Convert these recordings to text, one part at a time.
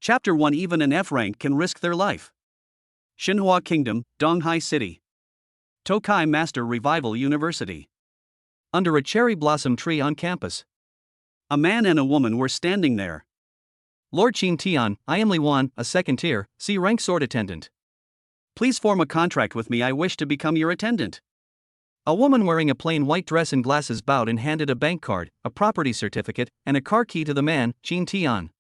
Chapter 1. Even an F rank can risk their life. Xinhua Kingdom, Donghai City. Tokai Master Revival University. Under a cherry blossom tree on campus, a man and a woman were standing there. Lord Qin Tian, I am Li Wan, a second tier, C rank sword attendant. Please form a contract with me. I wish to become your attendant. A woman wearing a plain white dress and glasses bowed and handed a bank card, a property certificate, and a car key to the man, Qin Tian.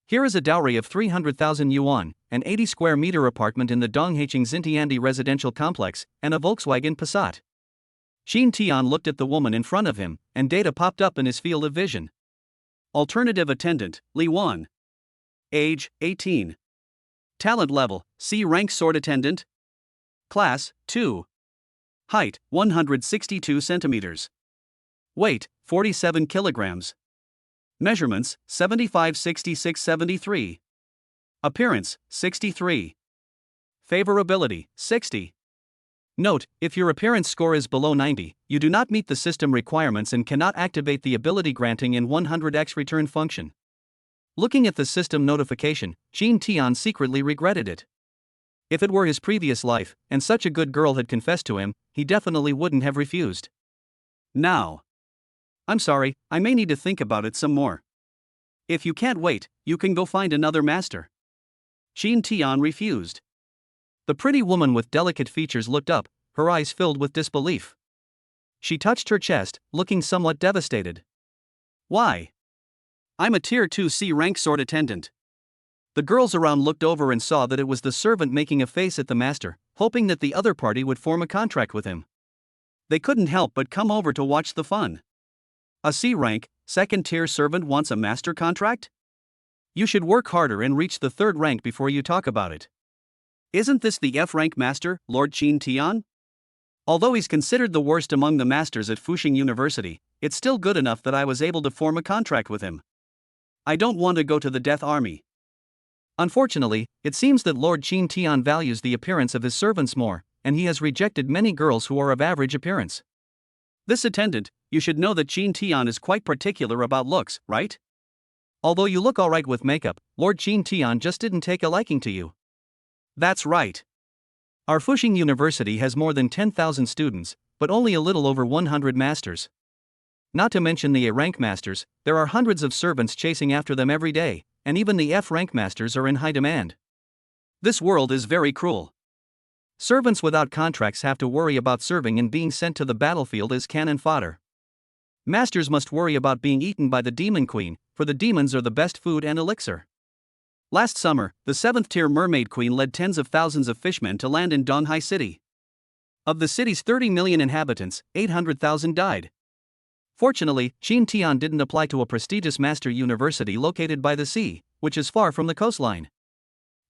Here is a dowry of 300,000 yuan, an 80 square meter apartment in the Donghaicheng Xintiandi residential complex, and a Volkswagen Passat. Qin Tian looked at the woman in front of him, and data popped up in his field of vision. Alternative attendant, Li Wan. Age, 18. Talent level, C rank sword attendant. Class, 2. Height, 162 centimeters. Weight, 47 kilograms. Measurements, 75, 66, 73. Appearance, 63. Favorability, 60. Note, if your appearance score is below 90, you do not meet the system requirements and cannot activate the ability granting in 100x return function. Looking at the system notification, Qin Tian secretly regretted it. If it were his previous life, and such a good girl had confessed to him, he definitely wouldn't have refused. Now. I'm sorry, I may need to think about it some more. If you can't wait, you can go find another master. Qin Tian refused. The pretty woman with delicate features looked up, her eyes filled with disbelief. She touched her chest, looking somewhat devastated. Why? I'm a tier 2 C rank sword attendant. The girls around looked over and saw that it was the servant making a face at the master, hoping that the other party would form a contract with him. They couldn't help but come over to watch the fun. A C rank, second tier servant wants a master contract? You should work harder and reach the 3rd rank before you talk about it. Isn't this the F rank master, Lord Qin Tian? Although he's considered the worst among the masters at Fuxing University, it's still good enough that I was able to form a contract with him. I don't want to go to the Death Army. Unfortunately, it seems that Lord Qin Tian values the appearance of his servants more, and he has rejected many girls who are of average appearance. This attendant, you should know that Qin Tian is quite particular about looks, right? Although you look alright with makeup, Lord Qin Tian just didn't take a liking to you. That's right. Our Fuxing University has more than 10,000 students, but only a little over 100 masters. Not to mention the A-rank masters, there are hundreds of servants chasing after them every day, and even the F-rank masters are in high demand. This world is very cruel. Servants without contracts have to worry about serving and being sent to the battlefield as cannon fodder. Masters must worry about being eaten by the Demon Queen, for the demons are the best food and elixir. Last summer, the 7th tier Mermaid Queen led tens of thousands of fishmen to land in Donghai City. Of the city's 30 million inhabitants, 800,000 died. Fortunately, Qin Tian didn't apply to a prestigious master university located by the sea, which is far from the coastline.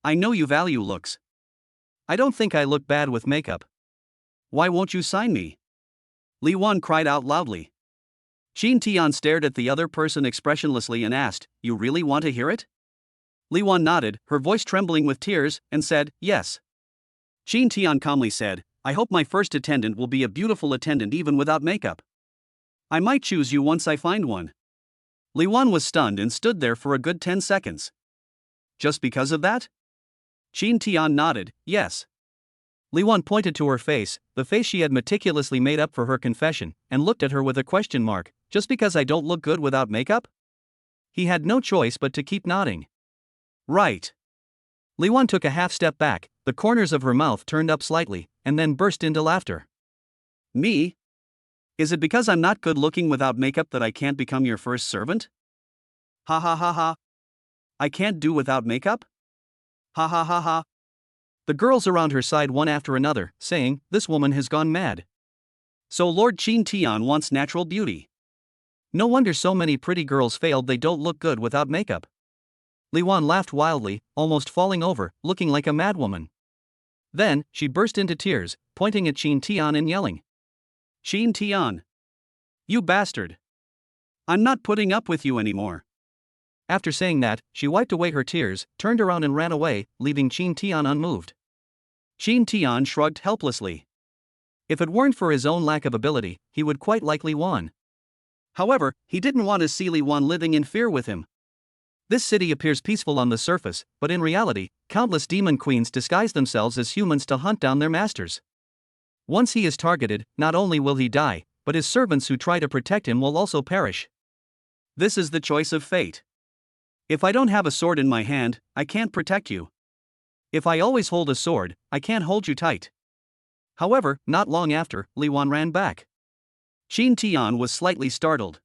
I know you value looks. I don't think I look bad with makeup. Why won't you sign me? Li Wan cried out loudly. Qin Tian stared at the other person expressionlessly and asked, "You really want to hear it?" Li Wan nodded, her voice trembling with tears, and said, "Yes." Qin Tian calmly said, "I hope my first attendant will be a beautiful attendant even without makeup. I might choose you once I find one." Li Wan was stunned and stood there for a good 10 seconds. Just because of that? Qin Tian nodded, yes. Li Wan pointed to her face, the face she had meticulously made up for her confession, and looked at her with a question mark. Just because I don't look good without makeup? He had no choice but to keep nodding. Right. Li Wan took a half step back, the corners of her mouth turned up slightly, and then burst into laughter. Me? Is it because I'm not good looking without makeup that I can't become your first servant? Ha ha ha ha. I can't do without makeup? Ha ha ha ha. The girls around her sighed one after another, saying, "This woman has gone mad." So Lord Qin Tian wants natural beauty. No wonder so many pretty girls failed. They don't look good without makeup. Li Wan laughed wildly, almost falling over, looking like a madwoman. Then, she burst into tears, pointing at Qin Tian and yelling, "Qin Tian! You bastard! I'm not putting up with you anymore." After saying that, she wiped away her tears, turned around and ran away, leaving Qin Tian unmoved. Qin Tian shrugged helplessly. If it weren't for his own lack of ability, he would quite likely won. However, he didn't want to see Li Wan living in fear with him. This city appears peaceful on the surface, but in reality, countless demon queens disguise themselves as humans to hunt down their masters. Once he is targeted, not only will he die, but his servants who try to protect him will also perish. This is the choice of fate. If I don't have a sword in my hand, I can't protect you. If I always hold a sword, I can't hold you tight. However, not long after, Li Wan ran back. Qin Tian was slightly startled.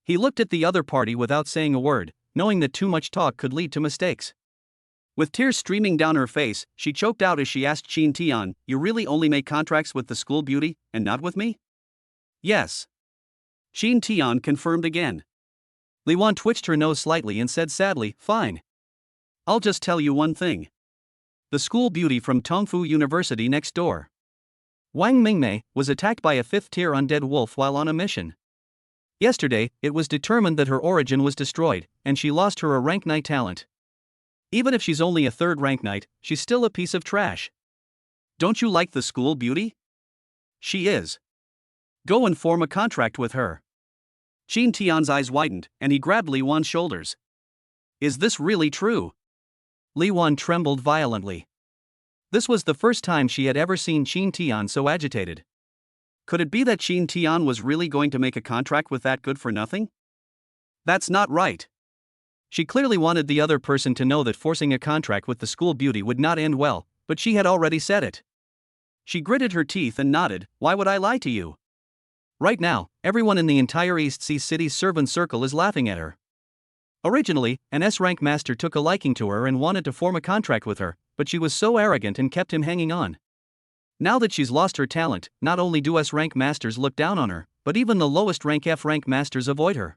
He looked at the other party without saying a word, knowing that too much talk could lead to mistakes. With tears streaming down her face, she choked out as she asked Qin Tian, "You really only make contracts with the school beauty, and not with me?" "Yes." Qin Tian confirmed again. Li Wan twitched her nose slightly and said sadly, "Fine. I'll just tell you one thing. The school beauty from Tongfu University next door, Wang Mingmei, was attacked by a 5th-tier undead wolf while on a mission. Yesterday, it was determined that her origin was destroyed, and she lost her rank knight talent. Even if she's only a 3rd rank knight, she's still a piece of trash." "Don't you like the school beauty?" "She is. Go and form a contract with her." Qin Tian's eyes widened, and he grabbed Li Wan's shoulders. "Is this really true?" Li Wan trembled violently. This was the first time she had ever seen Qin Tian so agitated. Could it be that Qin Tian was really going to make a contract with that good-for-nothing? That's not right. She clearly wanted the other person to know that forcing a contract with the school beauty would not end well, but she had already said it. She gritted her teeth and nodded. "Why would I lie to you?" Right now, everyone in the entire East Sea City's servant circle is laughing at her. Originally, an S-rank master took a liking to her and wanted to form a contract with her, but she was so arrogant and kept him hanging on. Now that she's lost her talent, not only do S-rank masters look down on her, but even the lowest rank F-rank masters avoid her.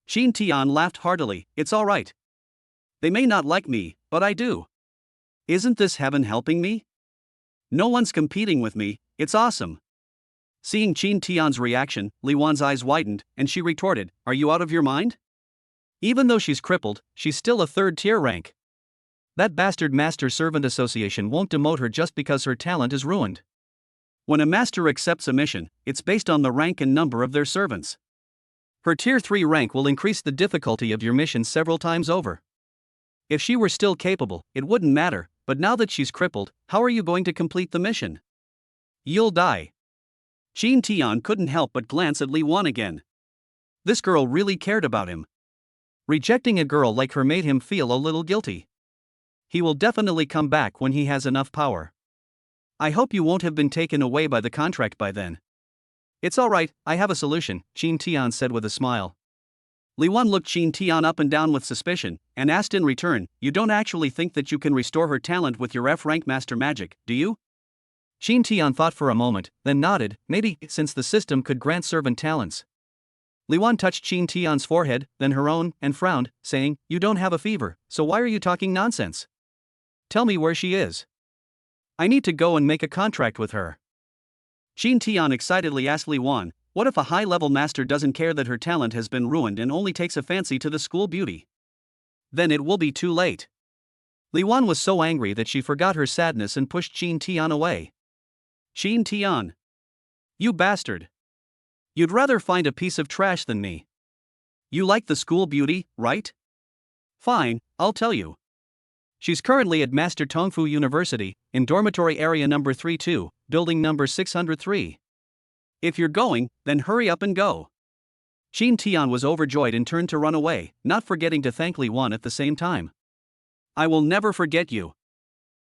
Qin Tian laughed heartily. "It's all right. They may not like me, but I do. Isn't this heaven helping me? No one's competing with me, it's awesome." Seeing Qin Tian's reaction, Li Wan's eyes widened, and she retorted, "Are you out of your mind? Even though she's crippled, she's still a 3rd-tier rank. That bastard Master-Servant Association won't demote her just because her talent is ruined." When a master accepts a mission, it's based on the rank and number of their servants. Her Tier 3 rank will increase the difficulty of your mission several times over. If she were still capable, it wouldn't matter, but now that she's crippled, how are you going to complete the mission? "You'll die." Qin Tian couldn't help but glance at Li Wan again. This girl really cared about him. Rejecting a girl like her made him feel a little guilty. He will definitely come back when he has enough power. "I hope you won't have been taken away by the contract by then." "It's all right, I have a solution," Qin Tian said with a smile. Li Wan looked Qin Tian up and down with suspicion, and asked in return, "You don't actually think that you can restore her talent with your F-rank master magic, do you?" Qin Tian thought for a moment, then nodded, "Maybe, since the system could grant servant talents." Li Wan touched Qin Tian's forehead, then her own, and frowned, saying, "You don't have a fever, so why are you talking nonsense? Tell me where she is. I need to go and make a contract with her." Qin Tian excitedly asked Li Wan, "What if a high-level master doesn't care that her talent has been ruined and only takes a fancy to the school beauty? Then it will be too late." Li Wan was so angry that she forgot her sadness and pushed Qin Tian away. "Qin Tian. You bastard. You'd rather find a piece of trash than me. You like the school beauty, right? Fine, I'll tell you. She's currently at Master Tongfu University, in dormitory area number 32, building number 603. If you're going, then hurry up and go." Qin Tian was overjoyed and turned to run away, not forgetting to thank Li Wan at the same time. "I will never forget you."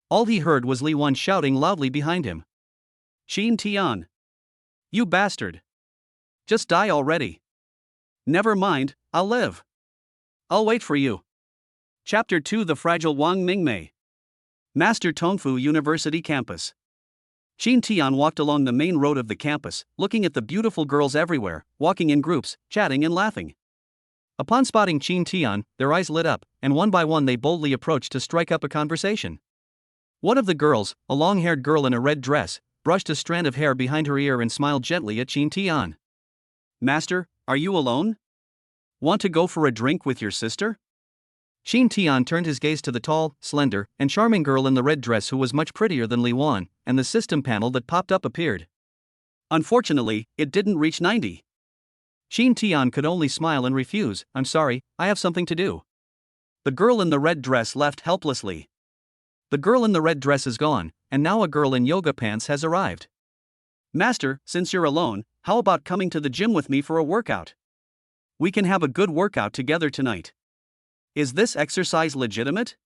All he heard was Li Wan shouting loudly behind him. "Qin Tian. You bastard. Just die already." "Never mind, I'll live. I'll wait for you." Chapter 2: The Fragile Wang Mingmei. Master Tongfu University Campus. Qin Tian walked along the main road of the campus, looking at the beautiful girls everywhere, walking in groups, chatting and laughing. Upon spotting Qin Tian, their eyes lit up, and one by one they boldly approached to strike up a conversation. One of the girls, a long-haired girl in a red dress, brushed a strand of hair behind her ear and smiled gently at Qin Tian. "Master, are you alone? Want to go for a drink with your sister?" Qin Tian turned his gaze to the tall, slender, and charming girl in the red dress who was much prettier than Li Wan, and the system panel that popped up appeared. Unfortunately, it didn't reach 90. Qin Tian could only smile and refuse, "I'm sorry, I have something to do." The girl in the red dress left helplessly. The girl in the red dress is gone, and now a girl in yoga pants has arrived. Master, since you're alone, how about coming to the gym with me for a workout? We can have a good workout together tonight. Is this exercise legitimate?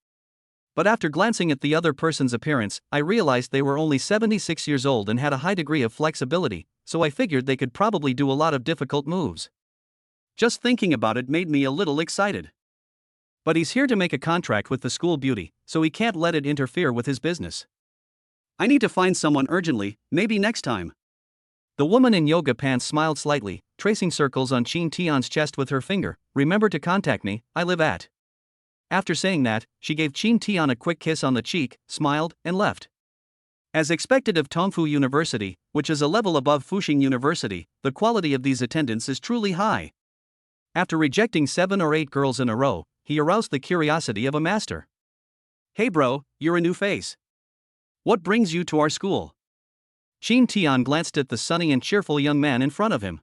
But after glancing at the other person's appearance, I realized they were only 76 years old and had a high degree of flexibility, so I figured they could probably do a lot of difficult moves. Just thinking about it made me a little excited. But he's here to make a contract with the school beauty, so he can't let it interfere with his business. I need to find someone urgently, maybe next time. The woman in yoga pants smiled slightly, tracing circles on Chin Tian's chest with her finger. Remember to contact me, I live at. After saying that, she gave Chin Tian a quick kiss on the cheek, smiled, and left. As expected of Tongfu University, which is a level above Fuxing University, the quality of these attendants is truly high. After rejecting 7 or 8 girls in a row, he aroused the curiosity of a master. Hey bro, you're a new face. What brings you to our school? Chin Tian glanced at the sunny and cheerful young man in front of him.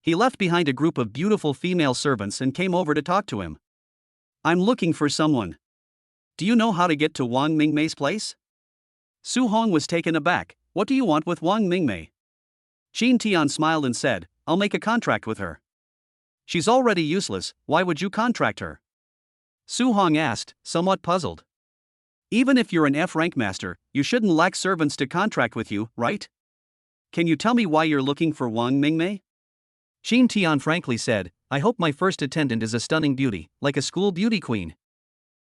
He left behind a group of beautiful female servants and came over to talk to him. I'm looking for someone. Do you know how to get to Wang Mingmei's place? Su Hong was taken aback. What do you want with Wang Mingmei? Chin Tian smiled and said, I'll make a contract with her. She's already useless, why would you contract her? Su Hong asked, somewhat puzzled. Even if you're an F-rank master, you shouldn't lack servants to contract with you, right? Can you tell me why you're looking for Wang Mingmei? Chin Tian frankly said, I hope my first attendant is a stunning beauty, like a school beauty queen.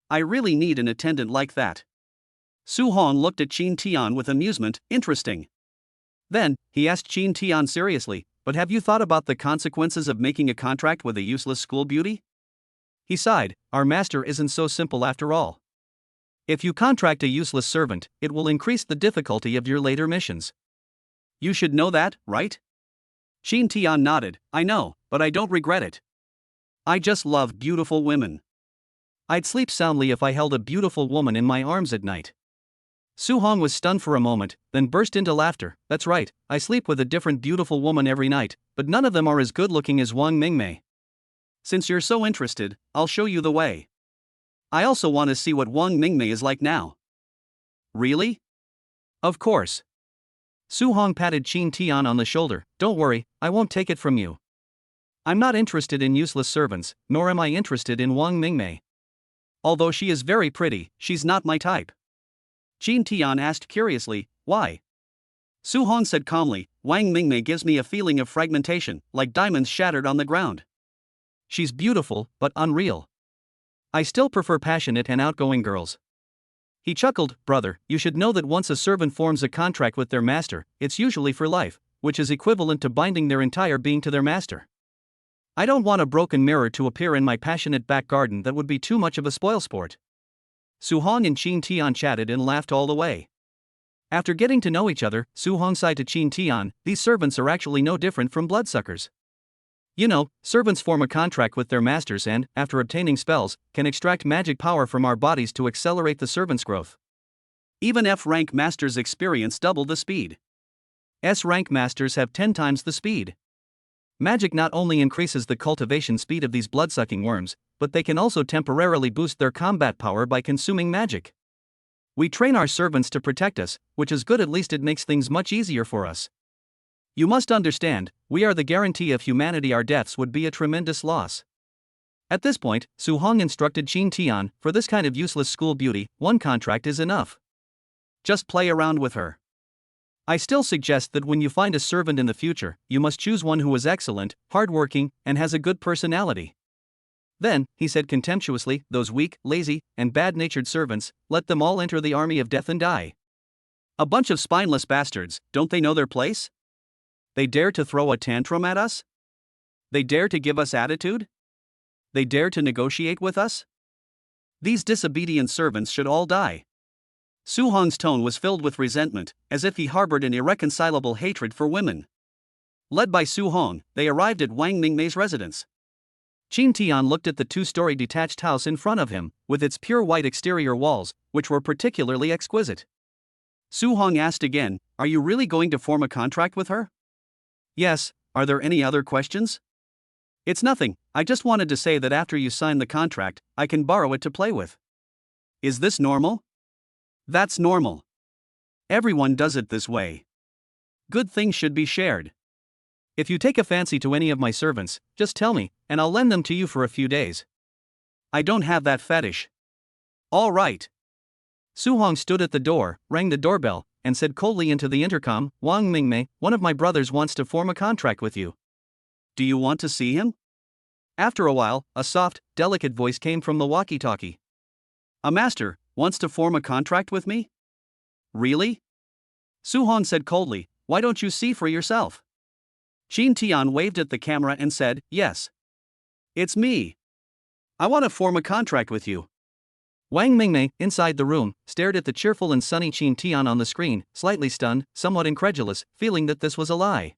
I really need an attendant like that. Su Hong looked at Chin Tian with amusement, interesting. Then, he asked Chin Tian seriously, but have you thought about the consequences of making a contract with a useless school beauty? He sighed, our master isn't so simple after all. If you contract a useless servant, it will increase the difficulty of your later missions. You should know that, right? Chin Tian nodded, I know, but I don't regret it. I just love beautiful women. I'd sleep soundly if I held a beautiful woman in my arms at night. Su Hong was stunned for a moment, then burst into laughter. That's right, I sleep with a different beautiful woman every night, but none of them are as good looking as Wang Mingmei. Since you're so interested, I'll show you the way. I also want to see what Wang Mingmei is like now. Really? Of course. Su Hong patted Chin Tian on the shoulder. Don't worry, I won't take it from you. I'm not interested in useless servants, nor am I interested in Wang Mingmei. Although she is very pretty, she's not my type. Chin Tian asked curiously, why? Su Hong said calmly, Wang Mingmei gives me a feeling of fragmentation, like diamonds shattered on the ground. She's beautiful, but unreal. I still prefer passionate and outgoing girls. He chuckled, brother, you should know that once a servant forms a contract with their master, it's usually for life, which is equivalent to binding their entire being to their master. I don't want a broken mirror to appear in my passionate back garden, that would be too much of a spoilsport. Su Hong and Chin Tian chatted and laughed all the way. After getting to know each other, Su Hong sighed to Chin Tian, these servants are actually no different from bloodsuckers. You know, servants form a contract with their masters and, after obtaining spells, can extract magic power from our bodies to accelerate the servant's growth. Even F-rank masters experience double the speed. S-rank masters have 10 times the speed. Magic not only increases the cultivation speed of these blood-sucking worms, but they can also temporarily boost their combat power by consuming magic. We train our servants to protect us, which is good, at least it makes things much easier for us. You must understand, we are the guarantee of humanity, our deaths would be a tremendous loss. At this point, Su Hong instructed Chin Tian, for this kind of useless school beauty, one contract is enough. Just play around with her. I still suggest that when you find a servant in the future, you must choose one who is excellent, hardworking, and has a good personality. Then, he said contemptuously, those weak, lazy, and bad-natured servants, let them all enter the army of death and die. A bunch of spineless bastards, don't they know their place? They dare to throw a tantrum at us? They dare to give us attitude? They dare to negotiate with us? These disobedient servants should all die. Su Hong's tone was filled with resentment, as if he harbored an irreconcilable hatred for women. Led by Su Hong, they arrived at Wang Mingmei's residence. Chin Tian looked at the 2-story detached house in front of him, with its pure white exterior walls, which were particularly exquisite. Su Hong asked again, are you really going to form a contract with her? Yes, are there any other questions? It's nothing, I just wanted to say that after you sign the contract, I can borrow it to play with. Is this normal? That's normal. Everyone does it this way. Good things should be shared. If you take a fancy to any of my servants, just tell me, and I'll lend them to you for a few days. I don't have that fetish. All right. Su Hong stood at the door, rang the doorbell, and said coldly into the intercom, Wang Mingmei, one of my brothers wants to form a contract with you. Do you want to see him? After a while, a soft, delicate voice came from the walkie-talkie. A master wants to form a contract with me? Really? Su Hong said coldly, why don't you see for yourself? Qin Tian waved at the camera and said, yes. It's me. I want to form a contract with you. Wang Mingmei, inside the room, stared at the cheerful and sunny Qin Tian on the screen, slightly stunned, somewhat incredulous, feeling that this was a lie.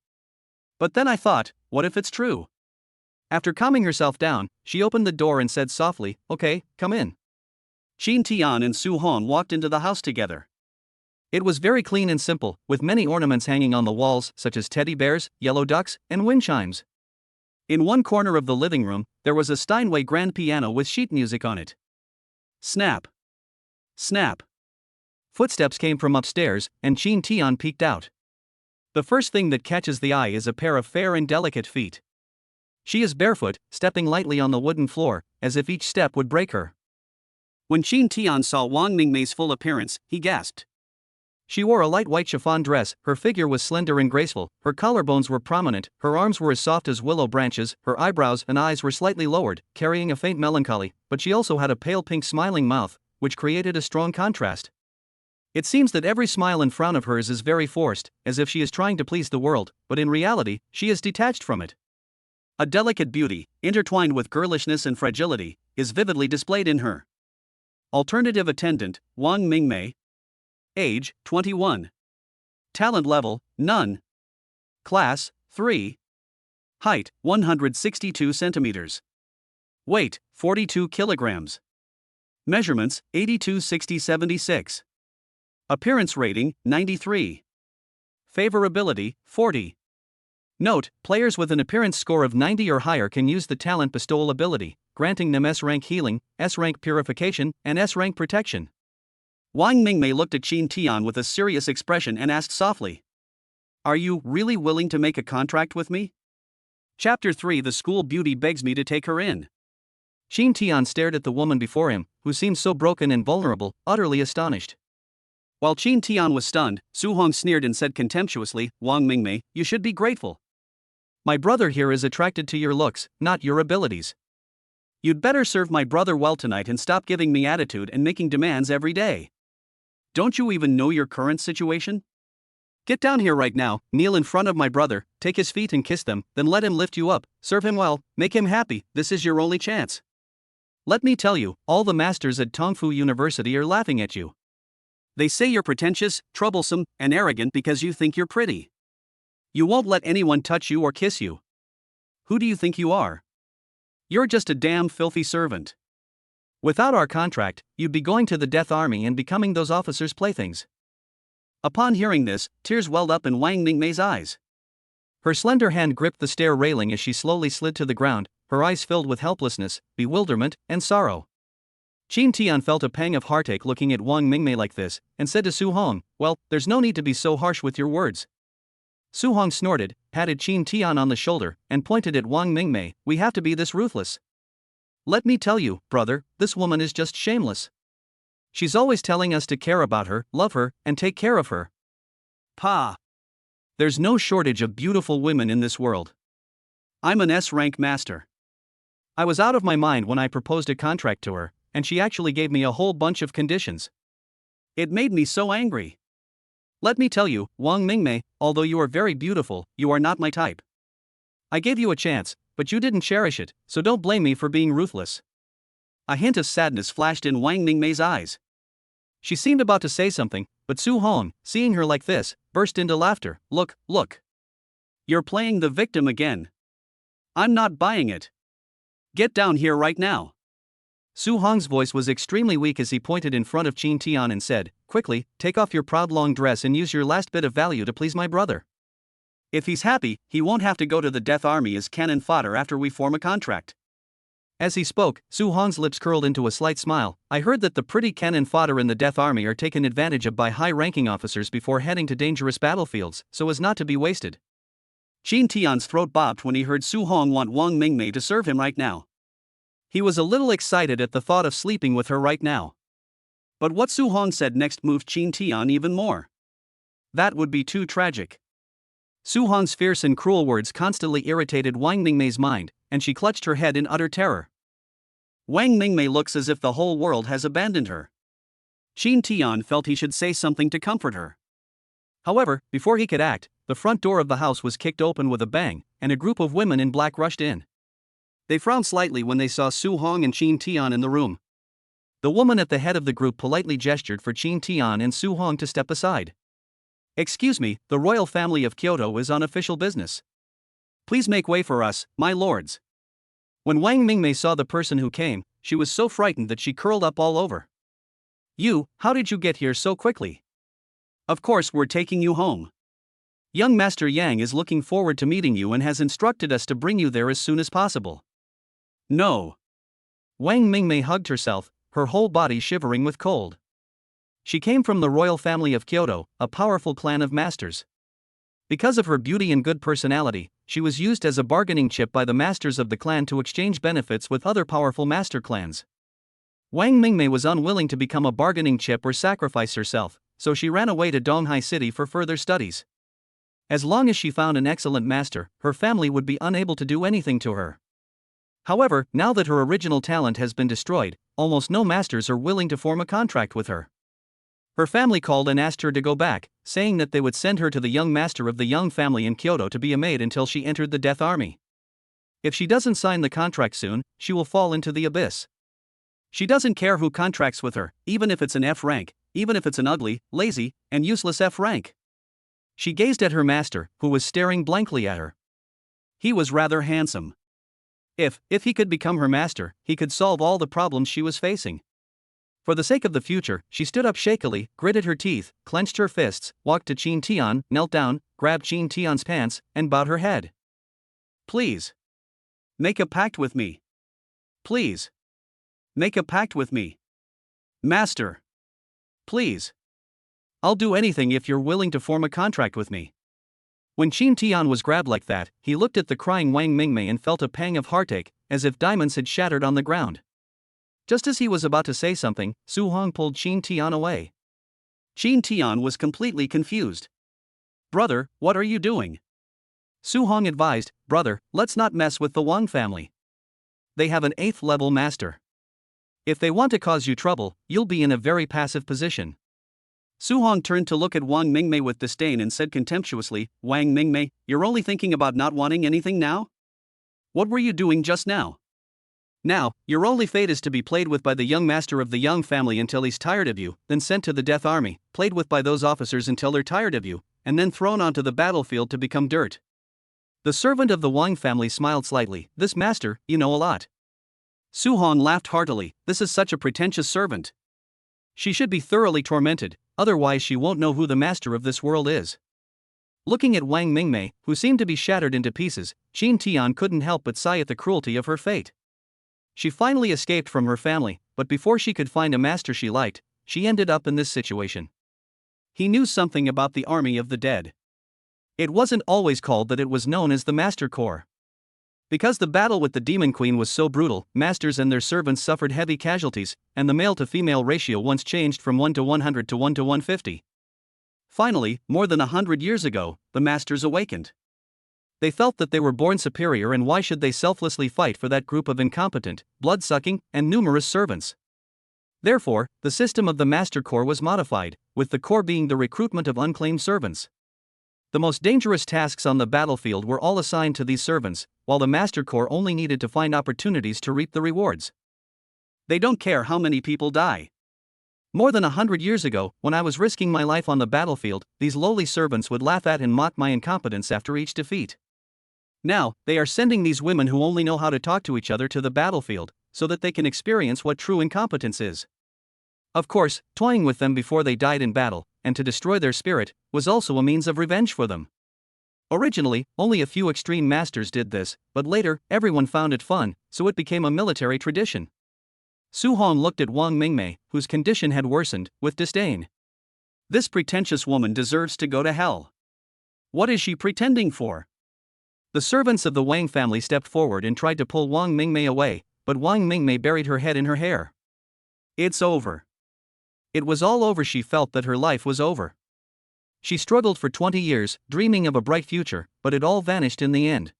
But then I thought, what if it's true? After calming herself down, she opened the door and said softly, okay, come in. Qin Tian and Su Hong walked into the house together. It was very clean and simple, with many ornaments hanging on the walls, such as teddy bears, yellow ducks, and wind chimes. In one corner of the living room, there was a Steinway grand piano with sheet music on it. Snap. Snap. Footsteps came from upstairs, and Qin Tian peeked out. The first thing that catches the eye is a pair of fair and delicate feet. She is barefoot, stepping lightly on the wooden floor, as if each step would break her. When Qin Tian saw Wang Mingmei's full appearance, he gasped. She wore a light white chiffon dress, her figure was slender and graceful, her collarbones were prominent, her arms were as soft as willow branches, her eyebrows and eyes were slightly lowered, carrying a faint melancholy, but she also had a pale pink smiling mouth, which created a strong contrast. It seems that every smile and frown of hers is very forced, as if she is trying to please the world, but in reality, she is detached from it. A delicate beauty, intertwined with girlishness and fragility, is vividly displayed in her. Alternative attendant, Wang Mingmei. Age, 21. Talent level, none. Class, 3. Height, 162 centimeters. Weight, 42 kilograms. Measurements, 82, 60, 76. Appearance rating, 93. Favorability, 40. Note, players with an appearance score of 90 or higher can use the talent bestowal ability, granting them S-rank healing, S-rank purification, and S-rank protection. Wang Mingmei looked at Qin Tian with a serious expression and asked softly, are you really willing to make a contract with me? Chapter 3 The school beauty begs me to take her in. Qin Tian stared at the woman before him, who seemed so broken and vulnerable, utterly astonished. While Qin Tian was stunned, Su Hong sneered and said contemptuously, Wang Mingmei, you should be grateful. My brother here is attracted to your looks, not your abilities. You'd better serve my brother well tonight and stop giving me attitude and making demands every day. Don't you even know your current situation? Get down here right now, kneel in front of my brother, take his feet and kiss them, then let him lift you up, serve him well, make him happy, this is your only chance. Let me tell you, all the masters at Tongfu University are laughing at you. They say you're pretentious, troublesome, and arrogant because you think you're pretty. You won't let anyone touch you or kiss you. Who do you think you are? You're just a damn filthy servant. Without our contract, you'd be going to the Death Army and becoming those officers' playthings. Upon hearing this, tears welled up in Wang Mingmei's eyes. Her slender hand gripped the stair railing as she slowly slid to the ground, her eyes filled with helplessness, bewilderment, and sorrow. Qin Tian felt a pang of heartache looking at Wang Mingmei like this, and said to Su Hong, well, there's no need to be so harsh with your words. Su Hong snorted, patted Qin Tian on the shoulder, and pointed at Wang Mingmei, we have to be this ruthless. Let me tell you, brother, this woman is just shameless. She's always telling us to care about her, love her, and take care of her. Pa. There's no shortage of beautiful women in this world. I'm an S-rank master. I was out of my mind when I proposed a contract to her, and she actually gave me a whole bunch of conditions. It made me so angry. Let me tell you, Wang Mingmei, although you are very beautiful, you are not my type. I gave you a chance, but you didn't cherish it, so don't blame me for being ruthless. A hint of sadness flashed in Wang Mingmei's eyes. She seemed about to say something, but Su Hong, seeing her like this, burst into laughter. Look, look. You're playing the victim again. I'm not buying it. Get down here right now. Su Hong's voice was extremely weak as he pointed in front of Qin Tian and said, quickly, take off your proud long dress and use your last bit of value to please my brother. If he's happy, he won't have to go to the Death Army as cannon fodder after we form a contract. As he spoke, Su Hong's lips curled into a slight smile. I heard that the pretty cannon fodder in the Death Army are taken advantage of by high-ranking officers before heading to dangerous battlefields, so as not to be wasted. Qin Tian's throat bobbed when he heard Su Hong want Wang Mingmei to serve him right now. He was a little excited at the thought of sleeping with her right now. But what Su Hong said next moved Qin Tian even more. That would be too tragic. Su Hong's fierce and cruel words constantly irritated Wang Mingmei's mind, and she clutched her head in utter terror. Wang Mingmei looks as if the whole world has abandoned her. Qin Tian felt he should say something to comfort her. However, before he could act, the front door of the house was kicked open with a bang, and a group of women in black rushed in. They frowned slightly when they saw Su Hong and Qin Tian in the room. The woman at the head of the group politely gestured for Qin Tian and Su Hong to step aside. "Excuse me, the royal family of Kyoto is on official business. Please make way for us, my lords." When Wang Mingmei saw the person who came, she was so frightened that she curled up all over. How did you get here so quickly?" "Of course, we're taking you home. Young Master Yang is looking forward to meeting you and has instructed us to bring you there as soon as possible." "No." Wang Mingmei hugged herself, her whole body shivering with cold. She came from the royal family of Kyoto, a powerful clan of masters. Because of her beauty and good personality, she was used as a bargaining chip by the masters of the clan to exchange benefits with other powerful master clans. Wang Mingmei was unwilling to become a bargaining chip or sacrifice herself, so she ran away to Donghai City for further studies. As long as she found an excellent master, her family would be unable to do anything to her. However, now that her original talent has been destroyed, almost no masters are willing to form a contract with her. Her family called and asked her to go back, saying that they would send her to the young master of the young family in Kyoto to be a maid until she entered the Death Army. If she doesn't sign the contract soon, she will fall into the abyss. She doesn't care who contracts with her, even if it's an F rank, even if it's an ugly, lazy, and useless F rank. She gazed at her master, who was staring blankly at her. He was rather handsome. If he could become her master, he could solve all the problems she was facing. For the sake of the future, she stood up shakily, gritted her teeth, clenched her fists, walked to Qin Tian, knelt down, grabbed Qin Tian's pants, and bowed her head. "Please. Make a pact with me. Please. Make a pact with me. Master. Please. I'll do anything if you're willing to form a contract with me." When Qin Tian was grabbed like that, he looked at the crying Wang Mingmei and felt a pang of heartache, as if diamonds had shattered on the ground. Just as he was about to say something, Su Hong pulled Qin Tian away. Qin Tian was completely confused. "Brother, what are you doing?" Su Hong advised, "Brother, let's not mess with the Wang family. They have an 8th level master. If they want to cause you trouble, you'll be in a very passive position." Su Hong turned to look at Wang Mingmei with disdain and said contemptuously, "Wang Mingmei, you're only thinking about not wanting anything now? What were you doing just now? Now, your only fate is to be played with by the young master of the young family until he's tired of you, then sent to the Death Army, played with by those officers until they're tired of you, and then thrown onto the battlefield to become dirt." The servant of the Wang family smiled slightly. "This master, you know a lot." Su Hong laughed heartily. "This is such a pretentious servant. She should be thoroughly tormented, otherwise she won't know who the master of this world is." Looking at Wang Mingmei, who seemed to be shattered into pieces, Qin Tian couldn't help but sigh at the cruelty of her fate. She finally escaped from her family, but before she could find a master she liked, she ended up in this situation. He knew something about the army of the dead. It wasn't always called that, it was known as the Master Corps. Because the battle with the Demon Queen was so brutal, masters and their servants suffered heavy casualties, and the male-to-female ratio once changed from 1 to 100 to 1 to 150. Finally, more than 100 years ago, the masters awakened. They felt that they were born superior, and why should they selflessly fight for that group of incompetent, blood-sucking, and numerous servants? Therefore, the system of the Master Corps was modified, with the core being the recruitment of unclaimed servants. The most dangerous tasks on the battlefield were all assigned to these servants, while the Master Corps only needed to find opportunities to reap the rewards. They don't care how many people die. More than 100 years ago, when I was risking my life on the battlefield, these lowly servants would laugh at and mock my incompetence after each defeat. Now, they are sending these women who only know how to talk to each other to the battlefield, so that they can experience what true incompetence is. Of course, toying with them before they died in battle, and to destroy their spirit, was also a means of revenge for them. Originally, only a few extreme masters did this, but later, everyone found it fun, so it became a military tradition. Su Hong looked at Wang Mingmei, whose condition had worsened, with disdain. This pretentious woman deserves to go to hell. What is she pretending for? The servants of the Wang family stepped forward and tried to pull Wang Mingmei away, but Wang Mingmei buried her head in her hair. It's over. It was all over. She felt that her life was over. She struggled for 20 years, dreaming of a bright future, but it all vanished in the end.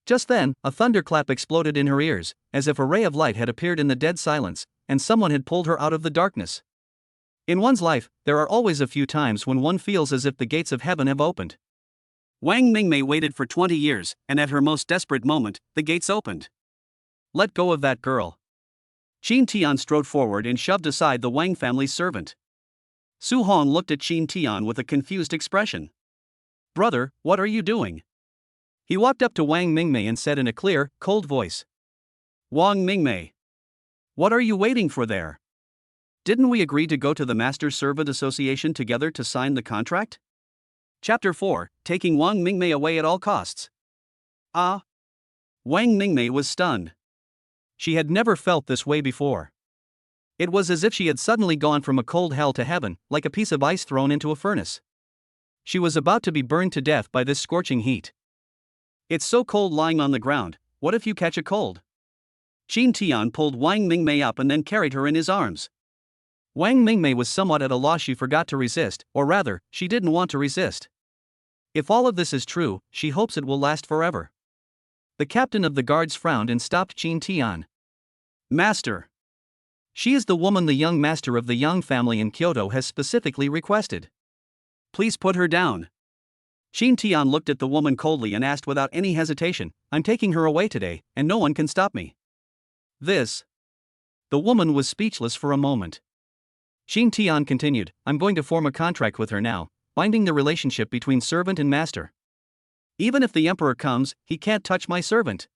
Just then, a thunderclap exploded in her ears, as if a ray of light had appeared in the dead silence, and someone had pulled her out of the darkness. In one's life, there are always a few times when one feels as if the gates of heaven have opened. Wang Mingmei waited for 20 years, and at her most desperate moment, the gates opened. Let go of that girl. Qin Tian strode forward and shoved aside the Wang family's servant. Su Hong looked at Qin Tian with a confused expression. Brother, what are you doing? He walked up to Wang Mingmei and said in a clear, cold voice. Wang Mingmei. What are you waiting for there? Didn't we agree to go to the Master-Servant Association together to sign the contract? Chapter 4, Taking Wang Mingmei Away at All Costs. Ah! Wang Mingmei was stunned. She had never felt this way before. It was as if she had suddenly gone from a cold hell to heaven, like a piece of ice thrown into a furnace. She was about to be burned to death by this scorching heat. It's so cold lying on the ground, what if you catch a cold? Qin Tian pulled Wang Mingmei up and then carried her in his arms. Wang Mingmei was somewhat at a loss. She forgot to resist, or rather, she didn't want to resist. If all of this is true, she hopes it will last forever. The captain of the guards frowned and stopped Qin Tian. Master. She is the woman the young master of the Yang family in Kyoto has specifically requested. Please put her down. Qin Tian looked at the woman coldly and asked without any hesitation, I'm taking her away today, and no one can stop me. This. The woman was speechless for a moment. Qin Tian continued, I'm going to form a contract with her now, binding the relationship between servant and master. Even if the emperor comes, he can't touch my servant.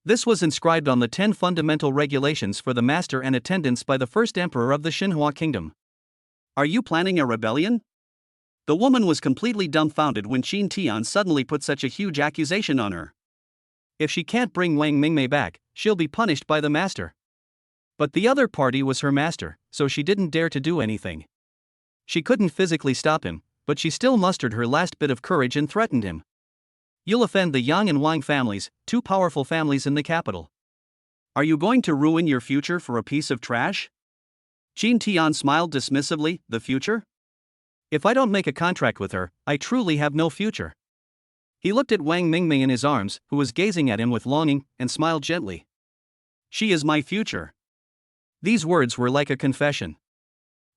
This was inscribed on the 10 fundamental regulations for the master and attendants by the first emperor of the Xinhua kingdom. Are you planning a rebellion? The woman was completely dumbfounded when Qin Tian suddenly put such a huge accusation on her. If she can't bring Wang Mingmei back, she'll be punished by the master. But the other party was her master, so she didn't dare to do anything. She couldn't physically stop him, but she still mustered her last bit of courage and threatened him. You'll offend the Yang and Wang families, 2 powerful families in the capital. Are you going to ruin your future for a piece of trash? Qin Tian smiled dismissively, the future? If I don't make a contract with her, I truly have no future. He looked at Wang Mingmei in his arms, who was gazing at him with longing, and smiled gently. She is my future. These words were like a confession.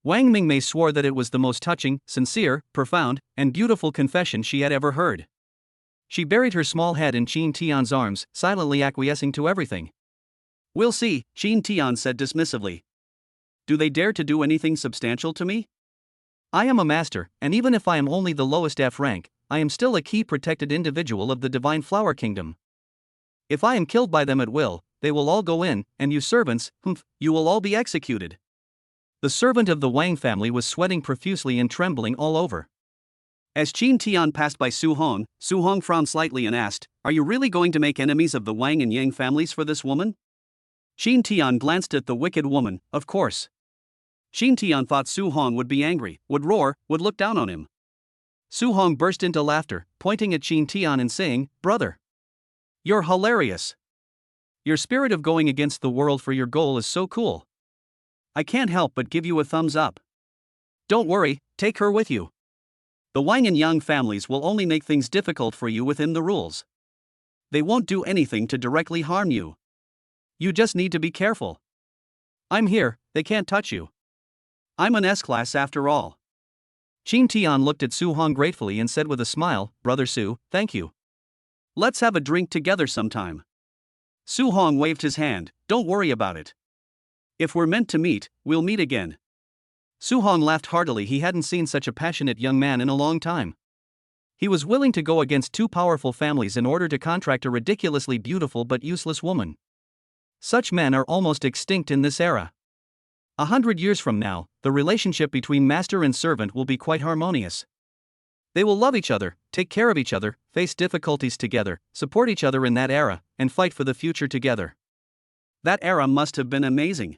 Wang Mingmei swore that it was the most touching, sincere, profound, and beautiful confession she had ever heard. She buried her small head in Qin Tian's arms, silently acquiescing to everything. We'll see, Qin Tian said dismissively. Do they dare to do anything substantial to me? I am a master, and even if I am only the lowest F rank, I am still a key protected individual of the Divine Flower Kingdom. If I am killed by them at will, they will all go in, and you servants, you will all be executed. The servant of the Wang family was sweating profusely and trembling all over. As Qin Tian passed by Su Hong frowned slightly and asked, Are you really going to make enemies of the Wang and Yang families for this woman? Qin Tian glanced at the wicked woman, of course. Qin Tian thought Su Hong would be angry, would roar, would look down on him. Su Hong burst into laughter, pointing at Qin Tian and saying, Brother, you're hilarious. Your spirit of going against the world for your goal is so cool. I can't help but give you a thumbs up. Don't worry, take her with you. The Wang and Yang families will only make things difficult for you within the rules. They won't do anything to directly harm you. You just need to be careful. I'm here, they can't touch you. I'm an S-class after all. Qin Tian looked at Su Hong gratefully and said with a smile, Brother Su, thank you. Let's have a drink together sometime. Su Hong waved his hand, don't worry about it. If we're meant to meet, we'll meet again. Su Hong laughed heartily. He hadn't seen such a passionate young man in a long time. He was willing to go against 2 powerful families in order to contract a ridiculously beautiful but useless woman. Such men are almost extinct in this era. 100 years from now, the relationship between master and servant will be quite harmonious. They will love each other, take care of each other, face difficulties together, support each other in that era, and fight for the future together. That era must have been amazing.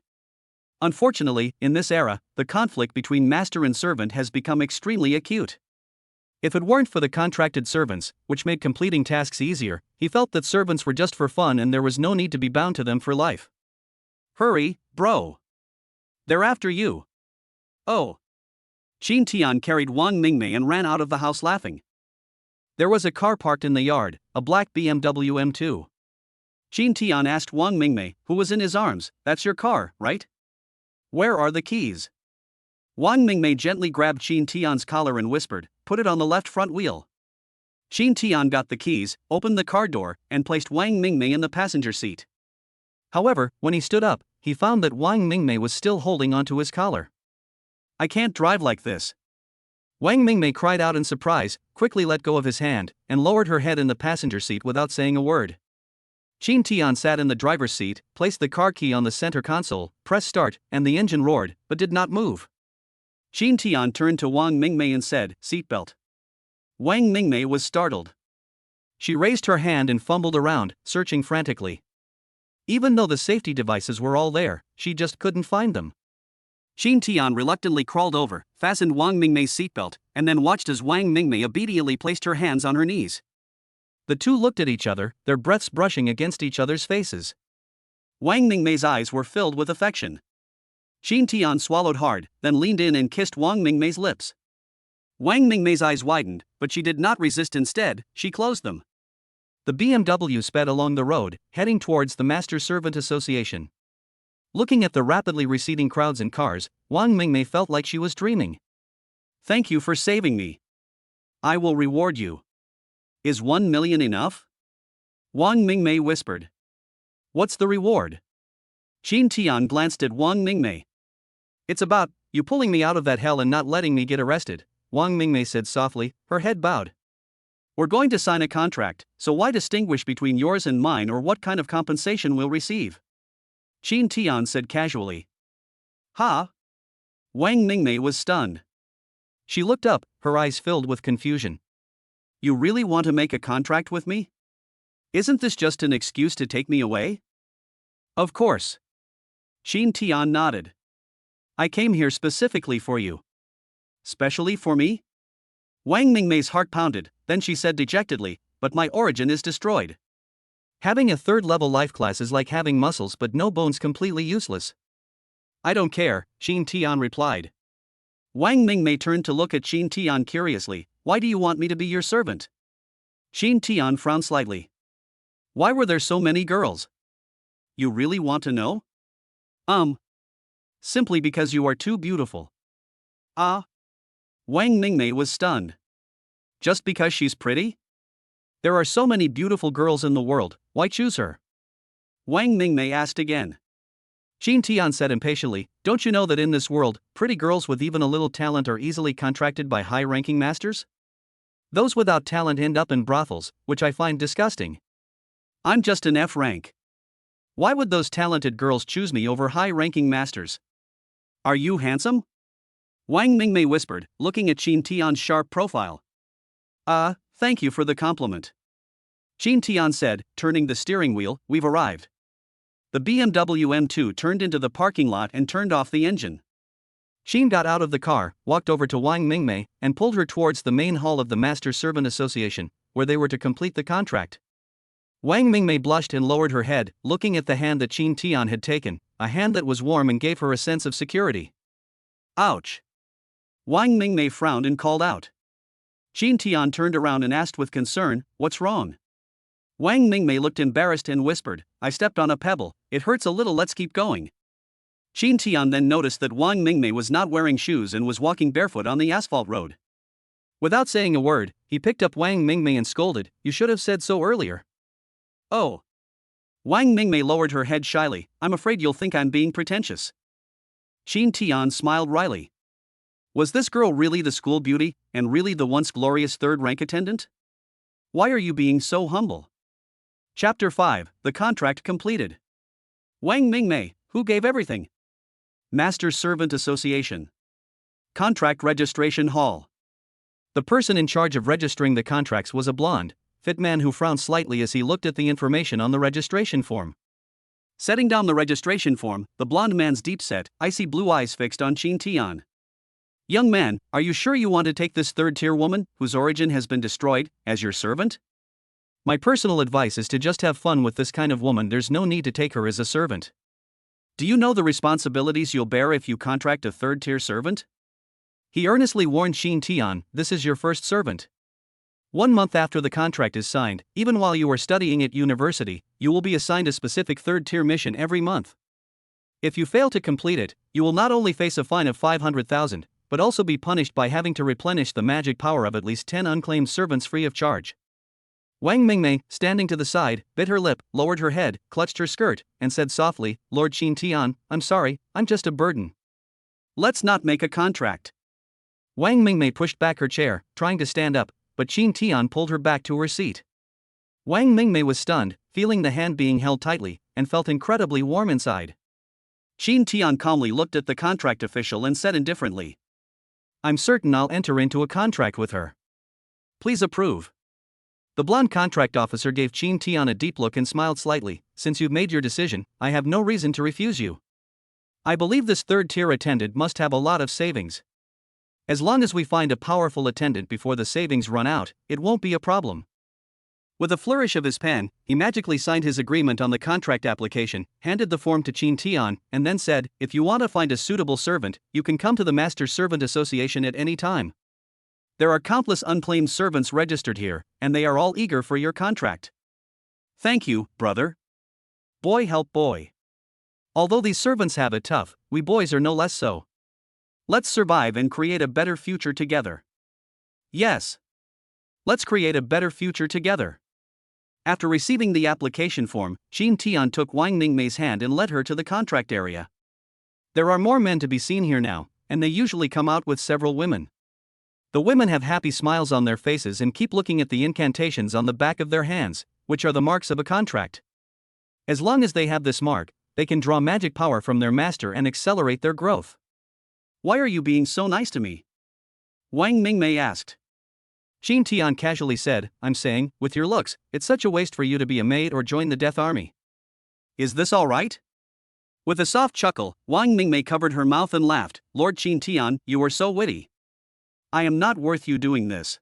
Unfortunately, in this era, the conflict between master and servant has become extremely acute. If it weren't for the contracted servants, which made completing tasks easier, he felt that servants were just for fun and there was no need to be bound to them for life. Hurry, bro. They're after you. Oh. Qin Tian carried Wang Mingmei and ran out of the house laughing. There was a car parked in the yard, a black BMW M2. Qin Tian asked Wang Mingmei, who was in his arms, "That's your car, right? Where are the keys?" Wang Mingmei gently grabbed Qin Tian's collar and whispered, "Put it on the left front wheel." Qin Tian got the keys, opened the car door, and placed Wang Mingmei in the passenger seat. However, when he stood up, he found that Wang Mingmei was still holding onto his collar. "I can't drive like this." Wang Mingmei cried out in surprise, quickly let go of his hand, and lowered her head in the passenger seat without saying a word. Qin Tian sat in the driver's seat, placed the car key on the center console, pressed start, and the engine roared, but did not move. Qin Tian turned to Wang Mingmei and said, "Seatbelt." Wang Mingmei was startled. She raised her hand and fumbled around, searching frantically. Even though the safety devices were all there, she just couldn't find them. Qin Tian reluctantly crawled over, fastened Wang Mingmei's seatbelt, and then watched as Wang Mingmei obediently placed her hands on her knees. The two looked at each other, their breaths brushing against each other's faces. Wang Mingmei's eyes were filled with affection. Qin Tian swallowed hard, then leaned in and kissed Wang Mingmei's lips. Wang Mingmei's eyes widened, but she did not resist. Instead, she closed them. The BMW sped along the road, heading towards the Master-Servant Association. Looking at the rapidly receding crowds and cars, Wang Mingmei felt like she was dreaming. "Thank you for saving me. I will reward you. Is 1 million enough?" Wang Mingmei whispered. "What's the reward?" Qin Tian glanced at Wang Mingmei. "It's about you pulling me out of that hell and not letting me get arrested," Wang Mingmei said softly, her head bowed. "We're going to sign a contract, so why distinguish between yours and mine or what kind of compensation we'll receive?" Qin Tian said casually. "Ha?" Wang Mingmei was stunned. She looked up, her eyes filled with confusion. "You really want to make a contract with me? Isn't this just an excuse to take me away?" "Of course." Qin Tian nodded. "I came here specifically for you." "Specially for me?" Wang Mingmei's heart pounded, then she said dejectedly, "But my origin is destroyed." "Having a third-level life class is like having muscles but no bones, completely useless." "I don't care," Qin Tian replied. Wang Mingmei turned to look at Qin Tian curiously. "Why do you want me to be your servant?" Qin Tian frowned slightly. "Why were there so many girls?" "You really want to know?" Simply because you are too beautiful." "Ah?" Wang Mingmei was stunned. "Just because she's pretty? There are so many beautiful girls in the world, why choose her?" Wang Mingmei asked again. Qin Tian said impatiently, "Don't you know that in this world, pretty girls with even a little talent are easily contracted by high-ranking masters? Those without talent end up in brothels, which I find disgusting." "I'm just an F rank. Why would those talented girls choose me over high-ranking masters?" "Are you handsome?" Wang Mingmei whispered, looking at Qin Tian's sharp profile. Thank you for the compliment." Qin Tian said, turning the steering wheel, "We've arrived." The BMW M2 turned into the parking lot and turned off the engine. Qin got out of the car, walked over to Wang Mingmei, and pulled her towards the main hall of the Master-Servant Association, where they were to complete the contract. Wang Mingmei blushed and lowered her head, looking at the hand that Qin Tian had taken, a hand that was warm and gave her a sense of security. "Ouch." Wang Mingmei frowned and called out. Qin Tian turned around and asked with concern, "What's wrong?" Wang Mingmei looked embarrassed and whispered, "I stepped on a pebble, it hurts a little, let's keep going." Qin Tian then noticed that Wang Mingmei was not wearing shoes and was walking barefoot on the asphalt road. Without saying a word, he picked up Wang Mingmei and scolded, "You should have said so earlier." "Oh." Wang Mingmei lowered her head shyly, "I'm afraid you'll think I'm being pretentious." Qin Tian smiled wryly. Was this girl really the school beauty, and really the once glorious third-rank attendant? Why are you being so humble? Chapter 5, The Contract Completed. Wang Mingmei, who gave everything? Master Servant Association. Contract Registration Hall. The person in charge of registering the contracts was a blonde, fit man who frowned slightly as he looked at the information on the registration form. Setting down the registration form, the blond man's deep-set, icy blue eyes fixed on Qin Tian. Young man, are you sure you want to take this third-tier woman, whose origin has been destroyed, as your servant? My personal advice is to just have fun with this kind of woman. There's no need to take her as a servant. Do you know the responsibilities you'll bear if you contract a third-tier servant? He earnestly warned Qin Tian, this is your first servant. 1 month after the contract is signed, even while you are studying at university, you will be assigned a specific third-tier mission every month. If you fail to complete it, you will not only face a fine of 500,000, but also be punished by having to replenish the magic power of at least 10 unclaimed servants free of charge. Wang Mingmei, standing to the side, bit her lip, lowered her head, clutched her skirt, and said softly, Lord Qin Tian, I'm sorry, I'm just a burden. Let's not make a contract. Wang Mingmei pushed back her chair, trying to stand up, but Qin Tian pulled her back to her seat. Wang Mingmei was stunned, feeling the hand being held tightly, and felt incredibly warm inside. Qin Tian calmly looked at the contract official and said indifferently, I'm certain I'll enter into a contract with her. Please approve. The blonde contract officer gave Qin Tian a deep look and smiled slightly. Since you've made your decision, I have no reason to refuse you. I believe this third-tier attendant must have a lot of savings. As long as we find a powerful attendant before the savings run out, it won't be a problem. With a flourish of his pen, he magically signed his agreement on the contract application, handed the form to Qin Tian, and then said, if you want to find a suitable servant, you can come to the Master Servant Association at any time. There are countless unclaimed servants registered here, and they are all eager for your contract. Thank you, brother. Boy help boy. Although these servants have it tough, we boys are no less so. Let's survive and create a better future together. Yes. Let's create a better future together. After receiving the application form, Qin Tian took Wang Mingmei's hand and led her to the contract area. There are more men to be seen here now, and they usually come out with several women. The women have happy smiles on their faces and keep looking at the incantations on the back of their hands, which are the marks of a contract. As long as they have this mark, they can draw magic power from their master and accelerate their growth. Why are you being so nice to me? Wang Mingmei asked. Qin Tian casually said, I'm saying, with your looks, it's such a waste for you to be a maid or join the Death Army. Is this all right? With a soft chuckle, Wang Mingmei covered her mouth and laughed, Lord Qin Tian, you are so witty. I am not worth you doing this.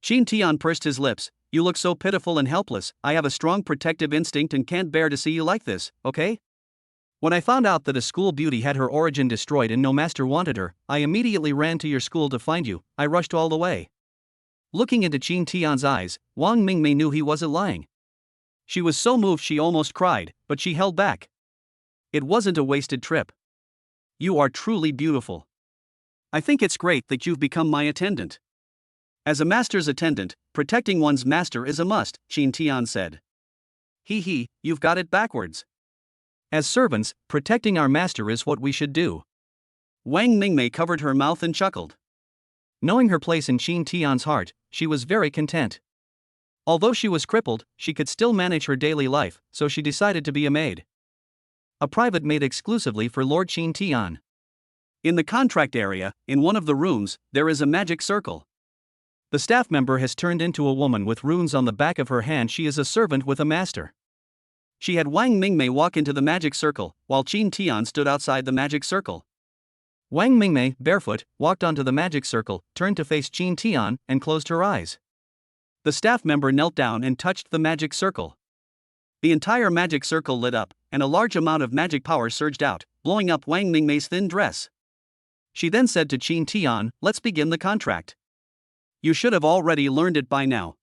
Qin Tian pursed his lips, you look so pitiful and helpless, I have a strong protective instinct and can't bear to see you like this, okay? When I found out that a school beauty had her origin destroyed and no master wanted her, I immediately ran to your school to find you, I rushed all the way. Looking into Qin Tian's eyes, Wang Mingmei knew he wasn't lying. She was so moved she almost cried, but she held back. It wasn't a wasted trip. You are truly beautiful. I think it's great that you've become my attendant. As a master's attendant, protecting one's master is a must, Qin Tian said. He, you've got it backwards. As servants, protecting our master is what we should do. Wang Mingmei covered her mouth and chuckled. Knowing her place in Qin Tian's heart, she was very content. Although she was crippled, she could still manage her daily life, so she decided to be a maid. A private maid exclusively for Lord Qin Tian. In the contract area, in one of the rooms, there is a magic circle. The staff member has turned into a woman with runes on the back of her hand. She is a servant with a master. She had Wang Mingmei walk into the magic circle, while Qin Tian stood outside the magic circle. Wang Mingmei, barefoot, walked onto the magic circle, turned to face Qin Tian, and closed her eyes. The staff member knelt down and touched the magic circle. The entire magic circle lit up, and a large amount of magic power surged out, blowing up Wang Mingmei's thin dress. She then said to Qin Tian, let's begin the contract. You should have already learned it by now.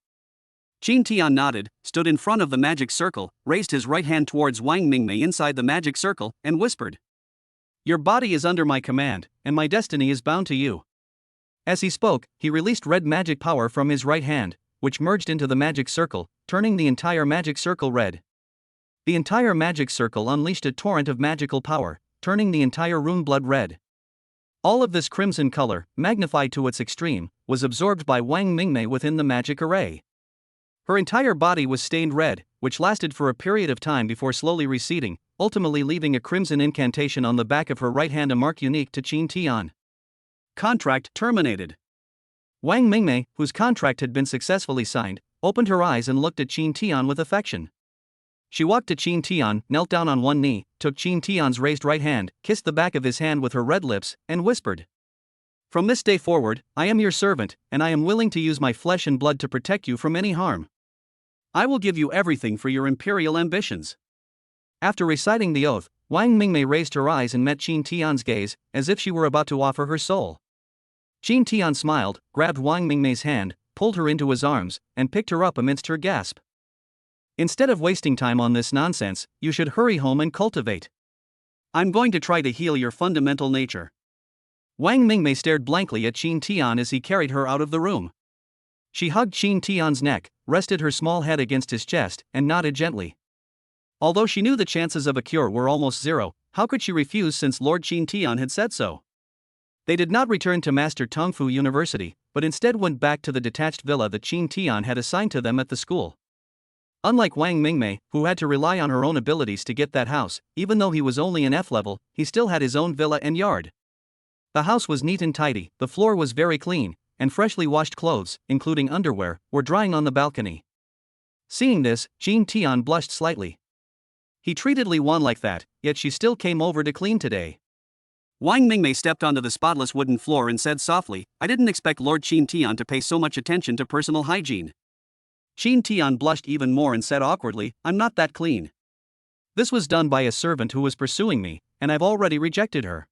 Qin Tian nodded, stood in front of the magic circle, raised his right hand towards Wang Mingmei inside the magic circle, and whispered. Your body is under my command, and my destiny is bound to you. As he spoke, he released red magic power from his right hand, which merged into the magic circle, turning the entire magic circle red. The entire magic circle unleashed a torrent of magical power, turning the entire rune blood red. All of this crimson color, magnified to its extreme, was absorbed by Wang Mingmei within the magic array. Her entire body was stained red, which lasted for a period of time before slowly receding, ultimately leaving a crimson incantation on the back of her right hand, a mark unique to Qin Tian. Contract terminated. Wang Mingmei, whose contract had been successfully signed, opened her eyes and looked at Qin Tian with affection. She walked to Qin Tian, knelt down on one knee, took Qin Tian's raised right hand, kissed the back of his hand with her red lips, and whispered, "From this day forward, I am your servant, and I am willing to use my flesh and blood to protect you from any harm. I will give you everything for your imperial ambitions." After reciting the oath, Wang Mingmei raised her eyes and met Qin Tian's gaze, as if she were about to offer her soul. Qin Tian smiled, grabbed Wang Mingmei's hand, pulled her into his arms, and picked her up amidst her gasp. "Instead of wasting time on this nonsense, you should hurry home and cultivate. I'm going to try to heal your fundamental nature." Wang Mingmei stared blankly at Qin Tian as he carried her out of the room. She hugged Qin Tian's neck, rested her small head against his chest, and nodded gently. Although she knew the chances of a cure were almost zero, how could she refuse since Lord Qin Tian had said so? They did not return to Master Tongfu University, but instead went back to the detached villa that Qin Tian had assigned to them at the school. Unlike Wang Mingmei, who had to rely on her own abilities to get that house, even though he was only an F level, he still had his own villa and yard. The house was neat and tidy, the floor was very clean, and freshly washed clothes, including underwear, were drying on the balcony. Seeing this, Qin Tian blushed slightly. He treated Li Wan like that, yet she still came over to clean today. Wang Mingmei stepped onto the spotless wooden floor and said softly, "I didn't expect Lord Qin Tian to pay so much attention to personal hygiene." Qin Tian blushed even more and said awkwardly, "I'm not that clean. This was done by a servant who was pursuing me, and I've already rejected her."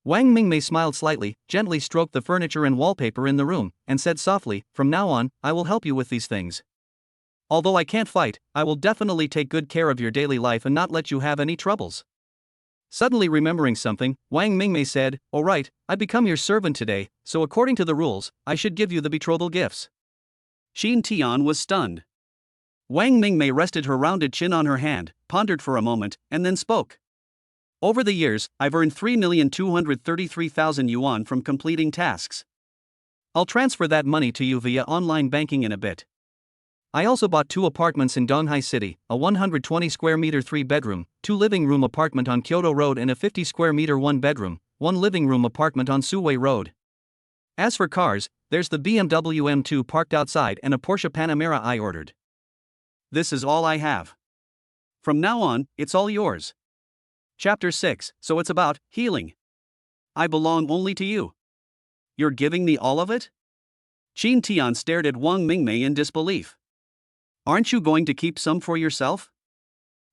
Wang Mingmei smiled slightly, gently stroked the furniture and wallpaper in the room, and said softly, "From now on, I will help you with these things. Although I can't fight, I will definitely take good care of your daily life and not let you have any troubles." Suddenly remembering something, Wang Mingmei said, "All right, I become your servant today, so according to the rules, I should give you the betrothal gifts." Qin Tian was stunned. Wang Mingmei rested her rounded chin on her hand, pondered for a moment, and then spoke. "Over the years, I've earned 3,233,000 yuan from completing tasks. I'll transfer that money to you via online banking in a bit. I also bought 2 apartments in Donghai City, a 120 square meter 3-bedroom, 2 living room apartment on Kyoto Road and a 50 square meter 1-bedroom, 1 living room apartment on Suwei Road. As for cars, there's the BMW M2 parked outside and a Porsche Panamera I ordered. This is all I have. From now on, it's all yours." Chapter 6, so it's about healing. "I belong only to you. You're giving me all of it?" Qin Tian stared at Wang Mingmei in disbelief. "Aren't you going to keep some for yourself?"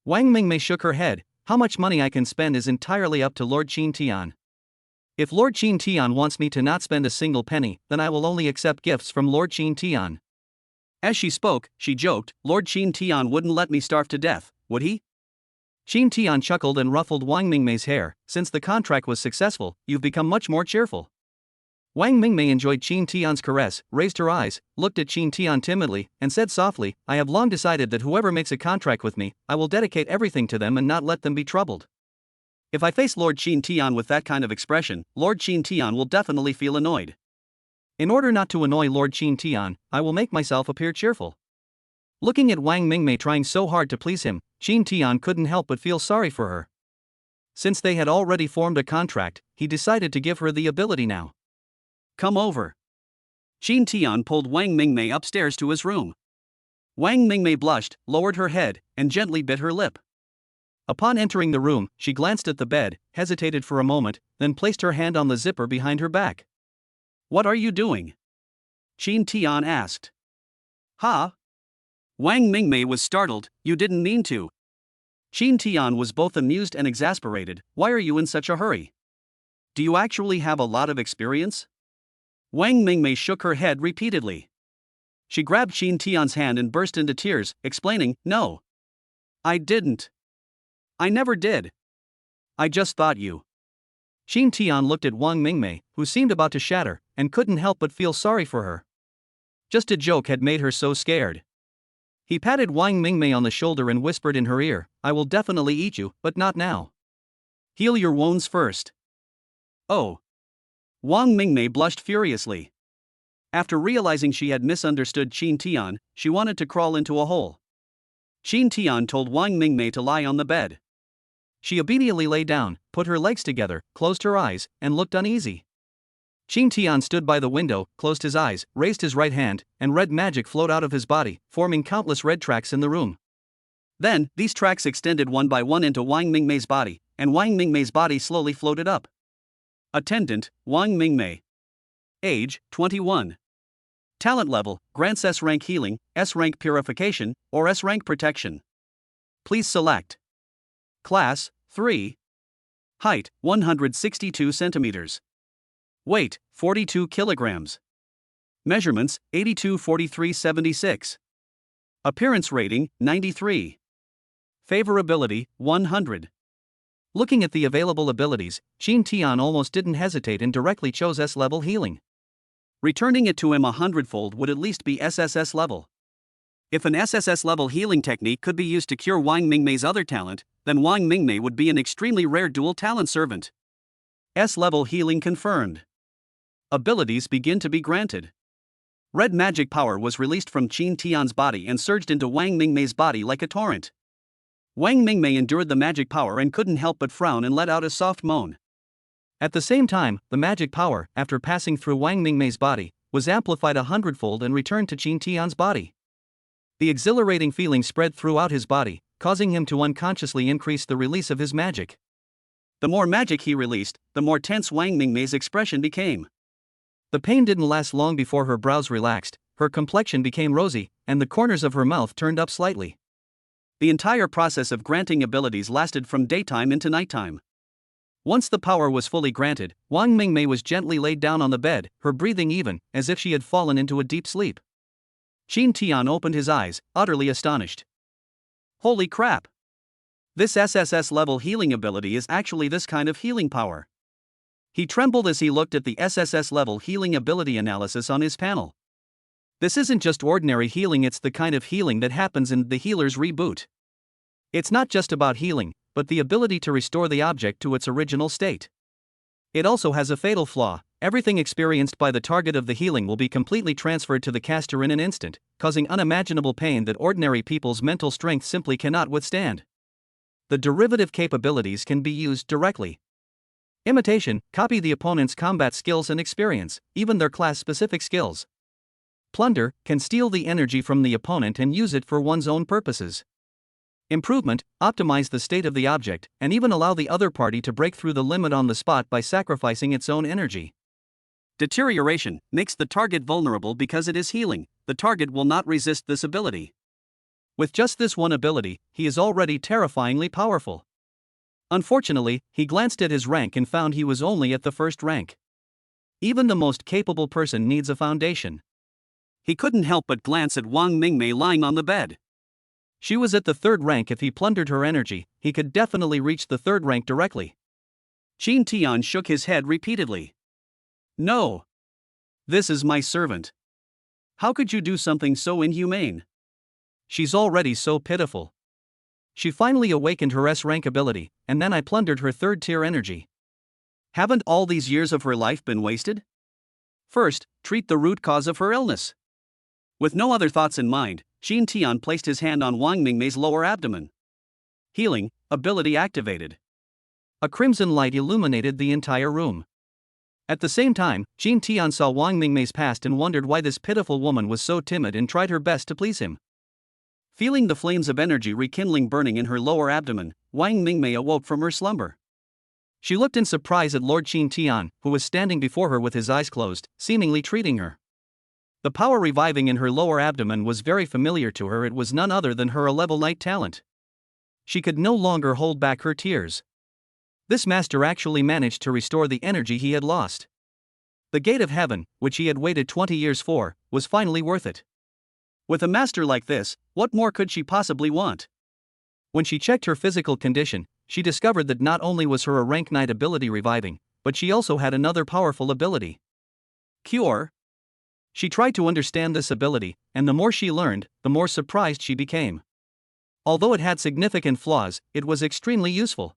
Wang Mingmei shook her head. "How much money I can spend is entirely up to Lord Qin Tian. If Lord Qin Tian wants me to not spend a single penny, then I will only accept gifts from Lord Qin Tian." As she spoke, she joked, "Lord Qin Tian wouldn't let me starve to death, would he?" Qin Tian chuckled and ruffled Wang Mingmei's hair. "Since the contract was successful, you've become much more cheerful." Wang Mingmei enjoyed Qin Tian's caress, raised her eyes, looked at Qin Tian timidly, and said softly, "I have long decided that whoever makes a contract with me, I will dedicate everything to them and not let them be troubled. If I face Lord Qin Tian with that kind of expression, Lord Qin Tian will definitely feel annoyed. In order not to annoy Lord Qin Tian, I will make myself appear cheerful." Looking at Wang Mingmei trying so hard to please him, Qin Tian couldn't help but feel sorry for her. Since they had already formed a contract, he decided to give her the ability now. "Come over." Qin Tian pulled Wang Mingmei upstairs to his room. Wang Mingmei blushed, lowered her head, and gently bit her lip. Upon entering the room, she glanced at the bed, hesitated for a moment, then placed her hand on the zipper behind her back. "What are you doing?" Qin Tian asked. "Huh?" Wang Mingmei was startled. "You didn't mean to." Qin Tian was both amused and exasperated. "Why are you in such a hurry? Do you actually have a lot of experience?" Wang Mingmei shook her head repeatedly. She grabbed Qin Tian's hand and burst into tears, explaining, "No. I didn't. I never did. I just thought you." Qin Tian looked at Wang Mingmei, who seemed about to shatter, and couldn't help but feel sorry for her. Just a joke had made her so scared. He patted Wang Mingmei on the shoulder and whispered in her ear, "I will definitely eat you, but not now. Heal your wounds first." "Oh." Wang Mingmei blushed furiously. After realizing she had misunderstood Qin Tian, she wanted to crawl into a hole. Qin Tian told Wang Mingmei to lie on the bed. She obediently lay down, put her legs together, closed her eyes, and looked uneasy. Qin Tian stood by the window, closed his eyes, raised his right hand, and red magic flowed out of his body, forming countless red tracks in the room. Then, these tracks extended one by one into Wang Mingmei's body, and Wang Mingmei's body slowly floated up. Attendant, Wang Mingmei. Age, 21. Talent level, grants S rank healing, S rank purification, or S rank protection. Please select. Class, 3. Height, 162 centimeters. Weight, 42 kilograms. Measurements, 82 43 76. Appearance rating, 93. Favorability, 100. Looking at the available abilities, Qin Tian almost didn't hesitate and directly chose S-level healing. Returning it to him 100-fold would at least be SSS level. If an SSS level healing technique could be used to cure Wang Mingmei's other talent, then Wang Mingmei would be an extremely rare dual talent servant. S-level healing confirmed. Abilities begin to be granted. Red magic power was released from Qin Tian's body and surged into Wang Mingmei's body like a torrent. Wang Mingmei endured the magic power and couldn't help but frown and let out a soft moan. At the same time, the magic power, after passing through Wang Mingmei's body, was amplified 100-fold and returned to Qin Tian's body. The exhilarating feeling spread throughout his body, causing him to unconsciously increase the release of his magic. The more magic he released, the more tense Wang Mingmei's expression became. The pain didn't last long before her brows relaxed, her complexion became rosy, and the corners of her mouth turned up slightly. The entire process of granting abilities lasted from daytime into nighttime. Once the power was fully granted, Wang Mingmei was gently laid down on the bed, her breathing even, as if she had fallen into a deep sleep. Qin Tian opened his eyes, utterly astonished. Holy crap! This SSS level healing ability is actually this kind of healing power. He trembled as he looked at the SSS level healing ability analysis on his panel. This isn't just ordinary healing, it's the kind of healing that happens in the healer's reboot. It's not just about healing, but the ability to restore the object to its original state. It also has a fatal flaw: everything experienced by the target of the healing will be completely transferred to the caster in an instant, causing unimaginable pain that ordinary people's mental strength simply cannot withstand. The derivative capabilities can be used directly. Imitation, copy the opponent's combat skills and experience, even their class-specific skills. Plunder, can steal the energy from the opponent and use it for one's own purposes. Improvement, optimize the state of the object, and even allow the other party to break through the limit on the spot by sacrificing its own energy. Deterioration, makes the target vulnerable because it is healing. The target will not resist this ability. With just this one ability, he is already terrifyingly powerful. Unfortunately, he glanced at his rank and found he was only at the first rank. Even the most capable person needs a foundation. He couldn't help but glance at Wang Mingmei lying on the bed. She was at the third rank. If he plundered her energy, he could definitely reach the third rank directly. Qin Tian shook his head repeatedly. No. This is my servant. How could you do something so inhumane? She's already so pitiful. She finally awakened her S-rank ability, and then I plundered her third-tier energy. Haven't all these years of her life been wasted? First, treat the root cause of her illness. With no other thoughts in mind, Qin Tian placed his hand on Wang Mingmei's lower abdomen. Healing, ability activated. A crimson light illuminated the entire room. At the same time, Qin Tian saw Wang Mingmei's past and wondered why this pitiful woman was so timid and tried her best to please him. Feeling the flames of energy rekindling burning in her lower abdomen, Wang Mingmei awoke from her slumber. She looked in surprise at Lord Qin Tian, who was standing before her with his eyes closed, seemingly treating her. The power reviving in her lower abdomen was very familiar to her. It was none other than her 11th night talent. She could no longer hold back her tears. This master actually managed to restore the energy he had lost. The gate of heaven, which he had waited 20 years for, was finally worth it. With a master like this, what more could she possibly want? When she checked her physical condition, she discovered that not only was her rank 9 ability reviving, but she also had another powerful ability. Cure. She tried to understand this ability, and the more she learned, the more surprised she became. Although it had significant flaws, it was extremely useful.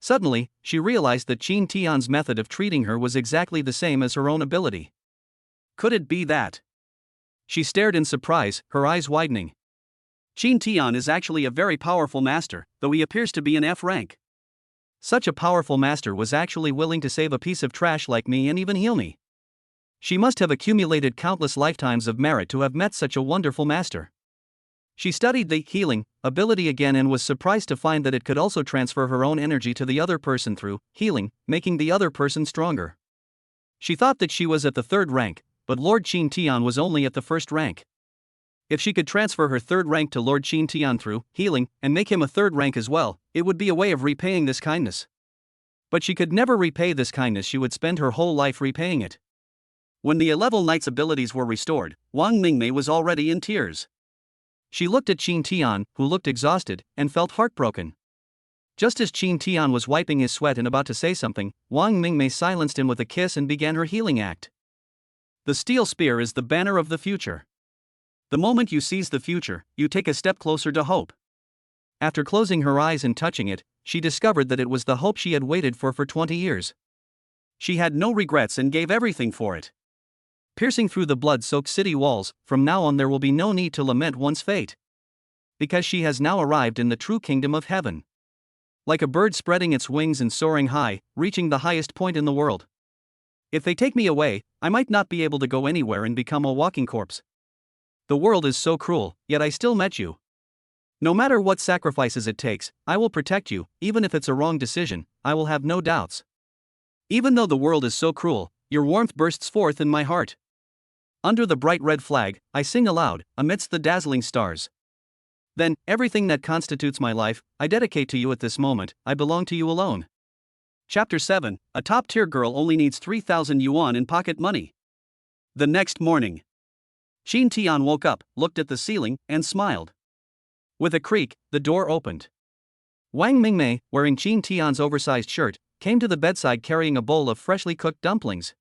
Suddenly, she realized that Qin Tian's method of treating her was exactly the same as her own ability. Could it be that? She stared in surprise, her eyes widening. Qin Tian is actually a very powerful master, though he appears to be an F rank. Such a powerful master was actually willing to save a piece of trash like me and even heal me. She must have accumulated countless lifetimes of merit to have met such a wonderful master. She studied the healing ability again and was surprised to find that it could also transfer her own energy to the other person through healing, making the other person stronger. She thought that she was at the third rank, but Lord Qin Tian was only at the first rank. If she could transfer her third rank to Lord Qin Tian through healing and make him a third rank as well, it would be a way of repaying this kindness. But she could never repay this kindness, she would spend her whole life repaying it. When the 11 knight's abilities were restored, Wang Mingmei was already in tears. She looked at Qin Tian, who looked exhausted, and felt heartbroken. Just as Qin Tian was wiping his sweat and about to say something, Wang Mingmei silenced him with a kiss and began her healing act. The steel spear is the banner of the future. The moment you seize the future, you take a step closer to hope. After closing her eyes and touching it, she discovered that it was the hope she had waited for 20 years. She had no regrets and gave everything for it. Piercing through the blood-soaked city walls, from now on there will be no need to lament one's fate. Because she has now arrived in the true kingdom of heaven. Like a bird spreading its wings and soaring high, reaching the highest point in the world. If they take me away, I might not be able to go anywhere and become a walking corpse. The world is so cruel, yet I still met you. No matter what sacrifices it takes, I will protect you, even if it's a wrong decision, I will have no doubts. Even though the world is so cruel, your warmth bursts forth in my heart. Under the bright red flag, I sing aloud, amidst the dazzling stars. Then, everything that constitutes my life, I dedicate to you at this moment, I belong to you alone. Chapter 7, a top-tier girl only needs 3,000 yuan in pocket money. The next morning, Qin Tian woke up, looked at the ceiling, and smiled. With a creak, the door opened. Wang Mingmei, wearing Qin Tian's oversized shirt, came to the bedside carrying a bowl of freshly cooked dumplings.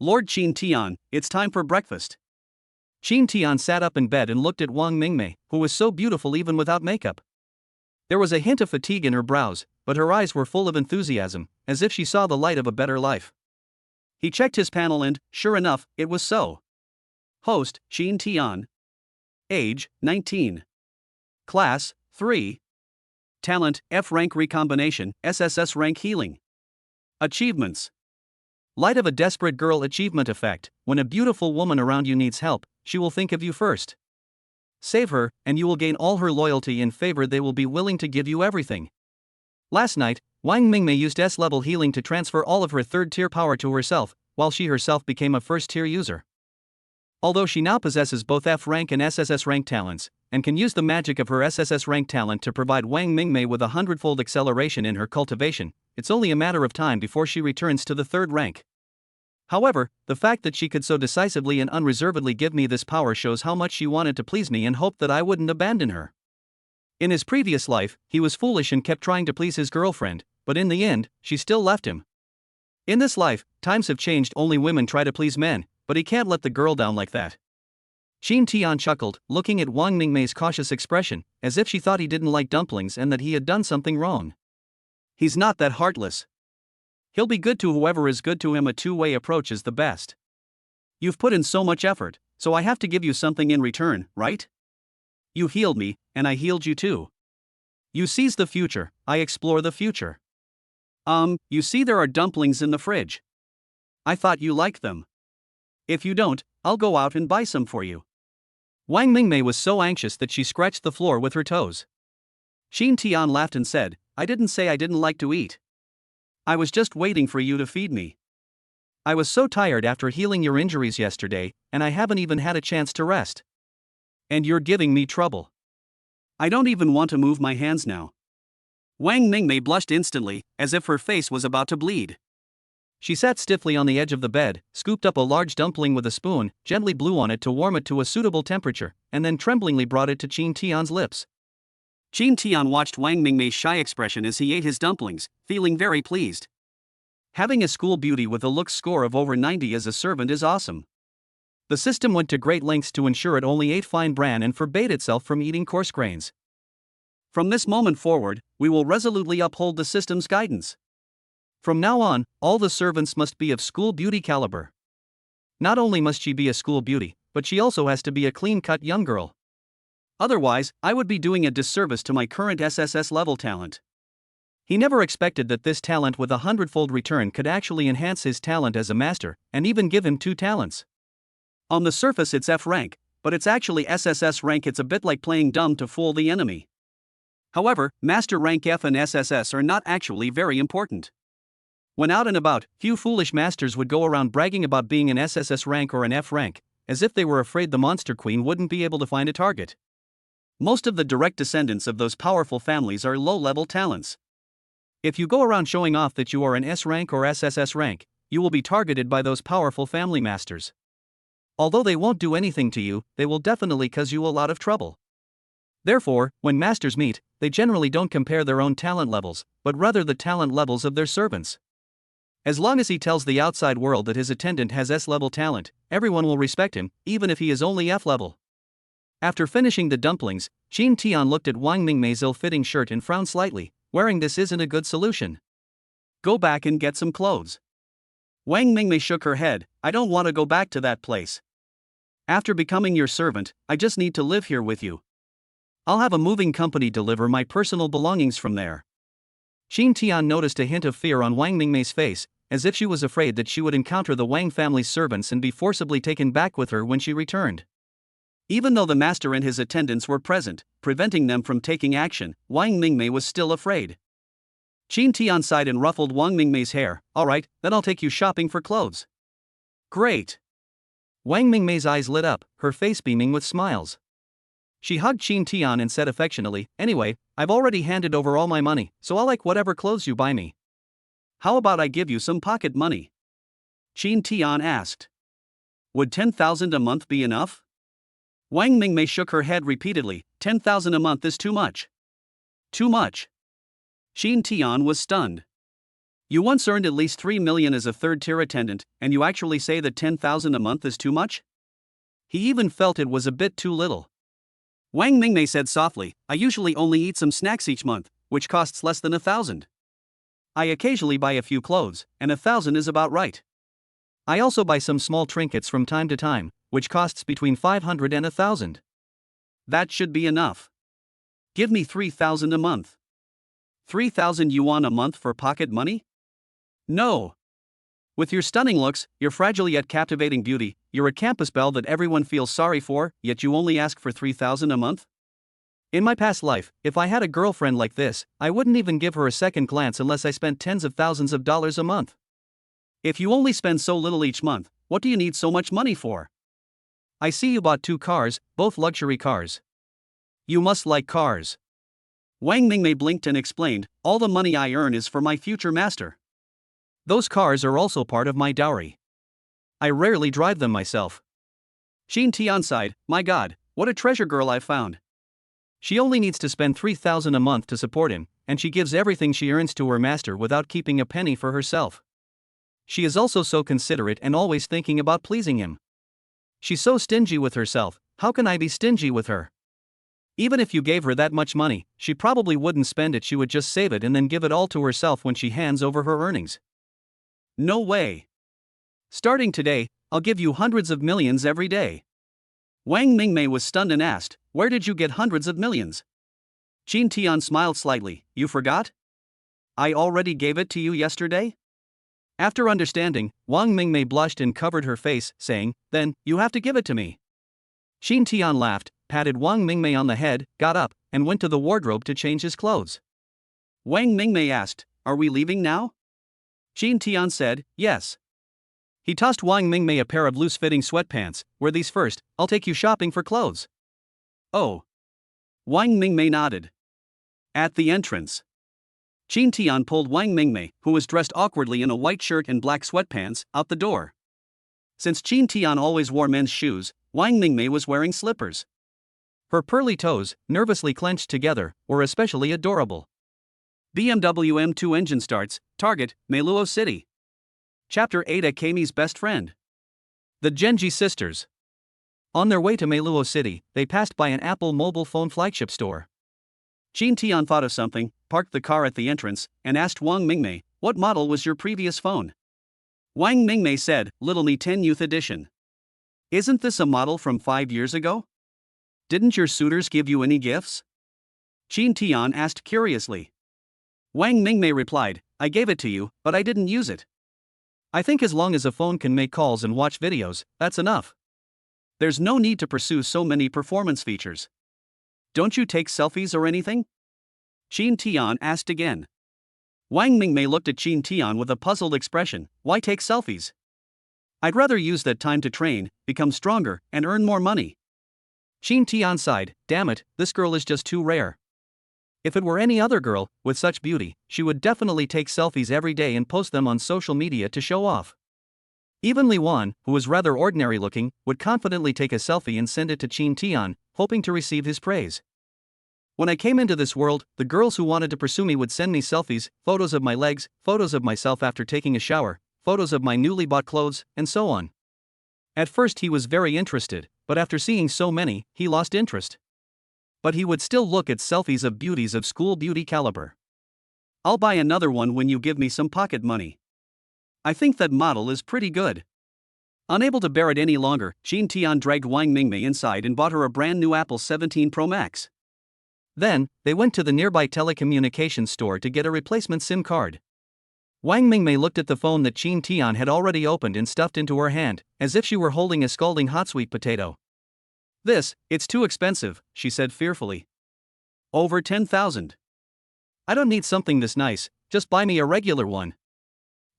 Lord Qin Tian, it's time for breakfast. Qin Tian sat up in bed and looked at Wang Mingmei, who was so beautiful even without makeup. There was a hint of fatigue in her brows, but her eyes were full of enthusiasm, as if she saw the light of a better life. He checked his panel and, sure enough, it was so. Host, Qin Tian. Age, 19. Class, 3. Talent, F rank recombination, SSS rank healing. Achievements. Light of a desperate girl achievement effect. When a beautiful woman around you needs help, she will think of you first. Save her, and you will gain all her loyalty and favor. They will be willing to give you everything. Last night, Wang Mingmei used S-level healing to transfer all of her third-tier power to herself, while she herself became a first-tier user. Although she now possesses both F rank and SSS rank talents, and can use the magic of her SSS rank talent to provide Wang Mingmei with a 100-fold acceleration in her cultivation, it's only a matter of time before she returns to the third rank. However, the fact that she could so decisively and unreservedly give me this power shows how much she wanted to please me and hoped that I wouldn't abandon her. In his previous life, he was foolish and kept trying to please his girlfriend, but in the end, she still left him. In this life, times have changed, only women try to please men, but he can't let the girl down like that. Qin Tian chuckled, looking at Wang Mingmei's cautious expression, as if she thought he didn't like dumplings and that he had done something wrong. He's not that heartless. He'll be good to whoever is good to him. A two-way approach is the best. You've put in so much effort, so I have to give you something in return, right? You healed me, and I healed you too. You seize the future, I explore the future. You see there are dumplings in the fridge. I thought you liked them. If you don't, I'll go out and buy some for you. Wang Mingmei was so anxious that she scratched the floor with her toes. Qin Tian laughed and said, I didn't say I didn't like to eat. I was just waiting for you to feed me. I was so tired after healing your injuries yesterday, and I haven't even had a chance to rest. And you're giving me trouble. I don't even want to move my hands now. Wang Mingmei blushed instantly, as if her face was about to bleed. She sat stiffly on the edge of the bed, scooped up a large dumpling with a spoon, gently blew on it to warm it to a suitable temperature, and then tremblingly brought it to Qin Tian's lips. Qin Tian watched Wang Mingmei's shy expression as he ate his dumplings, feeling very pleased. Having a school beauty with a looks score of over 90 as a servant is awesome. The system went to great lengths to ensure it only ate fine bran and forbade itself from eating coarse grains. From this moment forward, we will resolutely uphold the system's guidance. From now on, all the servants must be of school beauty caliber. Not only must she be a school beauty, but she also has to be a clean-cut young girl. Otherwise, I would be doing a disservice to my current SSS level talent. He never expected that this talent with a 100-fold return could actually enhance his talent as a master, and even give him 2 talents. On the surface it's F rank, but it's actually SSS rank. It's a bit like playing dumb to fool the enemy. However, master rank F and SSS are not actually very important. When out and about, few foolish masters would go around bragging about being an SSS rank or an F rank, as if they were afraid the Monster Queen wouldn't be able to find a target. Most of the direct descendants of those powerful families are low-level talents. If you go around showing off that you are an S rank or SSS rank, you will be targeted by those powerful family masters. Although they won't do anything to you, they will definitely cause you a lot of trouble. Therefore, when masters meet, they generally don't compare their own talent levels, but rather the talent levels of their servants. As long as he tells the outside world that his attendant has S-level talent, everyone will respect him, even if he is only F-level. After finishing the dumplings, Qin Tian looked at Wang Mingmei's ill-fitting shirt and frowned slightly. Wearing this isn't a good solution. Go back and get some clothes. Wang Mingmei shook her head. I don't want to go back to that place. After becoming your servant, I just need to live here with you. I'll have a moving company deliver my personal belongings from there. Qin Tian noticed a hint of fear on Wang Mingmei's face, as if she was afraid that she would encounter the Wang family's servants and be forcibly taken back with her when she returned. Even though the master and his attendants were present, preventing them from taking action, Wang Mingmei was still afraid. Qin Tian sighed and ruffled Wang Mingmei's hair. All right, then I'll take you shopping for clothes. Great. Wang Mingmei's eyes lit up, her face beaming with smiles. She hugged Qin Tian and said affectionately, anyway, I've already handed over all my money, so I'll like whatever clothes you buy me. How about I give you some pocket money? Qin Tian asked. Would 10,000 a month be enough? Wang Mingmei shook her head repeatedly. 10,000 a month is too much. Too much. Qin Tian was stunned. You once earned at least 3 million as a third-tier attendant, and you actually say that 10,000 a month is too much? He even felt it was a bit too little. Wang Mingmei said softly, I usually only eat some snacks each month, which costs less than 1,000. I occasionally buy a few clothes, and 1,000 is about right. I also buy some small trinkets from time to time, which costs between 500 and 1,000. That should be enough. Give me 3,000 a month. 3,000 yuan a month for pocket money? No. With your stunning looks, your fragile yet captivating beauty, you're a campus belle that everyone feels sorry for, yet you only ask for 3,000 a month? In my past life, if I had a girlfriend like this, I wouldn't even give her a second glance unless I spent tens of thousands of dollars a month. If you only spend so little each month, what do you need so much money for? I see you bought 2 cars, both luxury cars. You must like cars. Wang Mingmei blinked and explained, all the money I earn is for my future master. Those cars are also part of my dowry. I rarely drive them myself. Qin Tian sighed, my God, what a treasure girl I've found. She only needs to spend 3,000 a month to support him, and she gives everything she earns to her master without keeping a penny for herself. She is also so considerate and always thinking about pleasing him. She's so stingy with herself, how can I be stingy with her? Even if you gave her that much money, she probably wouldn't spend it, she would just save it and then give it all to herself when she hands over her earnings. No way. Starting today, I'll give you hundreds of millions every day. Wang Mingmei was stunned and asked, where did you get hundreds of millions? Qin Tian smiled slightly, you forgot? I already gave it to you yesterday? After understanding, Wang Mingmei blushed and covered her face, saying, then, you have to give it to me. Qin Tian laughed, patted Wang Mingmei on the head, got up, and went to the wardrobe to change his clothes. Wang Mingmei asked, are we leaving now? Qin Tian said, yes. He tossed Wang Mingmei a pair of loose-fitting sweatpants. Wear these first, I'll take you shopping for clothes. Oh. Wang Mingmei nodded. At the entrance, Qin Tian pulled Wang Mingmei, who was dressed awkwardly in a white shirt and black sweatpants, out the door. Since Qin Tian always wore men's shoes, Wang Mingmei was wearing slippers. Her pearly toes, nervously clenched together, were especially adorable. BMW M2 engine starts, target, Meiluo City. Chapter 8 Akami's best friend. The Genji sisters. On their way to Meiluo City, they passed by an Apple mobile phone flagship store. Qin Tian thought of something, parked the car at the entrance, and asked Wang Mingmei, what model was your previous phone? Wang Mingmei said, Little Me 10 Youth Edition. Isn't this a model from 5 years ago? Didn't your suitors give you any gifts? Qin Tian asked curiously. Wang Mingmei replied, I gave it to you, but I didn't use it. I think as long as a phone can make calls and watch videos, that's enough. There's no need to pursue so many performance features. Don't you take selfies or anything? Qin Tian asked again. Wang Mingmei looked at Qin Tian with a puzzled expression. Why take selfies? I'd rather use that time to train, become stronger, and earn more money. Qin Tian sighed. Damn it, this girl is just too rare. If it were any other girl, with such beauty, she would definitely take selfies every day and post them on social media to show off. Even Li Wan, who was rather ordinary looking, would confidently take a selfie and send it to Qin Tian, hoping to receive his praise. When I came into this world, the girls who wanted to pursue me would send me selfies, photos of my legs, photos of myself after taking a shower, photos of my newly bought clothes, and so on. At first he was very interested, but after seeing so many, he lost interest. But he would still look at selfies of beauties of school beauty caliber. I'll buy another one when you give me some pocket money. I think that model is pretty good. Unable to bear it any longer, Qin Tian dragged Wang Mingmei inside and bought her a brand new Apple 17 Pro Max. Then, they went to the nearby telecommunications store to get a replacement SIM card. Wang Mingmei looked at the phone that Qin Tian had already opened and stuffed into her hand, as if she were holding a scalding hot sweet potato. It's too expensive, she said fearfully. Over 10,000. I don't need something this nice, just buy me a regular one.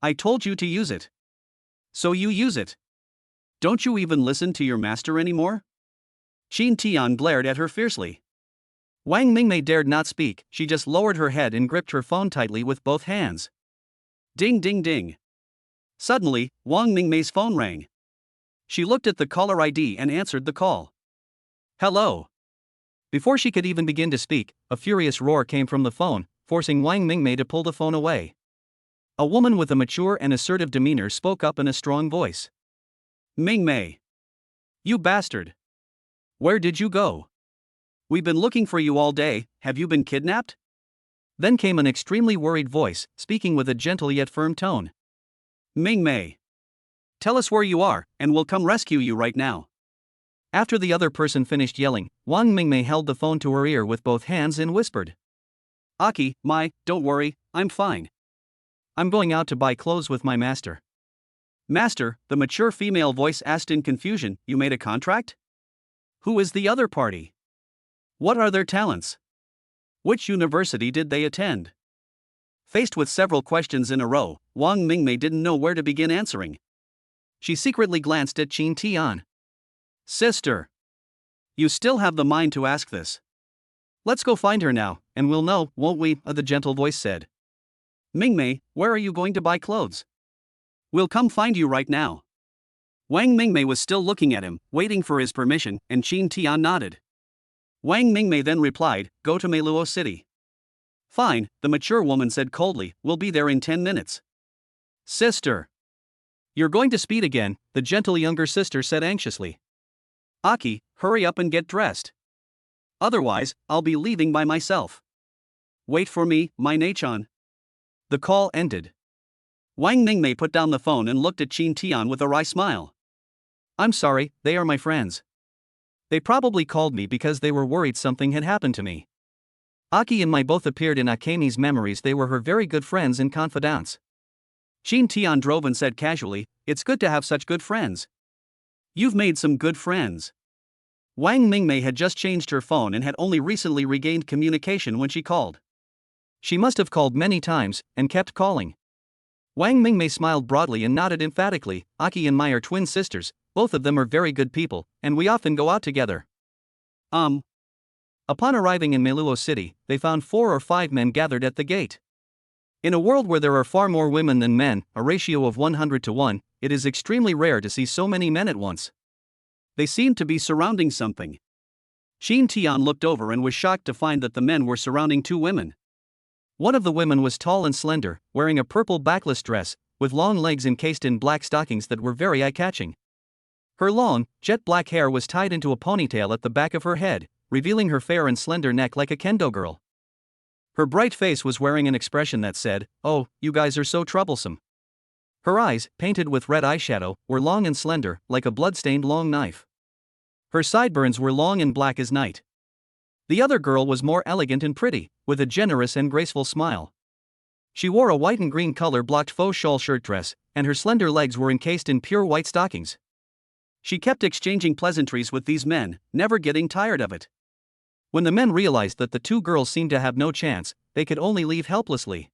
I told you to use it. So you use it. Don't you even listen to your master anymore? Qin Tian glared at her fiercely. Wang Mingmei dared not speak, she just lowered her head and gripped her phone tightly with both hands. Ding ding ding. Suddenly, Wang Mingmei's phone rang. She looked at the caller ID and answered the call. Hello. Before she could even begin to speak, a furious roar came from the phone, forcing Wang Mingmei to pull the phone away. A woman with a mature and assertive demeanor spoke up in a strong voice. Mingmei. You bastard. Where did you go? We've been looking for you all day, have you been kidnapped? Then came an extremely worried voice, speaking with a gentle yet firm tone. Mingmei. Tell us where you are, and we'll come rescue you right now. After the other person finished yelling, Wang Mingmei held the phone to her ear with both hands and whispered. Aki, don't worry, I'm fine. I'm going out to buy clothes with my master. Master, the mature female voice asked in confusion, you made a contract? Who is the other party? What are their talents? Which university did they attend? Faced with several questions in a row, Wang Mingmei didn't know where to begin answering. She secretly glanced at Qin Tian. Sister. You still have the mind to ask this. Let's go find her now, and we'll know, won't we? The gentle voice said. Mingmei, where are you going to buy clothes? We'll come find you right now. Wang Mingmei was still looking at him, waiting for his permission, and Qin Tian nodded. Wang Mingmei then replied, go to Meiluo City. Fine, the mature woman said coldly, we'll be there in 10 minutes. Sister. You're going to speed again, the gentle younger sister said anxiously. Aki, hurry up and get dressed. Otherwise, I'll be leaving by myself. Wait for me, my Nei-chan. The call ended. Wang Mingmei put down the phone and looked at Qin Tian with a wry smile. I'm sorry, they are my friends. They probably called me because they were worried something had happened to me. Aki and I both appeared in Akemi's memories. They were her very good friends and confidants. Qin Tian drove and said casually, it's good to have such good friends. You've made some good friends. Wang Mingmei had just changed her phone and had only recently regained communication when she called. She must have called many times, and kept calling. Wang Mingmei smiled broadly and nodded emphatically, Aki and I are twin sisters, both of them are very good people, and we often go out together. Upon arriving in Meiluo City, they found 4 or 5 men gathered at the gate. In a world where there are far more women than men, a ratio of 100 to 1, it is extremely rare to see so many men at once. They seemed to be surrounding something. Qin Tian looked over and was shocked to find that the men were surrounding 2 women. One of the women was tall and slender, wearing a purple backless dress, with long legs encased in black stockings that were very eye-catching. Her long, jet black hair was tied into a ponytail at the back of her head, revealing her fair and slender neck like a kendo girl. Her bright face was wearing an expression that said, oh, you guys are so troublesome. Her eyes, painted with red eyeshadow, were long and slender, like a blood-stained long knife. Her sideburns were long and black as night. The other girl was more elegant and pretty, with a generous and graceful smile. She wore a white and green color blocked faux shawl shirt dress, and her slender legs were encased in pure white stockings. She kept exchanging pleasantries with these men, never getting tired of it. When the men realized that the two girls seemed to have no chance, they could only leave helplessly.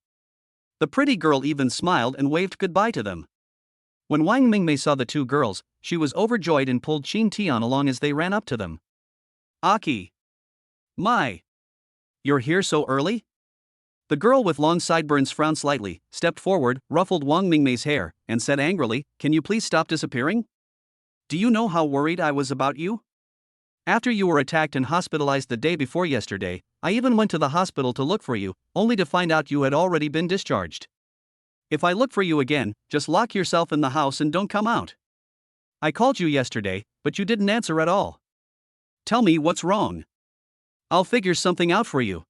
The pretty girl even smiled and waved goodbye to them. When Wang Mingmei saw the two girls, she was overjoyed and pulled Qin Tian along as they ran up to them. Aki! My! You're here so early? The girl with long sideburns frowned slightly, stepped forward, ruffled Wang Mingmei's hair, and said angrily, "Can you please stop disappearing? Do you know how worried I was about you? After you were attacked and hospitalized the day before yesterday, I even went to the hospital to look for you, only to find out you had already been discharged. If I look for you again, just lock yourself in the house and don't come out. I called you yesterday, but you didn't answer at all. Tell me what's wrong. I'll figure something out for you."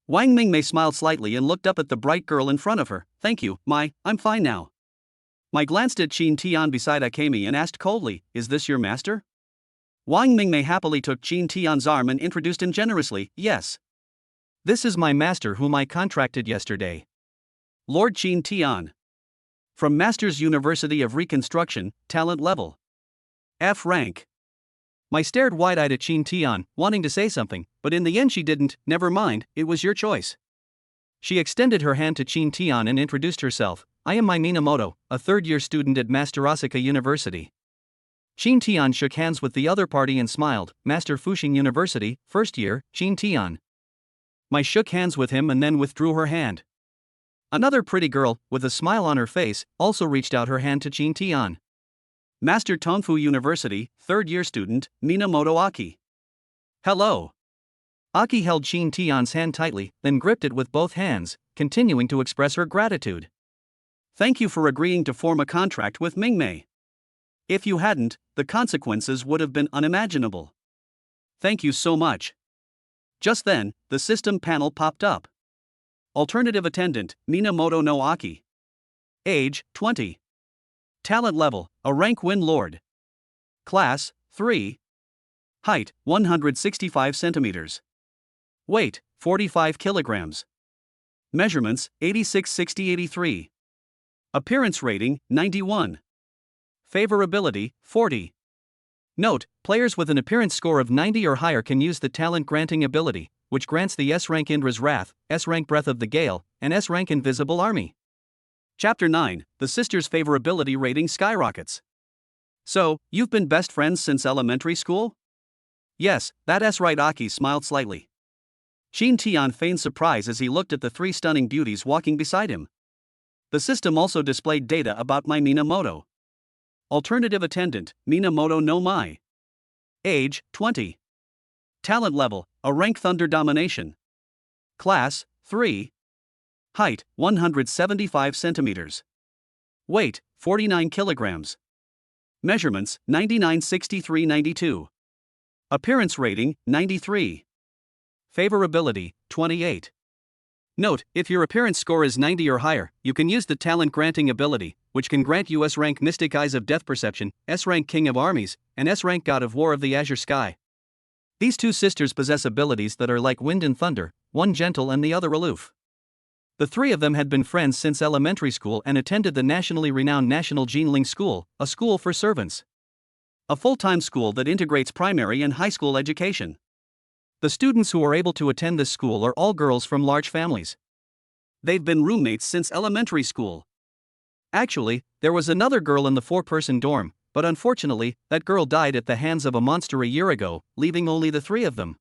Wang Mingmei smiled slightly and looked up at the bright girl in front of her. "Thank you, I'm fine now." Mai glanced at Qin Tian beside Akemi and asked coldly, "Is this your master?" Wang Mingmei happily took Qin Tian's arm and introduced him generously. "Yes. This is my master whom I contracted yesterday. Lord Qin Tian. From Masters University of Reconstruction, talent level F rank." Mai stared wide-eyed at Qin Tian, wanting to say something, but in the end she didn't. "Never mind, it was your choice." She extended her hand to Qin Tian and introduced herself. "I am Mai Minamoto, a third-year student at Master Asaka University." Qin Tian shook hands with the other party and smiled. "Master Fuxing University, first year, Qin Tian." Mai shook hands with him and then withdrew her hand. Another pretty girl, with a smile on her face, also reached out her hand to Qin Tian. "Master Tongfu University, third-year student, Minamoto Aki." "Hello." Aki held Qin Tian's hand tightly, then gripped it with both hands, continuing to express her gratitude. "Thank you for agreeing to form a contract with Mingmei. If you hadn't, the consequences would have been unimaginable. Thank you so much." Just then, the system panel popped up. Alternative attendant, Minamoto no Aki. Age, 20. Talent level, a rank Win Lord. Class, 3. Height, 165 centimeters. Weight, 45 kilograms. Measurements, 86, 60, 83. Appearance rating, 91. Favorability, 40. Note, players with an appearance score of 90 or higher can use the talent granting ability, which grants the S-rank Indra's Wrath, S-rank Breath of the Gale, and S-rank Invisible Army. Chapter 9, the sisters' favorability rating skyrockets. "So, you've been best friends since elementary school?" "Yes, that's right." Aki smiled slightly. Qin Tian feigned surprise as he looked at the three stunning beauties walking beside him. The system also displayed data about Mai Minamoto. Alternative attendant, Minamoto no Mai. Age, 20. Talent level, a rank Thunder Domination. Class, 3. Height, 175 centimeters. Weight, 49 kilograms. Measurements, 99, 63, 92. Appearance rating, 93. Favorability, 28. Note, if your appearance score is 90 or higher, you can use the talent granting ability, which can grant you S-rank Mystic Eyes of Death Perception, S-rank King of Armies, and S-rank God of War of the Azure Sky. These two sisters possess abilities that are like wind and thunder, one gentle and the other aloof. The three of them had been friends since elementary school and attended the nationally renowned National Jinling School, a school for servants. A full-time school that integrates primary and high school education. The students who are able to attend this school are all girls from large families. They've been roommates since elementary school. Actually, there was another girl in the four-person dorm, but unfortunately, that girl died at the hands of a monster a year ago, leaving only the three of them.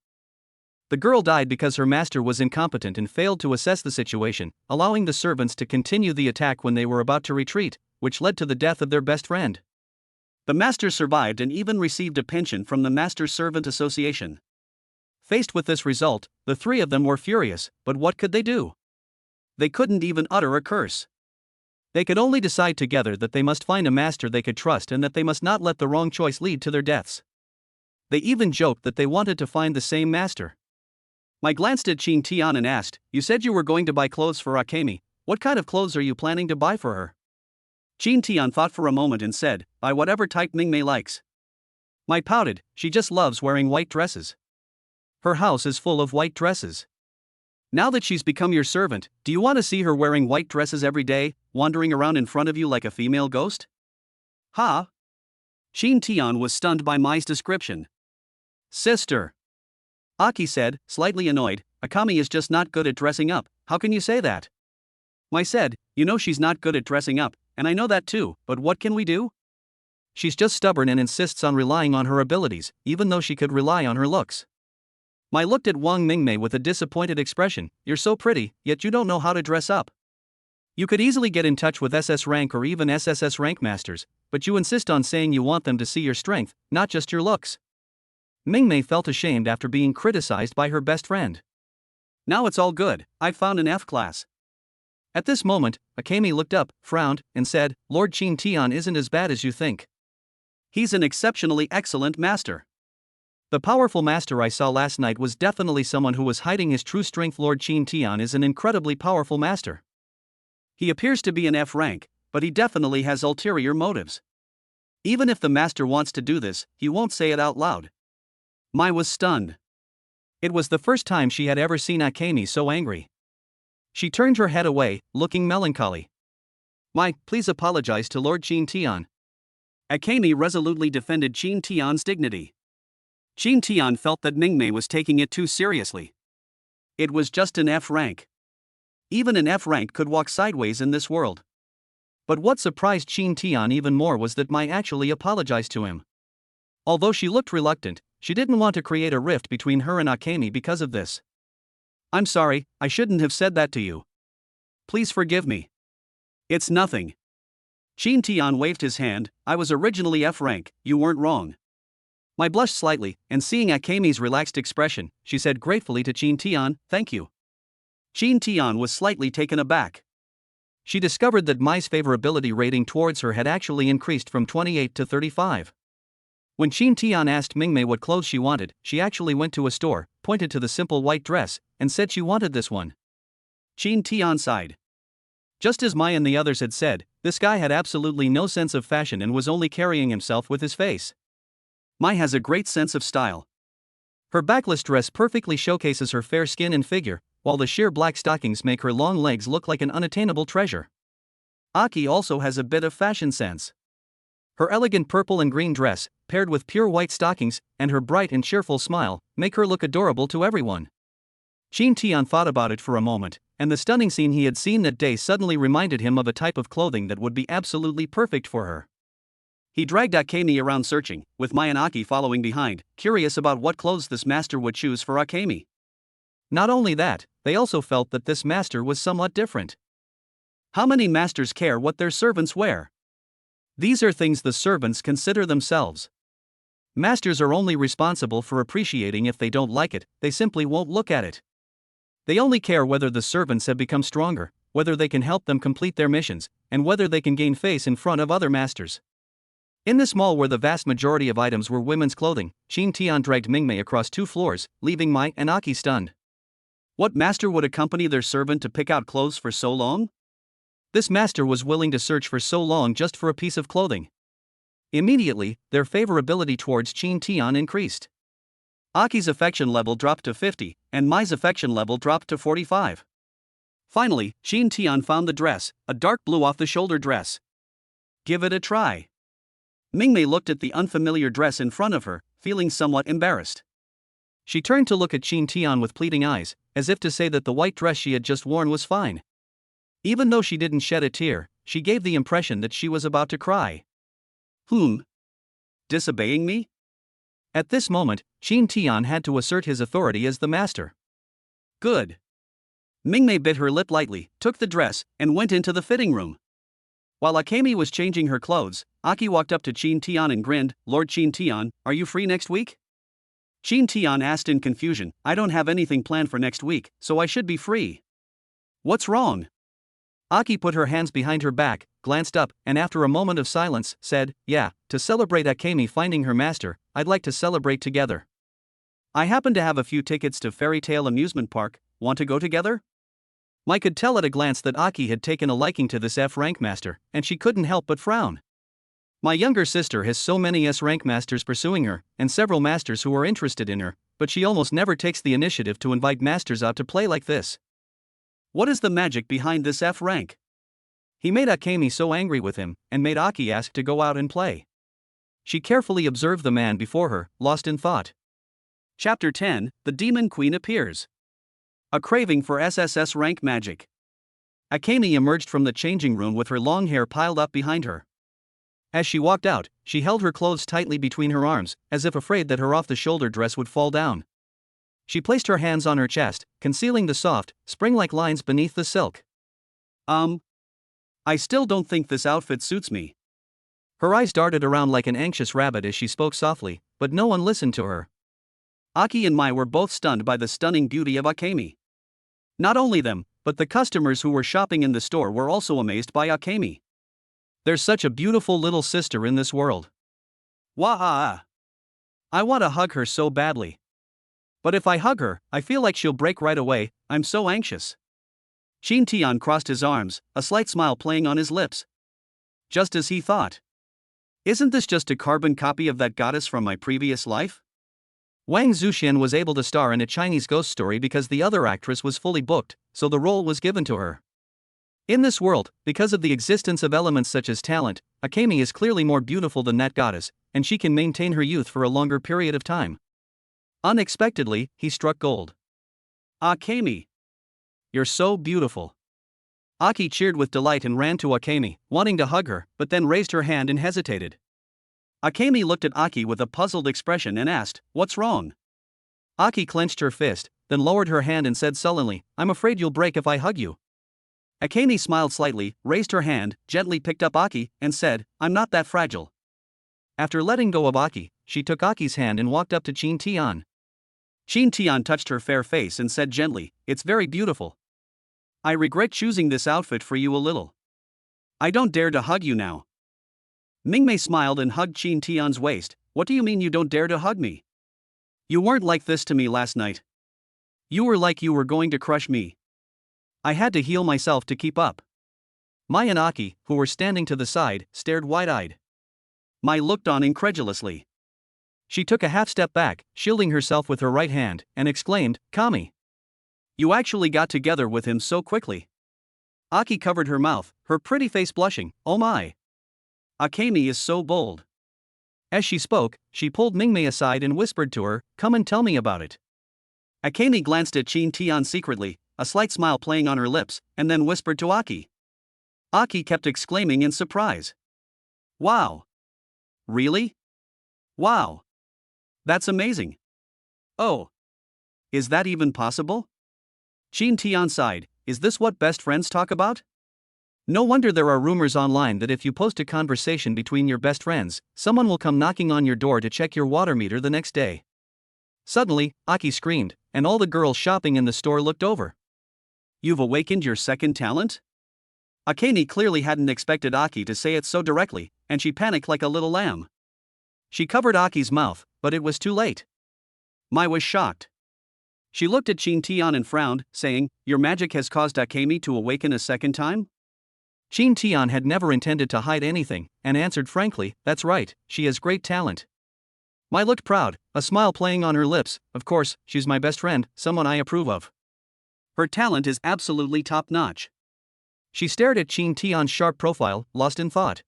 The girl died because her master was incompetent and failed to assess the situation, allowing the servants to continue the attack when they were about to retreat, which led to the death of their best friend. The master survived and even received a pension from the Master Servant Association. Faced with this result, the three of them were furious, but what could they do? They couldn't even utter a curse. They could only decide together that they must find a master they could trust and that they must not let the wrong choice lead to their deaths. They even joked that they wanted to find the same master. Mai glanced at Qin Tian and asked, "You said you were going to buy clothes for Akemi. What kind of clothes are you planning to buy for her?" Qin Tian thought for a moment and said, "Buy whatever type Mingmei likes." Mai pouted, "She just loves wearing white dresses. Her house is full of white dresses." Now that she's become your servant, do you want to see her wearing white dresses every day, wandering around in front of you like a female ghost? Ha! Shin Tian was stunned by Mai's description. Sister! Aki said, slightly annoyed, Akami is just not good at dressing up, how can you say that? Mai said, you know she's not good at dressing up, and I know that too, but what can we do? She's just stubborn and insists on relying on her abilities, even though she could rely on her looks. Mai looked at Wang Mingmei with a disappointed expression, you're so pretty, yet you don't know how to dress up. You could easily get in touch with SS rank or even SSS rank masters, but you insist on saying you want them to see your strength, not just your looks. Mingmei felt ashamed after being criticized by her best friend. Now it's all good, I've found an F class. At this moment, Akemi looked up, frowned, and said, Lord Qin Tian isn't as bad as you think. He's an exceptionally excellent master. The powerful master I saw last night was definitely someone who was hiding his true strength. Lord Qin Tian is an incredibly powerful master. He appears to be an F rank, but he definitely has ulterior motives. Even if the master wants to do this, he won't say it out loud. Mai was stunned. It was the first time she had ever seen Akemi so angry. She turned her head away, looking melancholy. Mai, please apologize to Lord Qin Tian. Akemi resolutely defended Qin Tian's dignity. Qin Tian felt that Mingmei was taking it too seriously. It was just an F rank. Even an F rank could walk sideways in this world. But what surprised Qin Tian even more was that Mai actually apologized to him. Although she looked reluctant, she didn't want to create a rift between her and Akemi because of this. I'm sorry, I shouldn't have said that to you. Please forgive me. It's nothing. Qin Tian waved his hand, I was originally F rank, you weren't wrong. Mai blushed slightly, and seeing Akemi's relaxed expression, she said gratefully to Qin Tian, thank you. Qin Tian was slightly taken aback. She discovered that Mai's favorability rating towards her had actually increased from 28 to 35. When Qin Tian asked Mingmei what clothes she wanted, she actually went to a store, pointed to the simple white dress, and said she wanted this one. Qin Tian sighed. Just as Mai and the others had said, this guy had absolutely no sense of fashion and was only carrying himself with his face. Mai has a great sense of style. Her backless dress perfectly showcases her fair skin and figure, while the sheer black stockings make her long legs look like an unattainable treasure. Aki also has a bit of fashion sense. Her elegant purple and green dress, paired with pure white stockings, and her bright and cheerful smile, make her look adorable to everyone. Qin Tian thought about it for a moment, and the stunning scene he had seen that day suddenly reminded him of a type of clothing that would be absolutely perfect for her. He dragged Akemi around searching, with Mai and Aki following behind, curious about what clothes this master would choose for Akemi. Not only that, they also felt that this master was somewhat different. How many masters care what their servants wear? These are things the servants consider themselves. Masters are only responsible for appreciating. If they don't like it, they simply won't look at it. They only care whether the servants have become stronger, whether they can help them complete their missions, and whether they can gain face in front of other masters. In this mall where the vast majority of items were women's clothing, Qin Tian dragged Mingmei across 2 floors, leaving Mai and Aki stunned. What master would accompany their servant to pick out clothes for so long? This master was willing to search for so long just for a piece of clothing. Immediately, their favorability towards Qin Tian increased. Aki's affection level dropped to 50, and Mai's affection level dropped to 45. Finally, Qin Tian found the dress, a dark blue off-the-shoulder dress. Give it a try. Mingmei looked at the unfamiliar dress in front of her, feeling somewhat embarrassed. She turned to look at Qin Tian with pleading eyes, as if to say that the white dress she had just worn was fine. Even though she didn't shed a tear, she gave the impression that she was about to cry. Disobeying me? At this moment, Qin Tian had to assert his authority as the master. Good. Mingmei bit her lip lightly, took the dress, and went into the fitting room. While Akemi was changing her clothes, Aki walked up to Qin Tian and grinned, Lord Qin Tian, are you free next week? Qin Tian asked in confusion, I don't have anything planned for next week, so I should be free. What's wrong? Aki put her hands behind her back, glanced up, and after a moment of silence, said, yeah, to celebrate Akemi finding her master, I'd like to celebrate together. I happen to have a few tickets to Fairy Tale Amusement Park, want to go together? Mai could tell at a glance that Aki had taken a liking to this F-rank master, and she couldn't help but frown. My younger sister has so many S-rank masters pursuing her, and several masters who are interested in her, but she almost never takes the initiative to invite masters out to play like this. What is the magic behind this F rank? He made Akemi so angry with him, and made Aki ask to go out and play. She carefully observed the man before her, lost in thought. Chapter 10, The Demon Queen Appears. A craving for SSS rank magic. Akemi emerged from the changing room with her long hair piled up behind her. As she walked out, she held her clothes tightly between her arms, as if afraid that her off-the-shoulder dress would fall down. She placed her hands on her chest, concealing the soft, spring-like lines beneath the silk. I still don't think this outfit suits me. Her eyes darted around like an anxious rabbit as she spoke softly, but no one listened to her. Aki and Mai were both stunned by the stunning beauty of Akemi. Not only them, but the customers who were shopping in the store were also amazed by Akemi. There's such a beautiful little sister in this world. Wah! I want to hug her so badly. But if I hug her, I feel like she'll break right away. I'm so anxious. Shin Tian crossed his arms, a slight smile playing on his lips. Just as he thought. Isn't this just a carbon copy of that goddess from my previous life? Wang Zuxian was able to star in a Chinese ghost story because the other actress was fully booked, so the role was given to her. In this world, because of the existence of elements such as talent, Akemi is clearly more beautiful than that goddess, and she can maintain her youth for a longer period of time. Unexpectedly, he struck gold. Akemi. You're so beautiful. Aki cheered with delight and ran to Akemi, wanting to hug her, but then raised her hand and hesitated. Akemi looked at Aki with a puzzled expression and asked, "What's wrong?" Aki clenched her fist, then lowered her hand and said sullenly, "I'm afraid you'll break if I hug you." Akemi smiled slightly, raised her hand, gently picked up Aki, and said, "I'm not that fragile." After letting go of Aki, she took Aki's hand and walked up to Shin Tian. Shin Tian touched her fair face and said gently, "It's very beautiful. I regret choosing this outfit for you a little. I don't dare to hug you now." Mingmei smiled and hugged Shin Tian's waist. "What do you mean you don't dare to hug me? You weren't like this to me last night. You were like you were going to crush me. I had to heal myself to keep up." Mai and Aki, who were standing to the side, stared wide-eyed. Mai looked on incredulously. She took a half step back, shielding herself with her right hand, and exclaimed, "Kami. You actually got together with him so quickly." Aki covered her mouth, her pretty face blushing. "Oh my. Akemi is so bold." As she spoke, she pulled Mingmei aside and whispered to her, "Come and tell me about it." Akemi glanced at Shin Tian secretly, a slight smile playing on her lips, and then whispered to Aki. Aki kept exclaiming in surprise. "Wow. Really? Wow. That's amazing. Oh. Is that even possible?" Shin Tian sighed. "Is this what best friends talk about?" No wonder there are rumors online that if you post a conversation between your best friends, someone will come knocking on your door to check your water meter the next day. Suddenly, Aki screamed, and all the girls shopping in the store looked over. "You've awakened your second talent?" Akemi clearly hadn't expected Aki to say it so directly, and she panicked like a little lamb. She covered Aki's mouth, but it was too late. Mai was shocked. She looked at Shin Tian and frowned, saying, "Your magic has caused Akemi to awaken a second time?" Shin Tian had never intended to hide anything, and answered frankly, "That's right, she has great talent." Mai looked proud, a smile playing on her lips. "Of course, she's my best friend, someone I approve of. Her talent is absolutely top-notch." She stared at Shin Tian's sharp profile, lost in thought.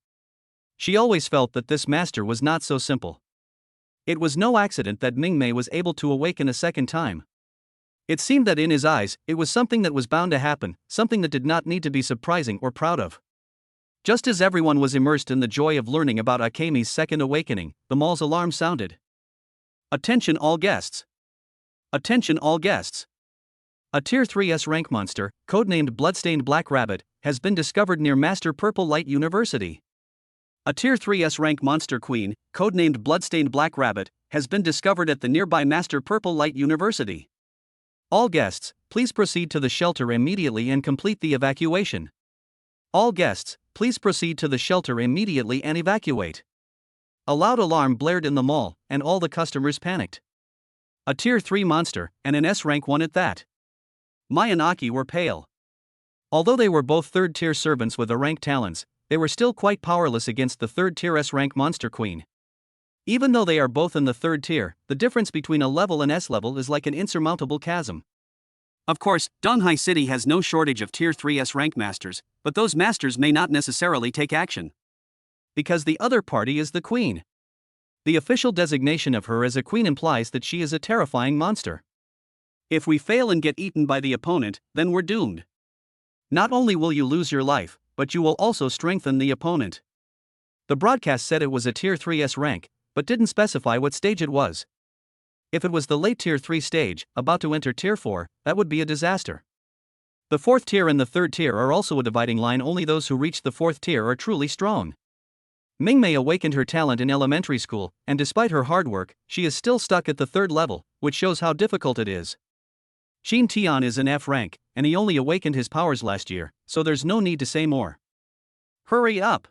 She always felt that this master was not so simple. It was no accident that Mingmei was able to awaken a second time. It seemed that in his eyes, it was something that was bound to happen, something that did not need to be surprising or proud of. Just as everyone was immersed in the joy of learning about Akemi's second awakening, the mall's alarm sounded. "Attention all guests! Attention all guests! A Tier 3S rank monster, codenamed Bloodstained Black Rabbit, has been discovered near Master Purple Light University. A Tier 3S rank monster queen, codenamed Bloodstained Black Rabbit, has been discovered at the nearby Master Purple Light University. All guests, please proceed to the shelter immediately and complete the evacuation. All guests, please proceed to the shelter immediately and evacuate." A loud alarm blared in the mall, and all the customers panicked. A Tier 3 monster, and an S-rank one at that. Mai and Aki were pale. Although they were both third-tier servants with rank talents, they were still quite powerless against the third-tier S-rank monster queen. Even though they are both in the third tier, the difference between a level and S level is like an insurmountable chasm. Of course, Donghai City has no shortage of Tier 3 S rank masters, but those masters may not necessarily take action. Because the other party is the queen. The official designation of her as a queen implies that she is a terrifying monster. If we fail and get eaten by the opponent, then we're doomed. Not only will you lose your life, but you will also strengthen the opponent. The broadcast said it was a Tier 3S rank, but didn't specify what stage it was. If it was the late Tier 3 stage, about to enter Tier 4, that would be a disaster. The 4th tier and the 3rd tier are also a dividing line. Only those who reach the 4th tier are truly strong. Mingmei awakened her talent in elementary school, and despite her hard work, she is still stuck at the 3rd level, which shows how difficult it is. Qin Tian is an F rank, and he only awakened his powers last year, so there's no need to say more. Hurry up!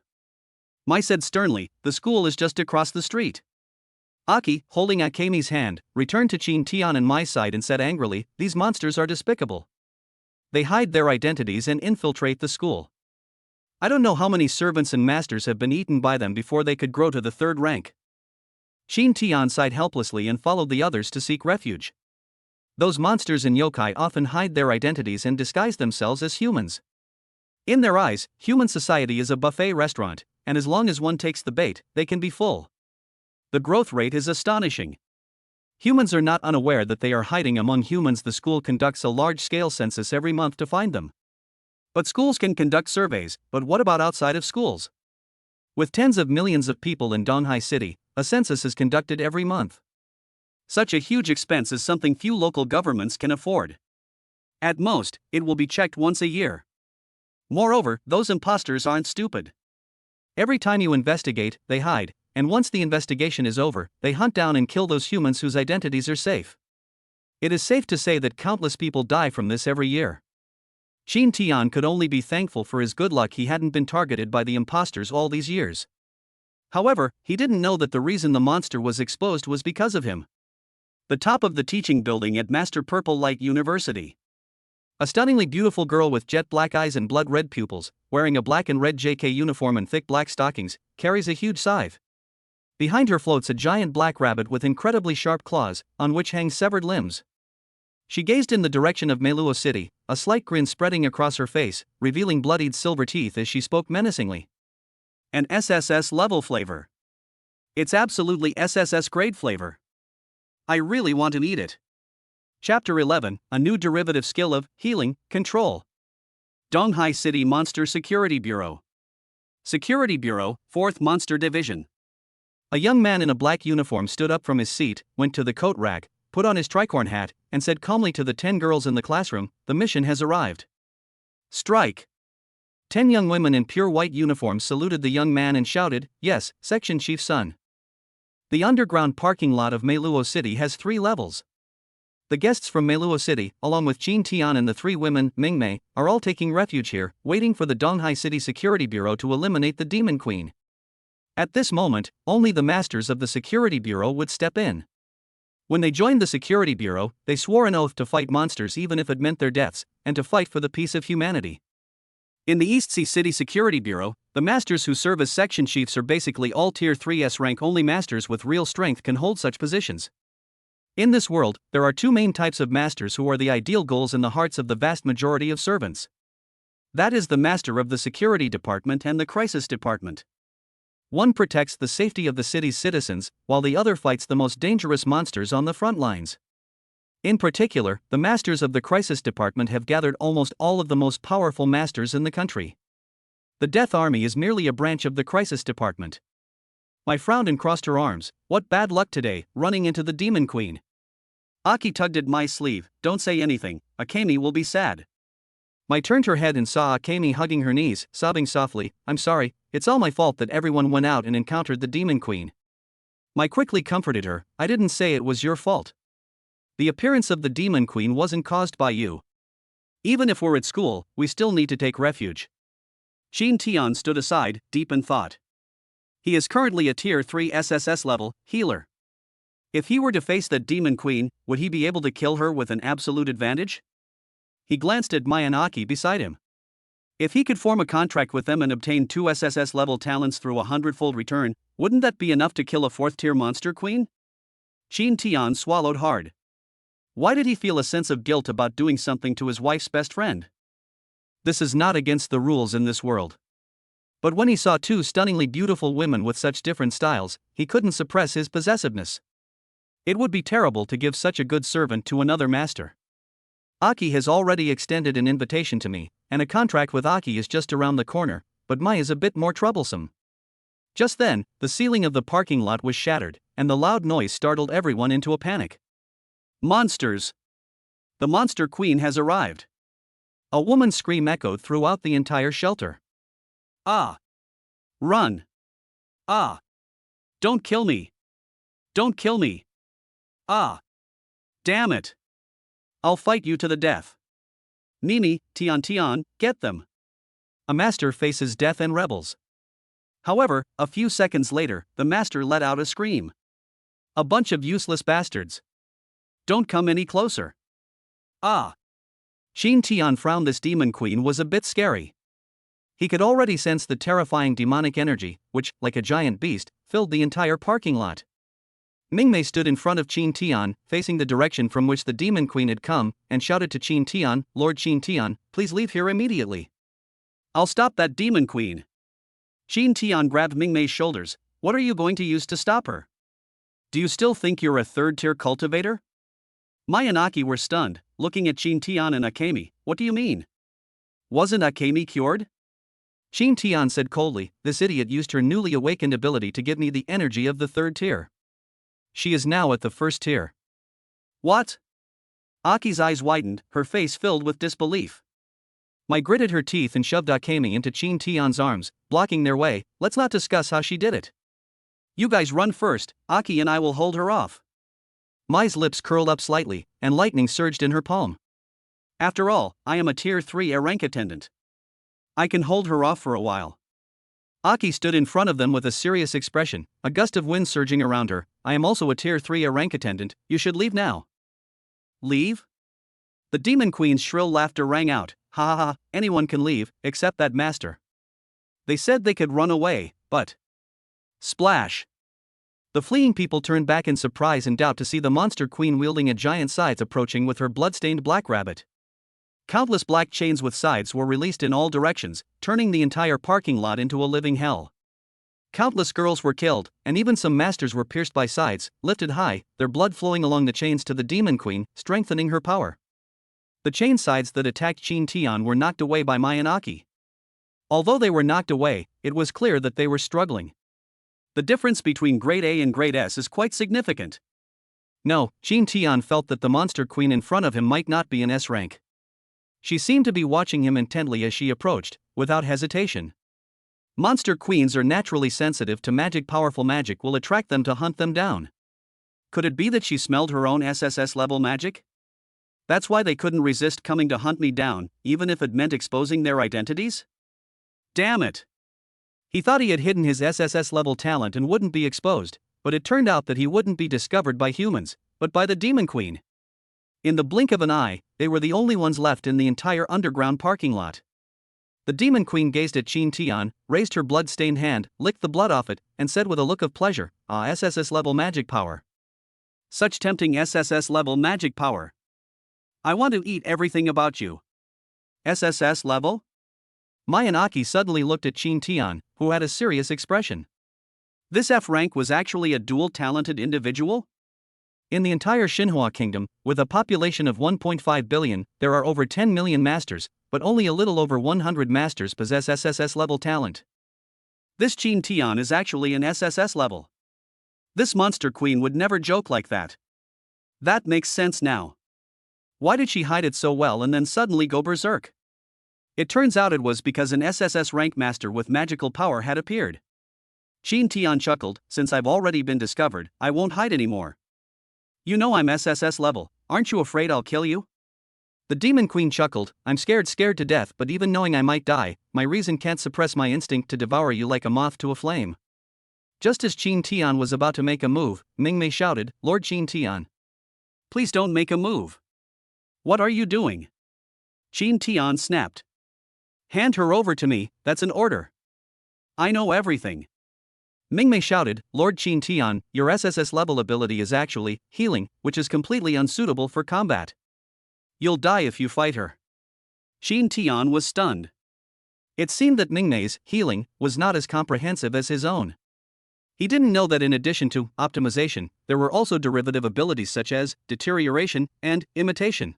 Mai said sternly, the school is just across the street. Aki, holding Akemi's hand, returned to Qin Tian and Mai's side and said angrily, these monsters are despicable. They hide their identities and infiltrate the school. I don't know how many servants and masters have been eaten by them before they could grow to the 3rd rank. Qin Tian sighed helplessly and followed the others to seek refuge. Those monsters and yokai often hide their identities and disguise themselves as humans. In their eyes, human society is a buffet restaurant, and as long as one takes the bait, they can be full. The growth rate is astonishing. Humans are not unaware that they are hiding among humans. The school conducts a large-scale census every month to find them. But schools can conduct surveys, but what about outside of schools? With tens of millions of people in Donghai City, a census is conducted every month. Such a huge expense is something few local governments can afford. At most, it will be checked once a year. Moreover, those imposters aren't stupid. Every time you investigate, they hide, and once the investigation is over, they hunt down and kill those humans whose identities are safe. It is safe to say that countless people die from this every year. Qin Tian could only be thankful for his good luck he hadn't been targeted by the imposters all these years. However, he didn't know that the reason the monster was exposed was because of him. The top of the teaching building at Master Purple Light University. A stunningly beautiful girl with jet black eyes and blood red pupils, wearing a black and red JK uniform and thick black stockings, carries a huge scythe. Behind her floats a giant black rabbit with incredibly sharp claws, on which hang severed limbs. She gazed in the direction of Meluo City, a slight grin spreading across her face, revealing bloodied silver teeth as she spoke menacingly. An SSS level flavor. It's absolutely SSS grade flavor. I really want to eat it. Chapter 11, a new derivative skill of healing, control. Donghai City Monster Security Bureau. Security Bureau, 4th Monster Division. A young man in a black uniform stood up from his seat, went to the coat rack, put on his tricorn hat, and said calmly to the 10 girls in the classroom, the mission has arrived. Strike. 10 young women in pure white uniforms saluted the young man and shouted, yes, Section Chief's son. The underground parking lot of Meluo City has 3 levels. The guests from Meluo City, along with Qin Tian and the 3 women, Mingmei, are all taking refuge here, waiting for the Donghai City Security Bureau to eliminate the Demon Queen. At this moment, only the masters of the Security Bureau would step in. When they joined the Security Bureau, they swore an oath to fight monsters even if it meant their deaths, and to fight for the peace of humanity. In the East Sea City Security Bureau, the masters who serve as section chiefs are basically all Tier 3S rank. Only masters with real strength can hold such positions. In this world, there are 2 main types of masters who are the ideal goals in the hearts of the vast majority of servants. That is the master of the Security Department and the Crisis Department. One protects the safety of the city's citizens, while the other fights the most dangerous monsters on the front lines. In particular, the masters of the Crisis Department have gathered almost all of the most powerful masters in the country. The Death Army is merely a branch of the Crisis Department. Mai frowned and crossed her arms. What bad luck today, running into the Demon Queen. Aki tugged at Mai's sleeve. Don't say anything, Akemi will be sad. Mai turned her head and saw Akemi hugging her knees, sobbing softly, I'm sorry, it's all my fault that everyone went out and encountered the Demon Queen. Mai quickly comforted her, I didn't say it was your fault. The appearance of the Demon Queen wasn't caused by you. Even if we're at school, we still need to take refuge. Qin Tian stood aside, deep in thought. He is currently a Tier 3 SSS level healer. If he were to face that Demon Queen, would he be able to kill her with an absolute advantage? He glanced at Mai and Aki beside him. If he could form a contract with them and obtain 2 SSS level talents through a 100-fold return, Wouldn't that be enough to kill a 4th-tier monster queen? Qin Tian swallowed hard. Why did he feel a sense of guilt about doing something to his wife's best friend? This is not against the rules in this world. But when he saw 2 stunningly beautiful women with such different styles, he couldn't suppress his possessiveness. It would be terrible to give such a good servant to another master. Aki has already extended an invitation to me, and a contract with Aki is just around the corner, but Mai is a bit more troublesome. Just then, the ceiling of the parking lot was shattered, and the loud noise startled everyone into a panic. Monsters! The monster queen has arrived. A woman's scream echoed throughout the entire shelter. Ah! Run! Ah! Don't kill me! Don't kill me! Ah! Damn it! I'll fight you to the death. Mimi, Tian, get them. A master faces death and rebels. However, a few seconds later, the master let out a scream. A bunch of useless bastards. Don't come any closer. Ah! Qin Tian frowned. This demon queen was a bit scary. He could already sense the terrifying demonic energy, which, like a giant beast, filled the entire parking lot. Mingmei stood in front of Qin Tian, facing the direction from which the demon queen had come, and shouted to Qin Tian, "Lord Qin Tian, please leave here immediately. I'll stop that demon queen." Qin Tian grabbed Mingmei's shoulders. What are you going to use to stop her? Do you still think you're a 3rd-tier cultivator? Mai and Aki were stunned, looking at Qin Tian and Akemi. What do you mean? Wasn't Akemi cured? Qin Tian said coldly, this idiot used her newly awakened ability to give me the energy of the 3rd tier. She is now at the 1st tier. What? Aki's eyes widened, her face filled with disbelief. Mai gritted her teeth and shoved Akemi into Qin Tian's arms, blocking their way. Let's not discuss how she did it. You guys run first, Aki and I will hold her off. Mai's lips curled up slightly, and lightning surged in her palm. After all, I am a tier 3 A rank attendant. I can hold her off for a while. Aki stood in front of them with a serious expression, a gust of wind surging around her. I am also a tier 3 A rank attendant, you should leave now. Leave? The demon queen's shrill laughter rang out. Ha ha ha, anyone can leave, except that master. They said they could run away, but... Splash! The fleeing people turned back in surprise and doubt to see the monster queen wielding a giant scythe approaching with her bloodstained black rabbit. Countless black chains with scythes were released in all directions, turning the entire parking lot into a living hell. Countless girls were killed, and even some masters were pierced by scythes, lifted high, their blood flowing along the chains to the demon queen, strengthening her power. The chain scythes that attacked Qin Tian were knocked away by Mai and Aki. Although they were knocked away, it was clear that they were struggling. The difference between grade A and grade S is quite significant. No, Qin Tian felt that the monster queen in front of him might not be an S rank. She seemed to be watching him intently as she approached, without hesitation. Monster queens are naturally sensitive to magic. Powerful magic will attract them to hunt them down. Could it be that she smelled her own SSS level magic? That's why they couldn't resist coming to hunt me down, even if it meant exposing their identities? Damn it! He thought he had hidden his SSS level talent and wouldn't be exposed, but it turned out that he wouldn't be discovered by humans, but by the demon queen. In the blink of an eye, they were the only ones left in the entire underground parking lot. The demon queen gazed at Qin Tian, raised her blood-stained hand, licked the blood off it, and said with a look of pleasure, "Ah, SSS level magic power. Such tempting SSS level magic power. I want to eat everything about you." SSS level? Mai and Aki suddenly looked at Qin Tian, who had a serious expression. This F rank was actually a dual-talented individual? In the entire Xinhua kingdom, with a population of 1.5 billion, there are over 10 million masters, but only a little over 100 masters possess SSS level talent. This Qin Tian is actually an SSS level. This monster queen would never joke like that. That makes sense now. Why did she hide it so well and then suddenly go berserk? It turns out it was because an SSS rank master with magical power had appeared. Qin Tian chuckled, since I've already been discovered, I won't hide anymore. You know I'm SSS level, aren't you afraid I'll kill you? The demon queen chuckled, I'm scared to death, but even knowing I might die, my reason can't suppress my instinct to devour you like a moth to a flame. Just as Qin Tian was about to make a move, Mingmei shouted, Lord Qin Tian. Please don't make a move. What are you doing? Qin Tian snapped. Hand her over to me, that's an order. I know everything. Mingmei shouted, "Lord Qin Tian, your SSS level ability is actually healing, which is completely unsuitable for combat. You'll die if you fight her." Qin Tian was stunned. It seemed that Mingmei's healing was not as comprehensive as his own. He didn't know that in addition to optimization, there were also derivative abilities such as deterioration and imitation.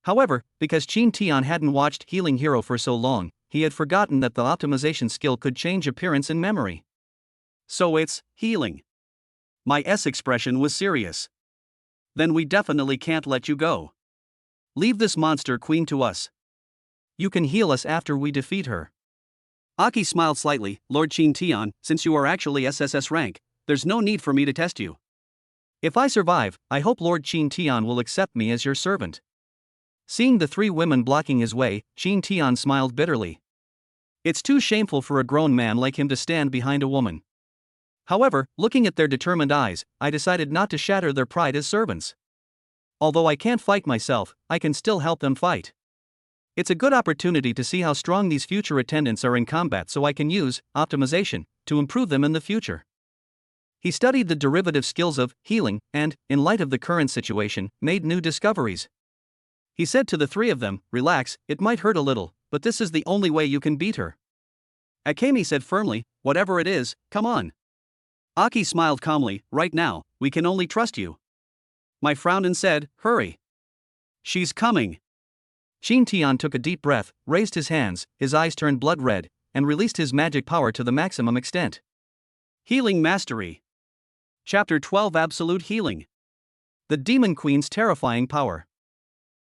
However, because Qin Tian hadn't watched Healing Hero for so long, he had forgotten that the optimization skill could change appearance and memory. So it's healing. My S expression was serious. Then we definitely can't let you go. Leave this monster queen to us. You can heal us after we defeat her. Aki smiled slightly. Lord Qin Tian, since you are actually SSS rank, there's no need for me to test you. If I survive, I hope Lord Qin Tian will accept me as your servant. Seeing the three women blocking his way, Qin Tian smiled bitterly. It's too shameful for a grown man like him to stand behind a woman. However, looking at their determined eyes, I decided not to shatter their pride as servants. Although I can't fight myself, I can still help them fight. It's a good opportunity to see how strong these future attendants are in combat, so I can use optimization to improve them in the future. He studied the derivative skills of healing and, in light of the current situation, made new discoveries. He said to the three of them, "Relax, it might hurt a little, but this is the only way you can beat her." Akemi said firmly, "Whatever it is, come on." Aki smiled calmly, "Right now, we can only trust you." Mai frowned and said, "Hurry. She's coming." Qin Tian took a deep breath, raised his hands, his eyes turned blood red, and released his magic power to the maximum extent. Healing Mastery. Chapter 12 Absolute Healing. The Demon Queen's terrifying power.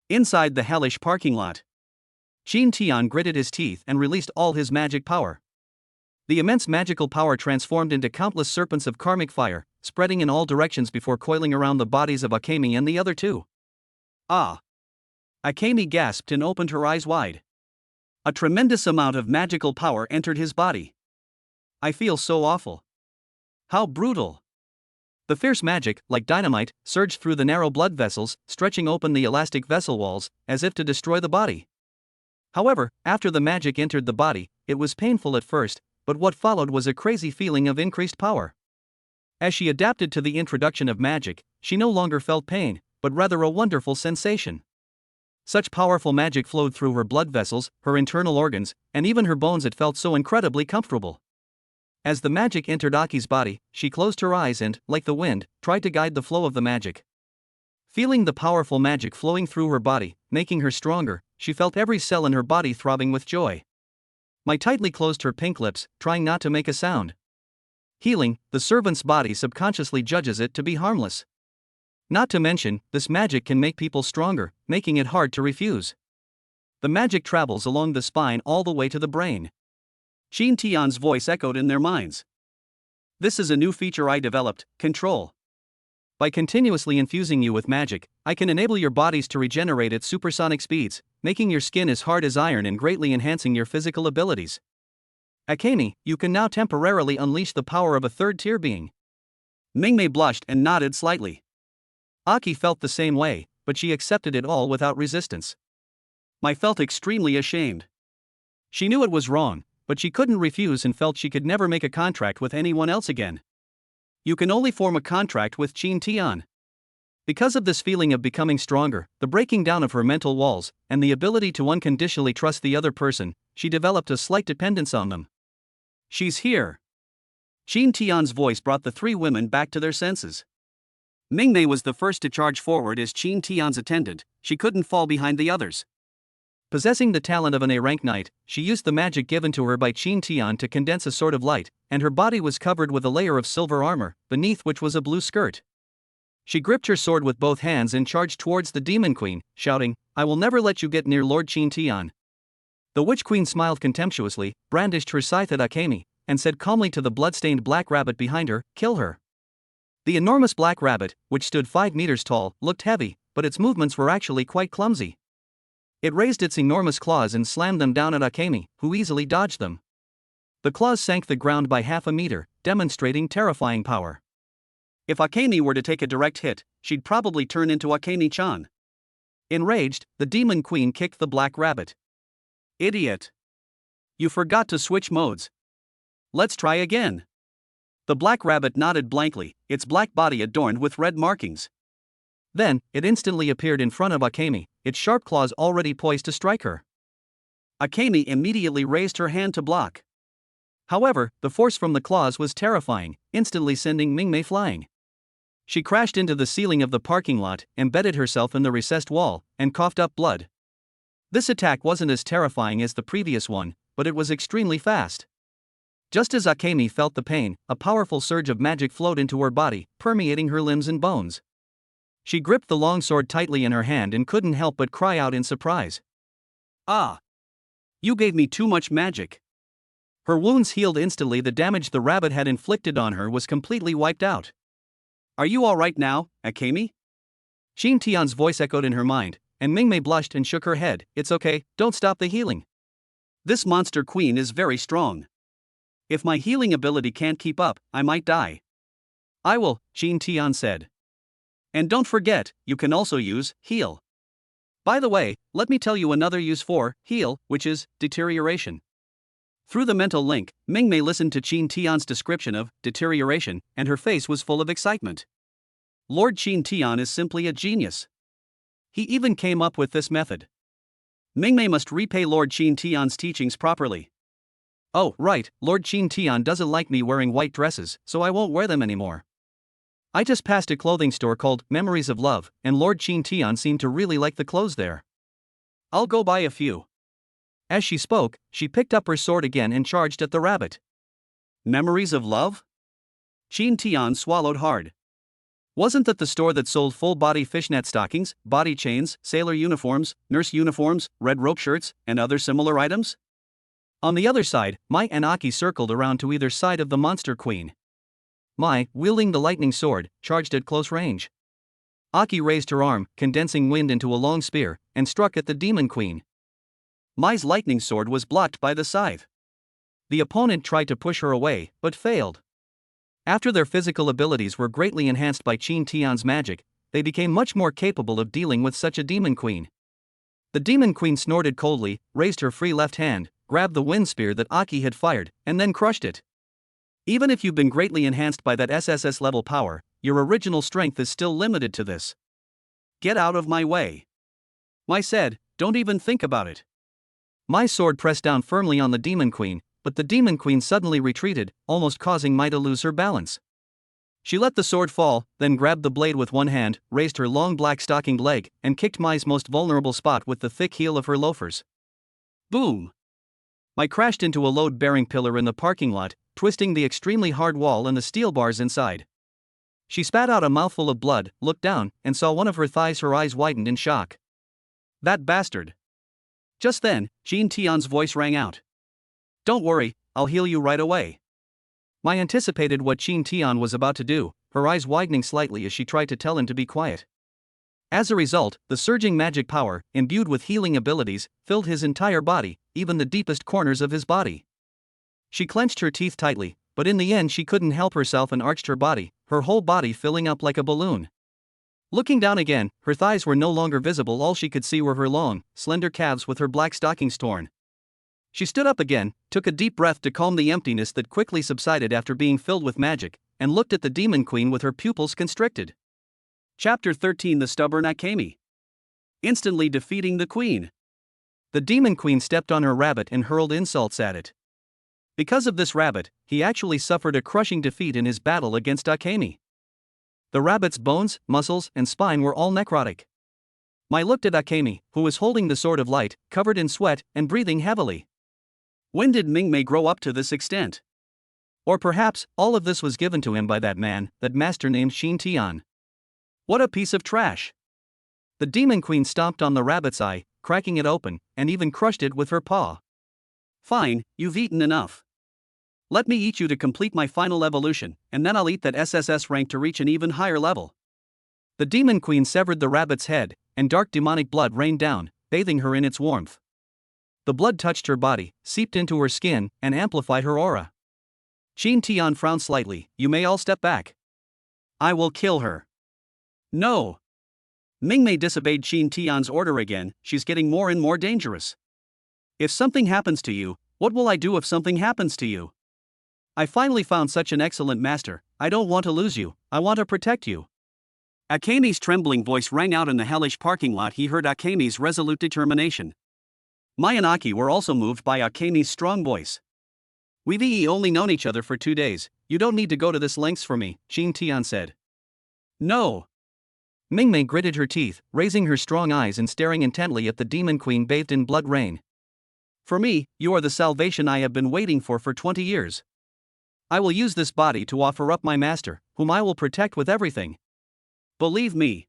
Inside the hellish parking lot, Qin Tian gritted his teeth and released all his magic power. The immense magical power transformed into countless serpents of karmic fire, spreading in all directions before coiling around the bodies of Akemi and the other two. Ah! Akemi gasped and opened her eyes wide. A tremendous amount of magical power entered his body. I feel so awful. How brutal. The fierce magic, like dynamite, surged through the narrow blood vessels, stretching open the elastic vessel walls, as if to destroy the body. However, after the magic entered the body, it was painful at first, but what followed was a crazy feeling of increased power. As she adapted to the introduction of magic, she no longer felt pain, but rather a wonderful sensation. Such powerful magic flowed through her blood vessels, her internal organs, and even her bones. It felt so incredibly comfortable. As the magic entered Aki's body, she closed her eyes and, like the wind, tried to guide the flow of the magic. Feeling the powerful magic flowing through her body, making her stronger, she felt every cell in her body throbbing with joy. Mai tightly closed her pink lips, trying not to make a sound. Healing, the servant's body subconsciously judges it to be harmless. Not to mention, this magic can make people stronger, making it hard to refuse. The magic travels along the spine all the way to the brain. Qin Tian's voice echoed in their minds. This is a new feature I developed, Control. By continuously infusing you with magic, I can enable your bodies to regenerate at supersonic speeds, making your skin as hard as iron and greatly enhancing your physical abilities. Akemi, you can now temporarily unleash the power of a third-tier being. Mingmei blushed and nodded slightly. Aki felt the same way, but she accepted it all without resistance. Mai felt extremely ashamed. She knew it was wrong, but she couldn't refuse and felt she could never make a contract with anyone else again. You can only form a contract with Qin Tian. Because of this feeling of becoming stronger, the breaking down of her mental walls, and the ability to unconditionally trust the other person, she developed a slight dependence on them. She's here. Qin Tian's voice brought the three women back to their senses. Mingmei was the first to charge forward as Qin Tian's attendant. She couldn't fall behind the others. Possessing the talent of an A-rank knight, she used the magic given to her by Qin Tian to condense a sort of light, and her body was covered with a layer of silver armor, beneath which was a blue skirt. She gripped her sword with both hands and charged towards the Demon Queen, shouting, "I will never let you get near Lord Qin Tian." The Witch Queen smiled contemptuously, brandished her scythe at Akemi, and said calmly to the blood-stained black rabbit behind her, "Kill her." The enormous black rabbit, which stood 5 meters tall, looked heavy, but its movements were actually quite clumsy. It raised its enormous claws and slammed them down at Akemi, who easily dodged them. The claws sank the ground by half a meter, demonstrating terrifying power. If Akemi were to take a direct hit, she'd probably turn into Akemi-chan. Enraged, the Demon Queen kicked the black rabbit. "Idiot! You forgot to switch modes. Let's try again." The black rabbit nodded blankly, its black body adorned with red markings. Then, it instantly appeared in front of Akemi, its sharp claws already poised to strike her. Akemi immediately raised her hand to block. However, the force from the claws was terrifying, instantly sending Mingmei flying. She crashed into the ceiling of the parking lot, embedded herself in the recessed wall, and coughed up blood. This attack wasn't as terrifying as the previous one, but it was extremely fast. Just as Akemi felt the pain, a powerful surge of magic flowed into her body, permeating her limbs and bones. She gripped the long sword tightly in her hand and couldn't help but cry out in surprise. Ah! You gave me too much magic. Her wounds healed instantly. The damage the rabbit had inflicted on her was completely wiped out. Are you alright now, Akemi? Shin Tian's voice echoed in her mind, and Mingmei blushed and shook her head. It's okay, don't stop the healing. This monster queen is very strong. If my healing ability can't keep up, I might die. I will, Shin Tian said. And don't forget, you can also use heal. By the way, let me tell you another use for heal, which is deterioration. Through the mental link, Mingmei listened to Shin Tian's description of deterioration, and her face was full of excitement. Lord Shin Tian is simply a genius. He even came up with this method. Mingmei must repay Lord Shin Tian's teachings properly. Oh, right, Lord Shin Tian doesn't like me wearing white dresses, so I won't wear them anymore. I just passed a clothing store called Memories of Love, and Lord Shin Tian seemed to really like the clothes there. I'll go buy a few. As she spoke, she picked up her sword again and charged at the rabbit. Memories of Love? Shin Tian swallowed hard. Wasn't that the store that sold full-body fishnet stockings, body chains, sailor uniforms, nurse uniforms, red rope shirts, and other similar items? On the other side, Mai and Aki circled around to either side of the monster queen. Mai, wielding the lightning sword, charged at close range. Aki raised her arm, condensing wind into a long spear, and struck at the demon queen. Mai's lightning sword was blocked by the scythe. The opponent tried to push her away, but failed. After their physical abilities were greatly enhanced by Shin Tian's magic, they became much more capable of dealing with such a demon queen. The demon queen snorted coldly, raised her free left hand, grabbed the wind spear that Aki had fired, and then crushed it. Even if you've been greatly enhanced by that SSS level power, your original strength is still limited to this. Get out of my way. Mai said, don't even think about it. Mai's sword pressed down firmly on the demon queen, but the demon queen suddenly retreated, almost causing Mai to lose her balance. She let the sword fall, then grabbed the blade with one hand, raised her long black stockinged leg, and kicked Mai's most vulnerable spot with the thick heel of her loafers. Boom! Mai crashed into a load-bearing pillar in the parking lot, twisting the extremely hard wall and the steel bars inside. She spat out a mouthful of blood, looked down, and saw one of her thighs. Her eyes widened in shock. That bastard! Just then, Shin Tian's voice rang out. Don't worry, I'll heal you right away. Mai anticipated what Shin Tian was about to do, her eyes widening slightly as she tried to tell him to be quiet. As a result, the surging magic power, imbued with healing abilities, filled his entire body, even the deepest corners of his body. She clenched her teeth tightly, but in the end she couldn't help herself and arched her body, her whole body filling up like a balloon. Looking down again, her thighs were no longer visible. All she could see were her long, slender calves with her black stockings torn. She stood up again, took a deep breath to calm the emptiness that quickly subsided after being filled with magic, and looked at the demon queen with her pupils constricted. Chapter 13: The Stubborn Akemi. Instantly defeating the queen. The demon queen stepped on her rabbit and hurled insults at it. Because of this rabbit, he actually suffered a crushing defeat in his battle against Akemi. The rabbit's bones, muscles, and spine were all necrotic. Mai looked at Akemi, who was holding the sword of light, covered in sweat, and breathing heavily. When did Mingmei grow up to this extent? Or perhaps, all of this was given to him by that man, that master named Shin Tian. What a piece of trash! The demon queen stomped on the rabbit's eye, cracking it open, and even crushed it with her paw. Fine, you've eaten enough. Let me eat you to complete my final evolution, and then I'll eat that SSS rank to reach an even higher level. The demon queen severed the rabbit's head, and dark demonic blood rained down, bathing her in its warmth. The blood touched her body, seeped into her skin, and amplified her aura. Shin Tian frowned slightly. You may all step back. I will kill her. No. Mingmei disobeyed Shin Tian's order again. She's getting more and more dangerous. If something happens to you, what will I do if something happens to you? I finally found such an excellent master. I don't want to lose you, I want to protect you. Akemi's trembling voice rang out in the hellish parking lot. He heard Akemi's resolute determination. Mai and Aki were also moved by Akemi's strong voice. We've only known each other for 2 days, you don't need to go to this lengths for me, Jin Tian said. No. Mingmei gritted her teeth, raising her strong eyes and staring intently at the demon queen bathed in blood rain. For me, you are the salvation I have been waiting for 20 years. I will use this body to offer up my master, whom I will protect with everything. Believe me.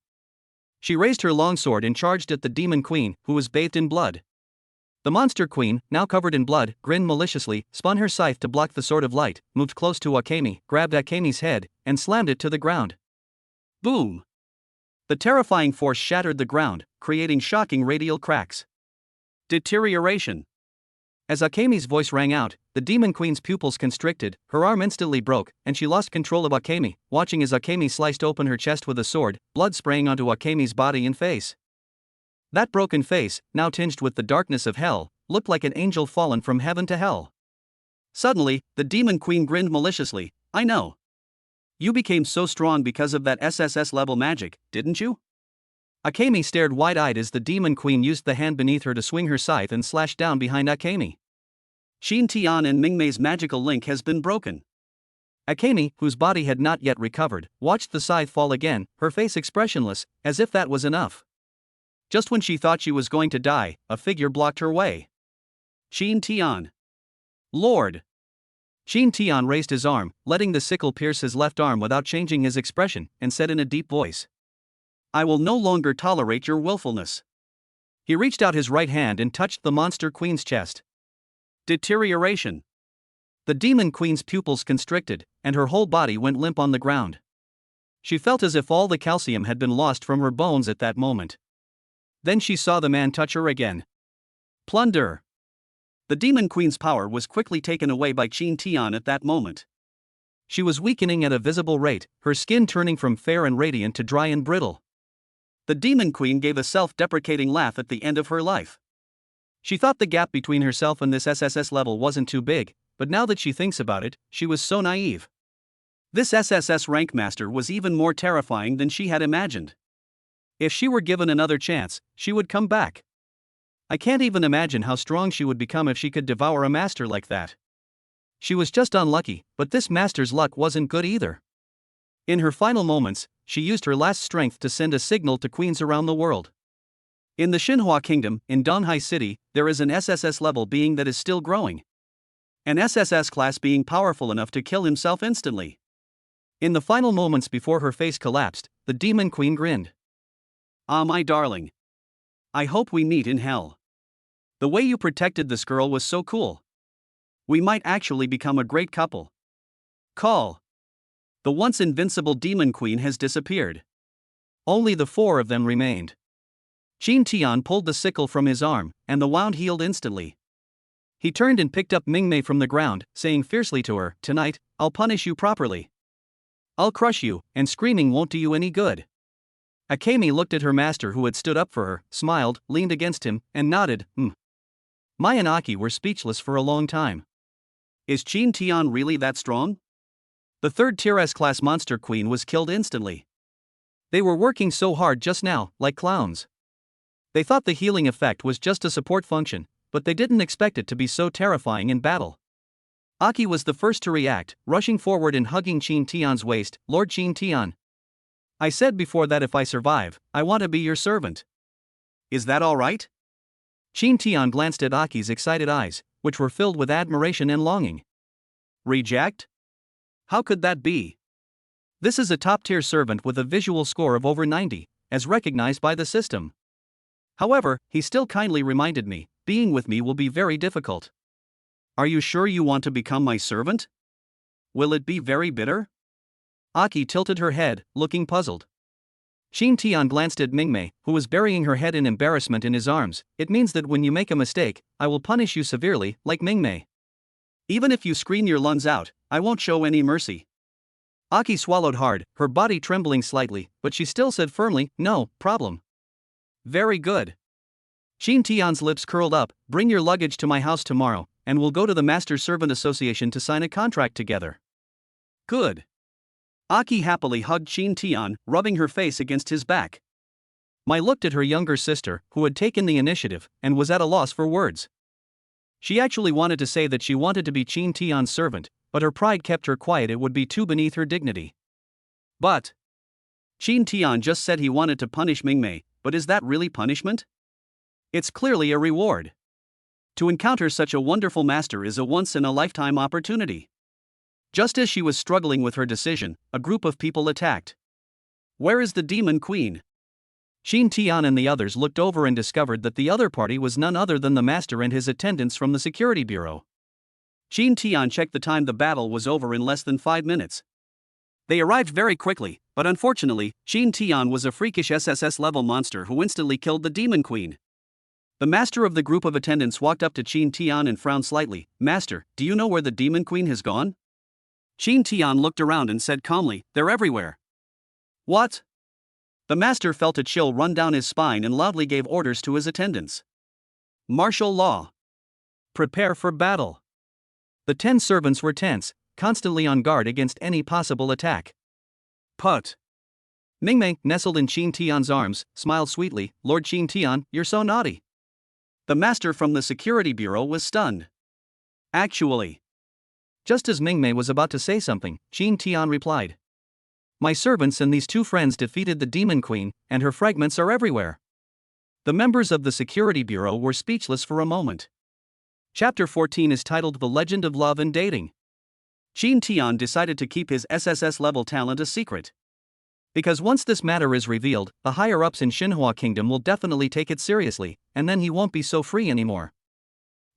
She raised her longsword and charged at the demon queen, who was bathed in blood. The monster queen, now covered in blood, grinned maliciously, spun her scythe to block the sword of light, moved close to Akemi, grabbed Akemi's head, and slammed it to the ground. Boom! The terrifying force shattered the ground, creating shocking radial cracks. Deterioration. As Akemi's voice rang out, the demon queen's pupils constricted, her arm instantly broke, and she lost control of Akemi, watching as Akemi sliced open her chest with a sword, blood spraying onto Akemi's body and face. That broken face, now tinged with the darkness of hell, looked like an angel fallen from heaven to hell. Suddenly, the demon queen grinned maliciously. I know. You became so strong because of that SSS level magic, didn't you? Akemi stared wide-eyed as the demon queen used the hand beneath her to swing her scythe and slash down behind Akemi. Jin Tian and Mingmei's magical link has been broken. Akemi, whose body had not yet recovered, watched the scythe fall again, her face expressionless, as if that was enough. Just when she thought she was going to die, a figure blocked her way. Jin Tian. Lord. Jin Tian raised his arm, letting the sickle pierce his left arm without changing his expression, and said in a deep voice, I will no longer tolerate your willfulness. He reached out his right hand and touched the monster queen's chest. Deterioration. The demon queen's pupils constricted, and her whole body went limp on the ground. She felt as if all the calcium had been lost from her bones at that moment. Then she saw the man touch her again. Plunder. The demon queen's power was quickly taken away by Jin Tian at that moment. She was weakening at a visible rate, her skin turning from fair and radiant to dry and brittle. The demon queen gave a self-deprecating laugh at the end of her life. She thought the gap between herself and this SSS level wasn't too big, but now that she thinks about it, she was so naive. This SSS rank master was even more terrifying than she had imagined. If she were given another chance, she would come back. I can't even imagine how strong she would become if she could devour a master like that. She was just unlucky, but this master's luck wasn't good either. In her final moments, she used her last strength to send a signal to queens around the world. In the Xinhua Kingdom, in Donghai City, there is an SSS level being that is still growing. An SSS class being powerful enough to kill himself instantly. In the final moments before her face collapsed, the demon queen grinned. Ah, my darling. I hope we meet in hell. The way you protected this girl was so cool. We might actually become a great couple. Call. The once invincible demon queen has disappeared. Only the 4 of them remained. Jin Tian pulled the sickle from his arm, and the wound healed instantly. He turned and picked up Mingmei from the ground, saying fiercely to her, Tonight, I'll punish you properly. I'll crush you, and screaming won't do you any good. Akemi looked at her master who had stood up for her, smiled, leaned against him, and nodded, Mai and Aki were speechless for a long time. Is Jin Tian really that strong? The 3rd tier S-class monster queen was killed instantly. They were working so hard just now, like clowns. They thought the healing effect was just a support function, but they didn't expect it to be so terrifying in battle. Aki was the first to react, rushing forward and hugging Jin Tian's waist. Lord Jin Tian. I said before that if I survive, I want to be your servant. Is that all right? Jin Tian glanced at Aki's excited eyes, which were filled with admiration and longing. Reject? How could that be? This is a top-tier servant with a visual score of over 90, as recognized by the system. However, he still kindly reminded me, being with me will be very difficult. Are you sure you want to become my servant? Will it be very bitter? Aki tilted her head, looking puzzled. Jin Tian glanced at Mingmei, who was burying her head in embarrassment in his arms. It means that when you make a mistake, I will punish you severely, like Mingmei. Even if you scream your lungs out, I won't show any mercy. Aki swallowed hard, her body trembling slightly, but she still said firmly, No problem. Very good. Jin Tian's lips curled up. Bring your luggage to my house tomorrow, and we'll go to the Master Servant Association to sign a contract together. Good. Aki happily hugged Qin Tian, rubbing her face against his back. Mai looked at her younger sister, who had taken the initiative, and was at a loss for words. She actually wanted to say that she wanted to be Qin Tian's servant, but her pride kept her quiet. It would be too beneath her dignity. But Qin Tian just said he wanted to punish Mingmei, but is that really punishment? It's clearly a reward. To encounter such a wonderful master is a once-in-a-lifetime opportunity. Just as she was struggling with her decision, a group of people attacked. Where is the Demon Queen? Qin Tian and the others looked over and discovered that the other party was none other than the master and his attendants from the security bureau. Qin Tian checked the time. The battle was over in less than 5 minutes. They arrived very quickly, but unfortunately, Qin Tian was a freakish SSS-level monster who instantly killed the Demon Queen. The master of the group of attendants walked up to Qin Tian and frowned slightly. "Master, do you know where the Demon Queen has gone?" Qin Tian looked around and said calmly, "They're everywhere." "What?" The master felt a chill run down his spine and loudly gave orders to his attendants. "Martial law. Prepare for battle." The 10 servants were tense, constantly on guard against any possible attack. Put. Mingmei, nestled in Qin Tian's arms, smiled sweetly. "Lord Qin Tian, you're so naughty." The master from the security bureau was stunned. "Actually." Just as Mingmei was about to say something, Qin Tian replied. "My servants and these 2 friends defeated the Demon Queen, and her fragments are everywhere." The members of the security bureau were speechless for a moment. Chapter 14 is titled The Legend of Love and Dating. Qin Tian decided to keep his SSS-level talent a secret. Because once this matter is revealed, the higher-ups in Xinhua Kingdom will definitely take it seriously, and then he won't be so free anymore.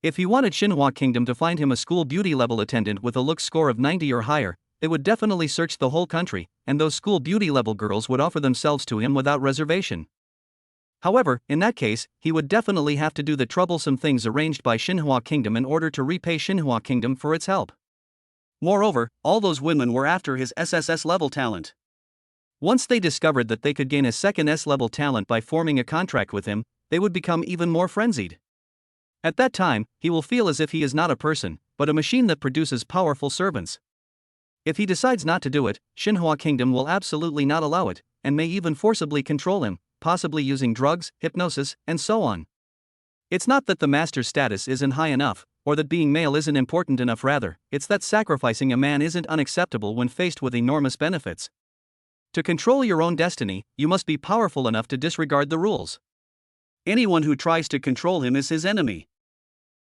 If he wanted Xinhua Kingdom to find him a school beauty level attendant with a look score of 90 or higher, they would definitely search the whole country, and those school beauty level girls would offer themselves to him without reservation. However, in that case, he would definitely have to do the troublesome things arranged by Xinhua Kingdom in order to repay Xinhua Kingdom for its help. Moreover, all those women were after his SSS level talent. Once they discovered that they could gain a second S-level talent by forming a contract with him, they would become even more frenzied. At that time, he will feel as if he is not a person, but a machine that produces powerful servants. If he decides not to do it, Xinhua Kingdom will absolutely not allow it, and may even forcibly control him, possibly using drugs, hypnosis, and so on. It's not that the master's status isn't high enough, or that being male isn't important enough. Rather, it's that sacrificing a man isn't unacceptable when faced with enormous benefits. To control your own destiny, you must be powerful enough to disregard the rules. Anyone who tries to control him is his enemy.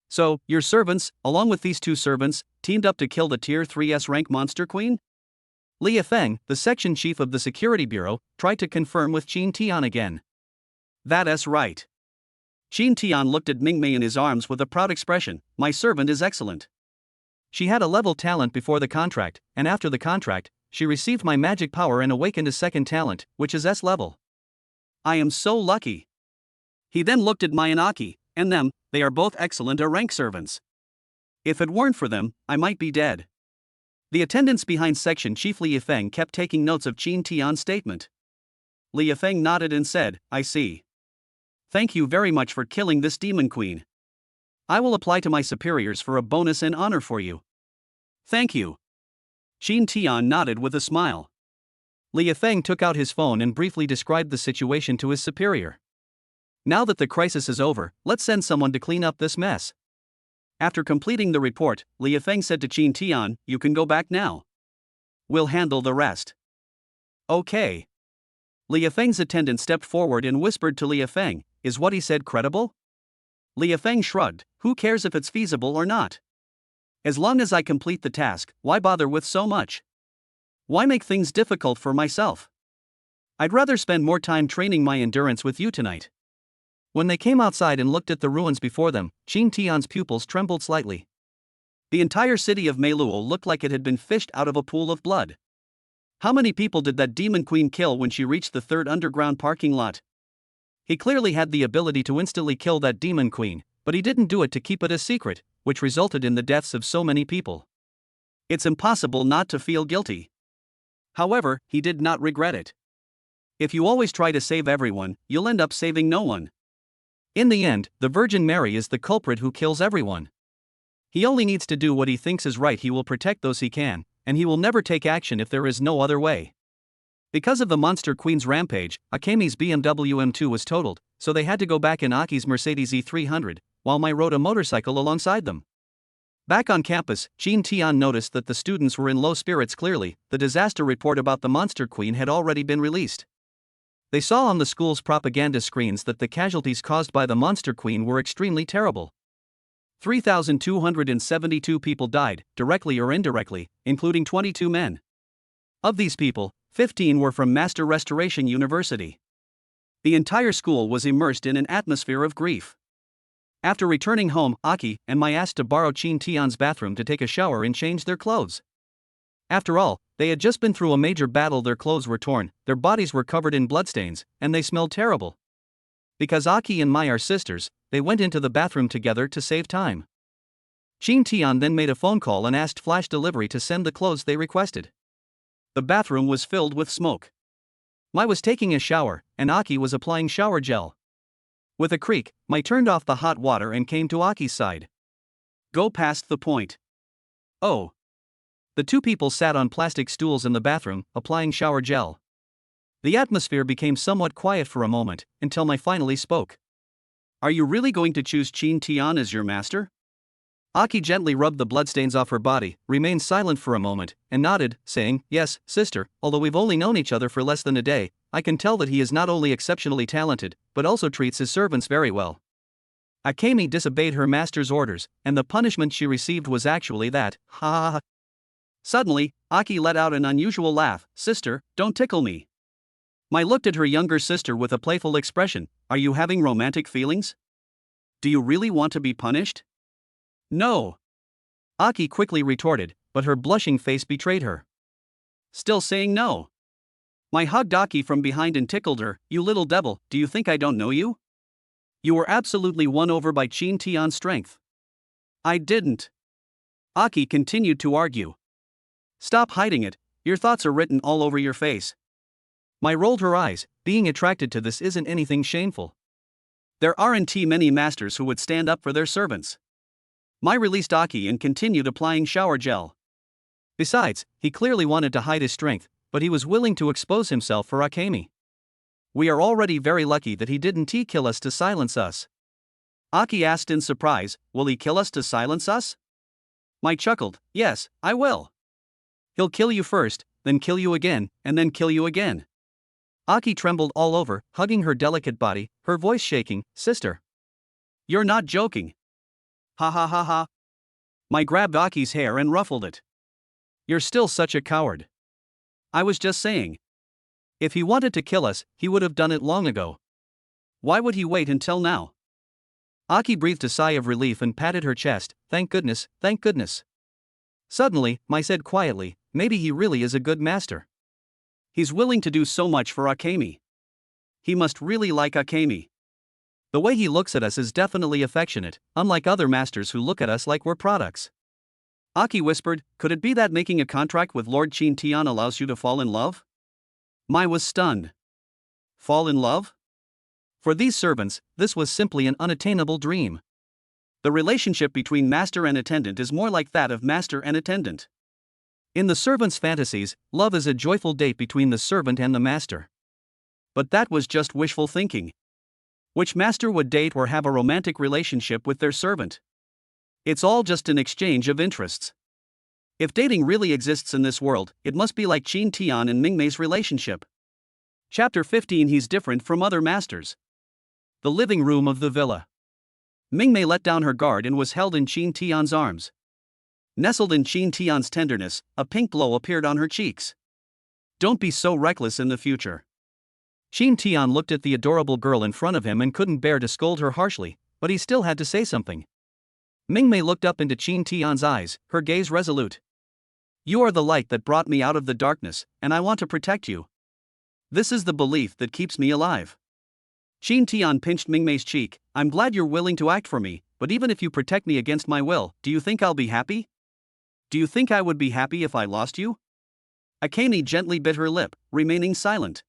So, your servants, along with these 2 servants, teamed up to kill the Tier 3 S-rank monster queen? Li Feng, the section chief of the security bureau, tried to confirm with Qin Tian again. That's right. Qin Tian looked at Mingmei in his arms with a proud expression. "My servant is excellent. She had a level talent before the contract, and after the contract, she received my magic power and awakened a second talent, which is S-level. I am so lucky." He then looked at Mai and Aki, and them. They are both excellent rank servants. If it weren't for them, I might be dead. The attendants behind section chief Li Feng kept taking notes of Qin Tian's statement. Li Feng nodded and said, "I see. Thank you very much for killing this demon queen. I will apply to my superiors for a bonus and honor for you." "Thank you." Qin Tian nodded with a smile. Li Feng took out his phone and briefly described the situation to his superior. "Now that the crisis is over, let's send someone to clean up this mess." After completing the report, Li Feng said to Qin Tian, "You can go back now. We'll handle the rest." "Okay." Li Feng's attendant stepped forward and whispered to Li Feng, "Is what he said credible?" Li Feng shrugged, "Who cares if it's feasible or not? As long as I complete the task, why bother with so much? Why make things difficult for myself? I'd rather spend more time training my endurance with you tonight." When they came outside and looked at the ruins before them, Qin Tian's pupils trembled slightly. The entire city of Meiluo looked like it had been fished out of a pool of blood. How many people did that demon queen kill when she reached the 3rd underground parking lot? He clearly had the ability to instantly kill that demon queen, but he didn't do it to keep it a secret, which resulted in the deaths of so many people. It's impossible not to feel guilty. However, he did not regret it. If you always try to save everyone, you'll end up saving no one. In the end, the Virgin Mary is the culprit who kills everyone. He only needs to do what he thinks is right. He will protect those he can, and he will never take action if there is no other way. Because of the Monster Queen's rampage, Akemi's BMW M2 was totaled, so they had to go back in Aki's Mercedes E300, while Mai rode a motorcycle alongside them. Back on campus, Jean Tian noticed that the students were in low spirits. Clearly, the disaster report about the Monster Queen had already been released. They saw on the school's propaganda screens that the casualties caused by the Monster Queen were extremely terrible. 3,272 people died, directly or indirectly, including 22 men. Of these people, 15 were from Master Restoration University. The entire school was immersed in an atmosphere of grief. After returning home, Aki and Mai asked to borrow Jean Tian's bathroom to take a shower and change their clothes. After all, they had just been through a major battle. Their clothes were torn, their bodies were covered in bloodstains, and they smelled terrible. Because Aki and Mai are sisters, they went into the bathroom together to save time. Jean Tian then made a phone call and asked Flash Delivery to send the clothes they requested. The bathroom was filled with smoke. Mai was taking a shower, and Aki was applying shower gel. With a creak, Mai turned off the hot water and came to Aki's side. Go past the point. Oh. The two people sat on plastic stools in the bathroom, applying shower gel. The atmosphere became somewhat quiet for a moment, until Mai finally spoke. Are you really going to choose Jean Tian as your master? Aki gently rubbed the bloodstains off her body, remained silent for a moment, and nodded, saying, Yes, sister, although we've only known each other for less than a day, I can tell that he is not only exceptionally talented, but also treats his servants very well. Akemi disobeyed her master's orders, and the punishment she received was actually that, ha ha ha. Suddenly, Aki let out an unusual laugh. Sister, don't tickle me. Mai looked at her younger sister with a playful expression. Are you having romantic feelings? Do you really want to be punished? No. Aki quickly retorted, but her blushing face betrayed her. Still saying no. Mai hugged Aki from behind and tickled her. You little devil, do you think I don't know you? You were absolutely won over by Jean Tian's strength. I didn't. Aki continued to argue. Stop hiding it, your thoughts are written all over your face. Mai rolled her eyes. Being attracted to this isn't anything shameful. There aren't many masters who would stand up for their servants. Mai released Aki and continued applying shower gel. Besides, he clearly wanted to hide his strength, but he was willing to expose himself for Akemi. We are already very lucky that he didn't kill us to silence us. Aki asked in surprise, will he kill us to silence us? Mai chuckled, yes, I will. He'll kill you first, then kill you again, and then kill you again. Aki trembled all over, hugging her delicate body, her voice shaking, sister. You're not joking. Ha ha ha ha. Mai grabbed Aki's hair and ruffled it. You're still such a coward. I was just saying. If he wanted to kill us, he would have done it long ago. Why would he wait until now? Aki breathed a sigh of relief and patted her chest. Thank goodness, thank goodness. Suddenly, Mai said quietly, maybe he really is a good master. He's willing to do so much for Akemi. He must really like Akemi. The way he looks at us is definitely affectionate, unlike other masters who look at us like we're products. Aki whispered, could it be that making a contract with Lord Jean Tian allows you to fall in love? Mai was stunned. Fall in love? For these servants, this was simply an unattainable dream. The relationship between master and attendant is more like that of master and attendant. In the servant's fantasies, love is a joyful date between the servant and the master. But that was just wishful thinking. Which master would date or have a romantic relationship with their servant? It's all just an exchange of interests. If dating really exists in this world, it must be like Jean Tian and Mingmei's relationship. Chapter 15. He's different from other masters. The living room of the villa. Mingmei let down her guard and was held in Jean Tian's arms. Nestled in Jean Tian's tenderness, a pink glow appeared on her cheeks. Don't be so reckless in the future. Jean Tian looked at the adorable girl in front of him and couldn't bear to scold her harshly, but he still had to say something. Mingmei looked up into Jean Tian's eyes, her gaze resolute. You are the light that brought me out of the darkness, and I want to protect you. This is the belief that keeps me alive. Jean Tian pinched Mingmei's cheek. I'm glad you're willing to act for me, but even if you protect me against my will, do you think I'll be happy? Do you think I would be happy if I lost you? Akemi gently bit her lip, remaining silent.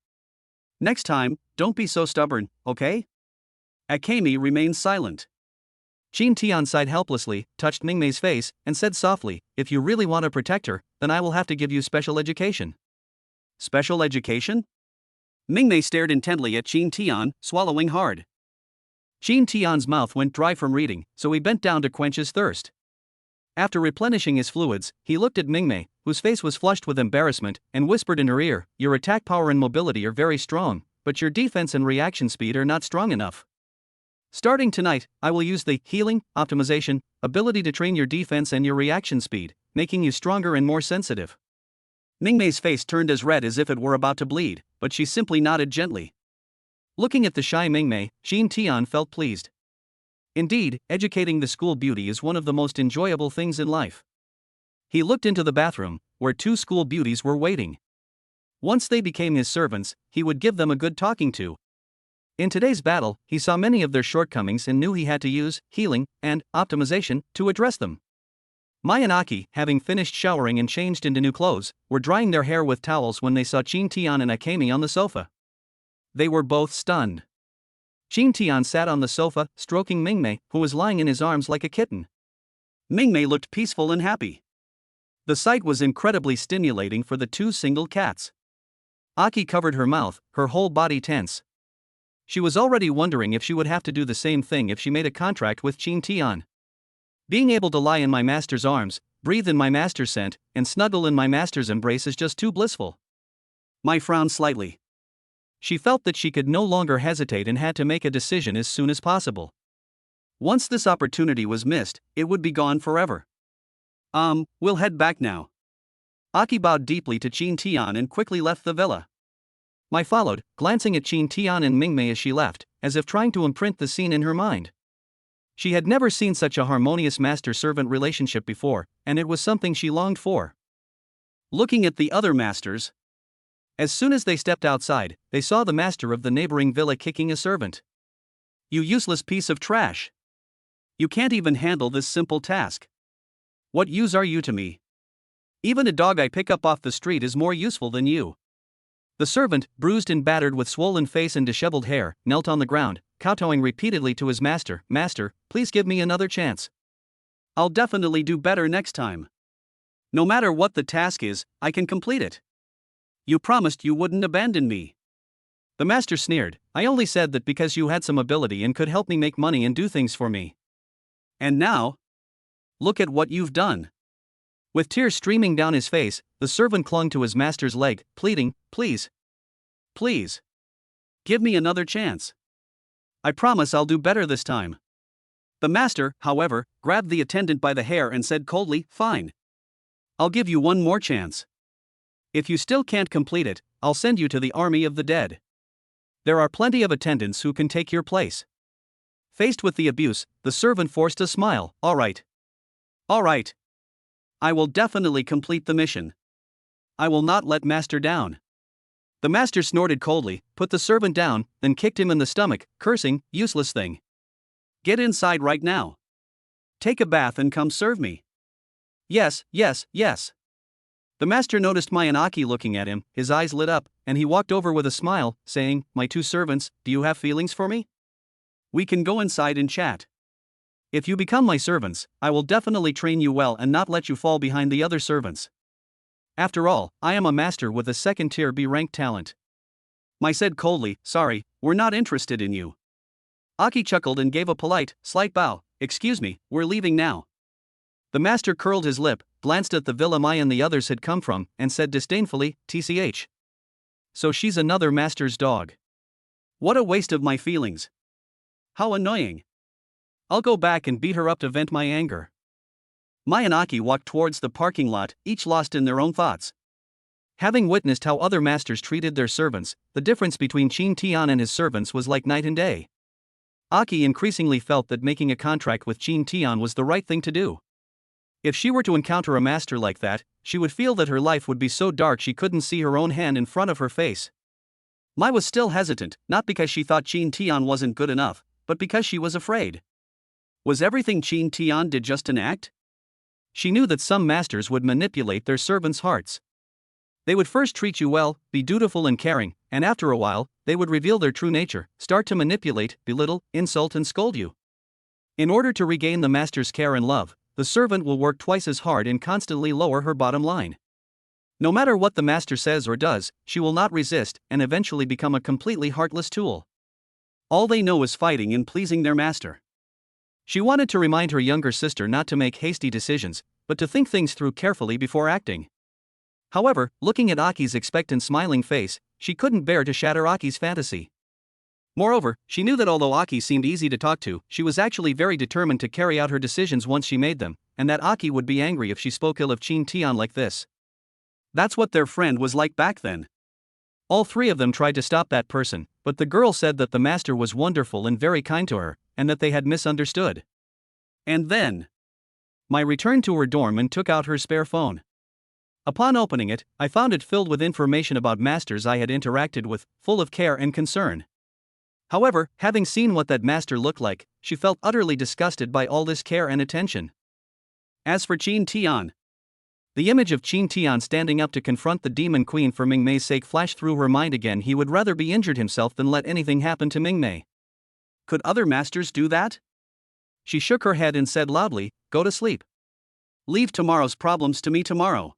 Next time, don't be so stubborn, okay? Akemi remained silent. Qin Tian sighed helplessly, touched Mingmei's face, and said softly, "If you really want to protect her, then I will have to give you special education." Special education? Mingmei stared intently at Qin Tian, swallowing hard. Qin Tian's mouth went dry from reading, so he bent down to quench his thirst. After replenishing his fluids, he looked at Mingmei, whose face was flushed with embarrassment, and whispered in her ear, "Your attack power and mobility are very strong, but your defense and reaction speed are not strong enough. Starting tonight, I will use the healing optimization ability to train your defense and your reaction speed, making you stronger and more sensitive." Mingmei's face turned as red as if it were about to bleed, but she simply nodded gently. Looking at the shy Mingmei, Qin Tian felt pleased. Indeed, educating the school beauty is one of the most enjoyable things in life. He looked into the bathroom, where two school beauties were waiting. Once they became his servants, he would give them a good talking to. In today's battle, he saw many of their shortcomings and knew he had to use healing and optimization to address them. Mai and Aki, having finished showering and changed into new clothes, were drying their hair with towels when they saw Qin Tian and Akemi on the sofa. They were both stunned. Qin Tian sat on the sofa, stroking Mingmei, who was lying in his arms like a kitten. Mingmei looked peaceful and happy. The sight was incredibly stimulating for the two single cats. Aki covered her mouth, her whole body tense. She was already wondering if she would have to do the same thing if she made a contract with Qin Tian. Being able to lie in my master's arms, breathe in my master's scent, and snuggle in my master's embrace is just too blissful. Mai frowned slightly. She felt that she could no longer hesitate and had to make a decision as soon as possible. Once this opportunity was missed, it would be gone forever. We'll head back now. Aki bowed deeply to Qin Tian and quickly left the villa. Mai followed, glancing at Qin Tian and Mingmei as she left, as if trying to imprint the scene in her mind. She had never seen such a harmonious master-servant relationship before, and it was something she longed for. Looking at the other masters. As soon as they stepped outside, they saw the master of the neighboring villa kicking a servant. "You useless piece of trash. You can't even handle this simple task. What use are you to me? Even a dog I pick up off the street is more useful than you." The servant, bruised and battered with swollen face and disheveled hair, knelt on the ground, kowtowing repeatedly to his master, "Master, please give me another chance. I'll definitely do better next time. No matter what the task is, I can complete it. You promised you wouldn't abandon me." The master sneered, "I only said that because you had some ability and could help me make money and do things for me. And now? Look at what you've done." With tears streaming down his face, the servant clung to his master's leg, pleading, "Please. Please. Give me another chance. I promise I'll do better this time." The master, however, grabbed the attendant by the hair and said coldly, "Fine. I'll give you one more chance. If you still can't complete it, I'll send you to the army of the dead. There are plenty of attendants who can take your place." Faced with the abuse, the servant forced a smile. All right. I will definitely complete the mission. I will not let Master down." The master snorted coldly, put the servant down, then kicked him in the stomach, cursing, "Useless thing. Get inside right now. Take a bath and come serve me." Yes. The master noticed Mai and Aki looking at him, his eyes lit up, and he walked over with a smile, saying, "My two servants, do you have feelings for me? We can go inside and chat. If you become my servants, I will definitely train you well and not let you fall behind the other servants. After all, I am a master with a second-tier B-rank talent." Mai said coldly, "Sorry, we're not interested in you." Aki chuckled and gave a polite, slight bow. "Excuse me, we're leaving now." The master curled his lip, glanced at the villa Mai and the others had come from, and said disdainfully, "TCH. So she's another master's dog. What a waste of my feelings. How annoying. I'll go back and beat her up to vent my anger." Mai and Aki walked towards the parking lot, each lost in their own thoughts. Having witnessed how other masters treated their servants, the difference between Qin Tian and his servants was like night and day. Aki increasingly felt that making a contract with Qin Tian was the right thing to do. If she were to encounter a master like that, she would feel that her life would be so dark she couldn't see her own hand in front of her face. Mai was still hesitant, not because she thought Qin Tian wasn't good enough, but because she was afraid. Was everything Qin Tian did just an act? She knew that some masters would manipulate their servants' hearts. They would first treat you well, be dutiful and caring, and after a while, they would reveal their true nature, start to manipulate, belittle, insult and scold you. In order to regain the master's care and love, the servant will work twice as hard and constantly lower her bottom line. No matter what the master says or does, she will not resist and eventually become a completely heartless tool. All they know is fighting and pleasing their master. She wanted to remind her younger sister not to make hasty decisions, but to think things through carefully before acting. However, looking at Aki's expectant smiling face, she couldn't bear to shatter Aki's fantasy. Moreover, she knew that although Aki seemed easy to talk to, she was actually very determined to carry out her decisions once she made them, and that Aki would be angry if she spoke ill of Chin Tian like this. That's what their friend was like back then. All three of them tried to stop that person, but the girl said that the master was wonderful and very kind to her, and that they had misunderstood. And then I returned to her dorm and took out her spare phone. Upon opening it, I found it filled with information about masters I had interacted with, full of care and concern. However, having seen what that master looked like, she felt utterly disgusted by all this care and attention. As for Chin Tian, the image of Chin Tian standing up to confront the demon queen for Ming Mei's sake flashed through her mind again. He would rather be injured himself than let anything happen to Ming Mei. Could other masters do that? She shook her head and said loudly, "Go to sleep. Leave tomorrow's problems to me tomorrow."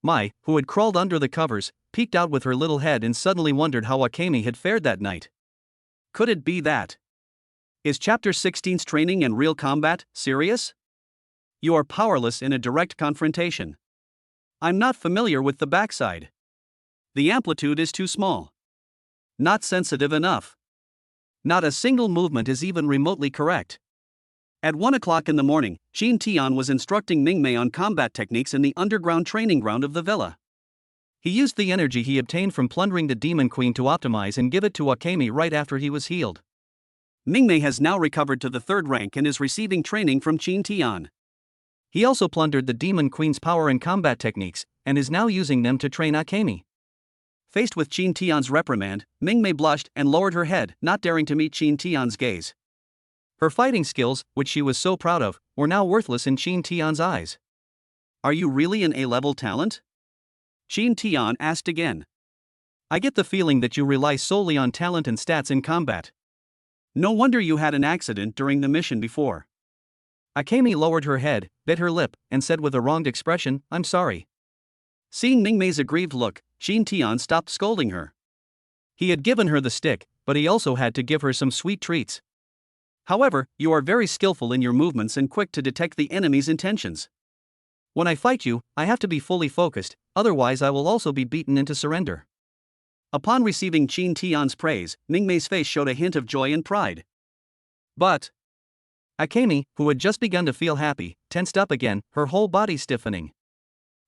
Mai, who had crawled under the covers, peeked out with her little head and suddenly wondered how Akemi had fared that night. Could it be that? Is Chapter 16's training and real combat serious? You are powerless in a direct confrontation. I'm not familiar with the backside. The amplitude is too small. Not sensitive enough. Not a single movement is even remotely correct. At 1 o'clock in the morning, Chin Tian was instructing Ming Mei on combat techniques in the underground training ground of the villa. He used the energy he obtained from plundering the demon queen to optimize and give it to Akemi right after he was healed. Ming Mei has now recovered to the 3rd rank and is receiving training from Chin Tian. He also plundered the demon queen's power and combat techniques, and is now using them to train Akemi. Faced with Chin Tian's reprimand, Ming Mei blushed and lowered her head, not daring to meet Chin Tian's gaze. Her fighting skills, which she was so proud of, were now worthless in Chin Tian's eyes. Are you really an A-level talent? Chin Tian asked again. I get the feeling that you rely solely on talent and stats in combat. No wonder you had an accident during the mission before. Akemi lowered her head, bit her lip, and said with a wronged expression, "I'm sorry." Seeing Ming Mei's aggrieved look, Chin Tian stopped scolding her. He had given her the stick, but he also had to give her some sweet treats. However, you are very skillful in your movements and quick to detect the enemy's intentions. When I fight you, I have to be fully focused, otherwise I will also be beaten into surrender. Upon receiving Chin Tian's praise, Ming Mei's face showed a hint of joy and pride. But Akemi, who had just begun to feel happy, tensed up again, her whole body stiffening.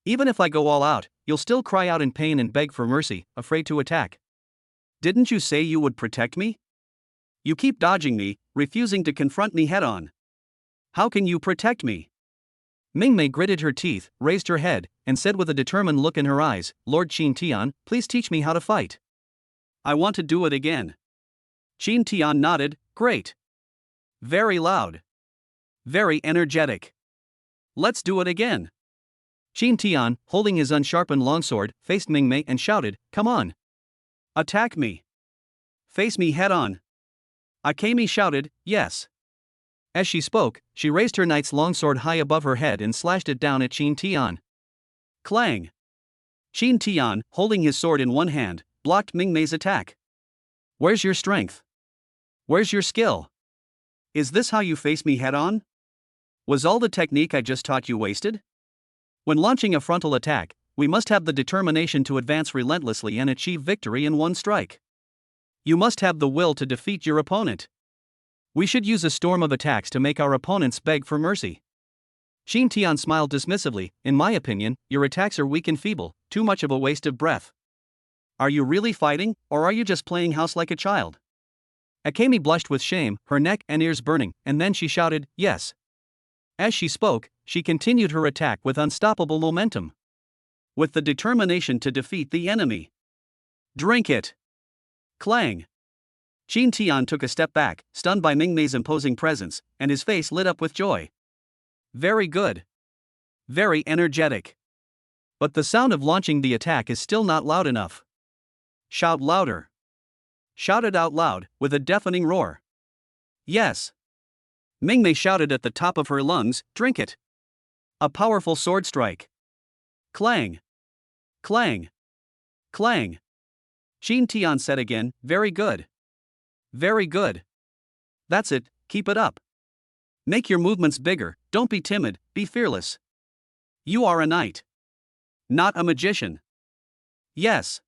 Even if I go all out, you'll still cry out in pain and beg for mercy, afraid to attack. Didn't you say you would protect me? You keep dodging me, refusing to confront me head-on. How can you protect me? Ming Mei gritted her teeth, raised her head, and said with a determined look in her eyes, "Lord Chin Tian, please teach me how to fight." I want to do it again. Chin Tian nodded, "Great. Very loud. Very energetic. Let's do it again." Chin Tian, holding his unsharpened longsword, faced Ming Mei and shouted, "Come on. Attack me. Face me head-on." Akemi shouted, "Yes." As she spoke, she raised her knight's longsword high above her head and slashed it down at Chin Tian. Clang! Chin Tian, holding his sword in one hand, blocked Ming Mei's attack. Where's your strength? Where's your skill? Is this how you face me head-on? Was all the technique I just taught you wasted? When launching a frontal attack, we must have the determination to advance relentlessly and achieve victory in one strike. You must have the will to defeat your opponent. We should use a storm of attacks to make our opponents beg for mercy. Chin Tian smiled dismissively. In my opinion, your attacks are weak and feeble, too much of a waste of breath. Are you really fighting, or are you just playing house like a child? Akemi blushed with shame, her neck and ears burning, and then she shouted, "Yes." As she spoke, she continued her attack with unstoppable momentum. With the determination to defeat the enemy. Drink it! Clang! Chin Tian took a step back, stunned by Ming Mei's imposing presence, and his face lit up with joy. Very good. Very energetic. But the sound of launching the attack is still not loud enough. Shout louder. Shout it out loud, with a deafening roar. Yes. Mingmei shouted at the top of her lungs, "Drink it!" A powerful sword strike. Clang! Clang! Clang! Qin Tian said again, "Very good. Very good. That's it, keep it up. Make your movements bigger, don't be timid, be fearless. You are a knight. Not a magician." "Yes."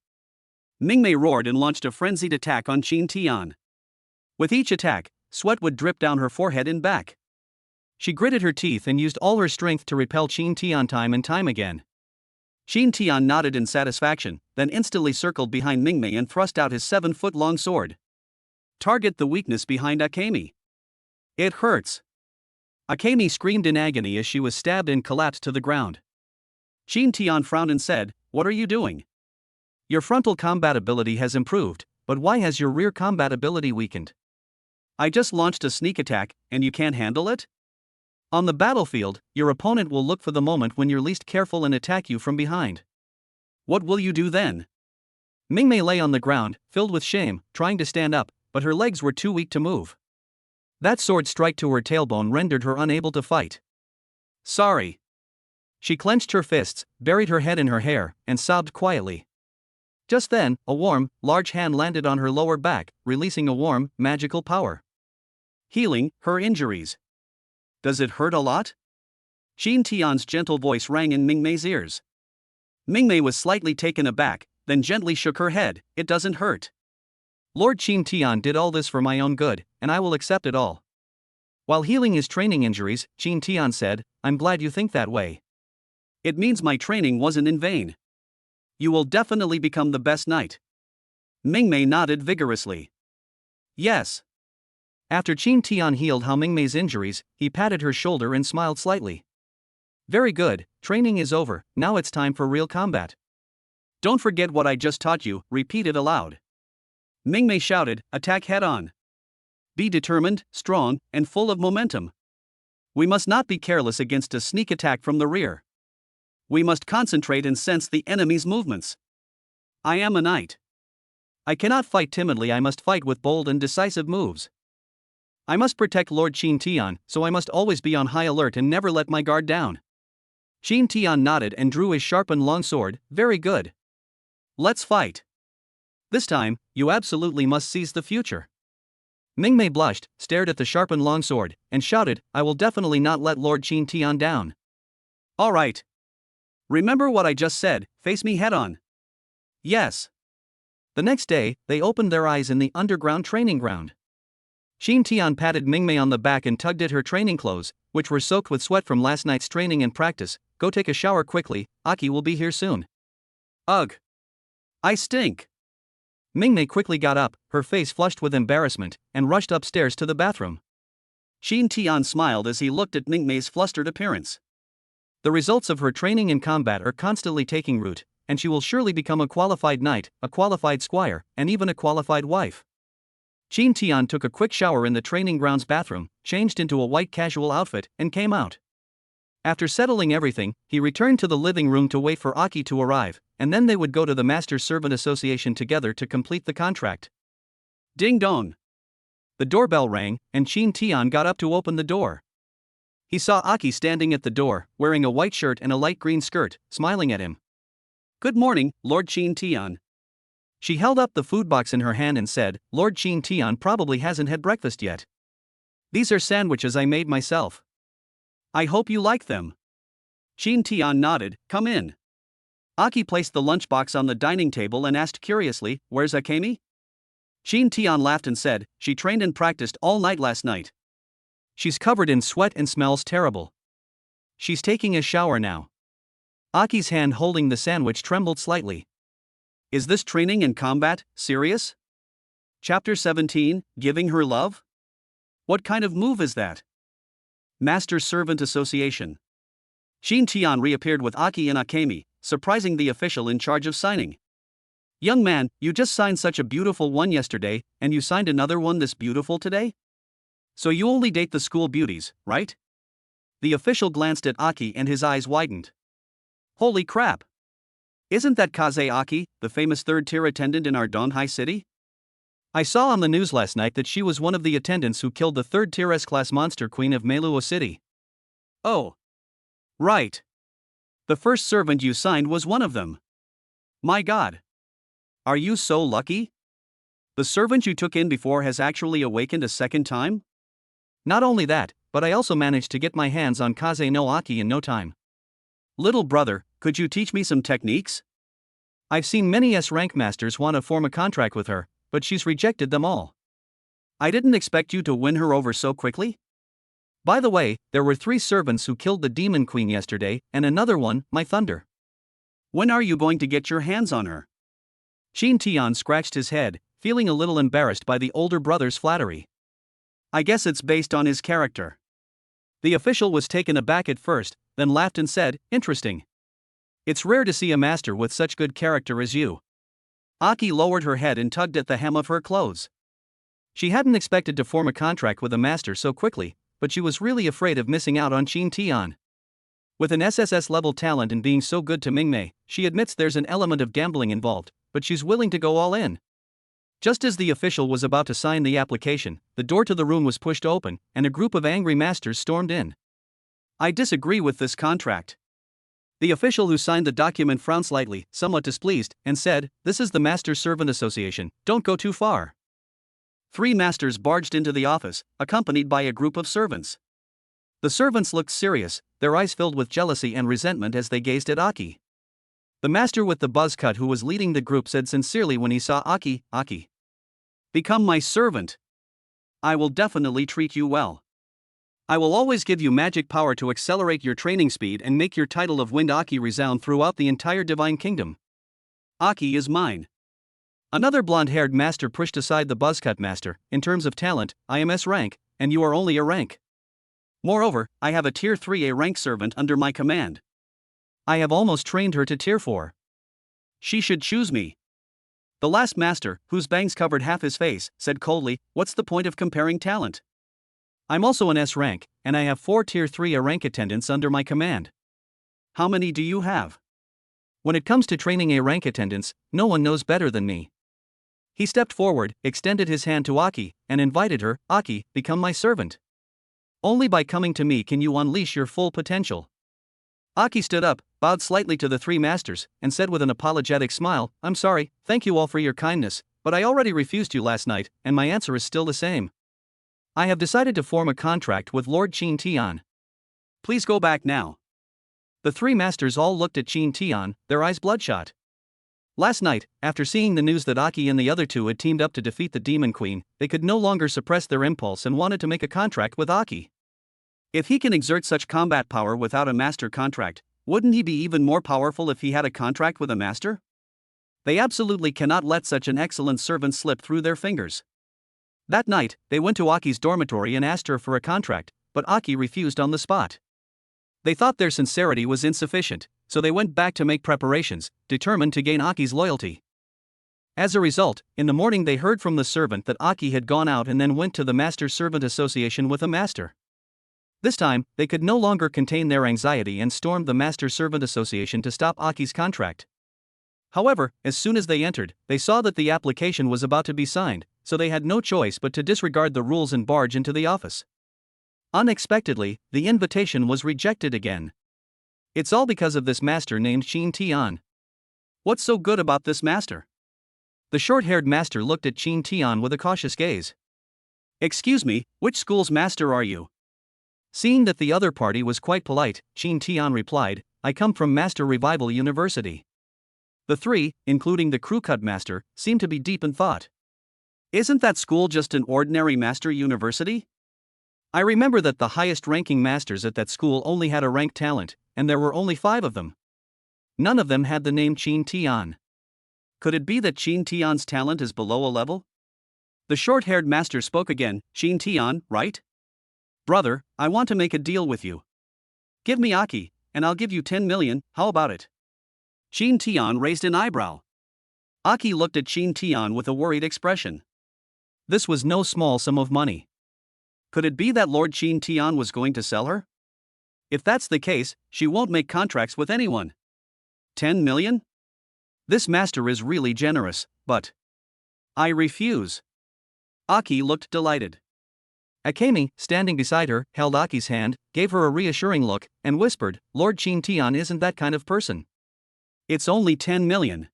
Mingmei roared and launched a frenzied attack on Qin Tian. With each attack, sweat would drip down her forehead and back. She gritted her teeth and used all her strength to repel Qin Tian time and time again. Qin Tian nodded in satisfaction, then instantly circled behind Mingmei and thrust out his 7-foot-long sword. Target the weakness behind Akemi. It hurts. Akemi screamed in agony as she was stabbed and collapsed to the ground. Qin Tian frowned and said, "What are you doing? Your frontal combat ability has improved, but why has your rear combat ability weakened? I just launched a sneak attack, and you can't handle it? On the battlefield, your opponent will look for the moment when you're least careful and attack you from behind. What will you do then?" Mingmei lay on the ground, filled with shame, trying to stand up, but her legs were too weak to move. That sword strike to her tailbone rendered her unable to fight. "Sorry." She clenched her fists, buried her head in her hair, and sobbed quietly. Just then, a warm, large hand landed on her lower back, releasing a warm, magical power. Healing her injuries. "Does it hurt a lot?" Qin Tian's gentle voice rang in Mingmei's ears. Mingmei was slightly taken aback, then gently shook her head. "It doesn't hurt. Lord Qin Tian did all this for my own good, and I will accept it all." While healing his training injuries, Qin Tian said, "I'm glad you think that way. It means my training wasn't in vain. You will definitely become the best knight." Mingmei nodded vigorously. "Yes." After Qin Tian healed Hao Mingmei's injuries, he patted her shoulder and smiled slightly. "Very good, training is over, now it's time for real combat. Don't forget what I just taught you, repeat it aloud." Mingmei shouted, "Attack head-on. Be determined, strong, and full of momentum. We must not be careless against a sneak attack from the rear. We must concentrate and sense the enemy's movements. I am a knight. I cannot fight timidly, I must fight with bold and decisive moves. I must protect Lord Qin Tian, so I must always be on high alert and never let my guard down." Qin Tian nodded and drew his sharpened long sword. "Very good. Let's fight. This time, you absolutely must seize the future." Mingmei blushed, stared at the sharpened longsword, and shouted, "I will definitely not let Lord Qin Tian down." "All right. Remember what I just said, face me head-on." "Yes." The next day, they opened their eyes in the underground training ground. Qin Tian patted Mingmei on the back and tugged at her training clothes, which were soaked with sweat from last night's training and practice. "Go take a shower quickly, Aki will be here soon." "Ugh. I stink." Mingmei quickly got up, her face flushed with embarrassment, and rushed upstairs to the bathroom. Qin Tian smiled as he looked at Mingmei's flustered appearance. The results of her training in combat are constantly taking root, and she will surely become a qualified knight, a qualified squire, and even a qualified wife. Qin Tian took a quick shower in the training grounds bathroom, changed into a white casual outfit, and came out. After settling everything, he returned to the living room to wait for Aki to arrive, and then they would go to the Master Servant Association together to complete the contract. Ding dong. The doorbell rang, and Qin Tian got up to open the door. He saw Aki standing at the door, wearing a white shirt and a light green skirt, smiling at him. "Good morning, Lord Qin Tian." She held up the food box in her hand and said, "Lord Qin Tian probably hasn't had breakfast yet. These are sandwiches I made myself. I hope you like them." Qin Tian nodded. "Come in." Aki placed the lunchbox on the dining table and asked curiously, "Where's Akemi?" Qin Tian laughed and said, "She trained and practiced all night last night. She's covered in sweat and smells terrible. She's taking a shower now." Aki's hand holding the sandwich trembled slightly. Is this training in combat serious? Chapter 17, Giving Her Love? What kind of move is that? Master Servant Association. Qin Tian reappeared with Aki and Akemi, surprising the official in charge of signing. "Young man, you just signed such a beautiful one yesterday, and you signed another one this beautiful today? So you only date the school beauties, right?" The official glanced at Aki and his eyes widened. Holy crap! Isn't that Kaze Aki, the famous third-tier attendant in our Donghai city? I saw on the news last night that she was one of the attendants who killed the third tier S-class monster queen of Meluo City. Oh. Right. The first servant you signed was one of them. My god. Are you so lucky? The servant you took in before has actually awakened a second time? Not only that, but I also managed to get my hands on Kaze no Aki in no time. Little brother, could you teach me some techniques? I've seen many S-rank masters want to form a contract with her, but she's rejected them all. I didn't expect you to win her over so quickly. By the way, there were 3 servants who killed the demon queen yesterday, and another one, my thunder. When are you going to get your hands on her? Qin Tian scratched his head, feeling a little embarrassed by the older brother's flattery. I guess it's based on his character. The official was taken aback at first, then laughed and said, interesting. It's rare to see a master with such good character as you. Aki lowered her head and tugged at the hem of her clothes. She hadn't expected to form a contract with a master so quickly, but she was really afraid of missing out on Qin Tian. With an SSS-level talent and being so good to Mingmei, she admits there's an element of gambling involved, but she's willing to go all in. Just as the official was about to sign the application, the door to the room was pushed open, and a group of angry masters stormed in. I disagree with this contract. The official who signed the document frowned slightly, somewhat displeased, and said, "This is the Master Servant Association, don't go too far." 3 masters barged into the office, accompanied by a group of servants. The servants looked serious, their eyes filled with jealousy and resentment as they gazed at Aki. The master with the buzz cut who was leading the group said sincerely when he saw Aki, "Aki, become my servant. I will definitely treat you well. I will always give you magic power to accelerate your training speed and make your title of Wind Aki resound throughout the entire Divine Kingdom. Aki is mine." Another blonde-haired master pushed aside the buzzcut master. "In terms of talent, I am S rank, and you are only a rank. Moreover, I have a tier 3 A rank servant under my command. I have almost trained her to tier 4. She should choose me." The last master, whose bangs covered half his face, said coldly, "What's the point of comparing talent? I'm also an S rank, and I have 4 tier 3 A rank attendants under my command." How many do you have? When it comes to training A rank attendants, no one knows better than me. He stepped forward, extended his hand to Aki, and invited her, "Aki, become my servant. Only by coming to me can you unleash your full potential." Aki stood up, bowed slightly to the 3 masters, and said with an apologetic smile, "I'm sorry, thank you all for your kindness, but I already refused you last night, and my answer is still the same. I have decided to form a contract with Lord Qin Tian. Please go back now." The 3 masters all looked at Qin Tian, their eyes bloodshot. Last night, after seeing the news that Aki and the other 2 had teamed up to defeat the Demon Queen, they could no longer suppress their impulse and wanted to make a contract with Aki. If he can exert such combat power without a master contract, wouldn't he be even more powerful if he had a contract with a master? They absolutely cannot let such an excellent servant slip through their fingers. That night, they went to Aki's dormitory and asked her for a contract, but Aki refused on the spot. They thought their sincerity was insufficient, so they went back to make preparations, determined to gain Aki's loyalty. As a result, in the morning they heard from the servant that Aki had gone out and then went to the Master Servant Association with a master. This time, they could no longer contain their anxiety and stormed the Master Servant Association to stop Aki's contract. However, as soon as they entered, they saw that the application was about to be signed, so they had no choice but to disregard the rules and barge into the office. Unexpectedly, the invitation was rejected again. It's all because of this master named Qin Tian. What's so good about this master? The short-haired master looked at Qin Tian with a cautious gaze. Excuse me, which school's master are you? Seeing that the other party was quite polite, Qin Tian replied, "I come from Master Revival University." The 3, including the crew cut master, seemed to be deep in thought. Isn't that school just an ordinary master university? I remember that the highest-ranking masters at that school only had a rank talent, and there were only 5 of them. None of them had the name Qin Tian. Could it be that Qin Tian's talent is below a level? The short-haired master spoke again. "Qin Tian, right? Brother, I want to make a deal with you. Give me Aki, and I'll give you 10 million, how about it?" Qin Tian raised an eyebrow. Aki looked at Qin Tian with a worried expression. This was no small sum of money. Could it be that Lord Qin Tian was going to sell her? If that's the case, she won't make contracts with anyone. 10 million? This master is really generous, but I refuse. Aki looked delighted. Akemi, standing beside her, held Aki's hand, gave her a reassuring look, and whispered, Lord Chintian isn't that kind of person. It's only 10 million.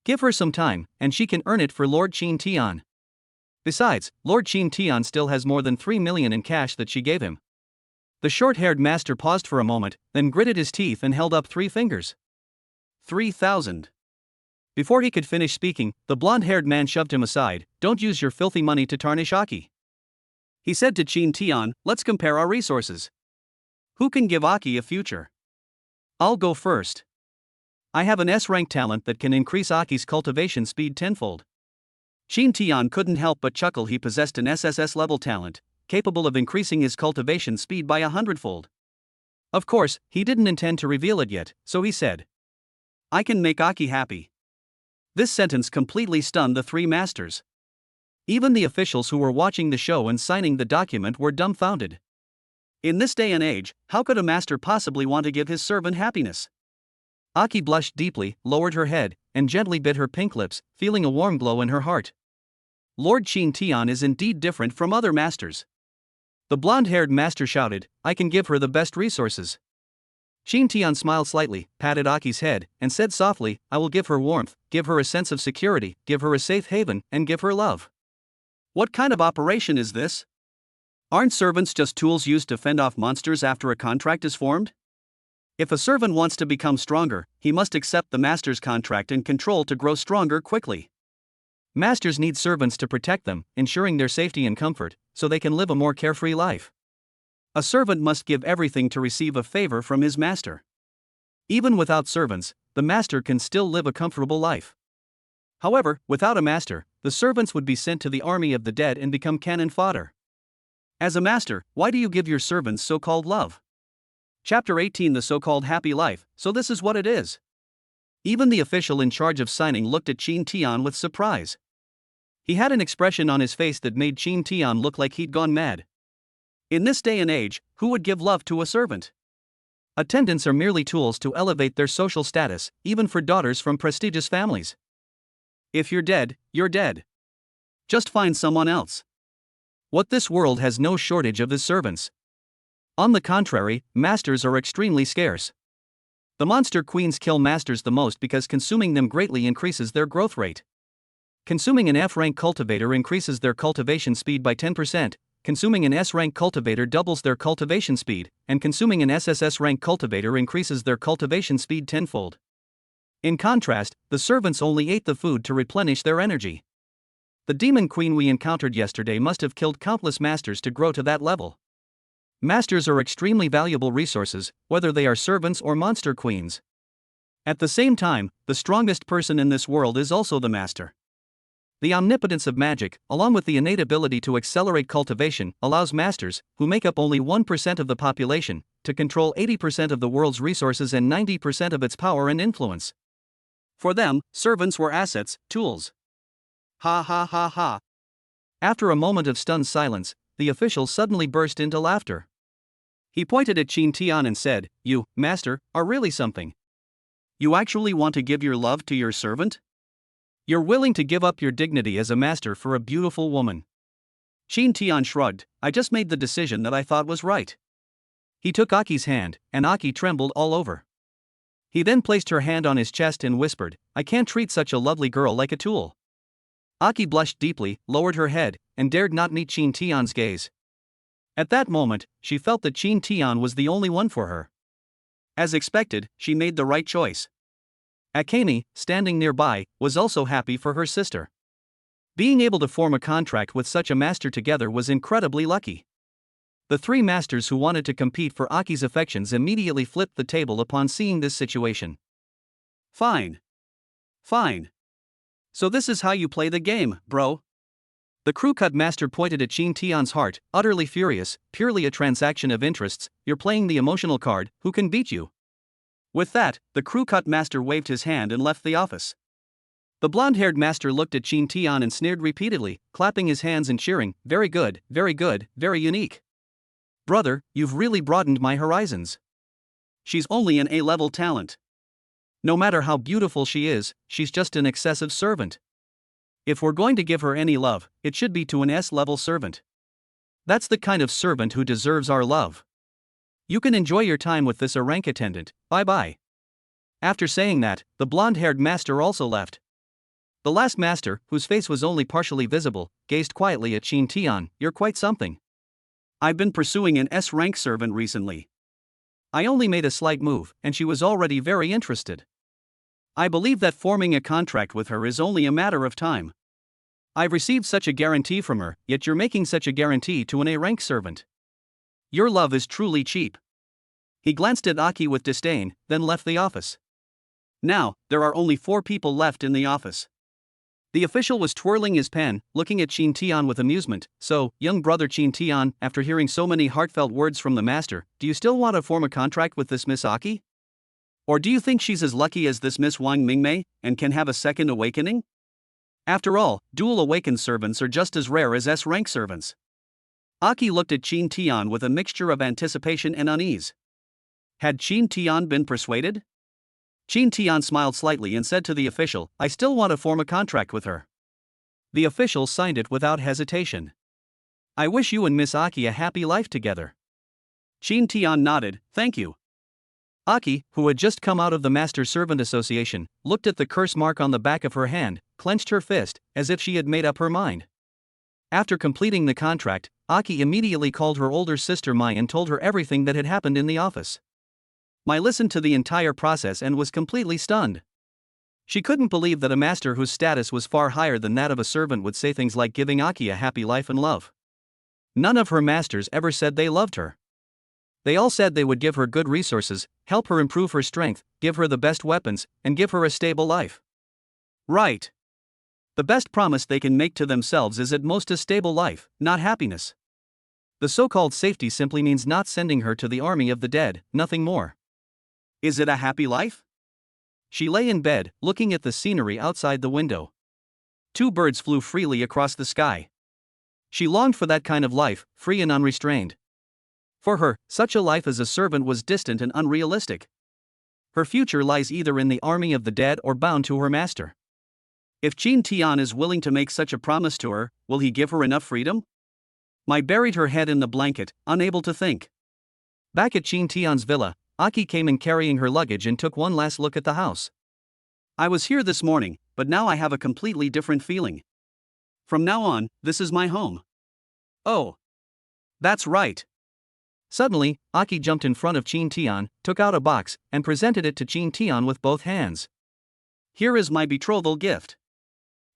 Give her some time, and she can earn it for Lord Chintian. Besides, Lord Chintian still has more than 3 million in cash that she gave him. The short-haired master paused for a moment, then gritted his teeth and held up 3 fingers. 3,000. Before he could finish speaking, the blonde-haired man shoved him aside. Don't use your filthy money to tarnish Aki. He said to Chintian, let's compare our resources. Who can give Aki a future? I'll go first. I have an S-rank talent that can increase Aki's cultivation speed tenfold. Chintian couldn't help but chuckle. He possessed an SSS level talent, capable of increasing his cultivation speed by 100-fold. Of course, he didn't intend to reveal it yet, so he said, I can make Aki happy. This sentence completely stunned the 3 masters. Even the officials who were watching the show and signing the document were dumbfounded. In this day and age, how could a master possibly want to give his servant happiness? Aki blushed deeply, lowered her head, and gently bit her pink lips, feeling a warm glow in her heart. Lord Chintian is indeed different from other masters. The blonde-haired master shouted, I can give her the best resources. Chintian smiled slightly, patted Aki's head, and said softly, I will give her warmth, give her a sense of security, give her a safe haven, and give her love. What kind of operation is this? Aren't servants just tools used to fend off monsters after a contract is formed? If a servant wants to become stronger, he must accept the master's contract and control to grow stronger quickly. Masters need servants to protect them, ensuring their safety and comfort, so they can live a more carefree life. A servant must give everything to receive a favor from his master. Even without servants, the master can still live a comfortable life. However, without a master, the servants would be sent to the army of the dead and become cannon fodder. As a master, why do you give your servants so-called love? Chapter 18 The so-called happy life, so this is what it is. Even the official in charge of signing looked at Chintian with surprise. He had an expression on his face that made Chintian look like he'd gone mad. In this day and age, who would give love to a servant? Attendants are merely tools to elevate their social status, even for daughters from prestigious families. If you're dead, you're dead. Just find someone else. What this world has no shortage of is servants. On the contrary, masters are extremely scarce. The monster queens kill masters the most because consuming them greatly increases their growth rate. Consuming an F-rank cultivator increases their cultivation speed by 10%, consuming an S-rank cultivator doubles their cultivation speed, and consuming an SSS rank cultivator increases their cultivation speed tenfold. In contrast, the servants only ate the food to replenish their energy. The demon queen we encountered yesterday must have killed countless masters to grow to that level. Masters are extremely valuable resources, whether they are servants or monster queens. At the same time, the strongest person in this world is also the master. The omnipotence of magic, along with the innate ability to accelerate cultivation, allows masters, who make up only 1% of the population, to control 80% of the world's resources and 90% of its power and influence. For them, servants were assets, tools. Ha ha ha ha. After a moment of stunned silence, the official suddenly burst into laughter. He pointed at Chintian and said, You, master, are really something. You actually want to give your love to your servant? You're willing to give up your dignity as a master for a beautiful woman. Chintian shrugged, I just made the decision that I thought was right. He took Aki's hand, and Aki trembled all over. He then placed her hand on his chest and whispered, I can't treat such a lovely girl like a tool. Aki blushed deeply, lowered her head, and dared not meet Chintian's gaze. At that moment, she felt that Chintian was the only one for her. As expected, she made the right choice. Akemi, standing nearby, was also happy for her sister. Being able to form a contract with such a master together was incredibly lucky. The 3 masters who wanted to compete for Aki's affections immediately flipped the table upon seeing this situation. Fine. Fine. So this is how you play the game, bro. The crew-cut master pointed at Chintian's heart, utterly furious, purely a transaction of interests, you're playing the emotional card, who can beat you? With that, the crew-cut master waved his hand and left the office. The blonde-haired master looked at Chintian and sneered repeatedly, clapping his hands and cheering, very good, very unique. Brother, you've really broadened my horizons. She's only an A-level talent. No matter how beautiful she is, she's just an excessive servant. If we're going to give her any love, it should be to an S-level servant. That's the kind of servant who deserves our love. You can enjoy your time with this rank attendant, bye-bye. After saying that, the blonde-haired master also left. The last master, whose face was only partially visible, gazed quietly at Qin Tian. You're quite something. I've been pursuing an S-rank servant recently. I only made a slight move, and she was already very interested. I believe that forming a contract with her is only a matter of time. I've received such a guarantee from her, yet you're making such a guarantee to an A-rank servant. Your love is truly cheap. He glanced at Aki with disdain, then left the office. Now, there are only 4 people left in the office. The official was twirling his pen, looking at Qin Tian with amusement. So, young brother Qin Tian, after hearing so many heartfelt words from the master, do you still want to form a contract with this Miss Aki? Or do you think she's as lucky as this Miss Wang Mingmei, and can have a second awakening? After all, dual awakened servants are just as rare as S-rank servants. Aki looked at Qin Tian with a mixture of anticipation and unease. Had Qin Tian been persuaded? Qin Tian smiled slightly and said to the official, I still want to form a contract with her. The official signed it without hesitation. I wish you and Miss Aki a happy life together. Qin Tian nodded, thank you. Aki, who had just come out of the Master Servant Association, looked at the curse mark on the back of her hand, clenched her fist, as if she had made up her mind. After completing the contract, Aki immediately called her older sister Mai and told her everything that had happened in the office. Mai listened to the entire process and was completely stunned. She couldn't believe that a master whose status was far higher than that of a servant would say things like giving Aki a happy life and love. None of her masters ever said they loved her. They all said they would give her good resources, help her improve her strength, give her the best weapons, and give her a stable life. Right. The best promise they can make to themselves is at most a stable life, not happiness. The so-called safety simply means not sending her to the army of the dead, nothing more. Is it a happy life? She lay in bed, looking at the scenery outside the window. 2 birds flew freely across the sky. She longed for that kind of life, free and unrestrained. For her, such a life as a servant was distant and unrealistic. Her future lies either in the army of the dead or bound to her master. If Qin Tian is willing to make such a promise to her, will he give her enough freedom? Mai buried her head in the blanket, unable to think. Back at Qin Tian's villa, Aki came in carrying her luggage and took one last look at the house. I was here this morning, but now I have a completely different feeling. From now on, this is my home. Oh. That's right. Suddenly, Aki jumped in front of Qin Tian, took out a box, and presented it to Qin Tian with both hands. Here is my betrothal gift.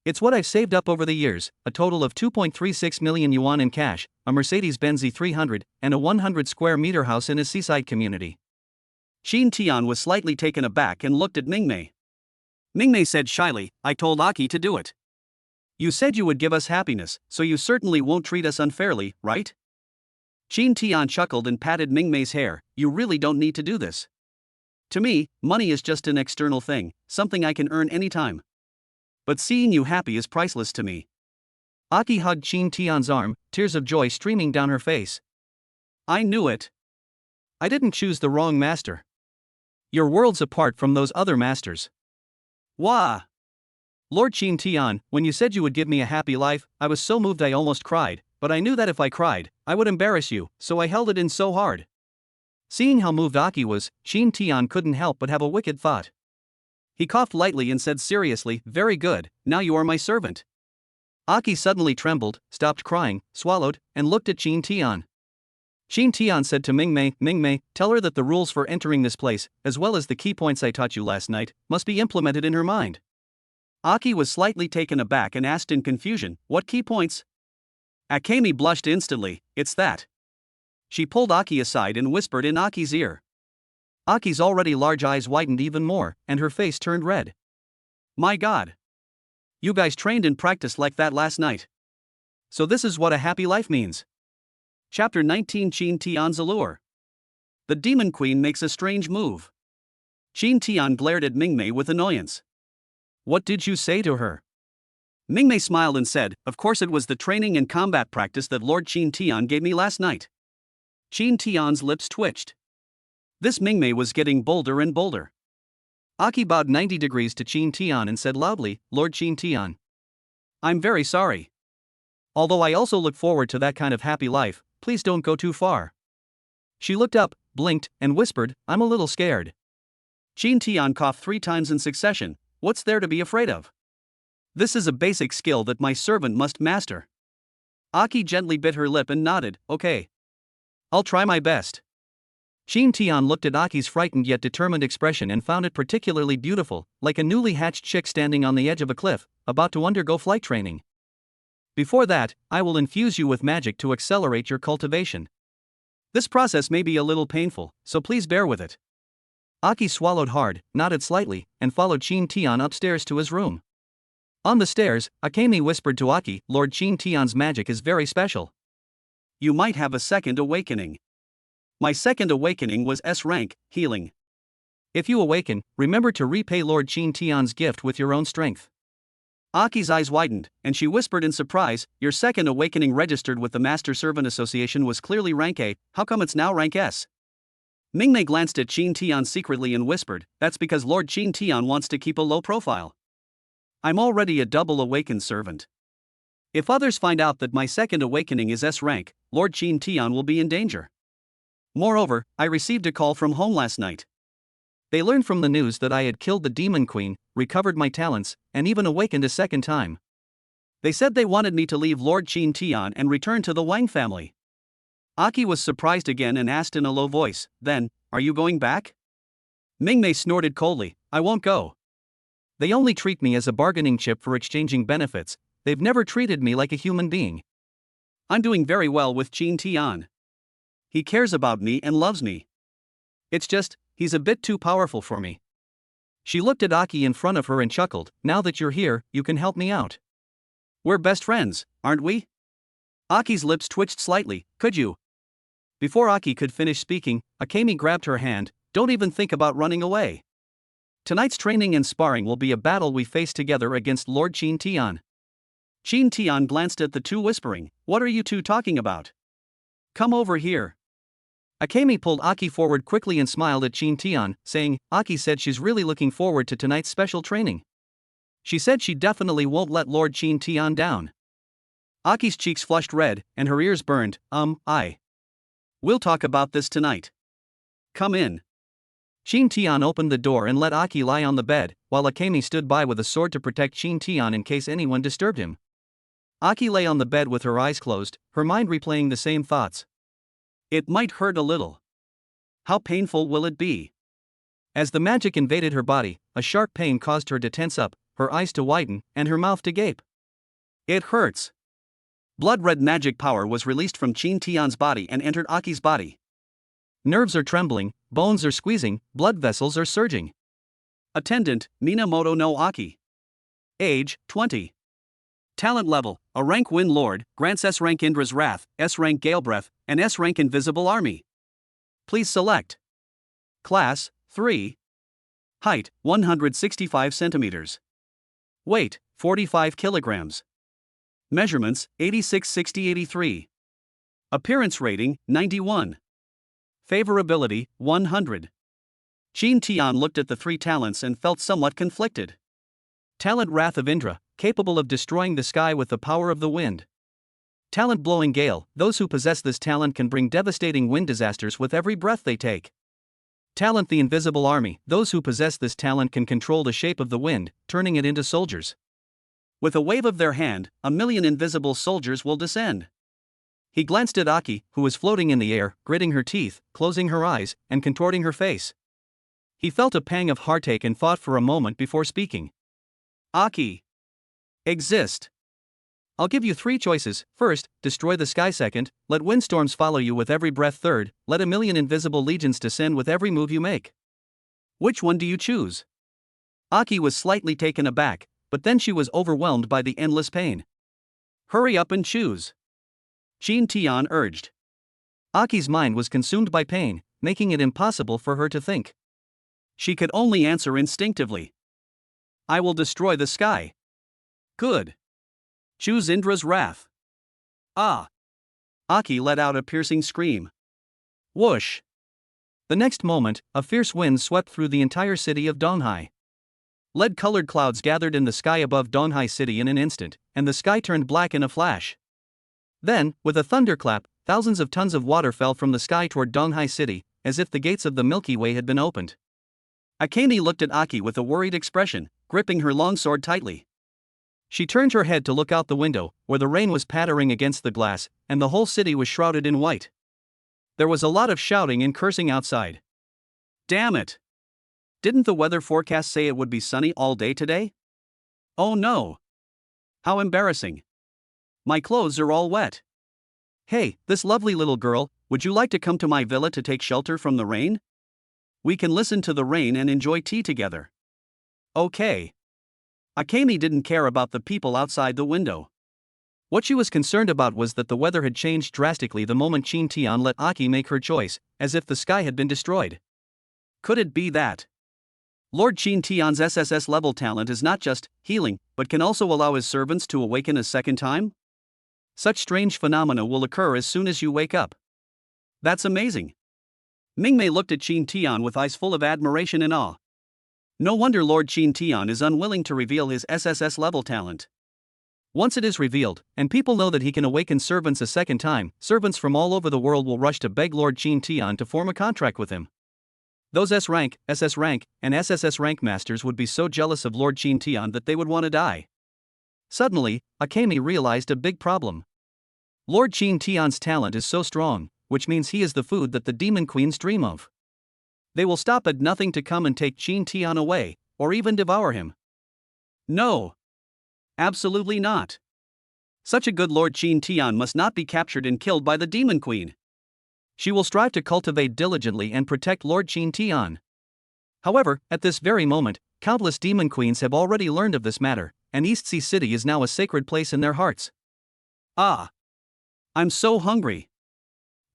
It's what I've saved up over the years, a total of 2.36 million yuan in cash, a Mercedes-Benz E300, and a 100 square meter house in a seaside community. Qin Tian was slightly taken aback and looked at Mingmei. Mingmei said shyly, I told Aki to do it. You said you would give us happiness, so you certainly won't treat us unfairly, right? Qin Tian chuckled and patted Mingmei's hair, you really don't need to do this. To me, money is just an external thing, something I can earn anytime. But seeing you happy is priceless to me. Aki hugged Qin Tian's arm, tears of joy streaming down her face. I knew it. I didn't choose the wrong master. You're worlds apart from those other masters. Wah! Lord Qin Tian, when you said you would give me a happy life, I was so moved I almost cried, but I knew that if I cried, I would embarrass you, so I held it in so hard. Seeing how moved Aki was, Qin Tian couldn't help but have a wicked thought. He coughed lightly and said seriously, very good, now you are my servant. Aki suddenly trembled, stopped crying, swallowed, and looked at Qin Tian. Qin Tian said to Mingmei, Mingmei, tell her that the rules for entering this place, as well as the key points I taught you last night, must be implemented in her mind. Aki was slightly taken aback and asked in confusion, what key points? Akemi blushed instantly, it's that. She pulled Aki aside and whispered in Aki's ear. Aki's already large eyes widened even more, and her face turned red. My God! You guys trained and practiced like that last night. So this is what a happy life means. Chapter 19 Qin Tian's Allure. The Demon Queen makes a strange move. Qin Tian glared at Mingmei with annoyance. What did you say to her? Mingmei smiled and said, of course it was the training and combat practice that Lord Qin Tian gave me last night. Qin Tian's lips twitched. This Mingmei was getting bolder and bolder. Aki bowed 90 degrees to Qin Tian and said loudly, Lord Qin Tian. I'm very sorry. Although I also look forward to that kind of happy life, please don't go too far. She looked up, blinked, and whispered, I'm a little scared. Jin Tian coughed 3 times in succession. What's there to be afraid of? This is a basic skill that my servant must master. Aki gently bit her lip and nodded, okay. I'll try my best. Jin Tian looked at Aki's frightened yet determined expression and found it particularly beautiful, like a newly hatched chick standing on the edge of a cliff, about to undergo flight training. Before that, I will infuse you with magic to accelerate your cultivation. This process may be a little painful, so please bear with it. Aki swallowed hard, nodded slightly, and followed Jin Tian upstairs to his room. On the stairs, Akemi whispered to Aki, Lord Jin Tian's magic is very special. You might have a second awakening. My second awakening was S rank, healing. If you awaken, remember to repay Lord Jin Tian's gift with your own strength. Aki's eyes widened, and she whispered in surprise, your second awakening registered with the Master Servant Association was clearly rank A, how come it's now rank S? Mingmei glanced at Jin Tian secretly and whispered, that's because Lord Jin Tian wants to keep a low profile. I'm already a double awakened servant. If others find out that my second awakening is S rank, Lord Jin Tian will be in danger. Moreover, I received a call from home last night. They learned from the news that I had killed the Demon Queen, recovered my talents, and even awakened a second time. They said they wanted me to leave Lord Jin Tian and return to the Wang family. Aki was surprised again and asked in a low voice, then, are you going back? Mingmei snorted coldly, I won't go. They only treat me as a bargaining chip for exchanging benefits, they've never treated me like a human being. I'm doing very well with Jin Tian. He cares about me and loves me. It's just, he's a bit too powerful for me. She looked at Aki in front of her and chuckled, now that you're here, you can help me out. We're best friends, aren't we? Aki's lips twitched slightly, could you? Before Aki could finish speaking, Akemi grabbed her hand, don't even think about running away. Tonight's training and sparring will be a battle we face together against Lord Jin Tian. Jin Tian glanced at the two whispering, what are you two talking about? Come over here. Akemi pulled Aki forward quickly and smiled at Jin Tian, saying, Aki said she's really looking forward to tonight's special training. She said she definitely won't let Lord Jin Tian down. Aki's cheeks flushed red, and her ears burned, We'll talk about this tonight. Come in. Jin Tian opened the door and let Aki lie on the bed, while Akemi stood by with a sword to protect Jin Tian in case anyone disturbed him. Aki lay on the bed with her eyes closed, her mind replaying the same thoughts. It might hurt a little. How painful will it be? As the magic invaded her body, a sharp pain caused her to tense up, her eyes to widen, and her mouth to gape. It hurts. Blood-red magic power was released from Jin Tian's body and entered Aki's body. Nerves are trembling, bones are squeezing, blood vessels are surging. Attendant, Minamoto no Aki. Age, 20. Talent level, a rank Wind Lord, grants S rank Indra's Wrath, S rank Gale Breath, and S rank Invisible Army. Please select. Class, 3. Height, 165 centimeters. Weight, 45 kilograms. Measurements, 86-60-83. Appearance rating, 91. Favorability, 100. Jin Tian looked at the 3 talents and felt somewhat conflicted. Talent Wrath of Indra, capable of destroying the sky with the power of the wind. Talent Blowing Gale, those who possess this talent can bring devastating wind disasters with every breath they take. Talent The Invisible Army, those who possess this talent can control the shape of the wind, turning it into soldiers. With a wave of their hand, 1,000,000 invisible soldiers will descend. He glanced at Aki, who was floating in the air, gritting her teeth, closing her eyes, and contorting her face. He felt a pang of heartache and thought for a moment before speaking. Aki. Exist. I'll give you 3 choices. First, destroy the sky. Second, let windstorms follow you with every breath. Third, let 1,000,000 invisible legions descend with every move you make. Which one do you choose? Aki was slightly taken aback, but then she was overwhelmed by the endless pain. Hurry up and choose. Jin Tian urged. Aki's mind was consumed by pain, making it impossible for her to think. She could only answer instinctively. I will destroy the sky. Good. Choose Indra's Wrath. Ah! Aki let out a piercing scream. Whoosh! The next moment, a fierce wind swept through the entire city of Donghai. Lead-colored clouds gathered in the sky above Donghai City in an instant, and the sky turned black in a flash. Then, with a thunderclap, thousands of tons of water fell from the sky toward Donghai City, as if the gates of the Milky Way had been opened. Akemi looked at Aki with a worried expression, gripping her longsword tightly. She turned her head to look out the window, where the rain was pattering against the glass, and the whole city was shrouded in white. There was a lot of shouting and cursing outside. Damn it! Didn't the weather forecast say it would be sunny all day today? Oh no! How embarrassing! My clothes are all wet. Hey, this lovely little girl, would you like to come to my villa to take shelter from the rain? We can listen to the rain and enjoy tea together. Okay. Akemi didn't care about the people outside the window. What she was concerned about was that the weather had changed drastically the moment Qin Tian let Aki make her choice, as if the sky had been destroyed. Could it be that Lord Qin Tian's SSS level talent is not just healing, but can also allow his servants to awaken a second time? Such strange phenomena will occur as soon as you wake up. That's amazing. Mingmei looked at Qin Tian with eyes full of admiration and awe. No wonder Lord Qin Tian is unwilling to reveal his SSS level talent. Once it is revealed, and people know that he can awaken servants a second time, servants from all over the world will rush to beg Lord Qin Tian to form a contract with him. Those S rank, SS rank, and SSS rank masters would be so jealous of Lord Qin Tian that they would want to die. Suddenly, Akemi realized a big problem. Lord Qin Tian's talent is so strong, which means he is the food that the demon queens dream of. They will stop at nothing to come and take Qin Tian away, or even devour him. No. Absolutely not. Such a good Lord Qin Tian must not be captured and killed by the demon queen. She will strive to cultivate diligently and protect Lord Qin Tian. However, at this very moment, countless demon queens have already learned of this matter, and East Sea City is now a sacred place in their hearts. Ah! I'm so hungry.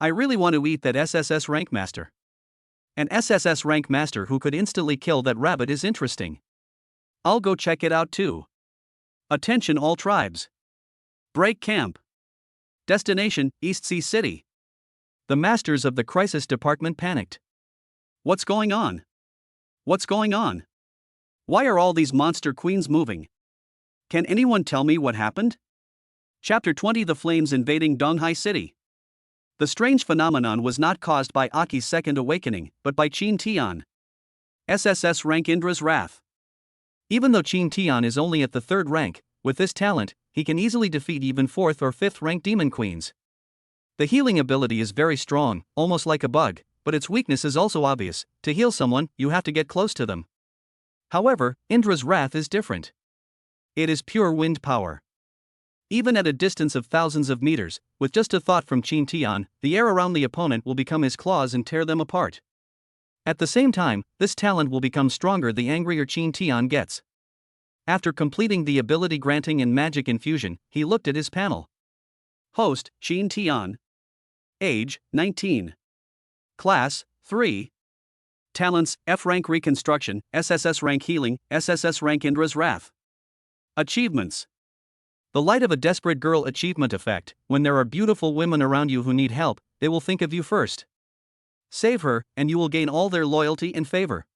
I really want to eat that SSS rank master. An SSS rank master who could instantly kill that rabbit is interesting. I'll go check it out too. Attention all tribes. Break camp. Destination, East Sea City. The masters of the crisis department panicked. What's going on? What's going on? Why are all these monster queens moving? Can anyone tell me what happened? Chapter 20: The Flames Invading Donghai City. The strange phenomenon was not caused by Aki's second awakening, but by Qin Tian. SSS rank Indra's Wrath. Even though Qin Tian is only at the 3rd rank, with this talent, he can easily defeat even 4th or 5th rank demon queens. The healing ability is very strong, almost like a bug, but its weakness is also obvious. To heal someone, you have to get close to them. However, Indra's Wrath is different. It is pure wind power. Even at a distance of thousands of meters, with just a thought from Qin Tian, the air around the opponent will become his claws and tear them apart. At the same time, this talent will become stronger the angrier Qin Tian gets. After completing the ability granting and magic infusion, he looked at his panel. Host, Qin Tian. Age, 19. Class, 3. Talents, F rank Reconstruction, SSS rank Healing, SSS rank Indra's Wrath. Achievements. The Light of a Desperate Girl achievement effect: when there are beautiful women around you who need help, they will think of you first. Save her, and you will gain all their loyalty and favor.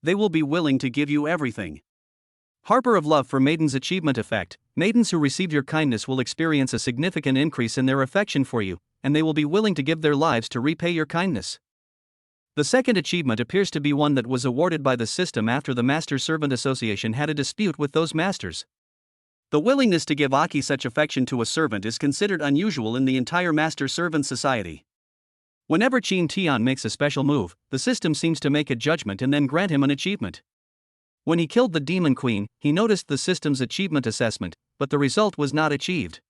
They will be willing to give you everything. Harbor of Love for Maidens achievement effect: maidens who receive your kindness will experience a significant increase in their affection for you, and they will be willing to give their lives to repay your kindness. The second achievement appears to be one that was awarded by the system after the Master-Servant Association had a dispute with those masters. The willingness to give Aki such affection to a servant is considered unusual in the entire Master-Servant Society. Whenever Qin Tian makes a special move, the system seems to make a judgment and then grant him an achievement. When he killed the Demon Queen, he noticed the system's achievement assessment, but the result was not achieved.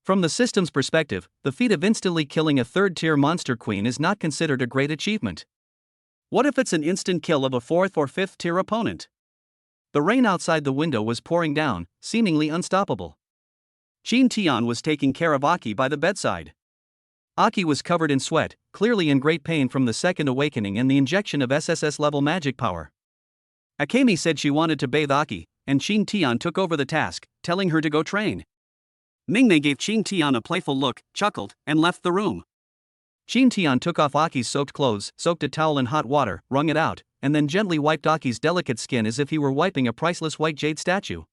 From the system's perspective, the feat of instantly killing a 3rd-tier monster queen is not considered a great achievement. What if it's an instant kill of a 4th or 5th-tier opponent? The rain outside the window was pouring down, seemingly unstoppable. Qin Tian was taking care of Aki by the bedside. Aki was covered in sweat, clearly in great pain from the second awakening and the injection of SSS-level magic power. Akemi said she wanted to bathe Aki, and Qin Tian took over the task, telling her to go train. Mingmei gave Qin Tian a playful look, chuckled, and left the room. Qin Tian took off Aki's soaked clothes, soaked a towel in hot water, wrung it out, and then gently wiped Aki's delicate skin as if he were wiping a priceless white jade statue.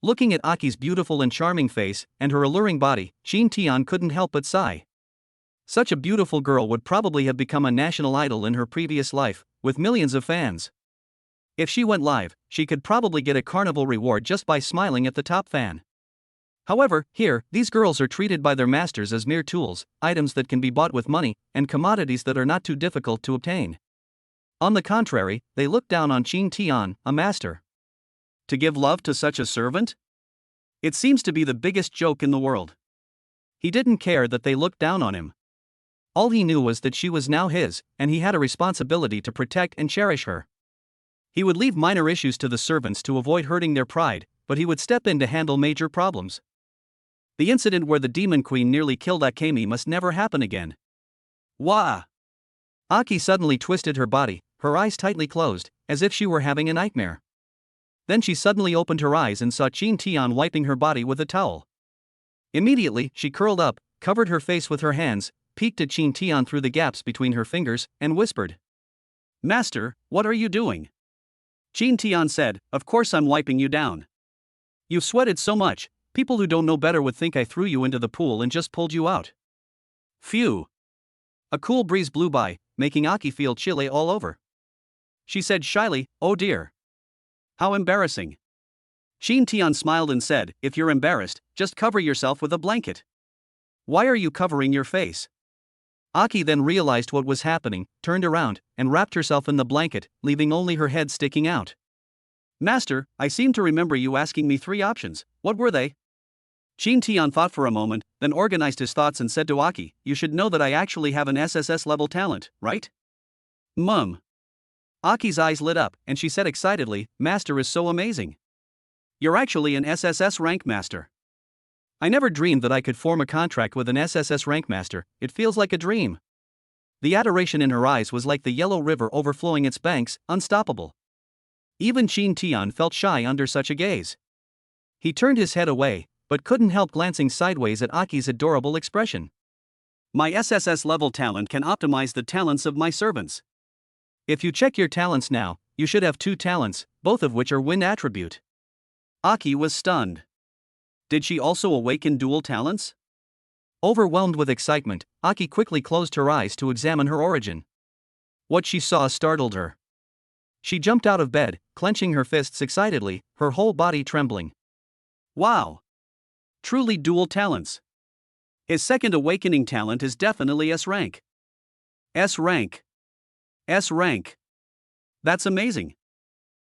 Looking at Aki's beautiful and charming face and her alluring body, Jin Tian couldn't help but sigh. Such a beautiful girl would probably have become a national idol in her previous life, with millions of fans. If she went live, she could probably get a carnival reward just by smiling at the top fan. However, here, these girls are treated by their masters as mere tools, items that can be bought with money, and commodities that are not too difficult to obtain. On the contrary, they look down on Jin Tian, a master. To give love to such a servant? It seems to be the biggest joke in the world. He didn't care that they looked down on him. All he knew was that she was now his, and he had a responsibility to protect and cherish her. He would leave minor issues to the servants to avoid hurting their pride, but he would step in to handle major problems. The incident where the demon queen nearly killed Akemi must never happen again. Wah! Aki suddenly twisted her body, her eyes tightly closed, as if she were having a nightmare. Then she suddenly opened her eyes and saw Jin Tian wiping her body with a towel. Immediately, she curled up, covered her face with her hands, peeked at Jin Tian through the gaps between her fingers, and whispered, "Master, what are you doing?" Jin Tian said, "Of course I'm wiping you down. You've sweated so much, people who don't know better would think I threw you into the pool and just pulled you out." Phew. A cool breeze blew by, making Aki feel chilly all over. She said shyly, "Oh dear. How embarrassing." Jin Tian smiled and said, "If you're embarrassed, just cover yourself with a blanket." "Why are you covering your face?" Aki then realized what was happening, turned around, and wrapped herself in the blanket, leaving only her head sticking out. "Master, I seem to remember you asking me 3 options, what were they?" Jin Tian thought for a moment, then organized his thoughts and said to Aki, "You should know that I actually have an SSS level talent, right?" "Mum." Aki's eyes lit up, and she said excitedly, "Master is so amazing. You're actually an SSS rank master." "I never dreamed that I could form a contract with an SSS rank master, it feels like a dream." The adoration in her eyes was like the yellow river overflowing its banks, unstoppable. Even Jin Tian felt shy under such a gaze. He turned his head away, but couldn't help glancing sideways at Aki's adorable expression. "My SSS level talent can optimize the talents of my servants." "If you check your talents now, you should have 2 talents, both of which are wind attribute." Aki was stunned. Did she also awaken dual talents? Overwhelmed with excitement, Aki quickly closed her eyes to examine her origin. What she saw startled her. She jumped out of bed, clenching her fists excitedly, her whole body trembling. Wow! Truly dual talents. His second awakening talent is definitely S rank. S rank. S rank. That's amazing.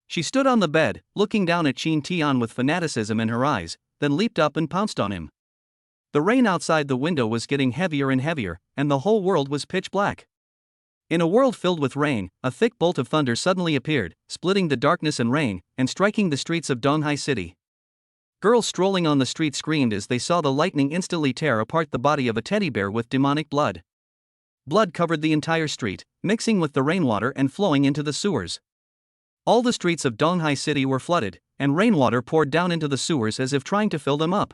She stood on the bed, looking down at Jin Tian with fanaticism in her eyes, then leaped up and pounced on him. The rain outside the window was getting heavier and heavier, and the whole world was pitch black. In a world filled with rain, a thick bolt of thunder suddenly appeared, splitting the darkness and rain, and striking the streets of Donghai City. Girls strolling on the street screamed as they saw the lightning instantly tear apart the body of a teddy bear with demonic blood. Blood covered the entire street, mixing with the rainwater and flowing into the sewers. All the streets of Donghai City were flooded, and rainwater poured down into the sewers as if trying to fill them up.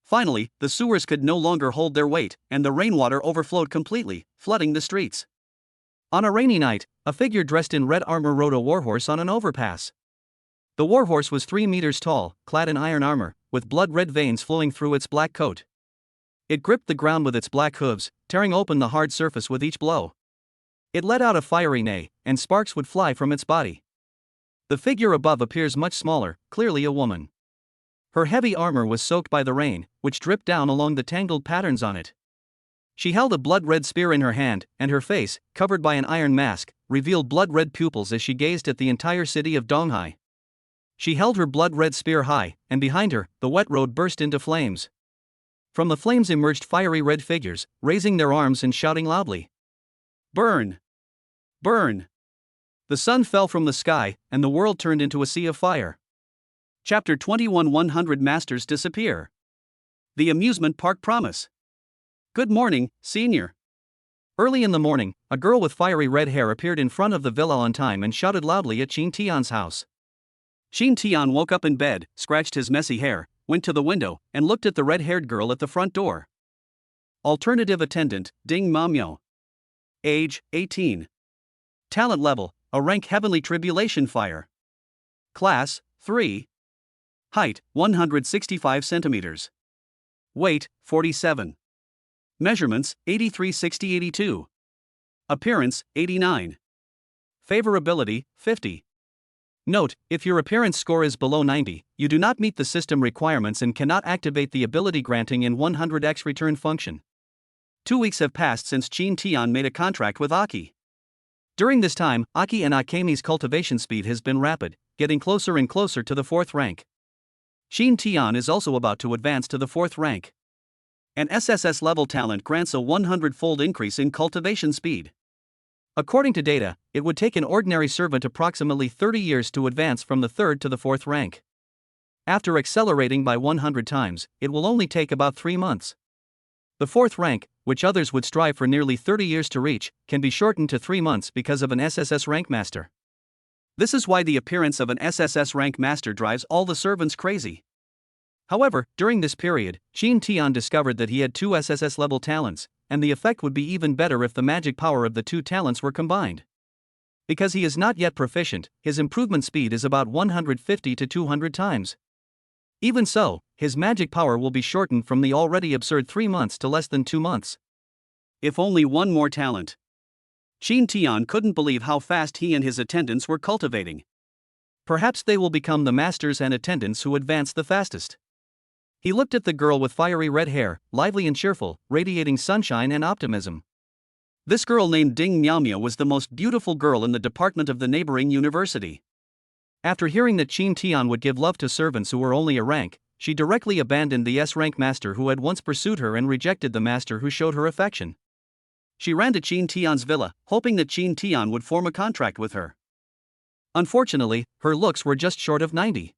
Finally, the sewers could no longer hold their weight, and the rainwater overflowed completely, flooding the streets. On a rainy night, a figure dressed in red armor rode a warhorse on an overpass. The warhorse was 3 meters tall, clad in iron armor, with blood-red veins flowing through its black coat. It gripped the ground with its black hooves, tearing open the hard surface with each blow. It let out a fiery neigh, and sparks would fly from its body. The figure above appears much smaller, clearly a woman. Her heavy armor was soaked by the rain, which dripped down along the tangled patterns on it. She held a blood-red spear in her hand, and her face, covered by an iron mask, revealed blood-red pupils as she gazed at the entire city of Donghai. She held her blood-red spear high, and behind her, the wet road burst into flames. From the flames emerged fiery red figures, raising their arms and shouting loudly. "Burn! Burn!" The sun fell from the sky, and the world turned into a sea of fire. Chapter 21 100 Masters Disappear. The Amusement Park Promise. Good morning, Senior. Early in the morning, a girl with fiery red hair appeared in front of the villa on time and shouted loudly at Jin Tian's house. Jin Tian woke up in bed, scratched his messy hair, went to the window, and looked at the red-haired girl at the front door. Alternative attendant, Ding Mamyo. Age, 18. Talent level, a rank Heavenly Tribulation Fire. Class, 3. Height, 165 centimeters. Weight, 47. Measurements, 83 60 82. Appearance, 89. Favorability, 50. Note, if your appearance score is below 90, you do not meet the system requirements and cannot activate the ability granting in 100x return function. 2 weeks have passed since Chin Tian made a contract with Aki. During this time, Aki and Akemi's cultivation speed has been rapid, getting closer and closer to the 4th rank. Chin Tian is also about to advance to the 4th rank. An SSS level talent grants a 100-fold increase in cultivation speed. According to data, it would take an ordinary servant approximately 30 years to advance from the 3rd to the 4th rank. After accelerating by 100 times, it will only take about 3 months. The 4th rank, which others would strive for nearly 30 years to reach, can be shortened to 3 months because of an SSS rank master. This is why the appearance of an SSS rank master drives all the servants crazy. However, during this period, Chin Tian discovered that he had 2 SSS level talents, and the effect would be even better if the magic power of the 2 talents were combined. Because he is not yet proficient, his improvement speed is about 150 to 200 times. Even so, his magic power will be shortened from the already absurd 3 months to less than 2 months. If only one more talent. Chin Tian couldn't believe how fast he and his attendants were cultivating. Perhaps they will become the masters and attendants who advance the fastest. He looked at the girl with fiery red hair, lively and cheerful, radiating sunshine and optimism. This girl named Ding Miaomia was the most beautiful girl in the department of the neighboring university. After hearing that Chin Tian would give love to servants who were only a rank, she directly abandoned the S-rank master who had once pursued her and rejected the master who showed her affection. She ran to Chin Tian's villa, hoping that Chin Tian would form a contract with her. Unfortunately, her looks were just short of 90.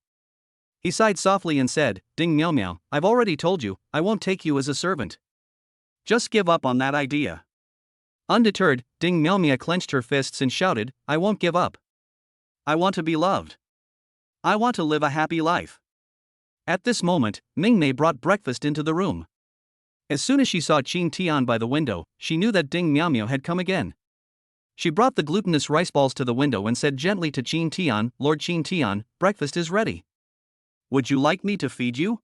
He sighed softly and said, "Ding Miao Miao, I've already told you, I won't take you as a servant. Just give up on that idea." Undeterred, Ding Miao Miao clenched her fists and shouted, "I won't give up. I want to be loved. I want to live a happy life." At this moment, Mingmei brought breakfast into the room. As soon as she saw Chin Tian by the window, she knew that Ding Miao Miao had come again. She brought the glutinous rice balls to the window and said gently to Chin Tian, "Lord Chin Tian, breakfast is ready. Would you like me to feed you?"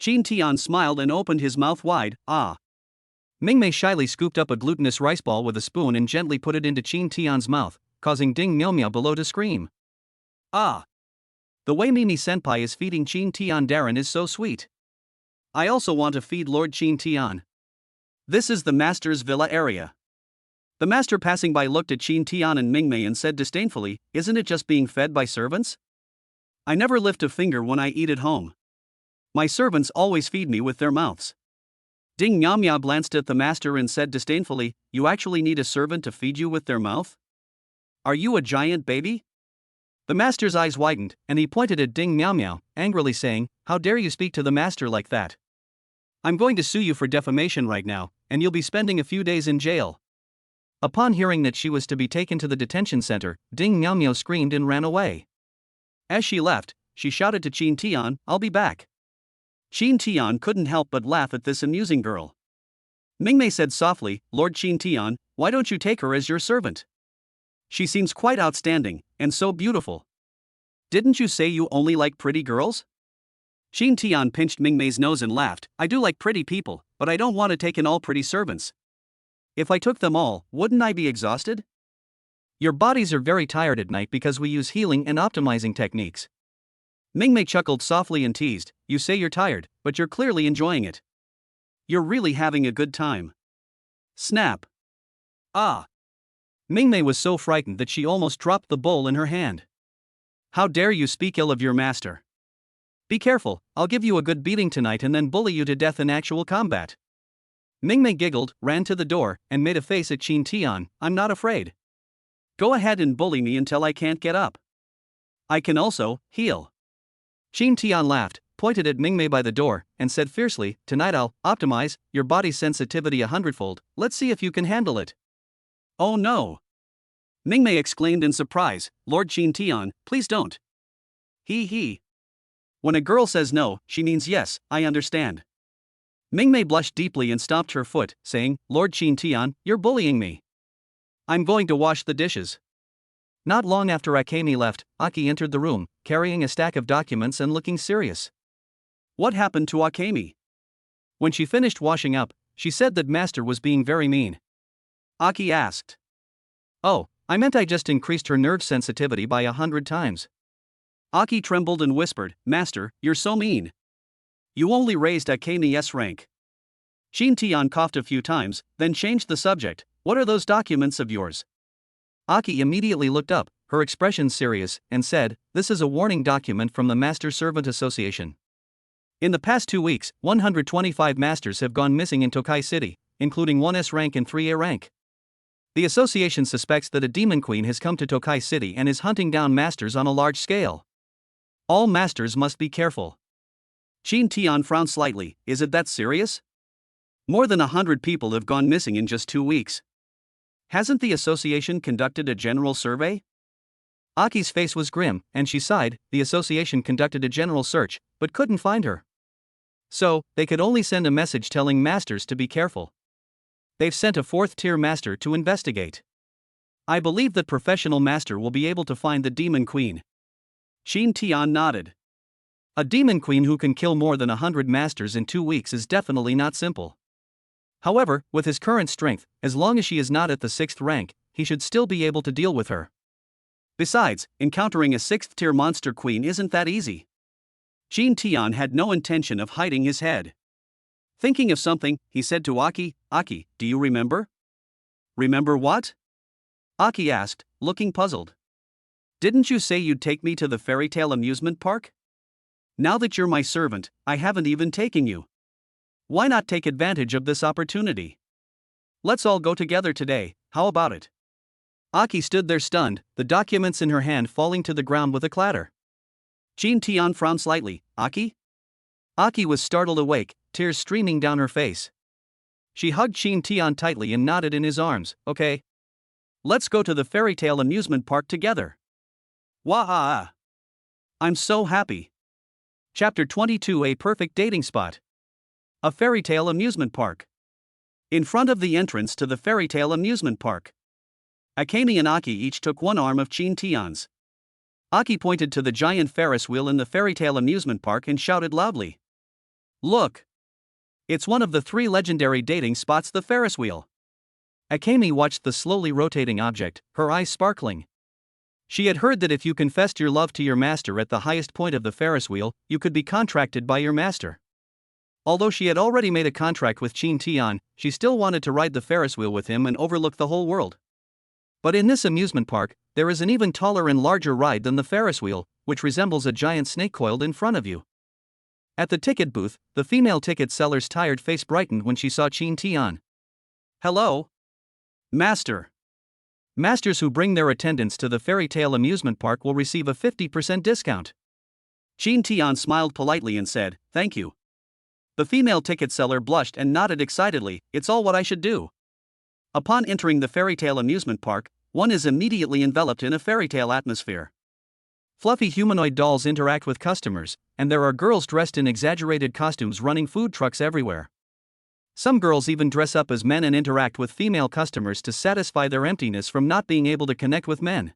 Chin Tian smiled and opened his mouth wide. "Ah." Mingmei shyly scooped up a glutinous rice ball with a spoon and gently put it into Chin Tian's mouth, causing Ding Miao Miao below to scream. "Ah. The way Mimi Senpai is feeding Chin Tian Darren is so sweet. I also want to feed Lord Chin Tian. This is the master's villa area." The master passing by looked at Chin Tian and Mingmei and said disdainfully, "Isn't it just being fed by servants? I never lift a finger when I eat at home. My servants always feed me with their mouths." Ding Miao Miao glanced at the master and said disdainfully, "You actually need a servant to feed you with their mouth? Are you a giant baby?" The master's eyes widened, and he pointed at Ding Miao Miao, angrily saying, "How dare you speak to the master like that? I'm going to sue you for defamation right now, and you'll be spending a few days in jail." Upon hearing that she was to be taken to the detention center, Ding Miao Miao screamed and ran away. As she left, she shouted to Chin Tian, "I'll be back." Chin Tian couldn't help but laugh at this amusing girl. Mingmei said softly, "Lord Chin Tian, why don't you take her as your servant? She seems quite outstanding, and so beautiful. Didn't you say you only like pretty girls?" Chin Tian pinched Mingmei's nose and laughed, "I do like pretty people, but I don't want to take in all pretty servants. If I took them all, wouldn't I be exhausted? Your bodies are very tired at night because we use healing and optimizing techniques." Mingmei chuckled softly and teased, "You say you're tired, but you're clearly enjoying it. You're really having a good time." Snap. Ah. Mingmei was so frightened that she almost dropped the bowl in her hand. "How dare you speak ill of your master? Be careful, I'll give you a good beating tonight and then bully you to death in actual combat." Mingmei giggled, ran to the door, and made a face at Chin Tian, "I'm not afraid. Go ahead and bully me until I can't get up. I can also heal." Chin Tian laughed, pointed at Mingmei by the door, and said fiercely, "Tonight I'll optimize your body's sensitivity 100-fold, let's see if you can handle it." "Oh no!" Mingmei exclaimed in surprise, "Lord Chin Tian, please don't." He. When a girl says no, she means yes, I understand." Mingmei blushed deeply and stomped her foot, saying, "Lord Chin Tian, you're bullying me. I'm going to wash the dishes." Not long after Akemi left, Aki entered the room, carrying a stack of documents and looking serious. What happened to Akemi? When she finished washing up, she said that Master was being very mean. Aki asked. Oh, I meant I just increased her nerve sensitivity by 100 times. Aki trembled and whispered, Master, you're so mean. You only raised Akemi's rank. Shin-Tian coughed a few times, then changed the subject. What are those documents of yours? Aki immediately looked up, her expression serious, and said, This is a warning document from the Master Servant Association. In the past 2 weeks, 125 masters have gone missing in Tokai City, including 1 S rank and 3 A rank. The association suspects that a demon queen has come to Tokai City and is hunting down masters on a large scale. All masters must be careful. Shin-Tian frowned slightly. Is it that serious? More than 100 people have gone missing in just 2 weeks. Hasn't the association conducted a general survey? Aki's face was grim, and she sighed. The association conducted a general search, but couldn't find her. So, they could only send a message telling masters to be careful. They've sent a 4th-tier master to investigate. I believe that professional master will be able to find the demon queen. Shin-Tian nodded. A demon queen who can kill more than 100 masters in 2 weeks is definitely not simple. However, with his current strength, as long as she is not at the 6th rank, he should still be able to deal with her. Besides, encountering a 6th-tier monster queen isn't that easy. Shin-Tian had no intention of hiding his head. Thinking of something, he said to Aki, Aki, do you remember? Remember what? Aki asked, looking puzzled. Didn't you say you'd take me to the fairy tale amusement park? Now that you're my servant, I haven't even taken you. Why not take advantage of this opportunity? Let's all go together today, how about it? Aki stood there stunned, the documents in her hand falling to the ground with a clatter. Shin-Tian frowned slightly. Aki? Aki was startled awake, tears streaming down her face. She hugged Shin-Tian tightly and nodded in his arms. Okay. Let's go to the fairy tale amusement park together. Wah! I'm so happy. Chapter 22, A perfect dating spot. A fairy tale amusement park. In front of the entrance to the fairy tale amusement park, Akemi and Aki each took one arm of Shin-Tian's. Aki pointed to the giant Ferris wheel in the fairy tale amusement park and shouted loudly. Look! It's one of the 3 legendary dating spots, the Ferris wheel. Akemi watched the slowly rotating object, her eyes sparkling. She had heard that if you confessed your love to your master at the highest point of the Ferris wheel, you could be contracted by your master. Although she had already made a contract with Shin-Tian, she still wanted to ride the Ferris wheel with him and overlook the whole world. But in this amusement park, there is an even taller and larger ride than the Ferris wheel, which resembles a giant snake coiled in front of you. At the ticket booth, the female ticket seller's tired face brightened when she saw Shin-Tian. Hello? Master. Masters who bring their attendants to the fairy tale amusement park will receive a 50% discount. Shin-Tian smiled politely and said, Thank you. The female ticket seller blushed and nodded excitedly. It's all what I should do. Upon entering the fairy tale amusement park, one is immediately enveloped in a fairy tale atmosphere. Fluffy humanoid dolls interact with customers, and there are girls dressed in exaggerated costumes running food trucks everywhere. Some girls even dress up as men and interact with female customers to satisfy their emptiness from not being able to connect with men.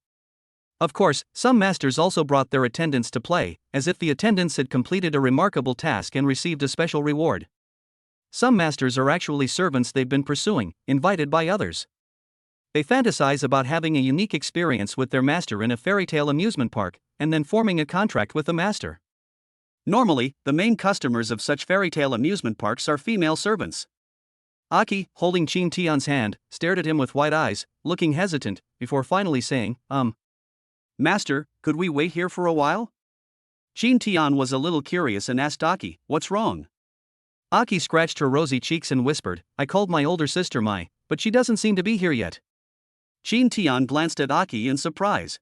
Of course, some masters also brought their attendants to play, as if the attendants had completed a remarkable task and received a special reward. Some masters are actually servants they've been pursuing, invited by others. They fantasize about having a unique experience with their master in a fairy tale amusement park, and then forming a contract with the master. Normally, the main customers of such fairy tale amusement parks are female servants. Aki, holding Shin-Tian's hand, stared at him with wide eyes, looking hesitant, before finally saying, Master, could we wait here for a while? Shin-Tian was a little curious and asked Aki, what's wrong? Aki scratched her rosy cheeks and whispered, I called my older sister Mai, but she doesn't seem to be here yet. Shin-Tian glanced at Aki in surprise.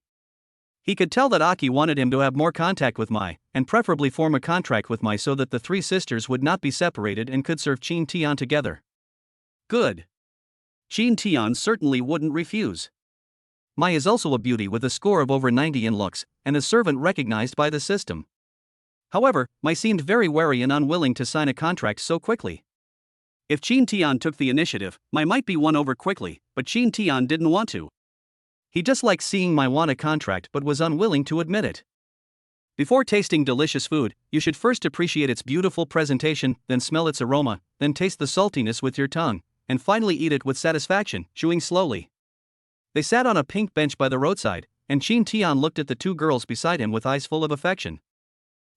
He could tell that Aki wanted him to have more contact with Mai, and preferably form a contract with Mai so that the 3 sisters would not be separated and could serve Shin-Tian together. Good. Shin-Tian certainly wouldn't refuse. Mai is also a beauty with a score of over 90 in looks, and a servant recognized by the system. However, Mai seemed very wary and unwilling to sign a contract so quickly. If Shin-Tian took the initiative, Mai might be won over quickly, but Shin-Tian didn't want to. He just liked seeing my want a contract but was unwilling to admit it. Before tasting delicious food, you should first appreciate its beautiful presentation, then smell its aroma, then taste the saltiness with your tongue, and finally eat it with satisfaction, chewing slowly. They sat on a pink bench by the roadside, and Chin Tian looked at the two girls beside him with eyes full of affection.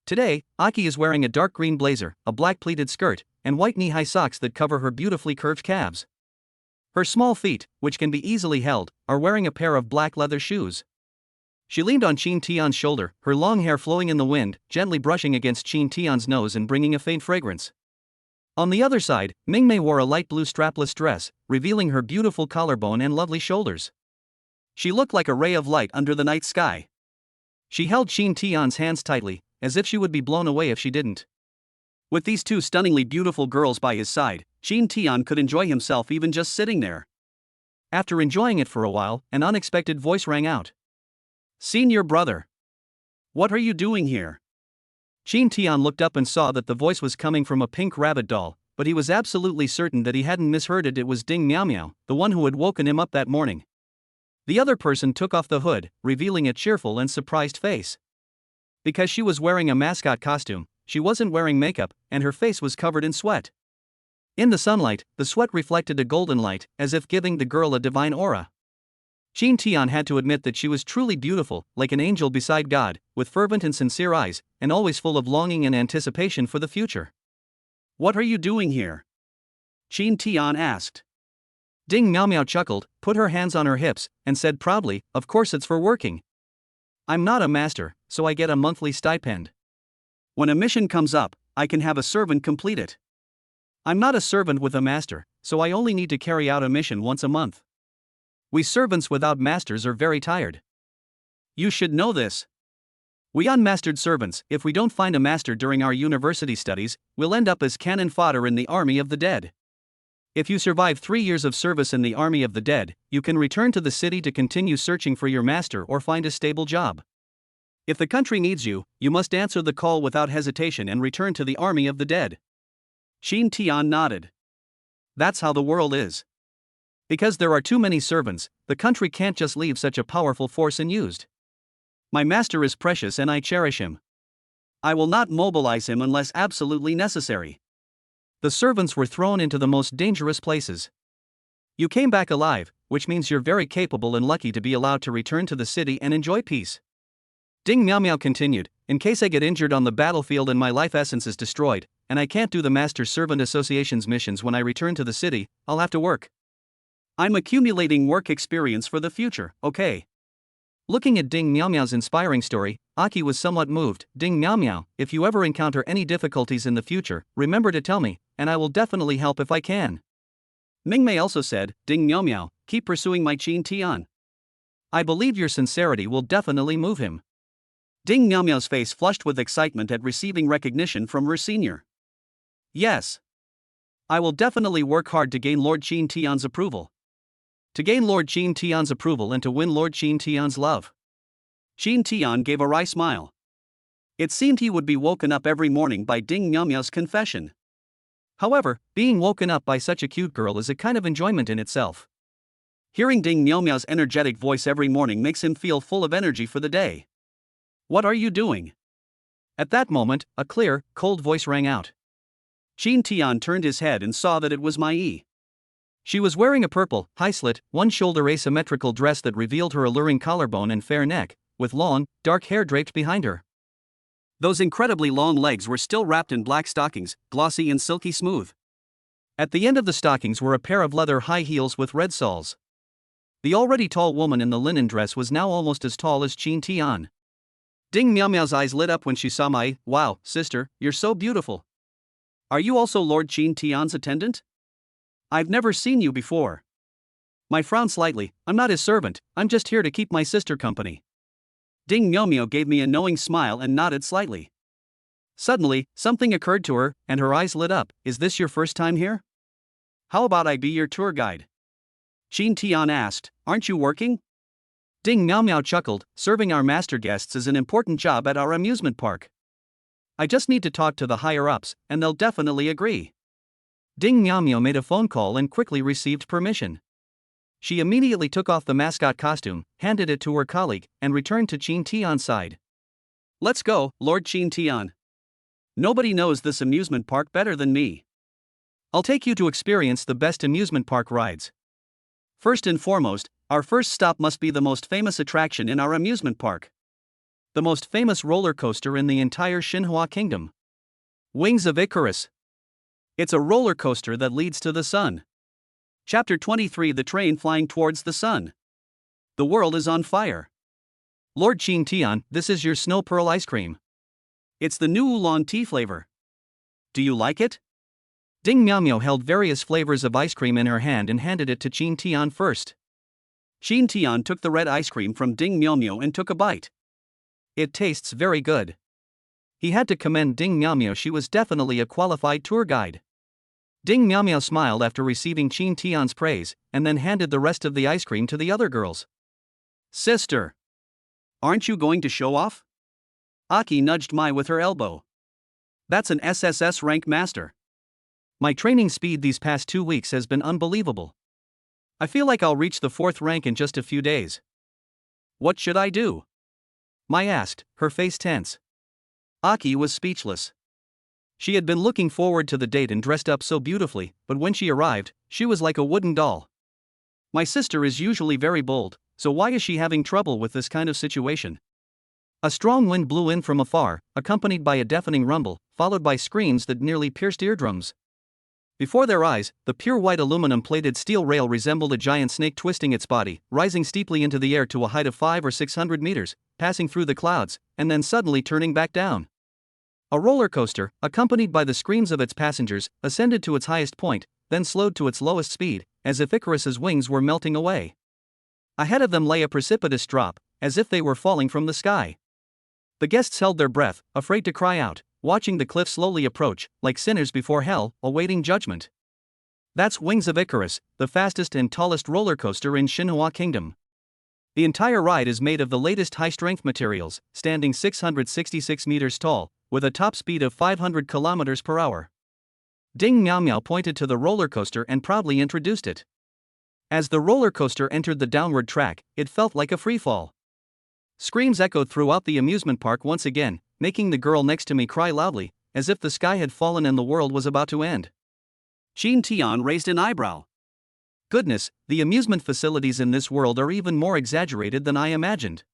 Today, Aki is wearing a dark green blazer, a black pleated skirt, and white knee-high socks that cover her beautifully curved calves. Her small feet, which can be easily held, are wearing a pair of black leather shoes. She leaned on Chin Tian's shoulder, her long hair flowing in the wind, gently brushing against Chin Tian's nose and bringing a faint fragrance. On the other side, Mingmei wore a light blue strapless dress, revealing her beautiful collarbone and lovely shoulders. She looked like a ray of light under the night sky. She held Chin Tian's hands tightly, as if she would be blown away if she didn't. With these two stunningly beautiful girls by his side, Chin Tian could enjoy himself even just sitting there. After enjoying it for a while, an unexpected voice rang out. "Senior brother. What are you doing here?" Chin Tian looked up and saw that the voice was coming from a pink rabbit doll, but he was absolutely certain that he hadn't misheard it. It was Ding Miao Miao, the one who had woken him up that morning. The other person took off the hood, revealing a cheerful and surprised face. Because she was wearing a mascot costume, she wasn't wearing makeup, and her face was covered in sweat. In the sunlight, the sweat reflected a golden light, as if giving the girl a divine aura. Chin Tian had to admit that she was truly beautiful, like an angel beside God, with fervent and sincere eyes, and always full of longing and anticipation for the future. "What are you doing here?" Chin Tian asked. Ding Miao Miao chuckled, put her hands on her hips, and said proudly, "Of course it's for working. I'm not a master, so I get a monthly stipend. When a mission comes up, I can have a servant complete it. I'm not a servant with a master, so I only need to carry out a mission once a month. We servants without masters are very tired. You should know this. We unmastered servants, if we don't find a master during our university studies, will end up as cannon fodder in the army of the dead. If you survive 3 years of service in the army of the dead, you can return to the city to continue searching for your master or find a stable job. If the country needs you, you must answer the call without hesitation and return to the army of the dead." Chin Tian nodded. "That's how the world is. Because there are too many servants, the country can't just leave such a powerful force unused. My master is precious and I cherish him. I will not mobilize him unless absolutely necessary." The servants were thrown into the most dangerous places. "You came back alive, which means you're very capable and lucky to be allowed to return to the city and enjoy peace." Ding Miao Miao continued, "In case I get injured on the battlefield and my life essence is destroyed, and I can't do the Master Servant Association's missions when I return to the city, I'll have to work. I'm accumulating work experience for the future, okay?" Looking at Ding Miao Miao's inspiring story, Aki was somewhat moved. "Ding Miao Miao, if you ever encounter any difficulties in the future, remember to tell me, and I will definitely help if I can." Mingmei also said, "Ding Miao Miao, keep pursuing my Chin Tian. I believe your sincerity will definitely move him." Ding Miao Miao's face flushed with excitement at receiving recognition from her senior. "Yes. I will definitely work hard to gain Lord Chin Tian's approval. To gain Lord Chin Tian's approval and to win Lord Chin Tian's love." Chin Tian gave a wry smile. It seemed he would be woken up every morning by Ding Miao Miao's confession. However, being woken up by such a cute girl is a kind of enjoyment in itself. Hearing Ding Miao Miao's energetic voice every morning makes him feel full of energy for the day. "What are you doing?" At that moment, a clear, cold voice rang out. Chin Tian turned his head and saw that it was Mai. She was wearing a purple, high-slit, one-shoulder asymmetrical dress that revealed her alluring collarbone and fair neck, with long, dark hair draped behind her. Those incredibly long legs were still wrapped in black stockings, glossy and silky smooth. At the end of the stockings were a pair of leather high heels with red soles. The already tall woman in the linen dress was now almost as tall as Chin Tian. Ding Miao Miao's eyes lit up when she saw Mai. "Wow, sister, you're so beautiful. Are you also Lord Chin Tian's attendant? I've never seen you before." Mai frowned slightly. "I'm not his servant, I'm just here to keep my sister company." Ding Miao Miao gave me a knowing smile and nodded slightly. Suddenly, something occurred to her, and her eyes lit up. "Is this your first time here? How about I be your tour guide?" Chin Tian asked. "Aren't you working?" Ding Miao Miao chuckled. "Serving our master guests is an important job at our amusement park. I just need to talk to the higher-ups, and they'll definitely agree." Ding Miao Miao made a phone call and quickly received permission. She immediately took off the mascot costume, handed it to her colleague, and returned to Qin Tian's side. Let's go, Lord Qin Tian. Nobody knows this amusement park better than me. I'll take you to experience the best amusement park rides. First and foremost, our first stop must be the most famous attraction in our amusement park. The most famous roller coaster in the entire Xinhua Kingdom. Wings of Icarus. It's a roller coaster that leads to the sun. Chapter 23: The train flying towards the sun. The world is on fire. Lord Qin Tian, this is your snow pearl ice cream. It's the new oolong tea flavor. Do you like it? Ding Miao Miao held various flavors of ice cream in her hand and handed it to Qin Tian first. Qin Tian took the red ice cream from Ding Miao Miao and took a bite. It tastes very good. He had to commend Ding Miao Miao, she was definitely a qualified tour guide. Ding Miao Miao smiled after receiving Qin Tian's praise, and then handed the rest of the ice cream to the other girls. Sister! Aren't you going to show off? Aki nudged Mai with her elbow. That's an SSS rank master. My training speed these past 2 weeks has been unbelievable. I feel like I'll reach the 4th rank in just a few days. What should I do? Mai asked, her face tense. Aki was speechless. She had been looking forward to the date and dressed up so beautifully, but when she arrived, she was like a wooden doll. My sister is usually very bold, so why is she having trouble with this kind of situation? A strong wind blew in from afar, accompanied by a deafening rumble, followed by screams that nearly pierced eardrums. Before their eyes, the pure white aluminum-plated steel rail resembled a giant snake twisting its body, rising steeply into the air to a height of 500 or 600 meters, passing through the clouds, and then suddenly turning back down. A roller coaster, accompanied by the screams of its passengers, ascended to its highest point, then slowed to its lowest speed, as if Icarus's wings were melting away. Ahead of them lay a precipitous drop, as if they were falling from the sky. The guests held their breath, afraid to cry out, watching the cliff slowly approach, like sinners before hell, awaiting judgment. That's Wings of Icarus, the fastest and tallest roller coaster in Xinhua Kingdom. The entire ride is made of the latest high-strength materials, standing 666 meters tall, with a top speed of 500 kilometers per hour. Ding Miao Miao pointed to the roller coaster and proudly introduced it. As the roller coaster entered the downward track, it felt like a freefall. Screams echoed throughout the amusement park once again, making the girl next to me cry loudly, as if the sky had fallen and the world was about to end. Qin Tian raised an eyebrow. Goodness, the amusement facilities in this world are even more exaggerated than I imagined.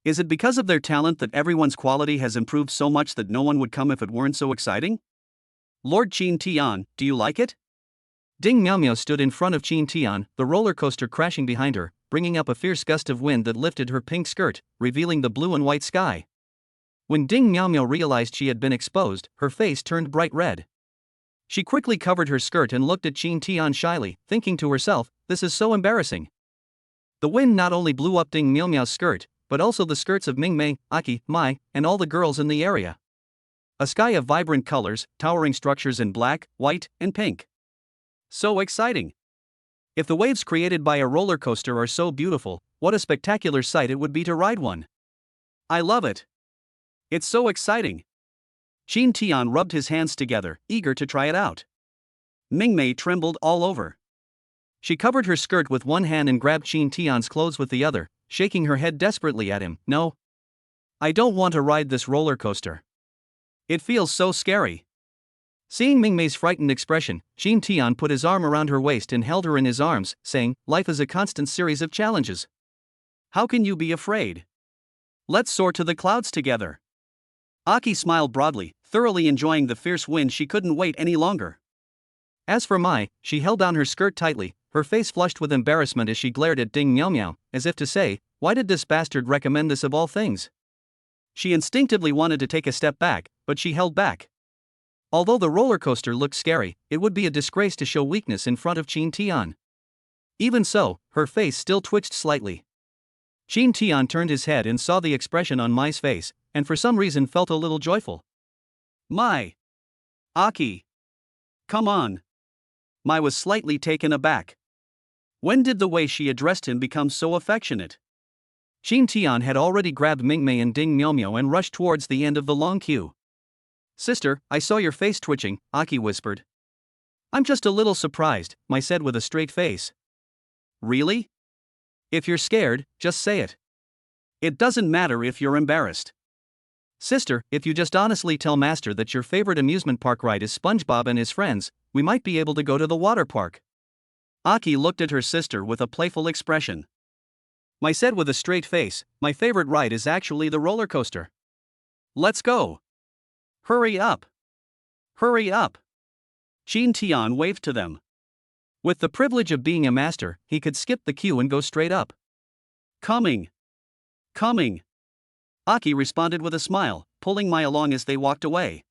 Is it because of their talent that everyone's quality has improved so much that no one would come if it weren't so exciting? Lord Qin Tian, do you like it? Ding Miao Miao stood in front of Qin Tian, the roller coaster crashing behind her, bringing up a fierce gust of wind that lifted her pink skirt, revealing the blue and white sky. When Ding Miao Miao realized she had been exposed, her face turned bright red. She quickly covered her skirt and looked at Qin Tian shyly, thinking to herself, this is so embarrassing. The wind not only blew up Ding Miao Miao's skirt, but also the skirts of Ming Mei, Aki, Mai, and all the girls in the area. A sky of vibrant colors, towering structures in black, white, and pink. So exciting! If the waves created by a roller coaster are so beautiful, what a spectacular sight it would be to ride one. I love it. It's so exciting. Qin Tian rubbed his hands together, eager to try it out. Ming Mei trembled all over. She covered her skirt with one hand and grabbed Qin Tian's clothes with the other, shaking her head desperately at him. No. I don't want to ride this roller coaster. It feels so scary. Seeing Ming Mei's frightened expression, Qin Tian put his arm around her waist and held her in his arms, saying, life is a constant series of challenges. How can you be afraid? Let's soar to the clouds together. Aki smiled broadly, thoroughly enjoying the fierce wind. She couldn't wait any longer. As for Mai, she held down her skirt tightly, her face flushed with embarrassment as she glared at Ding Miao Miao, as if to say, why did this bastard recommend this of all things? She instinctively wanted to take a step back, but she held back. Although the roller coaster looked scary, it would be a disgrace to show weakness in front of Qin Tian. Even so, her face still twitched slightly. Qin Tian turned his head and saw the expression on Mai's face, and for some reason felt a little joyful. Mai! Aki! Come on! Mai was slightly taken aback. When did the way she addressed him become so affectionate? Qin Tian had already grabbed Ming Mei and Ding Miao Miao and rushed towards the end of the long queue. Sister, I saw your face twitching, Aki whispered. I'm just a little surprised, Mai said with a straight face. Really? If you're scared, just say it. It doesn't matter if you're embarrassed. Sister, if you just honestly tell Master that your favorite amusement park ride is SpongeBob and his friends, we might be able to go to the water park. Aki looked at her sister with a playful expression. Mai said with a straight face, my favorite ride is actually the roller coaster. Let's go. Hurry up. Hurry up. Qin Tian waved to them. With the privilege of being a master, he could skip the queue and go straight up. Coming. Coming. Aki responded with a smile, pulling Mai along as they walked away.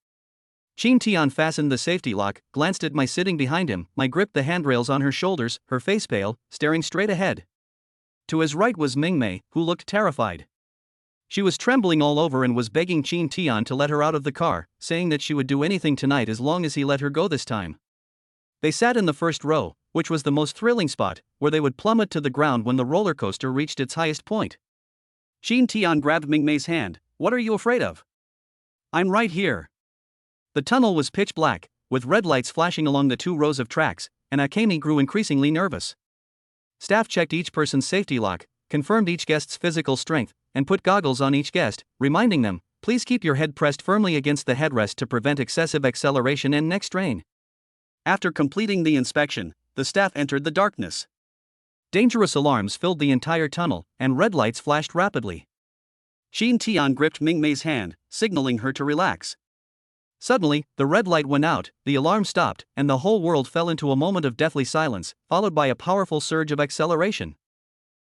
Qin Tian fastened the safety lock, glanced at Mai sitting behind him. Mai gripped the handrails on her shoulders, her face pale, staring straight ahead. To his right was Mingmei, who looked terrified. She was trembling all over and was begging Qin Tian to let her out of the car, saying that she would do anything tonight as long as he let her go this time. They sat in the first row, which was the most thrilling spot, where they would plummet to the ground when the roller coaster reached its highest point. Qin Tian grabbed Mingmei's hand. What are you afraid of? I'm right here. The tunnel was pitch black, with red lights flashing along the 2 rows of tracks, and Akemi grew increasingly nervous. Staff checked each person's safety lock, confirmed each guest's physical strength, and put goggles on each guest, reminding them, please keep your head pressed firmly against the headrest to prevent excessive acceleration and neck strain. After completing the inspection, the staff entered the darkness. Dangerous alarms filled the entire tunnel, and red lights flashed rapidly. Qin Tian gripped Mingmei's hand, signaling her to relax. Suddenly, the red light went out, the alarm stopped, and the whole world fell into a moment of deathly silence, followed by a powerful surge of acceleration.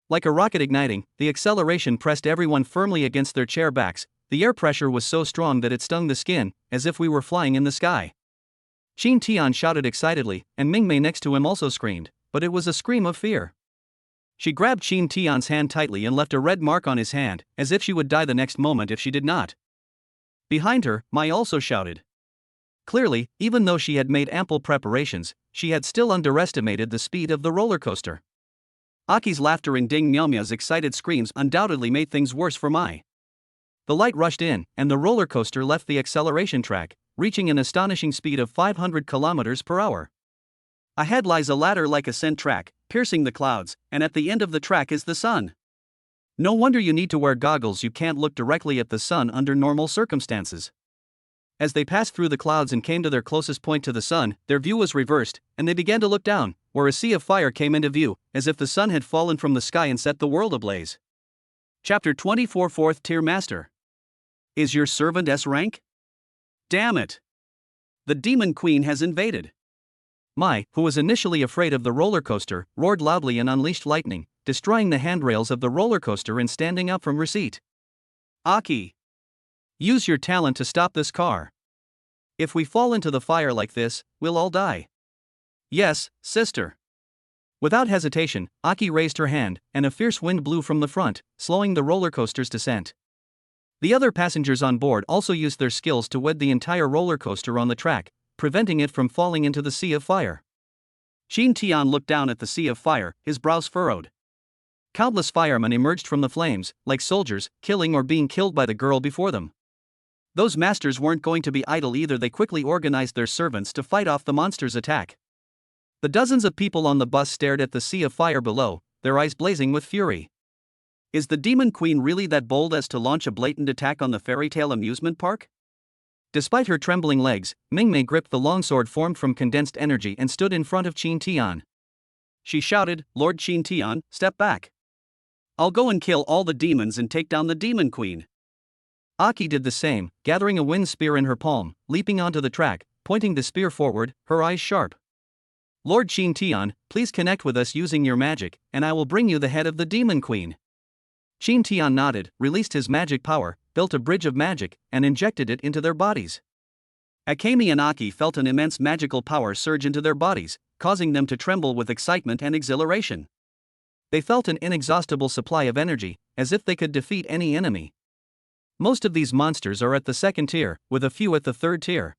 Like a rocket igniting, the acceleration pressed everyone firmly against their chair backs. The air pressure was so strong that it stung the skin, as if we were flying in the sky. Qin Tian shouted excitedly, and Mingmei next to him also screamed, but it was a scream of fear. She grabbed Qin Tian's hand tightly and left a red mark on his hand, as if she would die the next moment if she did not. Behind her, Mai also shouted. Clearly, even though she had made ample preparations, she had still underestimated the speed of the roller coaster. Aki's laughter and Ding Miaomia's excited screams undoubtedly made things worse for Mai. The light rushed in, and the roller coaster left the acceleration track, reaching an astonishing speed of 500 kilometers per hour. Ahead lies a ladder-like ascent track, piercing the clouds, and at the end of the track is the sun. No wonder you need to wear goggles. You can't look directly at the sun under normal circumstances. As they passed through the clouds and came to their closest point to the sun, their view was reversed, and they began to look down, where a sea of fire came into view, as if the sun had fallen from the sky and set the world ablaze. Chapter 24 4th Tier Master. Is your servant S rank? Damn it! The Demon Queen has invaded. Mai, who was initially afraid of the roller coaster, roared loudly and unleashed lightning, destroying the handrails of the roller coaster and standing up from her seat. Aki! Use your talent to stop this car. If we fall into the fire like this, we'll all die. Yes, sister. Without hesitation, Aki raised her hand, and a fierce wind blew from the front, slowing the roller coaster's descent. The other passengers on board also used their skills to wed the entire roller coaster on the track, preventing it from falling into the sea of fire. Qin Tian looked down at the sea of fire, his brows furrowed. Countless firemen emerged from the flames, like soldiers, killing or being killed by the girl before them. Those masters weren't going to be idle either. They quickly organized their servants to fight off the monster's attack. The dozens of people on the bus stared at the sea of fire below, their eyes blazing with fury. Is the Demon Queen really that bold as to launch a blatant attack on the fairy tale amusement park? Despite her trembling legs, Mingmei gripped the longsword formed from condensed energy and stood in front of Qin Tian. She shouted, Lord Qin Tian, step back. I'll go and kill all the demons and take down the Demon Queen. Aki did the same, gathering a wind spear in her palm, leaping onto the track, pointing the spear forward, her eyes sharp. Lord Qin Tian, please connect with us using your magic, and I will bring you the head of the Demon Queen. Qin Tian nodded, released his magic power, built a bridge of magic, and injected it into their bodies. Akemi and Aki felt an immense magical power surge into their bodies, causing them to tremble with excitement and exhilaration. They felt an inexhaustible supply of energy, as if they could defeat any enemy. Most of these monsters are at the 2nd tier, with a few at the 3rd tier.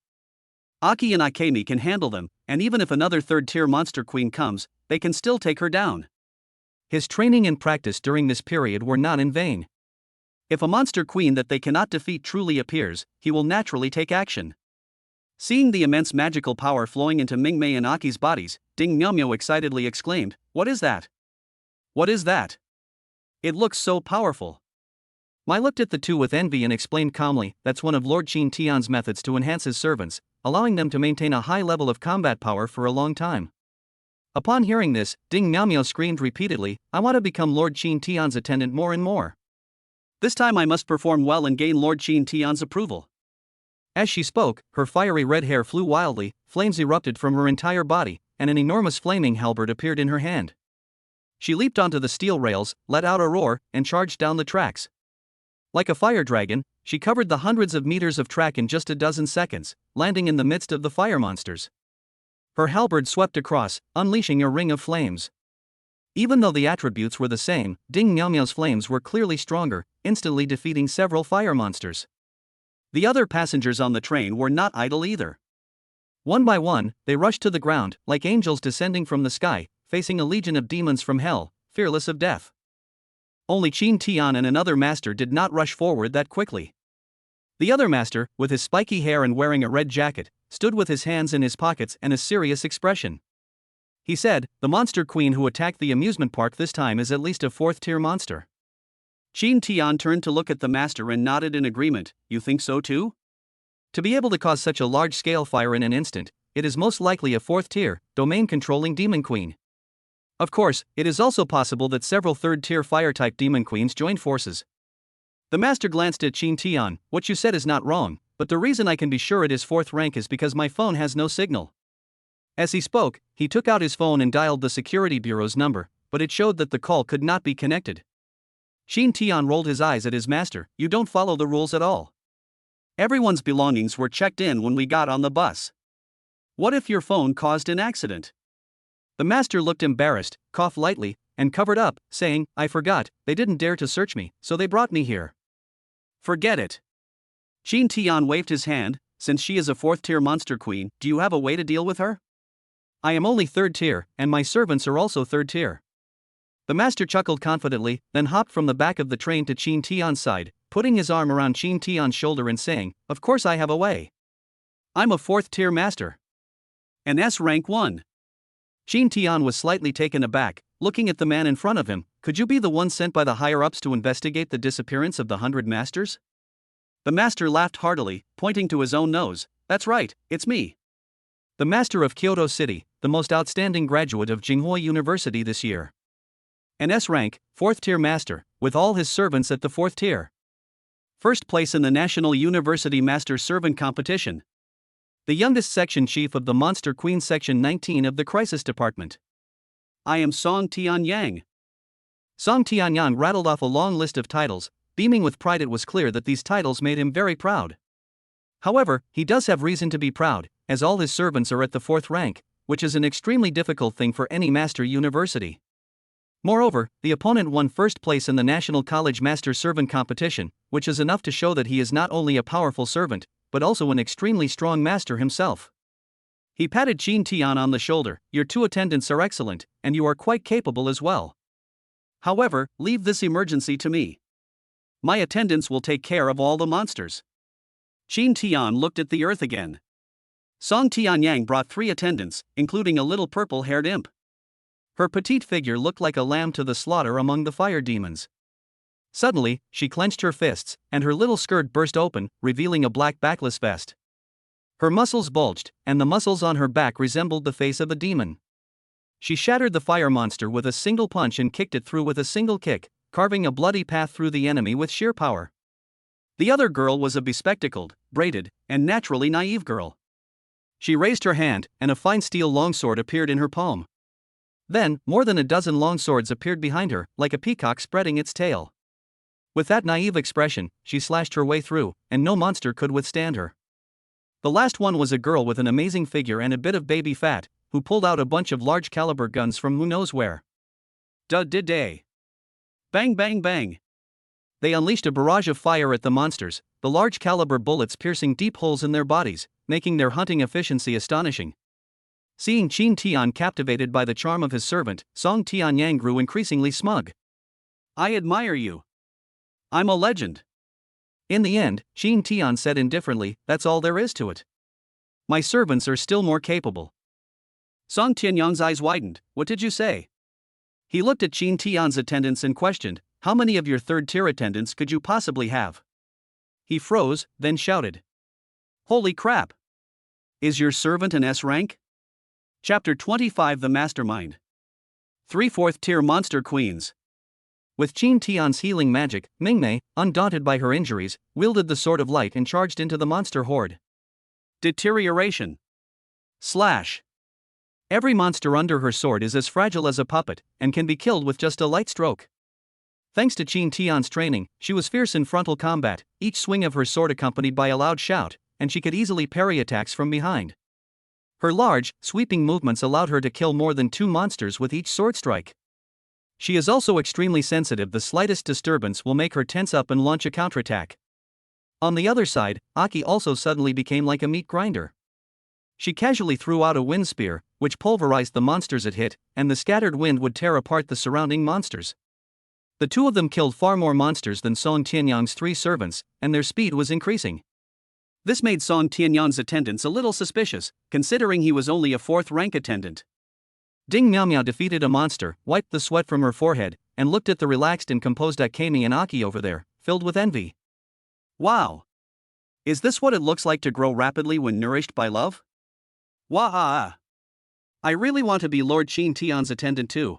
Aki and Akemi can handle them, and even if another 3rd tier monster queen comes, they can still take her down. His training and practice during this period were not in vain. If a monster queen that they cannot defeat truly appears, he will naturally take action. Seeing the immense magical power flowing into Mingmei and Aki's bodies, Ding Miaomio excitedly exclaimed, What is that? What is that? It looks so powerful. Mai looked at the two with envy and explained calmly, that's one of Lord Qin Tian's methods to enhance his servants, allowing them to maintain a high level of combat power for a long time. Upon hearing this, Ding Miao Miao screamed repeatedly, I want to become Lord Qin Tian's attendant more and more. This time I must perform well and gain Lord Qin Tian's approval. As she spoke, her fiery red hair flew wildly, flames erupted from her entire body, and an enormous flaming halberd appeared in her hand. She leaped onto the steel rails, let out a roar, and charged down the tracks. Like a fire dragon, she covered the hundreds of meters of track in just a dozen seconds, landing in the midst of the fire monsters. Her halberd swept across, unleashing a ring of flames. Even though the attributes were the same, Ding Miao Miao's flames were clearly stronger, instantly defeating several fire monsters. The other passengers on the train were not idle either. One by one, they rushed to the ground, like angels descending from the sky, facing a legion of demons from hell, fearless of death. Only Qin Tian and another master did not rush forward that quickly. The other master, with his spiky hair and wearing a red jacket, stood with his hands in his pockets and a serious expression. He said, the monster queen who attacked the amusement park this time is at least a 4th-tier monster. Qin Tian turned to look at the master and nodded in agreement, you think so too? To be able to cause such a large-scale fire in an instant, it is most likely a 4th-tier, domain-controlling demon queen. Of course, it is also possible that several 3rd-tier fire-type demon queens joined forces. The master glanced at Qin Tian, what you said is not wrong, but the reason I can be sure it is 4th rank is because my phone has no signal. As he spoke, he took out his phone and dialed the security bureau's number, but it showed that the call could not be connected. Qin Tian rolled his eyes at his master, you don't follow the rules at all. Everyone's belongings were checked in when we got on the bus. What if your phone caused an accident? The master looked embarrassed, coughed lightly, and covered up, saying, I forgot, they didn't dare to search me, so they brought me here. Forget it. Qin Tian waved his hand, since she is a 4th-tier monster queen, do you have a way to deal with her? I am only 3rd tier, and my servants are also 3rd tier. The master chuckled confidently, then hopped from the back of the train to Qin Tian's side, putting his arm around Qin Tian's shoulder and saying, of course I have a way. I'm a 4th-tier master. An S rank 1. Qin Tian was slightly taken aback, looking at the man in front of him, could you be the one sent by the higher-ups to investigate the disappearance of the 100 masters? The master laughed heartily, pointing to his own nose, that's right, it's me. The master of Kyoto City, the most outstanding graduate of Jinghua University this year. An S rank, 4th-tier master, with all his servants at the 4th tier. First place in the National University Master Servant Competition. The youngest section chief of the Monster Queen Section 19 of the Crisis Department. I am Song Tianyang. Song Tianyang rattled off a long list of titles, beaming with pride. It was clear that these titles made him very proud. However, he does have reason to be proud, as all his servants are at the 4th rank, which is an extremely difficult thing for any master university. Moreover, the opponent won first place in the National College Master Servant Competition, which is enough to show that he is not only a powerful servant, but also an extremely strong master himself. He patted Qin Tian on the shoulder, your 2 attendants are excellent, and you are quite capable as well. However, leave this emergency to me. My attendants will take care of all the monsters. Qin Tian looked at the earth again. Song Tianyang brought 3 attendants, including a little purple-haired imp. Her petite figure looked like a lamb to the slaughter among the fire demons. Suddenly, she clenched her fists, and her little skirt burst open, revealing a black backless vest. Her muscles bulged, and the muscles on her back resembled the face of a demon. She shattered the fire monster with a single punch and kicked it through with a single kick, carving a bloody path through the enemy with sheer power. The other girl was a bespectacled, braided, and naturally naive girl. She raised her hand, and a fine steel longsword appeared in her palm. Then, more than a dozen longswords appeared behind her, like a peacock spreading its tail. With that naive expression, she slashed her way through, and no monster could withstand her. The last one was a girl with an amazing figure and a bit of baby fat, who pulled out a bunch of large caliber guns from who knows where. Da-did-day. Bang bang bang. They unleashed a barrage of fire at the monsters, the large caliber bullets piercing deep holes in their bodies, making their hunting efficiency astonishing. Seeing Qin Tian captivated by the charm of his servant, Song Tianyang grew increasingly smug. I admire you. I'm a legend. In the end, Qin Tian said indifferently, that's all there is to it. My servants are still more capable. Song Tianyang's eyes widened, what did you say? He looked at Qin Tian's attendants and questioned, "How many of your third-tier attendants could you possibly have?" He froze, then shouted, "Holy crap! Is your servant an S rank?" Chapter 25: The Mastermind. 3 4th-tier Monster Queens. With Qin Tian's healing magic, Mingmei, undaunted by her injuries, wielded the Sword of Light and charged into the monster horde. Deterioration. Slash. Every monster under her sword is as fragile as a puppet, and can be killed with just a light stroke. Thanks to Qin Tian's training, she was fierce in frontal combat, each swing of her sword accompanied by a loud shout, and she could easily parry attacks from behind. Her large, sweeping movements allowed her to kill more than 2 monsters with each sword strike. She is also extremely sensitive. The slightest disturbance will make her tense up and launch a counterattack. On the other side, Aki also suddenly became like a meat grinder. She casually threw out a wind spear, which pulverized the monsters it hit, and the scattered wind would tear apart the surrounding monsters. The two of them killed far more monsters than Song Tianyang's 3 servants, and their speed was increasing. This made Song Tianyang's attendants a little suspicious, considering he was only a 4th-rank attendant. Ding Miao Miao defeated a monster, wiped the sweat from her forehead, and looked at the relaxed and composed Akemi and Aki over there, filled with envy. Wow! Is this what it looks like to grow rapidly when nourished by love? Wah! I really want to be Lord Qin Tian's attendant too.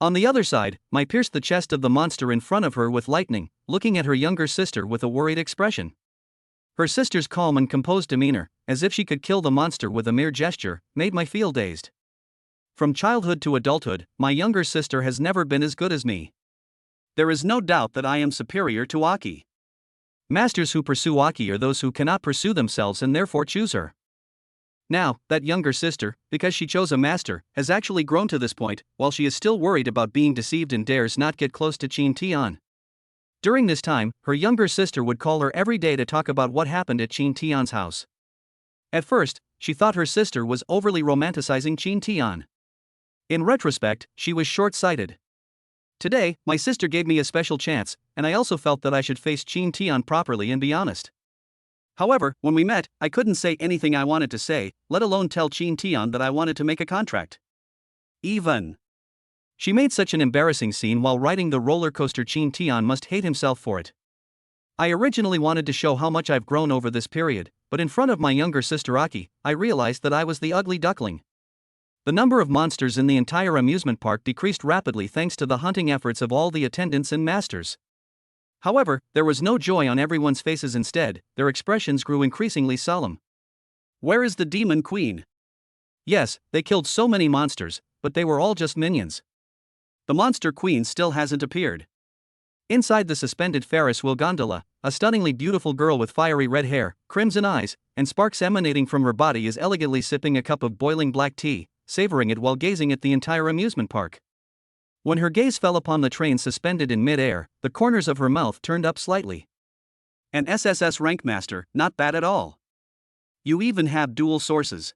On the other side, Mai pierced the chest of the monster in front of her with lightning, looking at her younger sister with a worried expression. Her sister's calm and composed demeanor, as if she could kill the monster with a mere gesture, made Mai feel dazed. From childhood to adulthood, my younger sister has never been as good as me. There is no doubt that I am superior to Aki. Masters who pursue Aki are those who cannot pursue themselves and therefore choose her. Now, that younger sister, because she chose a master, has actually grown to this point, while she is still worried about being deceived and dares not get close to Qin Tian. During this time, her younger sister would call her every day to talk about what happened at Qin Tian's house. At first, she thought her sister was overly romanticizing Qin Tian. In retrospect, she was short-sighted. Today, my sister gave me a special chance, and I also felt that I should face Qin Tian properly and be honest. However, when we met, I couldn't say anything I wanted to say, let alone tell Qin Tian that I wanted to make a contract. Even. She made such an embarrassing scene while riding the roller coaster. Qin Tian must hate himself for it. I originally wanted to show how much I've grown over this period, but in front of my younger sister Aki, I realized that I was the ugly duckling. The number of monsters in the entire amusement park decreased rapidly thanks to the hunting efforts of all the attendants and masters. However, there was no joy on everyone's faces. Instead, their expressions grew increasingly solemn. Where is the Demon Queen? Yes, they killed so many monsters, but they were all just minions. The Monster Queen still hasn't appeared. Inside the suspended Ferris wheel gondola, a stunningly beautiful girl with fiery red hair, crimson eyes, and sparks emanating from her body is elegantly sipping a cup of boiling black tea, savoring it while gazing at the entire amusement park. When her gaze fell upon the train suspended in mid-air, the corners of her mouth turned up slightly. An SSS rank master, not bad at all. You even have dual sources.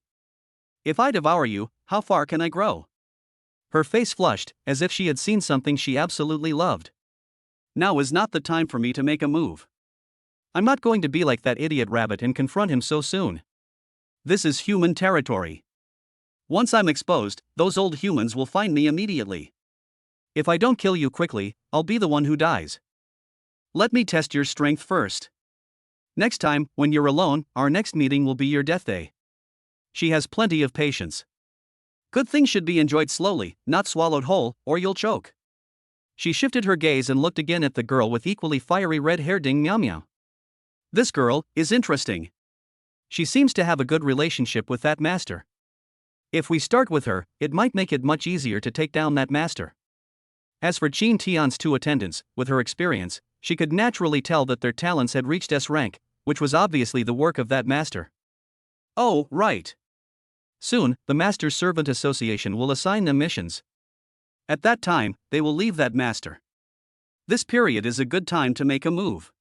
If I devour you, how far can I grow? Her face flushed, as if she had seen something she absolutely loved. Now is not the time for me to make a move. I'm not going to be like that idiot rabbit and confront him so soon. This is human territory. Once I'm exposed, those old humans will find me immediately. If I don't kill you quickly, I'll be the one who dies. Let me test your strength first. Next time, when you're alone, our next meeting will be your death day. She has plenty of patience. Good things should be enjoyed slowly, not swallowed whole, or you'll choke. She shifted her gaze and looked again at the girl with equally fiery red hair. Ding Miao Miao. This girl is interesting. She seems to have a good relationship with that master. If we start with her, it might make it much easier to take down that master. As for Qin Tian's 2 attendants, with her experience, she could naturally tell that their talents had reached S rank, which was obviously the work of that master. Oh, right. Soon, the Master's Servant Association will assign them missions. At that time, they will leave that master. This period is a good time to make a move.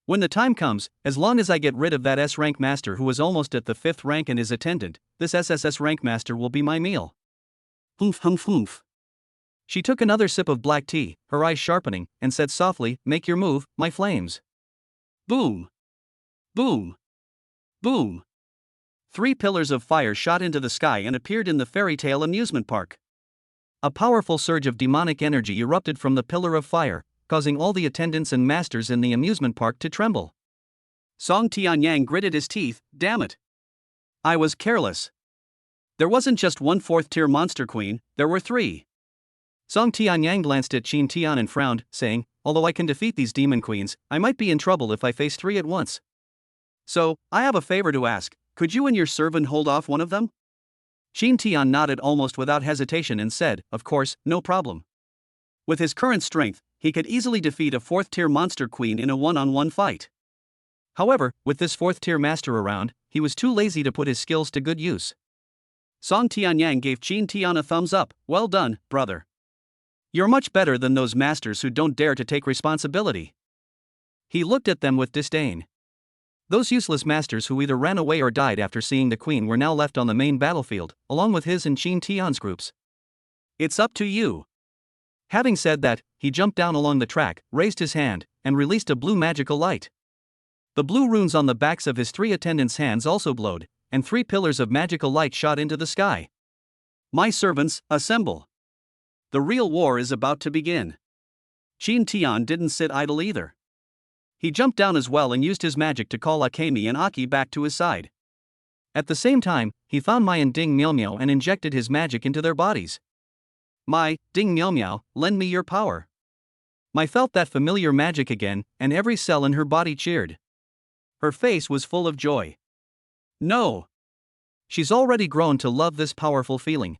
When the time comes, as long as I get rid of that S rank master who is almost at the 5th rank and his attendant, this SSS rank master will be my meal. Humph humph humph. She took another sip of black tea, her eyes sharpening, and said softly, "Make your move, my flames." Boom. Boom. Boom. 3 pillars of fire shot into the sky and appeared in the fairy tale amusement park. A powerful surge of demonic energy erupted from the pillar of fire, causing all the attendants and masters in the amusement park to tremble. Song Tianyang gritted his teeth. Damn it. I was careless. There wasn't just one fourth-tier monster queen, there were three. Song Tianyang glanced at Qin Tian and frowned, saying, although I can defeat these demon queens, I might be in trouble if I face three at once. So, I have a favor to ask, could you and your servant hold off one of them? Qin Tian nodded almost without hesitation and said, of course, no problem. With his current strength, he could easily defeat a fourth-tier monster queen in a one-on-one fight. However, with this fourth-tier master around, he was too lazy to put his skills to good use. Song Tianyang gave Qin Tian a thumbs up. Well done, brother. You're much better than those masters who don't dare to take responsibility. He looked at them with disdain. Those useless masters who either ran away or died after seeing the queen were now left on the main battlefield, along with his and Qin Tian's groups. It's up to you. Having said that, he jumped down along the track, raised his hand, and released a blue magical light. The blue runes on the backs of his three attendants' hands also glowed, and 3 pillars of magical light shot into the sky. My servants, assemble. The real war is about to begin. Qin Tian didn't sit idle either. He jumped down as well and used his magic to call Akemi and Aki back to his side. At the same time, he found Mai and Ding Miao Miao and injected his magic into their bodies. Mai, Ding Miao Miao, lend me your power. Mai felt that familiar magic again, and every cell in her body cheered. Her face was full of joy. No! She's already grown to love this powerful feeling.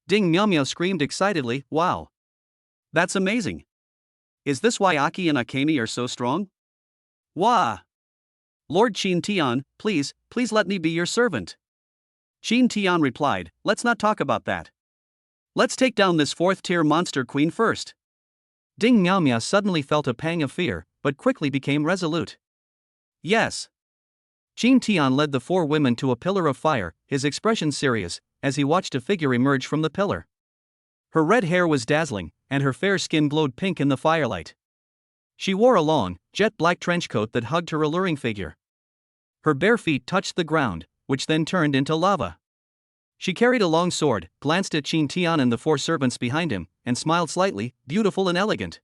Ding Miao Miao screamed excitedly, wow! That's amazing! Is this why Aki and Akemi are so strong? Wah! Lord Qin Tian, please let me be your servant. Qin Tian replied, let's not talk about that. Let's take down this fourth-tier monster queen first. Ding Miao Miao suddenly felt a pang of fear, but quickly became resolute. Yes. Qin Tian led the 4 women to a pillar of fire, his expression serious, as he watched a figure emerge from the pillar. Her red hair was dazzling, and her fair skin glowed pink in the firelight. She wore a long, jet-black trench coat that hugged her alluring figure. Her bare feet touched the ground, which then turned into lava. She carried a long sword, glanced at Qin Tian and the 4 servants behind him, and smiled slightly, beautiful and elegant.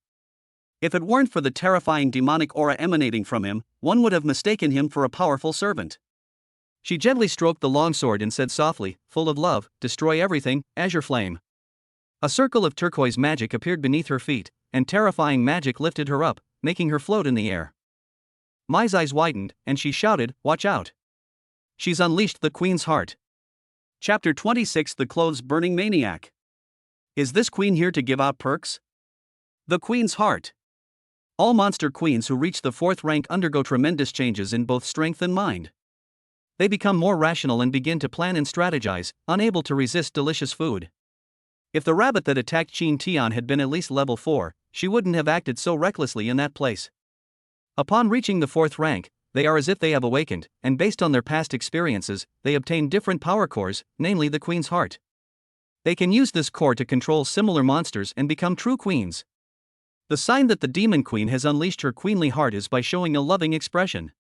If it weren't for the terrifying demonic aura emanating from him, one would have mistaken him for a powerful servant. She gently stroked the long sword and said softly, full of love, destroy everything, azure flame. A circle of turquoise magic appeared beneath her feet, and terrifying magic lifted her up, making her float in the air. Mai's eyes widened, and she shouted, watch out. She's unleashed the queen's heart. Chapter 26 The Clothes-Burning Maniac. Is this queen here to give out perks? The queen's heart. All monster queens who reach the 4th rank undergo tremendous changes in both strength and mind. They become more rational and begin to plan and strategize, unable to resist delicious food. If the rabbit that attacked Qin Tian had been at least level 4, she wouldn't have acted so recklessly in that place. Upon reaching the 4th rank, they are as if they have awakened, and based on their past experiences, they obtain different power cores, namely the queen's heart. They can use this core to control similar monsters and become true queens. The sign that the demon queen has unleashed her queenly heart is by showing a loving expression.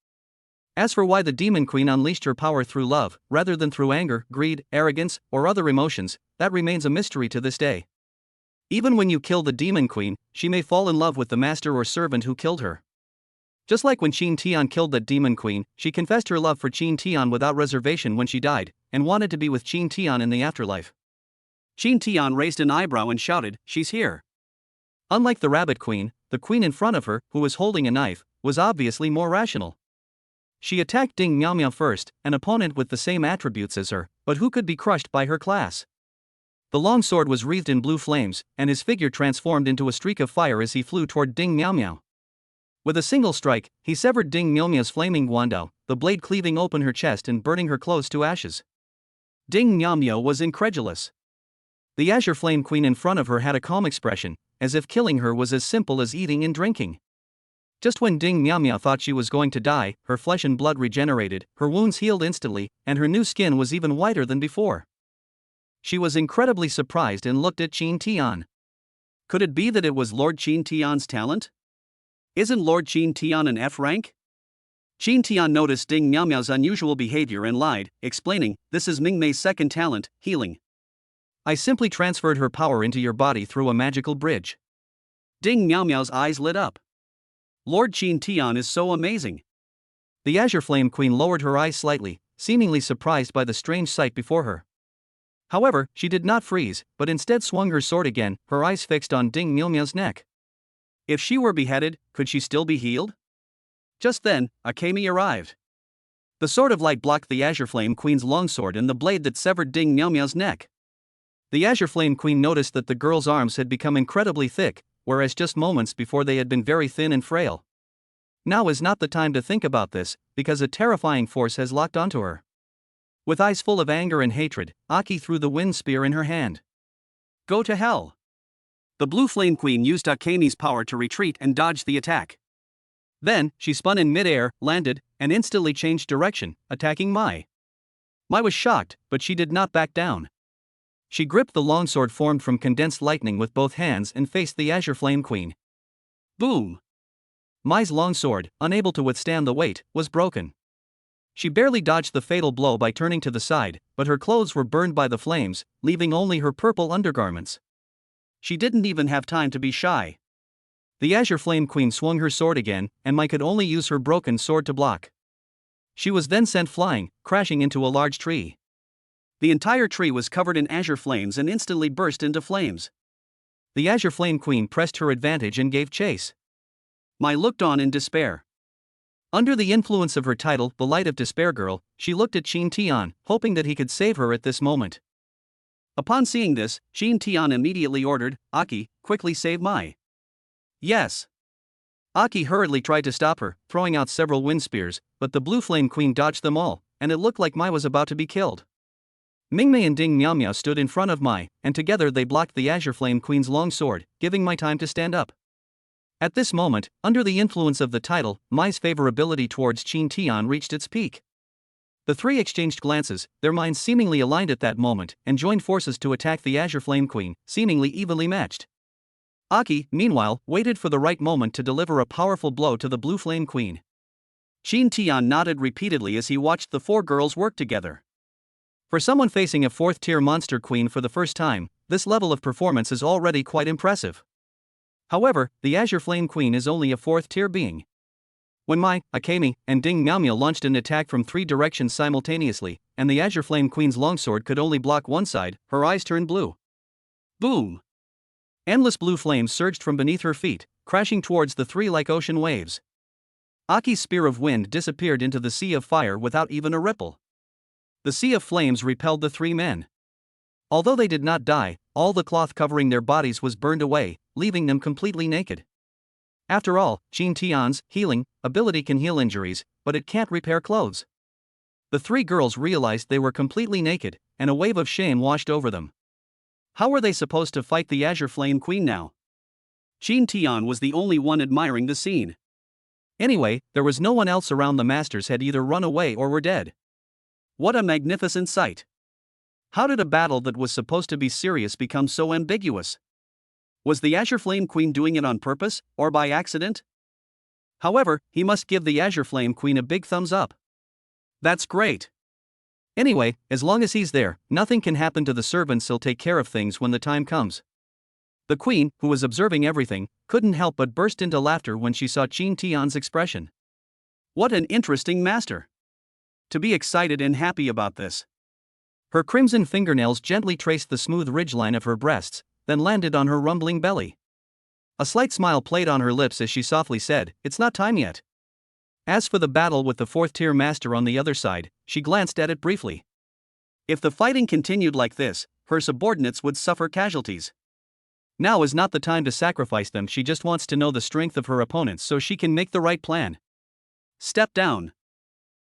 As for why the demon queen unleashed her power through love, rather than through anger, greed, arrogance, or other emotions, that remains a mystery to this day. Even when you kill the demon queen, she may fall in love with the master or servant who killed her. Just like when Qin Tian killed that demon queen, she confessed her love for Qin Tian without reservation when she died, and wanted to be with Qin Tian in the afterlife. Qin Tian raised an eyebrow and shouted, she's here. Unlike the rabbit queen, the queen in front of her, who was holding a knife, was obviously more rational. She attacked Ding Miao Miao first, an opponent with the same attributes as her, but who could be crushed by her class. The long sword was wreathed in blue flames, and his figure transformed into a streak of fire as he flew toward Ding Miao Miao. With a single strike, he severed Ding Miao Miao's flaming guandao, the blade cleaving open her chest and burning her clothes to ashes. Ding Miao Miao was incredulous. The azure flame queen in front of her had a calm expression, as if killing her was as simple as eating and drinking. Just when Ding Miao Miao thought she was going to die, her flesh and blood regenerated, her wounds healed instantly, and her new skin was even whiter than before. She was incredibly surprised and looked at Qin Tian. Could it be that it was Lord Qin Tian's talent? Isn't Lord Qin Tian an F rank? Qin Tian noticed Ding Miao Miao's unusual behavior and lied, explaining, this is Ming Mei's second talent, healing. I simply transferred her power into your body through a magical bridge. Ding Meow Meow's eyes lit up. Lord Qin Tian is so amazing. The Azure Flame Queen lowered her eyes slightly, seemingly surprised by the strange sight before her. However, she did not freeze, but instead swung her sword again, her eyes fixed on Ding Meow Meow's neck. If she were beheaded, could she still be healed? Just then, Akemi arrived. The sword of light blocked the Azure Flame Queen's longsword and the blade that severed Ding Meow Meow's neck. The Azure Flame Queen noticed that the girl's arms had become incredibly thick, whereas just moments before they had been very thin and frail. Now is not the time to think about this, because a terrifying force has locked onto her. With eyes full of anger and hatred, Aki threw the wind spear in her hand. Go to hell! The Blue Flame Queen used Akemi's power to retreat and dodge the attack. Then, she spun in midair, landed, and instantly changed direction, attacking Mai. Mai was shocked, but she did not back down. She gripped the longsword formed from condensed lightning with both hands and faced the Azure Flame Queen. Boom! Mai's longsword, unable to withstand the weight, was broken. She barely dodged the fatal blow by turning to the side, but her clothes were burned by the flames, leaving only her purple undergarments. She didn't even have time to be shy. The Azure Flame Queen swung her sword again, and Mai could only use her broken sword to block. She was then sent flying, crashing into a large tree. The entire tree was covered in azure flames and instantly burst into flames. The Azure Flame Queen pressed her advantage and gave chase. Mai looked on in despair. Under the influence of her title, the Light of Despair Girl, she looked at Qin Tian, hoping that he could save her at this moment. Upon seeing this, Qin Tian immediately ordered, Aki, quickly save Mai. Yes. Aki hurriedly tried to stop her, throwing out several wind spears, but the Blue Flame Queen dodged them all, and it looked like Mai was about to be killed. Mingmei and Ding Meow Meow stood in front of Mai, and together they blocked the Azure Flame Queen's long sword, giving Mai time to stand up. At this moment, under the influence of the title, Mai's favorability towards Qin Tian reached its peak. The three exchanged glances, their minds seemingly aligned at that moment, and joined forces to attack the Azure Flame Queen, seemingly evenly matched. Aki, meanwhile, waited for the right moment to deliver a powerful blow to the Blue Flame Queen. Qin Tian nodded repeatedly as he watched the four girls work together. For someone facing a fourth-tier monster queen for the first time, this level of performance is already quite impressive. However, the Azure Flame Queen is only a fourth-tier being. When Mai, Akemi, and Ding Meow Meow launched an attack from three directions simultaneously, and the Azure Flame Queen's longsword could only block one side, her eyes turned blue. Boom! Endless blue flames surged from beneath her feet, crashing towards the three like ocean waves. Aki's spear of wind disappeared into the sea of fire without even a ripple. The sea of flames repelled the three men. Although they did not die, all the cloth covering their bodies was burned away, leaving them completely naked. After all, Qin Tian's healing ability can heal injuries, but it can't repair clothes. The three girls realized they were completely naked, and a wave of shame washed over them. How were they supposed to fight the Azure Flame Queen now? Qin Tian was the only one admiring the scene. Anyway, there was no one else around. The masters had either run away or were dead. What a magnificent sight! How did a battle that was supposed to be serious become so ambiguous? Was the Azure Flame Queen doing it on purpose, or by accident? However, he must give the Azure Flame Queen a big thumbs up. That's great. Anyway, as long as he's there, nothing can happen to the servants. He'll take care of things when the time comes. The queen, who was observing everything, couldn't help but burst into laughter when she saw Qin Tian's expression. What an interesting master! To be excited and happy about this. Her crimson fingernails gently traced the smooth ridgeline of her breasts, then landed on her rumbling belly. A slight smile played on her lips as she softly said, "It's not time yet." As for the battle with the fourth-tier master on the other side, she glanced at it briefly. If the fighting continued like this, her subordinates would suffer casualties. Now is not the time to sacrifice them. She just wants to know the strength of her opponents so she can make the right plan. Step down.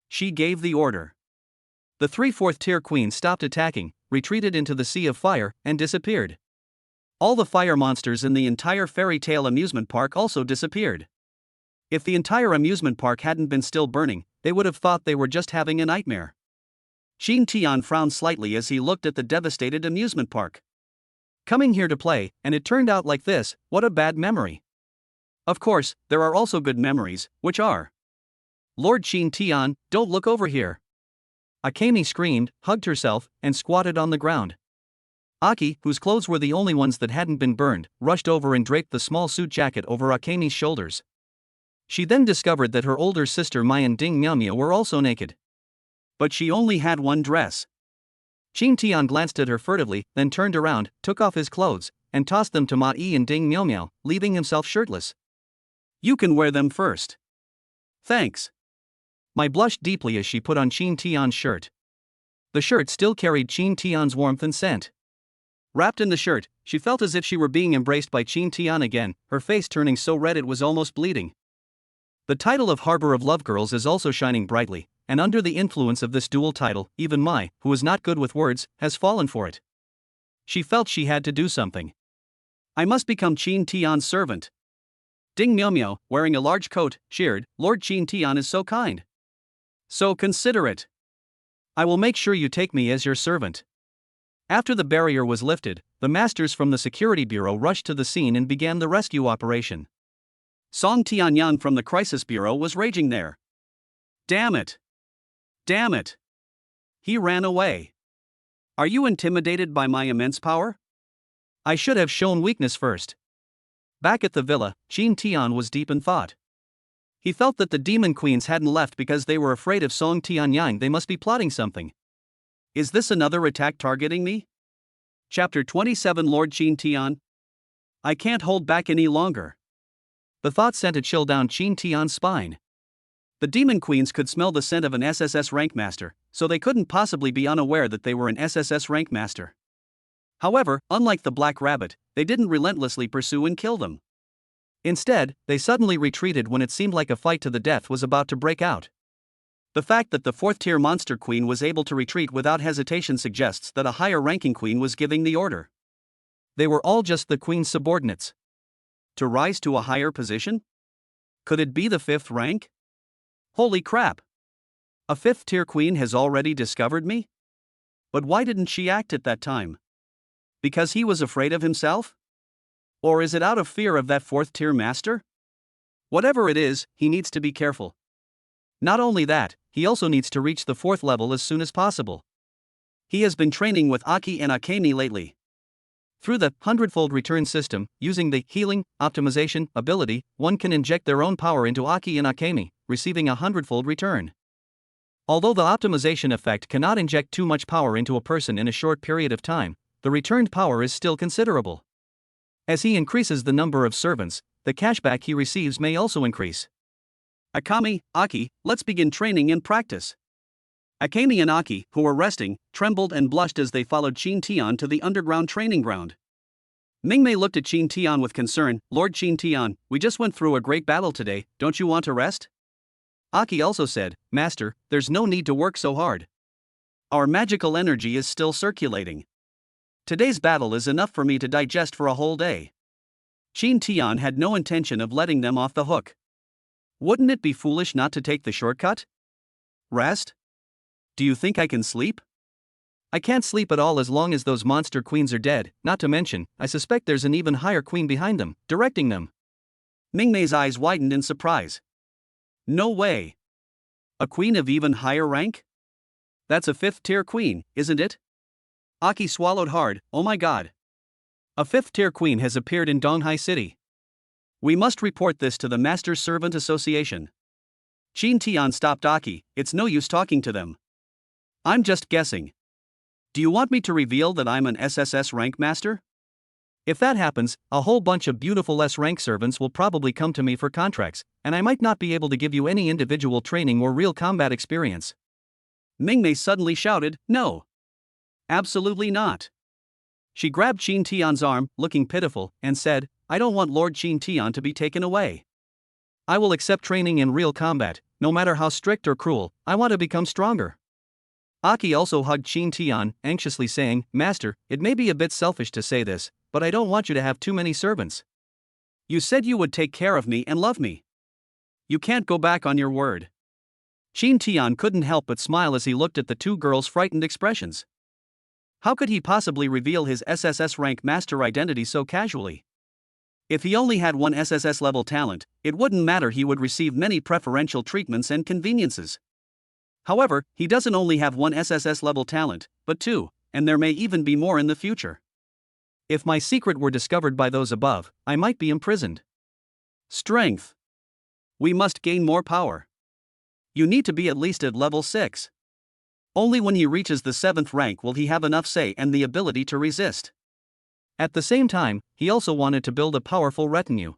She gave the order. The three fourth-tier queens stopped attacking, retreated into the sea of fire, and disappeared. All the fire monsters in the entire fairy tale amusement park also disappeared. If the entire amusement park hadn't been still burning, they would have thought they were just having a nightmare. Qin Tian frowned slightly as he looked at the devastated amusement park. Coming here to play, and it turned out like this, what a bad memory. Of course, there are also good memories, which are. Lord Qin Tian, don't look over here. Akemi screamed, hugged herself, and squatted on the ground. Aki, whose clothes were the only ones that hadn't been burned, rushed over and draped the small suit jacket over Akemi's shoulders. She then discovered that her older sister Mai and Ding Miao were also naked. But she only had one dress. Qin Tian glanced at her furtively, then turned around, took off his clothes, and tossed them to Ma Yi and Ding Miao, leaving himself shirtless. You can wear them first. Thanks. Mai blushed deeply as she put on Qin Tian's shirt. The shirt still carried Qin Tian's warmth and scent. Wrapped in the shirt, she felt as if she were being embraced by Qin Tian again, her face turning so red it was almost bleeding. The title of Harbor of Love Girls is also shining brightly, and under the influence of this dual title, even Mai, who is not good with words, has fallen for it. She felt she had to do something. I must become Qin Tian's servant. Ding Miao, wearing a large coat, cheered, Lord Qin Tian is so kind. So considerate. I will make sure you take me as your servant. After the barrier was lifted, the masters from the security bureau rushed to the scene and began the rescue operation. Song Tianyan from the crisis bureau was raging there. Damn it! Damn it! He ran away. Are you intimidated by my immense power? I should have shown weakness first. Back at the villa, Qin Tian was deep in thought. He felt that the demon queens hadn't left because they were afraid of Song Tianyang. They must be plotting something. Is this another attack targeting me? Chapter 27 Lord Qin Tian? I can't hold back any longer. The thought sent a chill down Qin Tian's spine. The demon queens could smell the scent of an SSS rank master, so they couldn't possibly be unaware that they were an SSS rank master. However, unlike the Black Rabbit, they didn't relentlessly pursue and kill them. Instead, they suddenly retreated when it seemed like a fight to the death was about to break out. The fact that the 4th-tier monster queen was able to retreat without hesitation suggests that a higher-ranking queen was giving the order. They were all just the queen's subordinates. To rise to a higher position? Could it be the 5th rank? Holy crap! A 5th-tier queen has already discovered me? But why didn't she act at that time? Because he was afraid of himself? Or is it out of fear of that 4th-tier master? Whatever it is, he needs to be careful. Not only that, he also needs to reach the 4th level as soon as possible. He has been training with Aki and Akemi lately. Through the 100-fold return system, using the healing optimization ability, one can inject their own power into Aki and Akemi, receiving a 100-fold return. Although the optimization effect cannot inject too much power into a person in a short period of time, the returned power is still considerable. As he increases the number of servants, the cashback he receives may also increase. Akemi, Aki, let's begin training and practice. Akemi and Aki, who were resting, trembled and blushed as they followed Qin Tian to the underground training ground. Mingmei looked at Qin Tian with concern. Lord Qin Tian, we just went through a great battle today, don't you want to rest? Aki also said, Master, there's no need to work so hard. Our magical energy is still circulating. Today's battle is enough for me to digest for a whole day. Qin Tian had no intention of letting them off the hook. Wouldn't it be foolish not to take the shortcut? Rest? Do you think I can sleep? I can't sleep at all as long as those monster queens are dead, not to mention, I suspect there's an even higher queen behind them, directing them. Mingmei's eyes widened in surprise. No way. A queen of even higher rank? That's a 5th-tier queen, isn't it? Aki swallowed hard. Oh my god. A 5th-tier queen has appeared in Donghai City. We must report this to the Master Servant Association. Qin Tian stopped Aki. It's no use talking to them. I'm just guessing. Do you want me to reveal that I'm an SSS rank master? If that happens, a whole bunch of beautiful S-rank servants will probably come to me for contracts, and I might not be able to give you any individual training or real combat experience. Mingmei suddenly shouted, No. Absolutely not. She grabbed Qin Tian's arm, looking pitiful, and said, I don't want Lord Qin Tian to be taken away. I will accept training in real combat, no matter how strict or cruel. I want to become stronger. Aki also hugged Qin Tian, anxiously saying, Master, it may be a bit selfish to say this, but I don't want you to have too many servants. You said you would take care of me and love me. You can't go back on your word. Qin Tian couldn't help but smile as he looked at the two girls' frightened expressions. How could he possibly reveal his SSS rank master identity so casually? If he only had one SSS level talent, it wouldn't matter, he would receive many preferential treatments and conveniences. However, he doesn't only have one SSS level talent, but two, and there may even be more in the future. If my secret were discovered by those above, I might be imprisoned. Strength. We must gain more power. You need to be at least at level 6. Only when he reaches the 7th rank will he have enough say and the ability to resist. At the same time, he also wanted to build a powerful retinue.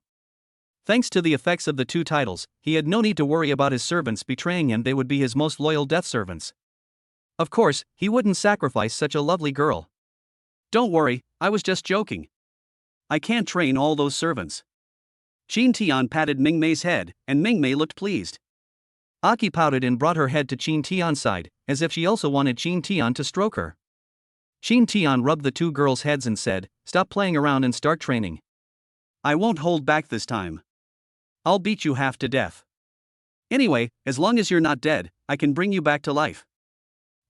Thanks to the effects of the 2 titles, he had no need to worry about his servants betraying him. They would be his most loyal death servants. Of course, he wouldn't sacrifice such a lovely girl. Don't worry, I was just joking. I can't train all those servants. Qin Tian patted Mingmei's head, and Mingmei looked pleased. Aki pouted and brought her head to Qin Tian's side, as if she also wanted Qin Tian to stroke her. Qin Tian rubbed the 2 girls' heads and said, "Stop playing around and start training." "I won't hold back this time. I'll beat you half to death. Anyway, as long as you're not dead, I can bring you back to life."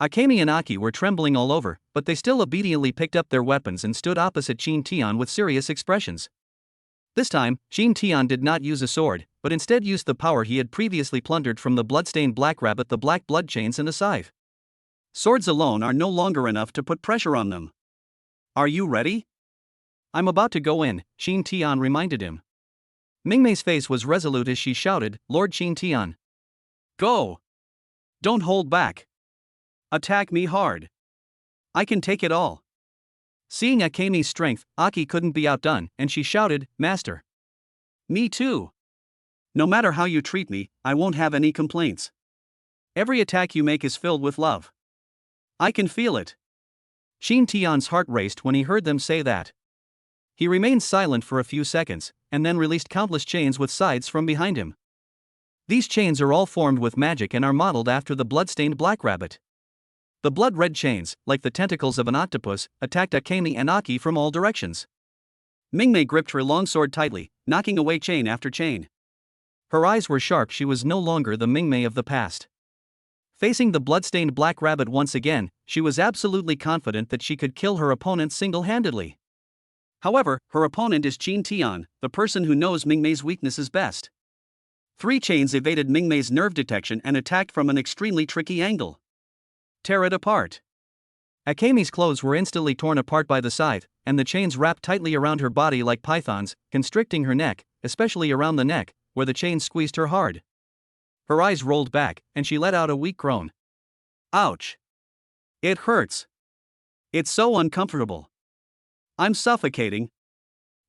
Akemi and Aki were trembling all over, but they still obediently picked up their weapons and stood opposite Qin Tian with serious expressions. This time, Qin Tian did not use a sword, but instead used the power he had previously plundered from the bloodstained black rabbit, the black blood chains and a scythe. Swords alone are no longer enough to put pressure on them. Are you ready? "I'm about to go in," Qin Tian reminded him. Mingmei's face was resolute as she shouted, "Lord Qin Tian. Go! Don't hold back. Attack me hard. I can take it all." Seeing Akemi's strength, Aki couldn't be outdone, and she shouted, "Master." "Me too. No matter how you treat me, I won't have any complaints. Every attack you make is filled with love. I can feel it." Qin Tian's heart raced when he heard them say that. He remained silent for a few seconds, and then released countless chains with scythes from behind him. These chains are all formed with magic and are modeled after the blood-stained black rabbit. The blood-red chains, like the tentacles of an octopus, attacked Akemi and Aki from all directions. Mingmei gripped her longsword tightly, knocking away chain after chain. Her eyes were sharp. She was no longer the Mingmei of the past. Facing the blood-stained black rabbit once again, she was absolutely confident that she could kill her opponent single-handedly. However, her opponent is Qin Tian, the person who knows Mingmei's weaknesses best. 3 chains evaded Mingmei's nerve detection and attacked from an extremely tricky angle. Tear it apart. Akemi's clothes were instantly torn apart by the scythe, and the chains wrapped tightly around her body like pythons, constricting her neck, especially around the neck, where the chains squeezed her hard. Her eyes rolled back, and she let out a weak groan. Ouch. It hurts. It's so uncomfortable. I'm suffocating.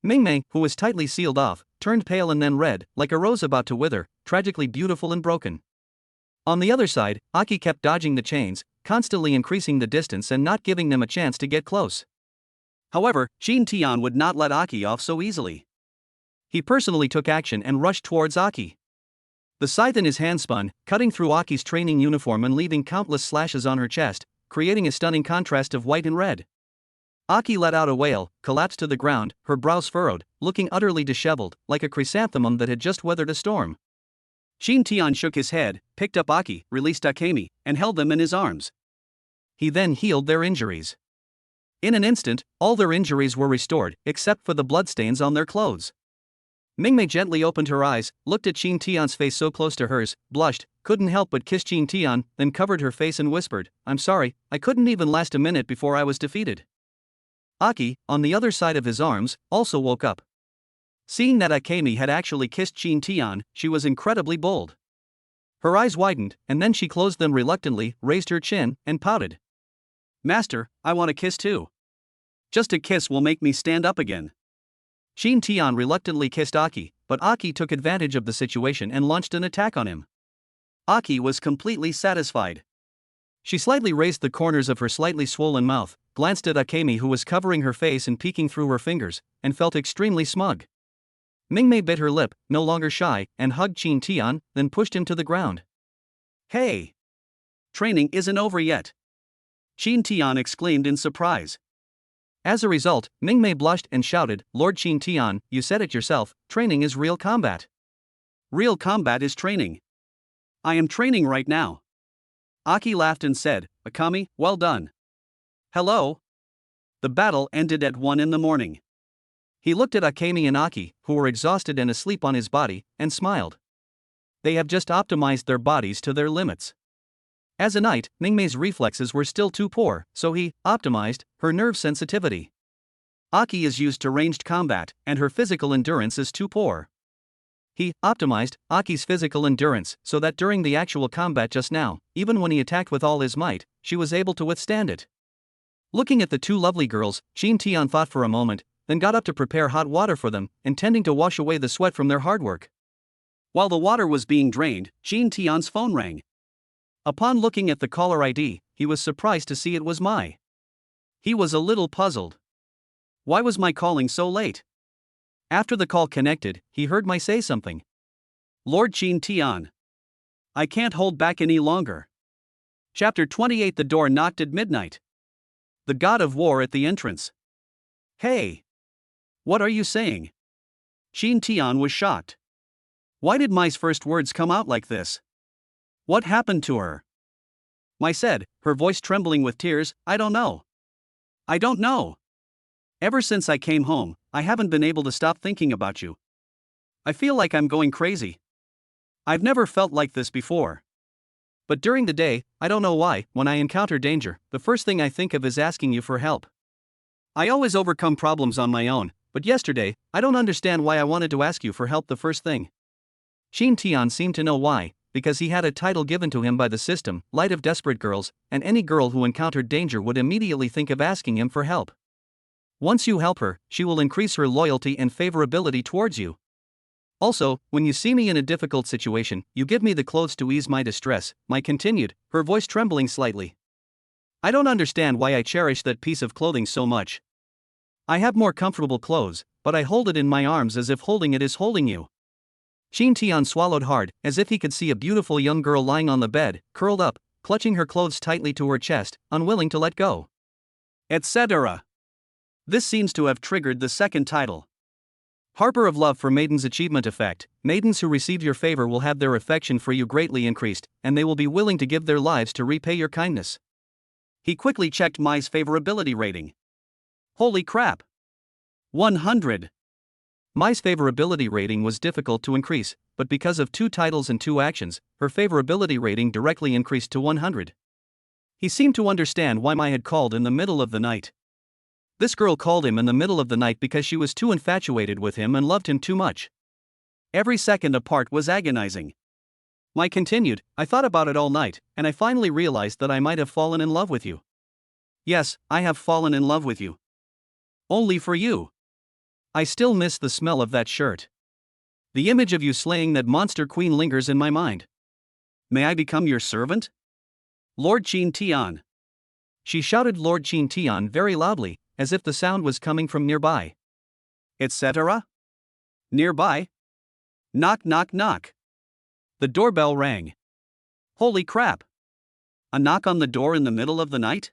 Mingmei, who was tightly sealed off, turned pale and then red, like a rose about to wither, tragically beautiful and broken. On the other side, Aki kept dodging the chains, constantly increasing the distance and not giving them a chance to get close. However, Qin Tian would not let Aki off so easily. He personally took action and rushed towards Aki. The scythe in his hand spun, cutting through Aki's training uniform and leaving countless slashes on her chest, creating a stunning contrast of white and red. Aki let out a wail, collapsed to the ground, her brows furrowed, looking utterly disheveled, like a chrysanthemum that had just weathered a storm. Qin Tian shook his head, picked up Aki, released Akemi, and held them in his arms. He then healed their injuries. In an instant, all their injuries were restored, except for the bloodstains on their clothes. Mingmei gently opened her eyes, looked at Qin Tian's face so close to hers, blushed, couldn't help but kiss Qin Tian, then covered her face and whispered, "I'm sorry, I couldn't even last a minute before I was defeated." Aki, on the other side of his arms, also woke up. Seeing that Akemi had actually kissed Qin Tian, she was incredibly bold. Her eyes widened, and then she closed them reluctantly, raised her chin, and pouted. "Master, I want a kiss too. Just a kiss will make me stand up again." Qin Tian reluctantly kissed Aki, but Aki took advantage of the situation and launched an attack on him. Aki was completely satisfied. She slightly raised the corners of her slightly swollen mouth, glanced at Akemi who was covering her face and peeking through her fingers, and felt extremely smug. Mingmei bit her lip, no longer shy, and hugged Qin Tian, then pushed him to the ground. "Hey! Training isn't over yet!" Qin Tian exclaimed in surprise. As a result, Mingmei blushed and shouted, "Lord Qin Tian, you said it yourself, training is real combat." "Real combat is training. I am training right now." Aki laughed and said, "Akemi, well done." "Hello?" The battle ended at 1 a.m. He looked at Akemi and Aki, who were exhausted and asleep on his body, and smiled. They have just optimized their bodies to their limits. As a knight, Mingmei's reflexes were still too poor, so he optimized her nerve sensitivity. Aki is used to ranged combat, and her physical endurance is too poor. He optimized Aki's physical endurance so that during the actual combat just now, even when he attacked with all his might, she was able to withstand it. Looking at the two lovely girls, Jin Tian thought for a moment, then got up to prepare hot water for them, intending to wash away the sweat from their hard work. While the water was being drained, Jin Tian's phone rang. Upon looking at the caller ID, he was surprised to see it was Mai. He was a little puzzled. Why was Mai calling so late? After the call connected, he heard Mai say something. Lord Jin Tian. I can't hold back any longer. Chapter 28. The door knocked at midnight. The god of war at the entrance. Hey! What are you saying? Jin Tian was shocked. Why did Mai's first words come out like this? What happened to her? Mai said, her voice trembling with tears, I don't know. I don't know. Ever since I came home, I haven't been able to stop thinking about you. I feel like I'm going crazy. I've never felt like this before. But during the day, I don't know why, when I encounter danger, the first thing I think of is asking you for help. I always overcome problems on my own, but yesterday, I don't understand why I wanted to ask you for help the first thing. Jin Tian seemed to know why, because he had a title given to him by the system, Light of Desperate Girls, and any girl who encountered danger would immediately think of asking him for help. Once you help her, she will increase her loyalty and favorability towards you. Also, when you see me in a difficult situation, you give me the clothes to ease my distress, Mai continued, her voice trembling slightly. I don't understand why I cherish that piece of clothing so much. I have more comfortable clothes, but I hold it in my arms as if holding it is holding you. Jin Tian swallowed hard, as if he could see a beautiful young girl lying on the bed, curled up, clutching her clothes tightly to her chest, unwilling to let go. Etc. This seems to have triggered the second title. Harper of Love for Maiden's Achievement Effect. Maidens who receive your favor will have their affection for you greatly increased, and they will be willing to give their lives to repay your kindness. He quickly checked Mai's favorability rating. Holy crap! 100. Mai's favorability rating was difficult to increase, but because of 2 titles and 2 actions, her favorability rating directly increased to 100. He seemed to understand why Mai had called in the middle of the night. This girl called him in the middle of the night because she was too infatuated with him and loved him too much. Every second apart was agonizing. Mai continued, I thought about it all night, and I finally realized that I might have fallen in love with you. Yes, I have fallen in love with you. Only for you. I still miss the smell of that shirt. The image of you slaying that monster queen lingers in my mind. May I become your servant? Lord Jin Tian. She shouted Lord Jin Tian very loudly, as if the sound was coming from nearby. Etc. Nearby? Knock knock knock. The doorbell rang. Holy crap! A knock on the door in the middle of the night?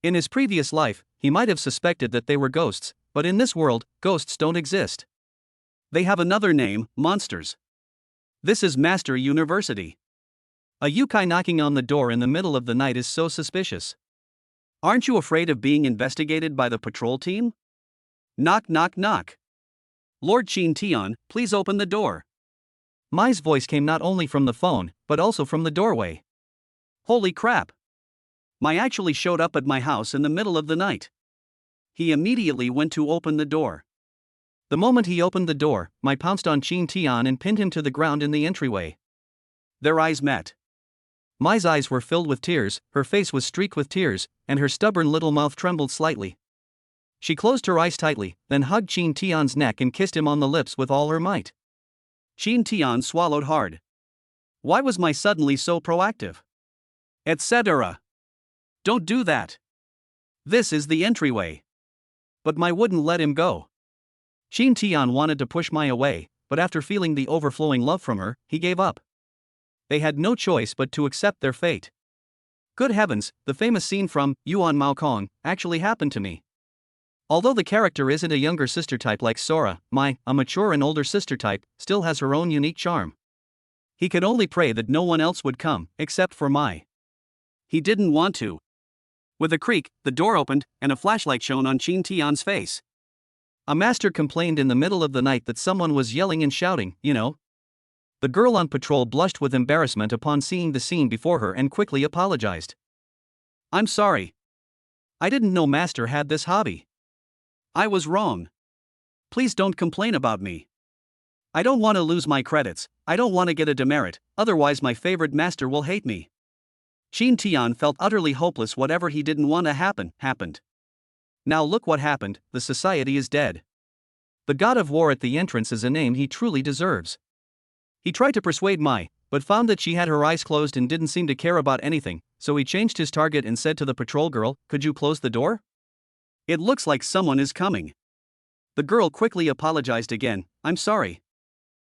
In his previous life, he might have suspected that they were ghosts, but in this world, ghosts don't exist. They have another name, monsters. This is Master University. A yokai knocking on the door in the middle of the night is so suspicious. Aren't you afraid of being investigated by the patrol team? Knock knock knock. Lord Jin Tian, please open the door. Mai's voice came not only from the phone, but also from the doorway. Holy crap! Mai actually showed up at my house in the middle of the night. He immediately went to open the door. The moment he opened the door, Mai pounced on Jin Tian and pinned him to the ground in the entryway. Their eyes met. Mai's eyes were filled with tears, her face was streaked with tears, and her stubborn little mouth trembled slightly. She closed her eyes tightly, then hugged Jin Tian's neck and kissed him on the lips with all her might. Jin Tian swallowed hard. Why was Mai suddenly so proactive? Etc. Don't do that. This is the entryway. But Mai wouldn't let him go. Jin Tian wanted to push Mai away, but after feeling the overflowing love from her, he gave up. They had no choice but to accept their fate. Good heavens, the famous scene from Yuan Mao Kong actually happened to me. Although the character isn't a younger sister type like Sora, Mai, a mature and older sister type, still has her own unique charm. He could only pray that no one else would come, except for Mai. He didn't want to. With a creak, the door opened, and a flashlight shone on Jin Tian's face. A master complained in the middle of the night that someone was yelling and shouting, you know. The girl on patrol blushed with embarrassment upon seeing the scene before her and quickly apologized. I'm sorry. I didn't know Master had this hobby. I was wrong. Please don't complain about me. I don't want to lose my credits, I don't want to get a demerit, otherwise my favorite master will hate me. Qin Tian felt utterly hopeless. Whatever he didn't want to happen, happened. Now look what happened, the society is dead. The god of war at the entrance is a name he truly deserves. He tried to persuade Mai, but found that she had her eyes closed and didn't seem to care about anything, so he changed his target and said to the patrol girl, "Could you close the door? It looks like someone is coming." The girl quickly apologized again, "I'm sorry.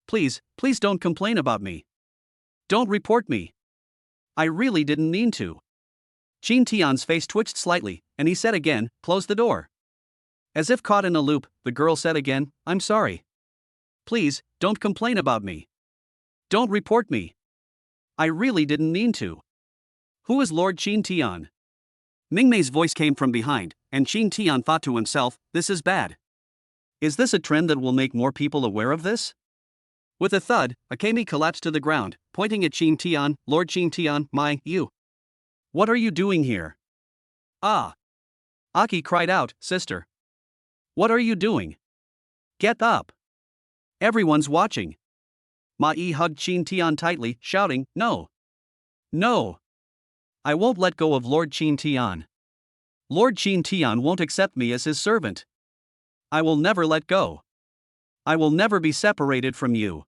Please don't complain about me. Don't report me. I really didn't mean to." Qin Tian's face twitched slightly, and he said again, "Close the door." As if caught in a loop, the girl said again, "I'm sorry. Please don't complain about me. Don't report me. I really didn't mean to." "Who is Lord Qin Tian?" Mingmei's voice came from behind, and Qin Tian thought to himself, "This is bad. Is this a trend that will make more people aware of this?" With a thud, Akemi collapsed to the ground, pointing at Qin Tian. "Lord Qin Tian, you. What are you doing here?" "Ah!" Aki cried out, "Sister. What are you doing? Get up. Everyone's watching." Mai hugged Qin Tian tightly, shouting, "No. No. I won't let go of Lord Qin Tian. Lord Qin Tian won't accept me as his servant. I will never let go. I will never be separated from you."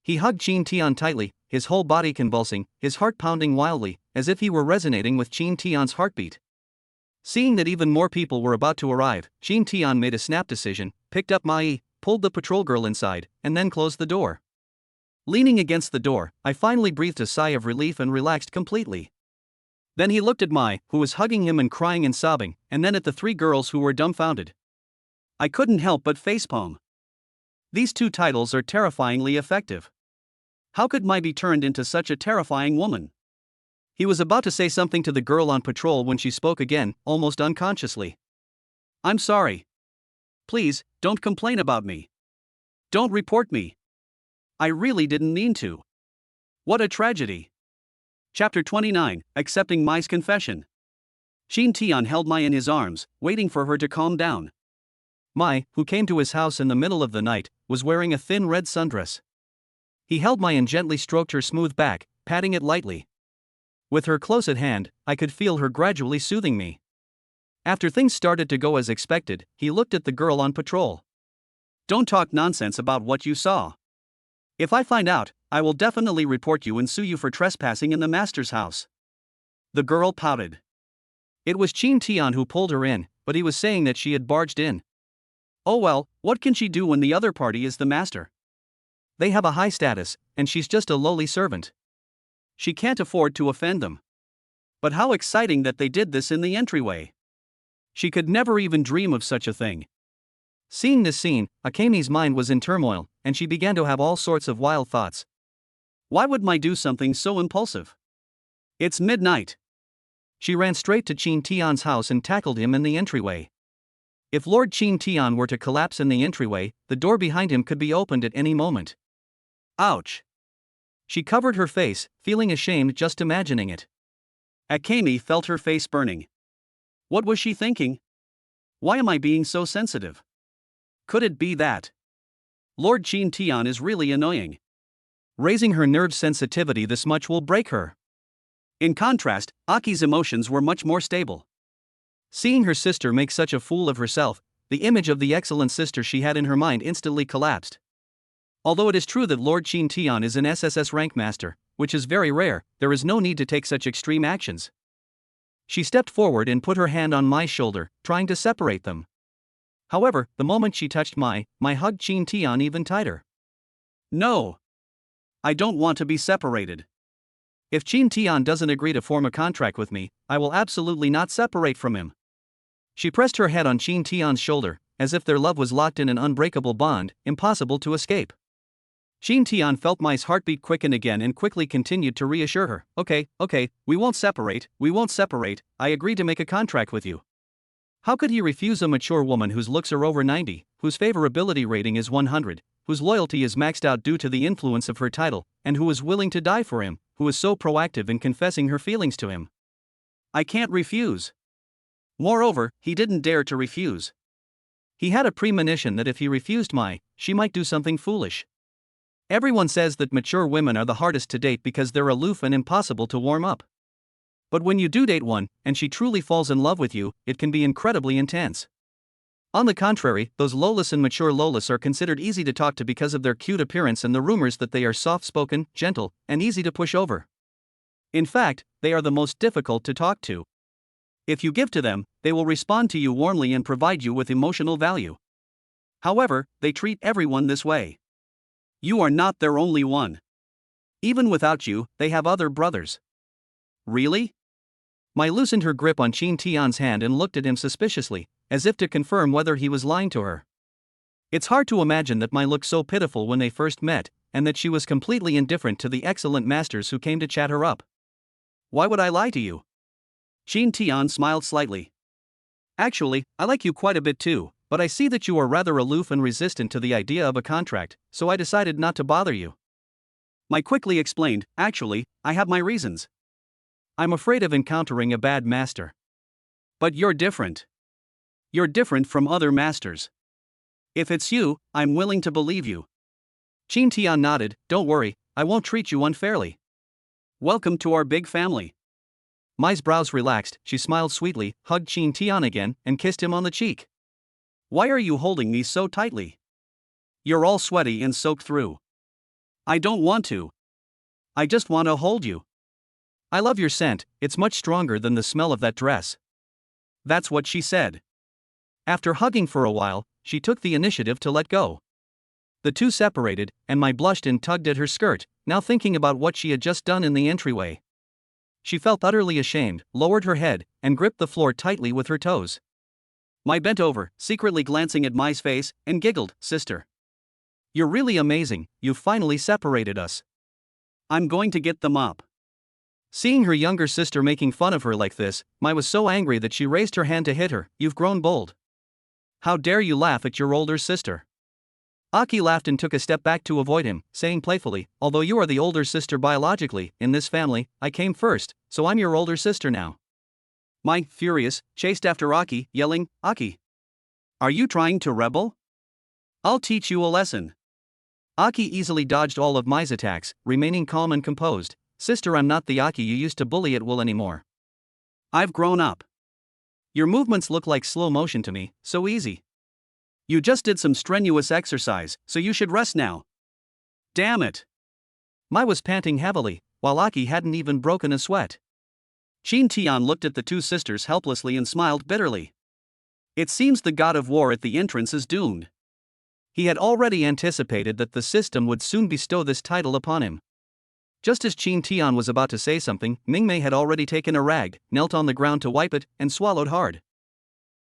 He hugged Qin Tian tightly, his whole body convulsing, his heart pounding wildly, as if he were resonating with Qin Tian's heartbeat. Seeing that even more people were about to arrive, Qin Tian made a snap decision, picked up Mai, pulled the patrol girl inside, and then closed the door. Leaning against the door, I finally breathed a sigh of relief and relaxed completely. Then he looked at Mai, who was hugging him and crying and sobbing, and then at the three girls who were dumbfounded. I couldn't help but facepalm. These two titles are terrifyingly effective. How could Mai be turned into such a terrifying woman? He was about to say something to the girl on patrol when she spoke again, almost unconsciously. "I'm sorry. Please don't complain about me. Don't report me. I really didn't mean to. What a tragedy." Chapter 29, Accepting Mai's Confession. Qin Tian held Mai in his arms, waiting for her to calm down. Mai, who came to his house in the middle of the night, was wearing a thin red sundress. He held Mai and gently stroked her smooth back, patting it lightly. With her close at hand, I could feel her gradually soothing me. After things started to go as expected, he looked at the girl on patrol. "Don't talk nonsense about what you saw. If I find out, I will definitely report you and sue you for trespassing in the master's house." The girl pouted. It was Qin Tian who pulled her in, but he was saying that she had barged in. Oh well, what can she do when the other party is the master? They have a high status, and she's just a lowly servant. She can't afford to offend them. But how exciting that they did this in the entryway. She could never even dream of such a thing. Seeing this scene, Akemi's mind was in turmoil, and she began to have all sorts of wild thoughts. Why would Mai do something so impulsive? It's midnight. She ran straight to Qin Tian's house and tackled him in the entryway. If Lord Qin Tian were to collapse in the entryway, the door behind him could be opened at any moment. Ouch! She covered her face, feeling ashamed just imagining it. Akemi felt her face burning. What was she thinking? Why am I being so sensitive? Could it be that Lord Qin Tian is really annoying? Raising her nerve sensitivity this much will break her. In contrast, Aki's emotions were much more stable. Seeing her sister make such a fool of herself, the image of the excellent sister she had in her mind instantly collapsed. Although it is true that Lord Qin Tian is an SSS rank master, which is very rare, there is no need to take such extreme actions. She stepped forward and put her hand on Mai's shoulder, trying to separate them. However, the moment she touched Mai hugged Qin Tian even tighter. No! I don't want to be separated. If Qin Tian doesn't agree to form a contract with me, I will absolutely not separate from him. She pressed her head on Qin Tian's shoulder, as if their love was locked in an unbreakable bond, impossible to escape. Qin Tian felt Mai's heartbeat quicken again and quickly continued to reassure her. Okay, we won't separate, I agree to make a contract with you. How could he refuse a mature woman whose looks are over 90, whose favorability rating is 100, whose loyalty is maxed out due to the influence of her title, and who is willing to die for him, who is so proactive in confessing her feelings to him? I can't refuse. Moreover, he didn't dare to refuse. He had a premonition that if he refused she might do something foolish. Everyone says that mature women are the hardest to date because they're aloof and impossible to warm up. But when you do date one, and she truly falls in love with you, it can be incredibly intense. On the contrary, those Lolas and mature Lolas are considered easy to talk to because of their cute appearance and the rumors that they are soft-spoken, gentle, and easy to push over. In fact, they are the most difficult to talk to. If you give to them, they will respond to you warmly and provide you with emotional value. However, they treat everyone this way. You are not their only one. Even without you, they have other brothers. Really? Mai loosened her grip on Qin Tian's hand and looked at him suspiciously, as if to confirm whether he was lying to her. It's hard to imagine that Mai looked so pitiful when they first met, and that she was completely indifferent to the excellent masters who came to chat her up. Why would I lie to you? Qin Tian smiled slightly. Actually, I like you quite a bit too, but I see that you are rather aloof and resistant to the idea of a contract, so I decided not to bother you. Mai quickly explained, actually, I have my reasons. I'm afraid of encountering a bad master. But you're different. You're different from other masters. If it's you, I'm willing to believe you. Qin Tian nodded, don't worry, I won't treat you unfairly. Welcome to our big family. Mai's brows relaxed, she smiled sweetly, hugged Qin Tian again, and kissed him on the cheek. Why are you holding me so tightly? You're all sweaty and soaked through. I don't want to. I just want to hold you. I love your scent, it's much stronger than the smell of that dress. That's what she said. After hugging for a while, she took the initiative to let go. The two separated, and Mai blushed and tugged at her skirt, now thinking about what she had just done in the entryway. She felt utterly ashamed, lowered her head, and gripped the floor tightly with her toes. Mai bent over, secretly glancing at Mai's face, and giggled, sister. You're really amazing, you've finally separated us. I'm going to get them up. Seeing her younger sister making fun of her like this, Mai was so angry that she raised her hand to hit her. You've grown bold. How dare you laugh at your older sister? Aki laughed and took a step back to avoid him, saying playfully, although you are the older sister biologically, in this family, I came first, so I'm your older sister now. Mai, furious, chased after Aki, yelling, Aki! Are you trying to rebel? I'll teach you a lesson. Aki easily dodged all of Mai's attacks, remaining calm and composed. Sister, I'm not the Aki you used to bully at will anymore. I've grown up. Your movements look like slow motion to me, so easy. You just did some strenuous exercise, so you should rest now. Damn it. Mai was panting heavily, while Aki hadn't even broken a sweat. Qin Tian looked at the two sisters helplessly and smiled bitterly. It seems the god of war at the entrance is doomed. He had already anticipated that the system would soon bestow this title upon him. Just as Qin Tian was about to say something, Mingmei had already taken a rag, knelt on the ground to wipe it, and swallowed hard.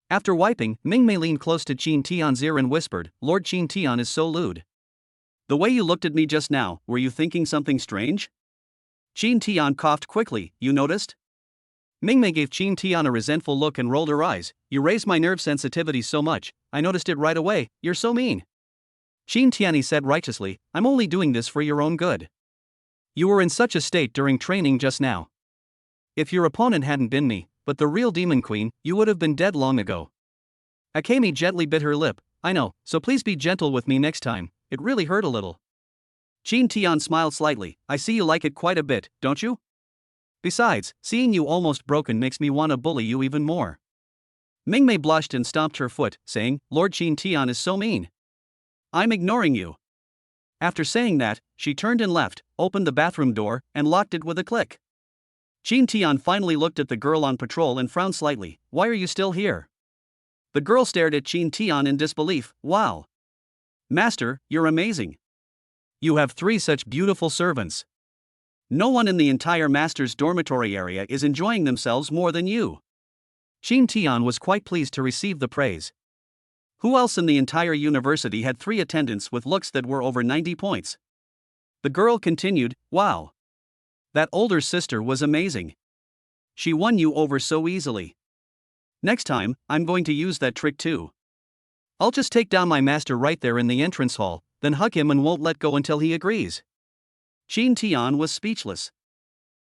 After wiping, Mingmei leaned close to Qin Tian's ear and whispered, Lord Qin Tian is so lewd. The way you looked at me just now, were you thinking something strange? Qin Tian coughed quickly, you noticed? Mingmei gave Qin Tian a resentful look and rolled her eyes. You raised my nerve sensitivity so much, I noticed it right away, you're so mean. Qin Tian said righteously, I'm only doing this for your own good. You were in such a state during training just now. If your opponent hadn't been me, but the real Demon Queen, you would have been dead long ago. Akemi gently bit her lip, I know, so please be gentle with me next time, it really hurt a little. Qin Tian smiled slightly, I see you like it quite a bit, don't you? Besides, seeing you almost broken makes me want to bully you even more. Mingmei blushed and stomped her foot, saying, Lord Qin Tian is so mean. I'm ignoring you. After saying that, she turned and left, opened the bathroom door, and locked it with a click. Qin Tian finally looked at the girl on patrol and frowned slightly, why are you still here? The girl stared at Qin Tian in disbelief, wow. Master, you're amazing. You have 3 such beautiful servants. No one in the entire master's dormitory area is enjoying themselves more than you. Qin Tian was quite pleased to receive the praise. Who else in the entire university had 3 attendants with looks that were over 90 points? The girl continued, wow. That older sister was amazing. She won you over so easily. Next time, I'm going to use that trick too. I'll just take down my master right there in the entrance hall, then hug him and won't let go until he agrees. Qin Tian was speechless.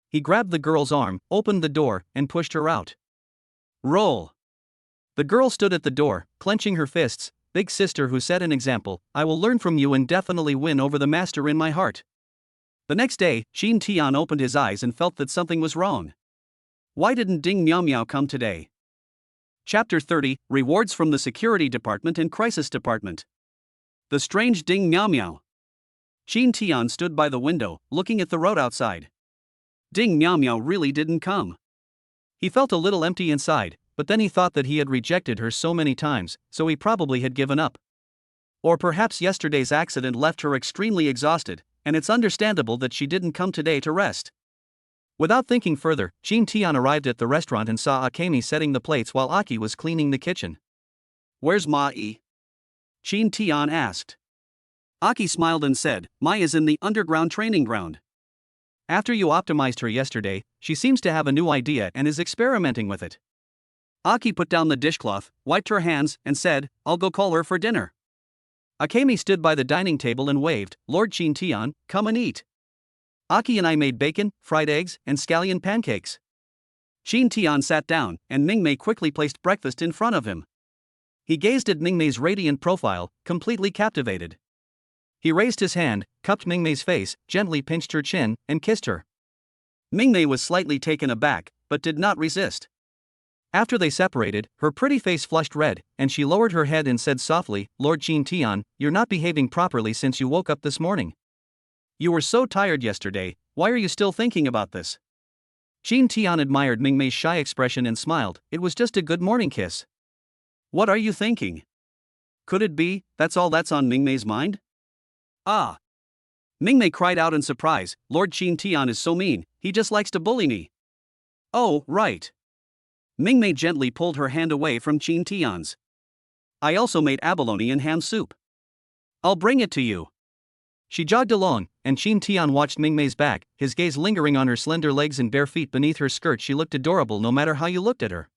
He grabbed the girl's arm, opened the door, and pushed her out. Roll. The girl stood at the door, clenching her fists, big sister who set an example. I will learn from you and definitely win over the master in my heart. The next day, Shin Tian opened his eyes and felt that something was wrong. Why didn't Ding Miao Miao come today? Chapter 30, Rewards from the Security Department and Crisis Department. The strange Ding Miao Miao. Shin Tian stood by the window, looking at the road outside. Ding Miao Miao really didn't come. He felt a little empty inside, but then he thought that he had rejected her so many times, so he probably had given up. Or perhaps yesterday's accident left her extremely exhausted, and it's understandable that she didn't come today to rest. Without thinking further, Shin Tian arrived at the restaurant and saw Akemi setting the plates while Aki was cleaning the kitchen. Where's Mai? Shin Tian asked. Aki smiled and said, Mai is in the underground training ground. After you optimized her yesterday, she seems to have a new idea and is experimenting with it. Aki put down the dishcloth, wiped her hands, and said, I'll go call her for dinner. Akemi stood by the dining table and waved, Lord Shin Tian, come and eat. Aki and I made bacon, fried eggs, and scallion pancakes. Shin Tian sat down, and Mingmei quickly placed breakfast in front of him. He gazed at Mingmei's radiant profile, completely captivated. He raised his hand, cupped Mingmei's face, gently pinched her chin, and kissed her. Mingmei was slightly taken aback, but did not resist. After they separated, her pretty face flushed red, and she lowered her head and said softly, Lord Shin Tian, you're not behaving properly since you woke up this morning. You were so tired yesterday, why are you still thinking about this? Shin Tian admired Mingmei's shy expression and smiled, it was just a good morning kiss. What are you thinking? Could it be, that's all that's on Mingmei's mind? Ah! Mingmei cried out in surprise, Lord Shin Tian is so mean, he just likes to bully me. Oh, right. Mingmei gently pulled her hand away from Shin Tian's. I also made abalone and ham soup. I'll bring it to you. She jogged along, and Shin Tian watched Mingmei's back, his gaze lingering on her slender legs and bare feet beneath her skirt. She looked adorable no matter how you looked at her.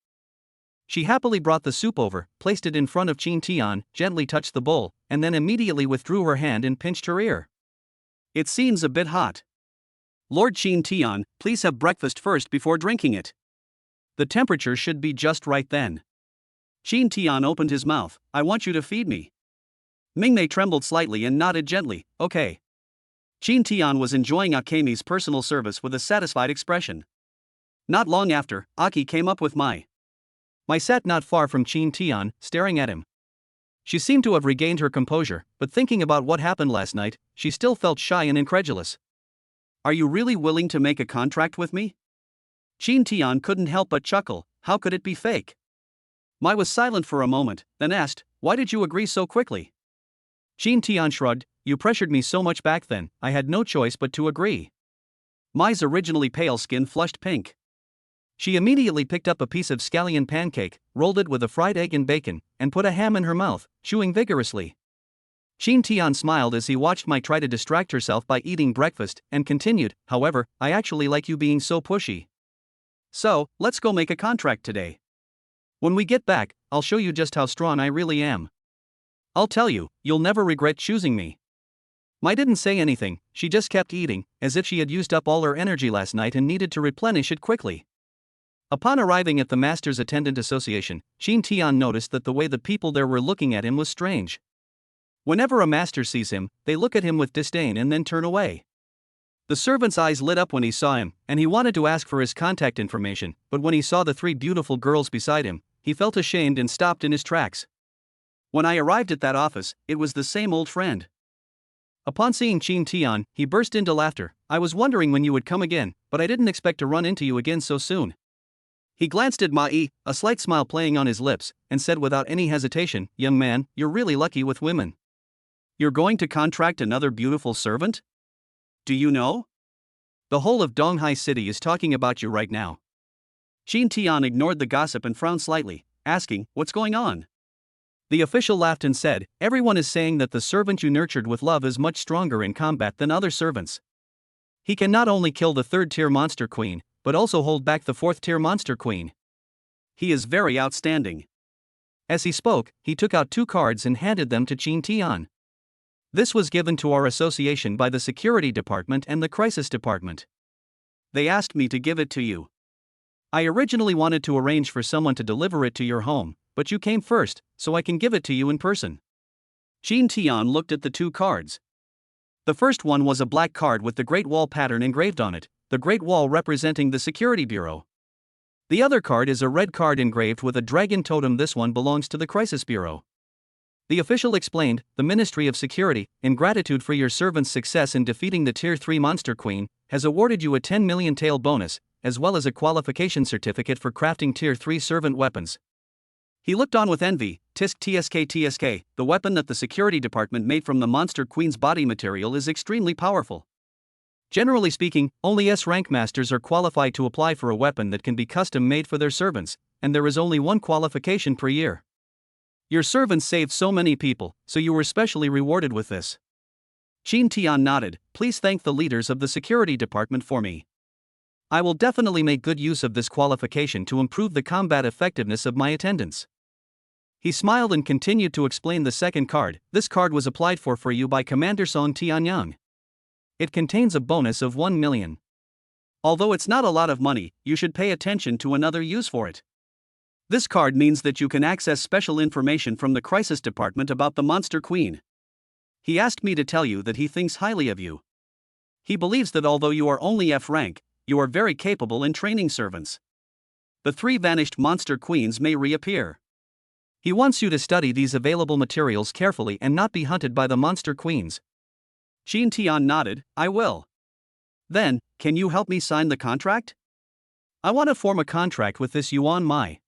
She happily brought the soup over, placed it in front of Shin Tian, gently touched the bowl, and then immediately withdrew her hand and pinched her ear. It seems a bit hot. Lord Shin Tian, please have breakfast first before drinking it. The temperature should be just right then. Shin Tian opened his mouth, I want you to feed me. Mingmei trembled slightly and nodded gently, okay. Shin Tian was enjoying Akemi's personal service with a satisfied expression. Not long after, Aki came up with Mai. Mai sat not far from Shin Tian, staring at him. She seemed to have regained her composure, but thinking about what happened last night, she still felt shy and incredulous. Are you really willing to make a contract with me? Shin Tian couldn't help but chuckle, how could it be fake? Mai was silent for a moment, then asked, why did you agree so quickly? Shin Tian shrugged, you pressured me so much back then, I had no choice but to agree. Mai's originally pale skin flushed pink. She immediately picked up a piece of scallion pancake, rolled it with a fried egg and bacon, and put a ham in her mouth, chewing vigorously. Shin Tian smiled as he watched Mai try to distract herself by eating breakfast, and continued, however, I actually like you being so pushy. So, let's go make a contract today. When we get back, I'll show you just how strong I really am. I'll tell you, you'll never regret choosing me. Mai didn't say anything, she just kept eating, as if she had used up all her energy last night and needed to replenish it quickly. Upon arriving at the Master's Attendant Association, Shin Tian noticed that the way the people there were looking at him was strange. Whenever a master sees him, they look at him with disdain and then turn away. The servant's eyes lit up when he saw him, and he wanted to ask for his contact information, but when he saw the three beautiful girls beside him, he felt ashamed and stopped in his tracks. When I arrived at that office, it was the same old friend. Upon seeing Shin Tian, he burst into laughter. I was wondering when you would come again, but I didn't expect to run into you again so soon. He glanced at Mai, a slight smile playing on his lips, and said without any hesitation, young man, you're really lucky with women. You're going to contract another beautiful servant? Do you know? The whole of Donghai City is talking about you right now. Shin Tian ignored the gossip and frowned slightly, asking, what's going on? The official laughed and said, everyone is saying that the servant you nurtured with love is much stronger in combat than other servants. He can not only kill the third-tier monster queen, but also hold back the fourth-tier monster queen. He is very outstanding. As he spoke, he took out 2 cards and handed them to Shin Tian. This was given to our association by the Security Department and the Crisis Department. They asked me to give it to you. I originally wanted to arrange for someone to deliver it to your home, but you came first, so I can give it to you in person. Jean Tian looked at the two cards. The first one was a black card with the Great Wall pattern engraved on it, the Great Wall representing the Security Bureau. The other card is a red card engraved with a dragon totem. This one belongs to the Crisis Bureau. The official explained, the Ministry of Security, in gratitude for your servant's success in defeating the Tier 3 Monster Queen, has awarded you a 10 million tael bonus, as well as a qualification certificate for crafting Tier 3 servant weapons. He looked on with envy. TSK, the weapon that the security department made from the Monster Queen's body material is extremely powerful. Generally speaking, only S-rank masters are qualified to apply for a weapon that can be custom made for their servants, and there is only one qualification per year. Your servants saved so many people, so you were specially rewarded with this. Jean Tian nodded. Please thank the leaders of the security department for me. I will definitely make good use of this qualification to improve the combat effectiveness of my attendants. He smiled and continued to explain the second card. This card was applied for you by Commander Song Tianyang. It contains a bonus of 1 million. Although it's not a lot of money, you should pay attention to another use for it. This card means that you can access special information from the Crisis Department about the Monster Queen. He asked me to tell you that he thinks highly of you. He believes that although you are only F rank, you are very capable in training servants. The 3 vanished Monster Queens may reappear. He wants you to study these available materials carefully and not be hunted by the Monster Queens. Jean Tian nodded. I will. Then, can you help me sign the contract? I want to form a contract with this Yuan Mai.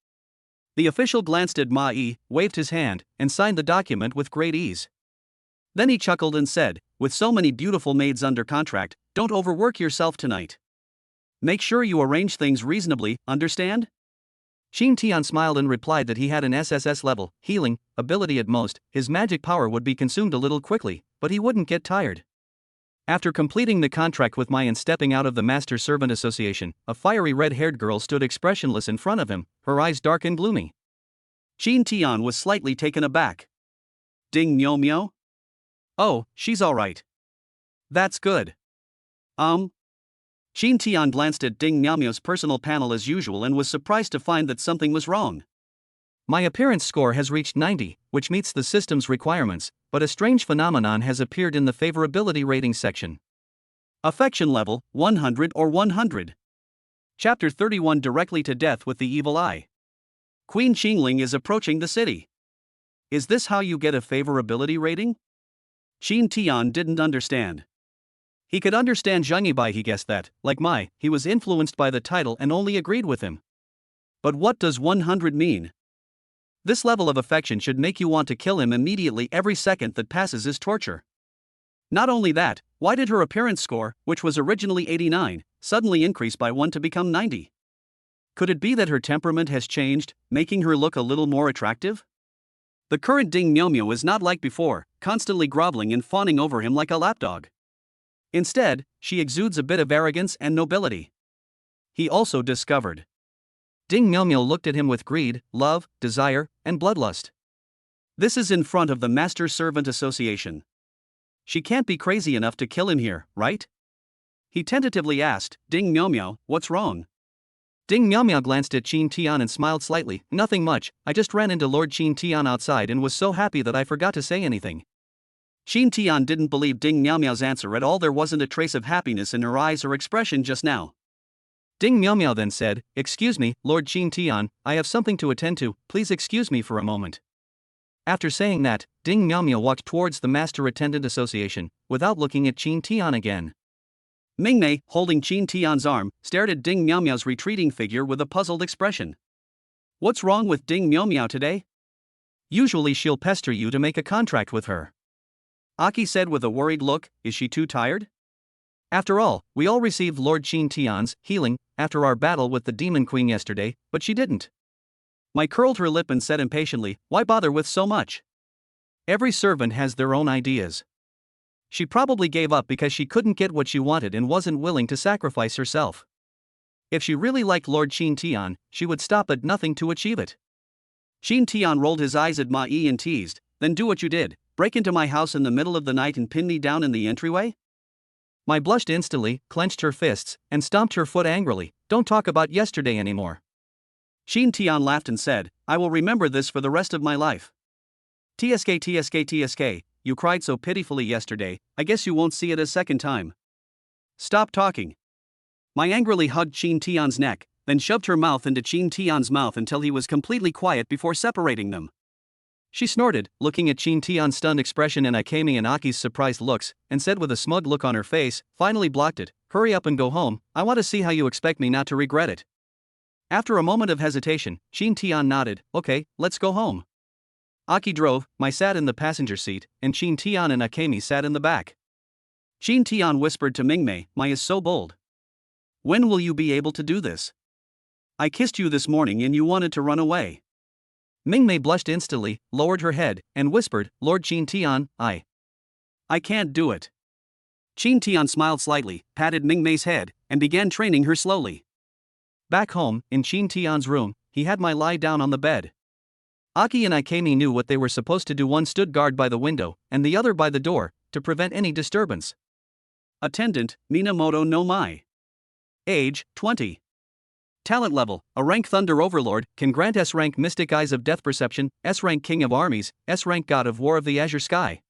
The official glanced at Ma Yi, waved his hand, and signed the document with great ease. Then he chuckled and said, with so many beautiful maids under contract, don't overwork yourself tonight. Make sure you arrange things reasonably, understand? Jean Tian smiled and replied that he had an SSS level, healing, ability at most. His magic power would be consumed a little quickly, but he wouldn't get tired. After completing the contract with Mai and stepping out of the Master Servant Association, a fiery red-haired girl stood expressionless in front of him, her eyes dark and gloomy. Jean Tian was slightly taken aback. Ding Miao Miao? Oh, she's alright. That's good. Jean Tian glanced at Ding Miao Miao's personal panel as usual and was surprised to find that something was wrong. My appearance score has reached 90, which meets the system's requirements, but a strange phenomenon has appeared in the favorability rating section. Affection level, 100 or 100. Chapter 31 Directly to Death with the Evil Eye. Queen Qingling is approaching the city. Is this how you get a favorability rating? Jean Tian didn't understand. He could understand Zhang Yibai. He guessed that, like Mai, he was influenced by the title and only agreed with him. But what does 100 mean? This level of affection should make you want to kill him immediately. Every second that passes is torture. Not only that, why did her appearance score, which was originally 89, suddenly increase by 1 to become 90? Could it be that her temperament has changed, making her look a little more attractive? The current Ding Miao Miao is not like before, constantly groveling and fawning over him like a lapdog. Instead, she exudes a bit of arrogance and nobility. He also discovered. Ding Miao Miao looked at him with greed, love, desire, and bloodlust. This is in front of the Master Servant Association. She can't be crazy enough to kill him here, right? He tentatively asked, Ding Miao Miao, what's wrong? Ding Miao Miao glanced at Jean Tian and smiled slightly. Nothing much, I just ran into Lord Jean Tian outside and was so happy that I forgot to say anything. Jean Tian didn't believe Ding Miao Miao's answer at all. There wasn't a trace of happiness in her eyes or expression just now. Ding Miao Miao then said, Excuse me, Lord Jean Tian, I have something to attend to, please excuse me for a moment. After saying that, Ding Miao Miao walked towards the Master Attendant Association, without looking at Jean Tian again. Ming Mei, holding Jean Tian's arm, stared at Ding Miao Miao's retreating figure with a puzzled expression. What's wrong with Ding Miao Miao today? Usually she'll pester you to make a contract with her. Aki said with a worried look, is she too tired? After all, we all received Lord Jean Tian's healing after our battle with the Demon Queen yesterday, but she didn't. Mai curled her lip and said impatiently, why bother with so much? Every servant has their own ideas. She probably gave up because she couldn't get what she wanted and wasn't willing to sacrifice herself. If she really liked Lord Jean Tian, she would stop at nothing to achieve it. Jean Tian rolled his eyes at Ma Yi and teased, then do what you did, break into my house in the middle of the night and pin me down in the entryway? Mai blushed instantly, clenched her fists, and stomped her foot angrily. Don't talk about yesterday anymore. Jean Tian laughed and said, I will remember this for the rest of my life. TSK, you cried so pitifully yesterday, I guess you won't see it a second time. Stop talking. Mai angrily hugged Qin Tian's neck, then shoved her mouth into Qin Tian's mouth until he was completely quiet before separating them. She snorted, looking at Qin Tian's stunned expression and Akemi and Aki's surprised looks, and said with a smug look on her face, finally blocked it, "Hurry up and go home, I want to see how you expect me not to regret it." After a moment of hesitation, Qin Tian nodded, "Okay, let's go home." Aki drove, Mai sat in the passenger seat, and Qin Tian and Akemi sat in the back. Qin Tian whispered to Mingmei, "Mai is so bold. When will you be able to do this? I kissed you this morning and you wanted to run away." Mingmei blushed instantly, lowered her head, and whispered, "Lord Qin Tian, I can't do it." Qin Tian smiled slightly, patted Mingmei's head, and began training her slowly. Back home, in Qin Tian's room, he had Mai lie down on the bed. Aki and Ikemi knew what they were supposed to do. One stood guard by the window, and the other by the door, to prevent any disturbance. Attendant, Minamoto no Mai. Age, 20. Talent level, a rank Thunder Overlord, can grant S-rank Mystic Eyes of Death Perception, S-rank King of Armies, S-rank God of War of the Azure Sky.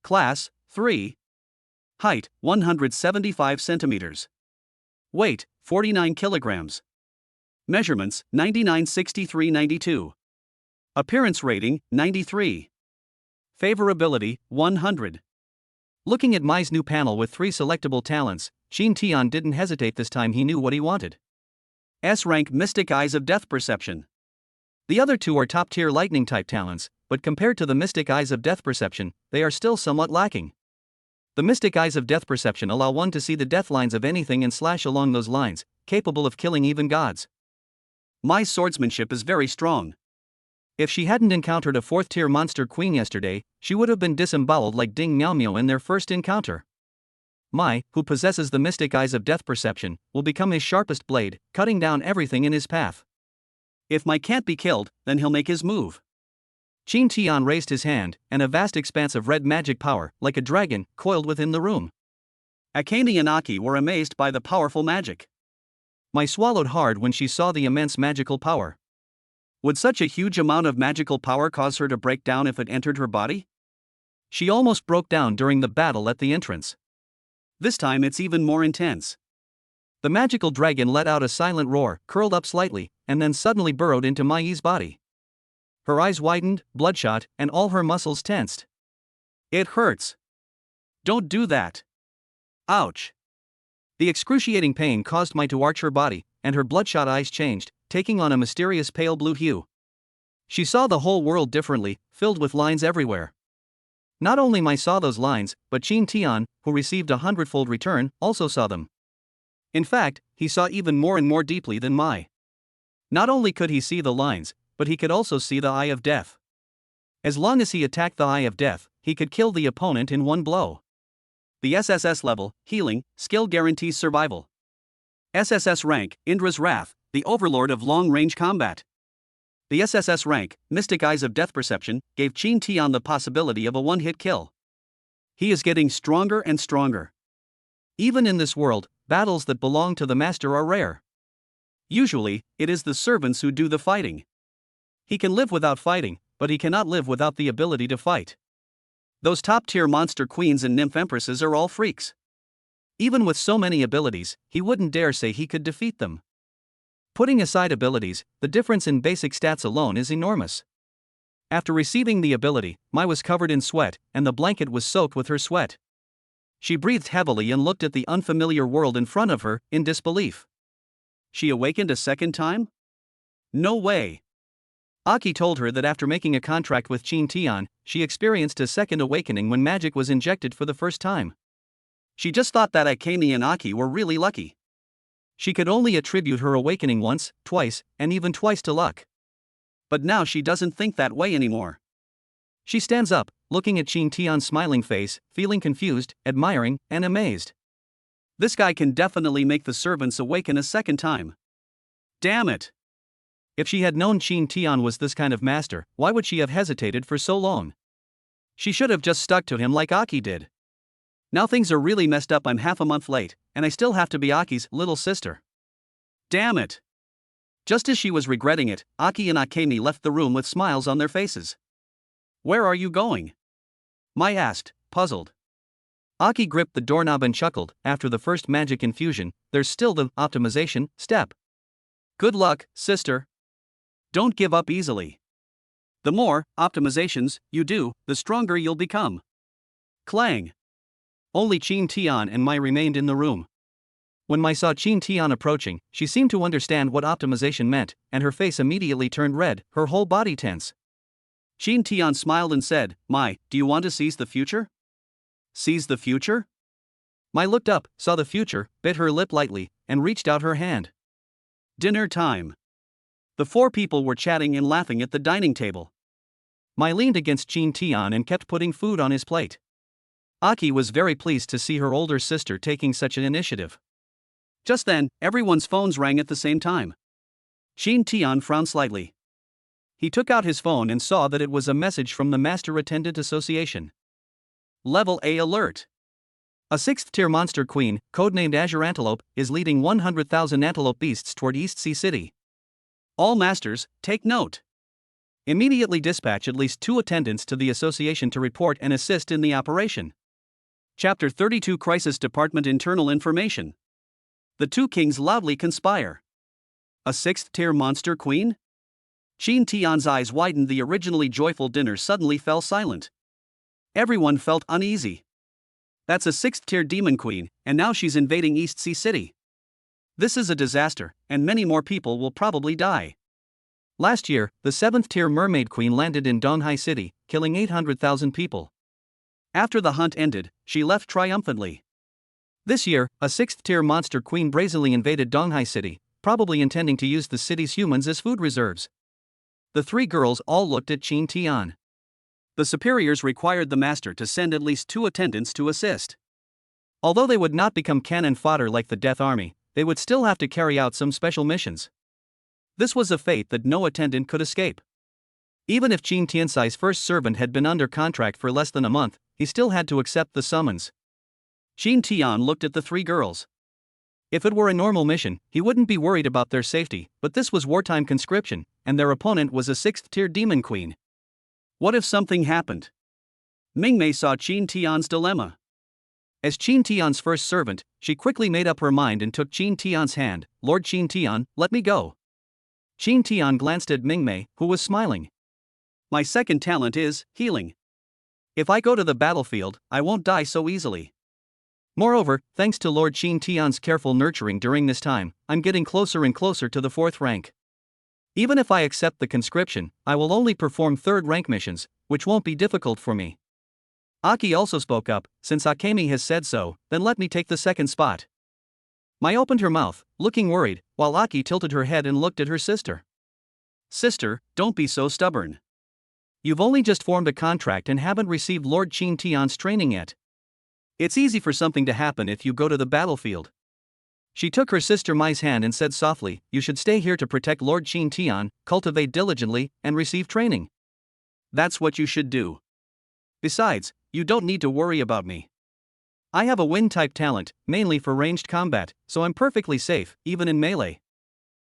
Class, 3. Height, 175 centimeters. Weight, 49 kilograms. Measurements, 99-63-92. Appearance rating, 93. Favorability, 100. Looking at Mai's new panel with 3 selectable talents, Qin Tian didn't hesitate this time. He knew what he wanted. S-rank Mystic Eyes of Death Perception. The other 2 are top-tier lightning-type talents, but compared to the Mystic Eyes of Death Perception, they are still somewhat lacking. The Mystic Eyes of Death Perception allow one to see the death lines of anything and slash along those lines, capable of killing even gods. Mai's swordsmanship is very strong. If she hadn't encountered a 4th-tier monster queen yesterday, she would have been disemboweled like Ding Miao Miao in their first encounter. Mai, who possesses the Mystic Eyes of Death Perception, will become his sharpest blade, cutting down everything in his path. If Mai can't be killed, then he'll make his move. Qin Tian raised his hand, and a vast expanse of red magic power, like a dragon, coiled within the room. Akemi and Aki were amazed by the powerful magic. Mai swallowed hard when she saw the immense magical power. Would such a huge amount of magical power cause her to break down if it entered her body? She almost broke down during the battle at the entrance. This time it's even more intense. The magical dragon let out a silent roar, curled up slightly, and then suddenly burrowed into Mai's body. Her eyes widened, bloodshot, and all her muscles tensed. "It hurts. Don't do that. Ouch." The excruciating pain caused Mai to arch her body, and her bloodshot eyes changed, taking on a mysterious pale blue hue. She saw the whole world differently, filled with lines everywhere. Not only Mai saw those lines, but Qin Tian, who received a 100-fold return, also saw them. In fact, he saw even more and more deeply than Mai. Not only could he see the lines, but he could also see the Eye of Death. As long as he attacked the Eye of Death, he could kill the opponent in one blow. The SSS level, Healing, skill guarantees survival. SSS rank, Indra's Wrath, the Overlord of long-range combat. The SSS rank, Mystic Eyes of Death Perception, gave Qin Tian the possibility of a one-hit kill. He is getting stronger and stronger. Even in this world, battles that belong to the master are rare. Usually, it is the servants who do the fighting. He can live without fighting, but he cannot live without the ability to fight. Those top-tier monster queens and nymph empresses are all freaks. Even with so many abilities, he wouldn't dare say he could defeat them. Putting aside abilities, the difference in basic stats alone is enormous. After receiving the ability, Mai was covered in sweat, and the blanket was soaked with her sweat. She breathed heavily and looked at the unfamiliar world in front of her, in disbelief. She awakened a second time? No way. Aki told her that after making a contract with Qin Tian, she experienced a second awakening when magic was injected for the first time. She just thought that Akemi and Aki were really lucky. She could only attribute her awakening once, twice, and even twice to luck. But now she doesn't think that way anymore. She stands up, looking at Qin Tian's smiling face, feeling confused, admiring, and amazed. This guy can definitely make the servants awaken a second time. Damn it! If she had known Qin Tian was this kind of master, why would she have hesitated for so long? She should have just stuck to him like Aki did. Now things are really messed up. I'm half a month late, and I still have to be Aki's little sister. Damn it! Just as she was regretting it, Aki and Akemi left the room with smiles on their faces. Where are you going? Mai asked, puzzled. Aki gripped the doorknob and chuckled. After the first magic infusion, there's still the optimization step. Good luck, sister. Don't give up easily. The more optimizations you do, the stronger you'll become. Clang. Only Qin Tian and Mai remained in the room. When Mai saw Qin Tian approaching, she seemed to understand what optimization meant, and her face immediately turned red, her whole body tense. Qin Tian smiled and said, Mai, do you want to seize the future? Seize the future? Mai looked up, saw the future, bit her lip lightly, and reached out her hand. Dinner time. The four people were chatting and laughing at the dining table. Mai leaned against Qin Tian and kept putting food on his plate. Aki was very pleased to see her older sister taking such an initiative. Just then, everyone's phones rang at the same time. Qin Tian frowned slightly. He took out his phone and saw that it was a message from the Master Attendant Association. Level A alert. A 6th-tier monster queen, codenamed Azure Antelope, is leading 100,000 antelope beasts toward East Sea City. All masters, take note. Immediately dispatch at least 2 attendants to the association to report and assist in the operation. Chapter 32 Crisis Department Internal Information. The two kings loudly conspire. A 6th-tier monster queen? Qin Tian's eyes widened. The originally joyful dinner suddenly fell silent. Everyone felt uneasy. That's a 6th-tier demon queen, and now she's invading East Sea City. This is a disaster, and many more people will probably die. Last year, the 7th-tier mermaid queen landed in Donghai City, killing 800,000 people. After the hunt ended, she left triumphantly. This year, a 6th-tier monster queen brazenly invaded Donghai City, probably intending to use the city's humans as food reserves. The 3 girls all looked at Qin Tian. The superiors required the master to send at least 2 attendants to assist. Although they would not become cannon fodder like the Death Army, they would still have to carry out some special missions. This was a fate that no attendant could escape. Even if Qin Tiansai's first servant had been under contract for less than a month, he still had to accept the summons. Qin Tian looked at the 3 girls. If it were a normal mission, he wouldn't be worried about their safety, but this was wartime conscription, and their opponent was a 6th-tier demon queen. What if something happened? Mingmei saw Qin Tian's dilemma. As Qin Tian's first servant, she quickly made up her mind and took Qin Tian's hand. Lord Qin Tian, let me go. Qin Tian glanced at Mingmei, who was smiling. My second talent is healing. If I go to the battlefield, I won't die so easily. Moreover, thanks to Lord Qin Tian's careful nurturing during this time, I'm getting closer and closer to the 4th rank. Even if I accept the conscription, I will only perform 3rd rank missions, which won't be difficult for me. Aki also spoke up, since Akemi has said so, then let me take the 2nd spot. Mai opened her mouth, looking worried, while Aki tilted her head and looked at her sister. Sister, don't be so stubborn. You've only just formed a contract and haven't received Lord Qin Tian's training yet. It's easy for something to happen if you go to the battlefield. She took her sister Mai's hand and said softly, you should stay here to protect Lord Qin Tian, cultivate diligently, and receive training. That's what you should do. Besides, you don't need to worry about me. I have a wind-type talent, mainly for ranged combat, so I'm perfectly safe, even in melee.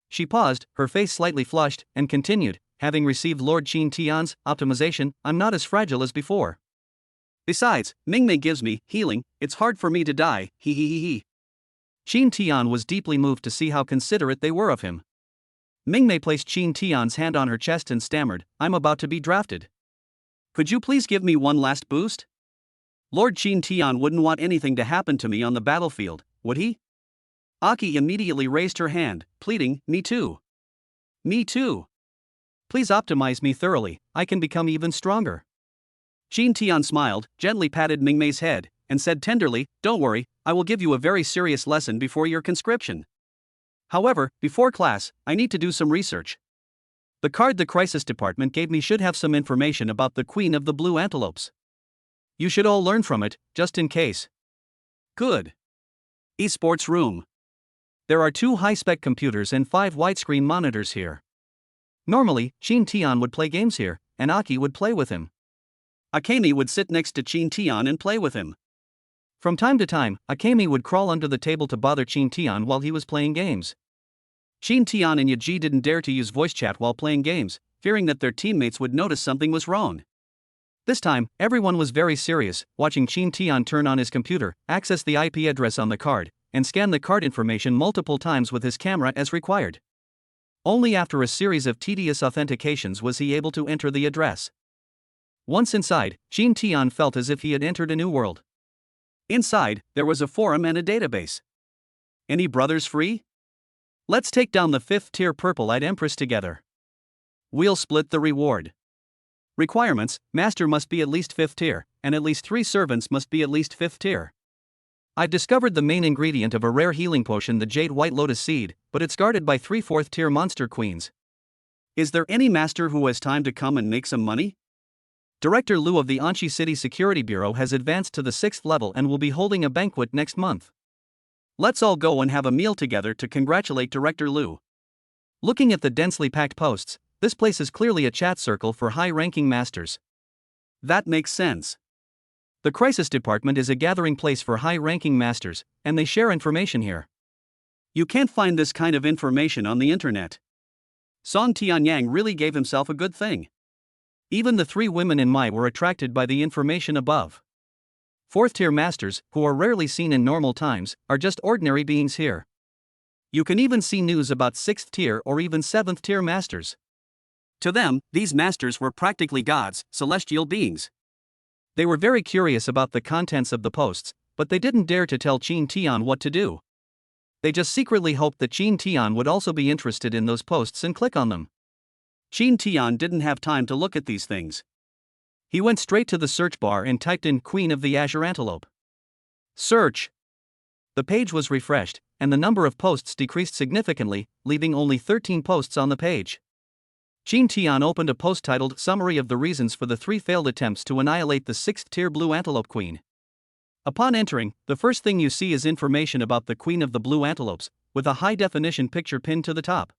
She paused, her face slightly flushed, and continued, having received Lord Qin Tian's optimization, I'm not as fragile as before. Besides, Mingmei gives me healing, it's hard for me to die, he he he he. Qin Tian was deeply moved to see how considerate they were of him. Mingmei placed Qin Tian's hand on her chest and stammered, I'm about to be drafted. Could you please give me one last boost? Lord Qin Tian wouldn't want anything to happen to me on the battlefield, would he? Aki immediately raised her hand, pleading, me too. Me too. Please optimize me thoroughly, I can become even stronger. Qin Tian smiled, gently patted Mingmei's head, and said tenderly, don't worry, I will give you a very serious lesson before your conscription. However, before class, I need to do some research. The card the crisis department gave me should have some information about the Queen of the Blue Antelopes. You should all learn from it, just in case. Good. Esports room. There are 2 high-spec computers and 5 widescreen monitors here. Normally, Qin Tian would play games here, and Aki would play with him. Akemi would sit next to Qin Tian and play with him. From time to time, Akemi would crawl under the table to bother Qin Tian while he was playing games. Qin Tian and Yaji didn't dare to use voice chat while playing games, fearing that their teammates would notice something was wrong. This time, everyone was very serious, watching Qin Tian turn on his computer, access the IP address on the card, and scan the card information multiple times with his camera as required. Only after a series of tedious authentications was he able to enter the address. Once inside, Qin Tian felt as if he had entered a new world. Inside, there was a forum and a database. Any brothers free? Let's take down the 5th tier purple-eyed empress together. We'll split the reward. Requirements: master must be at least 5th tier, and at least 3 servants must be at least 5th tier. I discovered the main ingredient of a rare healing potion, the Jade White Lotus Seed, but it's guarded by 3 4th tier monster queens. Is there any master who has time to come and make some money? Director Liu of the Anxi City Security Bureau has advanced to the 6th level and will be holding a banquet next month. Let's all go and have a meal together to congratulate Director Liu. Looking at the densely packed posts, this place is clearly a chat circle for high-ranking masters. That makes sense. The Crisis Department is a gathering place for high-ranking masters, and they share information here. You can't find this kind of information on the internet. Song Tianyang really gave himself a good thing. Even the 3 women in Mai were attracted by the information above. 4th tier masters, who are rarely seen in normal times, are just ordinary beings here. You can even see news about 6th tier or even 7th tier masters. To them, these masters were practically gods, celestial beings. They were very curious about the contents of the posts, but they didn't dare to tell Qin Tian what to do. They just secretly hoped that Qin Tian would also be interested in those posts and click on them. Qin Tian didn't have time to look at these things. He went straight to the search bar and typed in Queen of the Azure Antelope. Search. The page was refreshed, and the number of posts decreased significantly, leaving only 13 posts on the page. Qin Tian opened a post titled Summary of the Reasons for the 3 Failed Attempts to Annihilate the 6th Tier Blue Antelope Queen. Upon entering, the first thing you see is information about the Queen of the Blue Antelopes, with a high-definition picture pinned to the top.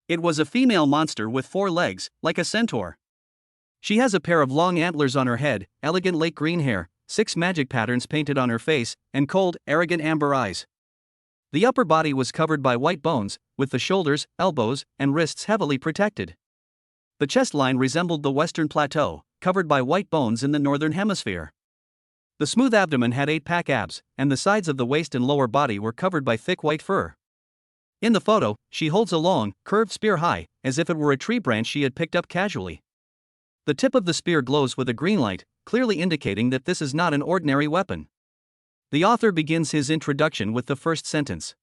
It was a female monster with 4 legs, like a centaur. She has a pair of long antlers on her head, elegant lake green hair, 6 magic patterns painted on her face, and cold, arrogant amber eyes. The upper body was covered by white bones, with the shoulders, elbows, and wrists heavily protected. The chest line resembled the Western Plateau, covered by white bones in the Northern Hemisphere. The smooth abdomen had 8-pack abs, and the sides of the waist and lower body were covered by thick white fur. In the photo, she holds a long, curved spear high, as if it were a tree branch she had picked up casually. The tip of the spear glows with a green light, clearly indicating that this is not an ordinary weapon. The author begins his introduction with the first sentence.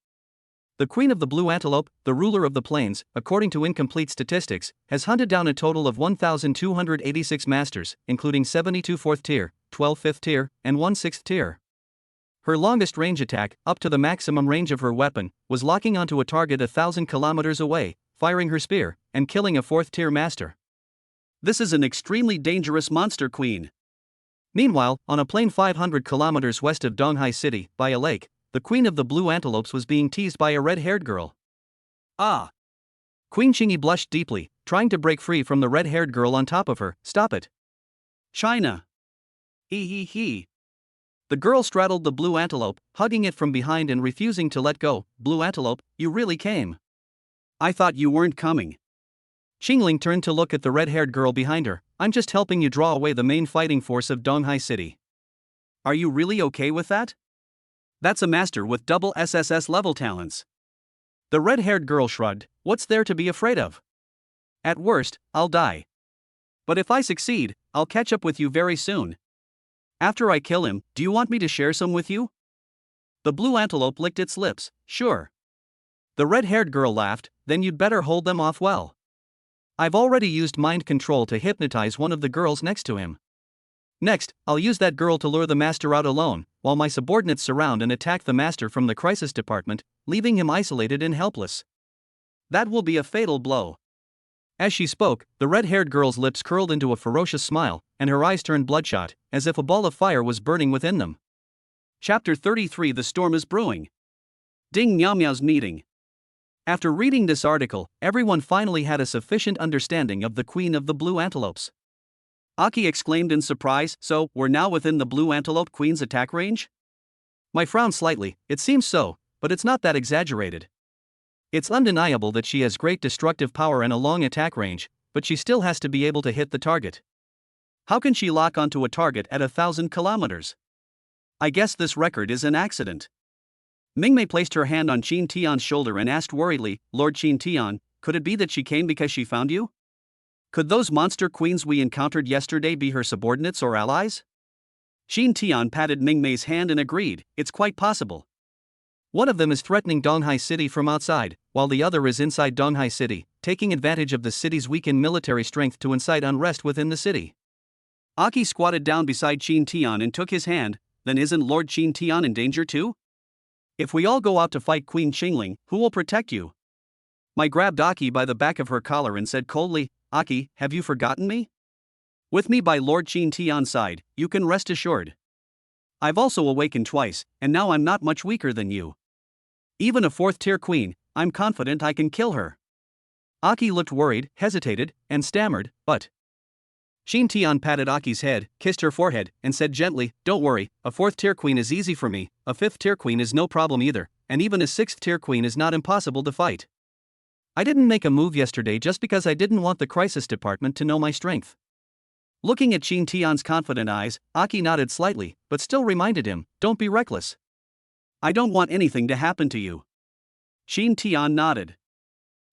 The Queen of the Blue Antelope, the ruler of the plains, according to incomplete statistics, has hunted down a total of 1,286 masters, including 72 4th tier, 12 5th tier, and 1 6th tier. Her longest range attack, up to the maximum range of her weapon, was locking onto a target 1,000 kilometers away, firing her spear, and killing a 4th tier master. This is an extremely dangerous monster queen. Meanwhile, on a plain 500 kilometers west of Donghai City, by a lake, the Queen of the Blue Antelopes was being teased by a red-haired girl. Ah! Queen Qingyi blushed deeply, trying to break free from the red-haired girl on top of her. Stop it. China. He. The girl straddled the blue antelope, hugging it from behind and refusing to let go. Blue antelope, you really came. I thought you weren't coming. Qingling turned to look at the red-haired girl behind her. I'm just helping you draw away the main fighting force of Donghai City. Are you really okay with that? That's a master with double SSS level talents. The red-haired girl shrugged. What's there to be afraid of? At worst, I'll die. But if I succeed, I'll catch up with you very soon. After I kill him, do you want me to share some with you? The blue antelope licked its lips. Sure. The red-haired girl laughed. Then you'd better hold them off well. I've already used mind control to hypnotize one of the girls next to him. Next, I'll use that girl to lure the master out alone, while my subordinates surround and attack the master from the crisis department, leaving him isolated and helpless. That will be a fatal blow. As she spoke, the red-haired girl's lips curled into a ferocious smile, and her eyes turned bloodshot, as if a ball of fire was burning within them. Chapter 33: The Storm is Brewing. Ding Miao Miao's meeting. After reading this article, everyone finally had a sufficient understanding of the Queen of the Blue Antelopes. Aki exclaimed in surprise, so, we're now within the Blue Antelope Queen's attack range? Mai frowned slightly. It seems so, but it's not that exaggerated. It's undeniable that she has great destructive power and a long attack range, but she still has to be able to hit the target. How can she lock onto a target at 1,000 kilometers? I guess this record is an accident. Mingmei placed her hand on Qin Tian's shoulder and asked worriedly, Lord Qin Tian, could it be that she came because she found you? Could those monster queens we encountered yesterday be her subordinates or allies? Qin Tian patted Mingmei's hand and agreed, it's quite possible. One of them is threatening Donghai City from outside, while the other is inside Donghai City, taking advantage of the city's weakened military strength to incite unrest within the city. Aki squatted down beside Qin Tian and took his hand. Then isn't Lord Qin Tian in danger too? If we all go out to fight Queen Qingling, who will protect you? Mai grabbed Aki by the back of her collar and said coldly, Aki, have you forgotten me? With me by Lord Qin Tian's side, you can rest assured. I've also awakened twice, and now I'm not much weaker than you. Even a 4th-tier queen, I'm confident I can kill her. Aki looked worried, hesitated, and stammered, but... Qin Tian patted Aki's head, kissed her forehead, and said gently, don't worry, a 4th-tier queen is easy for me, a 5th-tier queen is no problem either, and even a 6th-tier queen is not impossible to fight. I didn't make a move yesterday just because I didn't want the crisis department to know my strength. Looking at Qin Tian's confident eyes, Aki nodded slightly, but still reminded him, don't be reckless. I don't want anything to happen to you. Qin Tian nodded.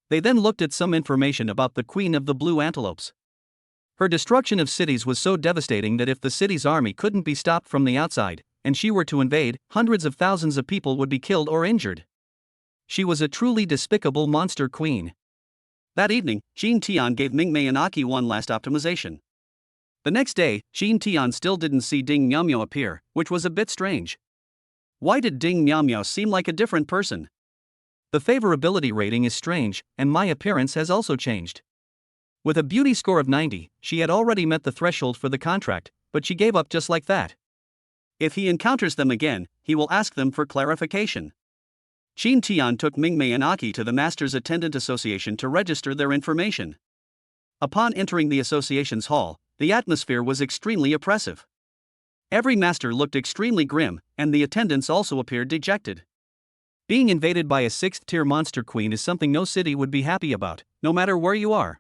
They then looked at some information about the Queen of the Blue Antelopes. Her destruction of cities was so devastating that if the city's army couldn't be stopped from the outside, and she were to invade, hundreds of thousands of people would be killed or injured. She was a truly despicable monster queen. That evening, Qin Tian gave Mingmei and Aki one last optimization. The next day, Qin Tian still didn't see Ding Miaomiao appear, which was a bit strange. Why did Ding Miaomiao seem like a different person? The favorability rating is strange, and my appearance has also changed. With a beauty score of 90, she had already met the threshold for the contract, but she gave up just like that. If he encounters them again, he will ask them for clarification. Qin Tian took Mingmei and Aki to the Masters Attendant Association to register their information. Upon entering the association's hall, the atmosphere was extremely oppressive. Every master looked extremely grim, and the attendants also appeared dejected. Being invaded by a 6th-tier monster queen is something no city would be happy about, no matter where you are.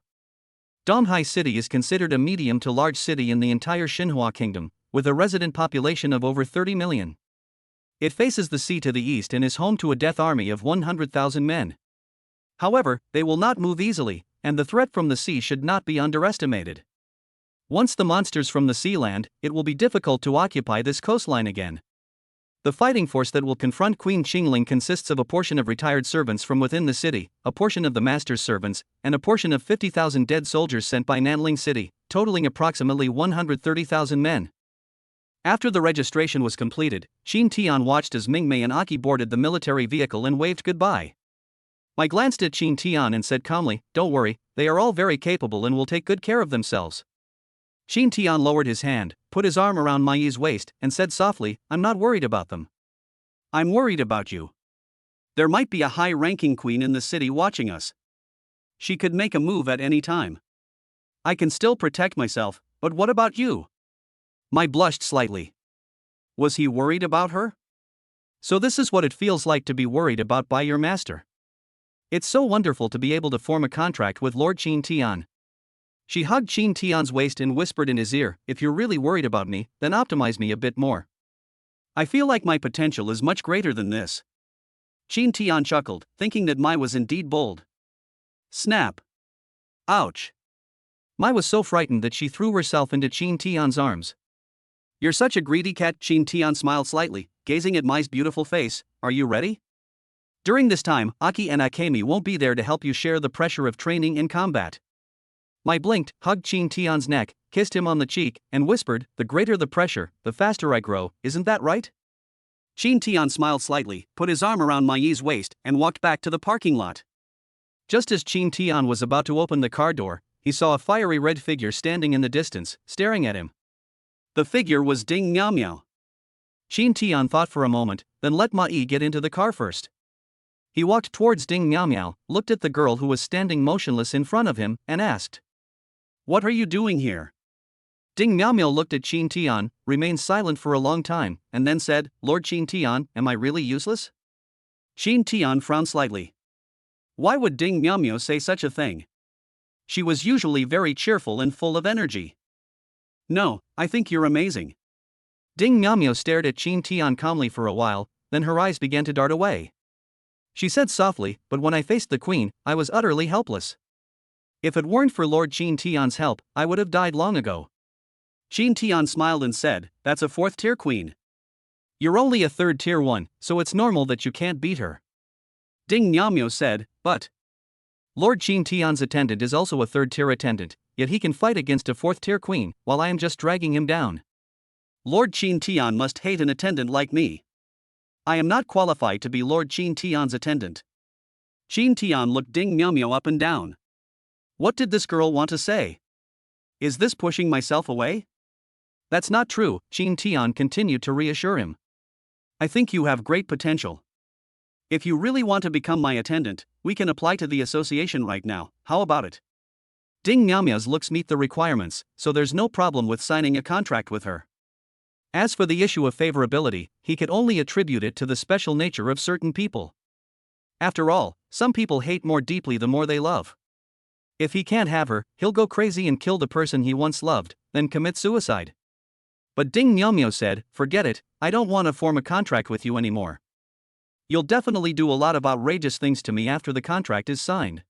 Donghai City is considered a medium to large city in the entire Xinhua Kingdom, with a resident population of over 30 million. It faces the sea to the east and is home to a death army of 100,000 men. However, they will not move easily, and the threat from the sea should not be underestimated. Once the monsters from the sea land, it will be difficult to occupy this coastline again. The fighting force that will confront Queen Qingling consists of a portion of retired servants from within the city, a portion of the master's servants, and a portion of 50,000 dead soldiers sent by Nanling City, totaling approximately 130,000 men. After the registration was completed, Qin Tian watched as Mingmei and Aki boarded the military vehicle and waved goodbye. Mai glanced at Qin Tian and said calmly, don't worry, they are all very capable and will take good care of themselves. Qin Tian lowered his hand, put his arm around Mai's waist, and said softly, I'm not worried about them. I'm worried about you. There might be a high-ranking queen in the city watching us. She could make a move at any time. I can still protect myself, but what about you? Mai blushed slightly. Was he worried about her? So this is what it feels like to be worried about by your master. It's so wonderful to be able to form a contract with Lord Qin Tian. She hugged Qin Tian's waist and whispered in his ear, if you're really worried about me, then optimize me a bit more. I feel like my potential is much greater than this. Qin Tian chuckled, thinking that Mai was indeed bold. Snap. Ouch. Mai was so frightened that she threw herself into Qin Tian's arms. You're such a greedy cat, Qin Tian smiled slightly, gazing at Mai's beautiful face, are you ready? During this time, Aki and Akemi won't be there to help you share the pressure of training and combat. Mai blinked, hugged Qin Tian's neck, kissed him on the cheek, and whispered, the greater the pressure, the faster I grow, isn't that right? Qin Tian smiled slightly, put his arm around Mai's waist, and walked back to the parking lot. Just as Qin Tian was about to open the car door, he saw a fiery red figure standing in the distance, staring at him. The figure was Ding Miaomiao. Qin Tian thought for a moment, then let Mai get into the car first. He walked towards Ding Miaomiao, looked at the girl who was standing motionless in front of him, and asked, what are you doing here? Ding Miaomiao looked at Qin Tian, remained silent for a long time, and then said, Lord Qin Tian, am I really useless? Qin Tian frowned slightly. Why would Ding Miaomiao say such a thing? She was usually very cheerful and full of energy. No, I think you're amazing. Ding Miao stared at Qin Tian calmly for a while, then her eyes began to dart away. She said softly, but when I faced the queen, I was utterly helpless. If it weren't for Lord Qin Tian's help, I would have died long ago. Qin Tian smiled and said, that's a 4th-tier queen. You're only a 3rd-tier one, so it's normal that you can't beat her. Ding Miao said, but Lord Qin Tian's attendant is also a 3rd-tier attendant, yet he can fight against a 4th-tier queen, while I am just dragging him down. Lord Qin Tian must hate an attendant like me. I am not qualified to be Lord Qin Tian's attendant. Qin Tian looked Ding Miao up and down. What did this girl want to say? Is this pushing myself away? That's not true, Qin Tian continued to reassure him. I think you have great potential. If you really want to become my attendant, we can apply to the association right now, how about it? Ding Miao's looks meet the requirements, so there's no problem with signing a contract with her. As for the issue of favorability, he could only attribute it to the special nature of certain people. After all, some people hate more deeply the more they love. If he can't have her, he'll go crazy and kill the person he once loved, then commit suicide. But Ding Miao said, forget it, I don't want to form a contract with you anymore. You'll definitely do a lot of outrageous things to me after the contract is signed.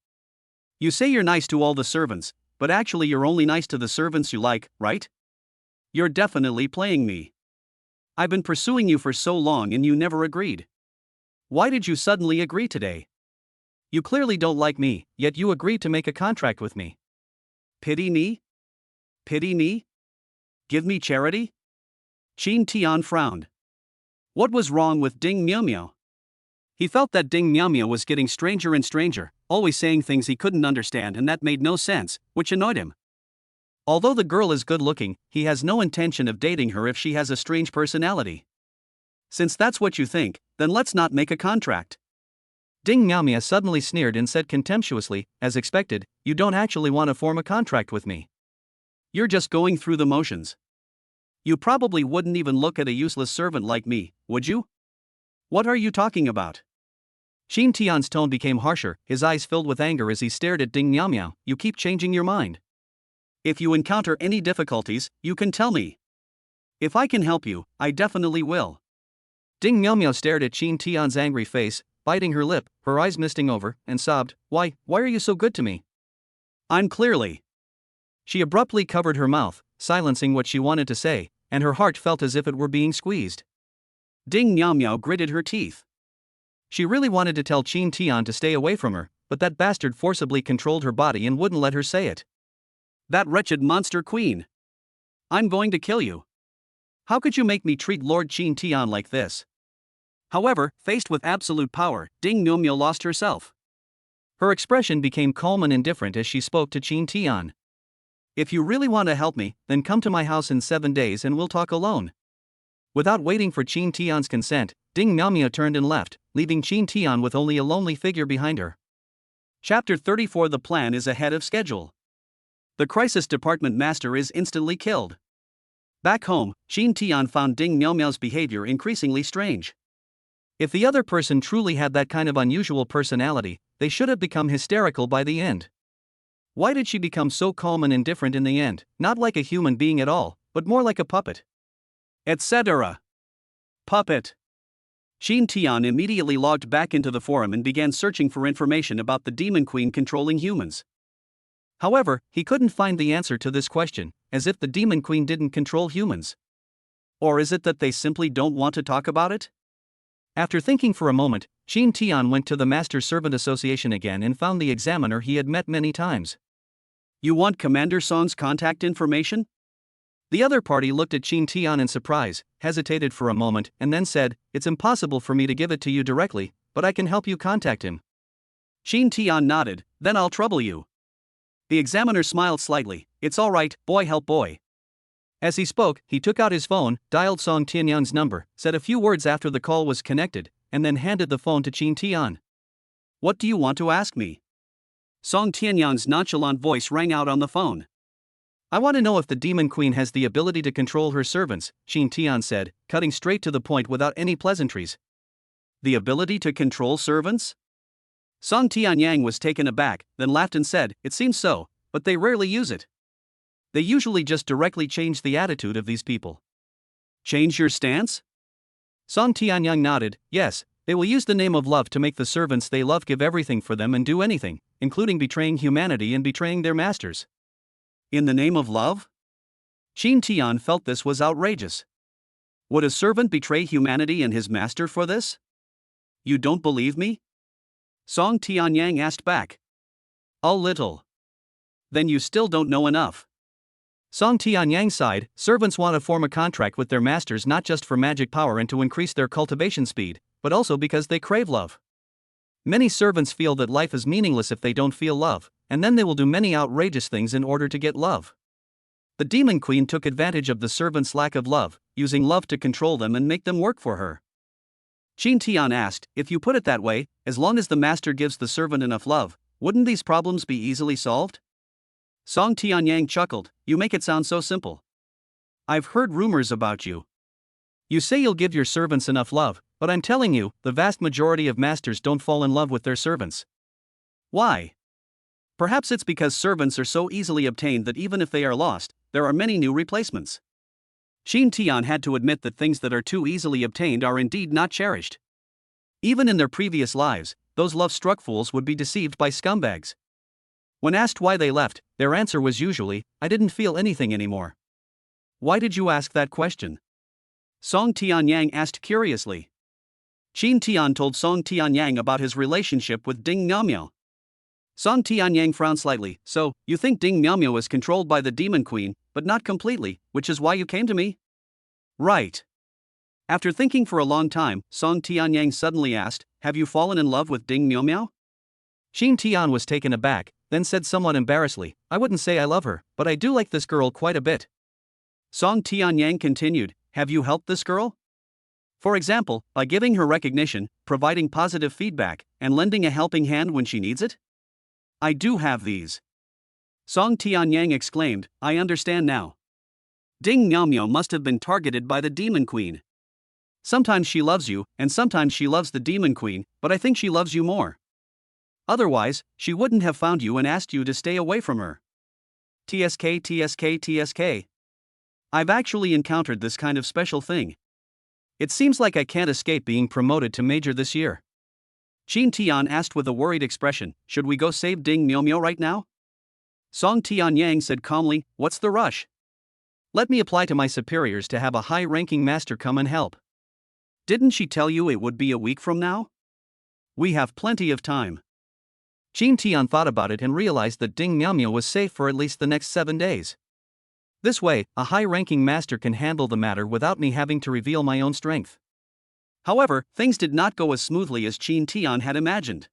You say you're nice to all the servants, but actually you're only nice to the servants you like, right? You're definitely playing me. I've been pursuing you for so long and you never agreed. Why did you suddenly agree today? You clearly don't like me, yet you agreed to make a contract with me. Pity me? Pity me? Give me charity? Qin Tian frowned. What was wrong with Ding Miao? He felt that Ding Miao was getting stranger and stranger, always saying things he couldn't understand and that made no sense, which annoyed him. Although the girl is good looking, he has no intention of dating her if she has a strange personality. Since that's what you think, then let's not make a contract. Ding Miao suddenly sneered and said contemptuously, as expected, you don't actually want to form a contract with me. You're just going through the motions. You probably wouldn't even look at a useless servant like me, would you? What are you talking about? Qin Tian's tone became harsher, his eyes filled with anger as he stared at Ding Miao. You keep changing your mind. If you encounter any difficulties, you can tell me. If I can help you, I definitely will. Ding Miao stared at Qin Tian's angry face, biting her lip, her eyes misting over, and sobbed, why are you so good to me? I'm clearly. She abruptly covered her mouth, silencing what she wanted to say, and her heart felt as if it were being squeezed. Ding Miao gritted her teeth. She really wanted to tell Qin Tian to stay away from her, but that bastard forcibly controlled her body and wouldn't let her say it. That wretched monster queen. I'm going to kill you. How could you make me treat Lord Qin Tian like this? However, faced with absolute power, Ding Miao lost herself. Her expression became calm and indifferent as she spoke to Qin Tian. If you really want to help me, then come to my house in 7 days and we'll talk alone. Without waiting for Qin Tian's consent, Ding Miao turned and left, leaving Qin Tian with only a lonely figure behind her. Chapter 34. The plan is ahead of schedule. The crisis department master is instantly killed. Back home, Qin Tian found Ding Miao's behavior increasingly strange. If the other person truly had that kind of unusual personality, they should have become hysterical by the end. Why did she become so calm and indifferent in the end, not like a human being at all, but more like a puppet? Etc. Puppet. Qin Tian immediately logged back into the forum and began searching for information about the demon queen controlling humans. However, he couldn't find the answer to this question, as if the demon queen didn't control humans. Or is it that they simply don't want to talk about it? After thinking for a moment, Qin Tian went to the Master Servant Association again and found the examiner he had met many times. You want Commander Song's contact information? The other party looked at Qin Tian in surprise, hesitated for a moment, and then said, it's impossible for me to give it to you directly, but I can help you contact him. Qin Tian nodded, then I'll trouble you. The examiner smiled slightly, it's all right, boy help boy. As he spoke, he took out his phone, dialed Song Tianyang's number, said a few words after the call was connected, and then handed the phone to Qin Tian. What do you want to ask me? Song Tianyang's nonchalant voice rang out on the phone. I want to know if the Demon Queen has the ability to control her servants, Qin Tian said, cutting straight to the point without any pleasantries. The ability to control servants? Song Tianyang was taken aback, then laughed and said, it seems so, but they rarely use it. They usually just directly change the attitude of these people. Change your stance? Song Tianyang nodded. Yes, they will use the name of love to make the servants they love give everything for them and do anything, including betraying humanity and betraying their masters. In the name of love? Qin Tian felt this was outrageous. Would a servant betray humanity and his master for this? You don't believe me? Song Tianyang asked back. A little. Then you still don't know enough. Song Tianyang sighed. Servants want to form a contract with their masters not just for magic power and to increase their cultivation speed, but also because they crave love. Many servants feel that life is meaningless if they don't feel love, and then they will do many outrageous things in order to get love. The Demon Queen took advantage of the servants' lack of love, using love to control them and make them work for her. Qin Tian asked, if you put it that way, as long as the master gives the servant enough love, wouldn't these problems be easily solved? Song Tianyang chuckled, you make it sound so simple. I've heard rumors about you. You say you'll give your servants enough love, but I'm telling you, the vast majority of masters don't fall in love with their servants. Why? Perhaps it's because servants are so easily obtained that even if they are lost, there are many new replacements. Qin Tian had to admit that things that are too easily obtained are indeed not cherished. Even in their previous lives, those love-struck fools would be deceived by scumbags. When asked why they left, their answer was usually, I didn't feel anything anymore. Why did you ask that question? Song Tianyang asked curiously. Qin Tian told Song Tianyang about his relationship with Ding Miaomiao. Song Tianyang frowned slightly. So, you think Ding Miaomiao is controlled by the Demon Queen, but not completely, which is why you came to me? Right. After thinking for a long time, Song Tianyang suddenly asked, have you fallen in love with Ding Miaomiao? Qin Tian was taken aback, then said somewhat embarrassedly, I wouldn't say I love her, but I do like this girl quite a bit. Song Tianyang continued, have you helped this girl? For example, by giving her recognition, providing positive feedback, and lending a helping hand when she needs it? I do have these. Song Tianyang exclaimed, I understand now. Ding Miaomiao must have been targeted by the Demon Queen. Sometimes she loves you, and sometimes she loves the Demon Queen, but I think she loves you more. Otherwise, she wouldn't have found you and asked you to stay away from her. TSK. I've actually encountered this kind of special thing. It seems like I can't escape being promoted to major this year. Qin Tian asked with a worried expression, should we go save Ding Miaomiao right now? Song Tianyang said calmly, what's the rush? Let me apply to my superiors to have a high-ranking master come and help. Didn't she tell you it would be a week from now? We have plenty of time. Qin Tian thought about it and realized that Ding Miaomiao was safe for at least the next 7 days. This way, a high-ranking master can handle the matter without me having to reveal my own strength. However, things did not go as smoothly as Qin Tian had imagined.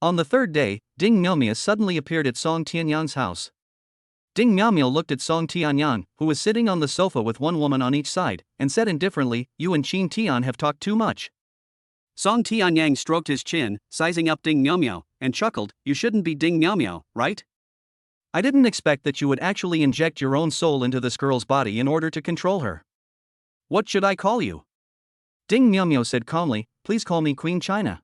On the 3rd day, Ding Miaomiao suddenly appeared at Song Tianyang's house. Ding Miaomiao looked at Song Tianyang, who was sitting on the sofa with one woman on each side, and said indifferently, you and Qin Tian have talked too much. Song Tianyang stroked his chin, sizing up Ding Miaomiao, and chuckled, you shouldn't be Ding Miaomiao, right? I didn't expect that you would actually inject your own soul into this girl's body in order to control her. What should I call you? Ding Miaomiao said calmly, please call me Queen China.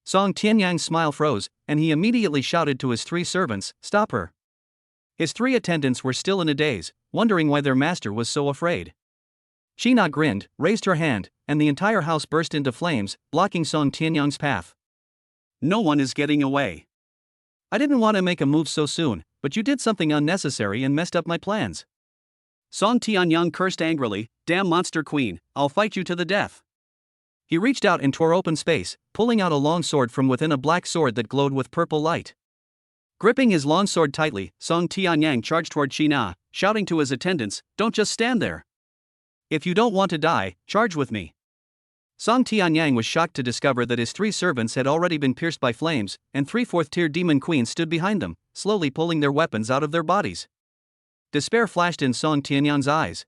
Song Tianyang's smile froze, and he immediately shouted to his 3 servants, stop her. His 3 attendants were still in a daze, wondering why their master was so afraid. Sheena grinned, raised her hand, and the entire house burst into flames, blocking Song Tianyang's path. No one is getting away. I didn't want to make a move so soon, but you did something unnecessary and messed up my plans. Song Tianyang cursed angrily, damn monster queen, I'll fight you to the death. He reached out and tore open space, pulling out a long sword from within a black sword that glowed with purple light. Gripping his long sword tightly, Song Tianyang charged toward Sheena, shouting to his attendants, don't just stand there. If you don't want to die, charge with me. Song Tianyang was shocked to discover that his 3 servants had already been pierced by flames, and 3 4th-tier demon queens stood behind them, slowly pulling their weapons out of their bodies. Despair flashed in Song Tianyang's eyes.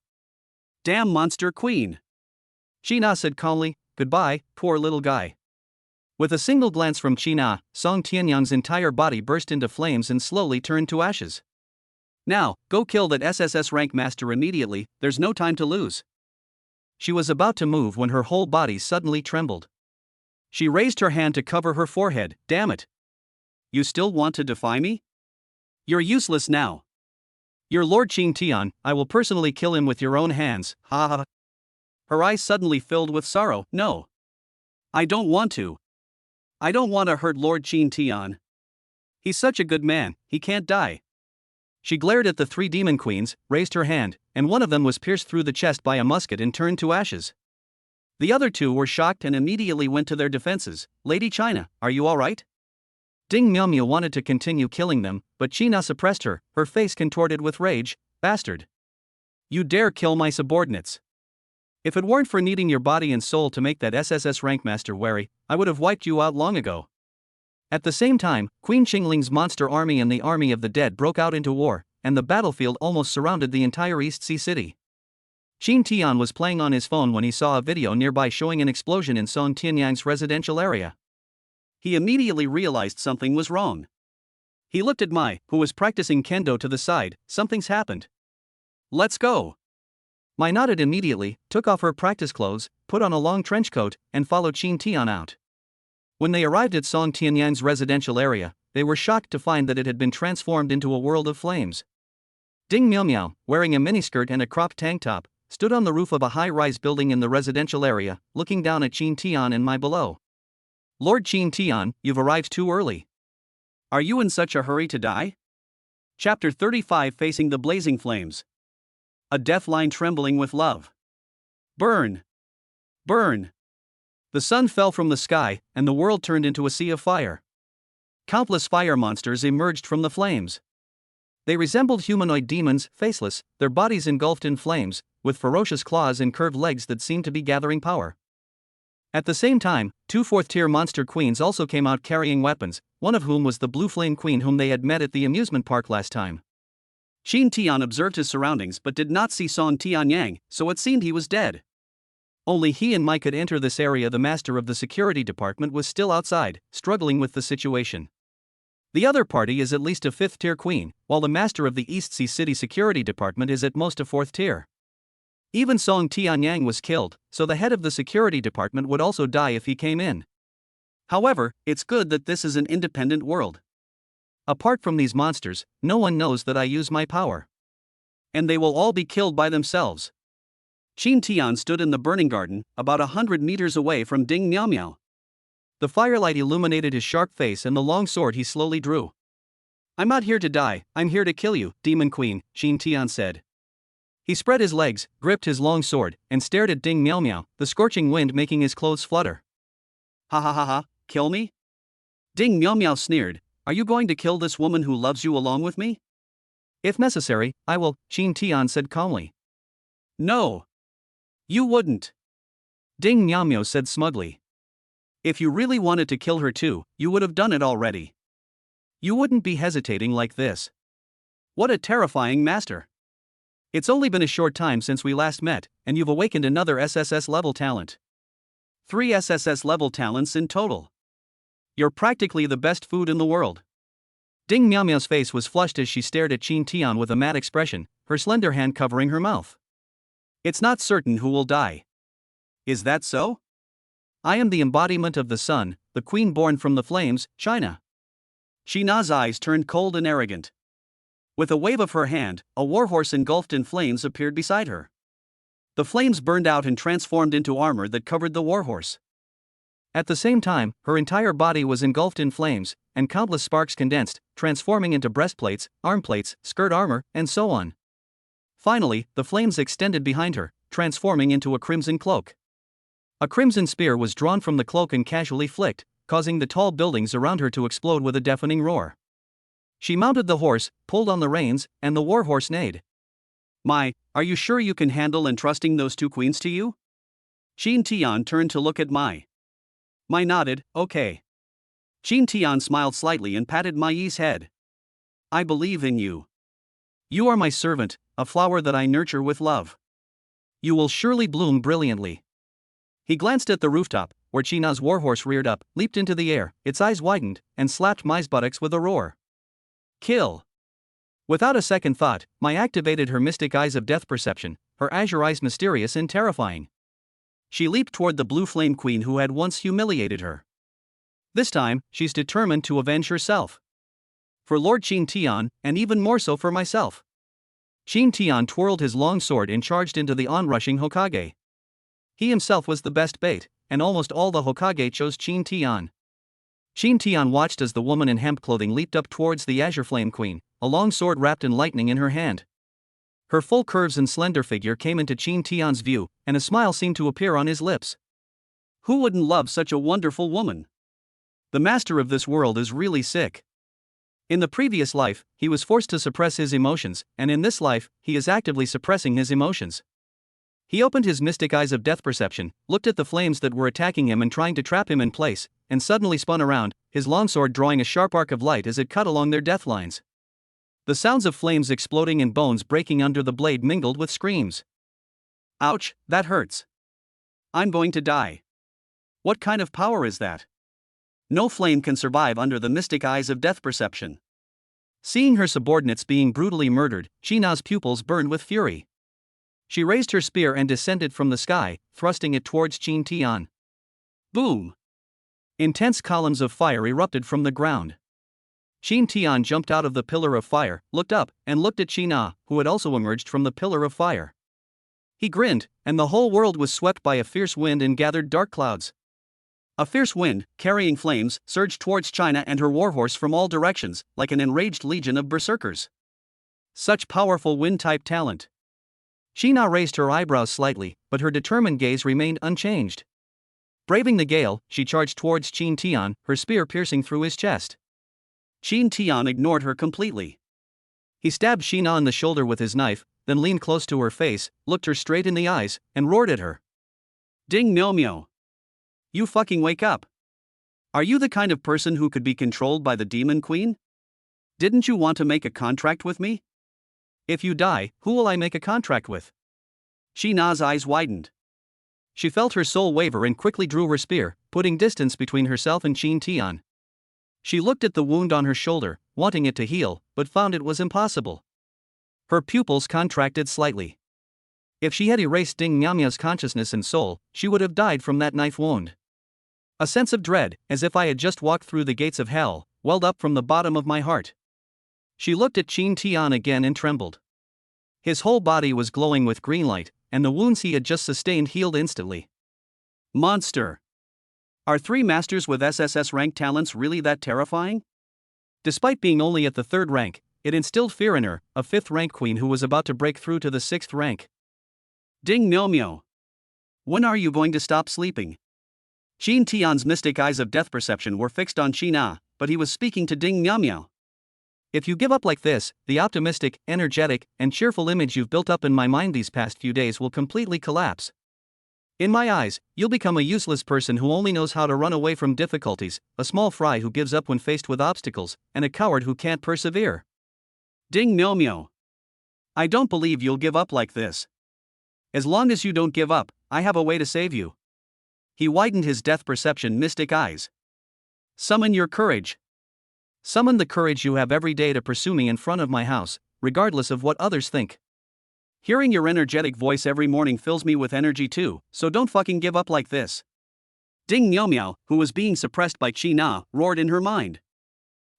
Damn monster queen. Sheena said calmly, goodbye, poor little guy. With a single glance from Sheena, Song Tianyang's entire body burst into flames and slowly turned to ashes. Now, go kill that SSS rank master immediately, there's no time to lose. She was about to move when her whole body suddenly trembled. She raised her hand to cover her forehead, damn it. You still want to defy me? You're useless now. Your Lord Qing Tian, I will personally kill him with your own hands, ha ha. Her eyes suddenly filled with sorrow. No. I don't want to. I don't want to hurt Lord Qin Tian. He's such a good man, he can't die. She glared at the 3 demon queens, raised her hand, and one of them was pierced through the chest by a musket and turned to ashes. The other 2 were shocked and immediately went to their defenses. Lady China, are you alright? Ding Miaomia wanted to continue killing them, but China suppressed her, her face contorted with rage. Bastard! You dare kill my subordinates? If it weren't for needing your body and soul to make that SSS Rankmaster wary, I would have wiped you out long ago. At the same time, Queen Qingling's monster army and the army of the dead broke out into war, and the battlefield almost surrounded the entire East Sea city. Qin Tian was playing on his phone when he saw a video nearby showing an explosion in Song Tianyang's residential area. He immediately realized something was wrong. He looked at Mai, who was practicing kendo, to the side. Something's happened. Let's go. Mai nodded immediately, took off her practice clothes, put on a long trench coat, and followed Qin Tian out. When they arrived at Song Tianyang's residential area, they were shocked to find that it had been transformed into a world of flames. Ding Miaomiao, wearing a miniskirt and a cropped tank top, stood on the roof of a high-rise building in the residential area, looking down at Qin Tian and Mai below. Lord Qin Tian, you've arrived too early. Are you in such a hurry to die? Chapter 35, Facing the Blazing Flames. A death line trembling with love. Burn! Burn! The sun fell from the sky, and the world turned into a sea of fire. Countless fire monsters emerged from the flames. They resembled humanoid demons, faceless, their bodies engulfed in flames, with ferocious claws and curved legs that seemed to be gathering power. At the same time, 2 4th-tier monster queens also came out carrying weapons, one of whom was the Blue Flame Queen whom they had met at the amusement park last time. Qin Tian observed his surroundings but did not see Song Tianyang, so it seemed he was dead. Only he and Mai could enter this area. The master of the security department was still outside, struggling with the situation. The other party is at least a 5th-tier queen, while the master of the East Sea City security department is at most a 4th tier. Even Song Tianyang was killed, so the head of the security department would also die if he came in. However, it's good that this is an independent world. Apart from these monsters, no one knows that I use my power. And they will all be killed by themselves. Qin Tian stood in the burning garden, about 100 meters away from Ding Miaomiao. The firelight illuminated his sharp face and the long sword he slowly drew. I'm not here to die, I'm here to kill you, Demon Queen, Qin Tian said. He spread his legs, gripped his long sword, and stared at Ding Miaomiao, the scorching wind making his clothes flutter. Ha ha ha ha, kill me? Ding Miaomiao sneered. Are you going to kill this woman who loves you along with me? If necessary, I will, Qin Tian said calmly. No. You wouldn't. Ding Miaomiao said smugly. If you really wanted to kill her too, you would have done it already. You wouldn't be hesitating like this. What a terrifying master. It's only been a short time since we last met, and you've awakened another SSS level talent. 3 SSS level talents in total. You're practically the best food in the world. Ding Miaomiao's face was flushed as she stared at Qin Tian with a mad expression, her slender hand covering her mouth. It's not certain who will die. Is that so? I am the embodiment of the sun, the queen born from the flames, China. Shina's eyes turned cold and arrogant. With a wave of her hand, a warhorse engulfed in flames appeared beside her. The flames burned out and transformed into armor that covered the warhorse. At the same time, her entire body was engulfed in flames, and countless sparks condensed, transforming into breastplates, armplates, skirt armor, and so on. Finally, the flames extended behind her, transforming into a crimson cloak. A crimson spear was drawn from the cloak and casually flicked, causing the tall buildings around her to explode with a deafening roar. She mounted the horse, pulled on the reins, and the warhorse neighed. Mai, are you sure you can handle entrusting those 2 queens to you? Qin Tian turned to look at Mai. Mai nodded, okay. Qin Tian smiled slightly and patted Mai's head. I believe in you. You are my servant, a flower that I nurture with love. You will surely bloom brilliantly. He glanced at the rooftop, where China's warhorse reared up, leaped into the air, its eyes widened, and slapped Mai's buttocks with a roar. Kill! Without a second thought, Mai activated her mystic eyes of death perception, her azure eyes mysterious and terrifying. She leaped toward the Blue Flame Queen who had once humiliated her. This time, she's determined to avenge herself. For Lord Qin Tian, and even more so for myself. Qin Tian twirled his long sword and charged into the onrushing Hokage. He himself was the best bait, and almost all the Hokage chose Qin Tian. Qin Tian watched as the woman in hemp clothing leaped up towards the Azure Flame Queen, a long sword wrapped in lightning in her hand. Her full curves and slender figure came into Qin Tian's view, and a smile seemed to appear on his lips. Who wouldn't love such a wonderful woman? The master of this world is really sick. In the previous life, he was forced to suppress his emotions, and in this life, he is actively suppressing his emotions. He opened his mystic eyes of death perception, looked at the flames that were attacking him and trying to trap him in place, and suddenly spun around, his longsword drawing a sharp arc of light as it cut along their death lines. The sounds of flames exploding and bones breaking under the blade mingled with screams. Ouch, that hurts. I'm going to die. What kind of power is that? No flame can survive under the mystic eyes of death perception. Seeing her subordinates being brutally murdered, Shina's pupils burned with fury. She raised her spear and descended from the sky, thrusting it towards Qin Tian. Boom! Intense columns of fire erupted from the ground. Qin Tian jumped out of the pillar of fire, looked up, and looked at Shina, who had also emerged from the pillar of fire. He grinned, and the whole world was swept by a fierce wind and gathered dark clouds. A fierce wind, carrying flames, surged towards China and her warhorse from all directions, like an enraged legion of berserkers. Such powerful wind-type talent. Shina raised her eyebrows slightly, but her determined gaze remained unchanged. Braving the gale, she charged towards Qin Tian, her spear piercing through his chest. Qin Tian ignored her completely. He stabbed Shina on the shoulder with his knife, then leaned close to her face, looked her straight in the eyes, and roared at her. Ding Myo Myo! You fucking wake up! Are you the kind of person who could be controlled by the Demon Queen? Didn't you want to make a contract with me? If you die, who will I make a contract with? Shina's eyes widened. She felt her soul waver and quickly drew her spear, putting distance between herself and Qin Tian. She looked at the wound on her shoulder, wanting it to heal, but found it was impossible. Her pupils contracted slightly. If she had erased Ding Miao's consciousness and soul, she would have died from that knife wound. A sense of dread, as if I had just walked through the gates of hell, welled up from the bottom of my heart. She looked at Qin Tian again and trembled. His whole body was glowing with green light, and the wounds he had just sustained healed instantly. Monster! Are 3 masters with SSS rank talents really that terrifying? Despite being only at the 3rd rank, it instilled fear in her, a 5th rank queen who was about to break through to the 6th rank. Ding Myo Myo! When are you going to stop sleeping? Qin Tian's mystic eyes of death perception were fixed on Shina, but he was speaking to Ding Myo Myo. If you give up like this, the optimistic, energetic, and cheerful image you've built up in my mind these past few days will completely collapse. In my eyes, you'll become a useless person who only knows how to run away from difficulties, a small fry who gives up when faced with obstacles, and a coward who can't persevere. Ding Myo Myo! I don't believe you'll give up like this. As long as you don't give up, I have a way to save you. He widened his death perception mystic eyes. Summon your courage. Summon the courage you have every day to pursue me in front of my house, regardless of what others think. Hearing your energetic voice every morning fills me with energy too, so don't fucking give up like this. Ding Myo Myo, who was being suppressed by Qina, roared in her mind.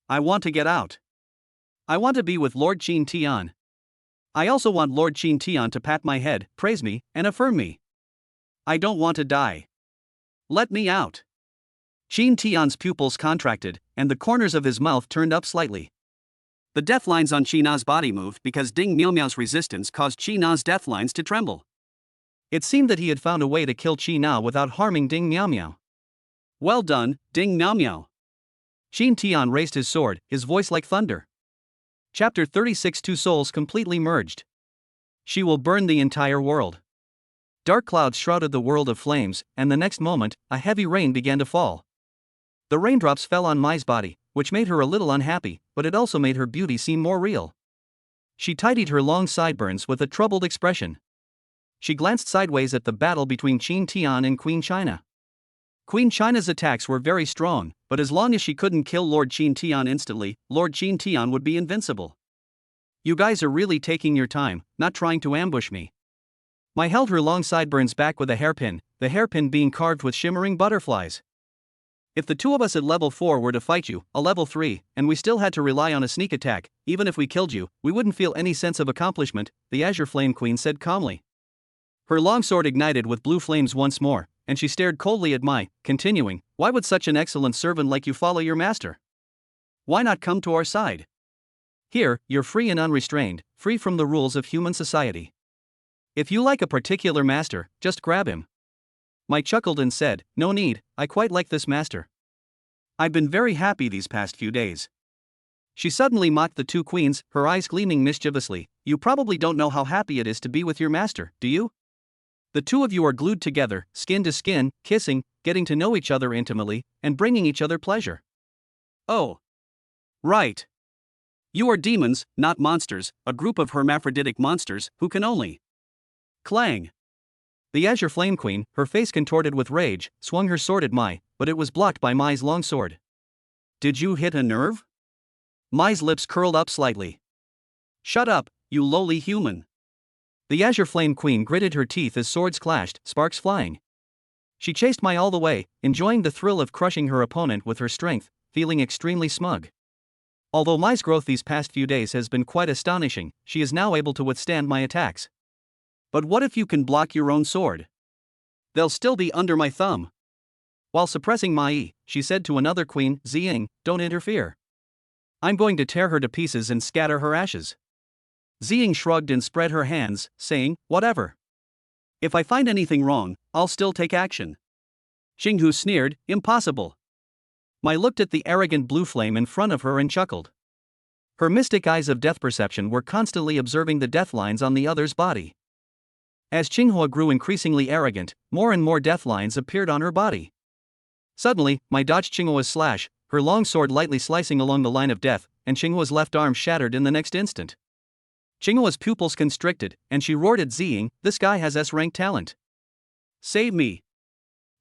I want to get out. I want to be with Lord Qin Tian. I also want Lord Qin Tian to pat my head, praise me, and affirm me. I don't want to die. Let me out. Qin Tian's pupils contracted, and the corners of his mouth turned up slightly. The death lines on Qina's body moved because Ding Myo Myo's resistance caused Qina's death lines to tremble. It seemed that he had found a way to kill Qina without harming Ding Myo Myo. Well done, Ding Myo Myo. Qin Tian raised his sword, his voice like thunder. Chapter 36. 2 souls completely merged. She will burn the entire world. Dark clouds shrouded the world of flames, and the next moment, a heavy rain began to fall. The raindrops fell on Mai's body, which made her a little unhappy, but it also made her beauty seem more real. She tidied her long sideburns with a troubled expression. She glanced sideways at the battle between Qin Tian and Queen China. Queen China's attacks were very strong, but as long as she couldn't kill Lord Qin Tian instantly, Lord Qin Tian would be invincible. You guys are really taking your time, not trying to ambush me. Mai held her long sideburns back with a hairpin, the hairpin being carved with shimmering butterflies. If the two of us at level 4 were to fight you, a level 3, and we still had to rely on a sneak attack, even if we killed you, we wouldn't feel any sense of accomplishment, the Azure Flame Queen said calmly. Her longsword ignited with blue flames once more, and she stared coldly at Mai, continuing, "Why would such an excellent servant like you follow your master? Why not come to our side? Here, you're free and unrestrained, free from the rules of human society. If you like a particular master, just grab him." Mai chuckled and said, "No need, I quite like this master. I've been very happy these past few days." She suddenly mocked the two queens, her eyes gleaming mischievously. "You probably don't know how happy it is to be with your master, do you? The two of you are glued together, skin to skin, kissing, getting to know each other intimately, and bringing each other pleasure." "Oh. Right. You are demons, not monsters, a group of hermaphroditic monsters who can only..." Clang. The Azure Flame Queen, her face contorted with rage, swung her sword at Mai, but it was blocked by Mai's long sword. "Did you hit a nerve?" Mai's lips curled up slightly. "Shut up, you lowly human." The Azure Flame Queen gritted her teeth as swords clashed, sparks flying. She chased Mai all the way, enjoying the thrill of crushing her opponent with her strength, feeling extremely smug. Although Mai's growth these past few days has been quite astonishing, she is now able to withstand my attacks. "But what if you can block your own sword? They'll still be under my thumb." While suppressing Mai, she said to another queen, Ziying, "Don't interfere. I'm going to tear her to pieces and scatter her ashes." Ziying shrugged and spread her hands, saying, "Whatever. If I find anything wrong, I'll still take action." Xinghu sneered, "Impossible." Mai looked at the arrogant blue flame in front of her and chuckled. Her mystic eyes of death perception were constantly observing the death lines on the other's body. As Qinghua grew increasingly arrogant, more and more death lines appeared on her body. Suddenly, Mai dodged Qinghua's slash, her long sword lightly slicing along the line of death, and Qinghua's left arm shattered in the next instant. Qinghua's pupils constricted, and she roared at Ziying, "This guy has S-rank talent. Save me."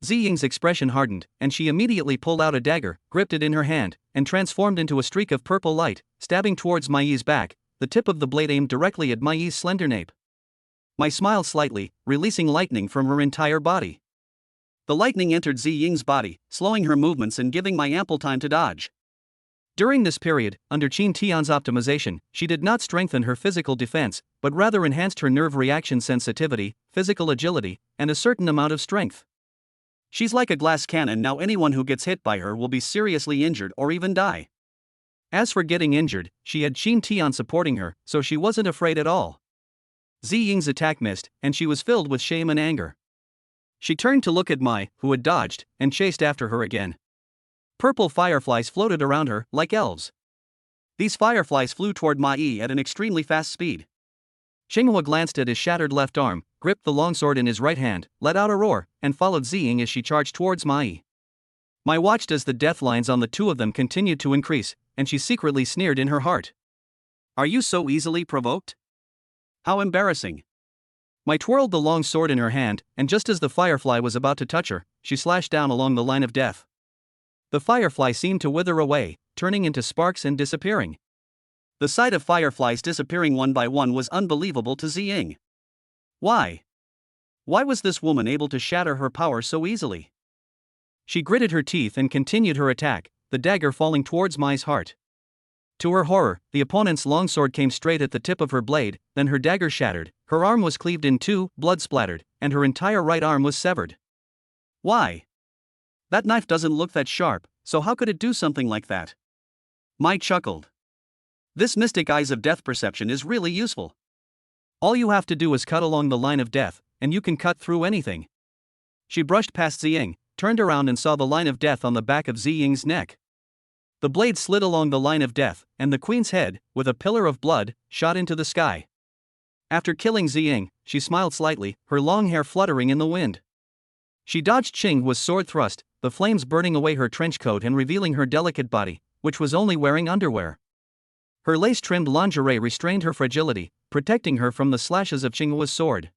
Ziying's expression hardened, and she immediately pulled out a dagger, gripped it in her hand, and transformed into a streak of purple light, stabbing towards Mai's back, the tip of the blade aimed directly at Mai's slender nape. Mai smiled slightly, releasing lightning from her entire body. The lightning entered Ziying's body, slowing her movements and giving Mai ample time to dodge. During this period, under Qin Tian's optimization, she did not strengthen her physical defense, but rather enhanced her nerve reaction sensitivity, physical agility, and a certain amount of strength. She's like a glass cannon now. Anyone who gets hit by her will be seriously injured or even die. As for getting injured, she had Qin Tian supporting her, so she wasn't afraid at all. Ziying's attack missed, and she was filled with shame and anger. She turned to look at Mai, who had dodged, and chased after her again. Purple fireflies floated around her, like elves. These fireflies flew toward Mai at an extremely fast speed. Qinghua glanced at his shattered left arm, gripped the longsword in his right hand, let out a roar, and followed Ziying as she charged towards Mai. Mai watched as the death lines on the two of them continued to increase, and she secretly sneered in her heart. "Are you so easily provoked? How embarrassing." Mai twirled the long sword in her hand, and just as the firefly was about to touch her, she slashed down along the line of death. The firefly seemed to wither away, turning into sparks and disappearing. The sight of fireflies disappearing one by one was unbelievable to Ziying. Why? Why was this woman able to shatter her power so easily? She gritted her teeth and continued her attack, the dagger falling towards Mai's heart. To her horror, the opponent's longsword came straight at the tip of her blade, then her dagger shattered, her arm was cleaved in two, blood splattered, and her entire right arm was severed. Why? That knife doesn't look that sharp, so how could it do something like that? Mai chuckled. This mystic eyes of death perception is really useful. All you have to do is cut along the line of death, and you can cut through anything. She brushed past Ziying, turned around and saw the line of death on the back of Ziying's neck. The blade slid along the line of death, and the queen's head, with a pillar of blood, shot into the sky. After killing Ziying, she smiled slightly, her long hair fluttering in the wind. She dodged Qinghua's sword thrust, the flames burning away her trench coat and revealing her delicate body, which was only wearing underwear. Her lace-trimmed lingerie restrained her fragility, protecting her from the slashes of Qinghua's sword.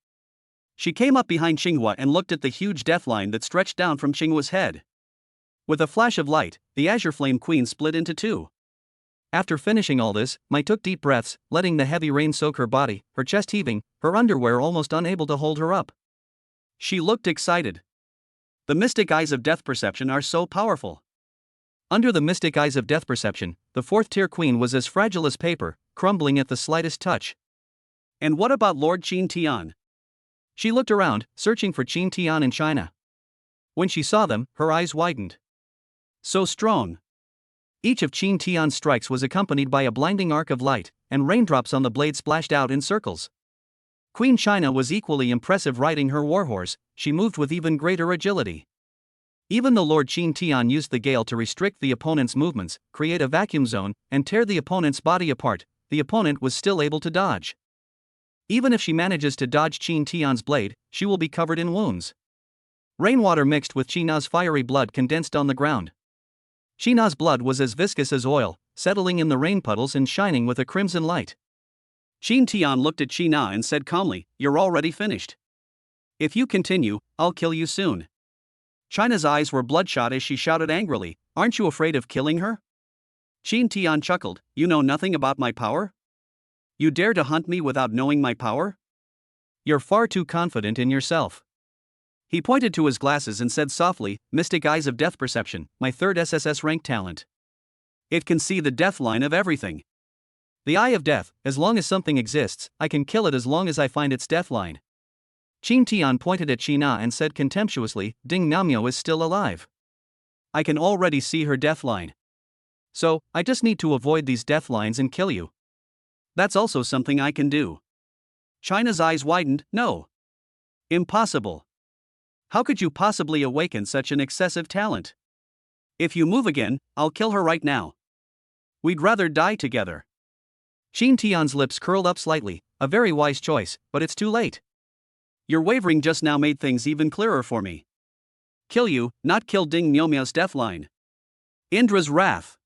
She came up behind Qinghua and looked at the huge death line that stretched down from Qinghua's head. With a flash of light, the Azure Flame Queen split into two. After finishing all this, Mai took deep breaths, letting the heavy rain soak her body, her chest heaving, her underwear almost unable to hold her up. She looked excited. The mystic eyes of death perception are so powerful. Under the mystic eyes of death perception, the fourth-tier queen was as fragile as paper, crumbling at the slightest touch. And what about Lord Qin Tian? She looked around, searching for Qin Tian and China. When she saw them, her eyes widened. So strong. Each of Qin Tian's strikes was accompanied by a blinding arc of light, and raindrops on the blade splashed out in circles. Queen China was equally impressive riding her warhorse. She moved with even greater agility. Even though Lord Qin Tian used the gale to restrict the opponent's movements, create a vacuum zone, and tear the opponent's body apart, the opponent was still able to dodge. Even if she manages to dodge Qin Tian's blade, she will be covered in wounds. Rainwater mixed with China's fiery blood condensed on the ground. China's blood was as viscous as oil, settling in the rain puddles and shining with a crimson light. Qin Tian looked at China and said calmly, "You're already finished. If you continue, I'll kill you soon." China's eyes were bloodshot as she shouted angrily, "Aren't you afraid of killing her?" Qin Tian chuckled, "You know nothing about my power? You dare to hunt me without knowing my power? You're far too confident in yourself." He pointed to his glasses and said softly, "Mystic Eyes of Death Perception, my third SSS rank talent. It can see the death line of everything. The Eye of Death, as long as something exists, I can kill it as long as I find its death line." Qin Tian pointed at China and said contemptuously, "Ding Miao is still alive. I can already see her death line. So, I just need to avoid these death lines and kill you." That's also something I can do. China's eyes widened, "No. Impossible. How could you possibly awaken such an excessive talent? If you move again, I'll kill her right now. We'd rather die together." Qin Tian's lips curled up slightly, a very wise choice, but it's too late. Your wavering just now made things even clearer for me. Kill you, not kill Ding Miao's death line. Indra's wrath.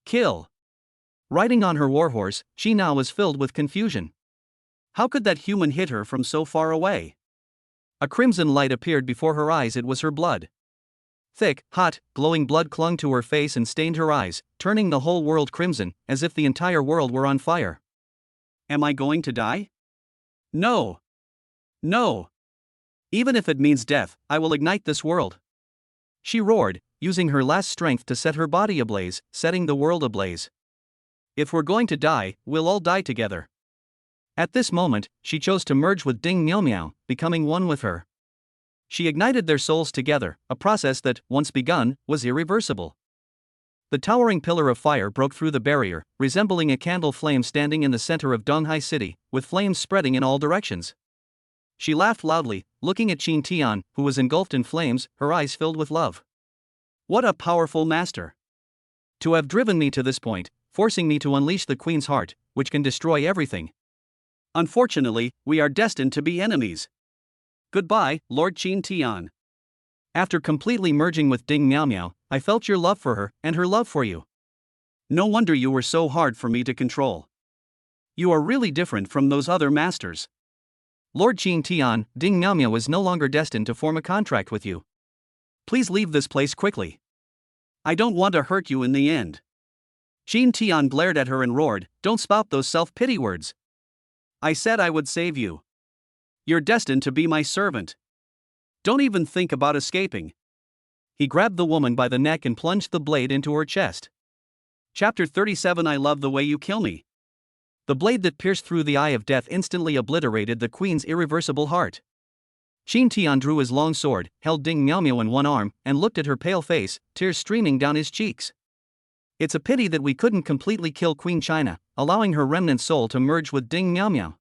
Kill. Riding on her warhorse, China was filled with confusion. How could that human hit her from so far away? A crimson light appeared before her eyes. It was her blood. Thick, hot, glowing blood clung to her face and stained her eyes, turning the whole world crimson, as if the entire world were on fire. Am I going to die? No. No. Even if it means death, I will ignite this world. She roared, using her last strength to set her body ablaze, setting the world ablaze. If we're going to die, we'll all die together. At this moment, she chose to merge with Ding Miao, becoming one with her. She ignited their souls together, a process that, once begun, was irreversible. The towering pillar of fire broke through the barrier, resembling a candle flame standing in the center of Donghai City, with flames spreading in all directions. She laughed loudly, looking at Qin Tian, who was engulfed in flames, her eyes filled with love. What a powerful master! To have driven me to this point, forcing me to unleash the Queen's heart, which can destroy everything. Unfortunately, we are destined to be enemies. Goodbye, Lord Qin Tian. After completely merging with Ding Miao, I felt your love for her, and her love for you. No wonder you were so hard for me to control. You are really different from those other masters. Lord Qin Tian, Ding Miao is no longer destined to form a contract with you. Please leave this place quickly. I don't want to hurt you in the end." Qin Tian glared at her and roared, "Don't spout those self-pity words. I said I would save you. You're destined to be my servant. Don't even think about escaping." He grabbed the woman by the neck and plunged the blade into her chest. Chapter 37 I love the way you kill me. The blade that pierced through the Eye of Death instantly obliterated the Queen's irreversible heart. Qin Tian drew his long sword, held Ding Miao in one arm, and looked at her pale face, tears streaming down his cheeks. "It's a pity that we couldn't completely kill Queen China, allowing her remnant soul to merge with Ding Miao.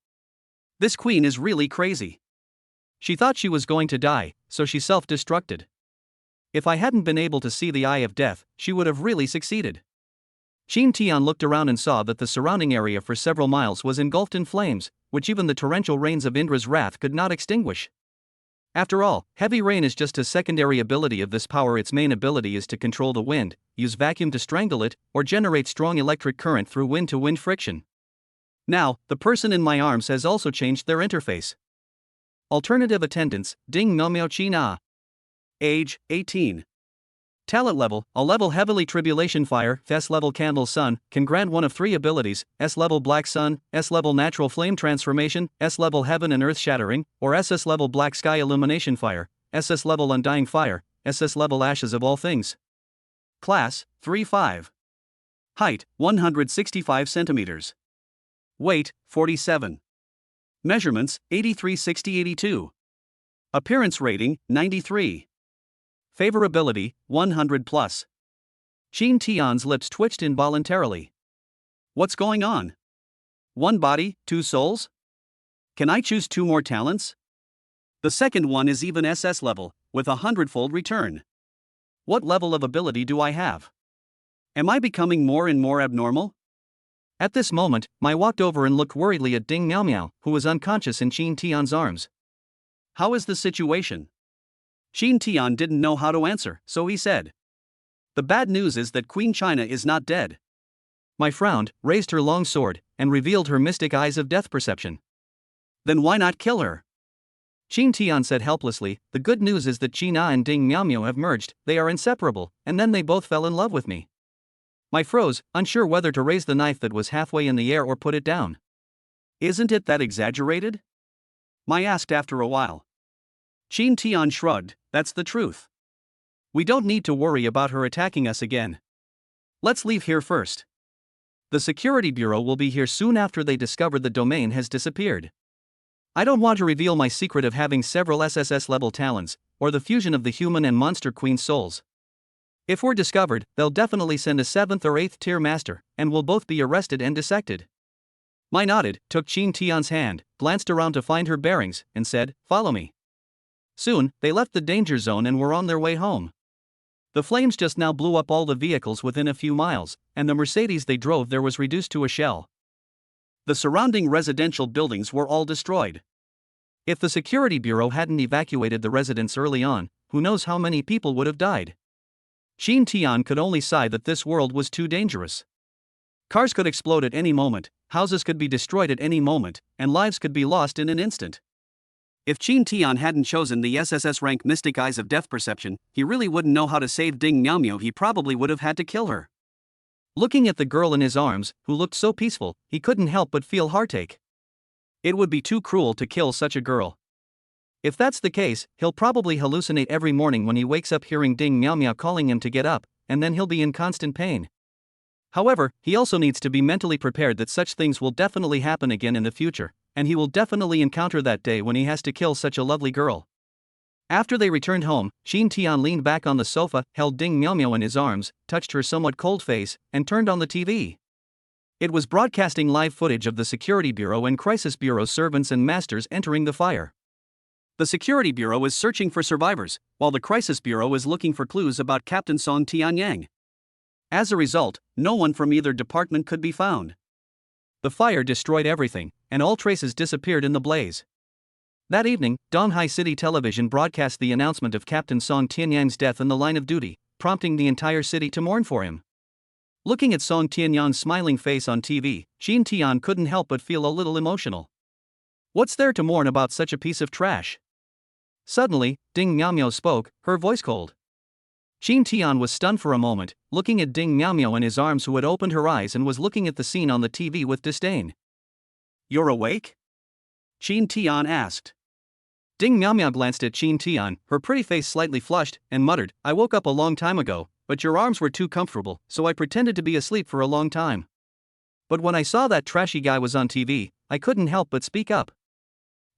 This queen is really crazy. She thought she was going to die, so she self-destructed. If I hadn't been able to see the Eye of Death, she would have really succeeded." Qin Tian looked around and saw that the surrounding area for several miles was engulfed in flames, which even the torrential rains of Indra's wrath could not extinguish. After all, heavy rain is just a secondary ability of this power. Its main ability is to control the wind, use vacuum to strangle it, or generate strong electric current through wind-to-wind friction. Now, the person in my arms has also changed their interface. Alternative attendants, Ding Miao China. Age, 18. Talent level, a level heavily tribulation fire, S-level candle sun, can grant one of three abilities, S-level black sun, S-level natural flame transformation, S-level heaven and earth shattering, or SS-level black sky illumination fire, SS-level undying fire, SS-level ashes of all things. Class, 3-5. Height, 165 centimeters. Weight, 47. Measurements, 83-60-82. Appearance rating, 93. Favorability, 100 plus. Qin Tian's lips twitched involuntarily. What's going on? One body, two souls? Can I choose two more talents? The second one is even SS level, with a 100-fold return. What level of ability do I have? Am I becoming more and more abnormal? At this moment, Mai walked over and looked worriedly at Ding Miao Miao, who was unconscious in Qin Tian's arms. How is the situation? Qin Tian didn't know how to answer, so he said. The bad news is that Queen China is not dead. Mai frowned, raised her long sword, and revealed her mystic eyes of death perception. Then why not kill her? Qin Tian said helplessly, the good news is that Qina and Ding Miao Miao have merged, they are inseparable, and then they both fell in love with me. Mai froze, unsure whether to raise the knife that was halfway in the air or put it down. Isn't it that exaggerated? Mai asked after a while. Qin Tian shrugged, that's the truth. We don't need to worry about her attacking us again. Let's leave here first. The security bureau will be here soon after they discover the domain has disappeared. I don't want to reveal my secret of having several SSS level talents, or the fusion of the human and monster queen souls. If we're discovered, they'll definitely send a 7th or 8th tier master, and we'll both be arrested and dissected. Mai nodded, took Qin Tian's hand, glanced around to find her bearings, and said, follow me. Soon, they left the danger zone and were on their way home. The flames just now blew up all the vehicles within a few miles, and the Mercedes they drove there was reduced to a shell. The surrounding residential buildings were all destroyed. If the security bureau hadn't evacuated the residents early on, who knows how many people would have died. Qin Tian could only sigh that this world was too dangerous. Cars could explode at any moment, houses could be destroyed at any moment, and lives could be lost in an instant. If Qin Tian hadn't chosen the SSS rank Mystic Eyes of Death Perception, he really wouldn't know how to save Ding Miao Miao. He probably would have had to kill her. Looking at the girl in his arms, who looked so peaceful, he couldn't help but feel heartache. It would be too cruel to kill such a girl. If that's the case, he'll probably hallucinate every morning when he wakes up hearing Ding Miao Miao calling him to get up, and then he'll be in constant pain. However, he also needs to be mentally prepared that such things will definitely happen again in the future, and he will definitely encounter that day when he has to kill such a lovely girl. After they returned home, Qin Tian leaned back on the sofa, held Ding Miao Miao in his arms, touched her somewhat cold face, and turned on the TV. It was broadcasting live footage of the Security Bureau and Crisis Bureau servants and masters entering the fire. The Security Bureau is searching for survivors, while the Crisis Bureau is looking for clues about Captain Song Tianyang. As a result, no one from either department could be found. The fire destroyed everything, and all traces disappeared in the blaze. That evening, Donghai City Television broadcast the announcement of Captain Song Tianyang's death in the line of duty, prompting the entire city to mourn for him. Looking at Song Tianyang's smiling face on TV, Qin Tian couldn't help but feel a little emotional. What's there to mourn about such a piece of trash? Suddenly, Ding Miao Miao spoke, her voice cold. Qin Tian was stunned for a moment, looking at Ding Miao Miao in his arms, who had opened her eyes and was looking at the scene on the TV with disdain. You're awake? Qin Tian asked. Ding Miao Miao glanced at Qin Tian, her pretty face slightly flushed, and muttered, I woke up a long time ago, but your arms were too comfortable, so I pretended to be asleep for a long time. But when I saw that trashy guy was on TV, I couldn't help but speak up.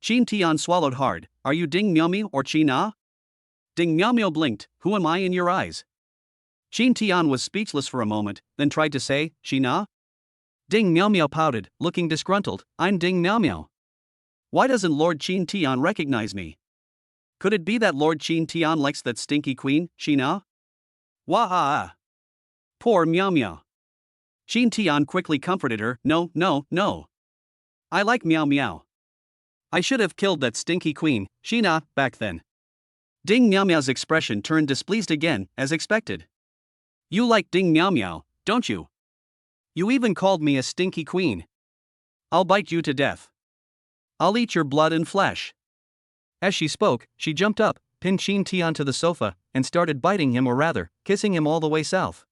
Qin Tian swallowed hard. Are you Ding Miao Miao or Qina? Ding Miao Miao blinked. Who am I in your eyes? Qin Tian was speechless for a moment, then tried to say, Qina? Ding Miao Miao pouted, looking disgruntled. I'm Ding Miao Miao. Why doesn't Lord Qin Tian recognize me? Could it be that Lord Qin Tian likes that stinky queen, Qina? Wah-ah! Poor Miao Miao. Qin Tian quickly comforted her. No, no, no. I like Miao Miao. I should have killed that stinky queen, Qina, back then. Ding Miao Miao's expression turned displeased again, as expected. You like Ding Miao Miao, don't you? You even called me a stinky queen. I'll bite you to death. I'll eat your blood and flesh. As she spoke, she jumped up, pinned Qin Tian to the sofa, and started biting him, or rather, kissing him all the way south.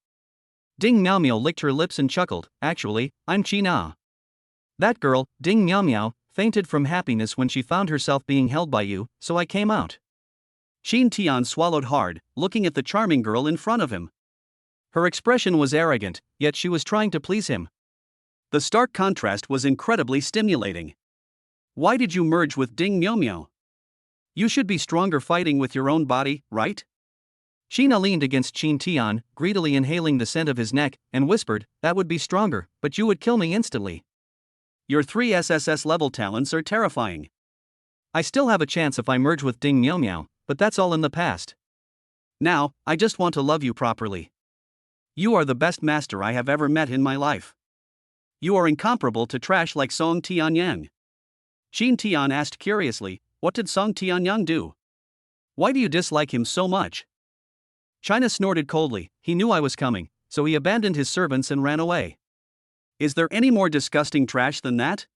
Ding Miao Miao licked her lips and chuckled. Actually, I'm Qina. That girl, Ding Miao Miao, fainted from happiness when she found herself being held by you, so I came out. Qin Tian swallowed hard, looking at the charming girl in front of him. Her expression was arrogant, yet she was trying to please him. The stark contrast was incredibly stimulating. Why did you merge with Ding Miao? You should be stronger fighting with your own body, right? Sheena leaned against Qin Tian, greedily inhaling the scent of his neck, and whispered, "That would be stronger, but you would kill me instantly." Your 3 SSS level talents are terrifying. I still have a chance if I merge with Ding Miao, but that's all in the past. Now, I just want to love you properly. You are the best master I have ever met in my life. You are incomparable to trash like Song Tianyang. Qin Tian asked curiously, what did Song Tianyang do? Why do you dislike him so much? China snorted coldly. He knew I was coming, so he abandoned his servants and ran away. Is there any more disgusting trash than that?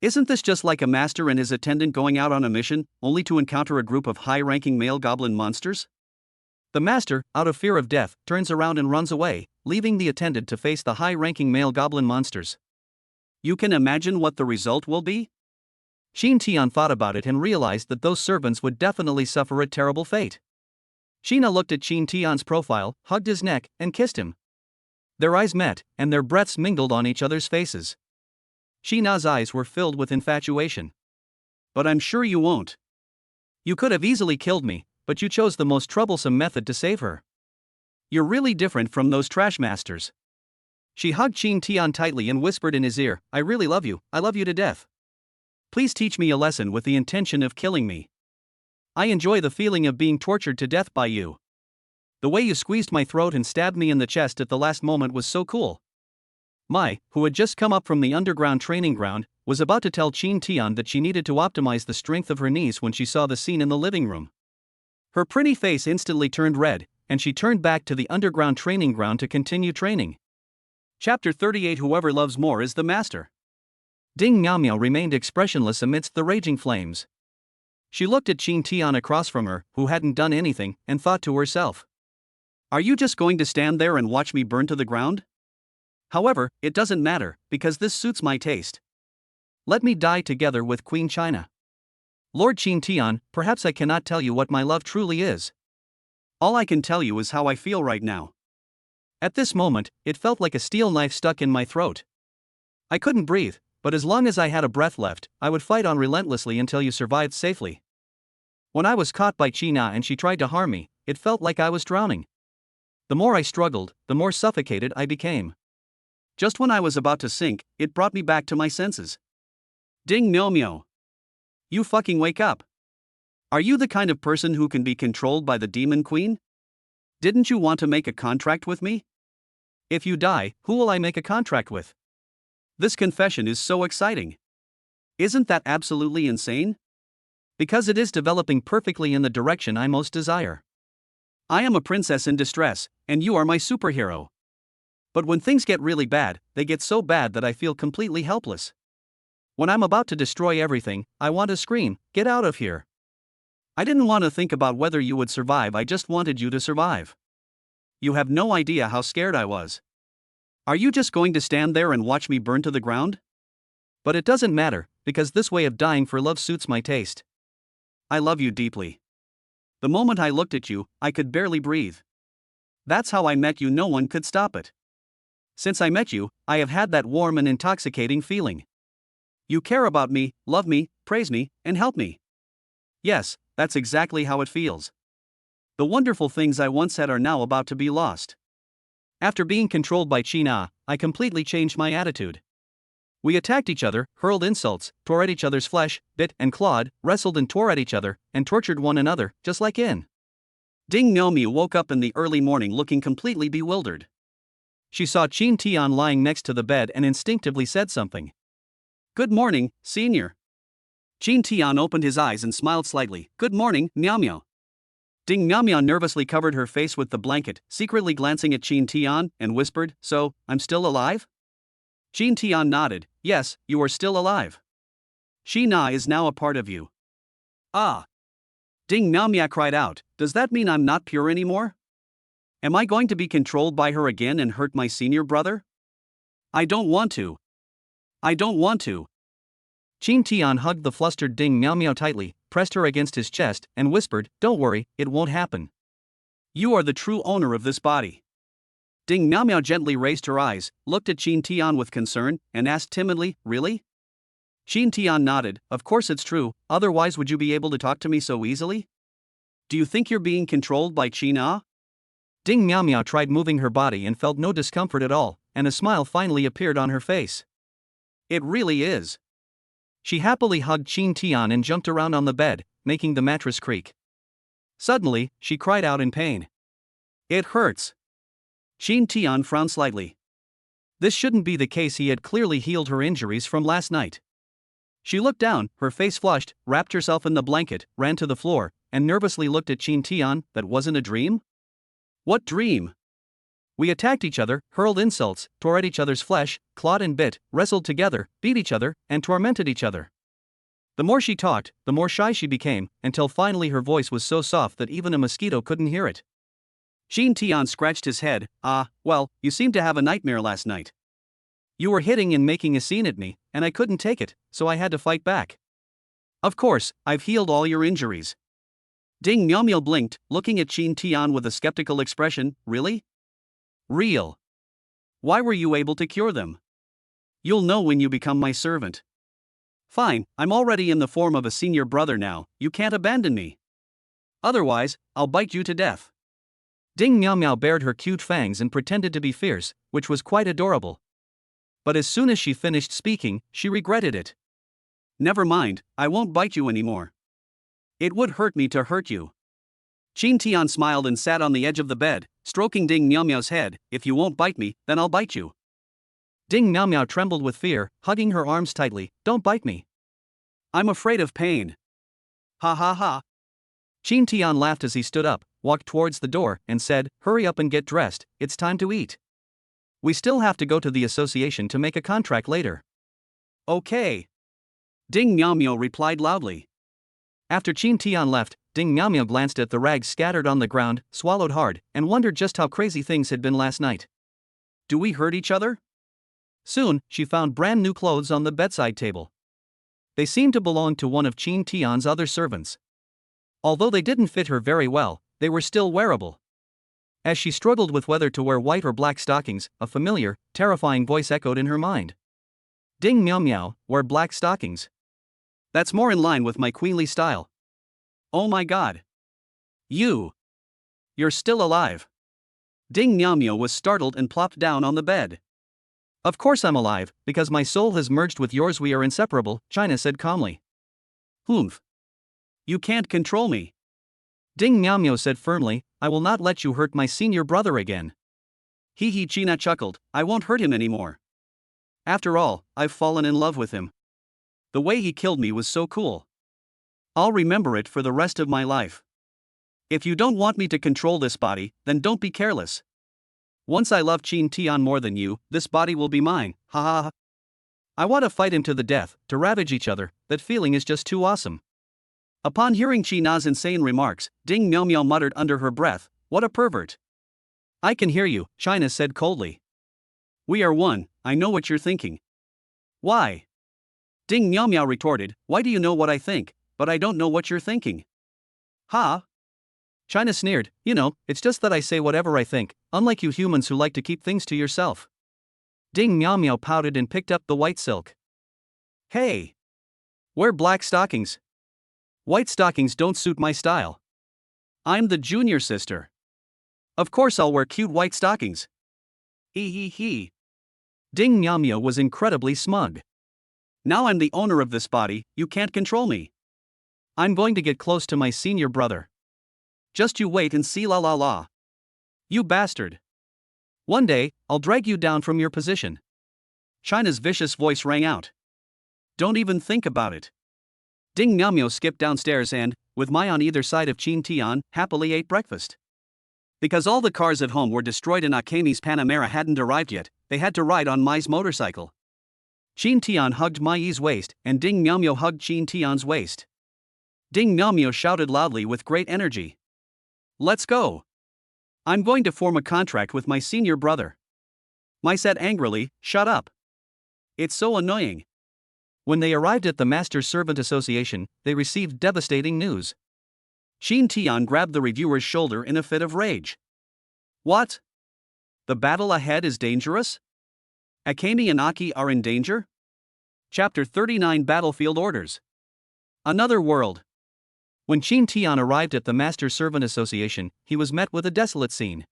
Isn't this just like a master and his attendant going out on a mission, only to encounter a group of high-ranking male goblin monsters? The master, out of fear of death, turns around and runs away, leaving the attendant to face the high-ranking male goblin monsters. You can imagine what the result will be? Qin Tian thought about it and realized that those servants would definitely suffer a terrible fate. Sheena looked at Qin Tian's profile, hugged his neck, and kissed him. Their eyes met, and their breaths mingled on each other's faces. Sheena's eyes were filled with infatuation. But I'm sure you won't. You could have easily killed me, but you chose the most troublesome method to save her. You're really different from those trash masters. She hugged Qin Tian tightly and whispered in his ear, I really love you, I love you to death. Please teach me a lesson with the intention of killing me. I enjoy the feeling of being tortured to death by you. The way you squeezed my throat and stabbed me in the chest at the last moment was so cool. Mai, who had just come up from the underground training ground, was about to tell Qin Tian that she needed to optimize the strength of her knees when she saw the scene in the living room. Her pretty face instantly turned red, and she turned back to the underground training ground to continue training. Chapter 38 Whoever loves more is the master. Ding Miao remained expressionless amidst the raging flames. She looked at Qin Tian across from her, who hadn't done anything, and thought to herself. Are you just going to stand there and watch me burn to the ground? However, it doesn't matter, because this suits my taste. Let me die together with Queen China. Lord Qin Tian, perhaps I cannot tell you what my love truly is. All I can tell you is how I feel right now. At this moment, it felt like a steel knife stuck in my throat. I couldn't breathe, but as long as I had a breath left, I would fight on relentlessly until you survived safely. When I was caught by China and she tried to harm me, it felt like I was drowning. The more I struggled, the more suffocated I became. Just when I was about to sink, it brought me back to my senses. Ding Miao. You fucking wake up. Are you the kind of person who can be controlled by the demon queen? Didn't you want to make a contract with me? If you die, who will I make a contract with? This confession is so exciting. Isn't that absolutely insane? Because it is developing perfectly in the direction I most desire. I am a princess in distress, and you are my superhero. But when things get really bad, they get so bad that I feel completely helpless. When I'm about to destroy everything, I want to scream, get out of here. I didn't want to think about whether you would survive, I just wanted you to survive. You have no idea how scared I was. Are you just going to stand there and watch me burn to the ground? But it doesn't matter, because this way of dying for love suits my taste. I love you deeply. The moment I looked at you, I could barely breathe. That's how I met you, no one could stop it. Since I met you, I have had that warm and intoxicating feeling. You care about me, love me, praise me, and help me. Yes, that's exactly how it feels. The wonderful things I once had are now about to be lost. After being controlled by China, I completely changed my attitude. We attacked each other, hurled insults, tore at each other's flesh, bit and clawed, wrestled and tore at each other, and tortured one another, just like in. Ding Miao woke up in the early morning looking completely bewildered. She saw Qin Tian lying next to the bed and instinctively said something. Good morning, senior. Qin Tian opened his eyes and smiled slightly. Good morning, Miao. Ding Miao nervously covered her face with the blanket, secretly glancing at Qin Tian, and whispered, So, I'm still alive? Qin Tian nodded, yes, you are still alive. Xina is now a part of you. Ah! Ding Miao cried out, does that mean I'm not pure anymore? Am I going to be controlled by her again and hurt my senior brother? I don't want to. I don't want to. Qin Tian hugged the flustered Ding Miao tightly, pressed her against his chest, and whispered, Don't worry, it won't happen. You are the true owner of this body. Ding Miao Miao gently raised her eyes, looked at Qin Tian with concern, and asked timidly, "Really?" Qin Tian nodded, "Of course it's true, otherwise would you be able to talk to me so easily? Do you think you're being controlled by Qin Ah?" Ding Miao Miao tried moving her body and felt no discomfort at all, and a smile finally appeared on her face. "It really is." She happily hugged Qin Tian and jumped around on the bed, making the mattress creak. Suddenly, she cried out in pain. "It hurts." Qin Tian frowned slightly. This shouldn't be the case. He had clearly healed her injuries from last night. She looked down, her face flushed, wrapped herself in the blanket, ran to the floor, and nervously looked at Qin Tian. "That wasn't a dream?" "What dream?" "We attacked each other, hurled insults, tore at each other's flesh, clawed and bit, wrestled together, beat each other, and tormented each other." The more she talked, the more shy she became, until finally her voice was so soft that even a mosquito couldn't hear it. Qin Tian scratched his head. Well, you seemed to have a nightmare last night." "You were hitting and making a scene at me, and I couldn't take it, so I had to fight back." "Of course, I've healed all your injuries." Ding Miao Miao blinked, looking at Qin Tian with a skeptical expression. "Really?" "Real. Why were you able to cure them?" "You'll know when you become my servant." "Fine, I'm already in the form of a senior brother now, you can't abandon me. Otherwise, I'll bite you to death." Ding Miao Miao bared her cute fangs and pretended to be fierce, which was quite adorable. But as soon as she finished speaking, she regretted it. "Never mind, I won't bite you anymore. It would hurt me to hurt you." Qin Tian smiled and sat on the edge of the bed, stroking Ding Miao Miao's head. "If you won't bite me, then I'll bite you." Ding Miao Miao trembled with fear, hugging her arms tightly. "Don't bite me. I'm afraid of pain." "Ha ha ha." Qin Tian laughed as he stood up, walked towards the door, and said, "Hurry up and get dressed, it's time to eat. We still have to go to the association to make a contract later." "Okay." Ding Miao Miao replied loudly. After Qin Tian left, Ding Miao Miao glanced at the rags scattered on the ground, swallowed hard, and wondered just how crazy things had been last night. "Do we hurt each other?" Soon, she found brand new clothes on the bedside table. They seemed to belong to one of Qin Tian's other servants. Although they didn't fit her very well, they were still wearable. As she struggled with whether to wear white or black stockings, a familiar, terrifying voice echoed in her mind. "Ding Miao Miao, wear black stockings. That's more in line with my queenly style." "Oh my god. You're still alive." Ding Miao Miao was startled and plopped down on the bed. "Of course I'm alive, because my soul has merged with yours. We are inseparable," China said calmly. "Humph. You can't control me." Ding Miao Miao said firmly, "I will not let you hurt my senior brother again." He China chuckled, "I won't hurt him anymore. After all, I've fallen in love with him. The way he killed me was so cool. I'll remember it for the rest of my life. If you don't want me to control this body, then don't be careless. Once I love Qin Tian more than you, this body will be mine, ha ha ha. I want to fight him to the death, to ravage each other, that feeling is just too awesome." Upon hearing China's insane remarks, Ding Miao Miao muttered under her breath, "What a pervert." "I can hear you," China said coldly. "We are one, I know what you're thinking." "Why?" Ding Miao Miao retorted, "Why do you know what I think, but I don't know what you're thinking?" "Ha?" China sneered, "You know, it's just that I say whatever I think, unlike you humans who like to keep things to yourself." Ding Miao Miao pouted and picked up the white silk. "Hey! Wear black stockings. White stockings don't suit my style. I'm the junior sister. Of course I'll wear cute white stockings." He. Ding Miao Miao was incredibly smug. "Now I'm the owner of this body, you can't control me. I'm going to get close to my senior brother. Just you wait and see, la la la. You bastard. One day, I'll drag you down from your position." China's vicious voice rang out. "Don't even think about it." Ding Miao Miao skipped downstairs and, with Mai on either side of Qin Tian, happily ate breakfast. Because all the cars at home were destroyed and Akemi's Panamera hadn't arrived yet, they had to ride on Mai's motorcycle. Qin Tian hugged Mai's waist, and Ding Miao Miao hugged Qin Tian's waist. Ding Miao Miao shouted loudly with great energy, "Let's go! I'm going to form a contract with my senior brother." Mai said angrily, "Shut up. It's so annoying." When they arrived at the Master Servant Association, they received devastating news. Qin Tian grabbed the reviewer's shoulder in a fit of rage. "What? The battle ahead is dangerous? Akemi and Aki are in danger? Chapter 39 Battlefield Orders. Another world. When Qin Tian arrived at the Master Servant Association, he was met with a desolate scene.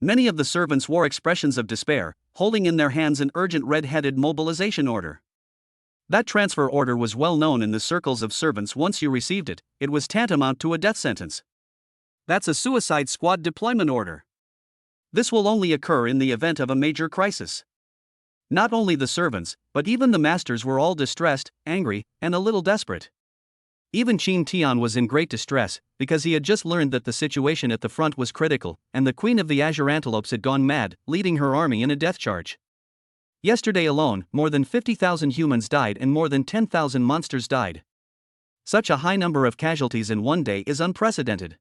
Many of the servants wore expressions of despair, holding in their hands an urgent red-headed mobilization order. That transfer order was well known in the circles of servants. Once you received it, it was tantamount to a death sentence. That's a suicide squad deployment order. This will only occur in the event of a major crisis. Not only the servants, but even the masters were all distressed, angry, and a little desperate. Even Qin Tian was in great distress, because he had just learned that the situation at the front was critical, and the Queen of the Azure Antelopes had gone mad, leading her army in a death charge. Yesterday alone, more than 50,000 humans died and more than 10,000 monsters died. Such a high number of casualties in one day is unprecedented.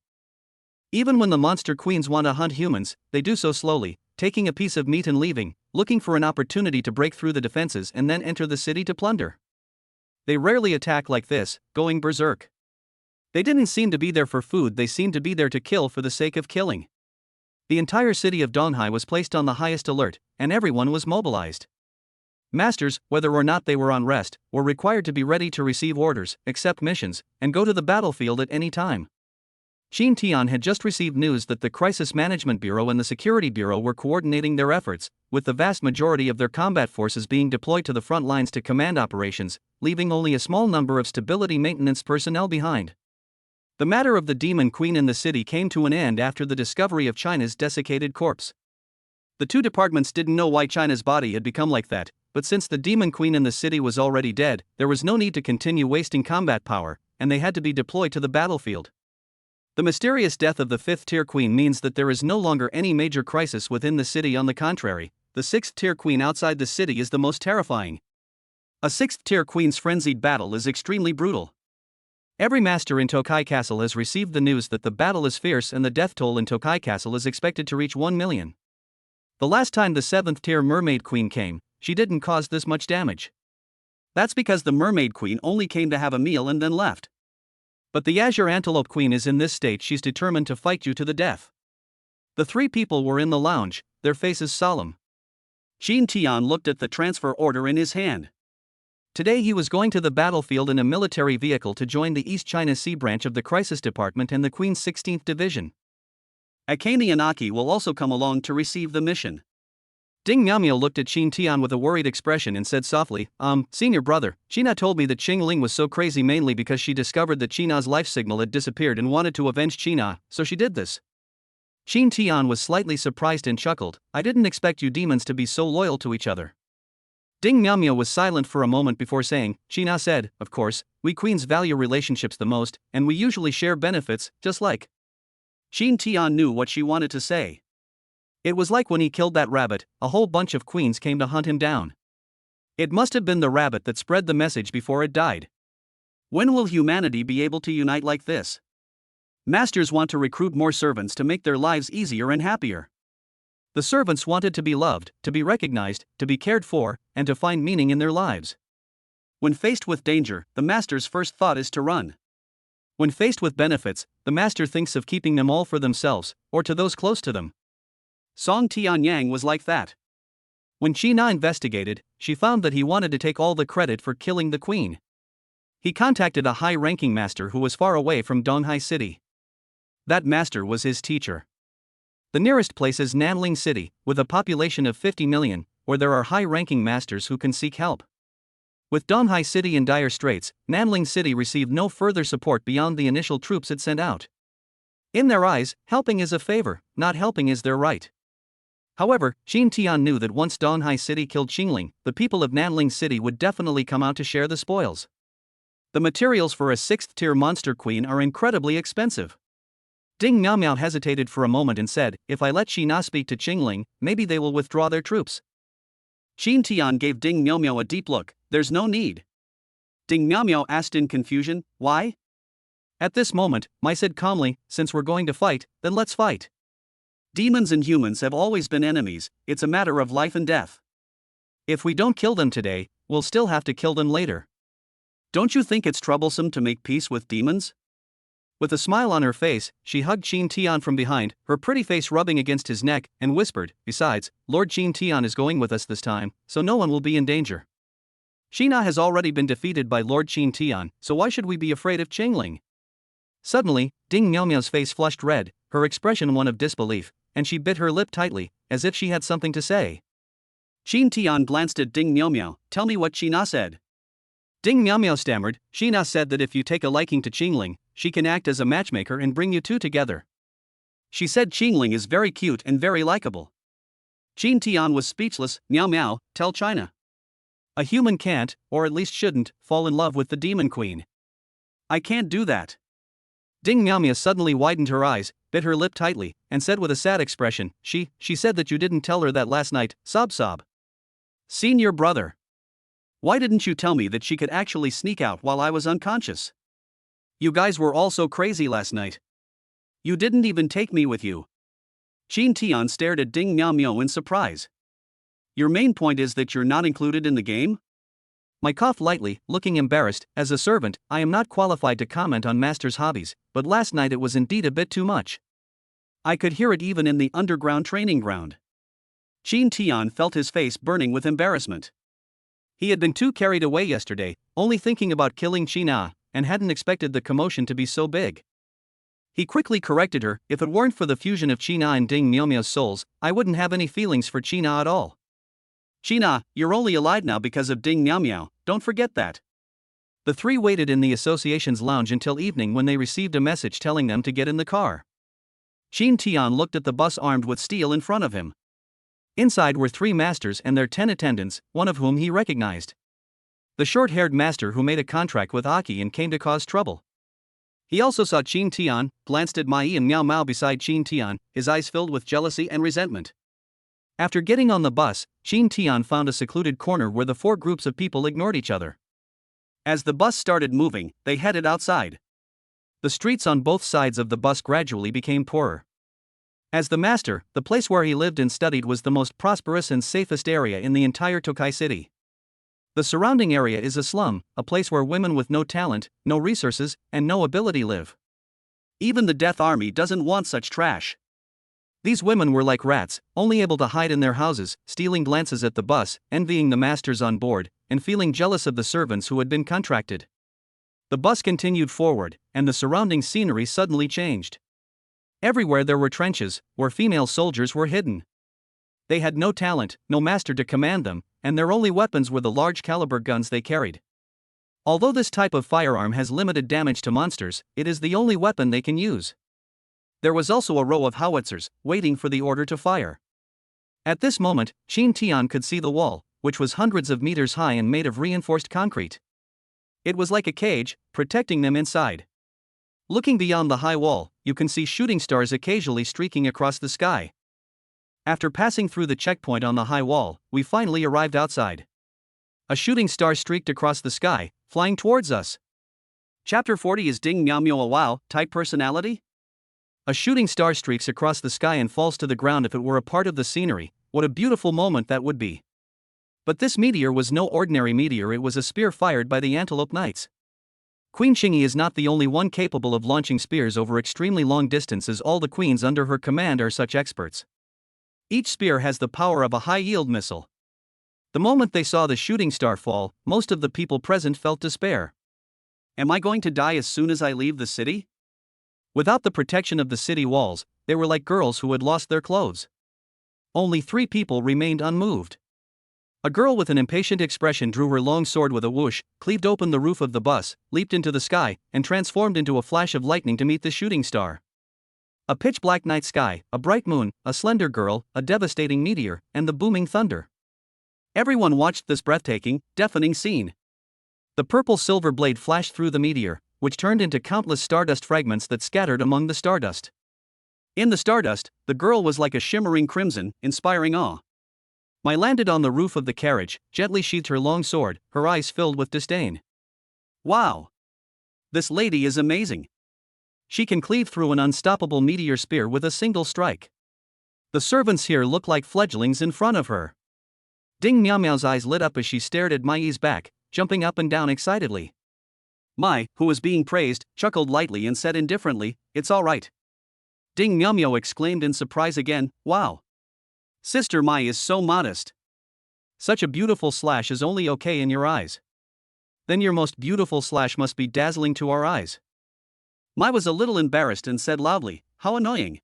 Even when the monster queens want to hunt humans, they do so slowly, taking a piece of meat and leaving, looking for an opportunity to break through the defenses and then enter the city to plunder. They rarely attack like this, going berserk. They didn't seem to be there for food, they seemed to be there to kill for the sake of killing. The entire city of Donghai was placed on the highest alert, and everyone was mobilized. Masters, whether or not they were on rest, were required to be ready to receive orders, accept missions, and go to the battlefield at any time. Qin Tian had just received news that the Crisis Management Bureau and the Security Bureau were coordinating their efforts, with the vast majority of their combat forces being deployed to the front lines to command operations, leaving only a small number of stability maintenance personnel behind. The matter of the Demon Queen in the city came to an end after the discovery of China's desiccated corpse. The two departments didn't know why China's body had become like that, but since the Demon Queen in the city was already dead, there was no need to continue wasting combat power, and they had to be deployed to the battlefield. The mysterious death of the 5th-tier queen means that there is no longer any major crisis within the city. On the contrary, the 6th-tier queen outside the city is the most terrifying. A 6th-tier queen's frenzied battle is extremely brutal. Every master in Tokai Castle has received the news that the battle is fierce and the death toll in Tokai Castle is expected to reach 1 million. The last time the 7th-tier mermaid queen came, she didn't cause this much damage. That's because the mermaid queen only came to have a meal and then left. But the Azure Antelope Queen is in this state. She's determined to fight you to the death. The three people were in the lounge, their faces solemn. Qin Tian looked at the transfer order in his hand. Today he was going to the battlefield in a military vehicle to join the East China Sea branch of the Crisis Department and the Queen's 16th Division. Akemi and Aki will also come along to receive the mission. Ding Miaomio looked at Qin Tian with a worried expression and said softly, Senior brother, Qina told me that Qingling was so crazy mainly because she discovered that Qina's life signal had disappeared and wanted to avenge Qina, so she did this. Qin Tian was slightly surprised and chuckled. I didn't expect you demons to be so loyal to each other. Ding Miaomio was silent for a moment before saying, Qina said, of course, we queens value relationships the most, and we usually share benefits, just like. Qin Tian knew what she wanted to say. It was like when he killed that rabbit, a whole bunch of queens came to hunt him down. It must have been the rabbit that spread the message before it died. When will humanity be able to unite like this? Masters want to recruit more servants to make their lives easier and happier. The servants wanted to be loved, to be recognized, to be cared for, and to find meaning in their lives. When faced with danger, the master's first thought is to run. When faced with benefits, the master thinks of keeping them all for themselves, or to those close to them. Song Tianyang was like that. When Qina investigated, she found that he wanted to take all the credit for killing the queen. He contacted a high-ranking master who was far away from Donghai City. That master was his teacher. The nearest place is Nanling City, with a population of 50 million, where there are high-ranking masters who can seek help. With Donghai City in dire straits, Nanling City received no further support beyond the initial troops it sent out. In their eyes, helping is a favor, not helping is their right. However, Qin Tian knew that once Donghai City killed Qingling, the people of Nanling City would definitely come out to share the spoils. The materials for a 6th-tier monster queen are incredibly expensive. Ding Miaomio hesitated for a moment and said, if I let Qina speak to Qingling, maybe they will withdraw their troops. Qin Tian gave Ding Miaomio a deep look. There's no need. Ding Miaomio asked in confusion, why? At this moment, Mai said calmly, since we're going to fight, then let's fight. Demons and humans have always been enemies, it's a matter of life and death. If we don't kill them today, we'll still have to kill them later. Don't you think it's troublesome to make peace with demons? With a smile on her face, she hugged Qin Tian from behind, her pretty face rubbing against his neck, and whispered, "Besides, Lord Qin Tian is going with us this time, so no one will be in danger. Xina has already been defeated by Lord Qin Tian, so why should we be afraid of Qingling?" Suddenly, Ding Miaomiao's face flushed red, her expression one of disbelief, and she bit her lip tightly, as if she had something to say. Qin Tian glanced at Ding Miaomiao. "Tell me what Xina said." Ding Miaomiao stammered. "Xina said that if you take a liking to Qingling, she can act as a matchmaker and bring you two together. She said Qingling is very cute and very likable." Qin Tian was speechless. "Miao Miao, tell China." A human can't, or at least shouldn't, fall in love with the Demon Queen. "I can't do that." Ding Miaomia suddenly widened her eyes, bit her lip tightly, and said with a sad expression, She said that you didn't tell her that last night, sob sob." "Senior brother. Why didn't you tell me that she could actually sneak out while I was unconscious? You guys were all so crazy last night. You didn't even take me with you." Qin Tian stared at Ding Miaomiao in surprise. "Your main point is that you're not included in the game?" I coughed lightly, looking embarrassed. As a servant, I am not qualified to comment on master's hobbies, but last night it was indeed a bit too much. I could hear it even in the underground training ground. Qin Tian felt his face burning with embarrassment. He had been too carried away yesterday, only thinking about killing Qina, and hadn't expected the commotion to be so big. He quickly corrected her. "If it weren't for the fusion of Qina and Ding Miaomiao's souls, I wouldn't have any feelings for Qina at all." "Qina, you're only alive now because of Ding Miaomiao, don't forget that." The three waited in the association's lounge until evening when they received a message telling them to get in the car. Qin Tian looked at the bus armed with steel in front of him. Inside were 3 masters and their 10 attendants, one of whom he recognized. The short-haired master who made a contract with Aki and came to cause trouble. He also saw Qin Tian, glanced at Mai and Miao Mao beside Qin Tian, his eyes filled with jealousy and resentment. After getting on the bus, Qin Tian found a secluded corner where the 4 groups of people ignored each other. As the bus started moving, they headed outside. The streets on both sides of the bus gradually became poorer. As the master, the place where he lived and studied was the most prosperous and safest area in the entire Tokai city. The surrounding area is a slum, a place where women with no talent, no resources, and no ability live. Even the Death Army doesn't want such trash. These women were like rats, only able to hide in their houses, stealing glances at the bus, envying the masters on board, and feeling jealous of the servants who had been contracted. The bus continued forward, and the surrounding scenery suddenly changed. Everywhere there were trenches, where female soldiers were hidden. They had no talent, no master to command them, and their only weapons were the large caliber guns they carried. Although this type of firearm has limited damage to monsters, it is the only weapon they can use. There was also a row of howitzers, waiting for the order to fire. At this moment, Qin Tian could see the wall, which was hundreds of meters high and made of reinforced concrete. It was like a cage, protecting them inside. Looking beyond the high wall, you can see shooting stars occasionally streaking across the sky. After passing through the checkpoint on the high wall, we finally arrived outside. A shooting star streaked across the sky, flying towards us. Chapter 40 Is Ding Miaomiao a WoW type personality? A shooting star streaks across the sky and falls to the ground. If it were a part of the scenery, what a beautiful moment that would be. But this meteor was no ordinary meteor, it was a spear fired by the Antelope Knights. Queen Xingyi is not the only one capable of launching spears over extremely long distances. All the queens under her command are such experts. Each spear has the power of a high-yield missile. The moment they saw the shooting star fall, most of the people present felt despair. Am I going to die as soon as I leave the city? Without the protection of the city walls, they were like girls who had lost their clothes. Only 3 people remained unmoved. A girl with an impatient expression drew her long sword with a whoosh, cleaved open the roof of the bus, leaped into the sky, and transformed into a flash of lightning to meet the shooting star. A pitch-black night sky, a bright moon, a slender girl, a devastating meteor, and the booming thunder. Everyone watched this breathtaking, deafening scene. The purple-silver blade flashed through the meteor, which turned into countless stardust fragments that scattered among the stardust. In the stardust, the girl was like a shimmering crimson, inspiring awe. Mai landed on the roof of the carriage, gently sheathed her long sword, her eyes filled with disdain. Wow! This lady is amazing. She can cleave through an unstoppable meteor spear with a single strike. The servants here look like fledglings in front of her. Ding Miao Miao's eyes lit up as she stared at Mai's back, jumping up and down excitedly. Mai, who was being praised, chuckled lightly and said indifferently, "It's all right." Ding Miao exclaimed in surprise again, "Wow. Sister Mai is so modest. Such a beautiful slash is only okay in your eyes. Then your most beautiful slash must be dazzling to our eyes." Mai was a little embarrassed and said loudly, "How annoying.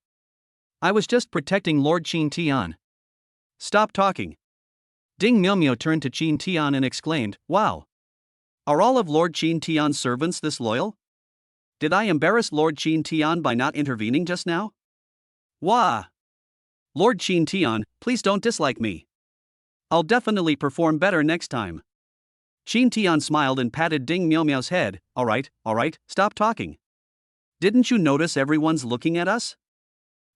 I was just protecting Lord Qin Tian." "Stop talking." Ding Miao turned to Qin Tian and exclaimed, "Wow. Are all of Lord Qin Tian's servants this loyal? Did I embarrass Lord Qin Tian by not intervening just now? Wah! Lord Qin Tian, please don't dislike me. I'll definitely perform better next time." Qin Tian smiled and patted Ding Miao's head. All right, stop talking. Didn't you notice everyone's looking at us?"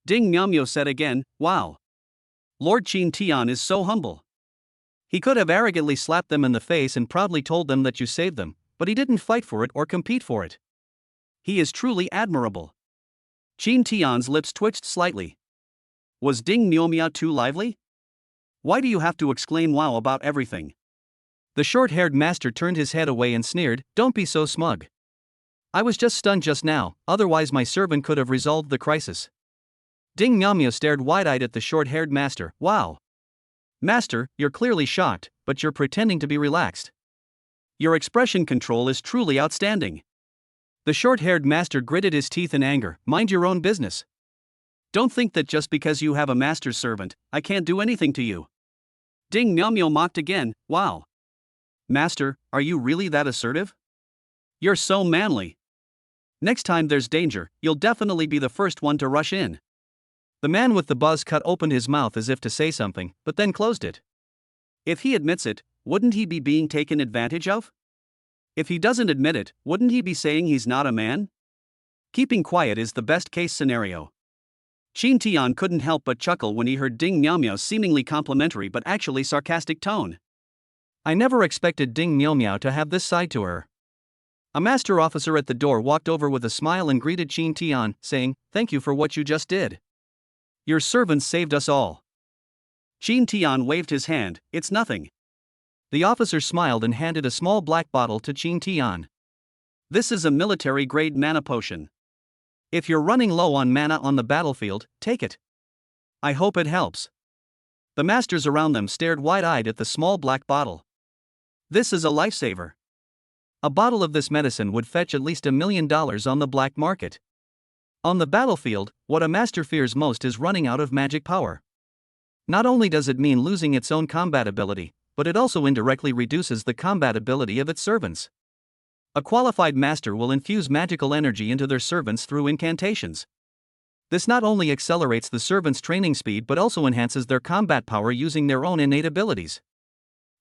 Ding Miao said again, "Wow. Lord Qin Tian is so humble. He could have arrogantly slapped them in the face and proudly told them that you saved them, but he didn't fight for it or compete for it. He is truly admirable." Qin Tian's lips twitched slightly. Was Ding Miao too lively? Why do you have to exclaim wow about everything? The short-haired master turned his head away and sneered, "Don't be so smug. I was just stunned just now, otherwise my servant could have resolved the crisis." Ding Miao stared wide-eyed at the short-haired master. "Wow. Master, you're clearly shocked, but you're pretending to be relaxed. Your expression control is truly outstanding." The short-haired master gritted his teeth in anger. "Mind your own business. Don't think that just because you have a master's servant, I can't do anything to you." Ding Miao mocked again. "Wow. Master, are you really that assertive? You're so manly. Next time there's danger, you'll definitely be the first one to rush in." The man with the buzz cut opened his mouth as if to say something, but then closed it. If he admits it, wouldn't he be being taken advantage of? If he doesn't admit it, wouldn't he be saying he's not a man? Keeping quiet is the best case scenario. Qin Tian couldn't help but chuckle when he heard Ding Miao's seemingly complimentary but actually sarcastic tone. I never expected Ding Miao to have this side to her. A master officer at the door walked over with a smile and greeted Qin Tian, saying, "Thank you for what you just did. Your servants saved us all." Qin Tian waved his hand. "It's nothing." The officer smiled and handed a small black bottle to Qin Tian. "This is a military-grade mana potion. If you're running low on mana on the battlefield, take it. I hope it helps." The masters around them stared wide-eyed at the small black bottle. This is a lifesaver. A bottle of this medicine would fetch at least $1 million on the black market. On the battlefield, what a master fears most is running out of magic power. Not only does it mean losing its own combat ability, but it also indirectly reduces the combat ability of its servants. A qualified master will infuse magical energy into their servants through incantations. This not only accelerates the servants' training speed but also enhances their combat power using their own innate abilities.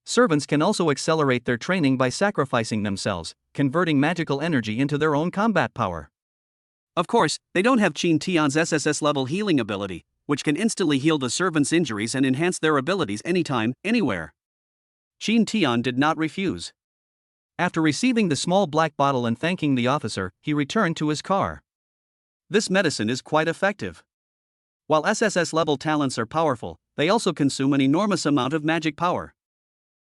Servants can also accelerate their training by sacrificing themselves, converting magical energy into their own combat power. Of course, they don't have Qin Tian's SSS level healing ability, which can instantly heal the servants' injuries and enhance their abilities anytime, anywhere. Qin Tian did not refuse. After receiving the small black bottle and thanking the officer, he returned to his car. This medicine is quite effective. While SSS level talents are powerful, they also consume an enormous amount of magic power.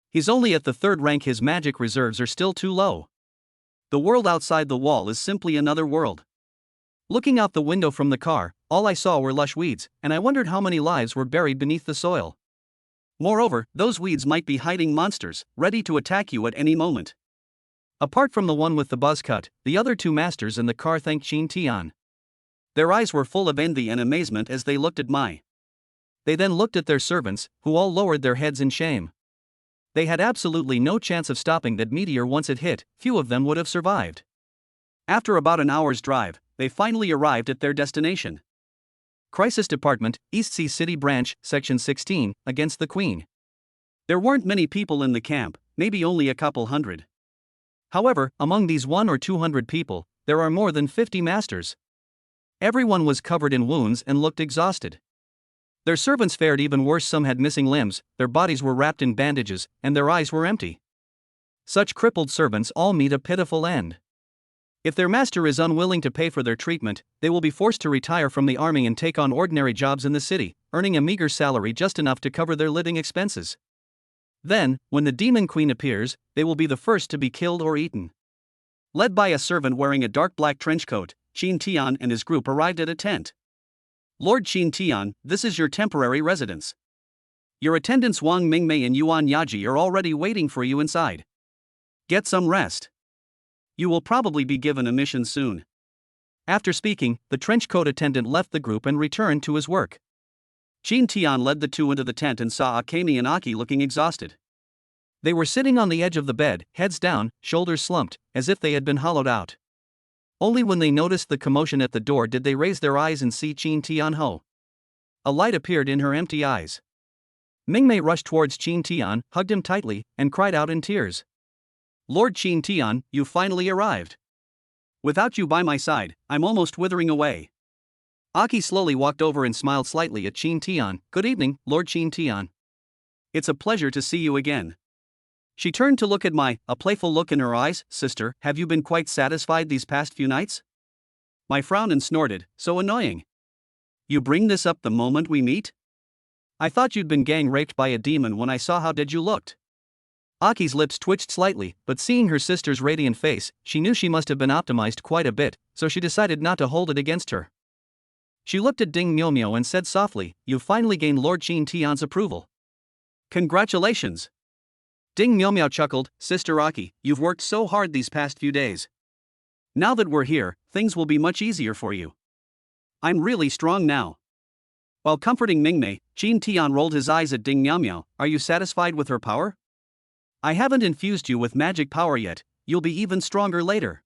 He's only at the 3rd rank. His magic reserves are still too low. The world outside the wall is simply another world. Looking out the window from the car, all I saw were lush weeds, and I wondered how many lives were buried beneath the soil. Moreover, those weeds might be hiding monsters, ready to attack you at any moment. Apart from the one with the buzz cut, the other 2 masters in the car thanked Qin Tian. Their eyes were full of envy and amazement as they looked at Mai. They then looked at their servants, who all lowered their heads in shame. They had absolutely no chance of stopping that meteor once it hit. Few of them would have survived. After about an hour's drive, they finally arrived at their destination. Crisis Department, East Sea City Branch, Section 16, against the Queen. There weren't many people in the camp, maybe only a couple hundred. However, among these 100 or 200 people, there are more than 50 masters. Everyone was covered in wounds and looked exhausted. Their servants fared even worse. Some had missing limbs, their bodies were wrapped in bandages, and their eyes were empty. Such crippled servants all meet a pitiful end. If their master is unwilling to pay for their treatment, they will be forced to retire from the army and take on ordinary jobs in the city, earning a meager salary just enough to cover their living expenses. Then, when the Demon Queen appears, they will be the first to be killed or eaten. Led by a servant wearing a dark black trench coat, Qin Tian and his group arrived at a tent. Lord Qin Tian, this is your temporary residence. Your attendants Wang Mingmei and Yuan Yaji are already waiting for you inside. Get some rest. You will probably be given a mission soon. After speaking, the trenchcoat attendant left the group and returned to his work. Qin Tian led the two into the tent and saw Akemi and Aki looking exhausted. They were sitting on the edge of the bed, heads down, shoulders slumped, as if they had been hollowed out. Only when they noticed the commotion at the door did they raise their eyes and see Qin Tian Ho. A light appeared in her empty eyes. Mingmei rushed towards Qin Tian, hugged him tightly, and cried out in tears. Lord Qin Tian, you finally arrived. Without you by my side, I'm almost withering away. Aki slowly walked over and smiled slightly at Qin Tian. Good evening, Lord Qin Tian. It's a pleasure to see you again. She turned to look at a playful look in her eyes. Sister, have you been quite satisfied these past few nights? My frowned and snorted, so annoying. You bring this up the moment we meet? I thought you'd been gang raped by a demon when I saw how dead you looked. Aki's lips twitched slightly, but seeing her sister's radiant face, she knew she must have been optimized quite a bit, so she decided not to hold it against her. She looked at Ding Miao and said softly, You've finally gained Lord Qin Tian's approval. Congratulations. Ding Miao chuckled, Sister Aki, you've worked so hard these past few days. Now that we're here, things will be much easier for you. I'm really strong now. While comforting Mingmei, Qin Tian rolled his eyes at Ding Miao. Are you satisfied with her power? I haven't infused you with magic power yet, you'll be even stronger later.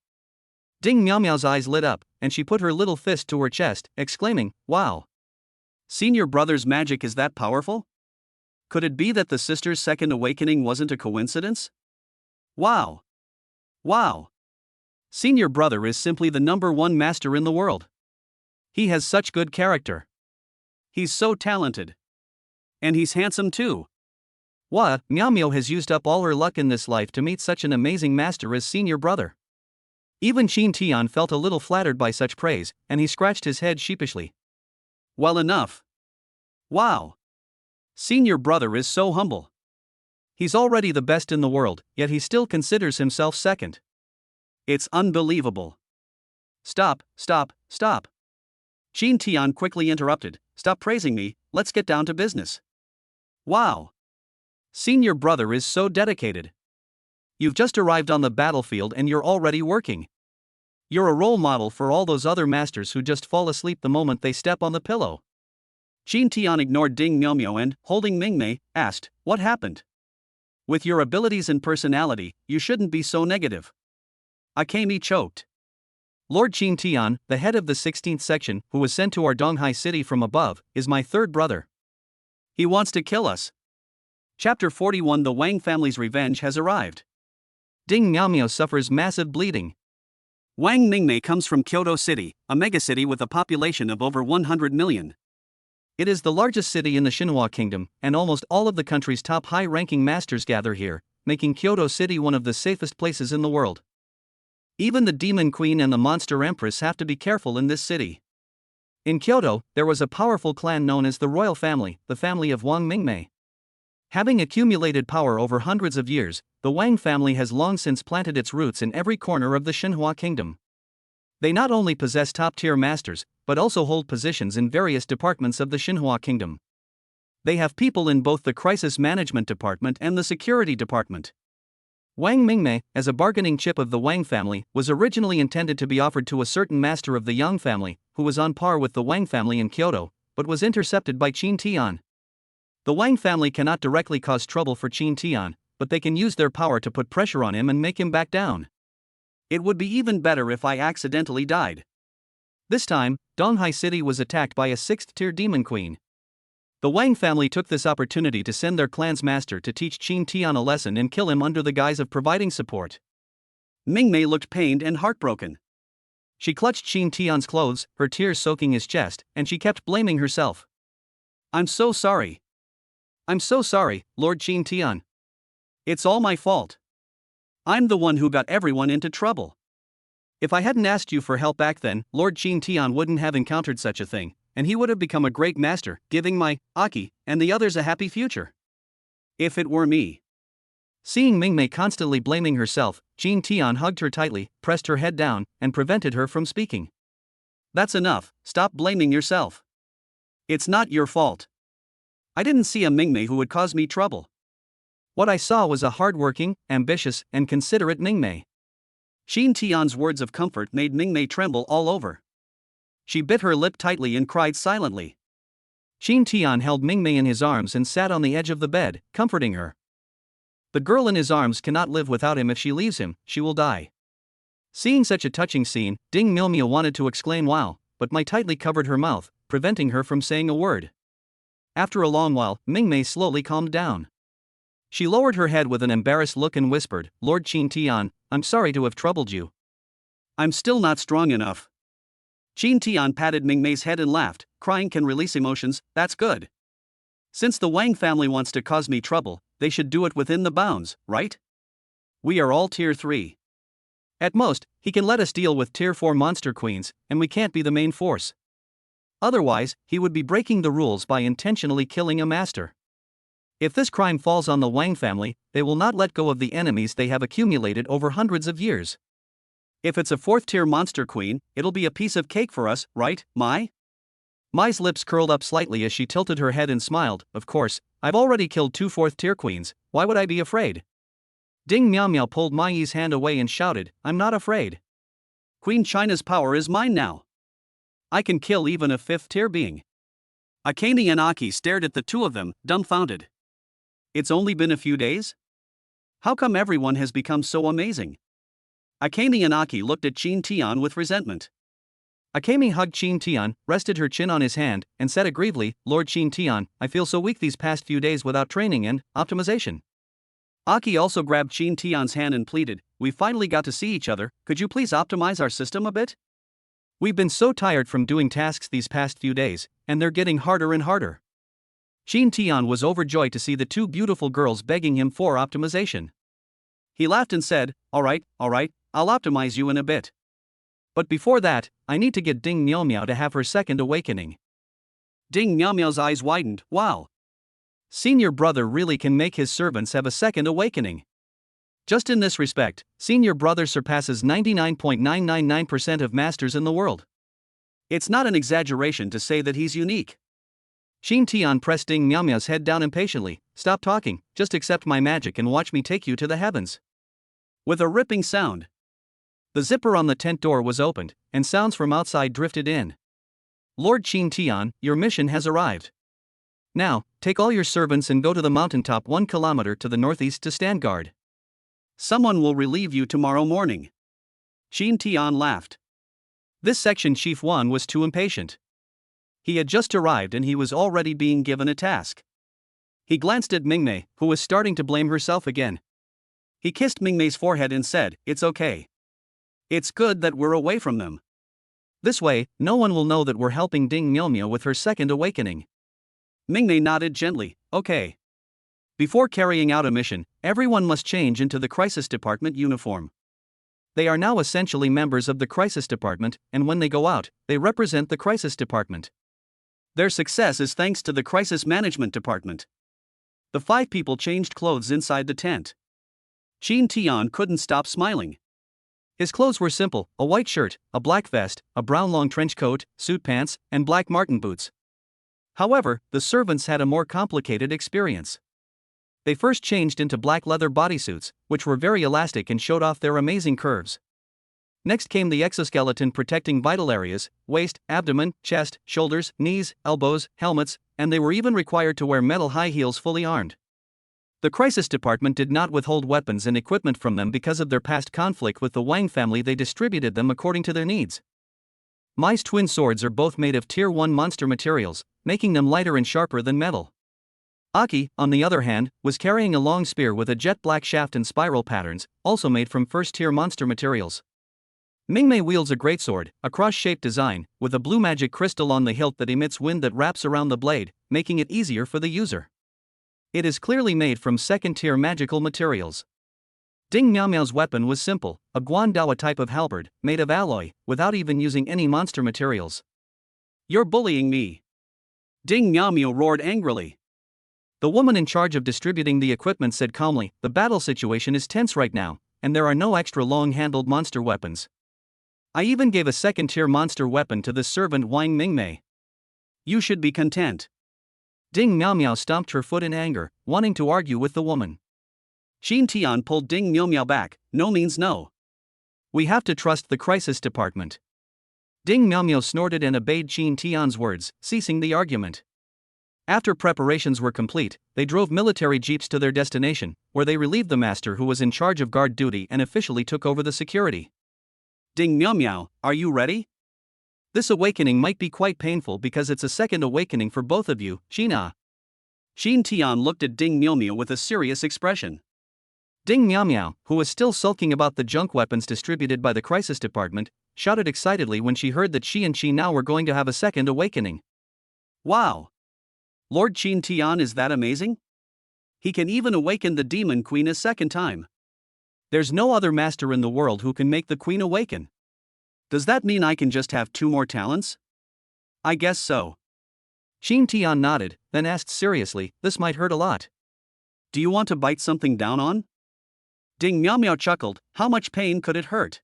Ding Miao's eyes lit up, and she put her little fist to her chest, exclaiming, Wow! Senior brother's magic is that powerful? Could it be that the sister's second awakening wasn't a coincidence? Wow! Wow! Senior brother is simply the #1 master in the world. He has such good character. He's so talented. And he's handsome too. Miao has used up all her luck in this life to meet such an amazing master as senior brother. Even Qin Tian felt a little flattered by such praise, and he scratched his head sheepishly. Well enough. Wow. Senior brother is so humble. He's already the best in the world, yet he still considers himself second. It's unbelievable. Stop. Qin Tian quickly interrupted, Stop praising me, let's get down to business. Wow. Senior brother is so dedicated. You've just arrived on the battlefield and you're already working. You're a role model for all those other masters who just fall asleep the moment they step on the pillow. Qin Tian ignored Ding Miao and, holding Mingmei, asked, What happened? With your abilities and personality, you shouldn't be so negative. Akemi choked. Lord Qin Tian, the head of the 16th section, who was sent to our Donghai city from above, is my third brother. He wants to kill us. Chapter 41 The Wang family's revenge has arrived. Ding Miao suffers massive bleeding. Wang Mingmei comes from Kyoto City, a megacity with a population of over 100 million. It is the largest city in the Xinhua Kingdom, and almost all of the country's top high-ranking masters gather here, making Kyoto City one of the safest places in the world. Even the Demon Queen and the Monster Empress have to be careful in this city. In Kyoto, there was a powerful clan known as the Royal Family, the family of Wang Mingmei. Having accumulated power over hundreds of years, the Wang family has long since planted its roots in every corner of the Xinhua Kingdom. They not only possess top-tier masters, but also hold positions in various departments of the Xinhua Kingdom. They have people in both the Crisis Management Department and the Security Department. Wang Mingmei, as a bargaining chip of the Wang family, was originally intended to be offered to a certain master of the Yang family, who was on par with the Wang family in Kyoto, but was intercepted by Qin Tian. The Wang family cannot directly cause trouble for Qin Tian, but they can use their power to put pressure on him and make him back down. It would be even better if I accidentally died. This time, Donghai City was attacked by a 6th-tier demon queen. The Wang family took this opportunity to send their clan's master to teach Qin Tian a lesson and kill him under the guise of providing support. Mingmei looked pained and heartbroken. She clutched Qin Tian's clothes, her tears soaking his chest, and she kept blaming herself. I'm so sorry. I'm so sorry, Lord Qin Tian. It's all my fault. I'm the one who got everyone into trouble. If I hadn't asked you for help back then, Lord Qin Tian wouldn't have encountered such a thing, and he would have become a great master, giving my, Aki, and the others a happy future. If it were me. Seeing Mingmei constantly blaming herself, Jin Tian hugged her tightly, pressed her head down, and prevented her from speaking. That's enough, stop blaming yourself. It's not your fault. I didn't see a Mingmei who would cause me trouble. What I saw was a hardworking, ambitious, and considerate Mingmei. Jin Tian's words of comfort made Mingmei tremble all over. She bit her lip tightly and cried silently. Jin Tian held Mingmei in his arms and sat on the edge of the bed, comforting her. The girl in his arms cannot live without him. If she leaves him, she will die. Seeing such a touching scene, Ding Miaomia wanted to exclaim wow, but Mai tightly covered her mouth, preventing her from saying a word. After a long while, Mingmei slowly calmed down. She lowered her head with an embarrassed look and whispered, "Lord Jin Tian, I'm sorry to have troubled you. I'm still not strong enough." Jin Tian patted Mingmei's head and laughed. Crying can release emotions, that's good. Since the Wang family wants to cause me trouble, they should do it within the bounds, right? We are all tier 3. At most, he can let us deal with tier 4 monster queens, and we can't be the main force. Otherwise, he would be breaking the rules by intentionally killing a master. If this crime falls on the Wang family, they will not let go of the enemies they have accumulated over hundreds of years. If it's a 4th tier monster queen, it'll be a piece of cake for us, right, Mai? Mai's lips curled up slightly as she tilted her head and smiled. Of course, I've already killed 2 4th tier queens, why would I be afraid? Ding Miaomia pulled Mai's hand away and shouted, I'm not afraid. Queen China's power is mine now. I can kill even a 5th tier being. Akane and Aki stared at the two of them, dumbfounded. It's only been a few days? How come everyone has become so amazing? Akane and Aki looked at Jin Tian with resentment. Akame hugged Jin Tian, rested her chin on his hand, and said aggrievedly, Lord Jin Tian, I feel so weak these past few days without training and optimization. Aki also grabbed Jin Tian's hand and pleaded, we finally got to see each other, could you please optimize our system a bit? We've been so tired from doing tasks these past few days, and they're getting harder and harder. Jin Tian was overjoyed to see the two beautiful girls begging him for optimization. He laughed and said, all right, I'll optimize you in a bit. But before that, I need to get Ding Miaomiao to have her second awakening. Ding Miaomiao's eyes widened, wow. Senior brother really can make his servants have a second awakening. Just in this respect, senior brother surpasses 99.999% of masters in the world. It's not an exaggeration to say that he's unique. Jin Tian pressed Ding Miaomiao's head down impatiently. Stop talking, just accept my magic and watch me take you to the heavens. With a ripping sound, the zipper on the tent door was opened, and sounds from outside drifted in. Lord Jin Tian, your mission has arrived. Now, take all your servants and go to the mountaintop 1 kilometer to the northeast to stand guard. Someone will relieve you tomorrow morning. Jin Tian laughed. This section Chief Wan was too impatient. He had just arrived and he was already being given a task. He glanced at Mingmei, who was starting to blame herself again. He kissed Mingmei's forehead and said, it's okay. It's good that we're away from them. This way, no one will know that we're helping Ding Miaomia with her second awakening. Mingmei nodded gently, okay. Before carrying out a mission, everyone must change into the Crisis Department uniform. They are now essentially members of the Crisis Department, and when they go out, they represent the Crisis Department. Their success is thanks to the Crisis Management Department. The 5 people changed clothes inside the tent. Jin Tian couldn't stop smiling. His clothes were simple, a white shirt, a black vest, a brown long trench coat, suit pants, and black marten boots. However, the servants had a more complicated experience. They first changed into black leather bodysuits, which were very elastic and showed off their amazing curves. Next came the exoskeleton protecting vital areas, waist, abdomen, chest, shoulders, knees, elbows, helmets, and they were even required to wear metal high heels fully armed. The Crisis Department did not withhold weapons and equipment from them because of their past conflict with the Wang family. They distributed them according to their needs. Mai's twin swords are both made of tier 1 monster materials, making them lighter and sharper than metal. Aki, on the other hand, was carrying a long spear with a jet black shaft and spiral patterns, also made from first-tier monster materials. Mingmei wields a greatsword, a cross-shaped design, with a blue magic crystal on the hilt that emits wind that wraps around the blade, making it easier for the user. It is clearly made from second-tier magical materials. Ding Miaomiao's weapon was simple, a Guandawa type of halberd, made of alloy, without even using any monster materials. You're bullying me. Ding Miaomia roared angrily. The woman in charge of distributing the equipment said calmly, "The battle situation is tense right now, and there are no extra long-handled monster weapons. I even gave a second-tier monster weapon to this servant Wang Mingmei. You should be content." Ding Miao Miao stomped her foot in anger, wanting to argue with the woman. Xin Tian pulled Ding Miao Miao back. "No means no. We have to trust the crisis department." Ding Miao Miao snorted and obeyed Xin Tian's words, ceasing the argument. After preparations were complete, they drove military jeeps to their destination, where they relieved the master who was in charge of guard duty and officially took over the security. Ding Miao Miao, are you ready? This awakening might be quite painful because it's a second awakening for both of you, Xina. Xin Tian looked at Ding Miao Miao with a serious expression. Ding Miao Miao, who was still sulking about the junk weapons distributed by the crisis department, shouted excitedly when she heard that she and Xi now were going to have a second awakening. Wow! Lord Xin Tian, is that amazing? He can even awaken the demon queen a second time. There's no other master in the world who can make the queen awaken. Does that mean I can just have 2 more talents? I guess so. Xin Tian nodded, then asked seriously, "This might hurt a lot. Do you want to bite something down on?" Ding Miao Miao chuckled. "How much pain could it hurt?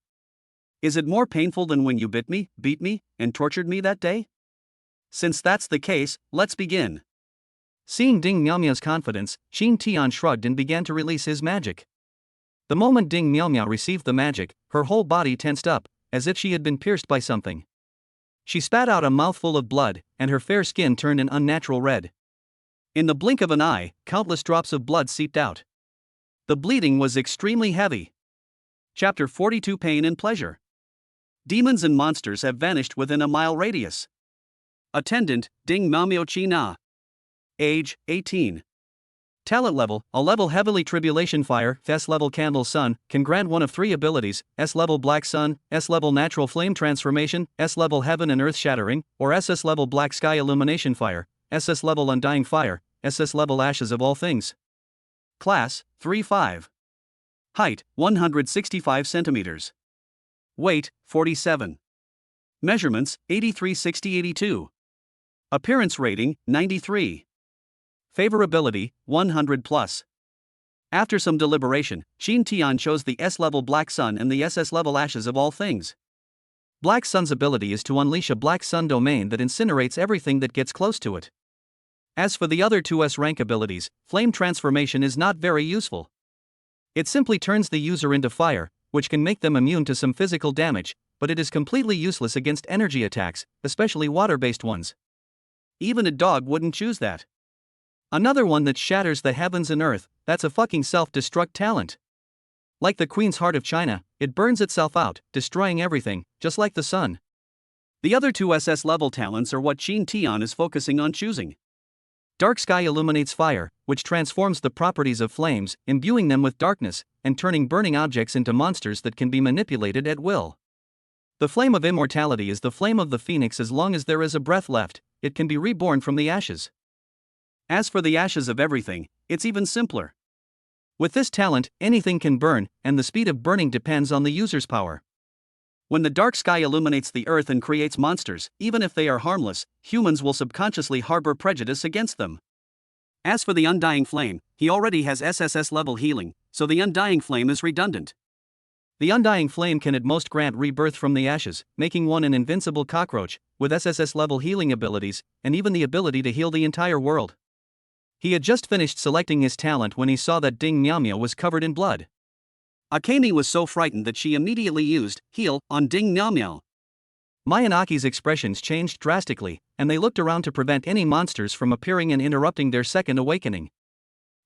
Is it more painful than when you bit me, beat me, and tortured me that day? Since that's the case, let's begin." Seeing Ding Miao Miao's confidence, Xin Tian shrugged and began to release his magic. The moment Ding Miao Miao received the magic, her whole body tensed up, as if she had been pierced by something. She spat out a mouthful of blood, and her fair skin turned an unnatural red. In the blink of an eye, countless drops of blood seeped out. The bleeding was extremely heavy. Chapter 42: Pain and Pleasure. Demons and monsters have vanished within a mile radius. Attendant, Ding Miao Miao China. Age, 18. Talent level, a level heavily tribulation fire, S level candle sun, can grant one of 3 abilities, S level black sun, S level natural flame transformation, S level heaven and earth shattering, or SS level black sky illumination fire, SS level undying fire, SS level ashes of all things. Class, 3-5. Height, 165 centimeters. Weight, 47. Measurements, 83-60-82. Appearance rating, 93. Favorability, 100 plus. After some deliberation, Xin Tian chose the S-level Black Sun and the SS-level Ashes of all things. Black Sun's ability is to unleash a Black Sun domain that incinerates everything that gets close to it. As for the other 2 S-rank abilities, Flame Transformation is not very useful. It simply turns the user into fire, which can make them immune to some physical damage, but it is completely useless against energy attacks, especially water-based ones. Even a dog wouldn't choose that. Another one that shatters the heavens and earth, that's a fucking self-destruct talent. Like the Queen's Heart of China, it burns itself out, destroying everything, just like the sun. The other 2 SS-level talents are what Xin Tian is focusing on choosing. Dark Sky illuminates fire, which transforms the properties of flames, imbuing them with darkness, and turning burning objects into monsters that can be manipulated at will. The Flame of Immortality is the flame of the phoenix. As long as there is a breath left, it can be reborn from the ashes. As for the ashes of everything, it's even simpler. With this talent, anything can burn, and the speed of burning depends on the user's power. When the dark sky illuminates the earth and creates monsters, even if they are harmless, humans will subconsciously harbor prejudice against them. As for the Undying Flame, he already has SSS level healing, so the Undying Flame is redundant. The Undying Flame can at most grant rebirth from the ashes, making one an invincible cockroach, with SSS level healing abilities, and even the ability to heal the entire world. He had just finished selecting his talent when he saw that Ding Miao Miao was covered in blood. Akemi was so frightened that she immediately used Heal on Ding Miao Miao. Miyanaki's expressions changed drastically, and they looked around to prevent any monsters from appearing and interrupting their second awakening.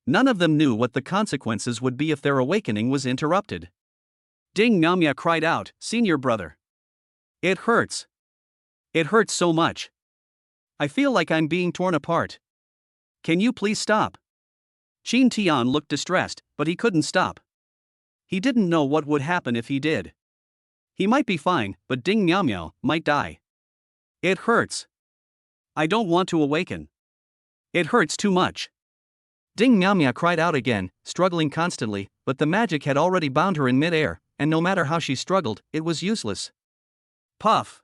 None of them knew what the consequences would be if their awakening was interrupted. Ding Miao Miao cried out, "Senior brother! It hurts! It hurts so much! I feel like I'm being torn apart. Can you please stop?" Xin Tian looked distressed, but he couldn't stop. He didn't know what would happen if he did. He might be fine, but Ding Miao Miao might die. It hurts. I don't want to awaken. It hurts too much. Ding Miao Miao cried out again, struggling constantly, but the magic had already bound her in mid-air, and no matter how she struggled, it was useless. Puff!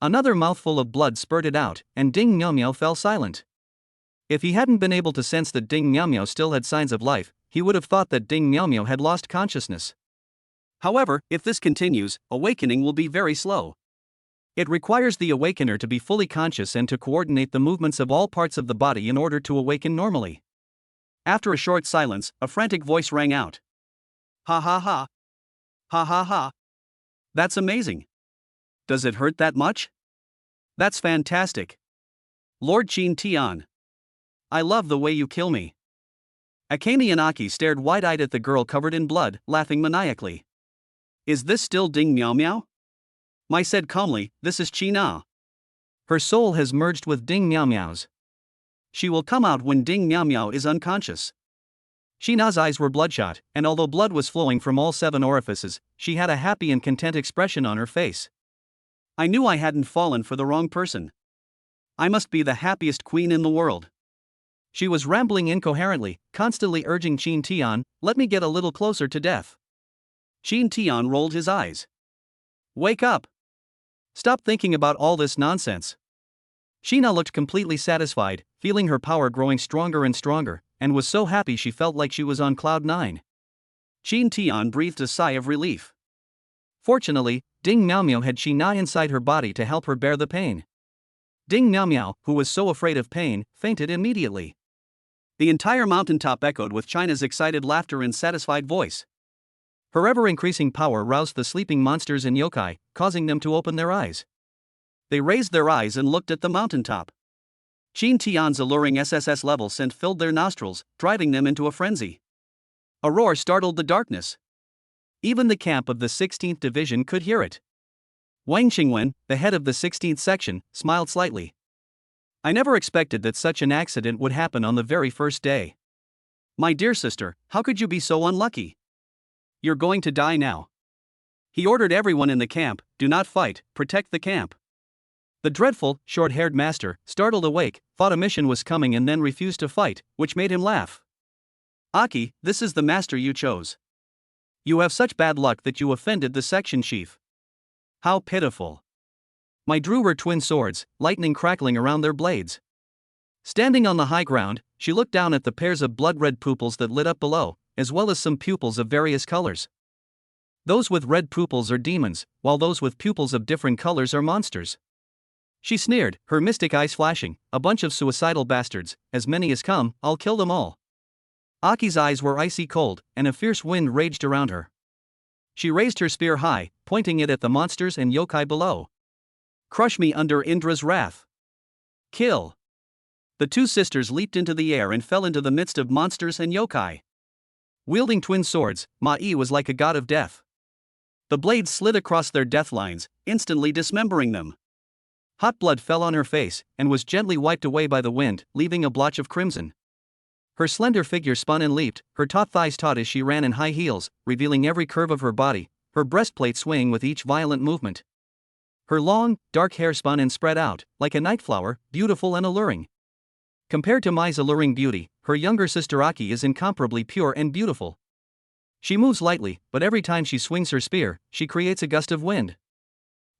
Another mouthful of blood spurted out, and Ding Miao Miao fell silent. If he hadn't been able to sense that Ding Miao Miao still had signs of life, he would have thought that Ding Miao Miao had lost consciousness. However, if this continues, awakening will be very slow. It requires the awakener to be fully conscious and to coordinate the movements of all parts of the body in order to awaken normally. After a short silence, a frantic voice rang out. Ha ha ha. Ha ha ha. That's amazing. Does it hurt that much? That's fantastic. Lord Qin Tian. I love the way you kill me. Akemi and Aki stared wide-eyed at the girl covered in blood, laughing maniacally. Is this still Ding Miao Miao? Mai said calmly, this is Qina. Her soul has merged with Ding Miao Miao's. She will come out when Ding Miao Miao is unconscious. Qina's eyes were bloodshot, and although blood was flowing from all 7 orifices, she had a happy and content expression on her face. I knew I hadn't fallen for the wrong person. I must be the happiest queen in the world. She was rambling incoherently, constantly urging Qin Tian, let me get a little closer to death. Qin Tian rolled his eyes. Wake up. Stop thinking about all this nonsense. Qina looked completely satisfied, feeling her power growing stronger and stronger, and was so happy she felt like she was on cloud 9. Qin Tian breathed a sigh of relief. Fortunately, Ding Miao Miao had Qina inside her body to help her bear the pain. Ding Miao Miao, who was so afraid of pain, fainted immediately. The entire mountaintop echoed with China's excited laughter and satisfied voice. Her ever-increasing power roused the sleeping monsters and yokai, causing them to open their eyes. They raised their eyes and looked at the mountaintop. Qin Tian's alluring SSS level scent filled their nostrils, driving them into a frenzy. A roar startled the darkness. Even the camp of the 16th Division could hear it. Wang Qingwen, the head of the 16th section, smiled slightly. I never expected that such an accident would happen on the very first day. My dear sister, how could you be so unlucky? You're going to die now. He ordered everyone in the camp, do not fight, protect the camp. The dreadful, short-haired master, startled awake, thought a mission was coming and then refused to fight, which made him laugh. Aki, this is the master you chose. You have such bad luck that you offended the section chief. How pitiful. Mai drew her twin swords, lightning crackling around their blades. Standing on the high ground, she looked down at the pairs of blood-red pupils that lit up below, as well as some pupils of various colors. Those with red pupils are demons, while those with pupils of different colors are monsters. She sneered, her mystic eyes flashing, a bunch of suicidal bastards, as many as come, I'll kill them all. Aki's eyes were icy cold, and a fierce wind raged around her. She raised her spear high, pointing it at the monsters and yokai below. Crush me under Indra's wrath. Kill. The 2 sisters leaped into the air and fell into the midst of monsters and yokai. Wielding twin swords, Ma-Yi was like a god of death. The blades slid across their death lines, instantly dismembering them. Hot blood fell on her face, and was gently wiped away by the wind, leaving a blotch of crimson. Her slender figure spun and leaped, her taut thighs taut as she ran in high heels, revealing every curve of her body, her breastplate swaying with each violent movement. Her long, dark hair spun and spread out, like a night flower, beautiful and alluring. Compared to Mai's alluring beauty, her younger sister Aki is incomparably pure and beautiful. She moves lightly, but every time she swings her spear, she creates a gust of wind.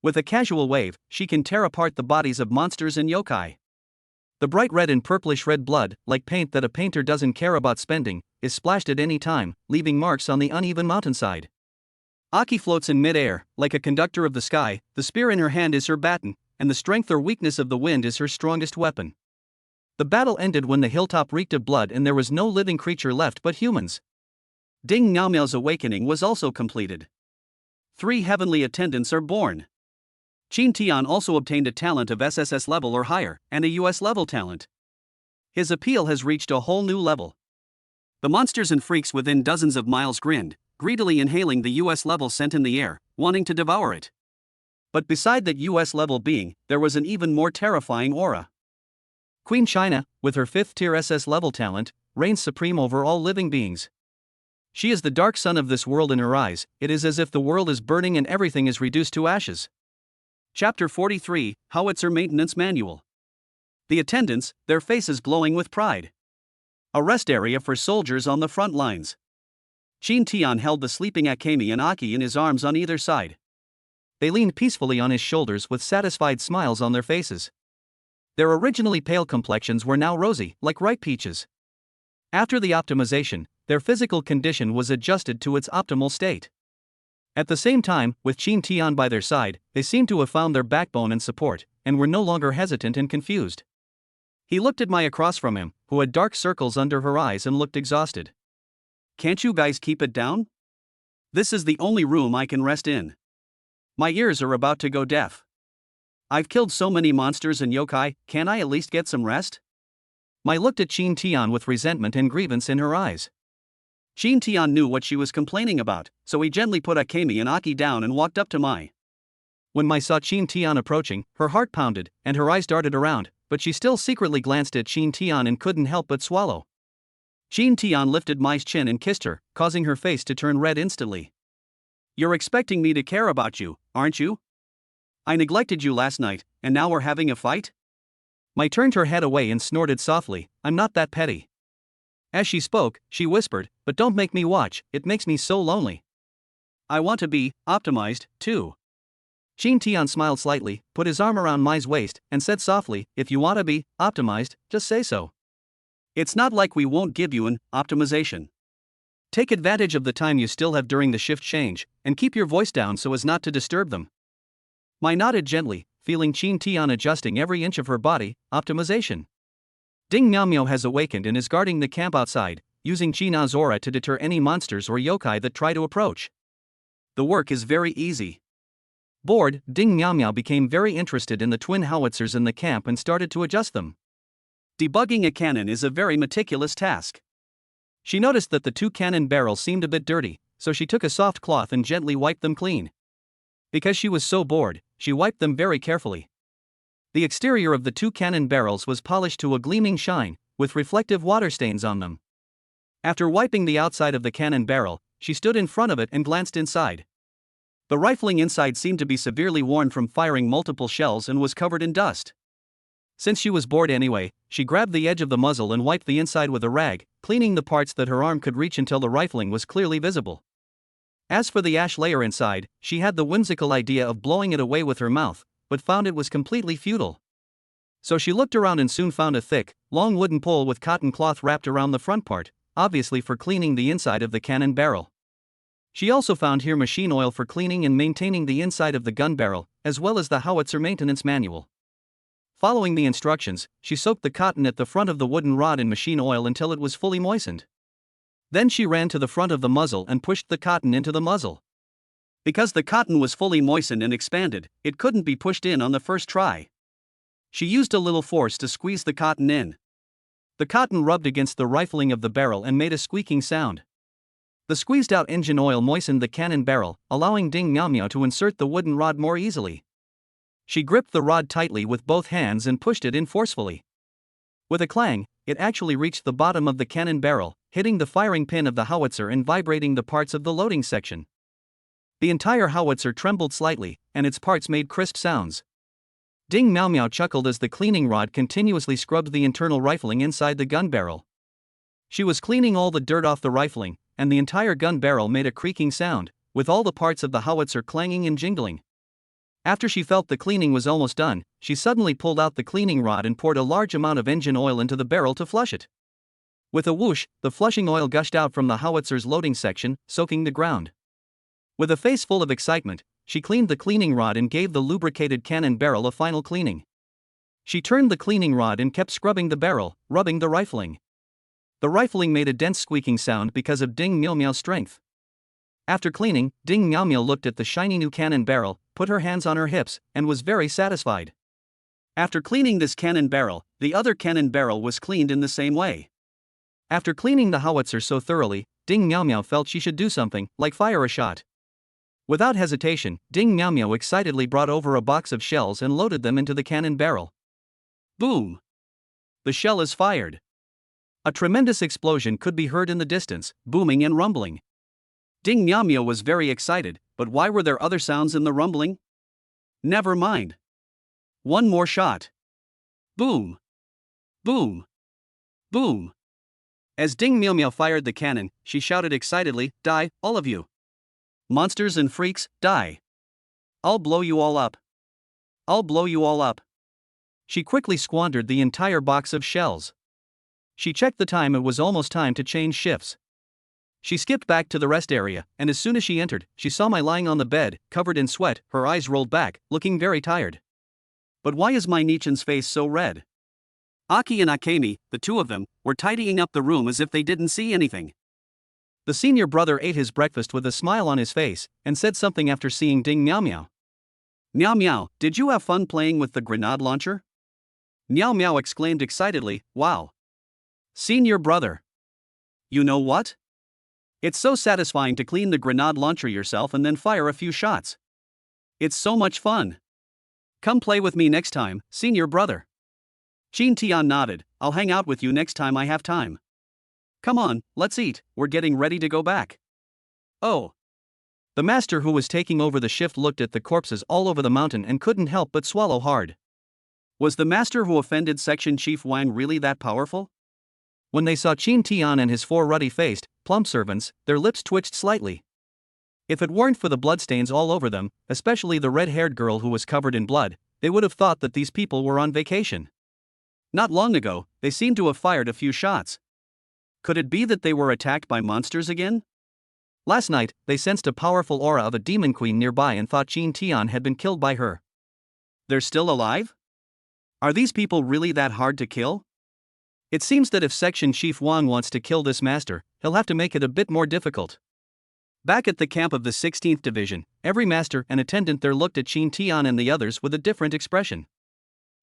With a casual wave, she can tear apart the bodies of monsters and yokai. The bright red and purplish red blood, like paint that a painter doesn't care about spending, is splashed at any time, leaving marks on the uneven mountainside. Aki floats in mid-air, like a conductor of the sky, the spear in her hand is her baton, and the strength or weakness of the wind is her strongest weapon. The battle ended when the hilltop reeked of blood and there was no living creature left but humans. Ding Miao Miao's awakening was also completed. 3 heavenly attendants are born. Qin Tian also obtained a talent of SSS level or higher, and a US level talent. His appeal has reached a whole new level. The monsters and freaks within dozens of miles grinned, greedily inhaling the US level scent in the air, wanting to devour it. But beside that US level being, there was an even more terrifying aura. Queen China, with her 5th tier SS level talent, reigns supreme over all living beings. She is the dark sun of this world in her eyes, it is as if the world is burning and everything is reduced to ashes. Chapter 43, Howitzer Maintenance Manual. The attendants, their faces glowing with pride. A rest area for soldiers on the front lines. Qin Tian held the sleeping Akemi and Aki in his arms on either side. They leaned peacefully on his shoulders with satisfied smiles on their faces. Their originally pale complexions were now rosy, like ripe peaches. After the optimization, their physical condition was adjusted to its optimal state. At the same time, with Qin Tian by their side, they seemed to have found their backbone and support, and were no longer hesitant and confused. He looked at Mai across from him, who had dark circles under her eyes and looked exhausted. Can't you guys keep it down? This is the only room I can rest in. My ears are about to go deaf. I've killed so many monsters and yokai, can't I at least get some rest? Mai looked at Qin Tian with resentment and grievance in her eyes. Qin Tian knew what she was complaining about, so he gently put Akemi and Aki down and walked up to Mai. When Mai saw Qin Tian approaching, her heart pounded, and her eyes darted around, but she still secretly glanced at Qin Tian and couldn't help but swallow. Qin Tian lifted Mai's chin and kissed her, causing her face to turn red instantly. You're expecting me to care about you, aren't you? I neglected you last night, and now we're having a fight? Mai turned her head away and snorted softly, I'm not that petty. As she spoke, she whispered, but don't make me watch, it makes me so lonely. I want to be optimized, too. Qin Tian smiled slightly, put his arm around Mai's waist, and said softly, if you want to be optimized, just say so. It's not like we won't give you an optimization. Take advantage of the time you still have during the shift change, and keep your voice down so as not to disturb them. Mai nodded gently, feeling Qin Tian adjusting every inch of her body. Optimization. Ding Miao Miao has awakened and is guarding the camp outside, using Qina's aura to deter any monsters or yokai that try to approach. The work is very easy. Bored, Ding Miao Miao became very interested in the twin howitzers in the camp and started to adjust them. Debugging a cannon is a very meticulous task. She noticed that the two cannon barrels seemed a bit dirty, so she took a soft cloth and gently wiped them clean. Because she was so bored, she wiped them very carefully. The exterior of the two cannon barrels was polished to a gleaming shine, with reflective water stains on them. After wiping the outside of the cannon barrel, she stood in front of it and glanced inside. The rifling inside seemed to be severely worn from firing multiple shells and was covered in dust. Since she was bored anyway, she grabbed the edge of the muzzle and wiped the inside with a rag, cleaning the parts that her arm could reach until the rifling was clearly visible. As for the ash layer inside, she had the whimsical idea of blowing it away with her mouth, but found it was completely futile. So she looked around and soon found a thick, long wooden pole with cotton cloth wrapped around the front part, obviously for cleaning the inside of the cannon barrel. She also found here machine oil for cleaning and maintaining the inside of the gun barrel, as well as the howitzer maintenance manual. Following the instructions, she soaked the cotton at the front of the wooden rod in machine oil until it was fully moistened. Then she ran to the front of the muzzle and pushed the cotton into the muzzle. Because the cotton was fully moistened and expanded, it couldn't be pushed in on the first try. She used a little force to squeeze the cotton in. The cotton rubbed against the rifling of the barrel and made a squeaking sound. The squeezed-out engine oil moistened the cannon barrel, allowing Ding Miao Miao to insert the wooden rod more easily. She gripped the rod tightly with both hands and pushed it in forcefully. With a clang, it actually reached the bottom of the cannon barrel, hitting the firing pin of the howitzer and vibrating the parts of the loading section. The entire howitzer trembled slightly, and its parts made crisp sounds. Ding Miao Miao chuckled as the cleaning rod continuously scrubbed the internal rifling inside the gun barrel. She was cleaning all the dirt off the rifling, and the entire gun barrel made a creaking sound, with all the parts of the howitzer clanging and jingling. After she felt the cleaning was almost done, she suddenly pulled out the cleaning rod and poured a large amount of engine oil into the barrel to flush it. With a whoosh, the flushing oil gushed out from the howitzer's loading section, soaking the ground. With a face full of excitement, she cleaned the cleaning rod and gave the lubricated cannon barrel a final cleaning. She turned the cleaning rod and kept scrubbing the barrel, rubbing the rifling. The rifling made a dense squeaking sound because of Ding Miao Miao's strength. After cleaning, Ding Miao Miao looked at the shiny new cannon barrel, put her hands on her hips, and was very satisfied. After cleaning this cannon barrel, the other cannon barrel was cleaned in the same way. After cleaning the howitzer so thoroughly, Ding Miao Miao felt she should do something, like fire a shot. Without hesitation, Ding Miao Miao excitedly brought over a box of shells and loaded them into the cannon barrel. Boom! The shell is fired. A tremendous explosion could be heard in the distance, booming and rumbling. Ding Miao Miao was very excited, but why were there other sounds in the rumbling? Never mind. One more shot. Boom! Boom! Boom! As Ding Miao Miao fired the cannon, she shouted excitedly, "Die, all of you! Monsters and freaks, die! I'll blow you all up! I'll blow you all up!" She quickly squandered the entire box of shells. She checked the time, it was almost time to change shifts. She skipped back to the rest area, and as soon as she entered, she saw Mai lying on the bed, covered in sweat, her eyes rolled back, looking very tired. But why is Mai Nichan's face so red? Aki and Akemi, the two of them, were tidying up the room as if they didn't see anything. The senior brother ate his breakfast with a smile on his face, and said something after seeing Ding Miao Miao. Miao Miao, did you have fun playing with the grenade launcher? Miao Miao exclaimed excitedly, wow. Senior brother. You know what? It's so satisfying to clean the grenade launcher yourself and then fire a few shots. It's so much fun. Come play with me next time, senior brother. Qin Tian nodded, I'll hang out with you next time I have time. Come on, let's eat, we're getting ready to go back. Oh. The master who was taking over the shift looked at the corpses all over the mountain and couldn't help but swallow hard. Was the master who offended Section Chief Wang really that powerful? When they saw Qin Tian and his 4 ruddy-faced, plump servants, their lips twitched slightly. If it weren't for the bloodstains all over them, especially the red-haired girl who was covered in blood, they would have thought that these people were on vacation. Not long ago, they seemed to have fired a few shots. Could it be that they were attacked by monsters again? Last night, they sensed a powerful aura of a demon queen nearby and thought Qin Tian had been killed by her. They're still alive? Are these people really that hard to kill? It seems that if Section Chief Wang wants to kill this master, he'll have to make it a bit more difficult. Back at the camp of the 16th Division, every master and attendant there looked at Qin Tian and the others with a different expression.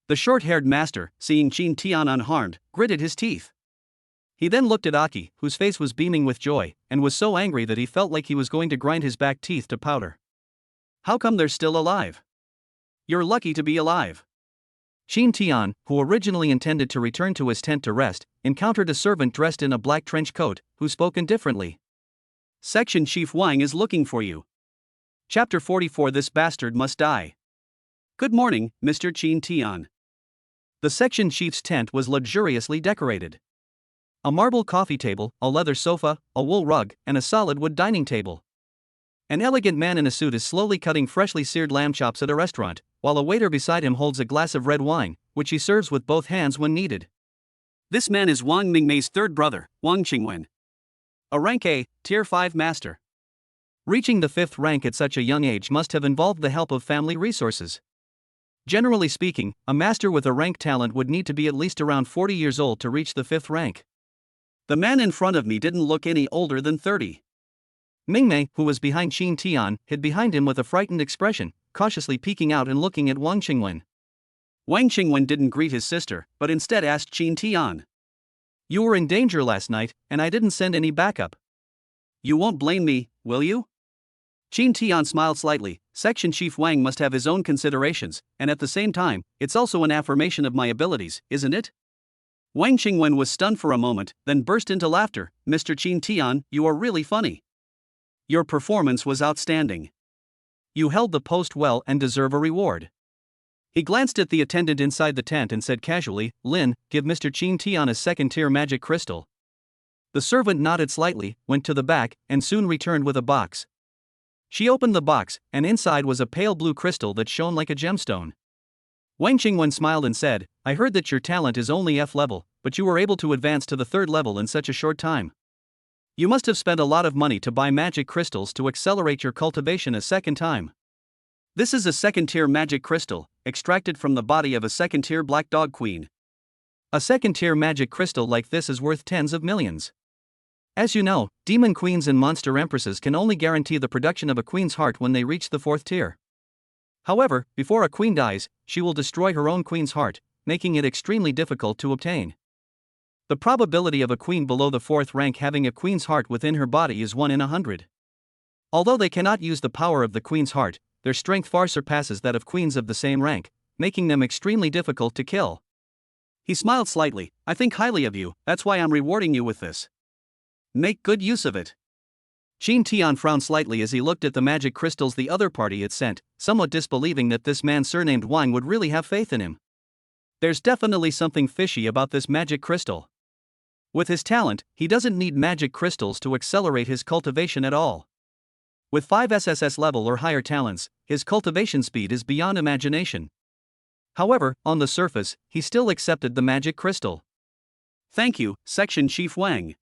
The short-haired master, seeing Qin Tian unharmed, gritted his teeth. He then looked at Aki, whose face was beaming with joy, and was so angry that he felt like he was going to grind his back teeth to powder. How come they're still alive? You're lucky to be alive. Qin Tian, who originally intended to return to his tent to rest, encountered a servant dressed in a black trench coat, who spoke indifferently. Section Chief Wang is looking for you. Chapter 44. This bastard must die. Good morning, Mr. Qin Tian. The section chief's tent was luxuriously decorated. A marble coffee table, a leather sofa, a wool rug, and a solid wood dining table. An elegant man in a suit is slowly cutting freshly seared lamb chops at a restaurant, while a waiter beside him holds a glass of red wine, which he serves with both hands when needed. This man is Wang Mingmei's third brother, Wang Qingwen. A rank A, Tier 5 master. Reaching the 5th rank at such a young age must have involved the help of family resources. Generally speaking, a master with a rank talent would need to be at least around 40 years old to reach the 5th rank. The man in front of me didn't look any older than 30. Mingmei, who was behind Qin Tian, hid behind him with a frightened expression, cautiously peeking out and looking at Wang Qingwen. Wang Qingwen didn't greet his sister, but instead asked Qin Tian. You were in danger last night, and I didn't send any backup. You won't blame me, will you? Qin Tian smiled slightly. Section Chief Wang must have his own considerations, and at the same time, it's also an affirmation of my abilities, isn't it? Wang Qingwen was stunned for a moment, then burst into laughter. Mr. Qin Tian, you are really funny. Your performance was outstanding. You held the post well and deserve a reward. He glanced at the attendant inside the tent and said casually, Lin, give Mr. Qin Tian a 2nd-tier magic crystal. The servant nodded slightly, went to the back, and soon returned with a box. She opened the box, and inside was a pale blue crystal that shone like a gemstone. Wang Qingwen smiled and said, I heard that your talent is only F level, but you were able to advance to the 3rd level in such a short time. You must have spent a lot of money to buy magic crystals to accelerate your cultivation a 2nd time. This is a 2nd-tier magic crystal, extracted from the body of a 2nd-tier black dog queen. A 2nd-tier magic crystal like this is worth tens of millions. As you know, demon queens and monster empresses can only guarantee the production of a queen's heart when they reach the 4th tier. However, before a queen dies, she will destroy her own queen's heart, making it extremely difficult to obtain. The probability of a queen below the 4th rank having a queen's heart within her body is 1 in 100. Although they cannot use the power of the queen's heart, their strength far surpasses that of queens of the same rank, making them extremely difficult to kill. He smiled slightly. I think highly of you, that's why I'm rewarding you with this. Make good use of it. Qin Tian frowned slightly as he looked at the magic crystals the other party had sent, somewhat disbelieving that this man surnamed Wang would really have faith in him. There's definitely something fishy about this magic crystal. With his talent, he doesn't need magic crystals to accelerate his cultivation at all. With 5 SSS level or higher talents, his cultivation speed is beyond imagination. However, on the surface, he still accepted the magic crystal. Thank you, Section Chief Wang.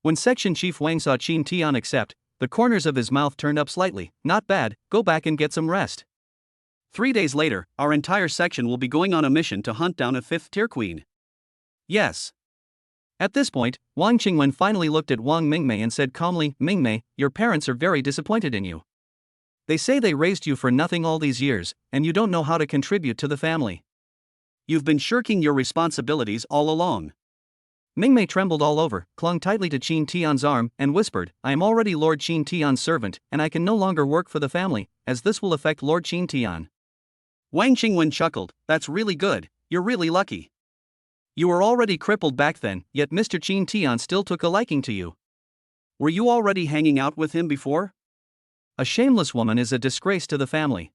When Section Chief Wang saw Qin Tian accept, the corners of his mouth turned up slightly. Not bad, go back and get some rest. 3 days later, our entire section will be going on a mission to hunt down a 5th-tier queen. Yes. At this point, Wang Qingwen finally looked at Wang Mingmei and said calmly, Mingmei, your parents are very disappointed in you. They say they raised you for nothing all these years, and you don't know how to contribute to the family. You've been shirking your responsibilities all along. Mingmei trembled all over, clung tightly to Qin Tian's arm, and whispered, I am already Lord Qin Tian's servant, and I can no longer work for the family, as this will affect Lord Qin Tian. Wang Qingwen chuckled, that's really good, you're really lucky. You were already crippled back then, yet Mr. Qin Tian still took a liking to you. Were you already hanging out with him before? A shameless woman is a disgrace to the family.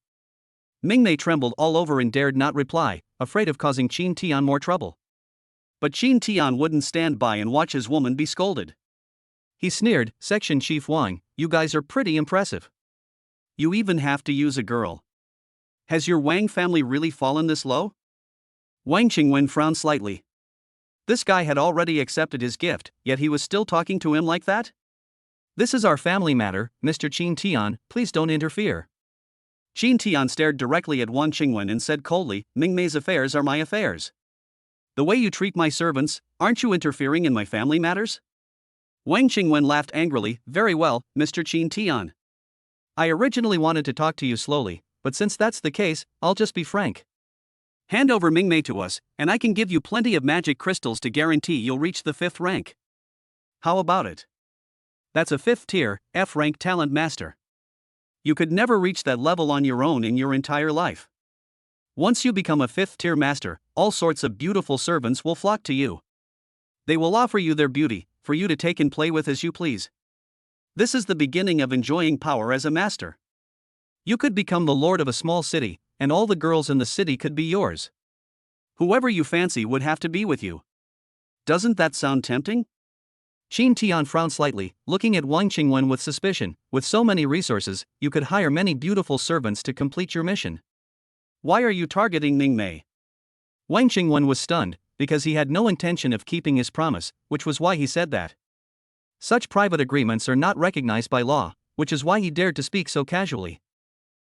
Mingmei trembled all over and dared not reply, afraid of causing Qin Tian more trouble. But Qin Tian wouldn't stand by and watch his woman be scolded. He sneered, Section Chief Wang, you guys are pretty impressive. You even have to use a girl. Has your Wang family really fallen this low? Wang Qingwen frowned slightly. This guy had already accepted his gift, yet he was still talking to him like that? This is our family matter, Mr. Qin Tian, please don't interfere. Qin Tian stared directly at Wang Qingwen and said coldly, Mingmei's affairs are my affairs. The way you treat my servants, aren't you interfering in my family matters? Wang Qingwen laughed angrily, very well, Mr. Qin Tian. I originally wanted to talk to you slowly, but since that's the case, I'll just be frank. Hand over Mingmei to us, and I can give you plenty of magic crystals to guarantee you'll reach the 5th rank. How about it? That's a 5th-tier, F-rank talent master. You could never reach that level on your own in your entire life. Once you become a 5th-tier master, all sorts of beautiful servants will flock to you. They will offer you their beauty, for you to take and play with as you please. This is the beginning of enjoying power as a master. You could become the lord of a small city, and all the girls in the city could be yours. Whoever you fancy would have to be with you. Doesn't that sound tempting? Qin Tian frowned slightly, looking at Wang Qingwen with suspicion. With so many resources, you could hire many beautiful servants to complete your mission. Why are you targeting Mingmei? Wang Qingwen was stunned, because he had no intention of keeping his promise, which was why he said that. Such private agreements are not recognized by law, which is why he dared to speak so casually.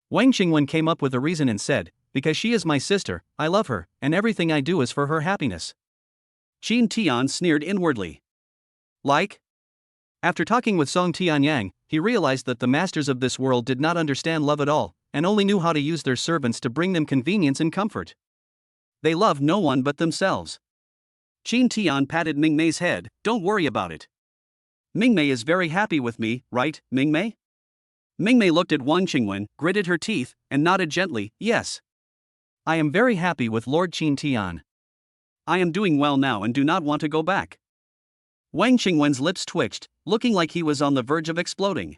Wang Qingwen came up with a reason and said, because she is my sister, I love her, and everything I do is for her happiness. Qin Tian sneered inwardly. Like? After talking with Song Tianyang, he realized that the masters of this world did not understand love at all, and only knew how to use their servants to bring them convenience and comfort. They love no one but themselves. Qin Tian patted Mingmei's head, don't worry about it. Mingmei is very happy with me, right, Mingmei? Mingmei looked at Wang Qingwen, gritted her teeth, and nodded gently, yes. I am very happy with Lord Qin Tian. I am doing well now and do not want to go back. Wang Qingwen's lips twitched, looking like he was on the verge of exploding.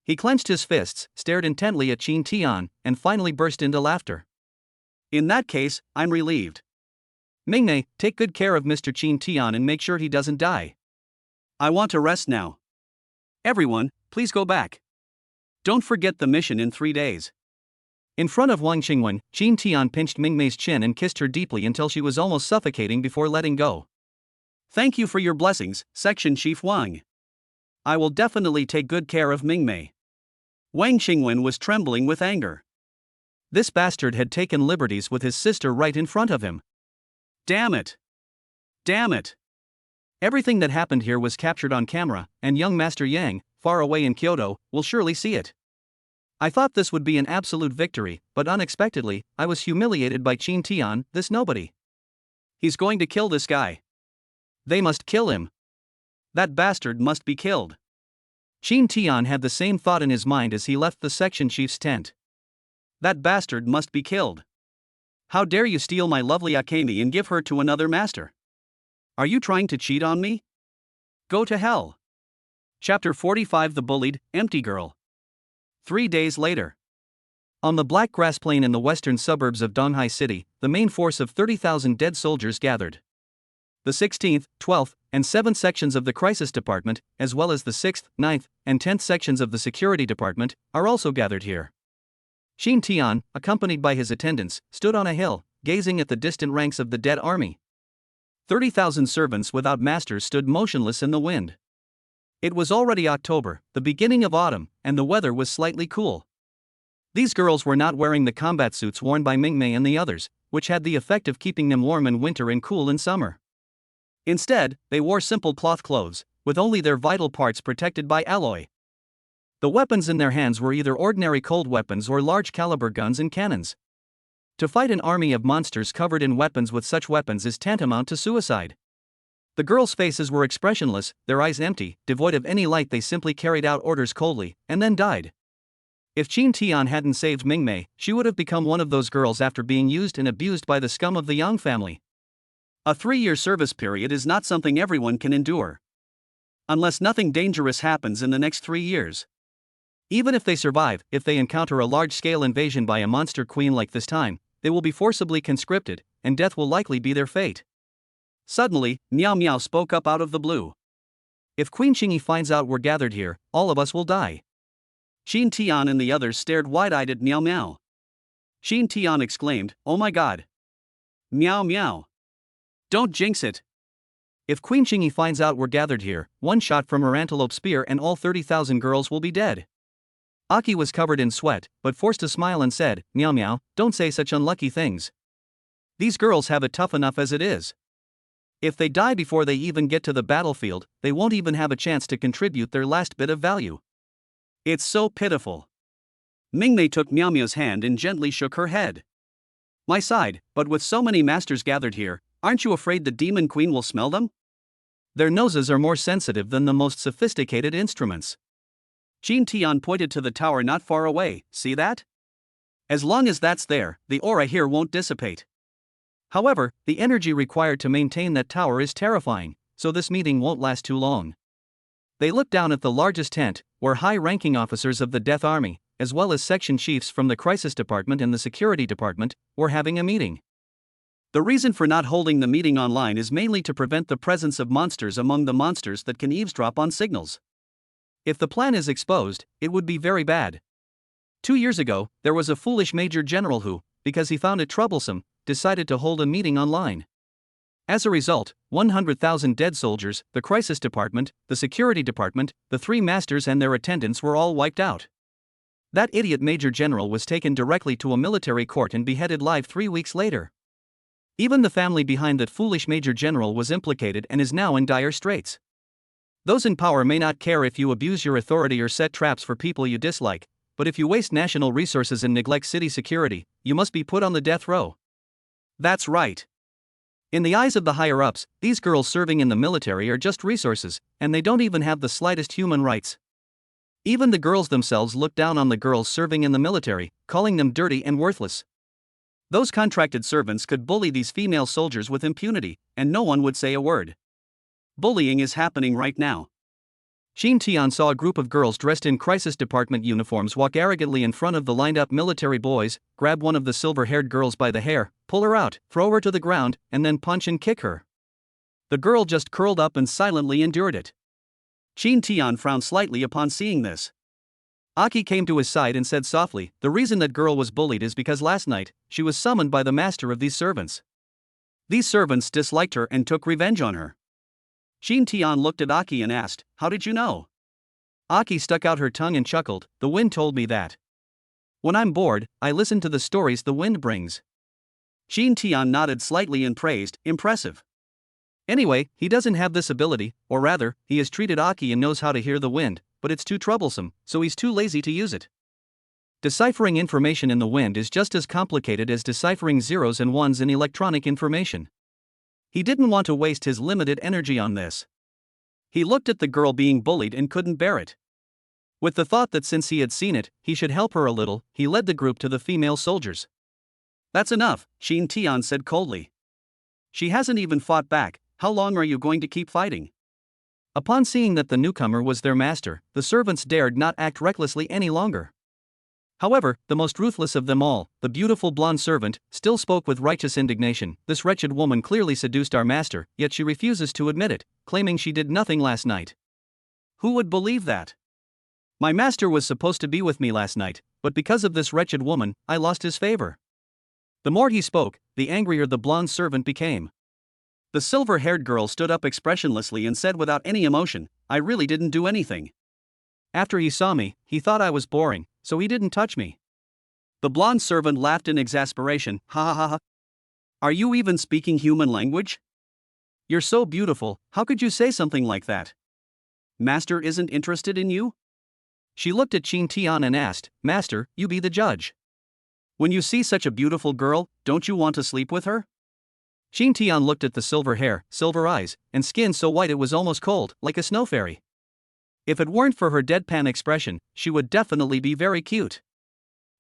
He clenched his fists, stared intently at Qin Tian, and finally burst into laughter. In that case, I'm relieved. Mingmei, take good care of Mr. Qin Tian and make sure he doesn't die. I want to rest now. Everyone, please go back. Don't forget the mission in 3 days. In front of Wang Qingwen, Qin Tian pinched Mingmei's chin and kissed her deeply until she was almost suffocating before letting go. Thank you for your blessings, Section Chief Wang. I will definitely take good care of Mingmei. Wang Qingwen was trembling with anger. This bastard had taken liberties with his sister right in front of him. Damn it! Damn it! Everything that happened here was captured on camera, and young Master Yang, far away in Kyoto, will surely see it. I thought this would be an absolute victory, but unexpectedly, I was humiliated by Qin Tian, this nobody. He's going to kill this guy. They must kill him. That bastard must be killed. Qin Tian had the same thought in his mind as he left the section chief's tent. That bastard must be killed. How dare you steal my lovely Akemi and give her to another master? Are you trying to cheat on me? Go to hell. Chapter 45 The Bullied, Empty Girl. 3 days later. On the black grass plain in the western suburbs of Donghai City, the main force of 30,000 dead soldiers gathered. The 16th, 12th, and 7th sections of the Crisis Department, as well as the 6th, 9th, and 10th sections of the Security Department, are also gathered here. Xin Tian, accompanied by his attendants, stood on a hill, gazing at the distant ranks of the dead army. 30,000 servants without masters stood motionless in the wind. It was already October, the beginning of autumn, and the weather was slightly cool. These girls were not wearing the combat suits worn by Mingmei and the others, which had the effect of keeping them warm in winter and cool in summer. Instead, they wore simple cloth clothes, with only their vital parts protected by alloy. The weapons in their hands were either ordinary cold weapons or large caliber guns and cannons. To fight an army of monsters covered in weapons with such weapons is tantamount to suicide. The girls' faces were expressionless, their eyes empty, devoid of any light. They simply carried out orders coldly, and then died. If Qin Tian hadn't saved Mingmei, she would have become one of those girls after being used and abused by the scum of the Yang family. A 3-year service period is not something everyone can endure. Unless nothing dangerous happens in the next 3 years. Even if they survive, if they encounter a large-scale invasion by a monster queen like this time, they will be forcibly conscripted, and death will likely be their fate. Suddenly, Miao Miao spoke up out of the blue. If Queen Qingyi finds out we're gathered here, all of us will die. Xin Tian and the others stared wide-eyed at Miao Miao. Xin Tian exclaimed, "Oh my god! Miao Miao! Don't jinx it! If Queen Qingyi finds out we're gathered here, one shot from her antelope spear and all 30,000 girls will be dead." Aki was covered in sweat, but forced a smile and said, "Miao Miao, don't say such unlucky things. These girls have it tough enough as it is. If they die before they even get to the battlefield, they won't even have a chance to contribute their last bit of value. It's so pitiful." Mingmei took Miao Miao's hand and gently shook her head. "My side, but with so many masters gathered here, aren't you afraid the Demon Queen will smell them? Their noses are more sensitive than the most sophisticated instruments." Qin Tian pointed to the tower not far away. "See that? As long as that's there, the aura here won't dissipate. However, the energy required to maintain that tower is terrifying, so this meeting won't last too long." They looked down at the largest tent, where high-ranking officers of the Death Army, as well as section chiefs from the Crisis Department and the Security Department, were having a meeting. The reason for not holding the meeting online is mainly to prevent the presence of monsters among the monsters that can eavesdrop on signals. If the plan is exposed, it would be very bad. 2 years ago, there was a foolish major general who, because he found it troublesome, decided to hold a meeting online. As a result, 100,000 dead soldiers, the Crisis Department, the Security Department, the 3 masters and their attendants were all wiped out. That idiot major general was taken directly to a military court and beheaded live 3 weeks later. Even the family behind that foolish major general was implicated and is now in dire straits. Those in power may not care if you abuse your authority or set traps for people you dislike, but if you waste national resources and neglect city security, you must be put on the death row. That's right. In the eyes of the higher-ups, these girls serving in the military are just resources, and they don't even have the slightest human rights. Even the girls themselves look down on the girls serving in the military, calling them dirty and worthless. Those contracted servants could bully these female soldiers with impunity, and no one would say a word. Bullying is happening right now. Qin Tian saw a group of girls dressed in Crisis Department uniforms walk arrogantly in front of the lined-up military boys, grab one of the silver-haired girls by the hair, pull her out, throw her to the ground, and then punch and kick her. The girl just curled up and silently endured it. Qin Tian frowned slightly upon seeing this. Aki came to his side and said softly, "The reason that girl was bullied is because last night, she was summoned by the master of these servants. These servants disliked her and took revenge on her." Qin Tian looked at Aki and asked, "How did you know?" Aki stuck out her tongue and chuckled, "The wind told me that. When I'm bored, I listen to the stories the wind brings." Qin Tian nodded slightly and praised, "Impressive. Anyway, he doesn't have this ability, or rather, he has treated Aki and knows how to hear the wind, but it's too troublesome, so he's too lazy to use it. Deciphering information in the wind is just as complicated as deciphering zeros and ones in electronic information. He didn't want to waste his limited energy on this. He looked at the girl being bullied and couldn't bear it. With the thought that since he had seen it, he should help her a little, he led the group to the female soldiers. "That's enough," Qin Tian said coldly. "She hasn't even fought back, how long are you going to keep fighting?" Upon seeing that the newcomer was their master, the servants dared not act recklessly any longer. However, the most ruthless of them all, the beautiful blonde servant, still spoke with righteous indignation. "This wretched woman clearly seduced our master, yet she refuses to admit it, claiming she did nothing last night. Who would believe that? My master was supposed to be with me last night, but but because of this wretched woman, I lost his favor. The more he spoke, the angrier the blonde servant became. The silver-haired girl stood up expressionlessly and said without any emotion, I really didn't do anything. After he saw me, he thought I was boring, so he didn't touch me. The blonde servant laughed in exasperation, ha ha ha ha. Are you even speaking human language? You're so beautiful, how could you say something like that? Master isn't interested in you? She looked at Qin Tian and asked, Master, you be the judge. When you see such a beautiful girl, don't you want to sleep with her? Qin Tian looked at the silver hair, silver eyes, and skin so white it was almost cold, like a snow fairy. If it weren't for her deadpan expression, she would definitely be very cute.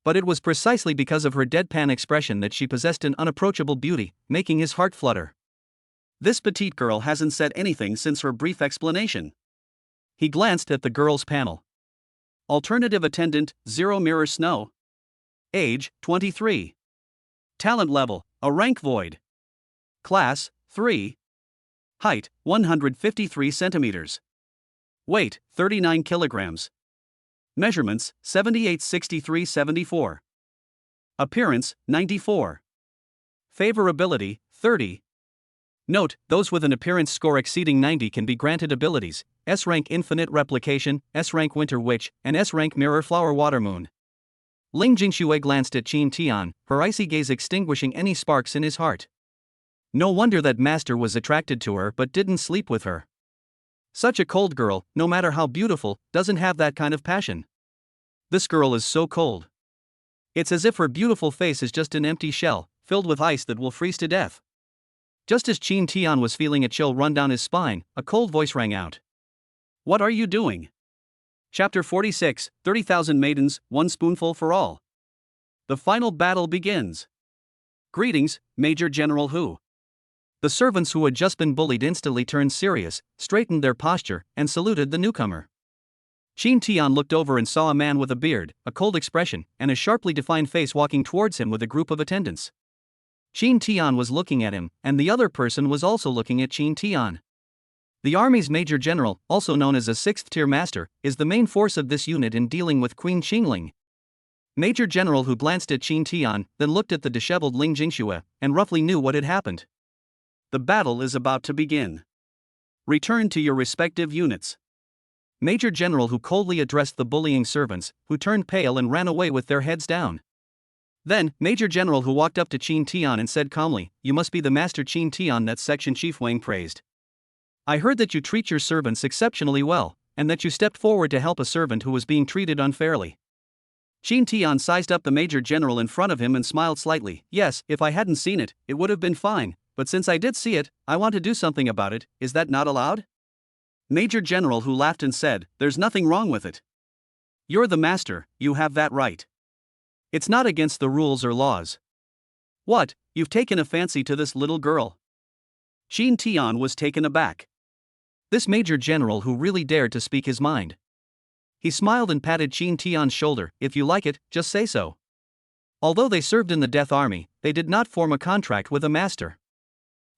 But it was precisely because of her deadpan expression that she possessed an unapproachable beauty, making his heart flutter. This petite girl hasn't said anything since her brief explanation. He glanced at the girl's panel. Alternative attendant, 0 mirror snow. Age, 23. Talent level, a rank void. Class, 3. Height, 153 centimeters. Weight, 39 kilograms. Measurements, 78, 63, 74. Appearance, 94. Favorability, 30. Note, those with an appearance score exceeding 90 can be granted abilities, S-rank Infinite Replication, S-rank Winter Witch, and S-rank Mirror Flower Water Moon. Ling Jingxue glanced at Qin Tian, her icy gaze extinguishing any sparks in his heart. No wonder that master was attracted to her but didn't sleep with her. Such a cold girl, no matter how beautiful, doesn't have that kind of passion. This girl is so cold. It's as if her beautiful face is just an empty shell, filled with ice that will freeze to death. Just as Qin Tian was feeling a chill run down his spine, a cold voice rang out. What are you doing? Chapter 46, 30,000 Maidens, One Spoonful for All. The final battle begins. Greetings, Major General Hu. The servants who had just been bullied instantly turned serious, straightened their posture, and saluted the newcomer. Qin Tian looked over and saw a man with a beard, a cold expression, and a sharply defined face walking towards him with a group of attendants. Qin Tian was looking at him, and the other person was also looking at Qin Tian. The army's major general, also known as a 6th-tier master, is the main force of this unit in dealing with Queen Qingling. Major General Hu glanced at Qin Tian, then looked at the disheveled Ling Jingxue, and roughly knew what had happened. The battle is about to begin. Return to your respective units. Major General Hu coldly addressed the bullying servants, who turned pale and ran away with their heads down. Then, Major General Hu walked up to Qin Tian and said calmly, You must be the Master Qin Tian that Section Chief Wang praised. I heard that you treat your servants exceptionally well, and that you stepped forward to help a servant who was being treated unfairly. Qin Tian sized up the Major General in front of him and smiled slightly. Yes, if I hadn't seen it, it would have been fine, but since I did see it, I want to do something about it. Is that not allowed? Major General Hu laughed and said, There's nothing wrong with it. You're the master, you have that right. It's not against the rules or laws. What, you've taken a fancy to this little girl? Qin Tian was taken aback. This Major General Hu really dared to speak his mind. He smiled and patted Qin Tian's shoulder. If you like it, just say so. Although they served in the Death Army, they did not form a contract with a master.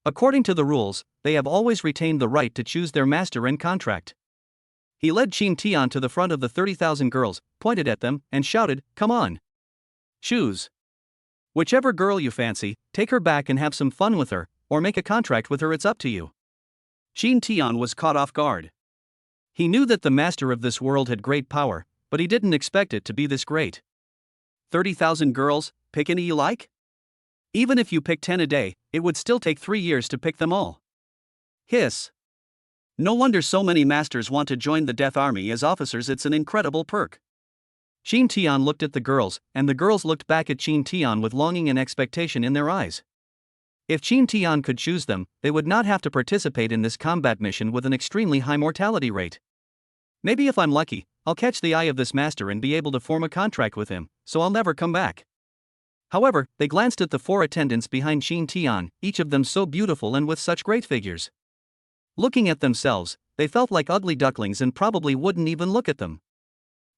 According to the rules, they have always retained the right to choose their master and contract. He led Qin Tian to the front of the 30,000 girls, pointed at them, and shouted, Come on. Choose. Whichever girl you fancy, take her back and have some fun with her, or make a contract with her, it's up to you. Qin Tian was caught off guard. He knew that the master of this world had great power, but he didn't expect it to be this great. 30,000 girls, pick any you like? Even if you pick 10 a day, it would still take 3 years to pick them all. Hiss. No wonder so many masters want to join the Death Army as officers, it's an incredible perk. Qin Tian looked at the girls, and the girls looked back at Qin Tian with longing and expectation in their eyes. If Qin Tian could choose them, they would not have to participate in this combat mission with an extremely high mortality rate. Maybe if I'm lucky, I'll catch the eye of this master and be able to form a contract with him, so I'll never come back. However, they glanced at the 4 attendants behind Qin Tian, each of them so beautiful and with such great figures. Looking at themselves, they felt like ugly ducklings and probably wouldn't even look at them.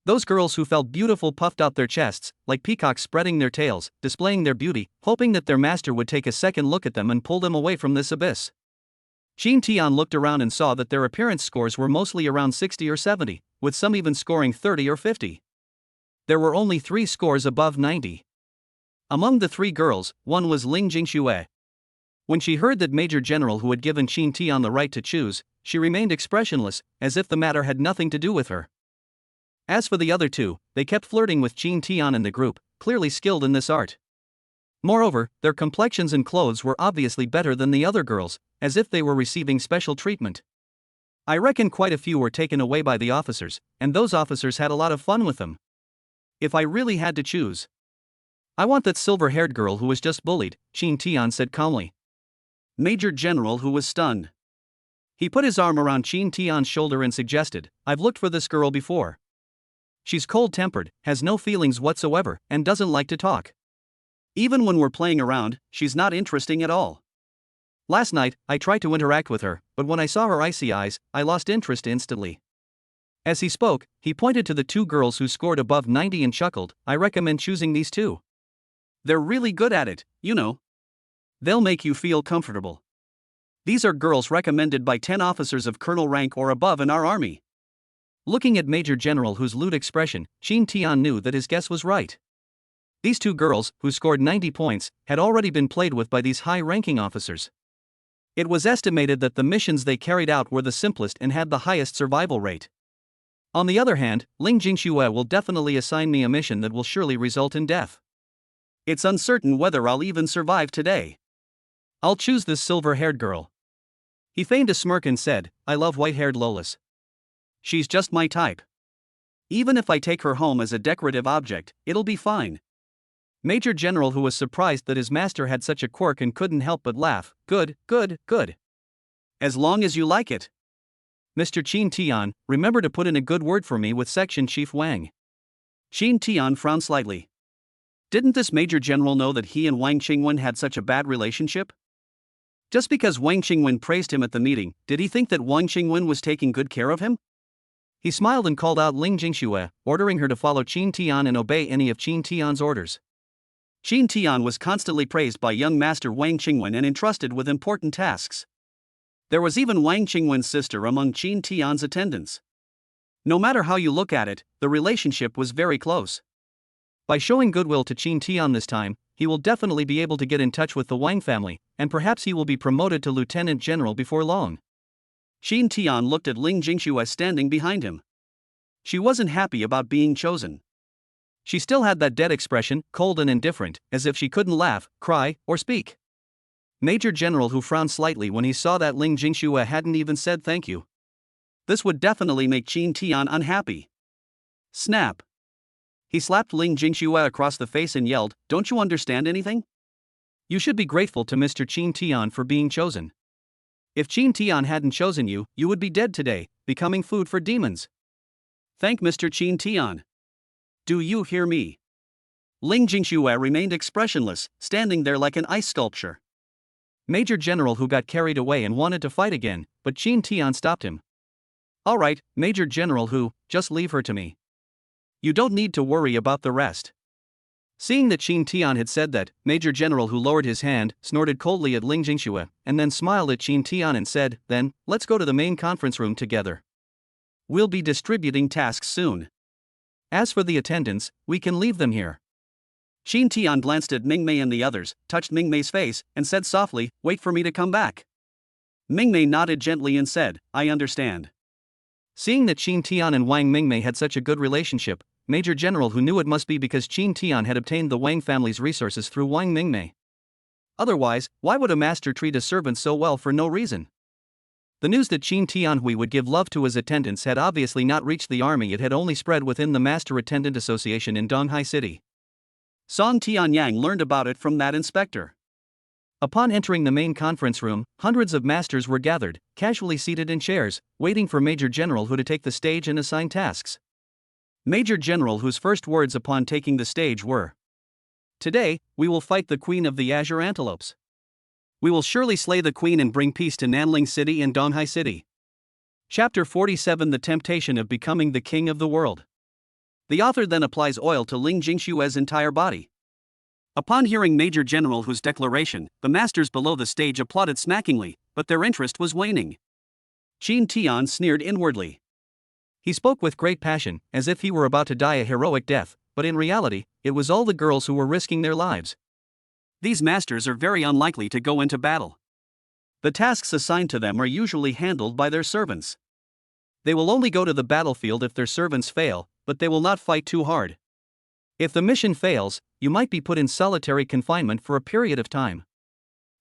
Those girls who felt beautiful puffed out their chests, like peacocks spreading their tails, displaying their beauty, hoping that their master would take a second look at them and pull them away from this abyss. Qin Tian looked around and saw that their appearance scores were mostly around 60 or 70, with some even scoring 30 or 50. There were only 3 scores above 90. Among the 3 girls, one was Ling Jingxue. When she heard that Major General Hu had given Qin Tian the right to choose, she remained expressionless, as if the matter had nothing to do with her. As for the other 2, they kept flirting with Qin Tian and the group, clearly skilled in this art. Moreover, their complexions and clothes were obviously better than the other girls, as if they were receiving special treatment. I reckon quite a few were taken away by the officers, and those officers had a lot of fun with them. If I really had to choose, I want that silver-haired girl who was just bullied, Qin Tian said calmly. Major General Hu was stunned. He put his arm around Qin Tian's shoulder and suggested, I've looked for this girl before. She's cold-tempered, has no feelings whatsoever, and doesn't like to talk. Even when we're playing around, she's not interesting at all. Last night, I tried to interact with her, but when I saw her icy eyes, I lost interest instantly. As he spoke, he pointed to the 2 girls who scored above 90 and chuckled, I recommend choosing these 2. They're really good at it, you know. They'll make you feel comfortable. These are girls recommended by 10 officers of colonel rank or above in our army. Looking at Major General Hu's lewd expression, Qin Tian knew that his guess was right. These 2 girls, who scored 90 points, had already been played with by these high-ranking officers. It was estimated that the missions they carried out were the simplest and had the highest survival rate. On the other hand, Ling Jingxue will definitely assign me a mission that will surely result in death. It's uncertain whether I'll even survive today. I'll choose this silver-haired girl. He feigned a smirk and said, I love white-haired Lolas. She's just my type. Even if I take her home as a decorative object, it'll be fine. Major General Hu was surprised that his master had such a quirk and couldn't help but laugh. Good, good, good. As long as you like it. Mr. Qin Tian, remember to put in a good word for me with Section Chief Wang. Qin Tian frowned slightly. Didn't this Major General know that he and Wang Qingwen had such a bad relationship? Just because Wang Qingwen praised him at the meeting, did he think that Wang Qingwen was taking good care of him? He smiled and called out Ling Jingxue, ordering her to follow Qin Tian and obey any of Qin Tian's orders. Qin Tian was constantly praised by young master Wang Qingwen and entrusted with important tasks. There was even Wang Qingwen's sister among Qin Tian's attendants. No matter how you look at it, the relationship was very close. By showing goodwill to Qin Tian this time, he will definitely be able to get in touch with the Wang family, and perhaps he will be promoted to lieutenant general before long. Qin Tian looked at Ling Jingxue standing behind him. She wasn't happy about being chosen. She still had that dead expression, cold and indifferent, as if she couldn't laugh, cry, or speak. Major General Hu frowned slightly when he saw that Ling Jingxue hadn't even said thank you. This would definitely make Qin Tian unhappy. Snap. He slapped Ling Jingxue across the face and yelled, Don't you understand anything? You should be grateful to Mr. Qin Tian for being chosen. If Qin Tian hadn't chosen you, you would be dead today, becoming food for demons. Thank Mr. Qin Tian. Do you hear me? Ling Jingxue remained expressionless, standing there like an ice sculpture. Major General Hu got carried away and wanted to fight again, but Qin Tian stopped him. All right, Major General Hu, just leave her to me. You don't need to worry about the rest. Seeing that Qin Tian had said that, Major General Hu lowered his hand, snorted coldly at Ling Jingxue, and then smiled at Qin Tian and said, Then, let's go to the main conference room together. We'll be distributing tasks soon. As for the attendants, we can leave them here. Qin Tian glanced at Mingmei and the others, touched Mingmei's face, and said softly, Wait for me to come back. Mingmei nodded gently and said, I understand. Seeing that Qin Tian and Wang Mingmei had such a good relationship, Major General Hu knew it must be because Qin Tian had obtained the Wang family's resources through Wang Mingmei. Otherwise, why would a master treat a servant so well for no reason? The news that Qin Tianhui would give love to his attendants had obviously not reached the army, it had only spread within the Master Attendant Association in Donghai City. Song Tianyang learned about it from that inspector. Upon entering the main conference room, hundreds of masters were gathered, casually seated in chairs, waiting for Major General Hu to take the stage and assign tasks. Major General Hu's first words upon taking the stage were, Today, we will fight the Queen of the Azure Antelopes. We will surely slay the Queen and bring peace to Nanling City and Donghai City. Chapter 47 The Temptation of Becoming the King of the World. The author then applies oil to Ling Jingxue's entire body. Upon hearing Major General Hu's declaration, the masters below the stage applauded smackingly, but their interest was waning. Qin Tian sneered inwardly. He spoke with great passion, as if he were about to die a heroic death, but in reality, it was all the girls who were risking their lives. These masters are very unlikely to go into battle. The tasks assigned to them are usually handled by their servants. They will only go to the battlefield if their servants fail, but they will not fight too hard. If the mission fails, you might be put in solitary confinement for a period of time.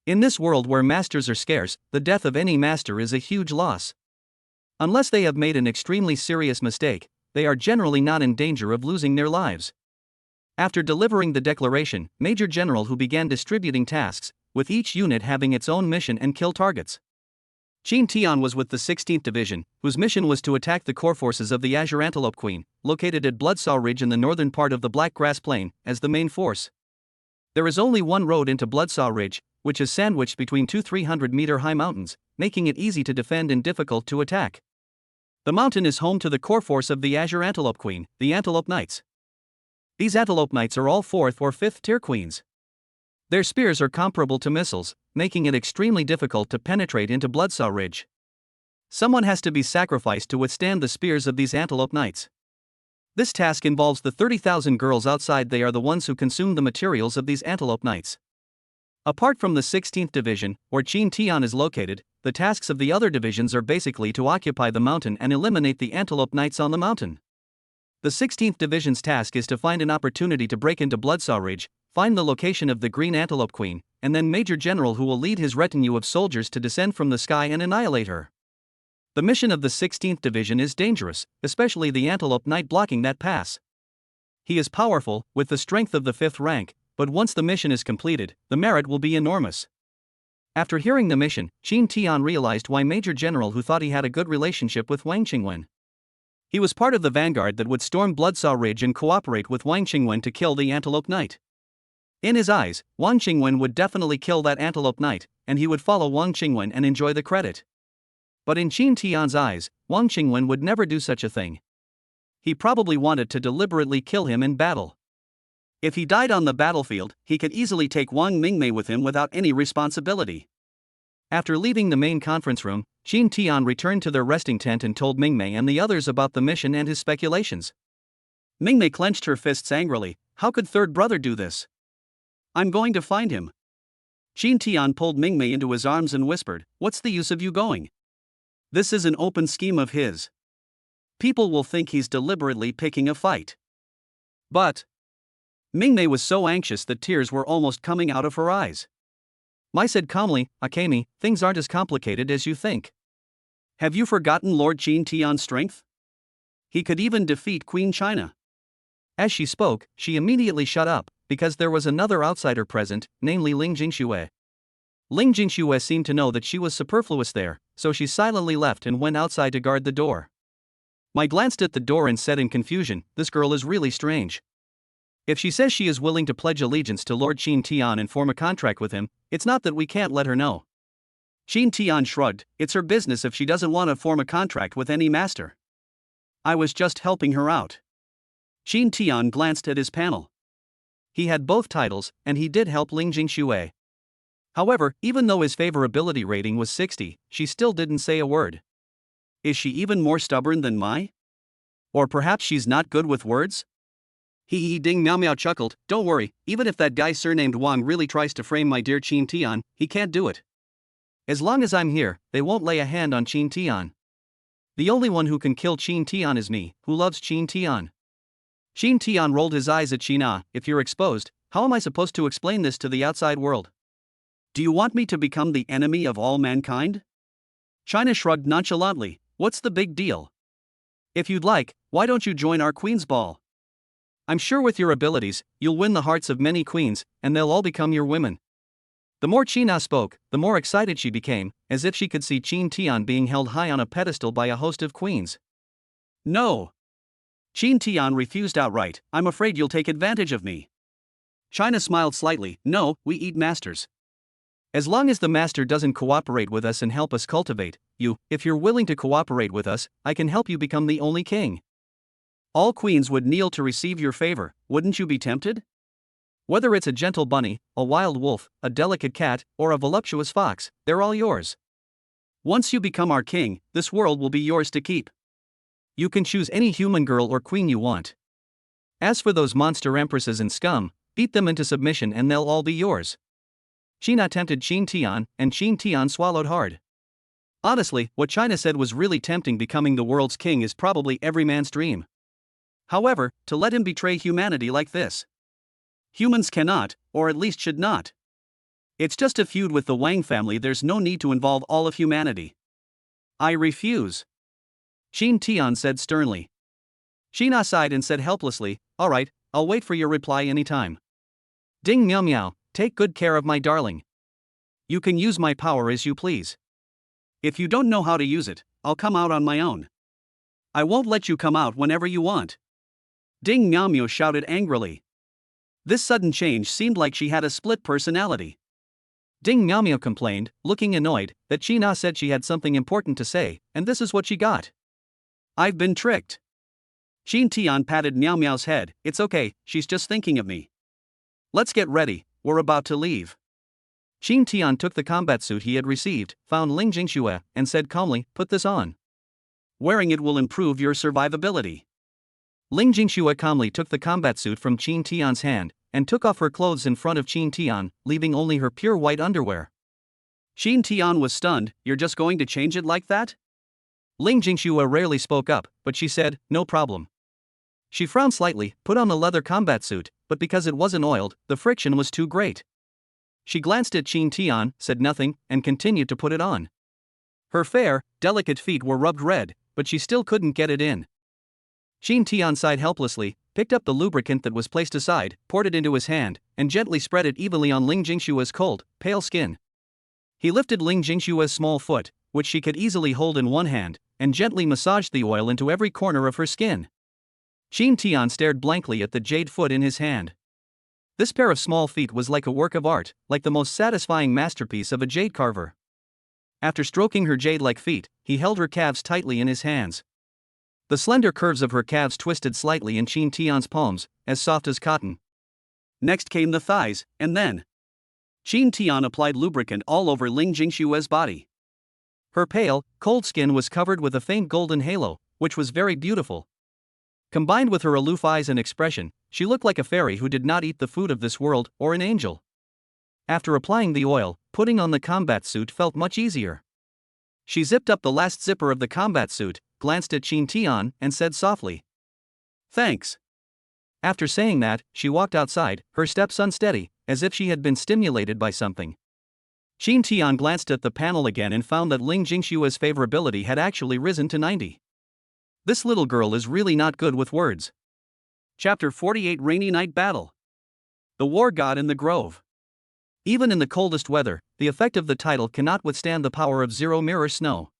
In this world where masters are scarce, the death of any master is a huge loss. Unless they have made an extremely serious mistake, they are generally not in danger of losing their lives. After delivering the declaration, Major General Hu began distributing tasks, with each unit having its own mission and kill targets. Qin Tian was with the 16th Division, whose mission was to attack the core forces of the Azure Antelope Queen, located at Bloodsaw Ridge in the northern part of the Black Grass Plain, as the main force. There is only one road into Bloodsaw Ridge, which is sandwiched between two 300-meter-high mountains, making it easy to defend and difficult to attack. The mountain is home to the core force of the Azure Antelope Queen, the Antelope Knights. These Antelope Knights are all 4th or 5th tier queens. Their spears are comparable to missiles, making it extremely difficult to penetrate into Bloodsaw Ridge. Someone has to be sacrificed to withstand the spears of these Antelope Knights. This task involves the 30,000 girls outside. They are the ones who consume the materials of these Antelope Knights. Apart from the 16th Division, where Qin Tian is located, the tasks of the other divisions are basically to occupy the mountain and eliminate the Antelope Knights on the mountain. The 16th Division's task is to find an opportunity to break into Bloodsaw Ridge, find the location of the Green Antelope Queen, and then Major General Hu will lead his retinue of soldiers to descend from the sky and annihilate her. The mission of the 16th Division is dangerous, especially the Antelope Knight blocking that pass. He is powerful, with the strength of the 5th rank, but once the mission is completed, the merit will be enormous. After hearing the mission, Qin Tian realized why Major General Hu thought he had a good relationship with Wang Qingwen. He was part of the vanguard that would storm Bloodsaw Ridge and cooperate with Wang Qingwen to kill the Antelope Knight. In his eyes, Wang Qingwen would definitely kill that Antelope Knight, and he would follow Wang Qingwen and enjoy the credit. But in Qin Tian's eyes, Wang Qingwen would never do such a thing. He probably wanted to deliberately kill him in battle. If he died on the battlefield, he could easily take Wang Mingmei with him without any responsibility. After leaving the main conference room, Qin Tian returned to their resting tent and told Mingmei and the others about the mission and his speculations. Mingmei clenched her fists angrily. How could third brother do this? I'm going to find him. Qin Tian pulled Mingmei into his arms and whispered, what's the use of you going? This is an open scheme of his. People will think he's deliberately picking a fight. But Mingmei was so anxious that tears were almost coming out of her eyes. Mai said calmly, Akemi, things aren't as complicated as you think. Have you forgotten Lord Qin Tian's strength? He could even defeat Queen China. As she spoke, she immediately shut up, because there was another outsider present, namely Ling Jingxue. Ling Jingxue seemed to know that she was superfluous there, so she silently left and went outside to guard the door. Mai glanced at the door and said in confusion, this girl is really strange. If she says she is willing to pledge allegiance to Lord Qin Tian and form a contract with him, it's not that we can't let her know. Qin Tian shrugged, it's her business if she doesn't want to form a contract with any master. I was just helping her out. Qin Tian glanced at his panel. He had both titles, and he did help Ling Jingxue. However, even though his favorability rating was 60, she still didn't say a word. Is she even more stubborn than Mai? Or perhaps she's not good with words? He Ding Miao Miao chuckled, don't worry, even if that guy surnamed Wang really tries to frame my dear Qin Tian, he can't do it. As long as I'm here, they won't lay a hand on Qin Tian. The only one who can kill Qin Tian is me, who loves Qin Tian. Qin Tian rolled his eyes at Qina, if you're exposed, how am I supposed to explain this to the outside world? Do you want me to become the enemy of all mankind? China shrugged nonchalantly, what's the big deal? If you'd like, why don't you join our Queen's Ball? I'm sure with your abilities, you'll win the hearts of many queens, and they'll all become your women. The more Qina spoke, the more excited she became, as if she could see Qin Tian being held high on a pedestal by a host of queens. No. Qin Tian refused outright, I'm afraid you'll take advantage of me. China smiled slightly, no, we eat masters. As long as the master doesn't cooperate with us and help us cultivate you, if you're willing to cooperate with us, I can help you become the only king. All queens would kneel to receive your favor, wouldn't you be tempted? Whether it's a gentle bunny, a wild wolf, a delicate cat, or a voluptuous fox, they're all yours. Once you become our king, this world will be yours to keep. You can choose any human girl or queen you want. As for those monster empresses and scum, beat them into submission and they'll all be yours. China tempted Qin Tian, and Qin Tian swallowed hard. Honestly, what China said was really tempting. Becoming the world's king is probably every man's dream. However, to let him betray humanity like this. Humans cannot, or at least should not. It's just a feud with the Wang family, there's no need to involve all of humanity. I refuse. Qin Tian said sternly. Xina sighed and said helplessly, alright, I'll wait for your reply anytime. Ding meow meow, take good care of my darling. You can use my power as you please. If you don't know how to use it, I'll come out on my own. I won't let you come out whenever you want. Ding meow meow shouted angrily. This sudden change seemed like she had a split personality. Ding meow meow complained, looking annoyed, that Xina said she had something important to say, and this is what she got. I've been tricked. Qin Tian patted Meow Meow's head, it's okay, she's just thinking of me. Let's get ready, we're about to leave. Qin Tian took the combat suit he had received, found Ling Jingxue, and said calmly, put this on. Wearing it will improve your survivability. Ling Jingxue calmly took the combat suit from Qin Tian's hand, and took off her clothes in front of Qin Tian, leaving only her pure white underwear. Qin Tian was stunned, you're just going to change it like that? Ling Jingxue rarely spoke up, but she said, no problem. She frowned slightly, put on the leather combat suit, but because it wasn't oiled, the friction was too great. She glanced at Qin Tian, said nothing, and continued to put it on. Her fair, delicate feet were rubbed red, but she still couldn't get it in. Qin Tian sighed helplessly, picked up the lubricant that was placed aside, poured it into his hand, and gently spread it evenly on Ling Jingxue's cold, pale skin. He lifted Ling Jingxue's small foot, which she could easily hold in one hand, and gently massaged the oil into every corner of her skin. Qin Tian stared blankly at the jade foot in his hand. This pair of small feet was like a work of art, like the most satisfying masterpiece of a jade carver. After stroking her jade-like feet, he held her calves tightly in his hands. The slender curves of her calves twisted slightly in Qin Tian's palms, as soft as cotton. Next came the thighs, and then Qin Tian applied lubricant all over Ling Jingxue's body. Her pale, cold skin was covered with a faint golden halo, which was very beautiful. Combined with her aloof eyes and expression, she looked like a fairy who did not eat the food of this world, or an angel. After applying the oil, putting on the combat suit felt much easier. She zipped up the last zipper of the combat suit, glanced at Qin Tian, and said softly, thanks. After saying that, she walked outside, her steps unsteady, as if she had been stimulated by something. Qin Tian glanced at the panel again and found that Ling Jingxue's favorability had actually risen to 90. This little girl is really not good with words. Chapter 48 Rainy Night Battle. The War God in the Grove. Even in the coldest weather, the effect of the title cannot withstand the power of zero mirror snow.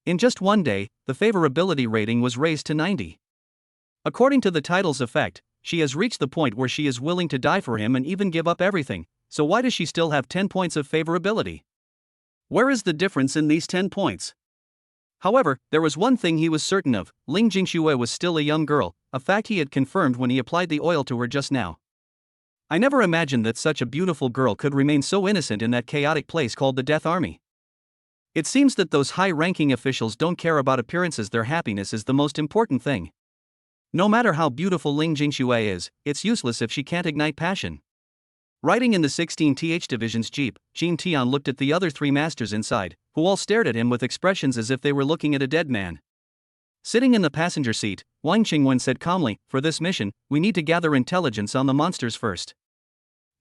In just one day, the favorability rating was raised to 90. According to the title's effect, she has reached the point where she is willing to die for him and even give up everything, so why does she still have 10 points of favorability? Where is the difference in these 10 points? However, there was one thing he was certain of, Ling Jingxue was still a young girl, a fact he had confirmed when he applied the oil to her just now. I never imagined that such a beautiful girl could remain so innocent in that chaotic place called the Death Army. It seems that those high-ranking officials don't care about appearances, their happiness is the most important thing. No matter how beautiful Ling Jingxue is, it's useless if she can't ignite passion. Riding in the 16th Division's jeep, Qin Tian looked at the other three masters inside, who all stared at him with expressions as if they were looking at a dead man. Sitting in the passenger seat, Wang Qingwen said calmly, for this mission, we need to gather intelligence on the monsters first.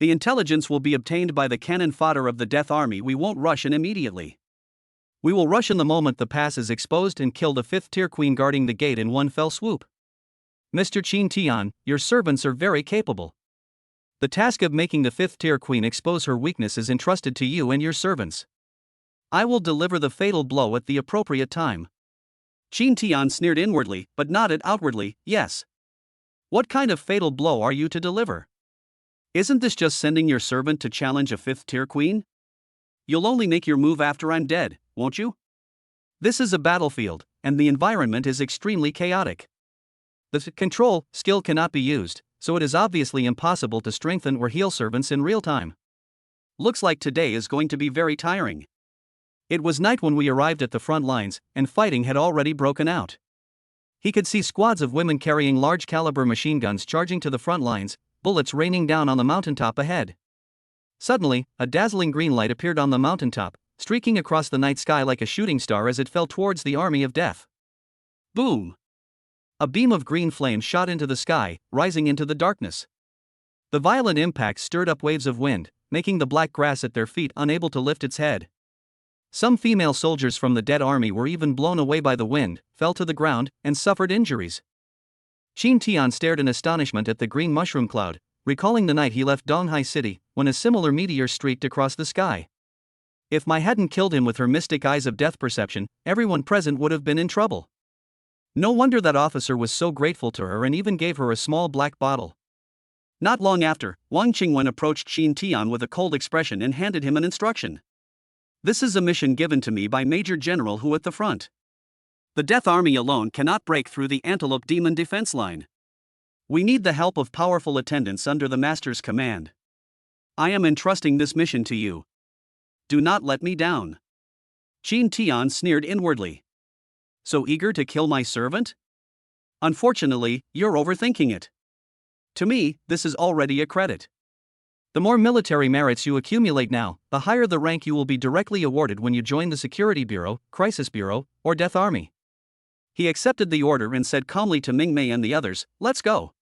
The intelligence will be obtained by the cannon fodder of the Death Army. We won't rush in immediately. We will rush in the moment the pass is exposed and kill the 5th-tier queen guarding the gate in one fell swoop. Mr. Qin Tian, your servants are very capable. The task of making the 5th-tier queen expose her weakness is entrusted to you and your servants. I will deliver the fatal blow at the appropriate time. Qin Tian sneered inwardly, but nodded outwardly, yes. What kind of fatal blow are you to deliver? Isn't this just sending your servant to challenge a 5th-tier queen? You'll only make your move after I'm dead, won't you? This is a battlefield, and the environment is extremely chaotic. The control skill cannot be used, so it is obviously impossible to strengthen or heal servants in real time. Looks like today is going to be very tiring. It was night when we arrived at the front lines, and fighting had already broken out. He could see squads of women carrying large caliber machine guns charging to the front lines, bullets raining down on the mountaintop ahead. Suddenly, a dazzling green light appeared on the mountaintop, streaking across the night sky like a shooting star as it fell towards the army of death. Boom! A beam of green flame shot into the sky, rising into the darkness. The violent impact stirred up waves of wind, making the black grass at their feet unable to lift its head. Some female soldiers from the dead army were even blown away by the wind, fell to the ground, and suffered injuries. Qin Tian stared in astonishment at the green mushroom cloud, recalling the night he left Donghai City, when a similar meteor streaked across the sky. If Mai hadn't killed him with her mystic eyes of death perception, everyone present would have been in trouble. No wonder that officer was so grateful to her and even gave her a small black bottle. Not long after, Wang Qingwen approached Qin Tian with a cold expression and handed him an instruction. This is a mission given to me by Major General Hu at the front. The Death Army alone cannot break through the Antelope Demon defense line. We need the help of powerful attendants under the Master's command. I am entrusting this mission to you. Do not let me down. Qin Tian sneered inwardly. So eager to kill my servant? Unfortunately, you're overthinking it. To me, this is already a credit. The more military merits you accumulate now, the higher the rank you will be directly awarded when you join the Security Bureau, Crisis Bureau, or Death Army. He accepted the order and said calmly to Ming Mei and the others, "Let's go."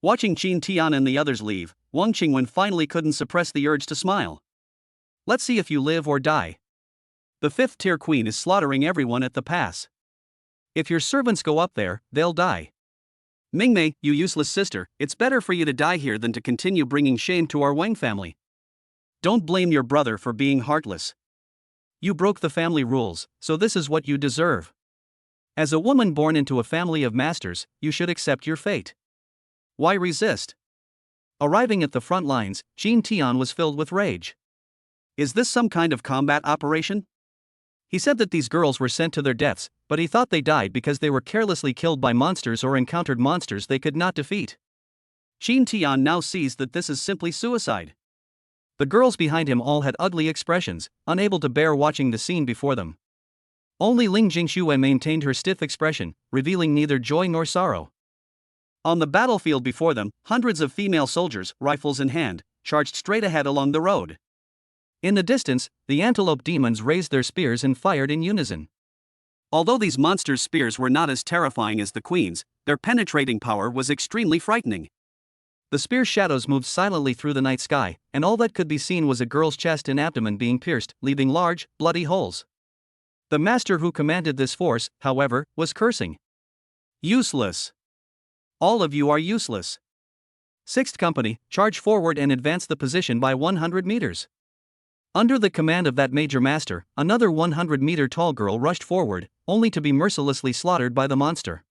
Watching Qin Tian and the others leave, Wang Qingwen finally couldn't suppress the urge to smile. Let's see if you live or die. The 5th-tier queen is slaughtering everyone at the pass. If your servants go up there, they'll die. Ming Mei, you useless sister, it's better for you to die here than to continue bringing shame to our Wang family. Don't blame your brother for being heartless. You broke the family rules, so this is what you deserve. As a woman born into a family of masters, you should accept your fate. Why resist? Arriving at the front lines, Qin Tian was filled with rage. Is this some kind of combat operation? He said that these girls were sent to their deaths, but he thought they died because they were carelessly killed by monsters or encountered monsters they could not defeat. Qin Tian now sees that this is simply suicide. The girls behind him all had ugly expressions, unable to bear watching the scene before them. Only Ling Jingxue maintained her stiff expression, revealing neither joy nor sorrow. On the battlefield before them, hundreds of female soldiers, rifles in hand, charged straight ahead along the road. In the distance, the antelope demons raised their spears and fired in unison. Although these monsters' spears were not as terrifying as the queen's, their penetrating power was extremely frightening. The spear shadows moved silently through the night sky, and all that could be seen was a girl's chest and abdomen being pierced, leaving large, bloody holes. The master who commanded this force, however, was cursing. Useless. All of you are useless. 6th Company, charge forward and advance the position by 100 meters. Under the command of that major master, another 100-meter-tall girl rushed forward, only to be mercilessly slaughtered by the monster.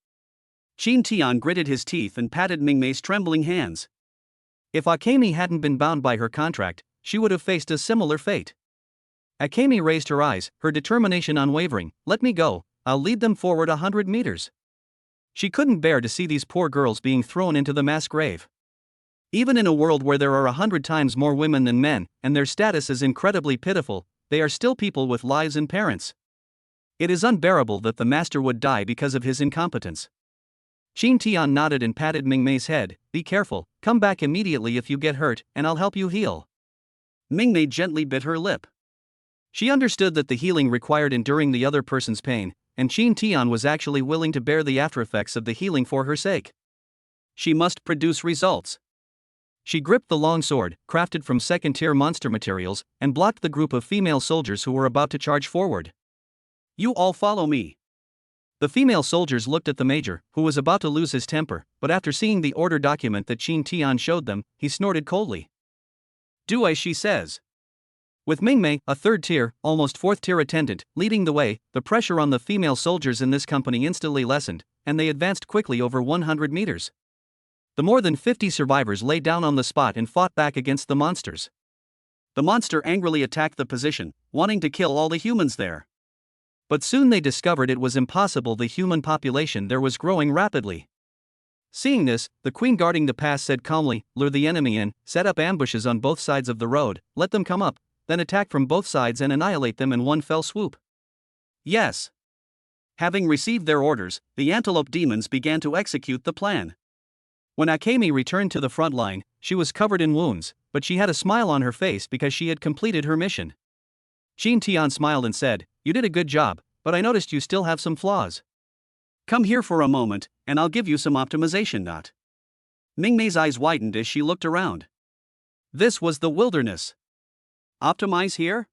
Qin Tian gritted his teeth and patted Ming Mei's trembling hands. If Akemi hadn't been bound by her contract, she would have faced a similar fate. Akemi raised her eyes, her determination unwavering. Let me go, I'll lead them forward 100 meters. She couldn't bear to see these poor girls being thrown into the mass grave. Even in a world where there are 100 times more women than men, and their status is incredibly pitiful, they are still people with lives and parents. It is unbearable that the master would die because of his incompetence. Qin Tian nodded and patted Ming Mei's head. Be careful, come back immediately if you get hurt, and I'll help you heal. Ming Mei gently bit her lip. She understood that the healing required enduring the other person's pain, and Qin Tian was actually willing to bear the aftereffects of the healing for her sake. She must produce results. She gripped the long sword, crafted from 2nd-tier monster materials, and blocked the group of female soldiers who were about to charge forward. You all follow me. The female soldiers looked at the major, who was about to lose his temper, but after seeing the order document that Qin Tian showed them, he snorted coldly. Do as she says. With Ming Mei, a 3rd-tier, almost 4th-tier attendant, leading the way, the pressure on the female soldiers in this company instantly lessened, and they advanced quickly over 100 meters. The more than 50 survivors lay down on the spot and fought back against the monsters. The monster angrily attacked the position, wanting to kill all the humans there. But soon they discovered it was impossible. The human population there was growing rapidly. Seeing this, the queen guarding the pass said calmly, lure the enemy in, set up ambushes on both sides of the road, let them come up, then attack from both sides and annihilate them in one fell swoop. Yes. Having received their orders, the antelope demons began to execute the plan. When Akemi returned to the front line, she was covered in wounds, but she had a smile on her face because she had completed her mission. Jin Tian smiled and said, "You did a good job, but I noticed you still have some flaws. Come here for a moment, and I'll give you some optimization dot." Mingmei's eyes widened as she looked around. This was the wilderness. Optimize here?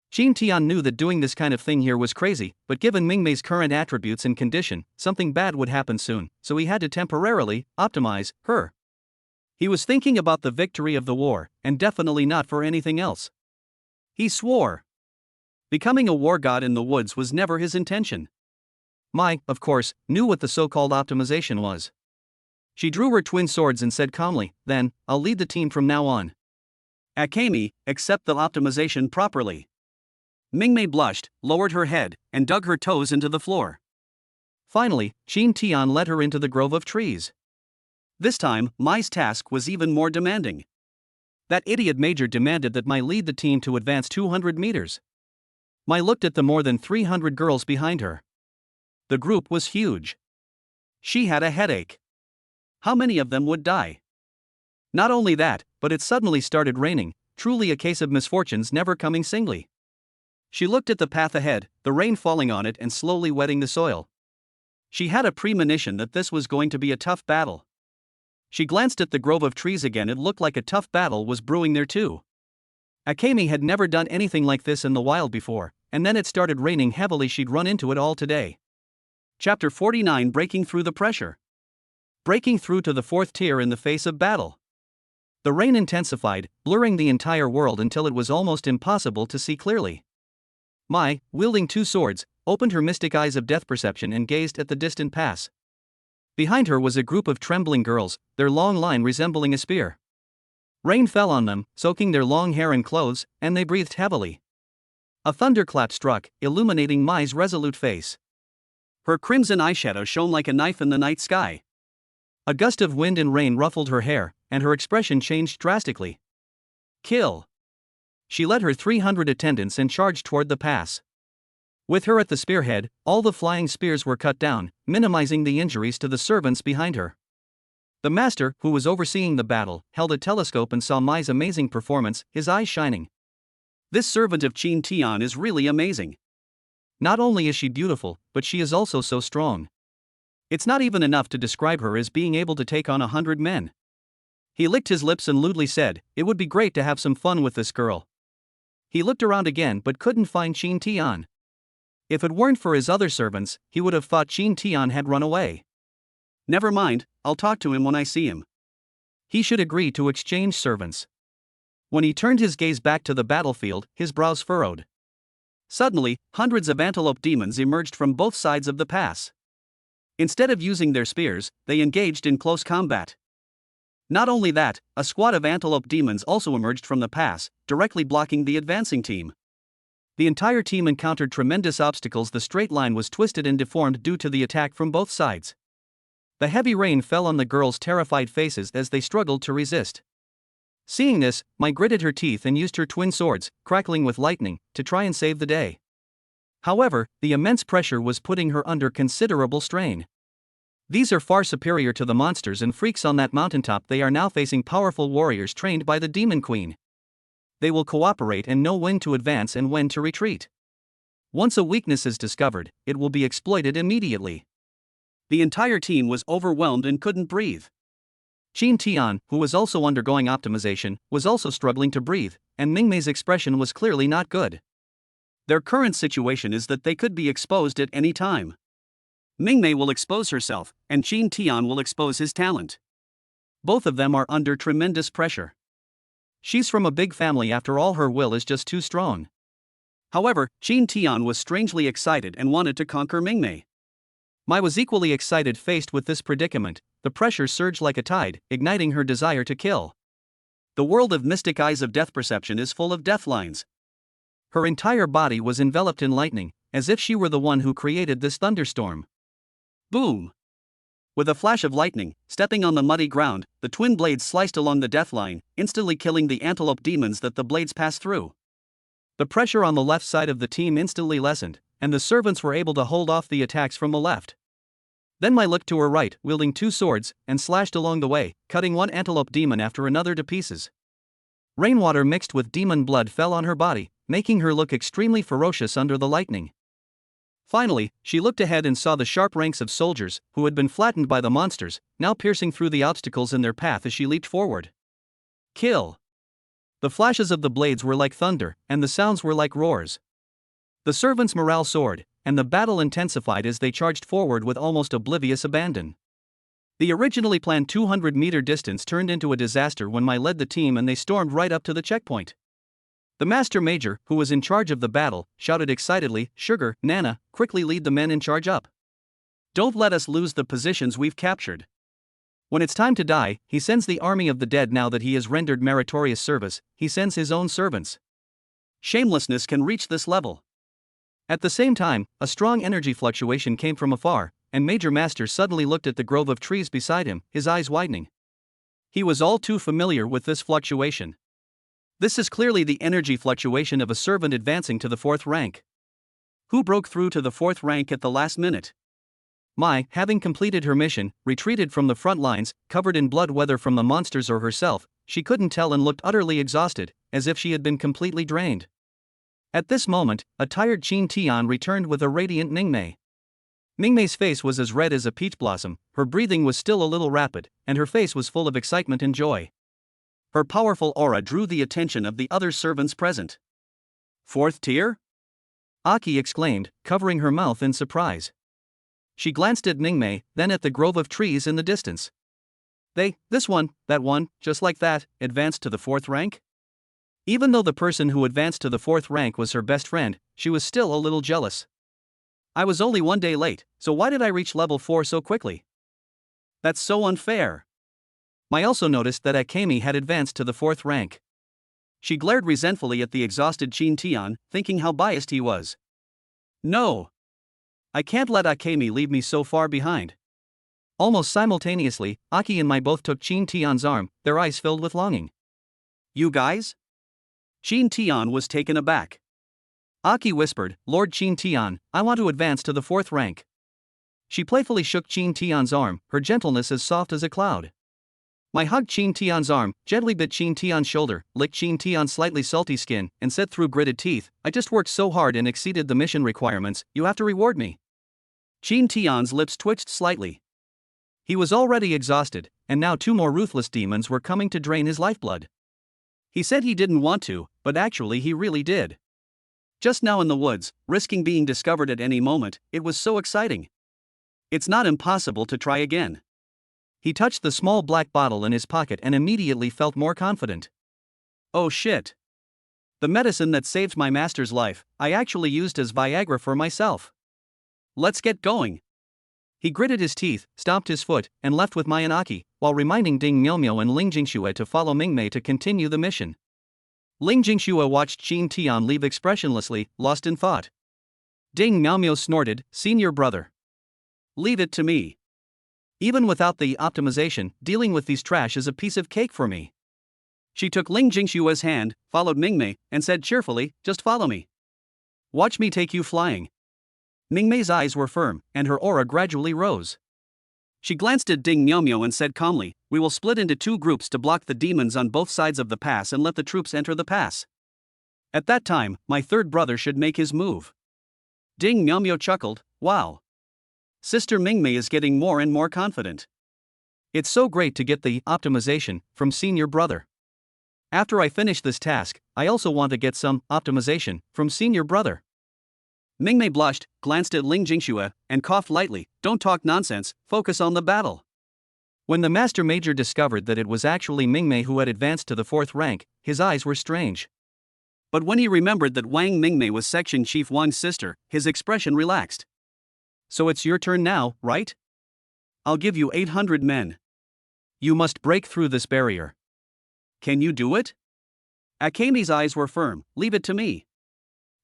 Jin Tian knew that doing this kind of thing here was crazy, but given Mingmei's current attributes and condition, something bad would happen soon, so he had to temporarily optimize her. He was thinking about the victory of the war, and definitely not for anything else. He swore. Becoming a war god in the woods was never his intention. Mai, of course, knew what the so-called optimization was. She drew her twin swords and said calmly, "Then, I'll lead the team from now on." Akemi, accept the optimization properly. Mingmei blushed, lowered her head, and dug her toes into the floor. Finally, Jin Tian led her into the grove of trees. This time, Mai's task was even more demanding. That idiot major demanded that Mai lead the team to advance 200 meters. Mai looked at the more than 300 girls behind her. The group was huge. She had a headache. How many of them would die? Not only that, but it suddenly started raining, truly a case of misfortunes never coming singly. She looked at the path ahead, the rain falling on it and slowly wetting the soil. She had a premonition that this was going to be a tough battle. She glanced at the grove of trees again. It looked like a tough battle was brewing there too. Akemi had never done anything like this in the wild before, and then it started raining heavily. She'd run into it all today. Chapter 49, Breaking Through the Pressure. Breaking through to the fourth tier in the face of battle. The rain intensified, blurring the entire world until it was almost impossible to see clearly. Mai, wielding two swords, opened her mystic eyes of death perception and gazed at the distant pass. Behind her was a group of trembling girls, their long line resembling a spear. Rain fell on them, soaking their long hair and clothes, and they breathed heavily. A thunderclap struck, illuminating Mai's resolute face. Her crimson eyeshadow shone like a knife in the night sky. A gust of wind and rain ruffled her hair, and her expression changed drastically. Kill. She led her 300 attendants and charged toward the pass. With her at the spearhead, all the flying spears were cut down, minimizing the injuries to the servants behind her. The master, who was overseeing the battle, held a telescope and saw Mai's amazing performance, his eyes shining. This servant of Jin Tian is really amazing. Not only is she beautiful, but she is also so strong. It's not even enough to describe her as being able to take on 100 men. He licked his lips and lewdly said, "It would be great to have some fun with this girl." He looked around again but couldn't find Jin Tian. If it weren't for his other servants, he would have thought Jin Tian had run away. Never mind, I'll talk to him when I see him. He should agree to exchange servants. When he turned his gaze back to the battlefield, his brows furrowed. Suddenly, hundreds of antelope demons emerged from both sides of the pass. Instead of using their spears, they engaged in close combat. Not only that, a squad of antelope demons also emerged from the pass, directly blocking the advancing team. The entire team encountered tremendous obstacles. The straight line was twisted and deformed due to the attack from both sides. The heavy rain fell on the girls' terrified faces as they struggled to resist. Seeing this, Mai gritted her teeth and used her twin swords, crackling with lightning, to try and save the day. However, the immense pressure was putting her under considerable strain. These are far superior to the monsters and freaks on that mountaintop. They are now facing powerful warriors trained by the Demon Queen. They will cooperate and know when to advance and when to retreat. Once a weakness is discovered, it will be exploited immediately. The entire team was overwhelmed and couldn't breathe. Jin Tian, who was also undergoing optimization, was also struggling to breathe, and Mingmei's expression was clearly not good. Their current situation is that they could be exposed at any time. Mingmei will expose herself, and Jin Tian will expose his talent. Both of them are under tremendous pressure. She's from a big family. After all, her will is just too strong. However, Jin Tian was strangely excited and wanted to conquer Mingmei. Mai was equally excited. Faced with this predicament, the pressure surged like a tide, igniting her desire to kill. The world of mystic eyes of death perception is full of death lines. Her entire body was enveloped in lightning, as if she were the one who created this thunderstorm. Boom! With a flash of lightning, stepping on the muddy ground, the twin blades sliced along the death line, instantly killing the antelope demons that the blades passed through. The pressure on the left side of the team instantly lessened, and the servants were able to hold off the attacks from the left. Then Mai looked to her right, wielding 2 swords, and slashed along the way, cutting one antelope demon after another to pieces. Rainwater mixed with demon blood fell on her body, making her look extremely ferocious under the lightning. Finally, she looked ahead and saw the sharp ranks of soldiers, who had been flattened by the monsters, now piercing through the obstacles in their path as she leaped forward. Kill! The flashes of the blades were like thunder, and the sounds were like roars. The servants' morale soared, and the battle intensified as they charged forward with almost oblivious abandon. The originally planned 200-meter distance turned into a disaster when Mai led the team and they stormed right up to the checkpoint. The Master Major, who was in charge of the battle, shouted excitedly, "Sugar, Nana, quickly lead the men in charge up. Don't let us lose the positions we've captured." When it's time to die, he sends the army of the dead. Now that he has rendered meritorious service, he sends his own servants. Shamelessness can reach this level. At the same time, a strong energy fluctuation came from afar, and Major Master suddenly looked at the grove of trees beside him, his eyes widening. He was all too familiar with this fluctuation. This is clearly the energy fluctuation of a servant advancing to the 4th rank. Who broke through to the 4th rank at the last minute? Mai, having completed her mission, retreated from the front lines, covered in blood, whether from the monsters or herself, she couldn't tell, and looked utterly exhausted, as if she had been completely drained. At this moment, a tired Qin Tian returned with a radiant Ningmei. Ningmei's face was as red as a peach blossom, her breathing was still a little rapid, and her face was full of excitement and joy. Her powerful aura drew the attention of the other servants present. 4th tier? Aki exclaimed, covering her mouth in surprise. She glanced at Ningmei, then at the grove of trees in the distance. This one, that one, just like that, advanced to the 4th rank? Even though the person who advanced to the 4th rank was her best friend, she was still a little jealous. I was only 1 day late, so why did I reach level 4 so quickly? That's so unfair. Mai also noticed that Akemi had advanced to the 4th rank. She glared resentfully at the exhausted Qin Tian, thinking how biased he was. No! I can't let Akemi leave me so far behind. Almost simultaneously, Aki and Mai both took Qin Tian's arm, their eyes filled with longing. You guys? Qin Tian was taken aback. Aki whispered, Lord Qin Tian, I want to advance to the 4th rank. She playfully shook Qin Tian's arm, her gentleness as soft as a cloud. Mai hugged Qin Tian's arm, gently bit Qin Tian's shoulder, licked Qin Tian's slightly salty skin, and said through gritted teeth, I just worked so hard and exceeded the mission requirements, you have to reward me. Qin Tian's lips twitched slightly. He was already exhausted, and now 2 more ruthless demons were coming to drain his lifeblood. He said he didn't want to, but actually he really did. Just now in the woods, risking being discovered at any moment, it was so exciting. It's not impossible to try again. He touched the small black bottle in his pocket and immediately felt more confident. Oh shit. The medicine that saved my master's life, I actually used as Viagra for myself. Let's get going. He gritted his teeth, stomped his foot, and left with Mai and Aki, while reminding Ding Miaomiao and Ling Jingxue to follow Mingmei to continue the mission. Ling Jingxue watched Qin Tian leave expressionlessly, lost in thought. Ding Miaomiao snorted, Senior brother. Leave it to me. Even without the optimization, dealing with these trash is a piece of cake for me. She took Ling Jingxue's hand, followed Mingmei, and said cheerfully, just follow me. Watch me take you flying. Mingmei's eyes were firm, and her aura gradually rose. She glanced at Ding Miaomiao and said calmly, we will split into 2 groups to block the demons on both sides of the pass and let the troops enter the pass. At that time, my 3rd brother should make his move. Ding Miaomiao chuckled, wow. Sister Mingmei is getting more and more confident. It's so great to get the optimization from senior brother. After I finish this task, I also want to get some optimization from senior brother. Mingmei blushed, glanced at Ling Jingxue, and coughed lightly, don't talk nonsense, focus on the battle. When the Master Major discovered that it was actually Mingmei who had advanced to the 4th rank, his eyes were strange. But when he remembered that Wang Mingmei was Section Chief Wang's sister, his expression relaxed. So it's your turn now, right? I'll give you 800 men. You must break through this barrier. Can you do it? Akemi's eyes were firm, leave it to me.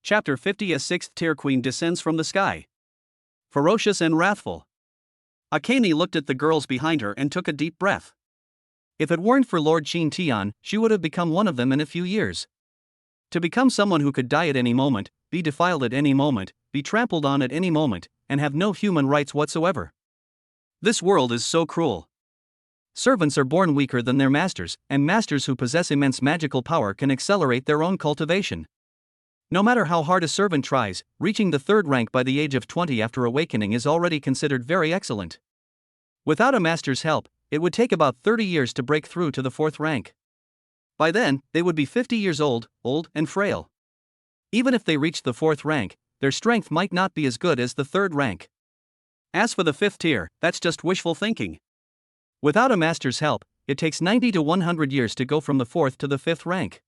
Chapter 50. A 6th tier queen descends from the sky. Ferocious and wrathful. Akemi looked at the girls behind her and took a deep breath. If it weren't for Lord Qin Tian, she would have become one of them in a few years. To become someone who could die at any moment, be defiled at any moment, be trampled on at any moment, and have no human rights whatsoever. This world is so cruel. Servants are born weaker than their masters, and masters who possess immense magical power can accelerate their own cultivation. No matter how hard a servant tries, reaching the third rank by the age of 20 after awakening is already considered very excellent. Without a master's help, it would take about 30 years to break through to the fourth rank. By then, they would be 50 years old and frail. Even if they reached the fourth rank, their strength might not be as good as the third rank. As for the fifth tier, that's just wishful thinking. Without a master's help, it takes 90 to 100 years to go from the fourth to the fifth rank.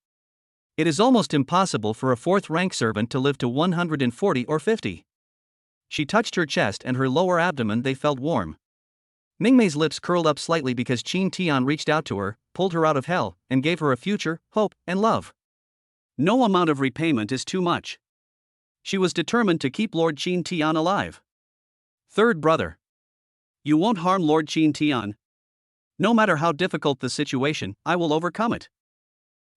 It is almost impossible for a fourth rank servant to live to 140 or 50. She touched her chest and her lower abdomen, they felt warm. Mingmei's lips curled up slightly because Qin Tian reached out to her, pulled her out of hell, and gave her a future, hope, and love. No amount of repayment is too much. She was determined to keep Lord Qin Tian alive. Third brother. You won't harm Lord Qin Tian. No matter how difficult the situation, I will overcome it.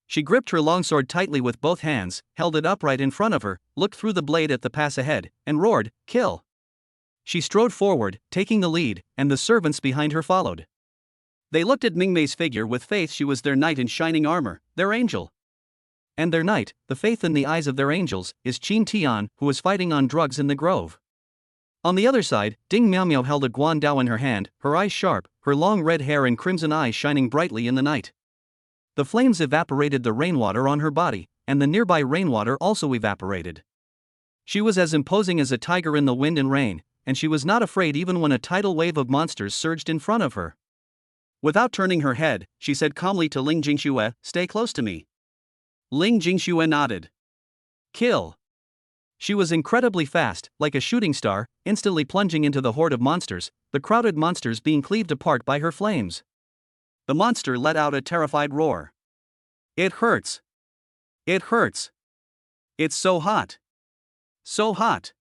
She gripped her longsword tightly with both hands, held it upright in front of her, looked through the blade at the pass ahead, and roared, "Kill!" She strode forward, taking the lead, and the servants behind her followed. They looked at Mingmei's figure with faith. She was their knight in shining armor, their angel. And their knight, the faith in the eyes of their angels, is Qin Tian, who was fighting on drugs in the grove. On the other side, Ding Miao Miao held a guan dao in her hand, her eyes sharp, her long red hair and crimson eyes shining brightly in the night. The flames evaporated the rainwater on her body, and the nearby rainwater also evaporated. She was as imposing as a tiger in the wind and rain, and she was not afraid even when a tidal wave of monsters surged in front of her. Without turning her head, she said calmly to Ling Jingxue, "Stay close to me." Ling Jingxue nodded. "Kill." She was incredibly fast, like a shooting star, instantly plunging into the horde of monsters, the crowded monsters being cleaved apart by her flames. The monster let out a terrified roar. "It hurts. It hurts. It's so hot. So hot.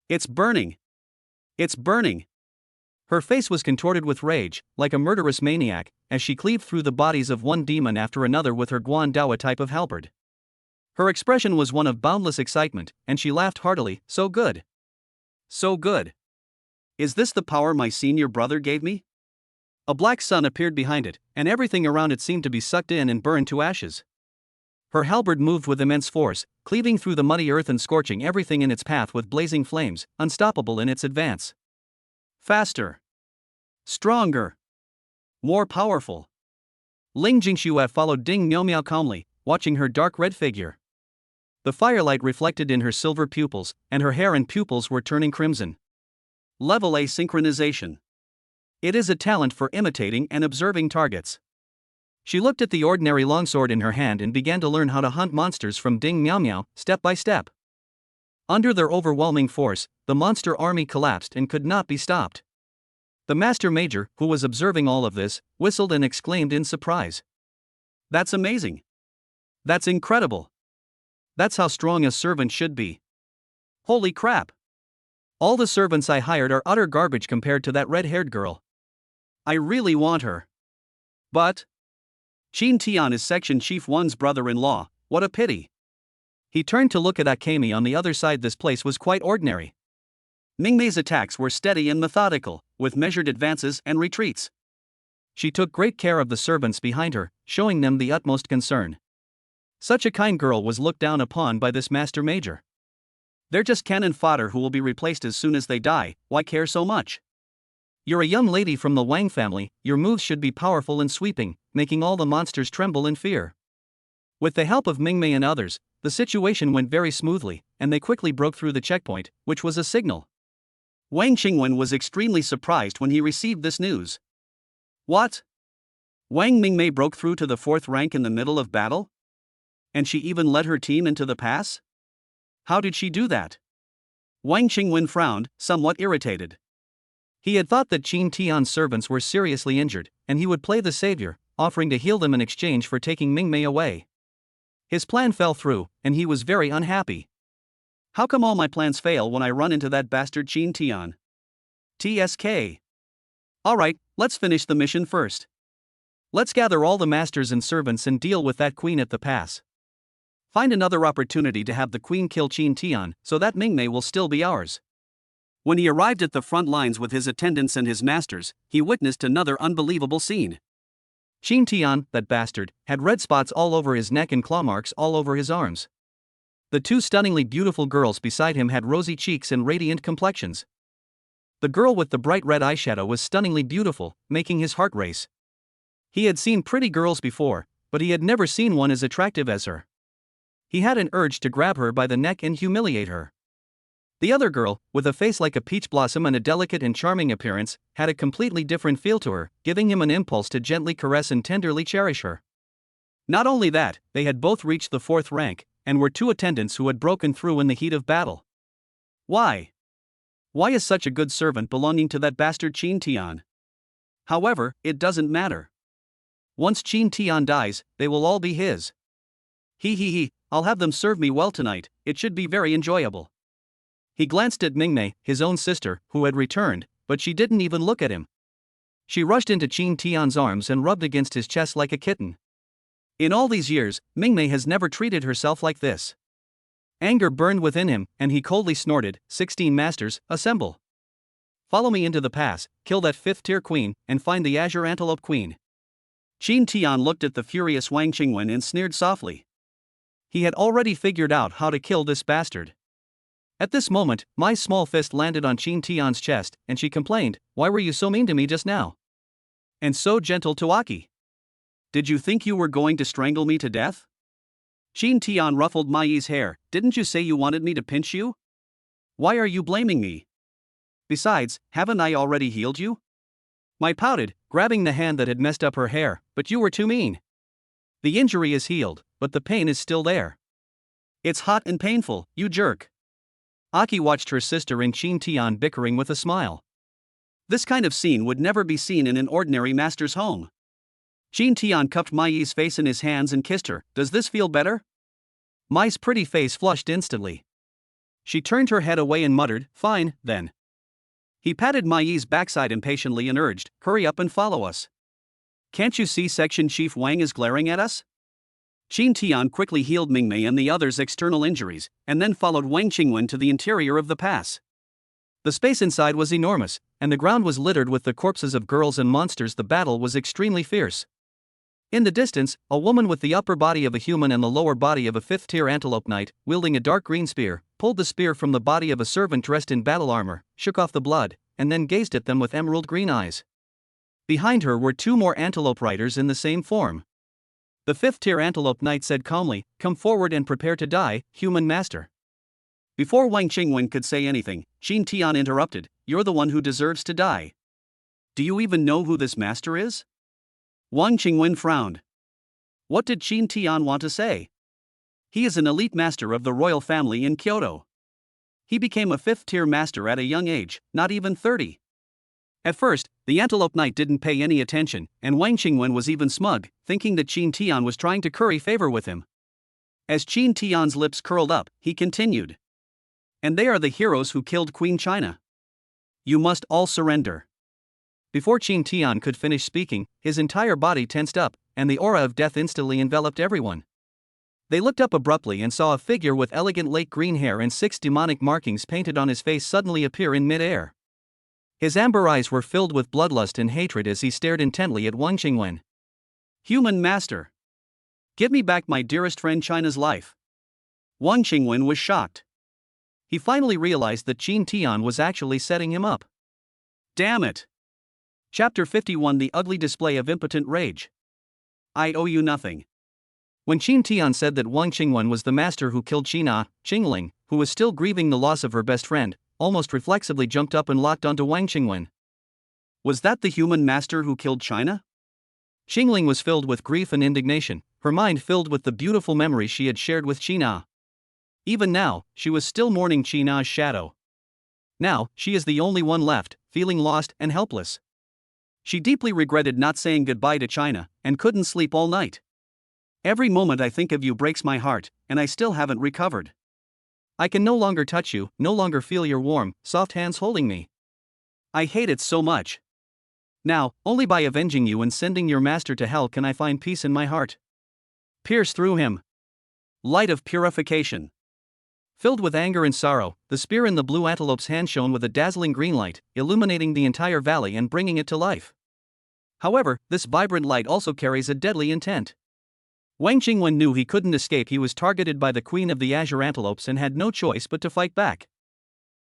It's burning. It's burning." Her face was contorted with rage, like a murderous maniac, as she cleaved through the bodies of one demon after another with her guan dao, a type of halberd. Her expression was one of boundless excitement, and she laughed heartily. "So good. So good. Is this the power my senior brother gave me?" A black sun appeared behind it, and everything around it seemed to be sucked in and burned to ashes. Her halberd moved with immense force, cleaving through the muddy earth and scorching everything in its path with blazing flames, unstoppable in its advance. Faster. Stronger. More powerful. Ling Jingxue followed Ding Miao Miao calmly, watching her dark red figure. The firelight reflected in her silver pupils, and her hair and pupils were turning crimson. Level A synchronization. It is a talent for imitating and observing targets. She looked at the ordinary longsword in her hand and began to learn how to hunt monsters from Ding Miao Miao, step by step. Under their overwhelming force, the monster army collapsed and could not be stopped. The Master Major, who was observing all of this, whistled and exclaimed in surprise. "That's amazing. That's incredible. That's how strong a servant should be. Holy crap. All the servants I hired are utter garbage compared to that red-haired girl. I really want her. But Qin Tian is Section Chief 1's brother-in-law, what a pity." He turned to look at Akemi on the other side. This place was quite ordinary. Mingmei's attacks were steady and methodical, with measured advances and retreats. She took great care of the servants behind her, showing them the utmost concern. Such a kind girl was looked down upon by this Master Major. "They're just cannon fodder who will be replaced as soon as they die, why care so much?" "You're a young lady from the Wang family, your moves should be powerful and sweeping, making all the monsters tremble in fear." With the help of Mingmei and others, the situation went very smoothly, and they quickly broke through the checkpoint, which was a signal. Wang Qingwen was extremely surprised when he received this news. What? Wang Mingmei broke through to the fourth rank in the middle of battle? And she even led her team into the pass? How did she do that? Wang Qingwen frowned, somewhat irritated. He had thought that Qin Tian's servants were seriously injured, and he would play the savior, offering to heal them in exchange for taking Mingmei away. His plan fell through, and he was very unhappy. How come all my plans fail when I run into that bastard Qin Tian? TSK. Alright, let's finish the mission first. Let's gather all the masters and servants and deal with that queen at the pass. Find another opportunity to have the queen kill Qin Tian, so that Mingmei will still be ours. When he arrived at the front lines with his attendants and his masters, he witnessed another unbelievable scene. Qin Tian, that bastard, had red spots all over his neck and claw marks all over his arms. The two stunningly beautiful girls beside him had rosy cheeks and radiant complexions. The girl with the bright red eyeshadow was stunningly beautiful, making his heart race. He had seen pretty girls before, but he had never seen one as attractive as her. He had an urge to grab her by the neck and humiliate her. The other girl, with a face like a peach blossom and a delicate and charming appearance, had a completely different feel to her, giving him an impulse to gently caress and tenderly cherish her. Not only that, they had both reached the 4th rank, and were two attendants who had broken through in the heat of battle. Why? Why is such a good servant belonging to that bastard Qin Tian? However, it doesn't matter. Once Qin Tian dies, they will all be his. I'll have them serve me well tonight, it should be very enjoyable. He glanced at Mingmei, his own sister, who had returned, but she didn't even look at him. She rushed into Qin Tian's arms and rubbed against his chest like a kitten. In all these years, Mingmei has never treated herself like this. Anger burned within him, and he coldly snorted, 16 masters, assemble. Follow me into the pass, kill that 5th-tier queen, and find the Azure Antelope Queen. Qin Tian looked at the furious Wang Qingwen and sneered softly. He had already figured out how to kill this bastard. At this moment, my small fist landed on Qin Tian's chest, and she complained, "Why were you so mean to me just now? And so gentle to Aki? Did you think you were going to strangle me to death?" Qin Tian ruffled Mai's hair. "Didn't you say you wanted me to pinch you? Why are you blaming me? Besides, haven't I already healed you?" Mai pouted, grabbing the hand that had messed up her hair, "But you were too mean. The injury is healed, but the pain is still there. It's hot and painful, you jerk." Aki watched her sister and Qin Tian bickering with a smile. This kind of scene would never be seen in an ordinary master's home. Qin Tian cupped Mai's face in his hands and kissed her. "Does this feel better?" Mai's pretty face flushed instantly. She turned her head away and muttered, "Fine, then." He patted Mai's backside impatiently and urged, "Hurry up and follow us. Can't you see Section Chief Wang is glaring at us?" Qin Tian quickly healed Mingmei and the others' external injuries, and then followed Wang Qingwen to the interior of the pass. The space inside was enormous, and the ground was littered with the corpses of girls and monsters. The battle was extremely fierce. In the distance, a woman with the upper body of a human and the lower body of a 5th-tier antelope knight, wielding a dark green spear, pulled the spear from the body of a servant dressed in battle armor, shook off the blood, and then gazed at them with emerald green eyes. Behind her were 2 more antelope riders in the same form. The 5th-tier antelope knight said calmly, "Come forward and prepare to die, human master." Before Wang Qingwen could say anything, Qin Tian interrupted, "You're the one who deserves to die. Do you even know who this master is?" Wang Qingwen frowned. What did Qin Tian want to say? He is an elite master of the royal family in Kyoto. He became a 5th-tier master at a young age, not even 30. At first, the antelope knight didn't pay any attention, and Wang Qingwen was even smug, thinking that Qin Tian was trying to curry favor with him. As Qin Tian's lips curled up, he continued. "And they are the heroes who killed Queen China. You must all surrender." Before Qin Tian could finish speaking, his entire body tensed up, and the aura of death instantly enveloped everyone. They looked up abruptly and saw a figure with elegant lake green hair and 6 demonic markings painted on his face suddenly appear in mid-air. His amber eyes were filled with bloodlust and hatred as he stared intently at Wang Qingwen. "Human master! Give me back my dearest friend China's life." Wang Qingwen was shocked. He finally realized that Qin Tian was actually setting him up. Damn it! Chapter 51: The Ugly Display of Impotent Rage. "I owe you nothing." When Qin Tian said that Wang Qingwen was the master who killed Qingling, who was still grieving the loss of her best friend, almost reflexively jumped up and locked onto Wang Qingwen. Was that the human master who killed China? Qingling was filled with grief and indignation, her mind filled with the beautiful memories she had shared with Qina. Even now, she was still mourning Qina's shadow. Now, she is the only one left, feeling lost and helpless. She deeply regretted not saying goodbye to China, and couldn't sleep all night. "Every moment I think of you breaks my heart, and I still haven't recovered. I can no longer touch you, no longer feel your warm, soft hands holding me. I hate it so much. Now, only by avenging you and sending your master to hell can I find peace in my heart." Pierce through him. light of purification. Filled with anger and sorrow, the spear in the blue antelope's hand shone with a dazzling green light, illuminating the entire valley and bringing it to life. However, this vibrant light also carries a deadly intent. Wang Qingwen knew he couldn't escape. He was targeted by the queen of the azure antelopes and had no choice but to fight back.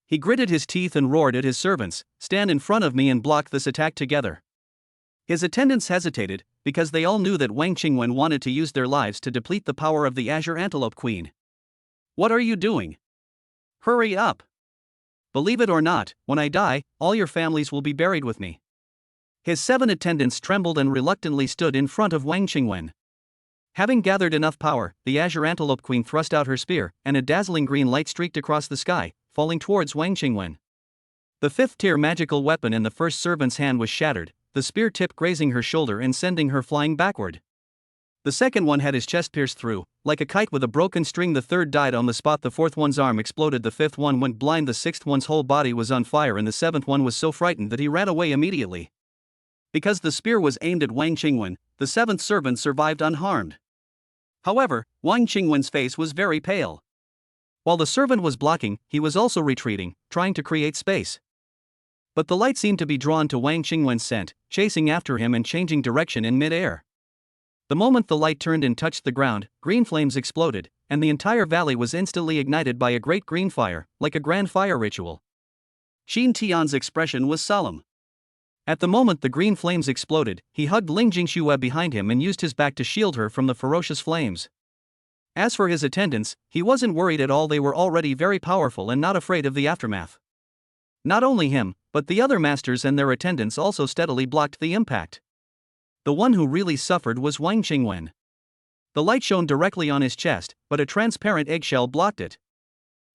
He gritted his teeth and roared at his servants, "Stand in front of me and block this attack together." His attendants hesitated, because they all knew that Wang Qingwen wanted to use their lives to deplete the power of the azure antelope queen. "What are you doing? Hurry up! Believe it or not, when I die, all your families will be buried with me." His 7 attendants trembled and reluctantly stood in front of Wang Qingwen. Having gathered enough power, the azure antelope queen thrust out her spear, and a dazzling green light streaked across the sky, falling towards Wang Qingwen. The 5th-tier magical weapon in the first servant's hand was shattered, the spear tip grazing her shoulder and sending her flying backward. The second one had his chest pierced through, like a kite with a broken string. The third died on the spot. The fourth one's arm exploded. The fifth one went blind. The sixth one's whole body was on fire, and the seventh one was so frightened that he ran away immediately. Because the spear was aimed at Wang Qingwen, the 7th servant survived unharmed. However, Wang Qingwen's face was very pale. While the servant was blocking, he was also retreating, trying to create space. But the light seemed to be drawn to Wang Qingwen's scent, chasing after him and changing direction in mid-air. The moment the light turned and touched the ground, green flames exploded, and the entire valley was instantly ignited by a great green fire, like a grand fire ritual. Xin Tian's expression was solemn. At the moment the green flames exploded, he hugged Ling Jingxue behind him and used his back to shield her from the ferocious flames. As for his attendants, he wasn't worried at all. They were already very powerful and not afraid of the aftermath. Not only him, but the other masters and their attendants also steadily blocked the impact. The one who really suffered was Wang Qingwen. The light shone directly on his chest, but a transparent eggshell blocked it.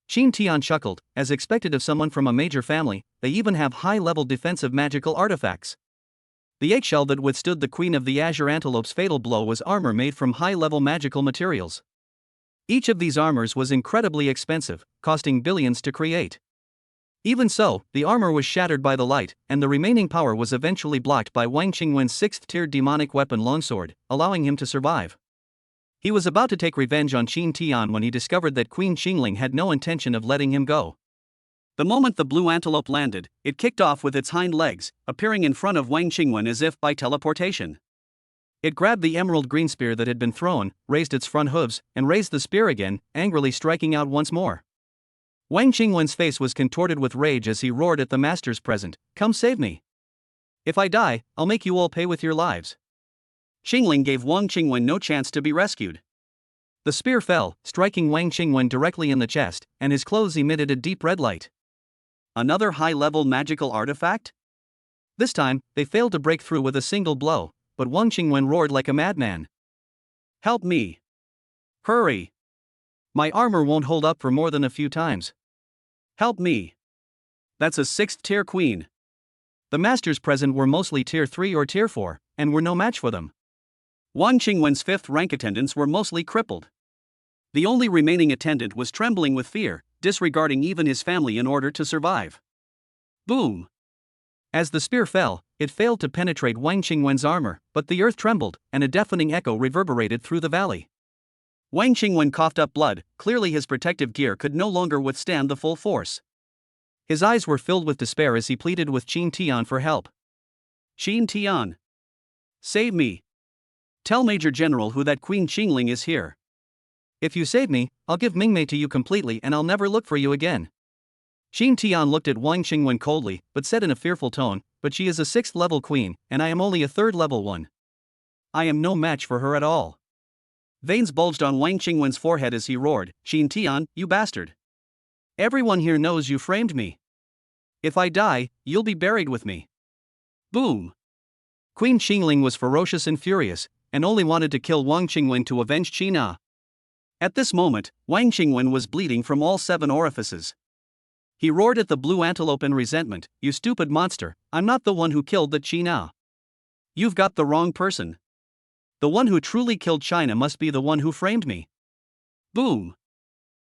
Xin Tian chuckled, as expected of someone from a major family. They even have high-level defensive magical artifacts. The eggshell that withstood the queen of the azure antelope's fatal blow was armor made from high-level magical materials. Each of these armors was incredibly expensive, costing billions to create. Even so, the armor was shattered by the light, and the remaining power was eventually blocked by Wang Qingwen's 6th-tier demonic weapon longsword, allowing him to survive. He was about to take revenge on Xin Tian when he discovered that Queen Xingling had no intention of letting him go. The moment the blue antelope landed, it kicked off with its hind legs, appearing in front of Wang Qingwen as if by teleportation. It grabbed the emerald green spear that had been thrown, raised its front hooves, and raised the spear again, angrily striking out once more. Wang Qingwen's face was contorted with rage as he roared at the masters present, "Come save me! If I die, I'll make you all pay with your lives." Xingling gave Wang Qingwen no chance to be rescued. The spear fell, striking Wang Qingwen directly in the chest, and his clothes emitted a deep red light. Another high-level magical artifact? This time, they failed to break through with a single blow, but Wang Qingwen roared like a madman. "Help me! Hurry! My armor won't hold up for more than a few times. Help me! That's a 6th-tier queen." The masters present were mostly tier 3 or tier 4, and were no match for them. Wang Qingwen's 5th-rank attendants were mostly crippled. The only remaining attendant was trembling with fear, disregarding even his family in order to survive. Boom! As the spear fell, it failed to penetrate Wang Qingwen's armor, but the earth trembled, and a deafening echo reverberated through the valley. Wang Qingwen coughed up blood. Clearly his protective gear could no longer withstand the full force. His eyes were filled with despair as he pleaded with Xin Tian for help. "Xin Tian! Save me! Tell Major General who that Queen Xingling is here. If you save me, I'll give Mingmei to you completely and I'll never look for you again." Xin Tian looked at Wang Qingwen coldly, but said in a fearful tone, "But she is a 6th-level queen, and I am only a 3rd-level one. I am no match for her at all." Veins bulged on Wang Qingwen's forehead as he roared, "Xin Tian, you bastard! Everyone here knows you framed me. If I die, you'll be buried with me." Boom! Queen Xingling was ferocious and furious, and only wanted to kill Wang Qingwen to avenge Qina. At this moment, Wang Qingwen was bleeding from all 7 orifices. He roared at the blue antelope in resentment, "You stupid monster, I'm not the one who killed the Qina. You've got the wrong person. The one who truly killed China must be the one who framed me." Boom!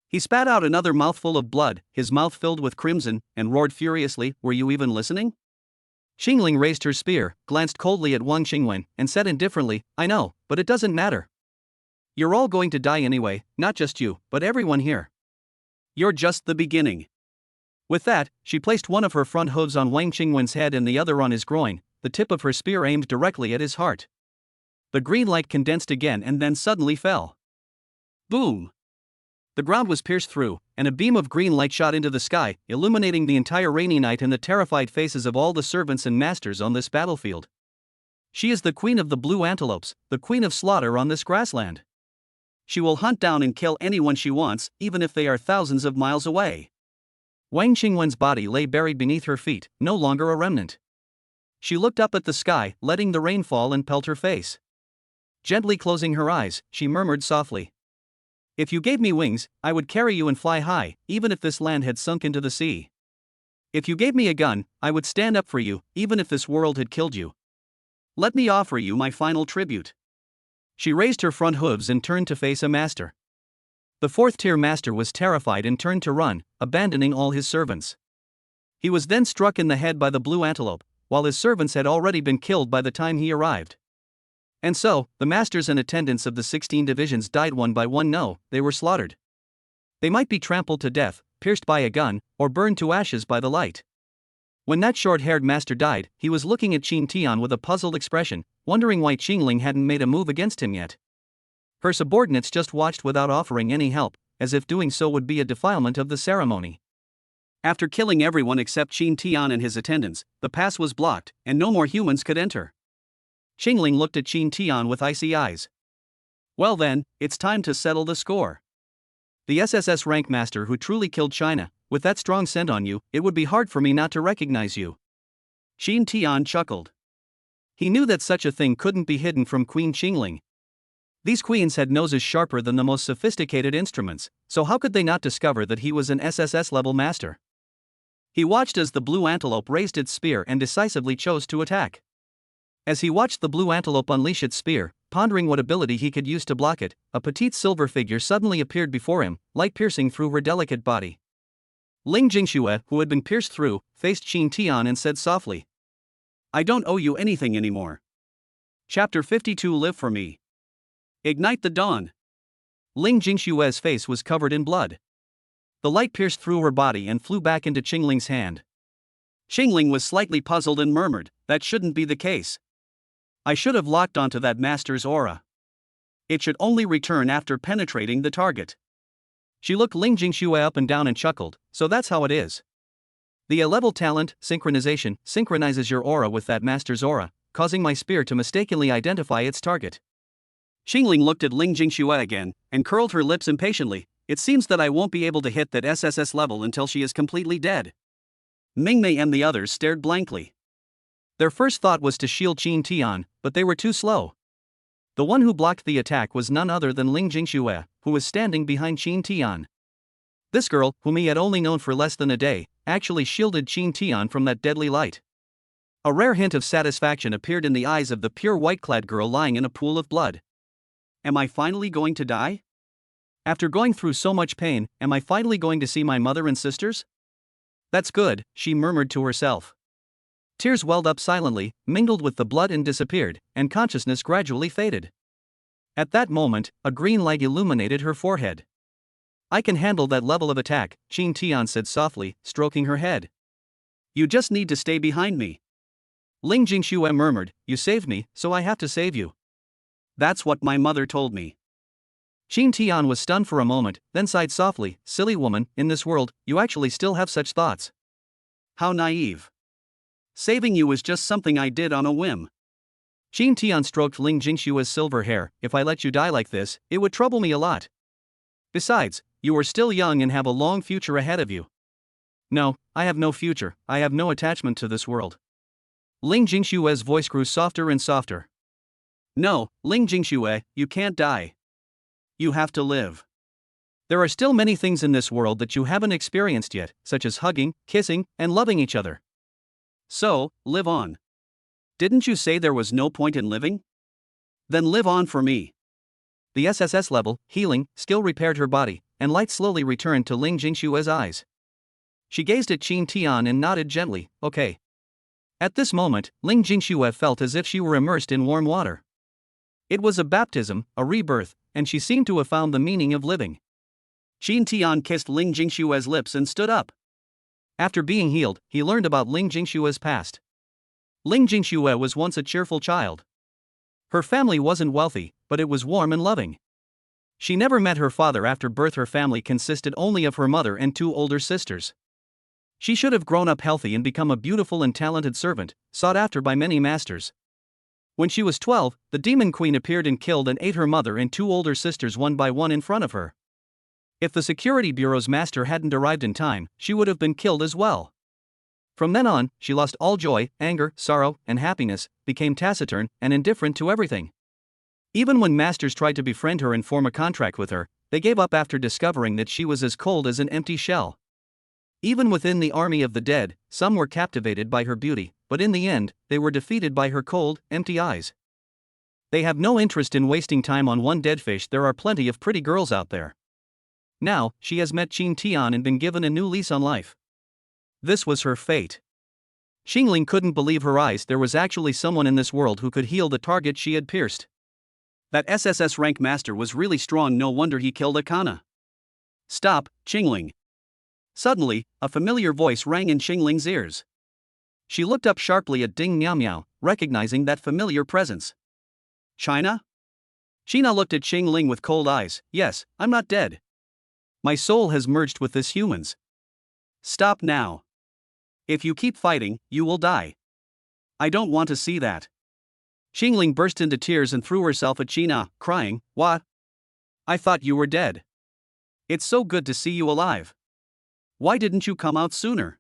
He spat out another mouthful of blood, his mouth filled with crimson, and roared furiously, "Were you even listening?" Xingling raised her spear, glanced coldly at Wang Qingwen, and said indifferently, "I know, but it doesn't matter. You're all going to die anyway, not just you, but everyone here. You're just the beginning. With that, she placed one of her front hooves on Wang Qingwen's head and the other on his groin, the tip of her spear aimed directly at his heart. The green light condensed again and then suddenly fell. Boom! The ground was pierced through, and a beam of green light shot into the sky, illuminating the entire rainy night and the terrified faces of all the servants and masters on this battlefield. She is the queen of the blue antelopes, the queen of slaughter on this grassland. She will hunt down and kill anyone she wants, even if they are thousands of miles away. Wang Qingwen's body lay buried beneath her feet, no longer a remnant. She looked up at the sky, letting the rain fall and pelt her face. Gently closing her eyes, she murmured softly, "If you gave me wings, I would carry you and fly high, even if this land had sunk into the sea. If you gave me a gun, I would stand up for you, even if this world had killed you. Let me offer you my final tribute." She raised her front hooves and turned to face a master. The fourth-tier master was terrified and turned to run, abandoning all his servants. He was then struck in the head by the blue antelope, while his servants had already been killed by the time he arrived. And so, the masters and attendants of the 16 divisions died one by one. No, they were slaughtered. They might be trampled to death, pierced by a gun, or burned to ashes by the light. When that short-haired master died, he was looking at Qin Tian with a puzzled expression, wondering why Qingling hadn't made a move against him yet. Her subordinates just watched without offering any help, as if doing so would be a defilement of the ceremony. After killing everyone except Qin Tian and his attendants, the pass was blocked, and no more humans could enter. Qingling looked at Qin Tian with icy eyes. "Well then, it's time to settle the score. The SSS rank master who truly killed China, with that strong scent on you, it would be hard for me not to recognize you." Qin Tian chuckled. He knew that such a thing couldn't be hidden from Queen Qingling. These queens had noses sharper than the most sophisticated instruments, so how could they not discover that he was an SSS-level master? He watched as the blue antelope raised its spear and decisively chose to attack. As he watched the blue antelope unleash its spear, pondering what ability he could use to block it, a petite silver figure suddenly appeared before him, light piercing through her delicate body. Ling Jingxue, who had been pierced through, faced Qin Tian and said softly, "I don't owe you anything anymore. Chapter 52 Live for me. Ignite the dawn." Ling Jingxue's face was covered in blood. The light pierced through her body and flew back into Qingling's hand. Qingling was slightly puzzled and murmured, "That shouldn't be the case. I should have locked onto that master's aura. It should only return after penetrating the target." She looked Ling Jingxue up and down and chuckled, "So that's how it is. The A-level talent, synchronization, synchronizes your aura with that master's aura, causing my spear to mistakenly identify its target." Qingling looked at Ling Jingxue again, and curled her lips impatiently. "It seems that I won't be able to hit that SSS level until she is completely dead." Mingmei and the others stared blankly. Their first thought was to shield Qin Tian, but they were too slow. The one who blocked the attack was none other than Ling Jingxue, who was standing behind Qin Tian. This girl, whom he had only known for less than a day, actually shielded Qin Tian from that deadly light. A rare hint of satisfaction appeared in the eyes of the pure white-clad girl lying in a pool of blood. "Am I finally going to die? After going through so much pain, am I finally going to see my mother and sisters? That's good," she murmured to herself. Tears welled up silently, mingled with the blood and disappeared, and consciousness gradually faded. At that moment, a green light illuminated her forehead. "I can handle that level of attack," Qin Tian said softly, stroking her head. "You just need to stay behind me." Ling Jingxue murmured, "You saved me, so I have to save you." "That's what my mother told me." Qin Tian was stunned for a moment, then sighed softly, "Silly woman, in this world, you actually still have such thoughts." "How naive. Saving you was just something I did on a whim." Qin Tian stroked Ling Jingxue's silver hair. "If I let you die like this, it would trouble me a lot. Besides, you are still young and have a long future ahead of you." "No, I have no future, I have no attachment to this world." Ling Jingxue's voice grew softer and softer. "No, Ling Jingxue, you can't die. You have to live. There are still many things in this world that you haven't experienced yet, such as hugging, kissing, and loving each other. So, live on. Didn't you say there was no point in living? Then live on for me." The SSS level, healing, skill repaired her body, and light slowly returned to Ling Jingxue's eyes. She gazed at Qin Tian and nodded gently, "Okay." At this moment, Ling Jingxue felt as if she were immersed in warm water. It was a baptism, a rebirth, and she seemed to have found the meaning of living. Qin Tian kissed Ling Jingshue's lips and stood up. After being healed, he learned about Ling Jingshue's past. Ling Jingxue was once a cheerful child. Her family wasn't wealthy, but it was warm and loving. She never met her father after birth. Her family consisted only of her mother and 2 older sisters. She should have grown up healthy and become a beautiful and talented servant, sought after by many masters. When she was 12, the Demon Queen appeared and killed and ate her mother and 2 older sisters one by one in front of her. If the security bureau's master hadn't arrived in time, she would have been killed as well. From then on, she lost all joy, anger, sorrow, and happiness, became taciturn and indifferent to everything. Even when masters tried to befriend her and form a contract with her, they gave up after discovering that she was as cold as an empty shell. Even within the army of the dead, some were captivated by her beauty, but in the end, they were defeated by her cold, empty eyes. They have no interest in wasting time on one dead fish. There are plenty of pretty girls out there. Now, she has met Qin Tian and been given a new lease on life. This was her fate. Xingling couldn't believe her eyes. There was actually someone in this world who could heal the target she had pierced. That SSS rank master was really strong. No wonder he killed Akana. Stop, Xingling. Suddenly, a familiar voice rang in Xingling's ears. She looked up sharply at Ding Miao Miao, recognizing that familiar presence. China? Sheena looked at Xingling with cold eyes. Yes, I'm not dead. My soul has merged with this human's. Stop now. If you keep fighting, you will die. I don't want to see that. Xingling burst into tears and threw herself at Sheena, crying, What? I thought you were dead. It's so good to see you alive. Why didn't you come out sooner?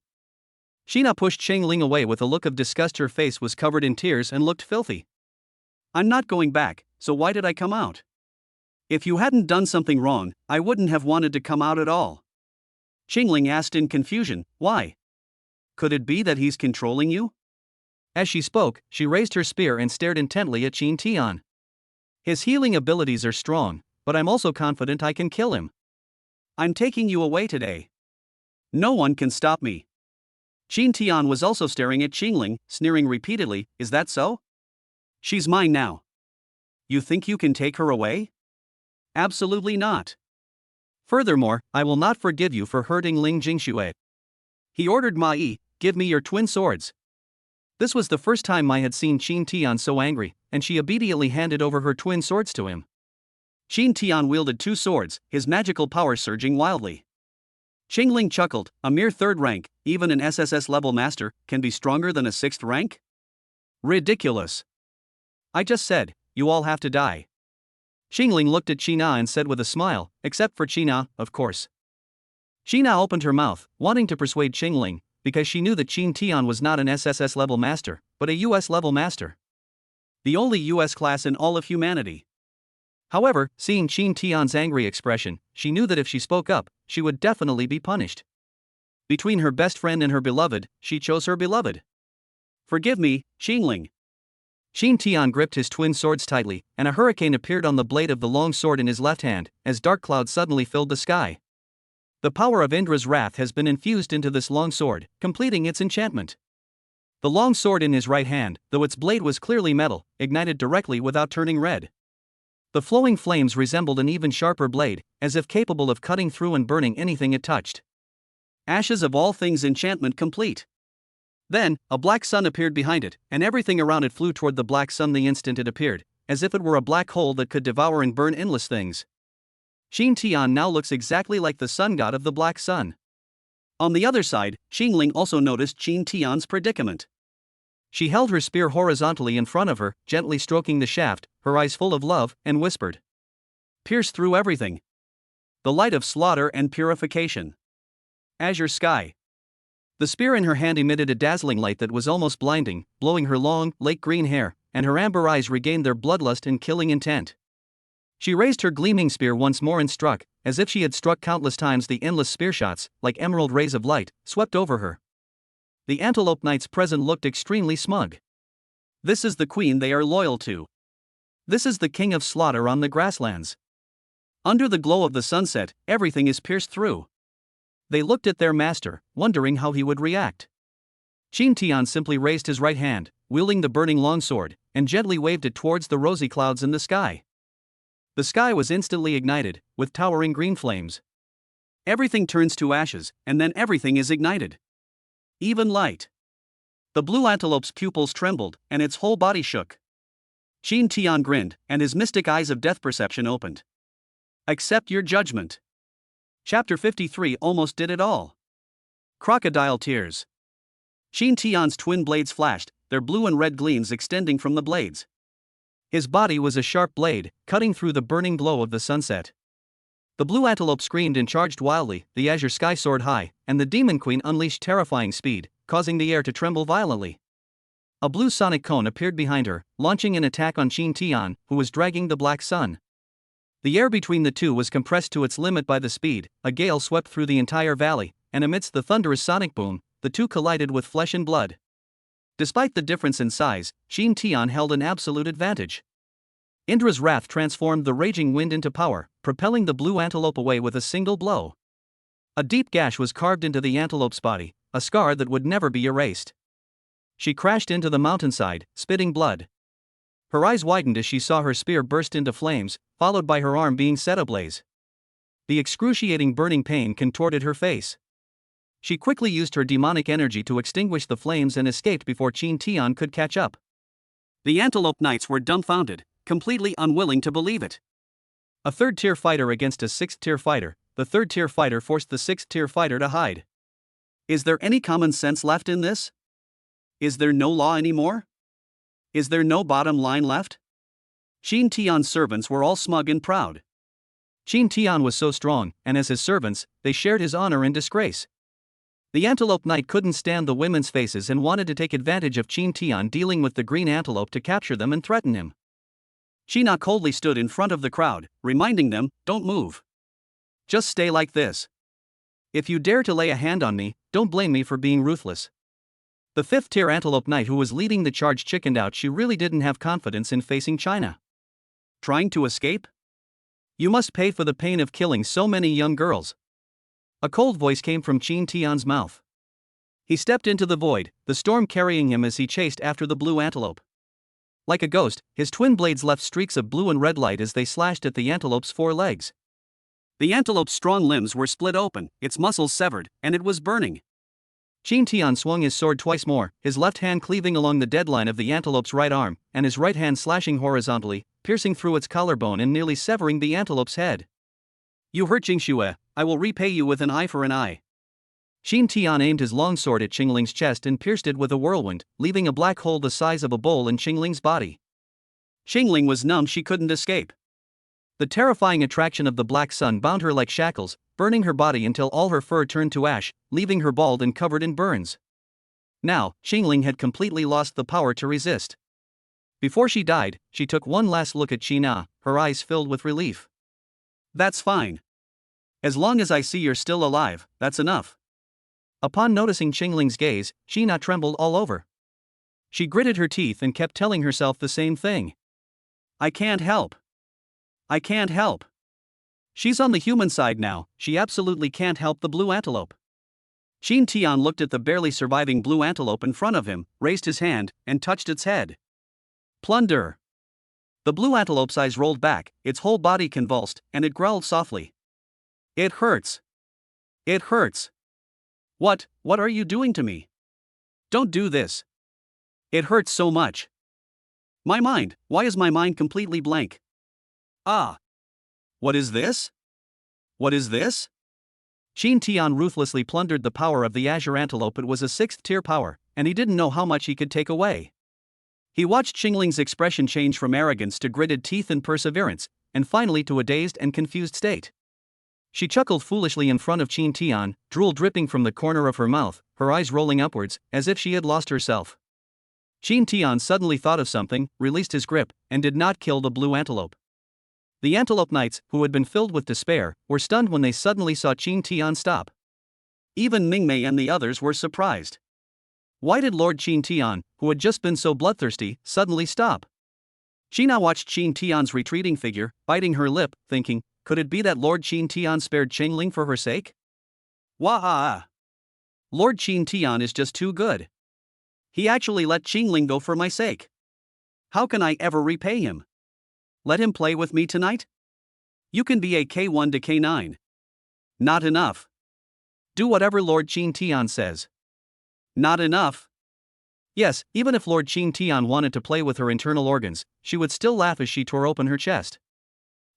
Sheena pushed Xingling away with a look of disgust. Her face was covered in tears and looked filthy. I'm not going back, so why did I come out? If you hadn't done something wrong, I wouldn't have wanted to come out at all. Xingling asked in confusion, Why? Could it be that he's controlling you? As she spoke, she raised her spear and stared intently at Qin Tian. His healing abilities are strong, but I'm also confident I can kill him. I'm taking you away today. No one can stop me. Qin Tian was also staring at Xingling, sneering repeatedly, Is that so? She's mine now. You think you can take her away? Absolutely not. Furthermore, I will not forgive you for hurting Ling Jingxue. He ordered Ma Yi, Give me your twin swords. This was the first time Mai had seen Qin Tian so angry, and she immediately handed over her twin swords to him. Qin Tian wielded 2 swords, his magical power surging wildly. Xingling chuckled, A mere 3rd rank, even an SSS level master, can be stronger than a 6th rank? Ridiculous. I just said, you all have to die. Xingling looked at Qina and said with a smile, Except for Qina, of course. Qina opened her mouth, wanting to persuade Xingling, because she knew that Qin Tian was not an SSS level master, but a US level master. The only US class in all of humanity. However, seeing Qin Tian's angry expression, she knew that if she spoke up, she would definitely be punished. Between her best friend and her beloved, she chose her beloved. Forgive me, Xingling. Qin Tian gripped his twin swords tightly, and a hurricane appeared on the blade of the long sword in his left hand, as dark clouds suddenly filled the sky. The power of Indra's wrath has been infused into this long sword, completing its enchantment. The long sword in his right hand, though its blade was clearly metal, ignited directly without turning red. The flowing flames resembled an even sharper blade, as if capable of cutting through and burning anything it touched. Ashes of all things, enchantment complete. Then, a black sun appeared behind it, and everything around it flew toward the black sun the instant it appeared, as if it were a black hole that could devour and burn endless things. Qin Tian now looks exactly like the sun god of the black sun. On the other side, Xingling also noticed Qin Tian's predicament. She held her spear horizontally in front of her, gently stroking the shaft, her eyes full of love, and whispered. Pierce through everything. The light of slaughter and purification. Azure sky. The spear in her hand emitted a dazzling light that was almost blinding, blowing her long, lake green hair, and her amber eyes regained their bloodlust and killing intent. She raised her gleaming spear once more and struck, as if she had struck countless times. The endless spear shots, like emerald rays of light, swept over her. The antelope knights present looked extremely smug. This is the queen they are loyal to. This is the king of slaughter on the grasslands. Under the glow of the sunset, everything is pierced through. They looked at their master, wondering how he would react. Qin Tian simply raised his right hand, wielding the burning longsword, and gently waved it towards the rosy clouds in the sky. The sky was instantly ignited, with towering green flames. Everything turns to ashes, and then everything is ignited. Even light. The blue antelope's pupils trembled, and its whole body shook. Qin Tian grinned, and his mystic eyes of death perception opened. Accept your judgment. Chapter 53 almost did it all. Crocodile tears. Qin Tian's twin blades flashed, their blue and red gleams extending from the blades. His body was a sharp blade, cutting through the burning glow of the sunset. The blue antelope screamed and charged wildly, the azure sky soared high, and the demon queen unleashed terrifying speed, causing the air to tremble violently. A blue sonic cone appeared behind her, launching an attack on Qin Tian, who was dragging the black sun. The air between the two was compressed to its limit by the speed, a gale swept through the entire valley, and amidst the thunderous sonic boom, the two collided with flesh and blood. Despite the difference in size, Qin Tian held an absolute advantage. Indra's wrath transformed the raging wind into power, propelling the blue antelope away with a single blow. A deep gash was carved into the antelope's body, a scar that would never be erased. She crashed into the mountainside, spitting blood. Her eyes widened as she saw her spear burst into flames, followed by her arm being set ablaze. The excruciating burning pain contorted her face. She quickly used her demonic energy to extinguish the flames and escaped before Qin Tian could catch up. The Antelope Knights were dumbfounded, completely unwilling to believe it. A third-tier fighter against a sixth-tier fighter, the third-tier fighter forced the sixth-tier fighter to hide. Is there any common sense left in this? Is there no law anymore? Is there no bottom line left? Qin Tian's servants were all smug and proud. Qin Tian was so strong, and as his servants, they shared his honor and disgrace. The Antelope Knight couldn't stand the women's faces and wanted to take advantage of Qin Tian dealing with the green antelope to capture them and threaten him. Qina coldly stood in front of the crowd, reminding them, "Don't move. Just stay like this. If you dare to lay a hand on me, don't blame me for being ruthless." The fifth-tier Antelope Knight who was leading the charge chickened out. She really didn't have confidence in facing China. Trying to escape? You must pay for the pain of killing so many young girls. A cold voice came from Qin Tian's mouth. He stepped into the void, the storm carrying him as he chased after the blue antelope. Like a ghost, his twin blades left streaks of blue and red light as they slashed at the antelope's four legs. The antelope's strong limbs were split open, its muscles severed, and it was burning. Qin Tian swung his sword twice more, his left hand cleaving along the deadline of the antelope's right arm, and his right hand slashing horizontally, piercing through its collarbone and nearly severing the antelope's head. You hurt Qingxue, I will repay you with an eye for an eye. Qin Tian aimed his long sword at Qingling's chest and pierced it with a whirlwind, leaving a black hole the size of a bowl in Qingling's body. Qingling was numb, she couldn't escape. The terrifying attraction of the black sun bound her like shackles, burning her body until all her fur turned to ash, leaving her bald and covered in burns. Now, Qingling had completely lost the power to resist. Before she died, she took one last look at Qina, her eyes filled with relief. That's fine. As long as I see you're still alive, that's enough. Upon noticing Qingling's gaze, Qina trembled all over. She gritted her teeth and kept telling herself the same thing. I can't help. I can't help. She's on the human side now, she absolutely can't help the blue antelope. Qin Tian looked at the barely surviving blue antelope in front of him, raised his hand, and touched its head. Plunder. The blue antelope's eyes rolled back, its whole body convulsed, and it growled softly. It hurts. It hurts. What are you doing to me? Don't do this. It hurts so much. My mind, why is my mind completely blank? Ah. What is this? What is this? Qin Tian ruthlessly plundered the power of the azure antelope. It was a sixth-tier power, and he didn't know how much he could take away. He watched Qingling's expression change from arrogance to gritted teeth and perseverance, and finally to a dazed and confused state. She chuckled foolishly in front of Qin Tian, drool dripping from the corner of her mouth, her eyes rolling upwards, as if she had lost herself. Qin Tian suddenly thought of something, released his grip, and did not kill the blue antelope. The Antelope Knights, who had been filled with despair, were stunned when they suddenly saw Qin Tian stop. Even Mingmei and the others were surprised. Why did Lord Qin Tian, who had just been so bloodthirsty, suddenly stop? Qina watched Qin Tian's retreating figure, biting her lip, thinking, could it be that Lord Qin Tian spared Qingling for her sake? Wah! Lord Qin Tian is just too good. He actually let Qingling go for my sake. How can I ever repay him? Let him play with me tonight? You can be a K1 to K9. Not enough. Do whatever Lord Qin Tian says. Not enough. Yes, even if Lord Qin Tian wanted to play with her internal organs, she would still laugh as she tore open her chest.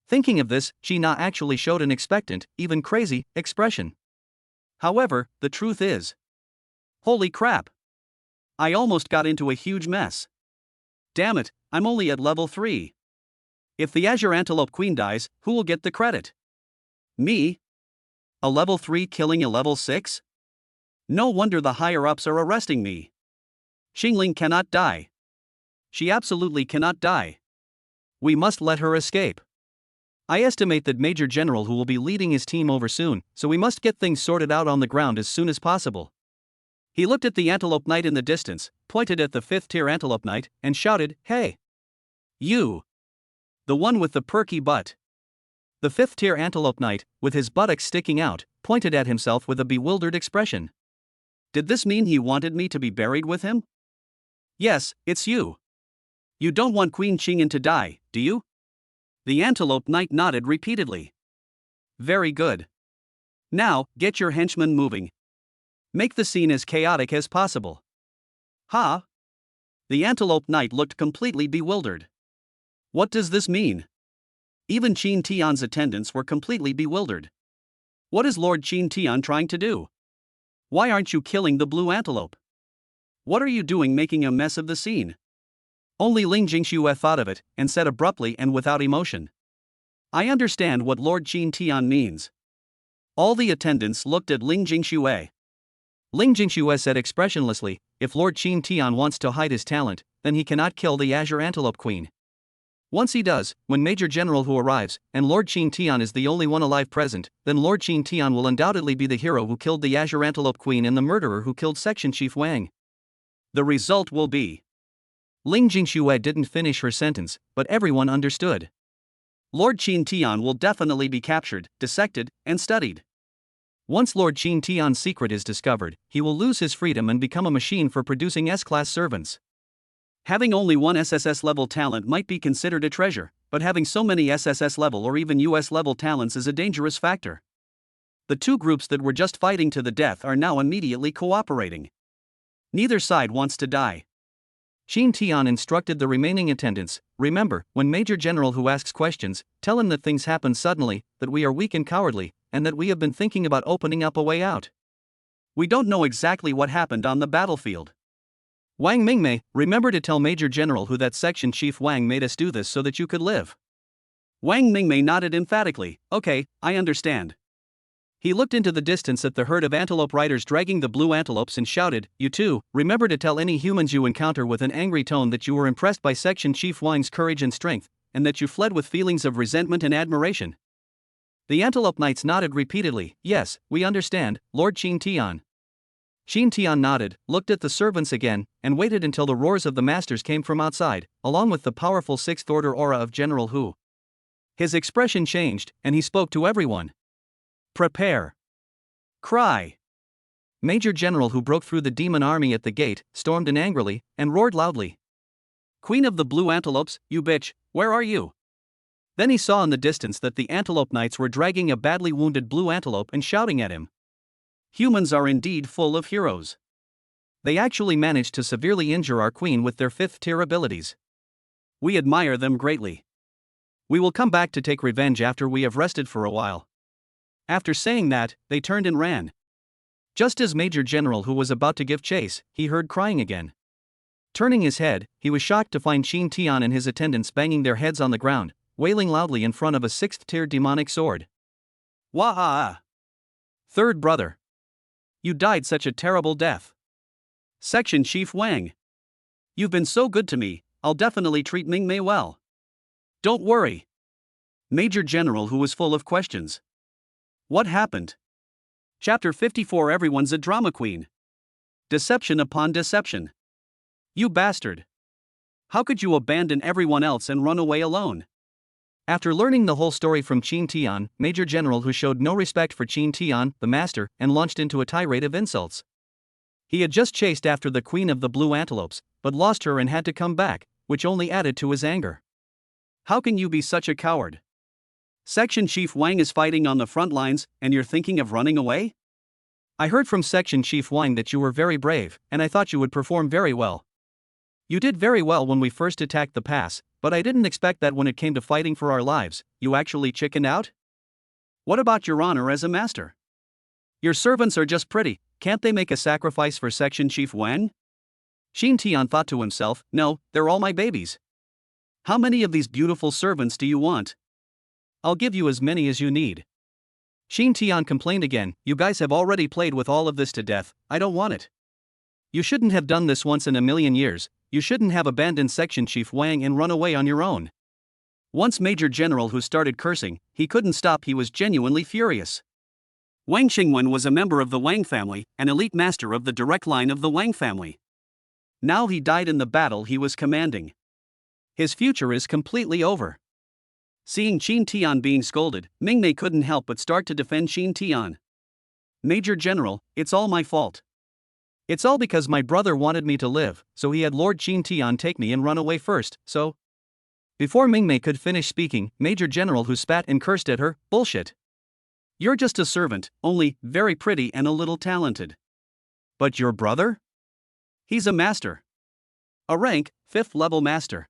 Thinking of this, Qi Na actually showed an expectant, even crazy, expression. However, the truth is, holy crap! I almost got into a huge mess. Damn it, I'm only at level 3. If the Azure Antelope Queen dies, who will get the credit? Me? A level 3 killing a level 6? No wonder the higher-ups are arresting me. Xingling cannot die. She absolutely cannot die. We must let her escape. I estimate that Major General Hu will be leading his team over soon, so we must get things sorted out on the ground as soon as possible. He looked at the Antelope Knight in the distance, pointed at the 5th tier Antelope Knight, and shouted, "Hey! You! The one with the perky butt." The 5th tier Antelope Knight, with his buttocks sticking out, pointed at himself with a bewildered expression. Did this mean he wanted me to be buried with him? Yes, it's you. You don't want Queen Qingyan to die, do you? The Antelope Knight nodded repeatedly. Very good. Now, get your henchmen moving. Make the scene as chaotic as possible. Ha! The Antelope Knight looked completely bewildered. What does this mean? Even Qin Tian's attendants were completely bewildered. What is Lord Qin Tian trying to do? Why aren't you killing the blue antelope? What are you doing making a mess of the scene? Only Ling Jingxue thought of it, and said abruptly and without emotion. I understand what Lord Qin Tian means. All the attendants looked at Ling Jingxue. Ling Jingxue said expressionlessly, if Lord Qin Tian wants to hide his talent, then he cannot kill the Azure Antelope Queen. Once he does, when Major General Hu arrives, and Lord Qin Tian is the only one alive present, then Lord Qin Tian will undoubtedly be the hero who killed the Azure Antelope Queen and the murderer who killed Section Chief Wang. The result will be... Ling Jingxue didn't finish her sentence, but everyone understood. Lord Qin Tian will definitely be captured, dissected, and studied. Once Lord Qin Tian's secret is discovered, he will lose his freedom and become a machine for producing S-class servants. Having only one SSS level talent might be considered a treasure, but having so many SSS level or even US level talents is a dangerous factor. The two groups that were just fighting to the death are now immediately cooperating. Neither side wants to die. Qin Tian instructed the remaining attendants, remember, when Major General Hu asks questions, tell him that things happen suddenly, that we are weak and cowardly, and that we have been thinking about opening up a way out. We don't know exactly what happened on the battlefield. Wang Mingmei, remember to tell Major General Hu that Section Chief Wang made us do this so that you could live. Wang Mingmei nodded emphatically, okay, I understand. He looked into the distance at the herd of antelope riders dragging the blue antelopes and shouted, you too, remember to tell any humans you encounter with an angry tone that you were impressed by Section Chief Wang's courage and strength, and that you fled with feelings of resentment and admiration. The Antelope Knights nodded repeatedly, yes, we understand, Lord Qin Tian. Qin Tian nodded, looked at the servants again, and waited until the roars of the masters came from outside, along with the powerful Sixth Order aura of General Hu. His expression changed, and he spoke to everyone. Prepare. Cry. Major General Hu broke through the demon army at the gate, stormed in angrily, and roared loudly. Queen of the Blue Antelopes, you bitch, where are you? Then he saw in the distance that the Antelope Knights were dragging a badly wounded blue antelope and shouting at him. Humans are indeed full of heroes. They actually managed to severely injure our queen with their 5th tier abilities. We admire them greatly. We will come back to take revenge after we have rested for a while. After saying that, they turned and ran. Just as Major General Hu was about to give chase, he heard crying again. Turning his head, he was shocked to find Qin Tian and his attendants banging their heads on the ground, wailing loudly in front of a 6th tier demonic sword. Wah-ha! Third brother. You died such a terrible death. Section Chief Wang. You've been so good to me, I'll definitely treat Mingmei well. Don't worry. Major General Hu was full of questions. What happened? Chapter 54. Everyone's a drama queen. Deception upon deception. You bastard. How could you abandon everyone else and run away alone? After learning the whole story from Qin Tian, Major General Hu showed no respect for Qin Tian, the master, and launched into a tirade of insults. He had just chased after the Queen of the Blue Antelopes, but lost her and had to come back, which only added to his anger. How can you be such a coward? Section Chief Wang is fighting on the front lines, and you're thinking of running away? I heard from Section Chief Wang that you were very brave, and I thought you would perform very well. You did very well when we first attacked the pass, but I didn't expect that when it came to fighting for our lives, you actually chickened out? What about your honor as a master? Your servants are just pretty, can't they make a sacrifice for Section Chief Wang? Xin Tian thought to himself, no, they're all my babies. How many of these beautiful servants do you want? I'll give you as many as you need. Xin Tian complained again, you guys have already played with all of this to death, I don't want it. You shouldn't have done this once in a million years, you shouldn't have abandoned Section Chief Wang and run away on your own. Once Major General who started cursing, he couldn't stop, he was genuinely furious. Wang Qingwen was a member of the Wang family, an elite master of the direct line of the Wang family. Now he died in the battle he was commanding. His future is completely over. Seeing Qin Tian being scolded, Mingmei couldn't help but start to defend Qin Tian. Major General, it's all my fault. It's all because my brother wanted me to live, so he had Lord Qin Tian take me and run away first, so. Before Mingmei could finish speaking, Major General who spat and cursed at her, bullshit. You're just a servant, only very pretty and a little talented. But your brother? He's a master. A rank, 5th level master.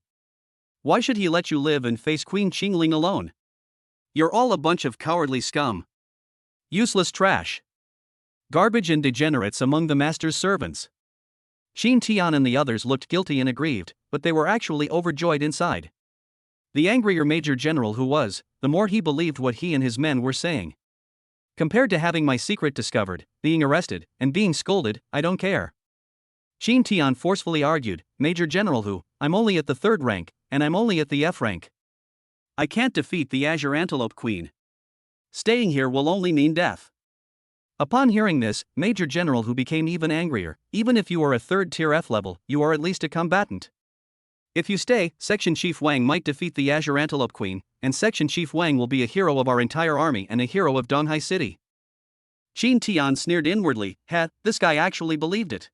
Why should he let you live and face Queen Qingling alone? You're all a bunch of cowardly scum. Useless trash. Garbage and degenerates among the master's servants. Xin Tian and the others looked guilty and aggrieved, but they were actually overjoyed inside. The angrier Major General who was, the more he believed what he and his men were saying. Compared to having my secret discovered, being arrested, and being scolded, I don't care. Xin Tian forcefully argued, Major General who, I'm only at the 3rd rank, and I'm only at the F rank. I can't defeat the Azure Antelope Queen. Staying here will only mean death. Upon hearing this, Major General who became even angrier, even if you are a 3rd tier F level, you are at least a combatant. If you stay, Section Chief Wang might defeat the Azure Antelope Queen, and Section Chief Wang will be a hero of our entire army and a hero of Donghai City. Qin Tian sneered inwardly, this guy actually believed it.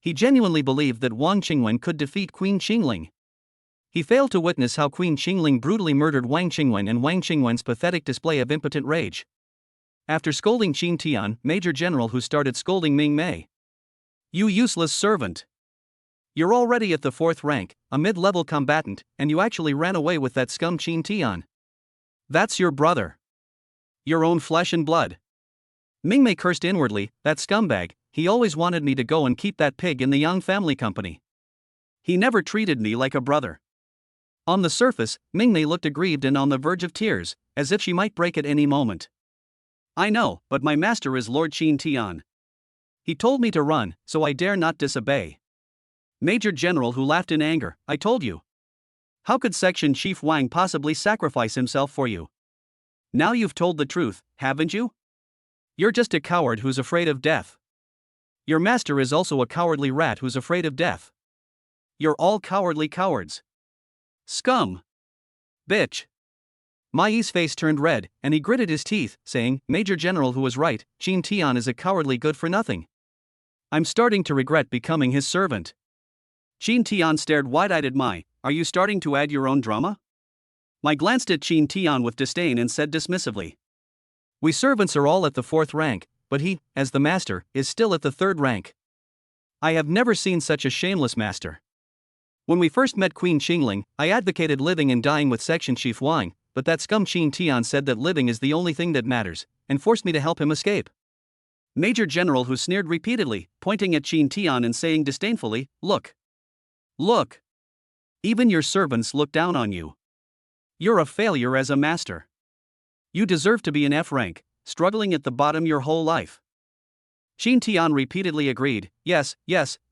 He genuinely believed that Wang Qingwen could defeat Queen Qingling. He failed to witness how Queen Qingling brutally murdered Wang Qingwen and Wang Qingwen's pathetic display of impotent rage. After scolding Qin Tian, Major General who started scolding Mingmei. You useless servant. You're already at the 4th rank, a mid-level combatant, and you actually ran away with that scum Qin Tian. That's your brother. Your own flesh and blood. Mingmei cursed inwardly, that scumbag, he always wanted me to go and keep that pig in the Yang family company. He never treated me like a brother. On the surface, Mingmei looked aggrieved and on the verge of tears, as if she might break at any moment. I know, but my master is Lord Qin Tian. He told me to run, so I dare not disobey. Major General who laughed in anger, I told you. How could Section Chief Wang possibly sacrifice himself for you? Now you've told the truth, haven't you? You're just a coward who's afraid of death. Your master is also a cowardly rat who's afraid of death. You're all cowardly cowards. Scum. Bitch. Mai's face turned red, and he gritted his teeth, saying, Major General who was right, Qin Tian is a cowardly good-for-nothing. I'm starting to regret becoming his servant. Qin Tian stared wide-eyed at Mai, are you starting to add your own drama? Mai glanced at Qin Tian with disdain and said dismissively. We servants are all at the 4th rank, but he, as the master, is still at the 3rd rank. I have never seen such a shameless master. When we first met Queen Qingling, I advocated living and dying with Section Chief Wang, but that scum Qin Tian said that living is the only thing that matters, and forced me to help him escape. Major General who sneered repeatedly, pointing at Qin Tian and saying disdainfully, Look. Look. Even your servants look down on you. You're a failure as a master. You deserve to be in F rank, struggling at the bottom your whole life. Qin Tian repeatedly agreed, yes,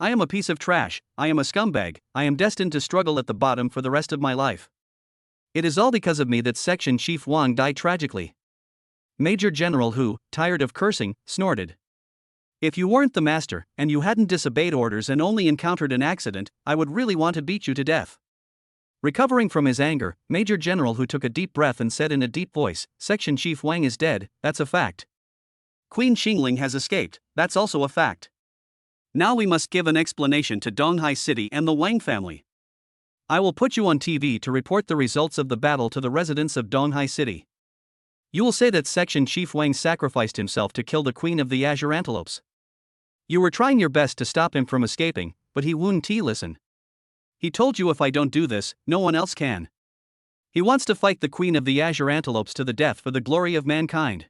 I am a piece of trash, I am a scumbag, I am destined to struggle at the bottom for the rest of my life. It is all because of me that Section Chief Wang died tragically. Major General who, tired of cursing, snorted. If you weren't the master, and you hadn't disobeyed orders and only encountered an accident, I would really want to beat you to death. Recovering from his anger, Major General who took a deep breath and said in a deep voice, Section Chief Wang is dead, that's a fact. Queen Qingling has escaped, that's also a fact. Now we must give an explanation to Donghai City and the Wang family. I will put you on TV to report the results of the battle to the residents of Donghai City. You will say that Section Chief Wang sacrificed himself to kill the Queen of the Azure Antelopes. You were trying your best to stop him from escaping, but he wouldn't listen. He told you if I don't do this, no one else can. He wants to fight the Queen of the Azure Antelopes to the death for the glory of mankind.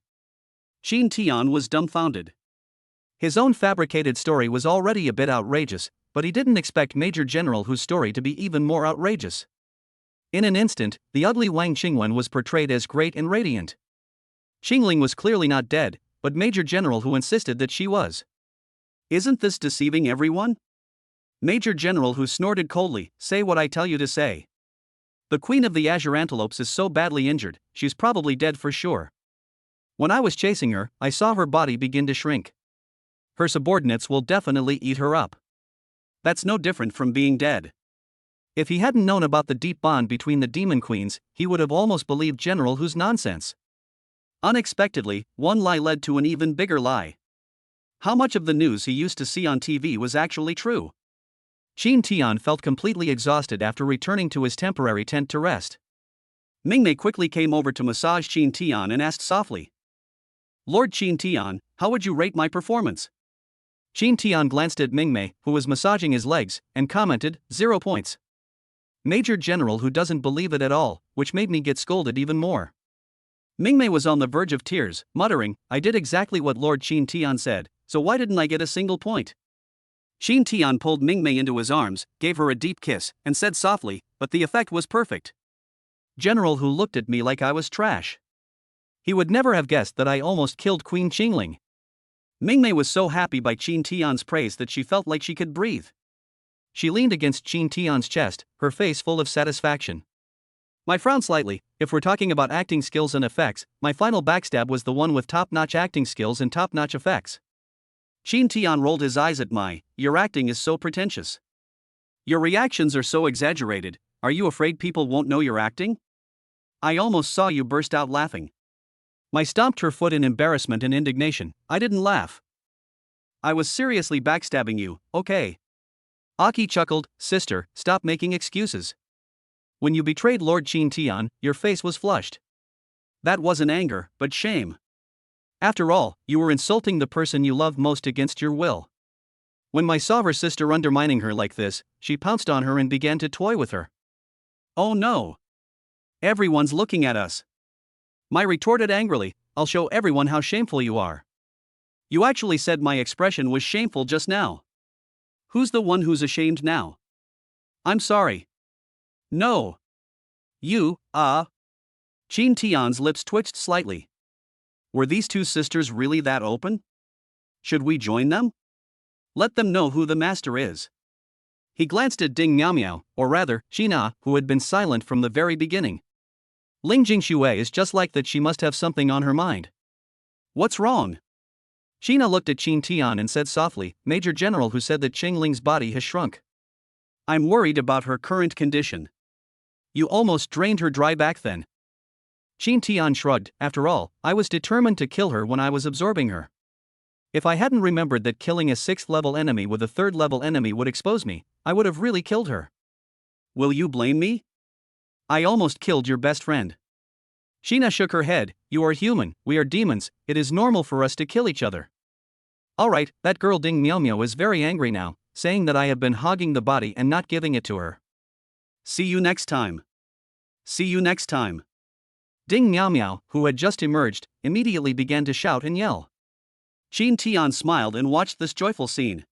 Qin Tian was dumbfounded. His own fabricated story was already a bit outrageous, but he didn't expect Major General Hu's story to be even more outrageous. In an instant, the ugly Wang Qingwen was portrayed as great and radiant. Qingling was clearly not dead, but Major General Hu insisted that she was. Isn't this deceiving everyone? Major General Hu snorted coldly, say what I tell you to say. The Queen of the Azure Antelopes is so badly injured, she's probably dead for sure. When I was chasing her, I saw her body begin to shrink. Her subordinates will definitely eat her up. That's no different from being dead. If he hadn't known about the deep bond between the demon queens, he would have almost believed General Hu's nonsense. Unexpectedly, one lie led to an even bigger lie. How much of the news he used to see on TV was actually true? Qin Tian felt completely exhausted after returning to his temporary tent to rest. Mingmei quickly came over to massage Qin Tian and asked softly, Lord Qin Tian, how would you rate my performance? Qin Tian glanced at Mingmei, who was massaging his legs, and commented, 0 points. Major General Hu doesn't believe it at all, which made me get scolded even more. Mingmei was on the verge of tears, muttering, I did exactly what Lord Qin Tian said, so why didn't I get a single point? Qin Tian pulled Mingmei into his arms, gave her a deep kiss, and said softly, but the effect was perfect. General Hu looked at me like I was trash. He would never have guessed that I almost killed Queen Qingling. Mingmei was so happy by Qin Tian's praise that she felt like she could breathe. She leaned against Qin Tian's chest, her face full of satisfaction. I frowned slightly. If we're talking about acting skills and effects, my final backstab was the one with top-notch acting skills and top-notch effects. Qin Tian rolled his eyes at your acting is so pretentious. Your reactions are so exaggerated, are you afraid people won't know you're acting? I almost saw you burst out laughing. I stomped her foot in embarrassment and indignation. I didn't laugh. I was seriously backstabbing you, okay? Aki chuckled, sister, stop making excuses. When you betrayed Lord Qin Tian, your face was flushed. That wasn't anger, but shame. After all, you were insulting the person you loved most against your will. When I saw her sister undermining her like this, she pounced on her and began to toy with her. Oh no! Everyone's looking at us. I retorted angrily, I'll show everyone how shameful you are. You actually said my expression was shameful just now. Who's the one who's ashamed now? I'm sorry. No. You, Qin Tian's lips twitched slightly. Were these two sisters really that open? Should we join them? Let them know who the master is. He glanced at Ding Miao Miao, or rather, Xina, who had been silent from the very beginning. Ling Jingxue is just like that, she must have something on her mind. What's wrong? Xina looked at Qin Tian and said softly, Major General Hu said that Qingling's body has shrunk. I'm worried about her current condition. You almost drained her dry back then. Qin Tian shrugged, after all, I was determined to kill her when I was absorbing her. If I hadn't remembered that killing a 6th level enemy with a 3rd level enemy would expose me, I would have really killed her. Will you blame me? I almost killed your best friend. Xina shook her head, you are human, we are demons, it is normal for us to kill each other. Alright, that girl Ding Miao Miao is very angry now, saying that I have been hogging the body and not giving it to her. See you next time. See you next time. Ding Miao Miao, who had just emerged, immediately began to shout and yell. Qin Tian smiled and watched this joyful scene.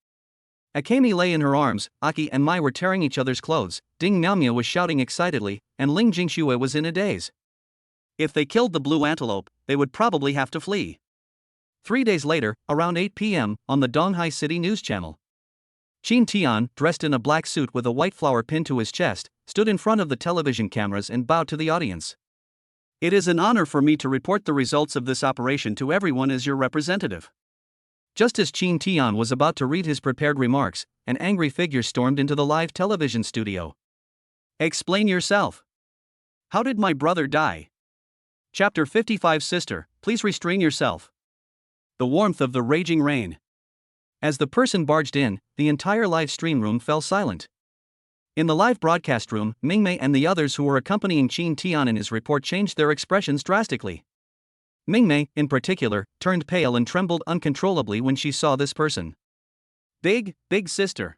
Akemi lay in her arms, Aki and Mai were tearing each other's clothes, Ding Miao Miao was shouting excitedly, and Ling Jingxue was in a daze. If they killed the blue antelope, they would probably have to flee. 3 days later, around 8 p.m., on the Donghai City News Channel. Qin Tian, dressed in a black suit with a white flower pinned to his chest, stood in front of the television cameras and bowed to the audience. It is an honor for me to report the results of this operation to everyone as your representative. Just as Qin Tian was about to read his prepared remarks, an angry figure stormed into the live television studio. Explain yourself. How did my brother die? Chapter 55 Sister, please restrain yourself. The warmth of the raging rain. As the person barged in, the entire live stream room fell silent. In the live broadcast room, Mingmei and the others who were accompanying Qin Tian in his report changed their expressions drastically. Mingmei, in particular, turned pale and trembled uncontrollably when she saw this person. Big sister.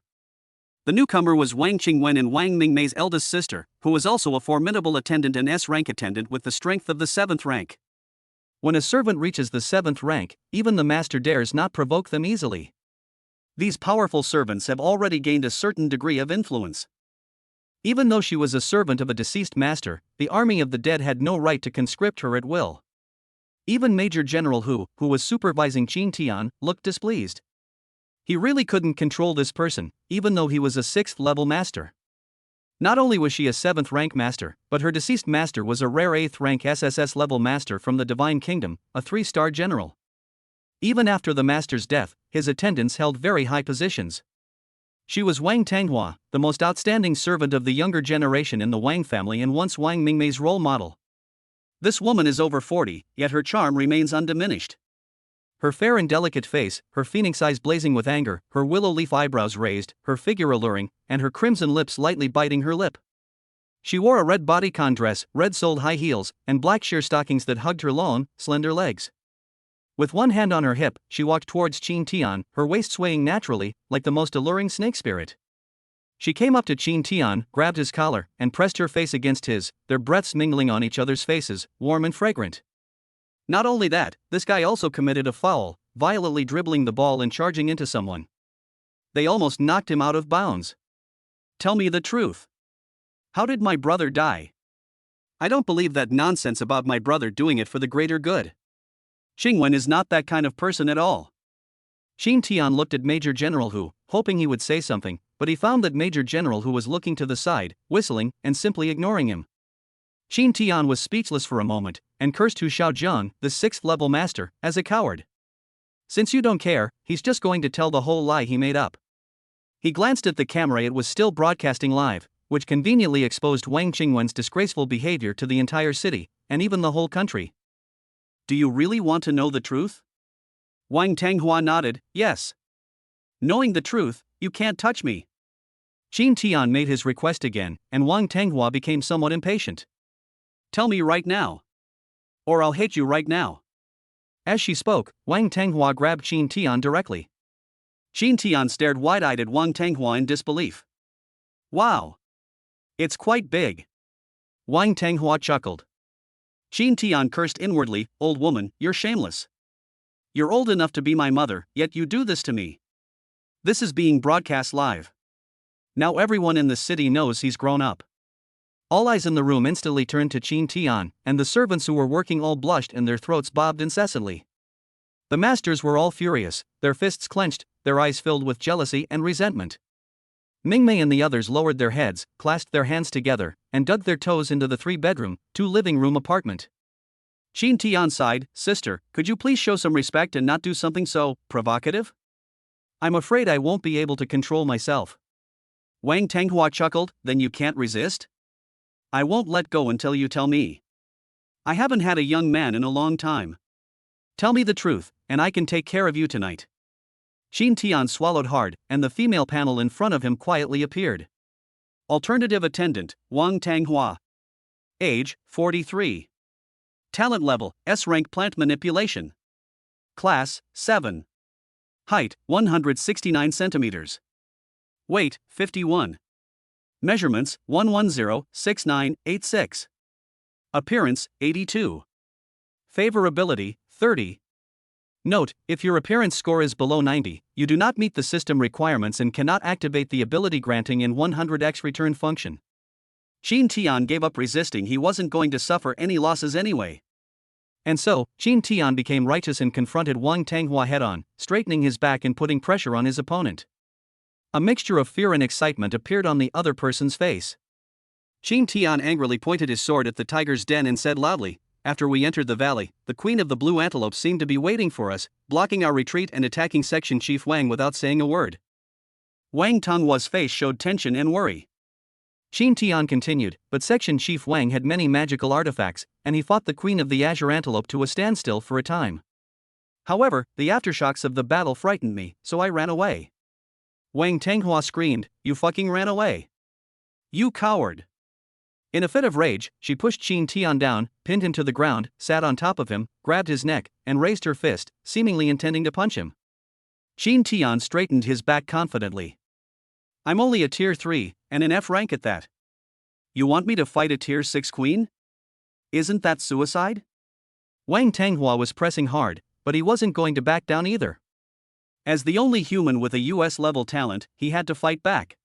The newcomer was Wang Qingwen and Wang Mingmei's eldest sister, who was also a formidable attendant and S-rank attendant with the strength of the 7th rank. When a servant reaches the 7th rank, even the master dares not provoke them easily. These powerful servants have already gained a certain degree of influence. Even though she was a servant of a deceased master, the army of the dead had no right to conscript her at will. Even Major General Hu, who was supervising Qin Tian, looked displeased. He really couldn't control this person, even though he was a 6th-level master. Not only was she a 7th-rank master, but her deceased master was a rare 8th-rank SSS-level master from the Divine Kingdom, a 3-star general. Even after the master's death, his attendants held very high positions. She was Wang Tanghua, the most outstanding servant of the younger generation in the Wang family and once Wang Mingmei's role model. This woman is over 40, yet her charm remains undiminished. Her fair and delicate face, her phoenix eyes blazing with anger, her willow leaf eyebrows raised, her figure alluring, and her crimson lips lightly biting her lip. She wore a red bodycon dress, red-soled high heels, and black sheer stockings that hugged her long, slender legs. With one hand on her hip, she walked towards Qin Tian, her waist swaying naturally, like the most alluring snake spirit. She came up to Qin Tian, grabbed his collar, and pressed her face against his, their breaths mingling on each other's faces, warm and fragrant. Not only that, this guy also committed a foul, violently dribbling the ball and charging into someone. They almost knocked him out of bounds. Tell me the truth. How did my brother die? I don't believe that nonsense about my brother doing it for the greater good. Qingwen is not that kind of person at all. Qin Tian looked at Major General Hu, hoping he would say something, but he found that Major General Hu was looking to the side, whistling, and simply ignoring him. Qin Tian was speechless for a moment, and cursed Hu Xiaojiang, the 6th-level master, as a coward. Since you don't care, he's just going to tell the whole lie he made up. He glanced at the camera. It was still broadcasting live, which conveniently exposed Wang Qingwen's disgraceful behavior to the entire city, and even the whole country. Do you really want to know the truth? Wang Tanghua nodded, yes. Knowing the truth, you can't touch me. Qin Tian made his request again, and Wang Tanghua became somewhat impatient. Tell me right now. Or I'll hate you right now. As she spoke, Wang Tanghua grabbed Qin Tian directly. Qin Tian stared wide-eyed at Wang Tanghua in disbelief. Wow. It's quite big. Wang Tanghua chuckled. Qin Tian cursed inwardly, old woman, you're shameless. You're old enough to be my mother, yet you do this to me. This is being broadcast live. Now everyone in the city knows he's grown up. All eyes in the room instantly turned to Qin Tian, and the servants who were working all blushed and their throats bobbed incessantly. The masters were all furious, their fists clenched, their eyes filled with jealousy and resentment. Mingmei and the others lowered their heads, clasped their hands together, and dug their toes into the 3-bedroom, 2-living-room apartment. Qin Tian sighed, sister, could you please show some respect and not do something so provocative? I'm afraid I won't be able to control myself. Wang Tanghua chuckled, then you can't resist? I won't let go until you tell me. I haven't had a young man in a long time. Tell me the truth, and I can take care of you tonight. Qin Tian swallowed hard, and the female panel in front of him quietly appeared. Alternative attendant, Wang Tanghua. Age, 43. Talent level, S-rank plant manipulation. Class, 7. Height, 169 centimeters. Weight, 51. Measurements, 110-69-86. Appearance, 82. Favorability, 30. Note, if your appearance score is below 90, you do not meet the system requirements and cannot activate the ability granting in 100x return function. Qin Tian gave up resisting. He wasn't going to suffer any losses anyway. And so, Qin Tian became righteous and confronted Wang Tanghua head-on, straightening his back and putting pressure on his opponent. A mixture of fear and excitement appeared on the other person's face. Qin Tian angrily pointed his sword at the tiger's den and said loudly, after we entered the valley, the queen of the blue antelope seemed to be waiting for us, blocking our retreat and attacking Section Chief Wang without saying a word. Wang Tonghua's face showed tension and worry. Qin Tian continued, but Section Chief Wang had many magical artifacts, and he fought the queen of the azure antelope to a standstill for a time. However, the aftershocks of the battle frightened me, so I ran away. Wang Tanghua screamed, you fucking ran away. You coward. In a fit of rage, she pushed Qin Tian down, pinned him to the ground, sat on top of him, grabbed his neck, and raised her fist, seemingly intending to punch him. Qin Tian straightened his back confidently. I'm only a tier 3, and an F rank at that. You want me to fight a tier 6 queen? Isn't that suicide? Wang Tanghua was pressing hard, but he wasn't going to back down either. As the only human with a US level talent, he had to fight back.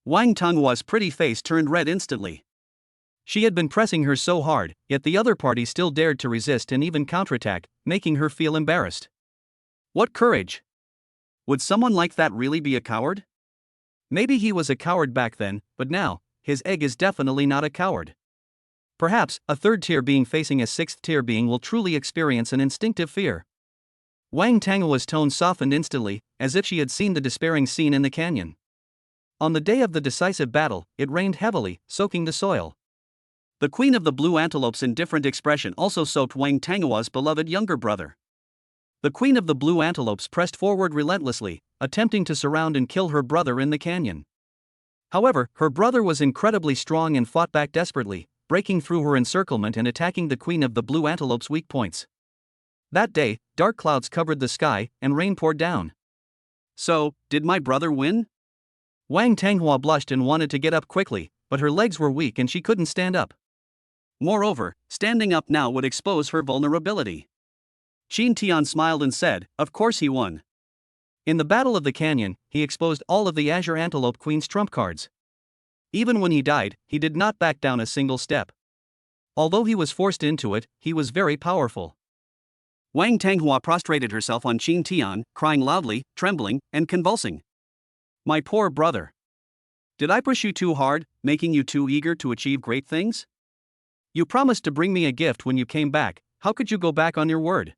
Wang Tonghua's pretty face turned red instantly. She had been pressing her so hard, yet the other party still dared to resist and even counterattack, making her feel embarrassed. What courage! Would someone like that really be a coward? Maybe he was a coward back then, but now, his egg is definitely not a coward. Perhaps, a third tier being facing a sixth tier being will truly experience an instinctive fear. Wang Tanghua's tone softened instantly, as if she had seen the despairing scene in the canyon. On the day of the decisive battle, it rained heavily, soaking the soil. The Queen of the Blue Antelope's indifferent expression also soaked Wang Tanghua's beloved younger brother. The Queen of the Blue Antelopes pressed forward relentlessly, attempting to surround and kill her brother in the canyon. However, her brother was incredibly strong and fought back desperately, breaking through her encirclement and attacking the Queen of the Blue Antelope's weak points. That day, dark clouds covered the sky, and rain poured down. So, did my brother win? Wang Tanghua blushed and wanted to get up quickly, but her legs were weak and she couldn't stand up. Moreover, standing up now would expose her vulnerability. Qin Tian smiled and said, "Of course he won." In the Battle of the Canyon, he exposed all of the Azure Antelope Queen's trump cards. Even when he died, he did not back down a single step. Although he was forced into it, he was very powerful. Wang Tanghua prostrated herself on Qin Tian, crying loudly, trembling, and convulsing. My poor brother. Did I push you too hard, making you too eager to achieve great things? You promised to bring me a gift when you came back, how could you go back on your word?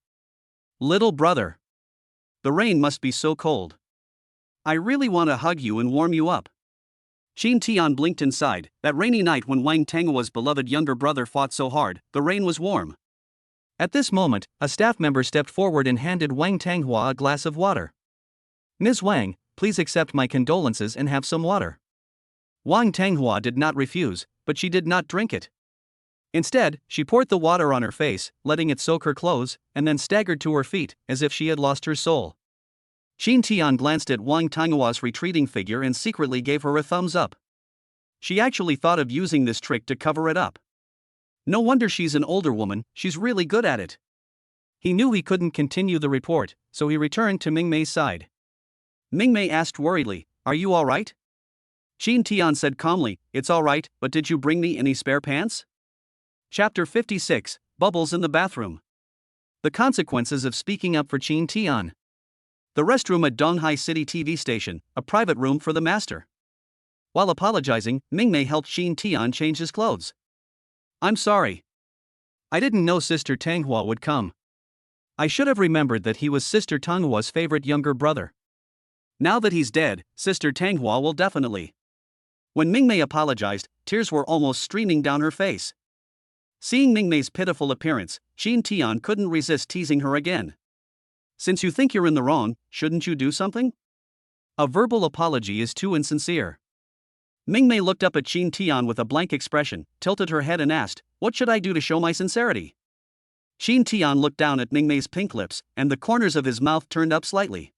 Little brother. The rain must be so cold. I really want to hug you and warm you up. Qin Tian blinked and sighed. That rainy night when Wang Tanghua's beloved younger brother fought so hard, the rain was warm. At this moment, a staff member stepped forward and handed Wang Tanghua a glass of water. Ms. Wang, please accept my condolences and have some water. Wang Tanghua did not refuse, but she did not drink it. Instead, she poured the water on her face, letting it soak her clothes, and then staggered to her feet, as if she had lost her soul. Qin Tian glanced at Wang Tanghua's retreating figure and secretly gave her a thumbs up. She actually thought of using this trick to cover it up. No wonder she's an older woman, she's really good at it. He knew he couldn't continue the report, so he returned to Mingmei's side. Mingmei asked worriedly, "Are you alright?" Qin Tian said calmly, "It's alright, but did you bring me any spare pants?" Chapter 56, Bubbles in the Bathroom. The consequences of speaking up for Qin Tian. The restroom at Donghai City TV station, a private room for the master. While apologizing, Mingmei helped Qin Tian change his clothes. I'm sorry. I didn't know Sister Tanghua would come. I should have remembered that he was Sister Tanghua's favorite younger brother. Now that he's dead, Sister Tanghua will definitely. When Mingmei apologized, tears were almost streaming down her face. Seeing Mingmei's pitiful appearance, Qin Tian couldn't resist teasing her again. Since you think you're in the wrong, shouldn't you do something? A verbal apology is too insincere. Mingmei looked up at Qin Tian with a blank expression, tilted her head and asked, "What should I do to show my sincerity?" Qin Tian looked down at Mingmei's pink lips, and the corners of his mouth turned up slightly.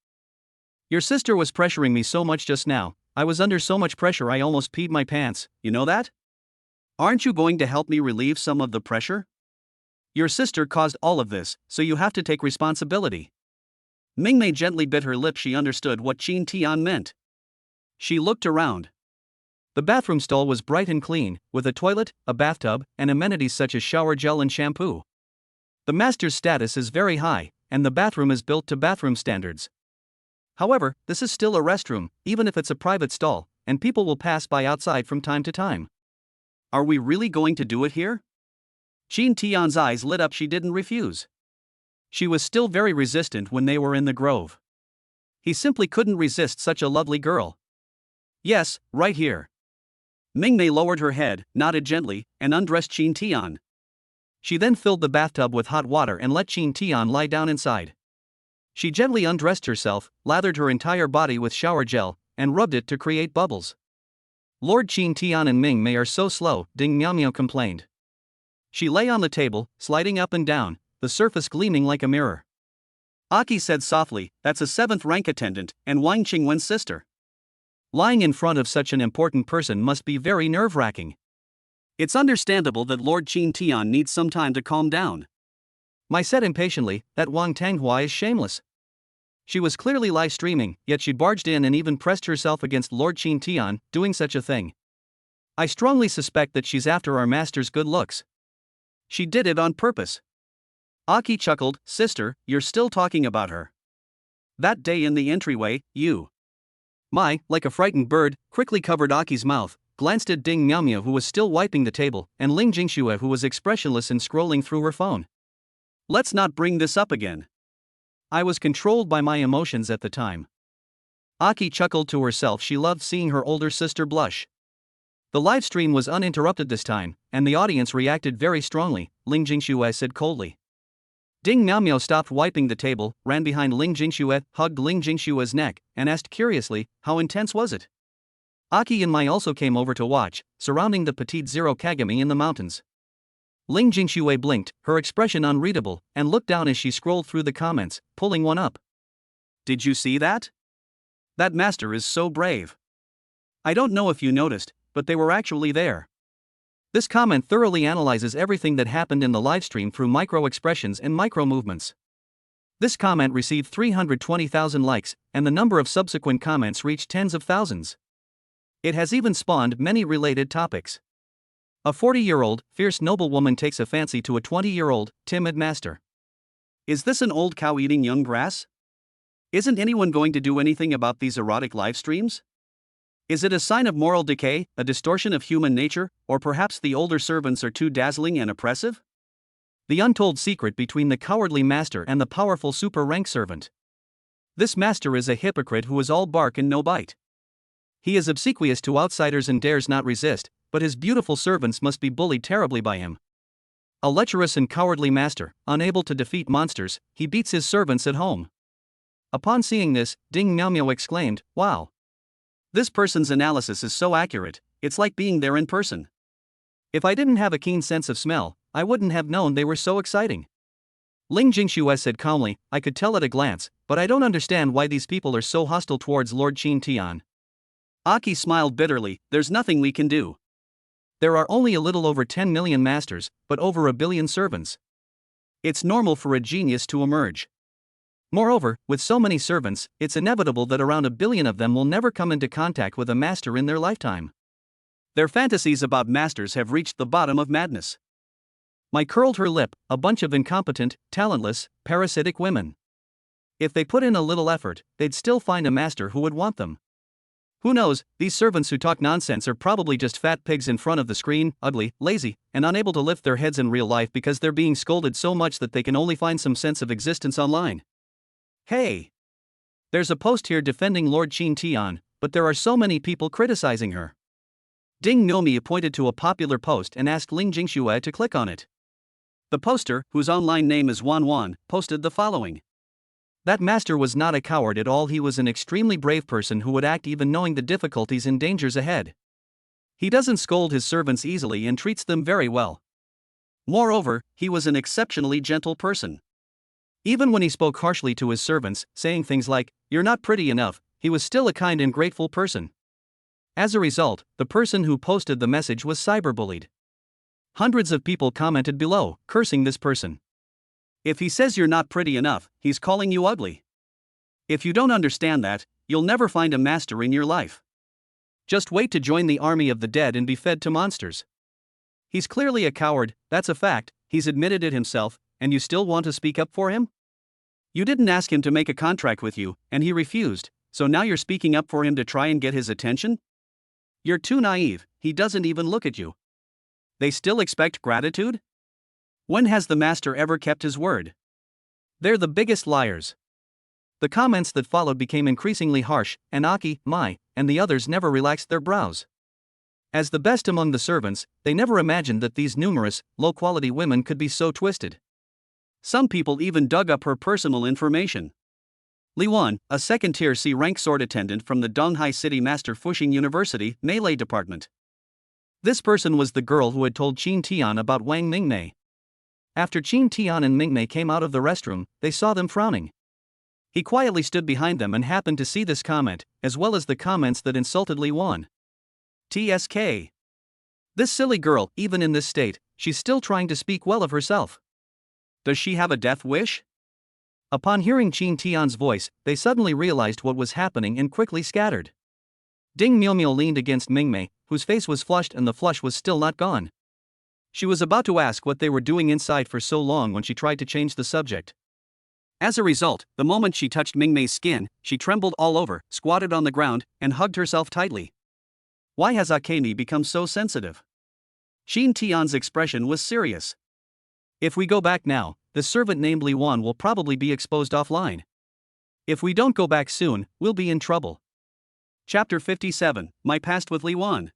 Your sister was pressuring me so much just now, I was under so much pressure I almost peed my pants, you know that? Aren't you going to help me relieve some of the pressure? Your sister caused all of this, so you have to take responsibility. Mingmei gently bit her lip. She understood what Qin Tian meant. She looked around. The bathroom stall was bright and clean, with a toilet, a bathtub, and amenities such as shower gel and shampoo. The master's status is very high, and the bathroom is built to bathroom standards. However, this is still a restroom, even if it's a private stall, and people will pass by outside from time to time. Are we really going to do it here? Qin Tian's eyes lit up. She didn't refuse. She was still very resistant when they were in the grove. He simply couldn't resist such a lovely girl. Yes, right here. Mingmei lowered her head, nodded gently, and undressed Qin Tian. She then filled the bathtub with hot water and let Qin Tian lie down inside. She gently undressed herself, lathered her entire body with shower gel, and rubbed it to create bubbles. Lord Qin Tian and Ming Mei are so slow, Ding Miao complained. She lay on the table, sliding up and down, the surface gleaming like a mirror. Aki said softly, that's a 7th rank attendant, and Wang Qingwen's sister. Lying in front of such an important person must be very nerve-wracking. It's understandable that Lord Qin Tian needs some time to calm down. Mai said impatiently, that Wang Tanghua is shameless. She was clearly live streaming, yet she barged in and even pressed herself against Lord Qin Tian, doing such a thing. I strongly suspect that she's after our master's good looks. She did it on purpose. Aki chuckled, sister, you're still talking about her. That day in the entryway, you. Mai, like a frightened bird, quickly covered Aki's mouth, glanced at Ding Miao who was still wiping the table, and Ling Jingxue who was expressionless and scrolling through her phone. Let's not bring this up again. I was controlled by my emotions at the time. Aki chuckled to herself. She loved seeing her older sister blush. The live stream was uninterrupted this time, and the audience reacted very strongly, Ling Jingxue said coldly. Ding Miao stopped wiping the table, ran behind Ling Jingxue, hugged Ling Jingxue's neck, and asked curiously, how intense was it? Aki and Mai also came over to watch, surrounding the Petite Zero Kagami in the mountains. Ling Jingxue blinked, her expression unreadable, and looked down as she scrolled through the comments, pulling one up. Did you see that? That master is so brave. I don't know if you noticed, but they were actually there. This comment thoroughly analyzes everything that happened in the livestream through micro-expressions and micro-movements. This comment received 320,000 likes, and the number of subsequent comments reached tens of thousands. It has even spawned many related topics. A 40-year-old, fierce noblewoman takes a fancy to a 20-year-old, timid master. Is this an old cow eating young grass? Isn't anyone going to do anything about these erotic live streams? Is it a sign of moral decay, a distortion of human nature, or perhaps the older servants are too dazzling and oppressive? The untold secret between the cowardly master and the powerful super-rank servant. This master is a hypocrite who is all bark and no bite. He is obsequious to outsiders and dares not resist, but his beautiful servants must be bullied terribly by him. A lecherous and cowardly master, unable to defeat monsters, he beats his servants at home. Upon seeing this, Ding Miao exclaimed, wow. This person's analysis is so accurate, it's like being there in person. If I didn't have a keen sense of smell, I wouldn't have known they were so exciting. Ling Jingxue said calmly, I could tell at a glance, but I don't understand why these people are so hostile towards Lord Qin Tian. Aki smiled bitterly, there's nothing we can do. There are only a little over 10 million masters, but over a billion servants. It's normal for a genius to emerge. Moreover, with so many servants, it's inevitable that around a billion of them will never come into contact with a master in their lifetime. Their fantasies about masters have reached the bottom of madness. Mai curled her lip, a bunch of incompetent, talentless, parasitic women. If they put in a little effort, they'd still find a master who would want them. Who knows, these servants who talk nonsense are probably just fat pigs in front of the screen, ugly, lazy, and unable to lift their heads in real life because they're being scolded so much that they can only find some sense of existence online. Hey! There's a post here defending Lord Qin Tian, but there are so many people criticizing her. Ding Miao pointed to a popular post and asked Ling Jingxue to click on it. The poster, whose online name is Wan, posted the following. That master was not a coward at all. He was an extremely brave person who would act even knowing the difficulties and dangers ahead. He doesn't scold his servants easily and treats them very well. Moreover, he was an exceptionally gentle person. Even when he spoke harshly to his servants, saying things like, "You're not pretty enough," he was still a kind and grateful person. As a result, the person who posted the message was cyberbullied. Hundreds of people commented below, cursing this person. If he says you're not pretty enough, he's calling you ugly. If you don't understand that, you'll never find a master in your life. Just wait to join the army of the dead and be fed to monsters. He's clearly a coward, that's a fact, he's admitted it himself, and you still want to speak up for him? You didn't ask him to make a contract with you, and he refused, so now you're speaking up for him to try and get his attention? You're too naive, he doesn't even look at you. They still expect gratitude? When has the master ever kept his word? They're the biggest liars. The comments that followed became increasingly harsh, and Aki, Mai, and the others never relaxed their brows. As the best among the servants, they never imagined that these numerous, low-quality women could be so twisted. Some people even dug up her personal information. Li Wan, a second-tier C-rank sword attendant from the Donghai City Master Fuxing University Melee Department. This person was the girl who had told Qin Tian about Wang Mingmei. After Qin Tian and Mingmei came out of the restroom, they saw them frowning. He quietly stood behind them and happened to see this comment, as well as the comments that insulted Li Wan. TSK. This silly girl, even in this state, she's still trying to speak well of herself. Does she have a death wish? Upon hearing Qin Tian's voice, they suddenly realized what was happening and quickly scattered. Ding Miao leaned against Mingmei, whose face was flushed and the flush was still not gone. She was about to ask what they were doing inside for so long when she tried to change the subject. As a result, the moment she touched Mingmei's skin, she trembled all over, squatted on the ground, and hugged herself tightly. Why has Akemi become so sensitive? Qin Tian's expression was serious. If we go back now, the servant named Li Wan will probably be exposed offline. If we don't go back soon, we'll be in trouble. Chapter 57, My Past with Li Wan.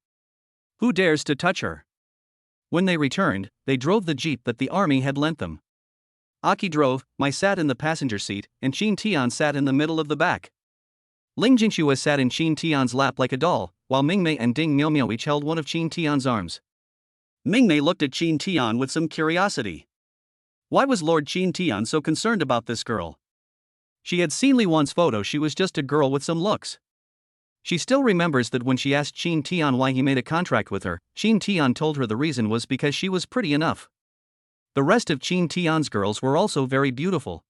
Who dares to touch her? When they returned, they drove the jeep that the army had lent them. Aki drove, Mai sat in the passenger seat, and Qin Tian sat in the middle of the back. Ling Jingxue sat in Qin Tian's lap like a doll, while Mingmei and Ding Miao each held one of Qin Tian's arms. Mingmei looked at Qin Tian with some curiosity. Why was Lord Qin Tian so concerned about this girl? She had seen Li Wan's photo. She was just a girl with some looks. She still remembers that when she asked Qin Tian why he made a contract with her, Qin Tian told her the reason was because she was pretty enough. The rest of Qin Tian's girls were also very beautiful.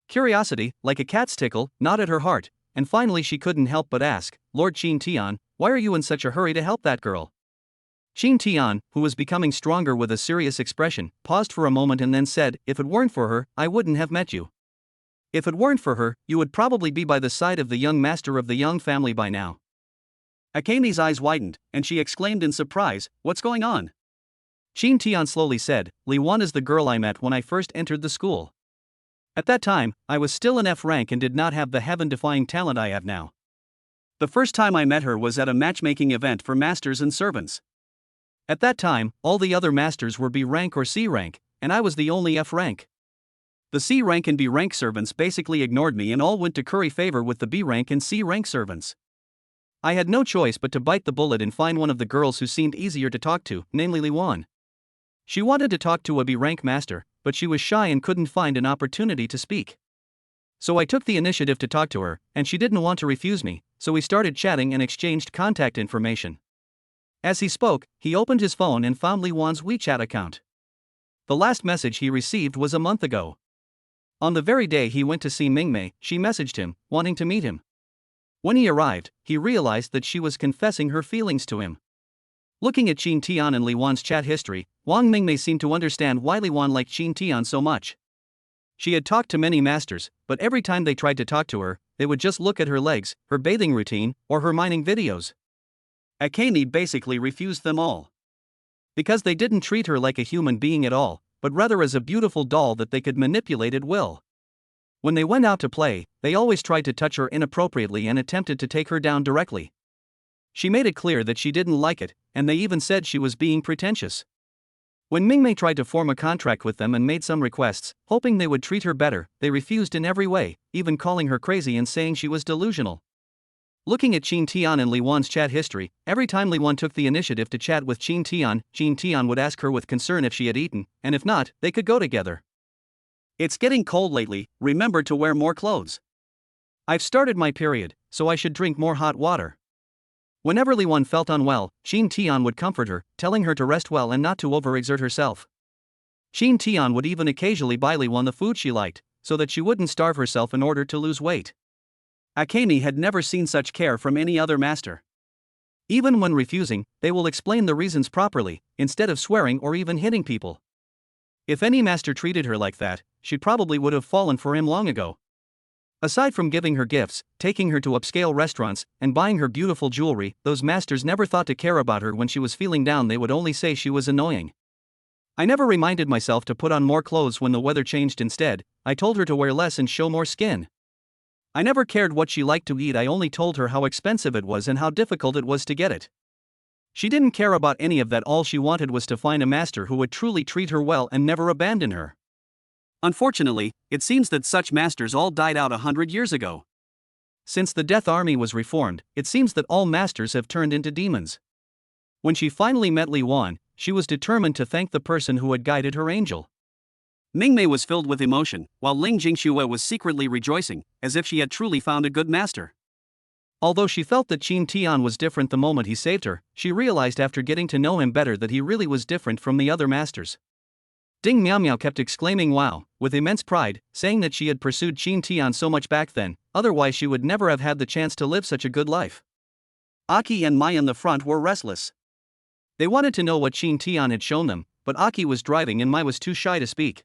Curiosity, like a cat's tickle, gnawed at her heart, and finally she couldn't help but ask, Lord Qin Tian, why are you in such a hurry to help that girl? Qin Tian, who was becoming stronger with a serious expression, paused for a moment and then said, if it weren't for her, I wouldn't have met you. If it weren't for her, you would probably be by the side of the young master of the Young family by now. Akemi's eyes widened, and she exclaimed in surprise, what's going on? Qin Tian slowly said, Li Wan is the girl I met when I first entered the school. At that time, I was still in F rank and did not have the heaven-defying talent I have now. The first time I met her was at a matchmaking event for masters and servants. At that time, all the other masters were B rank or C rank, and I was the only F rank. The C rank and B rank servants basically ignored me and all went to curry favor with the B rank and C rank servants. I had no choice but to bite the bullet and find one of the girls who seemed easier to talk to, namely Li Wan. She wanted to talk to a B rank master, but she was shy and couldn't find an opportunity to speak. So I took the initiative to talk to her, and she didn't want to refuse me, so we started chatting and exchanged contact information. As he spoke, he opened his phone and found Li Wan's WeChat account. The last message he received was a month ago. On the very day he went to see Mingmei, she messaged him, wanting to meet him. When he arrived, he realized that she was confessing her feelings to him. Looking at Qin Tian and Li Wan's chat history, Wang Mingmei seemed to understand why Li Wan liked Qin Tian so much. She had talked to many masters, but every time they tried to talk to her, they would just look at her legs, her bathing routine, or her mining videos. Akemi basically refused them all. Because they didn't treat her like a human being at all, but rather as a beautiful doll that they could manipulate at will. When they went out to play, they always tried to touch her inappropriately and attempted to take her down directly. She made it clear that she didn't like it, and they even said she was being pretentious. When Mingmei tried to form a contract with them and made some requests, hoping they would treat her better, they refused in every way, even calling her crazy and saying she was delusional. Looking at Qin Tian and Li Wan's chat history, every time Li Wan took the initiative to chat with Qin Tian would ask her with concern if she had eaten, and if not, they could go together. It's getting cold lately, remember to wear more clothes. I've started my period, so I should drink more hot water. Whenever Li Wan felt unwell, Qin Tian would comfort her, telling her to rest well and not to overexert herself. Qin Tian would even occasionally buy Li Wan the food she liked, so that she wouldn't starve herself in order to lose weight. Akemi had never seen such care from any other master. Even when refusing, they will explain the reasons properly, instead of swearing or even hitting people. If any master treated her like that, she probably would have fallen for him long ago. Aside from giving her gifts, taking her to upscale restaurants, and buying her beautiful jewelry, those masters never thought to care about her when she was feeling down. They would only say she was annoying. I never reminded myself to put on more clothes when the weather changed. Instead, I told her to wear less and show more skin. I never cared what she liked to eat. I only told her how expensive it was and how difficult it was to get it. She didn't care about any of that. All she wanted was to find a master who would truly treat her well and never abandon her. Unfortunately, it seems that such masters all died out 100 years ago. Since the Death Army was reformed, it seems that all masters have turned into demons. When she finally met Li Wan, she was determined to thank the person who had guided her angel. Mingmei was filled with emotion, while Ling Jingxue was secretly rejoicing, as if she had truly found a good master. Although she felt that Qin Tian was different the moment he saved her, she realized after getting to know him better that he really was different from the other masters. Ding Miao Miao kept exclaiming wow, with immense pride, saying that she had pursued Qin Tian so much back then, otherwise she would never have had the chance to live such a good life. Aki and Mai in the front were restless. They wanted to know what Qin Tian had shown them, but Aki was driving and Mai was too shy to speak.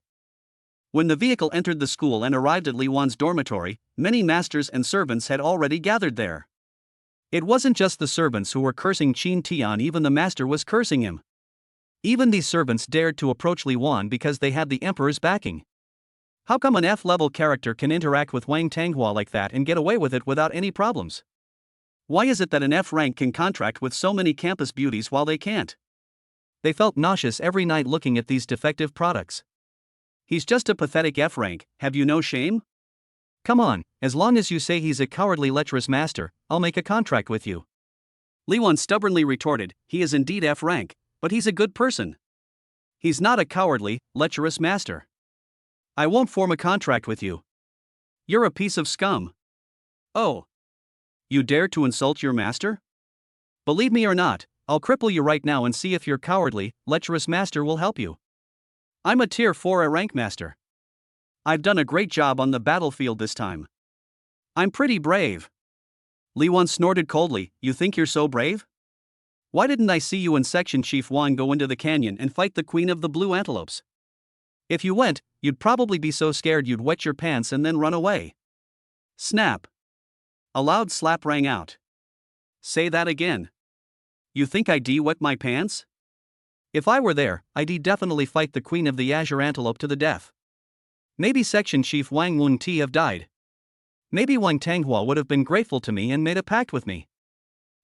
When the vehicle entered the school and arrived at Li Wan's dormitory, many masters and servants had already gathered there. It wasn't just the servants who were cursing Qin Tian, even the master was cursing him. Even these servants dared to approach Li Wan because they had the emperor's backing. How come an F-level character can interact with Wang Tanghua like that and get away with it without any problems? Why is it that an F rank can contract with so many campus beauties while they can't? They felt nauseous every night looking at these defective products. He's just a pathetic F rank, have you no shame? Come on, as long as you say he's a cowardly lecherous master, I'll make a contract with you. Li Wan stubbornly retorted, he is indeed F rank, but he's a good person. He's not a cowardly, lecherous master. I won't form a contract with you. You're a piece of scum. Oh. You dare to insult your master? Believe me or not, I'll cripple you right now and see if your cowardly, lecherous master will help you. I'm a tier 4 A rank master. I've done a great job on the battlefield this time. I'm pretty brave. Li Wan snorted coldly, you think you're so brave? Why didn't I see you and Section Chief Wang go into the canyon and fight the Queen of the Blue Antelopes? If you went, you'd probably be so scared you'd wet your pants and then run away. Snap. A loud slap rang out. Say that again. You think I'd wet my pants? If I were there, I'd definitely fight the Queen of the Azure Antelope to the death. Maybe Section Chief Wang Wunti have died. Maybe Wang Tanghua would have been grateful to me and made a pact with me.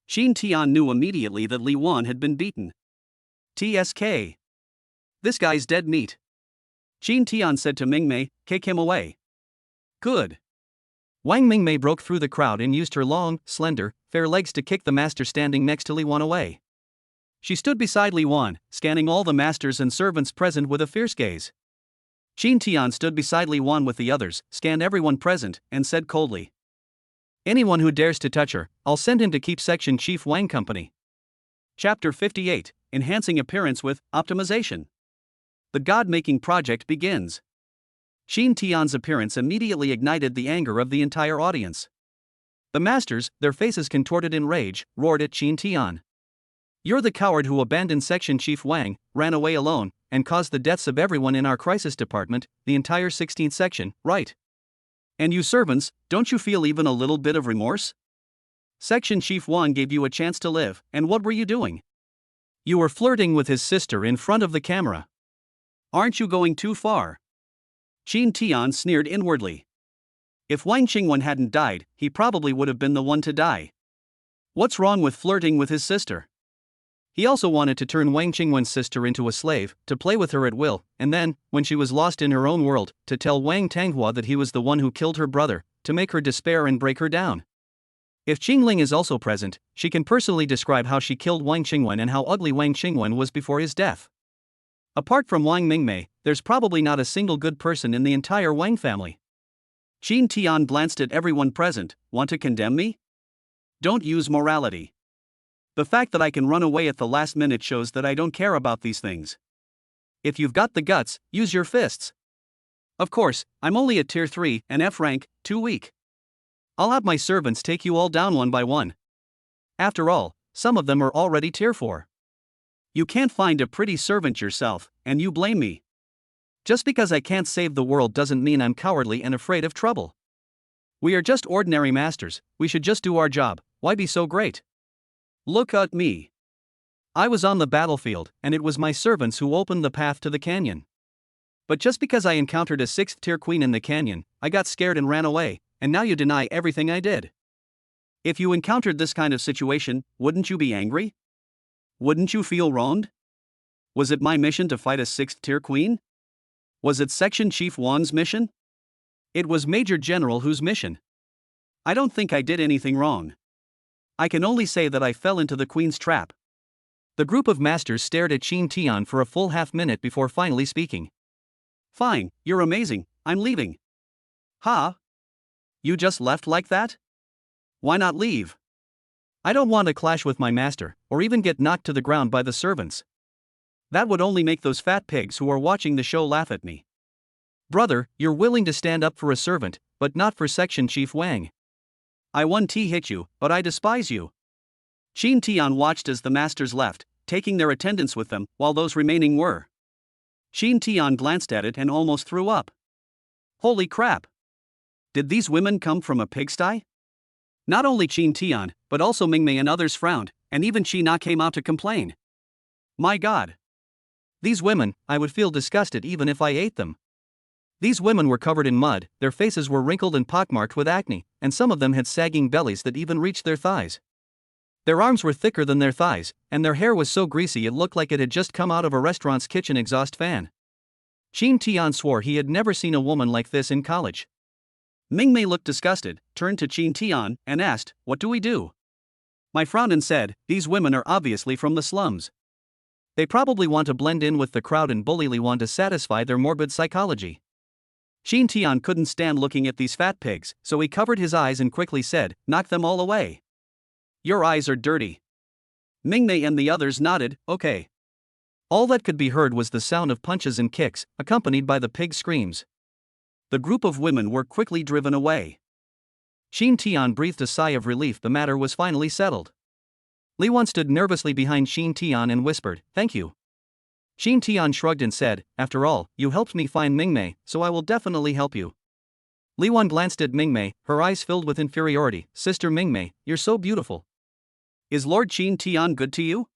Qin Tian knew immediately that Li Wan had been beaten. TSK. This guy's dead meat. Qin Tian said to Mingmei, kick him away. Good. Wang Mingmei broke through the crowd and used her long, slender, fair legs to kick the master standing next to Li Wan away. She stood beside Li Wan, scanning all the masters and servants present with a fierce gaze. Qin Tian stood beside Li Wan with the others, scanned everyone present, and said coldly, anyone who dares to touch her, I'll send him to keep Section Chief Wang company. Chapter 58, Enhancing Appearance with Optimization. The God-making project begins. Qin Tian's appearance immediately ignited the anger of the entire audience. The masters, their faces contorted in rage, roared at Qin Tian. You're the coward who abandoned Section Chief Wang, ran away alone, and caused the deaths of everyone in our crisis department, the entire 16th section, right? And you servants, don't you feel even a little bit of remorse? Section Chief Wang gave you a chance to live, and what were you doing? You were flirting with his sister in front of the camera. Aren't you going too far? Qin Tian sneered inwardly. If Wang Qingwen hadn't died, he probably would have been the one to die. What's wrong with flirting with his sister? He also wanted to turn Wang Qingwen's sister into a slave, to play with her at will, and then, when she was lost in her own world, to tell Wang Tanghua that he was the one who killed her brother, to make her despair and break her down. If Qingling is also present, she can personally describe how she killed Wang Qingwen and how ugly Wang Qingwen was before his death. Apart from Wang Mingmei, there's probably not a single good person in the entire Wang family. Qin Tian glanced at everyone present, want to condemn me? Don't use morality. The fact that I can run away at the last minute shows that I don't care about these things. If you've got the guts, use your fists. Of course, I'm only at tier 3 and F rank, too weak. I'll have my servants take you all down one by one. After all, some of them are already tier 4. You can't find a pretty servant yourself, and you blame me. Just because I can't save the world doesn't mean I'm cowardly and afraid of trouble. We are just ordinary masters, we should just do our job, why be so great? Look at me. I was on the battlefield, and it was my servants who opened the path to the canyon. But just because I encountered a 6th tier queen in the canyon, I got scared and ran away, and now you deny everything I did. If you encountered this kind of situation, wouldn't you be angry? Wouldn't you feel wronged? Was it my mission to fight a 6th tier queen? Was it Section Chief Wan's mission? It was Major General Hu's mission. I don't think I did anything wrong. I can only say that I fell into the Queen's trap. The group of masters stared at Qin Tian for a full half-minute before finally speaking. Fine, you're amazing, I'm leaving. Ha? You just left like that? Why not leave? I don't want to clash with my master, or even get knocked to the ground by the servants. That would only make those fat pigs who are watching the show laugh at me. Brother, you're willing to stand up for a servant, but not for Section Chief Wang. I won T hit you, but I despise you. Qin Tian watched as the masters left, taking their attendants with them, while those remaining were. Qin Tian glanced at it and almost threw up. Holy crap! Did these women come from a pigsty? Not only Qin Tian, but also Mingmei and others frowned, and even Qi Na came out to complain. My God! These women, I would feel disgusted even if I ate them. These women were covered in mud, their faces were wrinkled and pockmarked with acne, and some of them had sagging bellies that even reached their thighs. Their arms were thicker than their thighs, and their hair was so greasy it looked like it had just come out of a restaurant's kitchen exhaust fan. Qin Tian swore he had never seen a woman like this in college. Mingmei looked disgusted, turned to Qin Tian, and asked, "What do we do?" My frowned and said, "These women are obviously from the slums. They probably want to blend in with the crowd and bully Li Wan to satisfy their morbid psychology." Qin Tian couldn't stand looking at these fat pigs, so he covered his eyes and quickly said, "Knock them all away." Your eyes are dirty. Mingmei and the others nodded, okay. All that could be heard was the sound of punches and kicks, accompanied by the pig screams. The group of women were quickly driven away. Qin Tian breathed a sigh of relief. The matter was finally settled. Li Wan stood nervously behind Qin Tian and whispered, "Thank you." Qin Tian shrugged and said, "After all, you helped me find Mingmei, so I will definitely help you." Li Wan glanced at Mingmei, her eyes filled with inferiority. "Sister Mingmei, you're so beautiful." Is Lord Qin Tian good to you?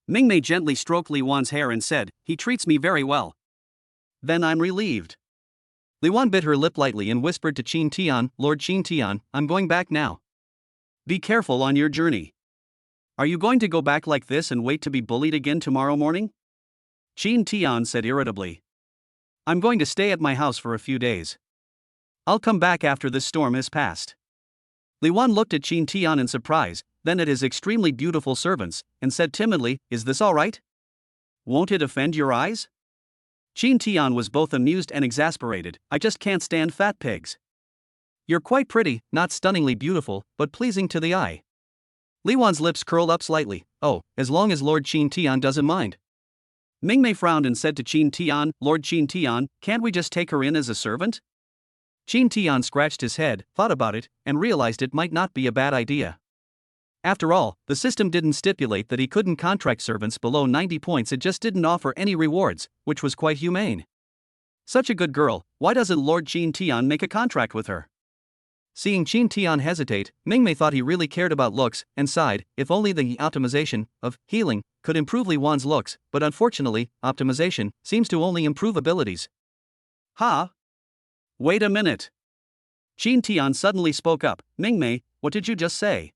Mingmei gently stroked Li Wan's hair and said, "He treats me very well." Then I'm relieved. Li Wan bit her lip lightly and whispered to Qin Tian, "Lord Qin Tian, I'm going back now." Be careful on your journey. Are you going to go back like this and wait to be bullied again tomorrow morning? Qin Tian said irritably. I'm going to stay at my house for a few days. I'll come back after this storm has passed. Li Wan looked at Qin Tian in surprise, then at his extremely beautiful servants, and said timidly, "Is this all right? Won't it offend your eyes?" Qin Tian was both amused and exasperated. "I just can't stand fat pigs." You're quite pretty, not stunningly beautiful, but pleasing to the eye. Li Wan's lips curled up slightly. "Oh, as long as Lord Qin Tian doesn't mind." Mingmei frowned and said to Qin Tian, "Lord Qin Tian, can't we just take her in as a servant?" Qin Tian scratched his head, thought about it, and realized it might not be a bad idea. After all, the system didn't stipulate that he couldn't contract servants below 90 points, it just didn't offer any rewards, which was quite humane. Such a good girl, why doesn't Lord Qin Tian make a contract with her? Seeing Qin Tian hesitate, Mingmei thought he really cared about looks, and sighed, if only the optimization of healing could improve Li Wan's looks, but unfortunately, optimization seems to only improve abilities. Ha! Wait a minute. Qin Tian suddenly spoke up, "Mingmei, what did you just say?"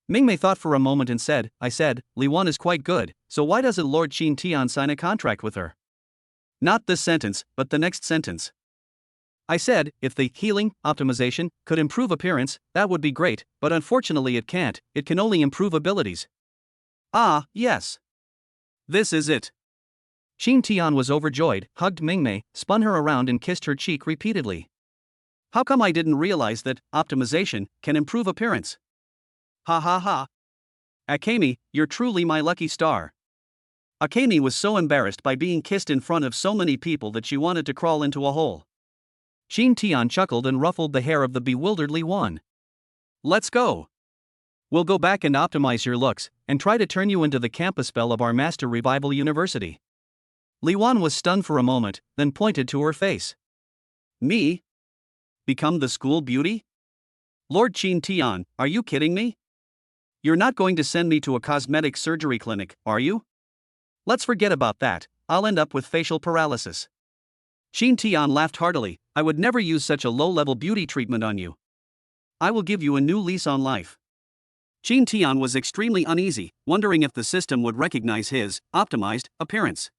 Mingmei thought for a moment and said, "I said, Li Wan is quite good, so why doesn't Lord Qin Tian sign a contract with her?" Not this sentence, but the next sentence. I said, if the healing optimization could improve appearance, that would be great, but unfortunately it can't, it can only improve abilities. Ah, yes. This is it. Qin Tian was overjoyed, hugged Mingmei, spun her around and kissed her cheek repeatedly. How come I didn't realize that optimization can improve appearance? Ha ha ha. Akemi, you're truly my lucky star. Akemi was so embarrassed by being kissed in front of so many people that she wanted to crawl into a hole. Qin Tian chuckled and ruffled the hair of the bewildered Li Wan. Let's go. We'll go back and optimize your looks, and try to turn you into the campus spell of our Master Revival University. Li Wan was stunned for a moment, then pointed to her face. Me? Become the school beauty? Lord Qin Tian, are you kidding me? You're not going to send me to a cosmetic surgery clinic, are you? Let's forget about that, I'll end up with facial paralysis. Qin Tian laughed heartily, I would never use such a low-level beauty treatment on you. I will give you a new lease on life. Qin Tian was extremely uneasy, wondering if the system would recognize his optimized appearance.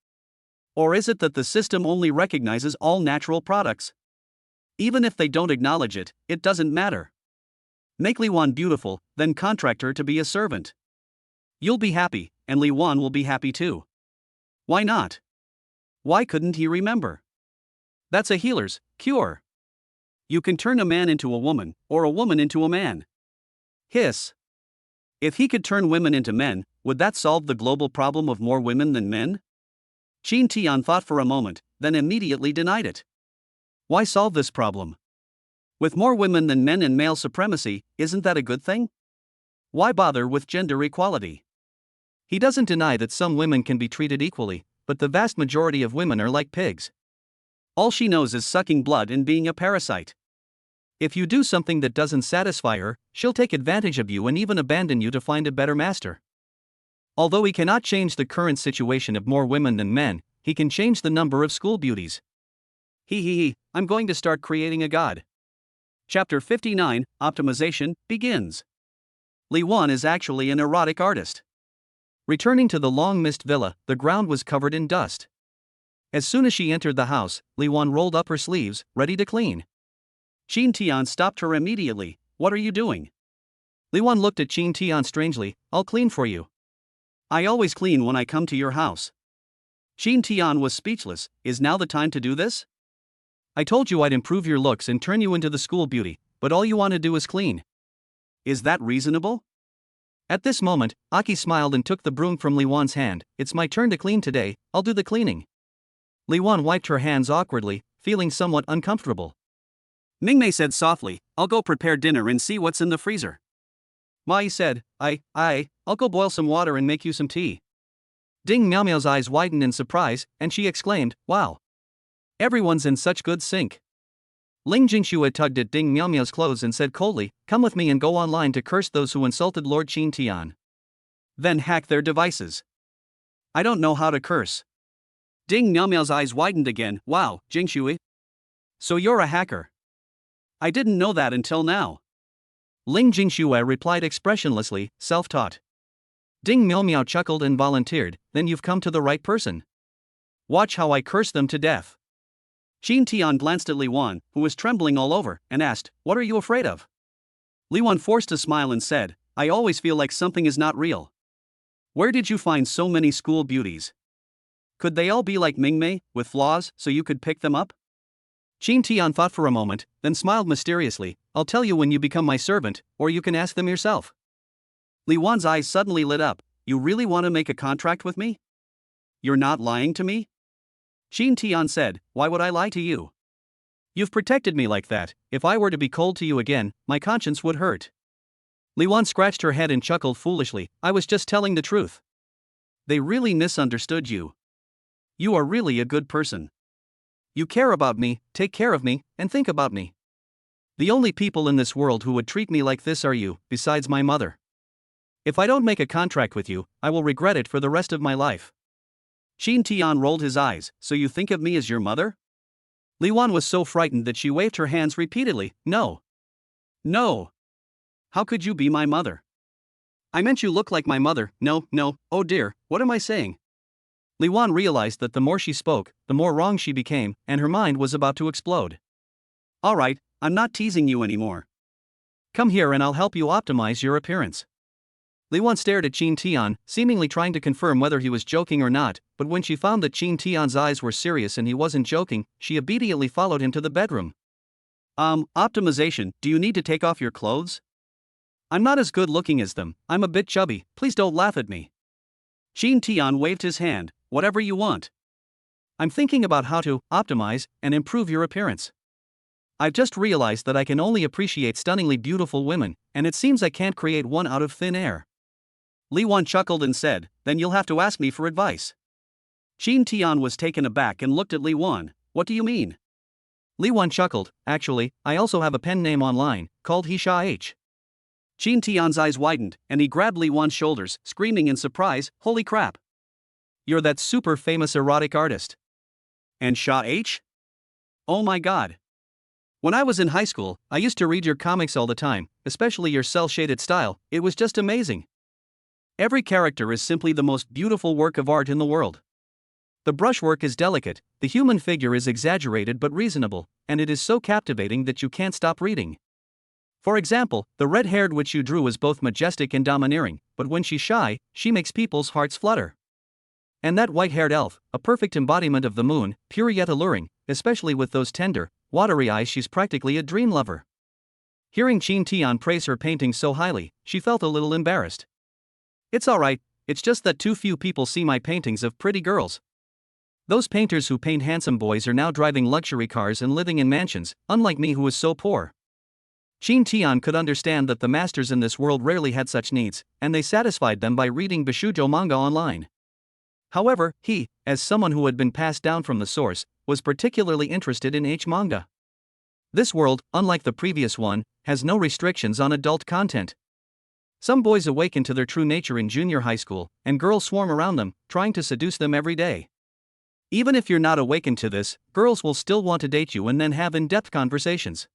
Or is it that the system only recognizes all natural products? Even if they don't acknowledge it, it doesn't matter. Make Li Wan beautiful, then contract her to be a servant. You'll be happy, and Li Wan will be happy too. Why not? Why couldn't he remember? That's a healer's cure. You can turn a man into a woman, or a woman into a man. Hiss. If he could turn women into men, would that solve the global problem of more women than men? Qin Tian thought for a moment, then immediately denied it. Why solve this problem? With more women than men and male supremacy, isn't that a good thing? Why bother with gender equality? He doesn't deny that some women can be treated equally, but the vast majority of women are like pigs. All she knows is sucking blood and being a parasite. If you do something that doesn't satisfy her, she'll take advantage of you and even abandon you to find a better master. Although he cannot change the current situation of more women than men, he can change the number of school beauties. I'm going to start creating a god. Chapter 59, Optimization, begins. Li Wan is actually an erotic artist. Returning to the long mist villa, the ground was covered in dust. As soon as she entered the house, Li Wan rolled up her sleeves, ready to clean. Qin Tian stopped her immediately. What are you doing? Li Wan looked at Qin Tian strangely. I'll clean for you. I always clean when I come to your house. Qin Tian was speechless. Is now the time to do this? I told you I'd improve your looks and turn you into the school beauty, but all you want to do is clean. Is that reasonable? At this moment, Aki smiled and took the broom from Li Wan's hand. It's my turn to clean today, I'll do the cleaning. Li Wan wiped her hands awkwardly, feeling somewhat uncomfortable. Mingmei said softly, I'll go prepare dinner and see what's in the freezer. Mai said, I'll go boil some water and make you some tea. Ding Miao Miao's eyes widened in surprise, and she exclaimed, wow. Everyone's in such good sync. Ling Jingxue tugged at Ding Miao Miao's clothes and said coldly, come with me and go online to curse those who insulted Lord Qin Tian. Then hack their devices. I don't know how to curse. Ding Miao Miao's eyes widened again. Wow, Jingxue. So you're a hacker. I didn't know that until now. Ling Jingxue replied expressionlessly, self-taught. Ding Miao Miao chuckled and volunteered, then you've come to the right person. Watch how I curse them to death. Qin Tian glanced at Li Wan, who was trembling all over, and asked, what are you afraid of? Li Wan forced a smile and said, I always feel like something is not real. Where did you find so many school beauties? Could they all be like Mingmei, with flaws, so you could pick them up? Qin Tian thought for a moment, then smiled mysteriously, I'll tell you when you become my servant, or you can ask them yourself. Li Wan's eyes suddenly lit up. You really want to make a contract with me? You're not lying to me? Qin Tian said, why would I lie to you? You've protected me like that. If I were to be cold to you again, my conscience would hurt. Li Wan scratched her head and chuckled foolishly, I was just telling the truth. They really misunderstood you. You are really a good person. You care about me, take care of me, and think about me. The only people in this world who would treat me like this are you, besides my mother. If I don't make a contract with you, I will regret it for the rest of my life. Qin Tian rolled his eyes, so you think of me as your mother? Li Wan was so frightened that she waved her hands repeatedly, no. No. How could you be my mother? I meant you look like my mother, no, oh dear, what am I saying? Li Wan realized that the more she spoke, the more wrong she became, and her mind was about to explode. Alright, I'm not teasing you anymore. Come here and I'll help you optimize your appearance. Li Wan stared at Qin Tian, seemingly trying to confirm whether he was joking or not, but when she found that Qin Tian's eyes were serious and he wasn't joking, she obediently followed him to the bedroom. Optimization, do you need to take off your clothes? I'm not as good looking as them, I'm a bit chubby, please don't laugh at me. Qin Tian waved his hand, whatever you want. I'm thinking about how to optimize and improve your appearance. I've just realized that I can only appreciate stunningly beautiful women, and it seems I can't create one out of thin air. Li Wan chuckled and said, then you'll have to ask me for advice. Qin Tian was taken aback and looked at Li Wan, what do you mean? Li Wan chuckled, actually, I also have a pen name online, called Hisha H. Qin Tian's eyes widened, and he grabbed Li Wan's shoulders, screaming in surprise, holy crap. You're that super famous erotic artist. And Sha H? Oh my god. When I was in high school, I used to read your comics all the time, especially your cel-shaded style, it was just amazing. Every character is simply the most beautiful work of art in the world. The brushwork is delicate, the human figure is exaggerated but reasonable, and it is so captivating that you can't stop reading. For example, the red-haired witch you drew is both majestic and domineering, but when she's shy, she makes people's hearts flutter. And that white-haired elf, a perfect embodiment of the moon, pure yet alluring, especially with those tender, watery eyes. She's practically a dream lover. Hearing Qin Tian praise her painting so highly, she felt a little embarrassed. It's alright, it's just that too few people see my paintings of pretty girls. Those painters who paint handsome boys are now driving luxury cars and living in mansions, unlike me who is so poor. Qin Tian could understand that the masters in this world rarely had such needs, and they satisfied them by reading Bishoujo manga online. However, he, as someone who had been passed down from the source, was particularly interested in H manga. This world, unlike the previous one, has no restrictions on adult content. Some boys awaken to their true nature in junior high school, and girls swarm around them, trying to seduce them every day. Even if you're not awakened to this, girls will still want to date you and then have in-depth conversations.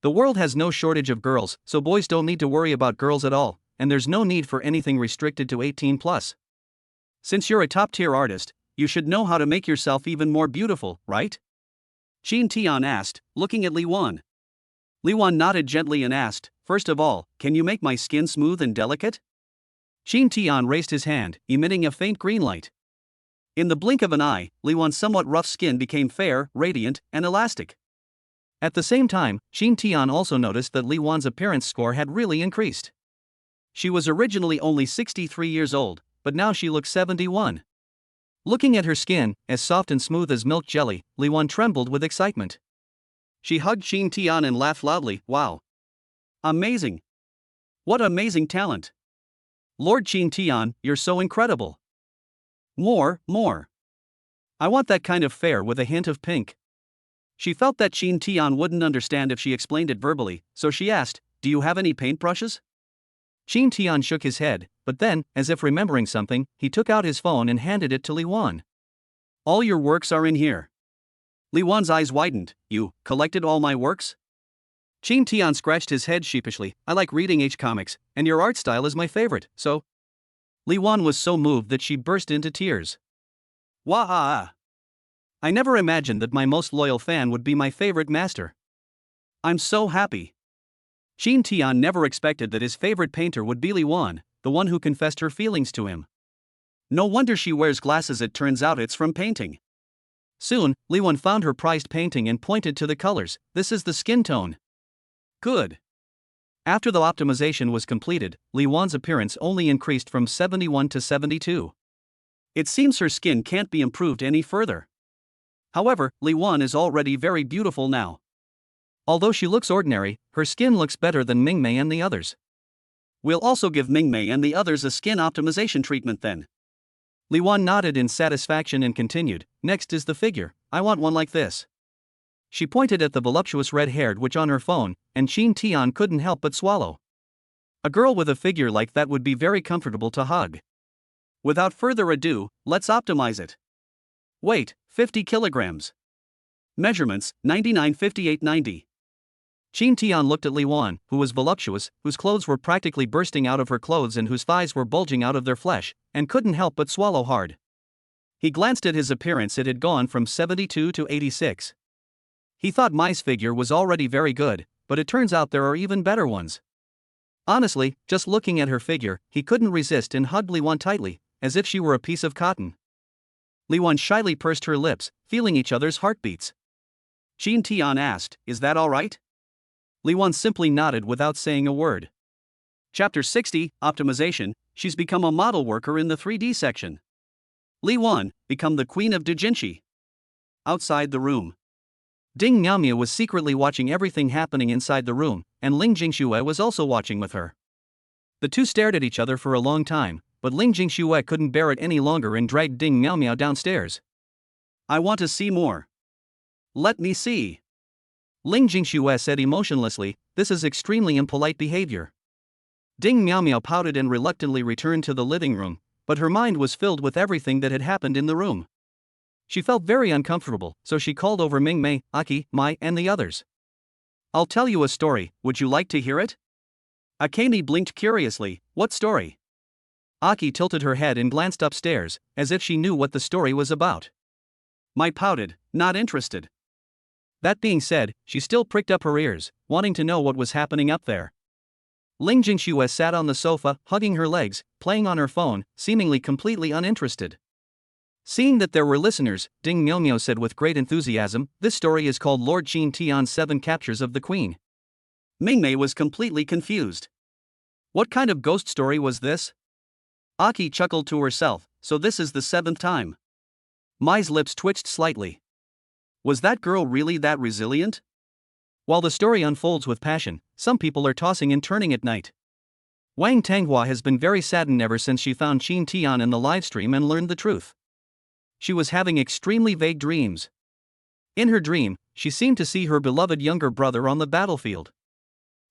The world has no shortage of girls, so boys don't need to worry about girls at all, and there's no need for anything restricted to 18+. Since you're a top-tier artist, you should know how to make yourself even more beautiful, right? Qin Tian asked, looking at Li Wan. Li Wan nodded gently and asked, first of all, can you make my skin smooth and delicate? Qin Tian raised his hand, emitting a faint green light. In the blink of an eye, Li Wan's somewhat rough skin became fair, radiant, and elastic. At the same time, Qin Tian also noticed that Li Wan's appearance score had really increased. She was originally only 63 years old, but now she looked 71. Looking at her skin, as soft and smooth as milk jelly, Li Wan trembled with excitement. She hugged Qin Tian and laughed loudly, wow. Amazing. What amazing talent. Lord Qin Tian, you're so incredible. More. I want that kind of fair with a hint of pink. She felt that Qin Tian wouldn't understand if she explained it verbally, so she asked, do you have any paintbrushes? Qin Tian shook his head, but then, as if remembering something, he took out his phone and handed it to Li Wan. All your works are in here. Li Wan's eyes widened. You collected all my works? Qin Tian scratched his head sheepishly. I like reading H comics, and your art style is my favorite, so. Li Wan was so moved that she burst into tears. Wah! I never imagined that my most loyal fan would be my favorite master. I'm so happy. Qin Tian never expected that his favorite painter would be Li Wan, the one who confessed her feelings to him. No wonder she wears glasses, it turns out it's from painting. Soon, Li Wan found her prized painting and pointed to the colors. This is the skin tone. Good. After the optimization was completed, Li Wan's appearance only increased from 71 to 72. It seems her skin can't be improved any further. However, Li Wan is already very beautiful now. Although she looks ordinary, her skin looks better than Mingmei and the others. We'll also give Mingmei and the others a skin optimization treatment then. Li Wan nodded in satisfaction and continued, next is the figure, I want one like this. She pointed at the voluptuous red-haired witch on her phone, and Qin Tian couldn't help but swallow. A girl with a figure like that would be very comfortable to hug. Without further ado, let's optimize it. Weight, 50 kilograms. Measurements, 99-58-90. Qin Tian looked at Li Wan, who was voluptuous, whose clothes were practically bursting out of her clothes and whose thighs were bulging out of their flesh, and couldn't help but swallow hard. He glanced at his appearance, it had gone from 72 to 86. He thought Mai's figure was already very good, but it turns out there are even better ones. Honestly, just looking at her figure, he couldn't resist and hugged Li Wan tightly, as if she were a piece of cotton. Li Wan shyly pursed her lips, feeling each other's heartbeats. Qin Tian asked, is that all right? Li Wan simply nodded without saying a word. Chapter 60, Optimization. She's become a model worker in the 3D section. Li Wan, become the queen of doujinshi. Outside the room. Ding Miaomia was secretly watching everything happening inside the room, and Ling Jingxue was also watching with her. The two stared at each other for a long time, but Ling Jingxue couldn't bear it any longer and dragged Ding Miaomia downstairs. I want to see more. Let me see. Ling Jingxue said emotionlessly, this is extremely impolite behavior. Ding Miaomia pouted and reluctantly returned to the living room, but her mind was filled with everything that had happened in the room. She felt very uncomfortable, so she called over Mingmei, Aki, Mai, and the others. I'll tell you a story, would you like to hear it? Akemi blinked curiously, what story? Aki tilted her head and glanced upstairs, as if she knew what the story was about. Mai pouted, not interested. That being said, she still pricked up her ears, wanting to know what was happening up there. Ling Jingxue sat on the sofa, hugging her legs, playing on her phone, seemingly completely uninterested. Seeing that there were listeners, Ding Miao said with great enthusiasm, "This story is called Lord Qin Tian's 7 Captures of the Queen." Mingmei was completely confused. What kind of ghost story was this? Aki chuckled to herself, so this is the 7th time. Mai's lips twitched slightly. Was that girl really that resilient? While the story unfolds with passion, some people are tossing and turning at night. Wang Tanghua has been very saddened ever since she found Qin Tian in the livestream and learned the truth. She was having extremely vague dreams. In her dream, she seemed to see her beloved younger brother on the battlefield.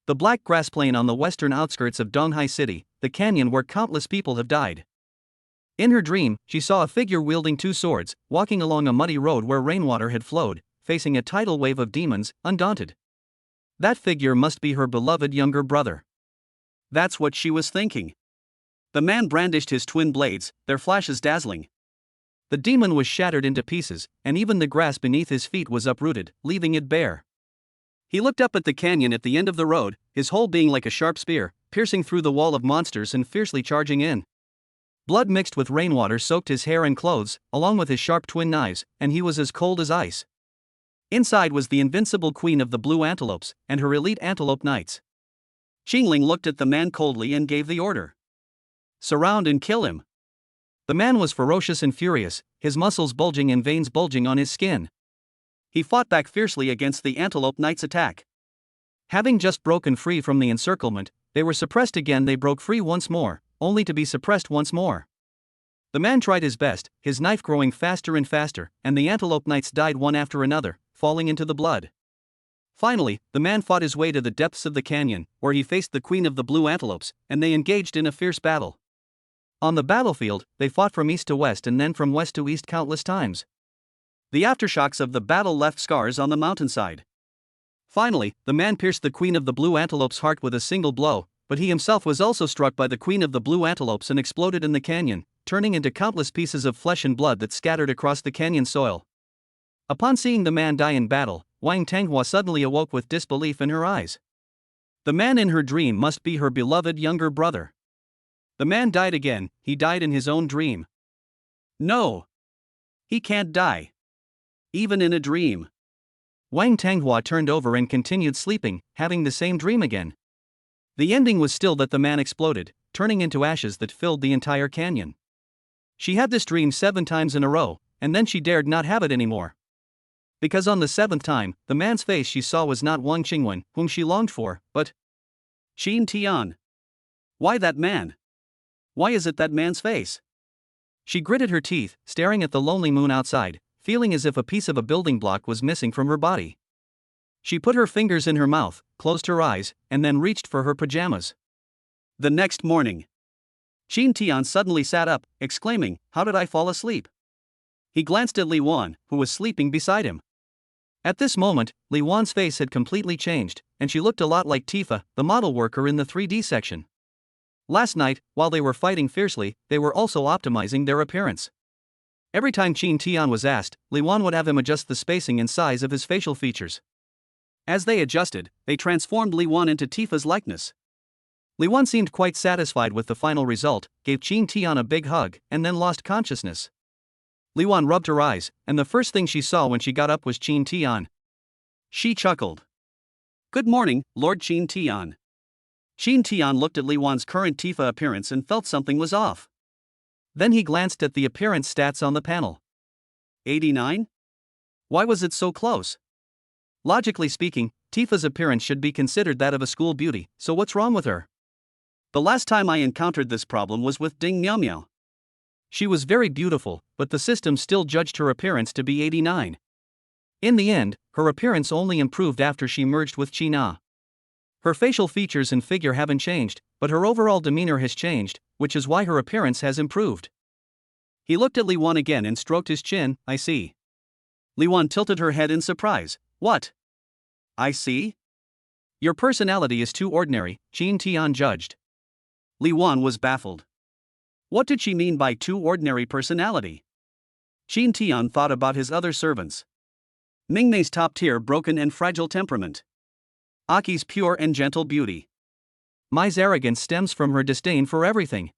The black grass plain on the western outskirts of Donghai City, the canyon where countless people have died. In her dream, she saw a figure wielding 2 swords, walking along a muddy road where rainwater had flowed, facing a tidal wave of demons, undaunted. That figure must be her beloved younger brother. That's what she was thinking. The man brandished his twin blades, their flashes dazzling. The demon was shattered into pieces, and even the grass beneath his feet was uprooted, leaving it bare. He looked up at the canyon at the end of the road, his whole being like a sharp spear, piercing through the wall of monsters and fiercely charging in. Blood mixed with rainwater soaked his hair and clothes, along with his sharp twin knives, and he was as cold as ice. Inside was the invincible queen of the blue antelopes, and her elite antelope knights. Qingling looked at the man coldly and gave the order. Surround and kill him. The man was ferocious and furious, his muscles bulging and veins bulging on his skin. He fought back fiercely against the antelope knight's attack. Having just broken free from the encirclement, they were suppressed again. They broke free once more, only to be suppressed once more. The man tried his best, his knife growing faster and faster, and the antelope knights died one after another, falling into the blood. Finally, the man fought his way to the depths of the canyon, where he faced the queen of the blue antelopes, and they engaged in a fierce battle. On the battlefield, they fought from east to west and then from west to east countless times. The aftershocks of the battle left scars on the mountainside. Finally, the man pierced the queen of the blue antelope's heart with a single blow, but he himself was also struck by the queen of the blue antelopes and exploded in the canyon, turning into countless pieces of flesh and blood that scattered across the canyon soil. Upon seeing the man die in battle, Wang Tanghua suddenly awoke with disbelief in her eyes. The man in her dream must be her beloved younger brother. The man died again, he died in his own dream. No. He can't die. Even in a dream. Wang Tanghua turned over and continued sleeping, having the same dream again. The ending was still that the man exploded, turning into ashes that filled the entire canyon. She had this dream 7 times in a row, and then she dared not have it anymore. Because on the 7th time, the man's face she saw was not Wang Qingwen, whom she longed for, but Qin Tian. Why that man? Why is it that man's face? She gritted her teeth, staring at the lonely moon outside, feeling as if a piece of a building block was missing from her body. She put her fingers in her mouth, closed her eyes, and then reached for her pajamas. The next morning, Qin Tian suddenly sat up, exclaiming, "How did I fall asleep?" He glanced at Li Wan, who was sleeping beside him. At this moment, Li Wan's face had completely changed, and she looked a lot like Tifa, the model worker in the 3D section. Last night, while they were fighting fiercely, they were also optimizing their appearance. Every time Qin Tian was asked, Li Wan would have him adjust the spacing and size of his facial features. As they adjusted, they transformed Li Wan into Tifa's likeness. Li Wan seemed quite satisfied with the final result, gave Qin Tian a big hug, and then lost consciousness. Li Wan rubbed her eyes, and the first thing she saw when she got up was Qin Tian. She chuckled. "Good morning, Lord Qin Tian." Qin Tian looked at Li Wan's current Tifa appearance and felt something was off. Then he glanced at the appearance stats on the panel. 89? Why was it so close? Logically speaking, Tifa's appearance should be considered that of a school beauty, so what's wrong with her? The last time I encountered this problem was with Ding Miao. She was very beautiful, but the system still judged her appearance to be 89. In the end, her appearance only improved after she merged with Qina. Her facial features and figure haven't changed, but her overall demeanor has changed, which is why her appearance has improved. He looked at Li Wan again and stroked his chin. "I see." Li Wan tilted her head in surprise. "What? I see?" "Your personality is too ordinary," Qin Tian judged. Li Wan was baffled. What did she mean by too ordinary personality? Qin Tian thought about his other servants. Mingmei's top-tier broken and fragile temperament. Aki's pure and gentle beauty. Mai's arrogance stems from her disdain for everything.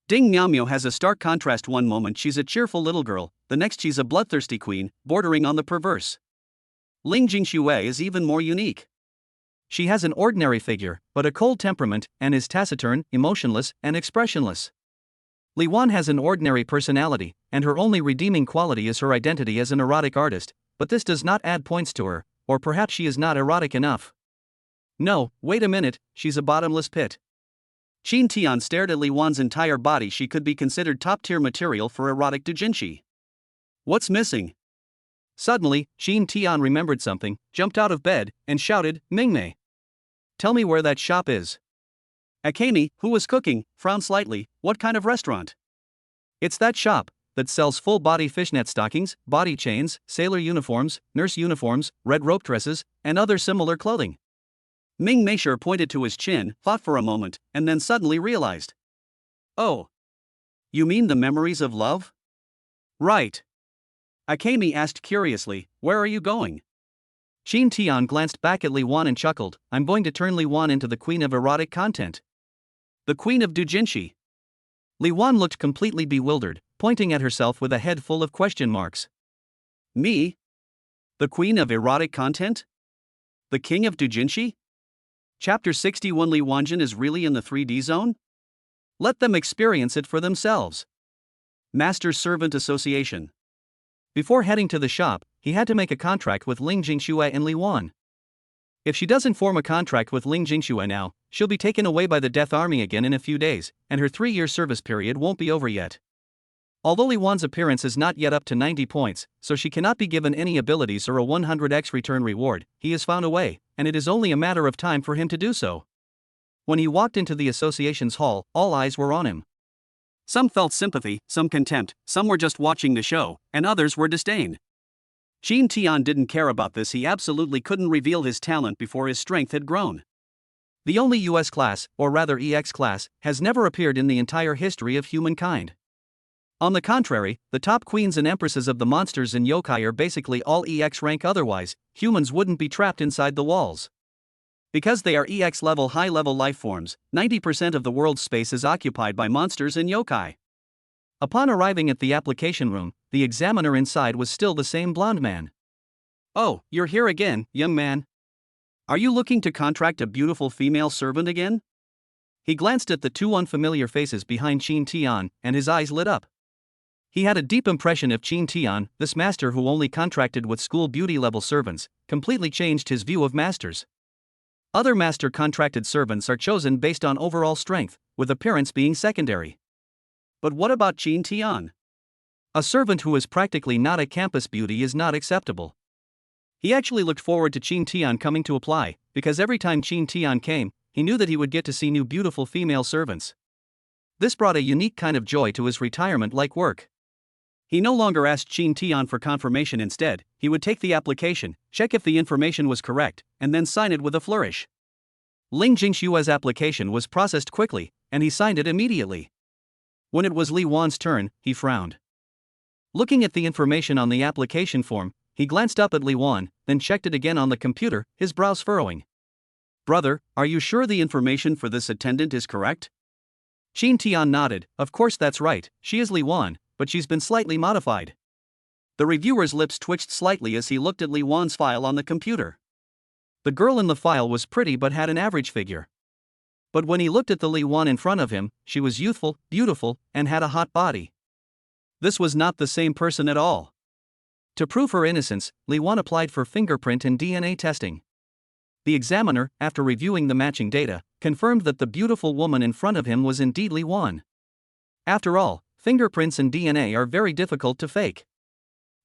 Ding Miaomio has a stark contrast. One moment she's a cheerful little girl, the next she's a bloodthirsty queen, bordering on the perverse. Ling Jingxue is even more unique. She has an ordinary figure, but a cold temperament, and is taciturn, emotionless, and expressionless. Li Wan has an ordinary personality, and her only redeeming quality is her identity as an erotic artist, but this does not add points to her, or perhaps she is not erotic enough. No, wait a minute, she's a bottomless pit. Qin Tian stared at Li Wan's entire body. She could be considered top-tier material for erotic doujinshi. What's missing? Suddenly, Qin Tian remembered something, jumped out of bed, and shouted, Mingmei, tell me where that shop is. Akemi, who was cooking, frowned slightly. What kind of restaurant? It's that shop that sells full-body fishnet stockings, body chains, sailor uniforms, nurse uniforms, red rope dresses, and other similar clothing. Ming Meisher pointed to his chin, thought for a moment, and then suddenly realized. Oh. You mean the memories of love? Right. Akemi asked curiously, where are you going? Qin Tian glanced back at Li Wan and chuckled, I'm going to turn Li Wan into the queen of erotic content. The queen of doujinshi. Li Wan looked completely bewildered, pointing at herself with a head full of question marks. Me? The queen of erotic content? The king of doujinshi? Chapter 61. Li Wanjin is really in the 3D zone? Let them experience it for themselves. Master-Servant Association. Before heading to the shop, he had to make a contract with Ling Jingxue and Li Wan. If she doesn't form a contract with Ling Jingxue now, she'll be taken away by the Death Army again in a few days, and her 3-year service period won't be over yet. Although Li Wan's appearance is not yet up to 90 points, so she cannot be given any abilities or a 100x return reward, he has found a way, and it is only a matter of time for him to do so. When he walked into the association's hall, all eyes were on him. Some felt sympathy, some contempt, some were just watching the show, and others were disdain. Qin Tian didn't care about this. He absolutely couldn't reveal his talent before his strength had grown. The only US class, or rather EX class, has never appeared in the entire history of humankind. On the contrary, the top queens and empresses of the monsters and yokai are basically all EX rank. Otherwise, humans wouldn't be trapped inside the walls. Because they are EX level high-level life forms, 90% of the world's space is occupied by monsters and yokai. Upon arriving at the application room, the examiner inside was still the same blonde man. Oh, you're here again, young man. Are you looking to contract a beautiful female servant again? He glanced at the two unfamiliar faces behind Qin Tian, and his eyes lit up. He had a deep impression of Qin Tian. This master who only contracted with school beauty level servants, completely changed his view of masters. Other master contracted servants are chosen based on overall strength, with appearance being secondary. But what about Qin Tian? A servant who is practically not a campus beauty is not acceptable. He actually looked forward to Qin Tian coming to apply, because every time Qin Tian came, he knew that he would get to see new beautiful female servants. This brought a unique kind of joy to his retirement-like work. He no longer asked Qin Tian for confirmation. Instead, he would take the application, check if the information was correct, and then sign it with a flourish. Ling Jingxue's application was processed quickly, and he signed it immediately. When it was Li Wan's turn, he frowned. Looking at the information on the application form, he glanced up at Li Wan, then checked it again on the computer, his brows furrowing. Brother, are you sure the information for this attendant is correct? Qin Tian nodded. Of course that's right, she is Li Wan, but she's been slightly modified. The reviewer's lips twitched slightly as he looked at Li Wan's file on the computer. The girl in the file was pretty but had an average figure. But when he looked at the Li Wan in front of him, she was youthful, beautiful, and had a hot body. This was not the same person at all. To prove her innocence, Li Wan applied for fingerprint and DNA testing. The examiner, after reviewing the matching data, confirmed that the beautiful woman in front of him was indeed Li Wan. After all, fingerprints and DNA are very difficult to fake.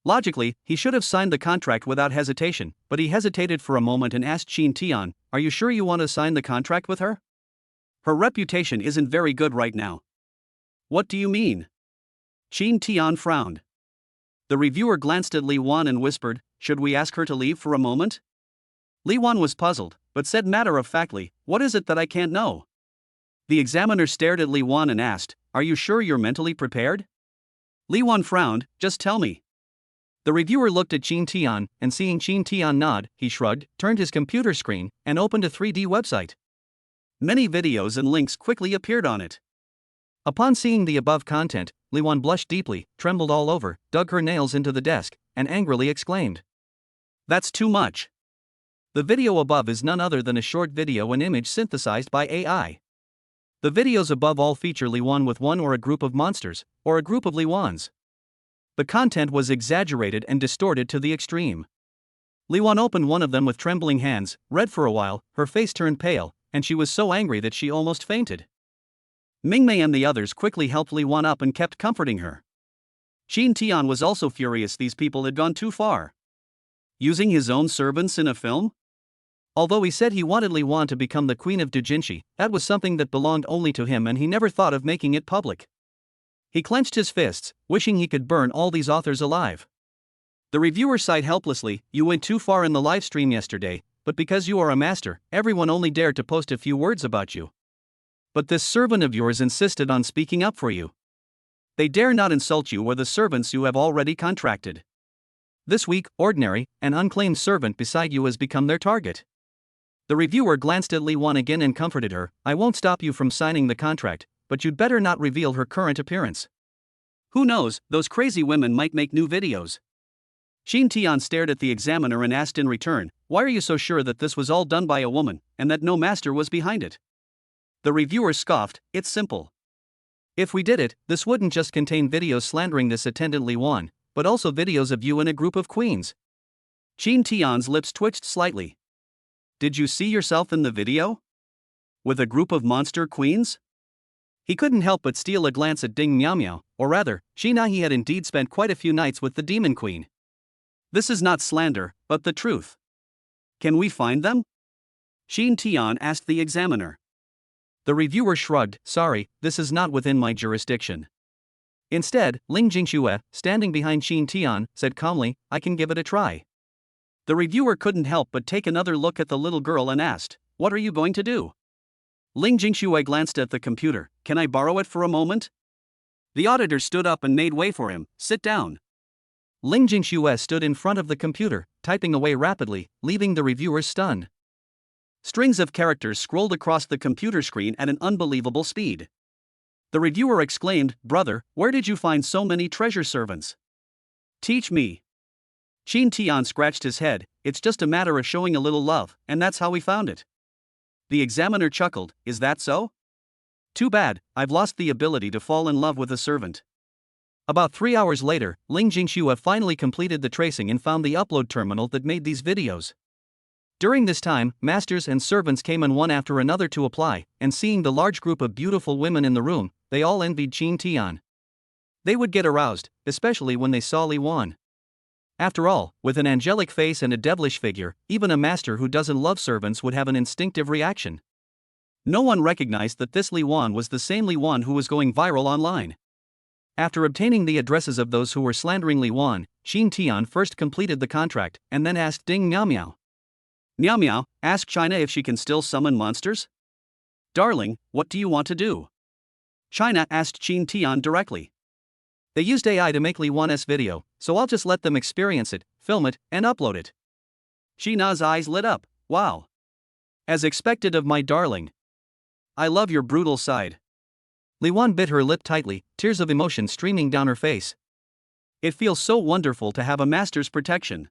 Logically, he should have signed the contract without hesitation, but he hesitated for a moment and asked Qin Tian, "Are you sure you want to sign the contract with her? Her reputation isn't very good right now." "What do you mean?" Qin Tian frowned. The reviewer glanced at Li Wan and whispered, "Should we ask her to leave for a moment?" Li Wan was puzzled, but said matter-of-factly, "What is it that I can't know?" The examiner stared at Li Wan and asked, are you sure you're mentally prepared? Li Wan frowned, just tell me. The reviewer looked at Qin Tian, and seeing Qin Tian nod, he shrugged, turned his computer screen, and opened a 3D website. Many videos and links quickly appeared on it. Upon seeing the above content, Li Wan blushed deeply, trembled all over, dug her nails into the desk, and angrily exclaimed, "That's too much." The video above is none other than a short video and image synthesized by AI. The videos above all feature Li Wan with one or a group of monsters, or a group of Li Wans. The content was exaggerated and distorted to the extreme. Li Wan opened one of them with trembling hands, read for a while, her face turned pale, and she was so angry that she almost fainted. Mingmei and the others quickly helped Li Wan up and kept comforting her. Qin Tian was also furious these people had gone too far. Using his own servants in a film? Although he said he wanted Li Wan to become the queen of Dujinshi, that was something that belonged only to him and he never thought of making it public. He clenched his fists, wishing he could burn all these authors alive. The reviewer sighed helplessly, "You went too far in the live stream yesterday, but because you are a master, everyone only dared to post a few words about you. But this servant of yours insisted on speaking up for you. They dare not insult you or the servants you have already contracted. This weak, ordinary, and unclaimed servant beside you has become their target." The reviewer glanced at Li Wan again and comforted her, "I won't stop you from signing the contract, but you'd better not reveal her current appearance. Who knows, those crazy women might make new videos." Qin Tian stared at the examiner and asked in return, "Why are you so sure that this was all done by a woman, and that no master was behind it?" The reviewer scoffed, "It's simple. If we did it, this wouldn't just contain videos slandering this attendant Li Wan, but also videos of you and a group of queens." Qin Tian's lips twitched slightly. "Did you see yourself in the video? With a group of monster queens?" He couldn't help but steal a glance at Ding Miao Miao, or rather, Shina. He had indeed spent quite a few nights with the demon queen. "This is not slander, but the truth. Can we find them?" Qin Tian asked the examiner. The reviewer shrugged, "Sorry, this is not within my jurisdiction." Instead, Ling Jingxue, standing behind Qin Tian, said calmly, "I can give it a try." The reviewer couldn't help but take another look at the little girl and asked, "What are you going to do?" Ling Jingxue glanced at the computer, "Can I borrow it for a moment?" The auditor stood up and made way for him, "Sit down." Ling Jingxue stood in front of the computer, typing away rapidly, leaving the reviewers stunned. Strings of characters scrolled across the computer screen at an unbelievable speed. The reviewer exclaimed, "Brother, where did you find so many treasure servants? Teach me." Qin Tian scratched his head, "It's just a matter of showing a little love, and that's how we found it." The examiner chuckled, "Is that so? Too bad, I've lost the ability to fall in love with a servant." About 3 hours later, Ling Jingxue finally completed the tracing and found the upload terminal that made these videos. During this time, masters and servants came in one after another to apply, and seeing the large group of beautiful women in the room, they all envied Qin Tian. They would get aroused, especially when they saw Li Wan. After all, with an angelic face and a devilish figure, even a master who doesn't love servants would have an instinctive reaction. No one recognized that this Li Wan was the same Li Wan who was going viral online. After obtaining the addresses of those who were slandering Li Wan, Qin Tian first completed the contract, and then asked Ding Miao Miao. "Miao Miao, ask China if she can still summon monsters?" "Darling, what do you want to do?" China asked Qin Tian directly. "They used AI to make Li Wan's video, so I'll just let them experience it, film it, and upload it." China's eyes lit up, "Wow. As expected of my darling. I love your brutal side." Li Wan bit her lip tightly, tears of emotion streaming down her face. "It feels so wonderful to have a master's protection.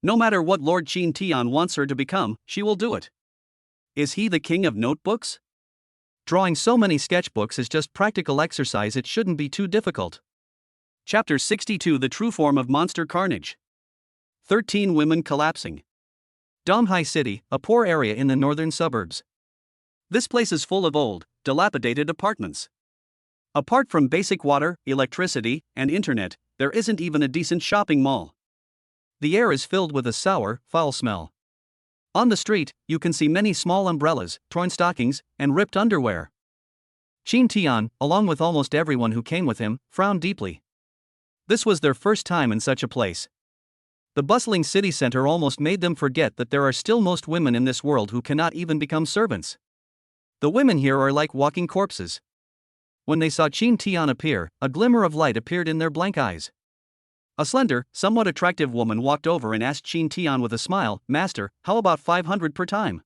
No matter what Lord Qin Tian wants her to become, she will do it. Is he the king of notebooks? Drawing so many sketchbooks is just practical exercise, it shouldn't be too difficult." Chapter 62, The True Form of Monster Carnage. 13 Women Collapsing. Donghai City, a poor area in the northern suburbs. This place is full of old, dilapidated apartments. Apart from basic water, electricity, and internet, there isn't even a decent shopping mall. The air is filled with a sour, foul smell. On the street, you can see many small umbrellas, torn stockings, and ripped underwear. Qin Tian, along with almost everyone who came with him, frowned deeply. This was their first time in such a place. The bustling city center almost made them forget that there are still most women in this world who cannot even become servants. The women here are like walking corpses. When they saw Qin Tian appear, a glimmer of light appeared in their blank eyes. A slender, somewhat attractive woman walked over and asked Qin Tian with a smile, "Master, how about 500 per time?"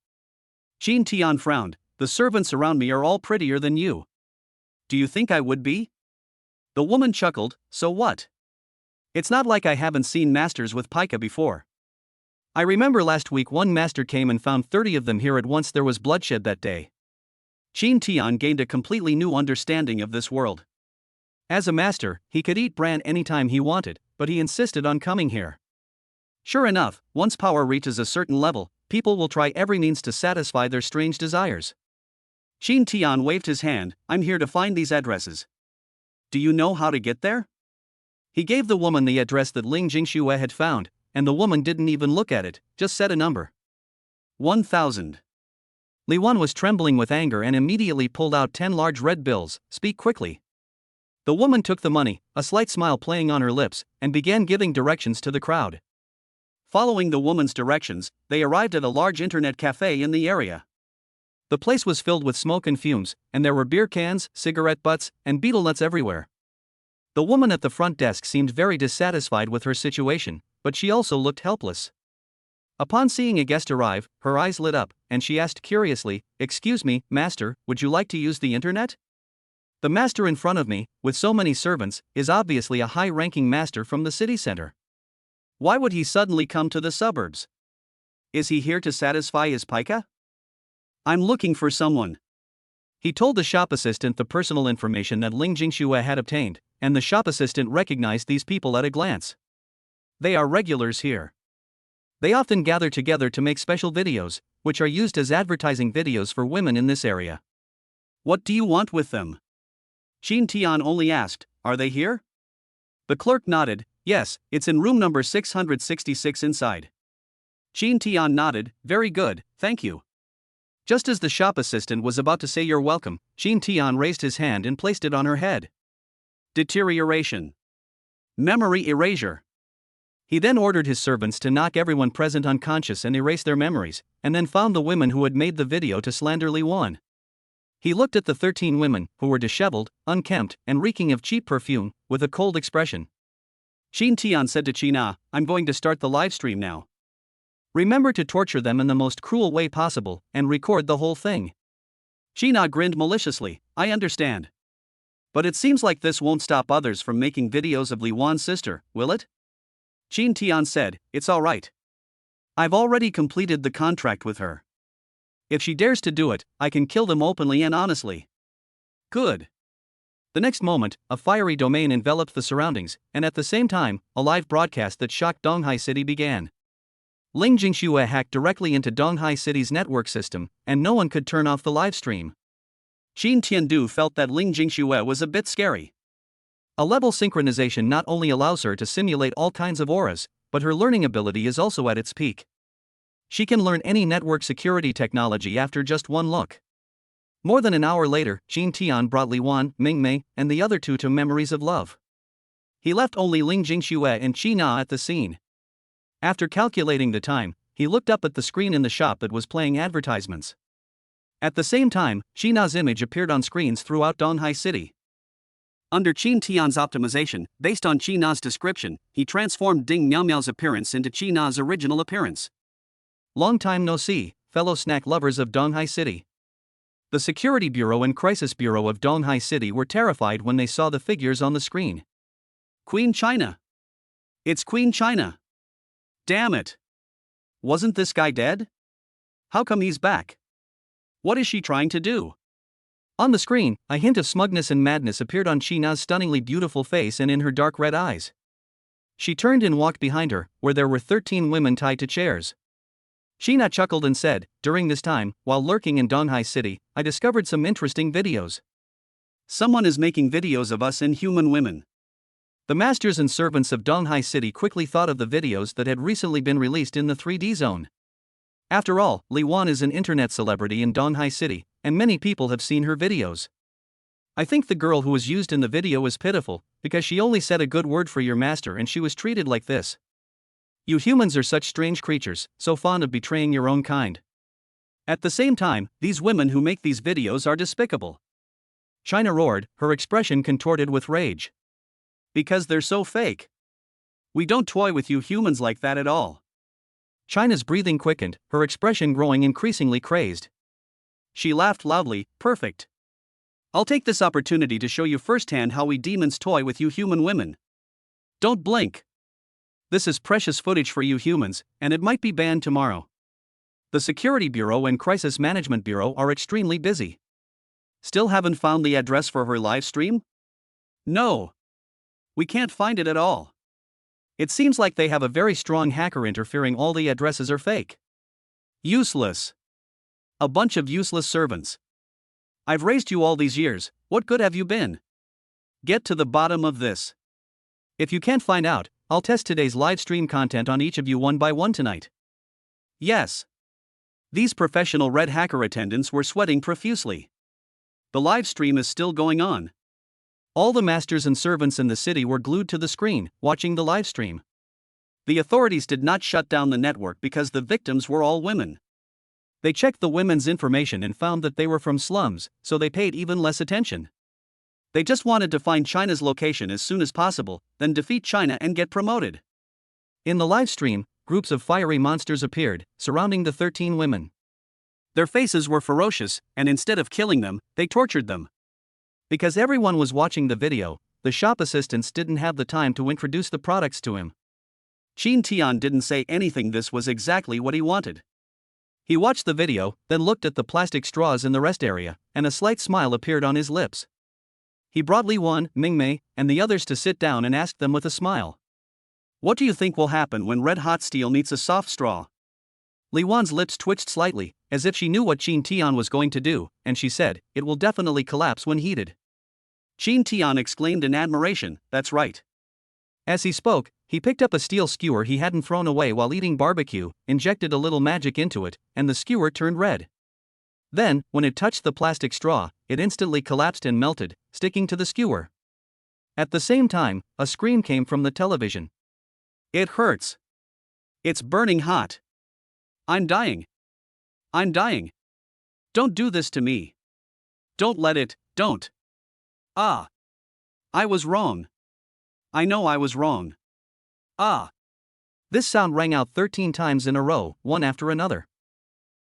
Qin Tian frowned. "The servants around me are all prettier than you. Do you think I would be?" The woman chuckled, "So what? It's not like I haven't seen masters with pica before. I remember last week one master came and found 30 of them here at once. There was bloodshed that day." Qin Tian gained a completely new understanding of this world. As a master, he could eat bran anytime he wanted, but he insisted on coming here. Sure enough, once power reaches a certain level, people will try every means to satisfy their strange desires. Qin Tian waved his hand. "I'm here to find these addresses. Do you know how to get there?" He gave the woman the address that Ling Jingxue had found, and the woman didn't even look at it, just said a number. 1,000. Li Wan was trembling with anger and immediately pulled out 10 large red bills. "Speak quickly." The woman took the money, a slight smile playing on her lips, and began giving directions to the crowd. Following the woman's directions, they arrived at a large internet cafe in the area. The place was filled with smoke and fumes, and there were beer cans, cigarette butts, and betel nuts everywhere. The woman at the front desk seemed very dissatisfied with her situation, but she also looked helpless. Upon seeing a guest arrive, her eyes lit up, and she asked curiously, "Excuse me, master, would you like to use the internet?" The master in front of me, with so many servants, is obviously a high-ranking master from the city center. Why would he suddenly come to the suburbs? Is he here to satisfy his pica? I'm looking for someone. He told the shop assistant the personal information that Ling Jingxue had obtained, and the shop assistant recognized these people at a glance. They are regulars here. They often gather together to make special videos, which are used as advertising videos for women in this area. What do you want with them? Qin Tian only asked, "Are they here?" The clerk nodded. "Yes, it's in room number 666 inside." Qin Tian nodded. "Very good, thank you." Just as the shop assistant was about to say "You're welcome," Qin Tian raised his hand and placed it on her head. Deterioration. Memory erasure. He then ordered his servants to knock everyone present unconscious and erase their memories, and then found the women who had made the video to slander Li Wan. He looked at the 13 women, who were disheveled, unkempt, and reeking of cheap perfume, with a cold expression. Qin Tian said to Qina, "I'm going to start the live stream now. Remember to torture them in the most cruel way possible, and record the whole thing." Qina grinned maliciously. "I understand. But it seems like this won't stop others from making videos of Li Wan's sister, will it?" Qin Tian said, "It's all right. I've already completed the contract with her. If she dares to do it, I can kill them openly and honestly." Good. The next moment, a fiery domain enveloped the surroundings, and at the same time, a live broadcast that shocked Donghai City began. Ling Jingxue hacked directly into Donghai City's network system, and no one could turn off the live stream. Qin Tiandu felt that Ling Jingxue was a bit scary. A level synchronization not only allows her to simulate all kinds of auras, but her learning ability is also at its peak. She can learn any network security technology after just one look. More than an hour later, Qin Tian brought Li Wan, Ming Mei, and the other two to Memories of Love. He left only Ling Jingxue and Qina at the scene. After calculating the time, he looked up at the screen in the shop that was playing advertisements. At the same time, Qina's image appeared on screens throughout Donghai City. Under Qin Tian's optimization, based on Qina's description, he transformed Ding Miaomiao's appearance into Qina's original appearance. Long time no see, fellow snack lovers of Donghai City. The Security Bureau and Crisis Bureau of Donghai City were terrified when they saw the figures on the screen. Queen China. It's Queen China. Damn it. Wasn't this guy dead? How come he's back? What is she trying to do? On the screen, a hint of smugness and madness appeared on Qina's stunningly beautiful face and in her dark red eyes. She turned and walked behind her, where there were 13 women tied to chairs. Qina chuckled and said, "During this time, while lurking in Donghai City, I discovered some interesting videos. Someone is making videos of us inhuman women." The masters and servants of Donghai City quickly thought of the videos that had recently been released in the 3D zone. After all, Li Wan is an internet celebrity in Donghai City, and many people have seen her videos. I think the girl who was used in the video is pitiful, because she only said a good word for your master and she was treated like this. You humans are such strange creatures, so fond of betraying your own kind. At the same time, these women who make these videos are despicable. China roared, her expression contorted with rage. Because they're so fake. We don't toy with you humans like that at all. China's breathing quickened, her expression growing increasingly crazed. She laughed loudly. Perfect. I'll take this opportunity to show you firsthand how we demons toy with you human women. Don't blink. This is precious footage for you humans, and it might be banned tomorrow. The Security Bureau and Crisis Management Bureau are extremely busy. Still haven't found the address for her live stream? No. We can't find it at all. It seems like they have a very strong hacker interfering. All the addresses are fake. Useless. A bunch of useless servants. I've raised you all these years, what good have you been? Get to the bottom of this. If you can't find out, I'll test today's live stream content on each of you one by one tonight. Yes. These professional red hacker attendants were sweating profusely. The live stream is still going on. All the masters and servants in the city were glued to the screen, watching the live stream. The authorities did not shut down the network because the victims were all women. They checked the women's information and found that they were from slums, so they paid even less attention. They just wanted to find China's location as soon as possible, then defeat China and get promoted. In the live stream, groups of fiery monsters appeared, surrounding the 13 women. Their faces were ferocious, and instead of killing them, they tortured them. Because everyone was watching the video, the shop assistants didn't have the time to introduce the products to him. Qin Tian didn't say anything. This was exactly what he wanted. He watched the video, then looked at the plastic straws in the rest area, and a slight smile appeared on his lips. He brought Li Wan, Mingmei, and the others to sit down and asked them with a smile. What do you think will happen when red-hot steel meets a soft straw? Li Wan's lips twitched slightly, as if she knew what Qin Tian was going to do, and she said, "It will definitely collapse when heated." Qin Tian exclaimed in admiration, "That's right." As he spoke, he picked up a steel skewer he hadn't thrown away while eating barbecue, injected a little magic into it, and the skewer turned red. Then, when it touched the plastic straw, it instantly collapsed and melted, sticking to the skewer. At the same time, a scream came from the television. It hurts. It's burning hot. I'm dying. I'm dying. Don't do this to me. Don't let it, don't. Ah. I was wrong. I know I was wrong. Ah. This sound rang out 13 times in a row, one after another.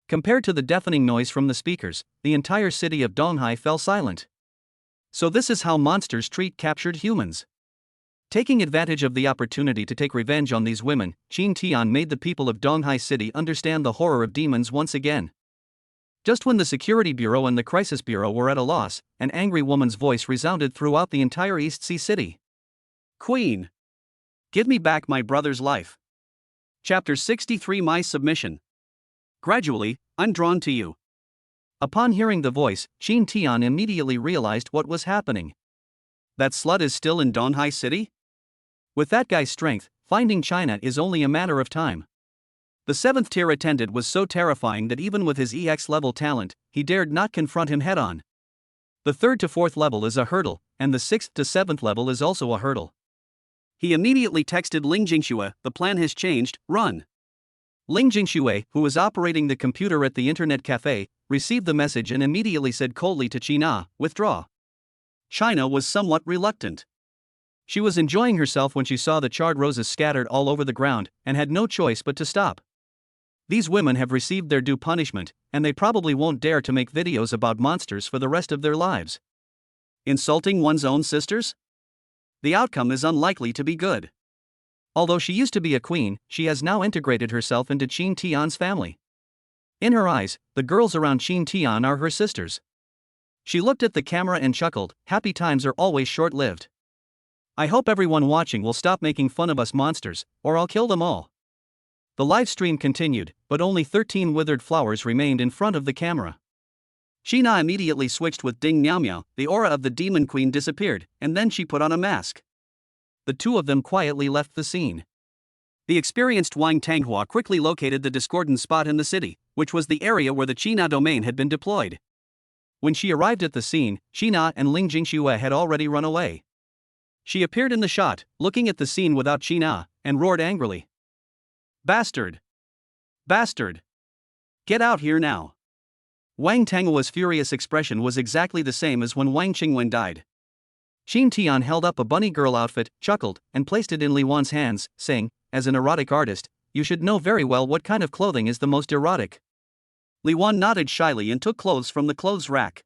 Compared to the deafening noise from the speakers, the entire city of Donghai fell silent. So this is how monsters treat captured humans. Taking advantage of the opportunity to take revenge on these women, Qin Tian made the people of Donghai City understand the horror of demons once again. Just when the Security Bureau and the Crisis Bureau were at a loss, an angry woman's voice resounded throughout the entire East Sea City. Queen! Give me back my brother's life. Chapter 63 My Submission. Gradually, I'm drawn to you. Upon hearing the voice, Qin Tian immediately realized what was happening. That slut is still in Donghai City? With that guy's strength, finding China is only a matter of time. The 7th tier attendant was so terrifying that even with his EX level talent, he dared not confront him head on. The 3rd to 4th level is a hurdle, and the 6th to 7th level is also a hurdle. He immediately texted Ling Jingxue, "The plan has changed, run." Ling Jingxue, who was operating the computer at the internet cafe, received the message and immediately said coldly to China, "Withdraw." China was somewhat reluctant. She was enjoying herself when she saw the charred roses scattered all over the ground, and had no choice but to stop. These women have received their due punishment, and they probably won't dare to make videos about monsters for the rest of their lives. Insulting one's own sisters? The outcome is unlikely to be good. Although she used to be a queen, she has now integrated herself into Qin Tian's family. In her eyes, the girls around Qin Tian are her sisters. She looked at the camera and chuckled, "Happy times are always short-lived. I hope everyone watching will stop making fun of us monsters, or I'll kill them all." The live stream continued, but only 13 withered flowers remained in front of the camera. China immediately switched with Ding Miao Miao, the aura of the demon queen disappeared, and then she put on a mask. The two of them quietly left the scene. The experienced Wang Tanghua quickly located the discordant spot in the city, which was the area where the China domain had been deployed. When she arrived at the scene, China and Ling Jingxue had already run away. She appeared in the shot, looking at the scene without China, and roared angrily. "Bastard! Bastard! Get out here now! Wang Tanghua's furious expression was exactly the same as when Wang Qingwen died. Qin Tian held up a bunny girl outfit, chuckled, and placed it in Li Wan's hands, saying, "As an erotic artist, you should know very well what kind of clothing is the most erotic." Li Wan nodded shyly and took clothes from the clothes rack.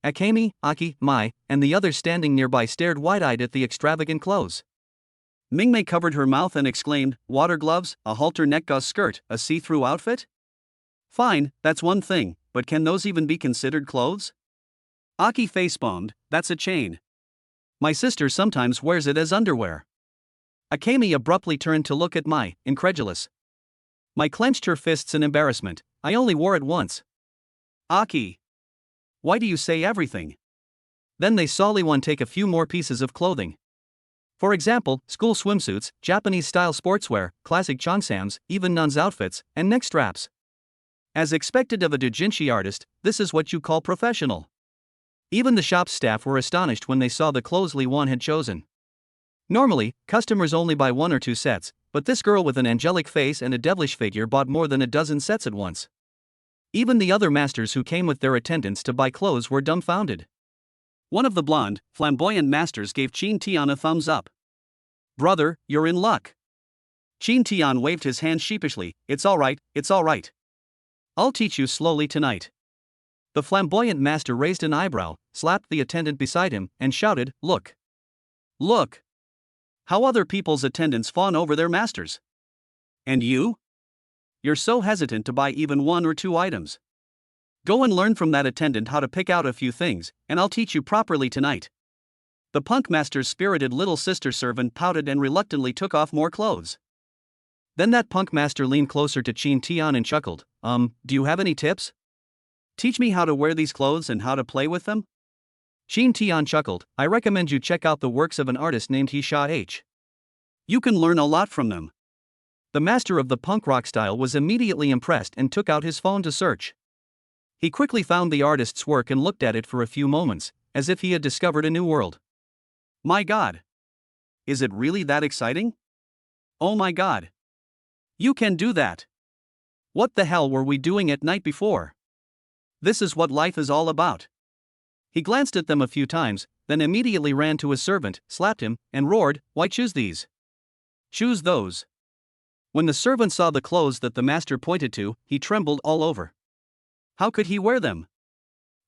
Akemi, Aki, Mai, and the others standing nearby stared wide-eyed at the extravagant clothes. Mingmei covered her mouth and exclaimed, "Water gloves, a halter neck gauze skirt, a see-through outfit? Fine, that's one thing, but can those even be considered clothes?" Aki facepalmed, "That's a chain. My sister sometimes wears it as underwear." Akemi abruptly turned to look at Mai, incredulous. Mai clenched her fists in embarrassment. "I only wore it once." "Aki, why do you say everything?" Then they saw Li Wan take a few more pieces of clothing. For example, school swimsuits, Japanese-style sportswear, classic cheongsams, even nuns' outfits, and neck straps. As expected of a doujinshi artist, this is what you call professional. Even the shop's staff were astonished when they saw the clothes Li Wan had chosen. Normally, customers only buy 1 or 2 sets, but this girl with an angelic face and a devilish figure bought more than a dozen sets at once. Even the other masters who came with their attendants to buy clothes were dumbfounded. One of the blonde, flamboyant masters gave Qin Tian a thumbs up. "Brother, you're in luck." Qin Tian waved his hand sheepishly, "It's all right, it's all right. I'll teach you slowly tonight." The flamboyant master raised an eyebrow, slapped the attendant beside him, and shouted, "Look! Look! How other people's attendants fawn over their masters. And you? You're so hesitant to buy even 1 or 2 items. Go and learn from that attendant how to pick out a few things, and I'll teach you properly tonight." The punk master's spirited little sister servant pouted and reluctantly took off more clothes. Then that punk master leaned closer to Qin Tian and chuckled, Do you have any tips? Teach me how to wear these clothes and how to play with them?" Qin Tian chuckled, "I recommend you check out the works of an artist named He Sha H. You can learn a lot from them." The master of the punk rock style was immediately impressed and took out his phone to search. He quickly found the artist's work and looked at it for a few moments, as if he had discovered a new world. My God! Is it really that exciting? Oh my God! You can do that! What the hell were we doing at night before? This is what life is all about. He glanced at them a few times, then immediately ran to his servant, slapped him, and roared, "Why choose these? Choose those." When the servant saw the clothes that the master pointed to, he trembled all over. How could he wear them?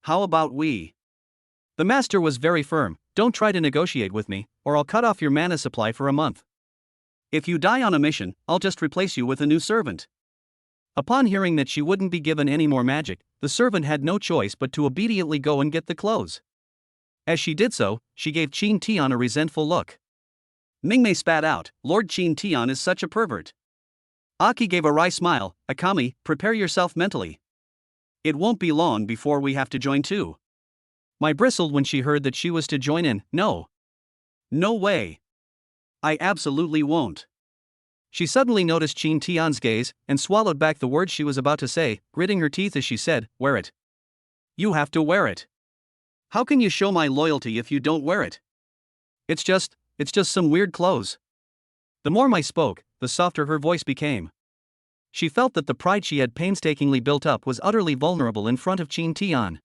How about we? The master was very firm. "Don't try to negotiate with me, or I'll cut off your mana supply for a month. If you die on a mission, I'll just replace you with a new servant." Upon hearing that she wouldn't be given any more magic, the servant had no choice but to obediently go and get the clothes. As she did so, she gave Qin Tian a resentful look. Mingmei spat out, "Lord Qin Tian is such a pervert." Aki gave a wry smile, "Akami, prepare yourself mentally. It won't be long before we have to join too." Mai bristled when she heard that she was to join in. "No. No way. I absolutely won't." She suddenly noticed Qin Tian's gaze, and swallowed back the words she was about to say, gritting her teeth as she said, "Wear it. You have to wear it. How can you show my loyalty if you don't wear it? It's just some weird clothes." The more Mai spoke, the softer her voice became. She felt that the pride she had painstakingly built up was utterly vulnerable in front of Qin Tian.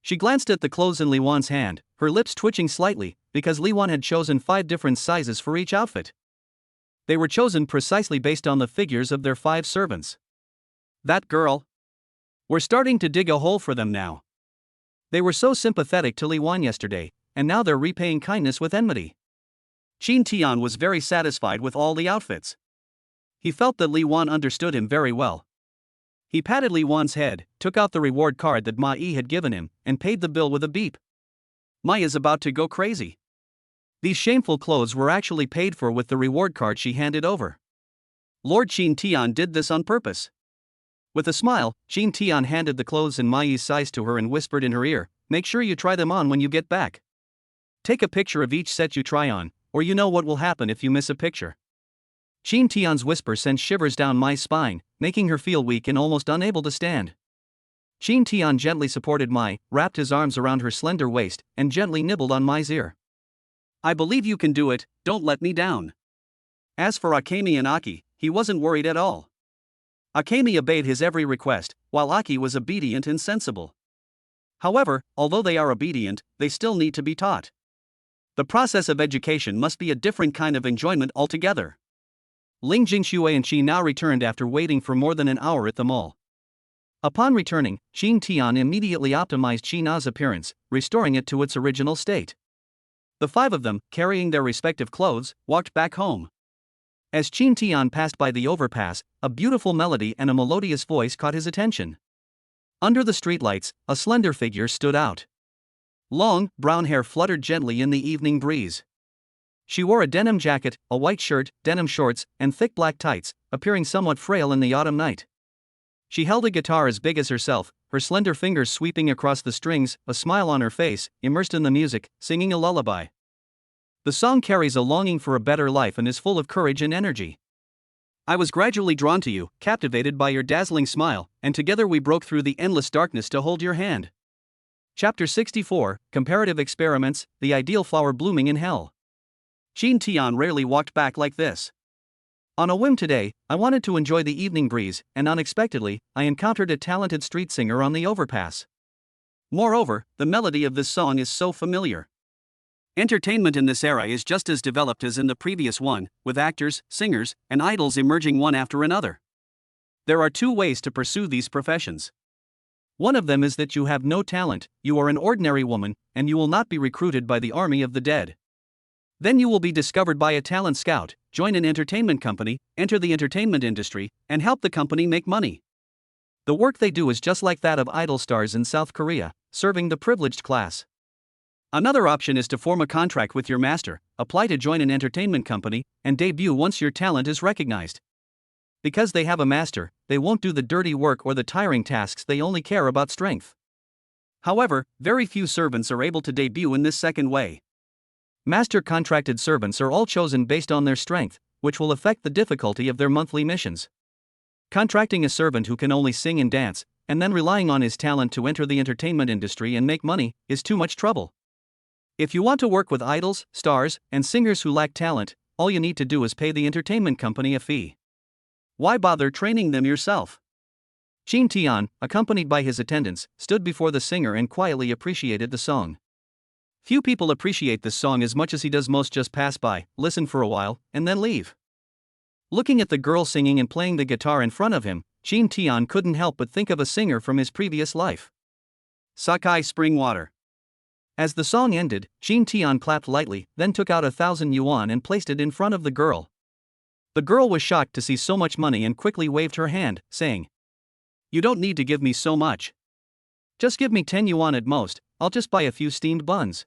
She glanced at the clothes in Li Wan's hand, her lips twitching slightly, because Li Wan had chosen 5 different sizes for each outfit. They were chosen precisely based on the figures of their 5 servants. That girl. We're starting to dig a hole for them now. They were so sympathetic to Li Wan yesterday, and now they're repaying kindness with enmity. Qin Tian was very satisfied with all the outfits. He felt that Li Wan understood him very well. He patted Li Wan's head, took out the reward card that Ma Yi had given him, and paid the bill with a beep. Mai is about to go crazy. These shameful clothes were actually paid for with the reward card she handed over. Lord Qin Tian did this on purpose. With a smile, Qin Tian handed the clothes in Ma Yi's size to her and whispered in her ear, "Make sure you try them on when you get back. Take a picture of each set you try on, or you know what will happen if you miss a picture." Qin Tian's whisper sent shivers down Mai's spine, making her feel weak and almost unable to stand. Qin Tian gently supported Mai, wrapped his arms around her slender waist, and gently nibbled on Mai's ear. "I believe you can do it, don't let me down." As for Akemi and Aki, he wasn't worried at all. Akemi obeyed his every request, while Aki was obedient and sensible. However, although they are obedient, they still need to be taught. The process of education must be a different kind of enjoyment altogether. Ling Jingshui and Qi now returned after waiting for more than an hour at the mall. Upon returning, Qin Tian immediately optimized Qi Na's appearance, restoring it to its original state. The five of them, carrying their respective clothes, walked back home. As Qin Tian passed by the overpass, a beautiful melody and a melodious voice caught his attention. Under the streetlights, a slender figure stood out. Long, brown hair fluttered gently in the evening breeze. She wore a denim jacket, a white shirt, denim shorts, and thick black tights, appearing somewhat frail in the autumn night. She held a guitar as big as herself, her slender fingers sweeping across the strings, a smile on her face, immersed in the music, singing a lullaby. The song carries a longing for a better life and is full of courage and energy. I was gradually drawn to you, captivated by your dazzling smile, and together we broke through the endless darkness to hold your hand. Chapter 64, Comparative Experiments, The Ideal Flower Blooming in Hell. Qin Tian rarely walked back like this. On a whim today, I wanted to enjoy the evening breeze, and unexpectedly, I encountered a talented street singer on the overpass. Moreover, the melody of this song is so familiar. Entertainment in this era is just as developed as in the previous one, with actors, singers, and idols emerging one after another. There are two ways to pursue these professions. One of them is that you have no talent, you are an ordinary woman, and you will not be recruited by the army of the dead. Then you will be discovered by a talent scout, join an entertainment company, enter the entertainment industry, and help the company make money. The work they do is just like that of idol stars in South Korea, serving the privileged class. Another option is to form a contract with your master, apply to join an entertainment company, and debut once your talent is recognized. Because they have a master, they won't do the dirty work or the tiring tasks, they only care about strength. However, very few servants are able to debut in this second way. Master contracted servants are all chosen based on their strength, which will affect the difficulty of their monthly missions. Contracting a servant who can only sing and dance, and then relying on his talent to enter the entertainment industry and make money, is too much trouble. If you want to work with idols, stars, and singers who lack talent, all you need to do is pay the entertainment company a fee. Why bother training them yourself? Qin Tian, accompanied by his attendants, stood before the singer and quietly appreciated the song. Few people appreciate this song as much as he does. Most just pass by, listen for a while, and then leave. Looking at the girl singing and playing the guitar in front of him, Qin Tian couldn't help but think of a singer from his previous life. Sakai Spring Water. As the song ended, Qin Tian clapped lightly, then took out 1,000 yuan and placed it in front of the girl. The girl was shocked to see so much money and quickly waved her hand, saying, "You don't need to give me so much. Just give me 10 yuan at most, I'll just buy a few steamed buns."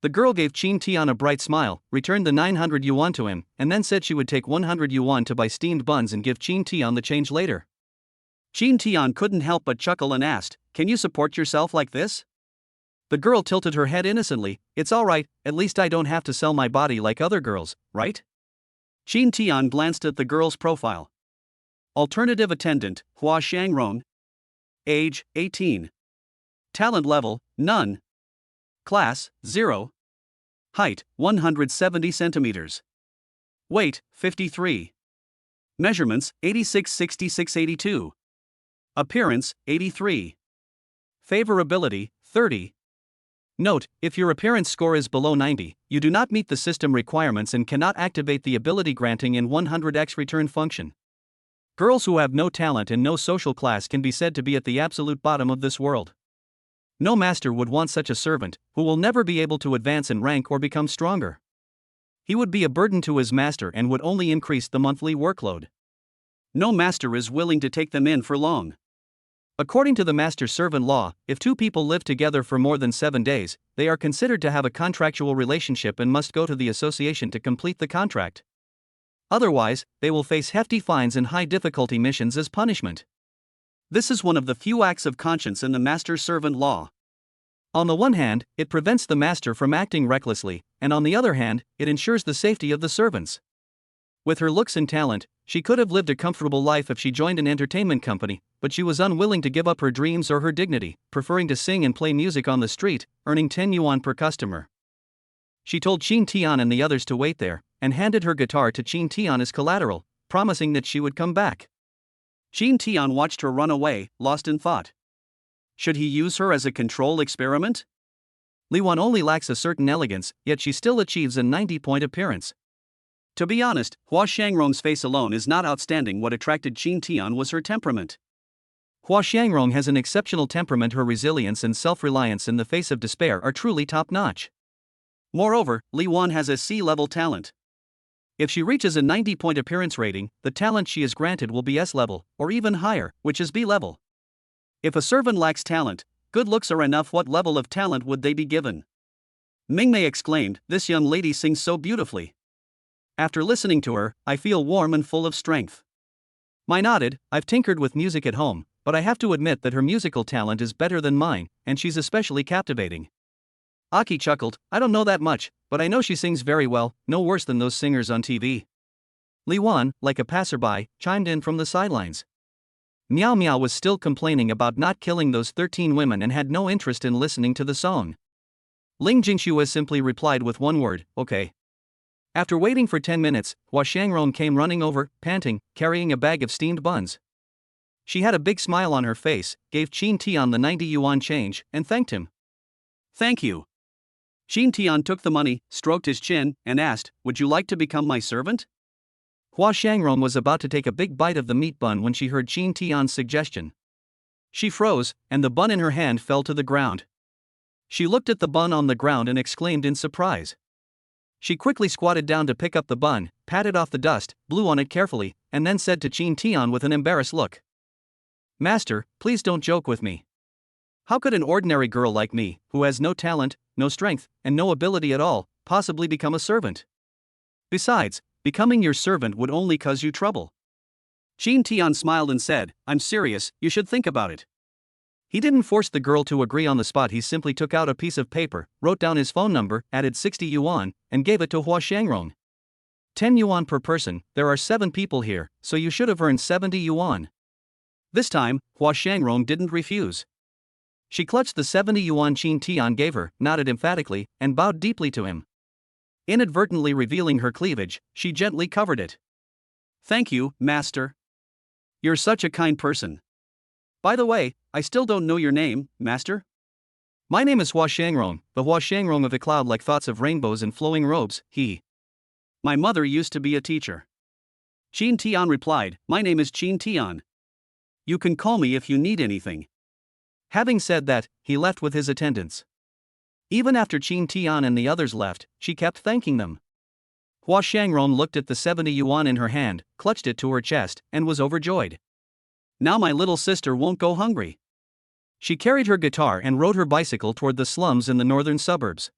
The girl gave Qin Tian a bright smile, returned the 900 yuan to him, and then said she would take 100 yuan to buy steamed buns and give Qin Tian the change later. Qin Tian couldn't help but chuckle and asked, "Can you support yourself like this?" The girl tilted her head innocently. "It's alright, at least I don't have to sell my body like other girls, right?" Qin Tian glanced at the girl's profile. Alternative attendant, Hua Shangrong. Age, 18. Talent level, none. Class, 0. Height, 170 centimeters. Weight, 53. Measurements, 86, 66, 82. Appearance, 83. Favorability, 30. Note, if your appearance score is below 90, you do not meet the system requirements and cannot activate the ability granting in 100x return function. Girls who have no talent and no social class can be said to be at the absolute bottom of this world. No master would want such a servant, who will never be able to advance in rank or become stronger. He would be a burden to his master and would only increase the monthly workload. No master is willing to take them in for long. According to the master-servant law, if two people live together for more than 7 days, they are considered to have a contractual relationship and must go to the association to complete the contract. Otherwise, they will face hefty fines and high-difficulty missions as punishment. This is one of the few acts of conscience in the master-servant law. On the one hand, it prevents the master from acting recklessly, and on the other hand, it ensures the safety of the servants. With her looks and talent, she could have lived a comfortable life if she joined an entertainment company, but she was unwilling to give up her dreams or her dignity, preferring to sing and play music on the street, earning 10 yuan per customer. She told Qin Tian and the others to wait there, and handed her guitar to Qin Tian as collateral, promising that she would come back. Jin Tian watched her run away, lost in thought. Should he use her as a control experiment? Li Wan only lacks a certain elegance, yet she still achieves a 90-point appearance. To be honest, Hua Shangrong's face alone is not outstanding. What attracted Jin Tian was her temperament. Hua Shangrong has an exceptional temperament. Her resilience and self-reliance in the face of despair are truly top-notch. Moreover, Li Wan has a C-level talent. If she reaches a 90-point appearance rating, the talent she is granted will be S-level, or even higher, which is B-level. If a servant lacks talent, good looks are enough. What level of talent would they be given? Mingmei exclaimed, "This young lady sings so beautifully. After listening to her, I feel warm and full of strength." Mai nodded, "I've tinkered with music at home, but I have to admit that her musical talent is better than mine, and she's especially captivating." Aki chuckled, "I don't know that much, but I know she sings very well, no worse than those singers on TV. Li Wan, like a passerby, chimed in from the sidelines. Miao Miao was still complaining about not killing those 13 women and had no interest in listening to the song. Ling Jingxue simply replied with one word, "Okay." After waiting for 10 minutes, Hua Shangrong came running over, panting, carrying a bag of steamed buns. She had a big smile on her face, gave Jin Tian the 90 yuan change, and thanked him. "Thank you." Jin Tian took the money, stroked his chin, and asked, "Would you like to become my servant?" Hua Shangrong was about to take a big bite of the meat bun when she heard Jin Tian's suggestion. She froze, and the bun in her hand fell to the ground. She looked at the bun on the ground and exclaimed in surprise. She quickly squatted down to pick up the bun, patted off the dust, blew on it carefully, and then said to Jin Tian with an embarrassed look, "Master, please don't joke with me. How could an ordinary girl like me, who has no talent, no strength, and no ability at all, possibly become a servant? Besides, becoming your servant would only cause you trouble." Jin Tian smiled and said, "I'm serious, you should think about it." He didn't force the girl to agree on the spot. He simply took out a piece of paper, wrote down his phone number, added 60 yuan, and gave it to Hua Shangrong. 10 yuan per person, there are 7 people here, so you should have earned 70 yuan. This time, Hua Shangrong didn't refuse. She clutched the 70 yuan Jin Tian gave her, nodded emphatically, and bowed deeply to him. Inadvertently revealing her cleavage, she gently covered it. "Thank you, master. You're such a kind person. By the way, I still don't know your name, master." "My name is Hua Shangrong, the Hua Shangrong of the cloud-like thoughts of rainbows and flowing robes." "My mother used to be a teacher." Jin Tian replied, "My name is Jin Tian. You can call me if you need anything." Having said that, he left with his attendants. Even after Jin Tian and the others left, she kept thanking them. Hua Shangrong looked at the 70 yuan in her hand, clutched it to her chest, and was overjoyed. "Now my little sister won't go hungry." She carried her guitar and rode her bicycle toward the slums in the northern suburbs.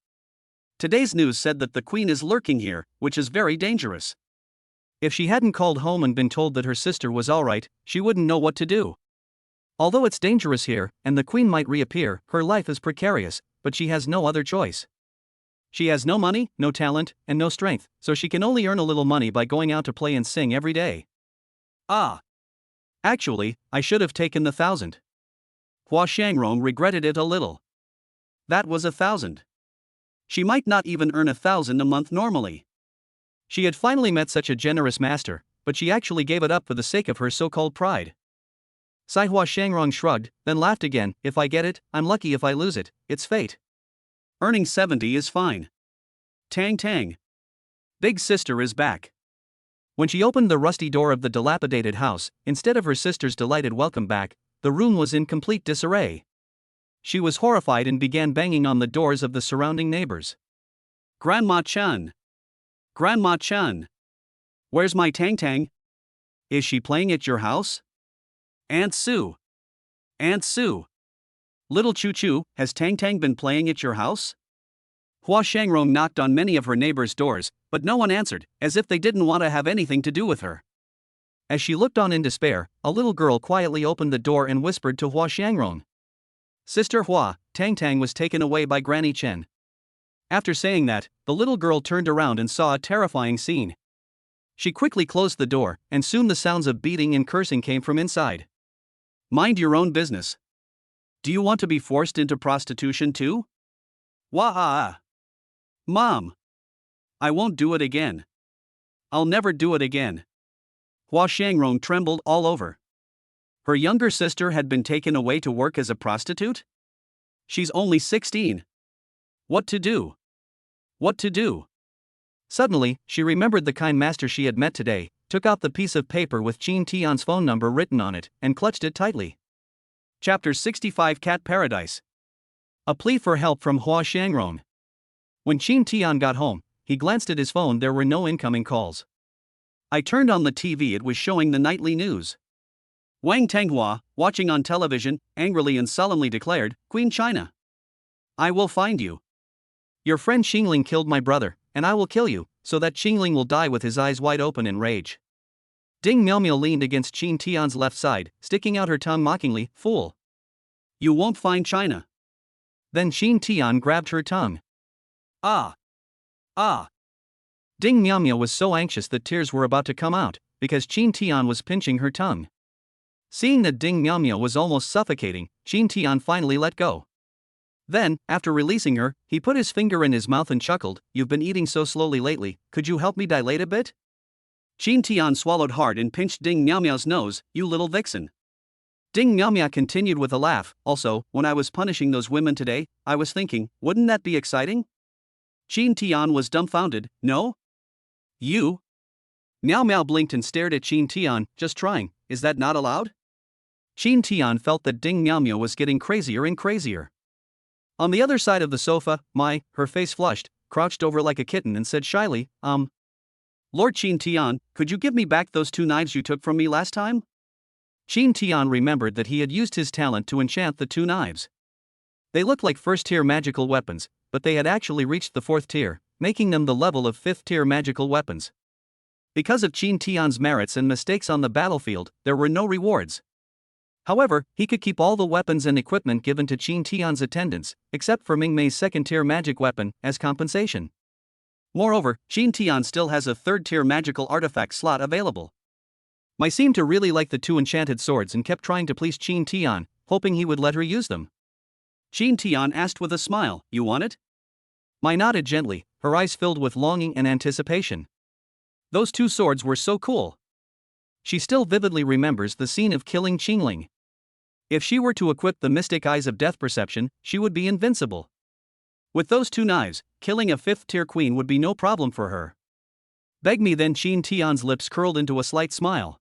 Today's news said that the queen is lurking here, which is very dangerous. If she hadn't called home and been told that her sister was alright, she wouldn't know what to do. Although it's dangerous here, and the queen might reappear, her life is precarious, but she has no other choice. She has no money, no talent, and no strength, so she can only earn a little money by going out to play and sing every day. Ah. Actually, I should have taken the 1,000. Hua Shangrong regretted it a little. That was 1,000. She might not even earn 1,000 a month normally. She had finally met such a generous master, but she actually gave it up for the sake of her so-called pride. Hua Shangrong shrugged, then laughed again. "If I get it, I'm lucky. If I lose it, it's fate. Earning 70 is fine." Tang tang. Big sister is back. When she opened the rusty door of the dilapidated house, instead of her sister's delighted welcome back, the room was in complete disarray. She was horrified and began banging on the doors of the surrounding neighbors. "Grandma Chun! Grandma Chun! Where's my Tang Tang? Is she playing at your house? Aunt Sue! Aunt Sue! Little Choo Choo, has Tang Tang been playing at your house?" Hua Shangrong knocked on many of her neighbors' doors, but no one answered, as if they didn't want to have anything to do with her. As she looked on in despair, a little girl quietly opened the door and whispered to Hua Shangrong, "Sister Hua, Tang Tang was taken away by Granny Chen." After saying that, the little girl turned around and saw a terrifying scene. She quickly closed the door, and soon the sounds of beating and cursing came from inside. "Mind your own business. Do you want to be forced into prostitution too?" "Wah-ah! Mom! I won't do it again. I'll never do it again." Hua Shangrong trembled all over. Her younger sister had been taken away to work as a prostitute? She's only 16. What to do? What to do? Suddenly, she remembered the kind master she had met today, took out the piece of paper with Qin Tian's phone number written on it, and clutched it tightly. Chapter 65 Cat Paradise. A plea for help from Hua Xiangrong. When Qin Tian got home, he glanced at his phone. There were no incoming calls. I turned on the TV. It was showing the nightly news. Wang Tenghua, watching on television, angrily and solemnly declared, "Queen China, I will find you. Your friend Xingling killed my brother, and I will kill you, so that Xingling will die with his eyes wide open in rage." Ding Miao leaned against Qin Tian's left side, sticking out her tongue mockingly. "Fool! You won't find China." Then Qin Tian grabbed her tongue. Ah! Ah! Ding Miao was so anxious that tears were about to come out, because Qin Tian was pinching her tongue. Seeing that Ding Miao was almost suffocating, Qin Tian finally let go. Then, after releasing her, he put his finger in his mouth and chuckled, "You've been eating so slowly lately, could you help me dilate a bit?" Qin Tian swallowed hard and pinched Ding Miao's nose. "You little vixen." Ding Miao continued with a laugh, "Also, when I was punishing those women today, I was thinking, wouldn't that be exciting?" Qin Tian was dumbfounded. "No? You?" Miao blinked and stared at Qin Tian. "Just trying, is that not allowed?" Qin Tian felt that Ding Miao was getting crazier and crazier. On the other side of the sofa, her face flushed, crouched over like a kitten and said shyly, Lord Qin Tian, could you give me back those 2 knives you took from me last time?" Qin Tian remembered that he had used his talent to enchant the 2 knives. They looked like first-tier magical weapons, but they had actually reached the 4th tier, making them the level of 5th-tier magical weapons. Because of Qin Tian's merits and mistakes on the battlefield, there were no rewards. However, he could keep all the weapons and equipment given to Qin Tian's attendants, except for Ming Mei's 2nd-tier magic weapon, as compensation. Moreover, Qin Tian still has a 3rd-tier magical artifact slot available. Mai seemed to really like the 2 enchanted swords and kept trying to please Qin Tian, hoping he would let her use them. Qin Tian asked with a smile, "You want it?" Mai nodded gently, her eyes filled with longing and anticipation. Those 2 swords were so cool. She still vividly remembers the scene of killing Xingling. If she were to equip the mystic eyes of death perception, she would be invincible. With those 2 knives, killing a 5th-tier queen would be no problem for her. "Beg me then." Qin Tian's lips curled into a slight smile.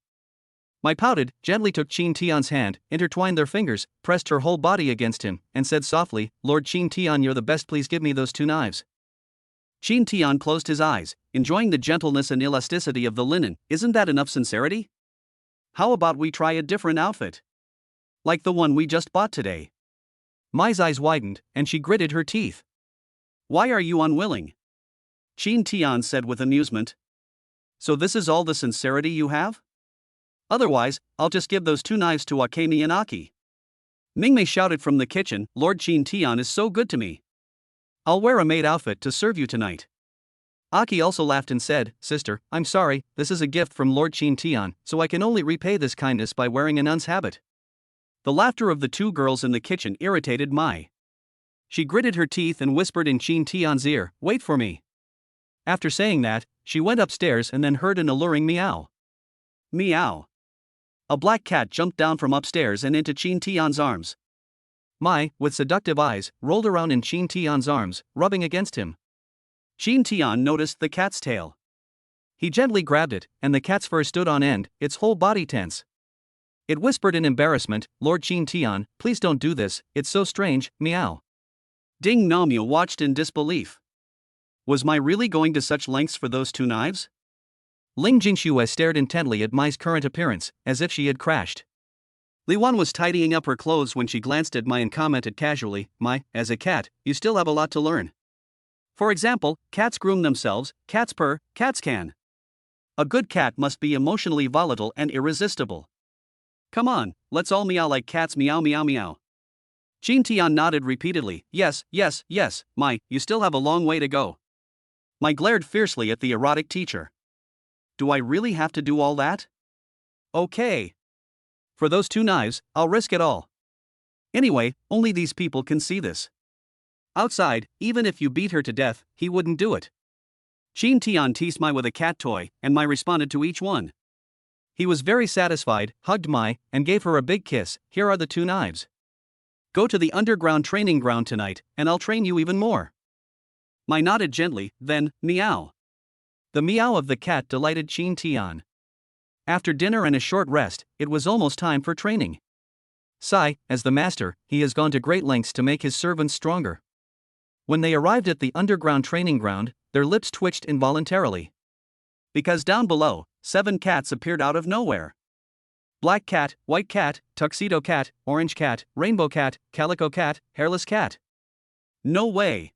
Mai pouted, gently took Qin Tian's hand, intertwined their fingers, pressed her whole body against him, and said softly, "Lord Qin Tian, you're the best, please give me those 2 knives." Qin Tian closed his eyes, enjoying the gentleness and elasticity of the linen. "Isn't that enough sincerity? How about we try a different outfit? Like the one we just bought today." Mai's eyes widened, and she gritted her teeth. "Why are you unwilling?" Qin Tian said with amusement. "So this is all the sincerity you have? Otherwise, I'll just give those 2 knives to Akemi and Aki." Mingmei shouted from the kitchen, "Lord Qin Tian is so good to me. I'll wear a maid outfit to serve you tonight." Aki also laughed and said, "Sister, I'm sorry, this is a gift from Lord Qin Tian, so I can only repay this kindness by wearing a nun's habit." The laughter of the 2 girls in the kitchen irritated Mai. She gritted her teeth and whispered in Qin Tian's ear, "Wait for me." After saying that, she went upstairs and then heard an alluring meow. Meow. A black cat jumped down from upstairs and into Qin Tian's arms. Mai, with seductive eyes, rolled around in Qin Tian's arms, rubbing against him. Qin Tian noticed the cat's tail. He gently grabbed it, and the cat's fur stood on end, its whole body tense. It whispered in embarrassment, "Lord Qin Tian, please don't do this, it's so strange, meow." Ding Miao watched in disbelief. Was Mai really going to such lengths for those 2 knives? Ling Jingxue stared intently at Mai's current appearance, as if she had crashed. Li Wan was tidying up her clothes when she glanced at Mai and commented casually, "Mai, as a cat, you still have a lot to learn. For example, cats groom themselves, cats purr, cats can. A good cat must be emotionally volatile and irresistible. Come on, let's all meow like cats, meow meow meow." Qin Tian nodded repeatedly, "Yes, yes, yes, Mai, you still have a long way to go." Mai glared fiercely at the erotic teacher. "Do I really have to do all that? Okay. For those 2 knives, I'll risk it all. Anyway, only these people can see this. Outside, even if you beat her to death, he wouldn't do it." Qin Tian teased Mai with a cat toy, and Mai responded to each one. He was very satisfied, hugged Mai, and gave her a big kiss. Here are the 2 knives. Go to the underground training ground tonight, and I'll train you even more. Mai nodded gently, then, meow. The meow of the cat delighted Qin Tian. After dinner and a short rest, it was almost time for training. Sai, as the master, he has gone to great lengths to make his servants stronger. When they arrived at the underground training ground, their lips twitched involuntarily. Because down below, 7 cats appeared out of nowhere. Black cat, white cat, tuxedo cat, orange cat, rainbow cat, calico cat, hairless cat. No way.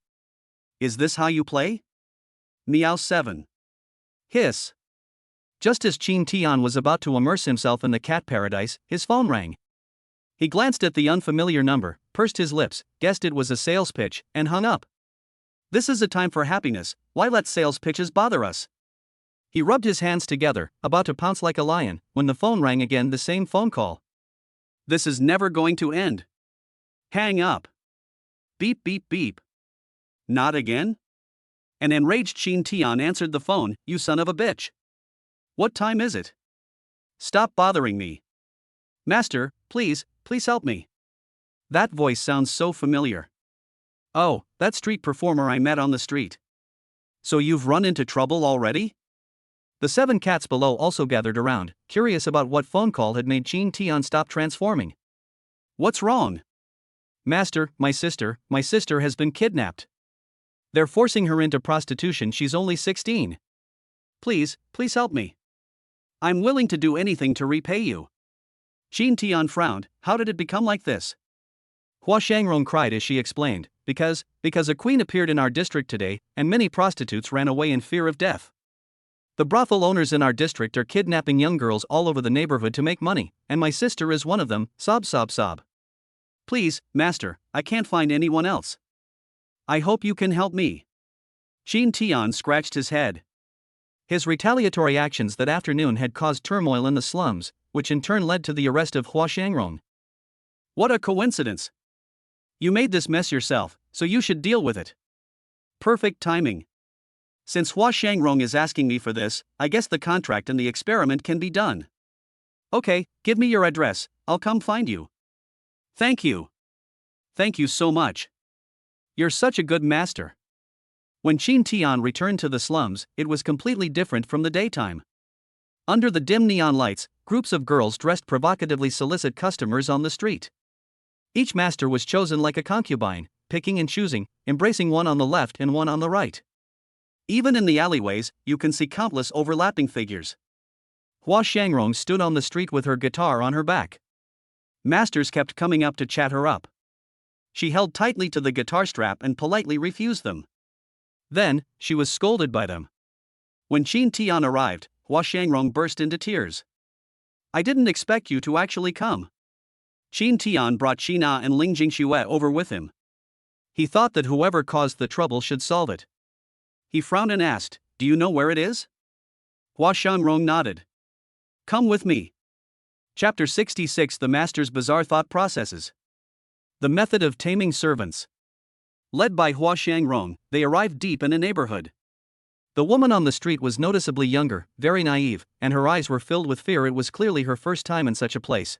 Is this how you play? Meow 7. Hiss. Just as Qin Tian was about to immerse himself in the cat paradise, his phone rang. He glanced at the unfamiliar number, pursed his lips, guessed it was a sales pitch, and hung up. This is a time for happiness, why let sales pitches bother us? He rubbed his hands together, about to pounce like a lion, when the phone rang again, the same phone call. This is never going to end. Hang up. Beep beep beep. Not again? An enraged Qin Tian answered the phone. You son of a bitch. What time is it? Stop bothering me. Master, please help me. That voice sounds so familiar. Oh, that street performer I met on the street. So you've run into trouble already? The 7 cats below also gathered around, curious about what phone call had made Qin Tian stop transforming. What's wrong? Master, my sister has been kidnapped. They're forcing her into prostitution, she's only 16. Please help me. I'm willing to do anything to repay you. Qin Tian frowned. How did it become like this? Hua Shangrong cried as she explained, because a queen appeared in our district today, and many prostitutes ran away in fear of death. The brothel owners in our district are kidnapping young girls all over the neighborhood to make money, and my sister is one of them. Sob sob sob. Please, master, I can't find anyone else. I hope you can help me. Qin Tian scratched his head. His retaliatory actions that afternoon had caused turmoil in the slums, which in turn led to the arrest of Hua Shangrong. What a coincidence. You made this mess yourself, so you should deal with it. Perfect timing. Since Hua Shangrong is asking me for this, I guess the contract and the experiment can be done. Okay, give me your address, I'll come find you. Thank you. Thank you so much. You're such a good master. When Qin Tian returned to the slums, it was completely different from the daytime. Under the dim neon lights, groups of girls dressed provocatively solicit customers on the street. Each master was chosen like a concubine, picking and choosing, embracing one on the left and one on the right. Even in the alleyways, you can see countless overlapping figures. Hua Shangrong stood on the street with her guitar on her back. Masters kept coming up to chat her up. She held tightly to the guitar strap and politely refused them. Then, she was scolded by them. When Qin Tian arrived, Hua Shangrong burst into tears. I didn't expect you to actually come. Qin Tian brought Qina and Ling Jingxue over with him. He thought that whoever caused the trouble should solve it. He frowned and asked, do you know where it is? Hua Shangrong nodded. Come with me. Chapter 66 The Master's Bizarre Thought Processes. The Method of Taming Servants. Led by Hua Shangrong, they arrived deep in a neighborhood. The woman on the street was noticeably younger, very naive, and her eyes were filled with fear. It was clearly her first time in such a place.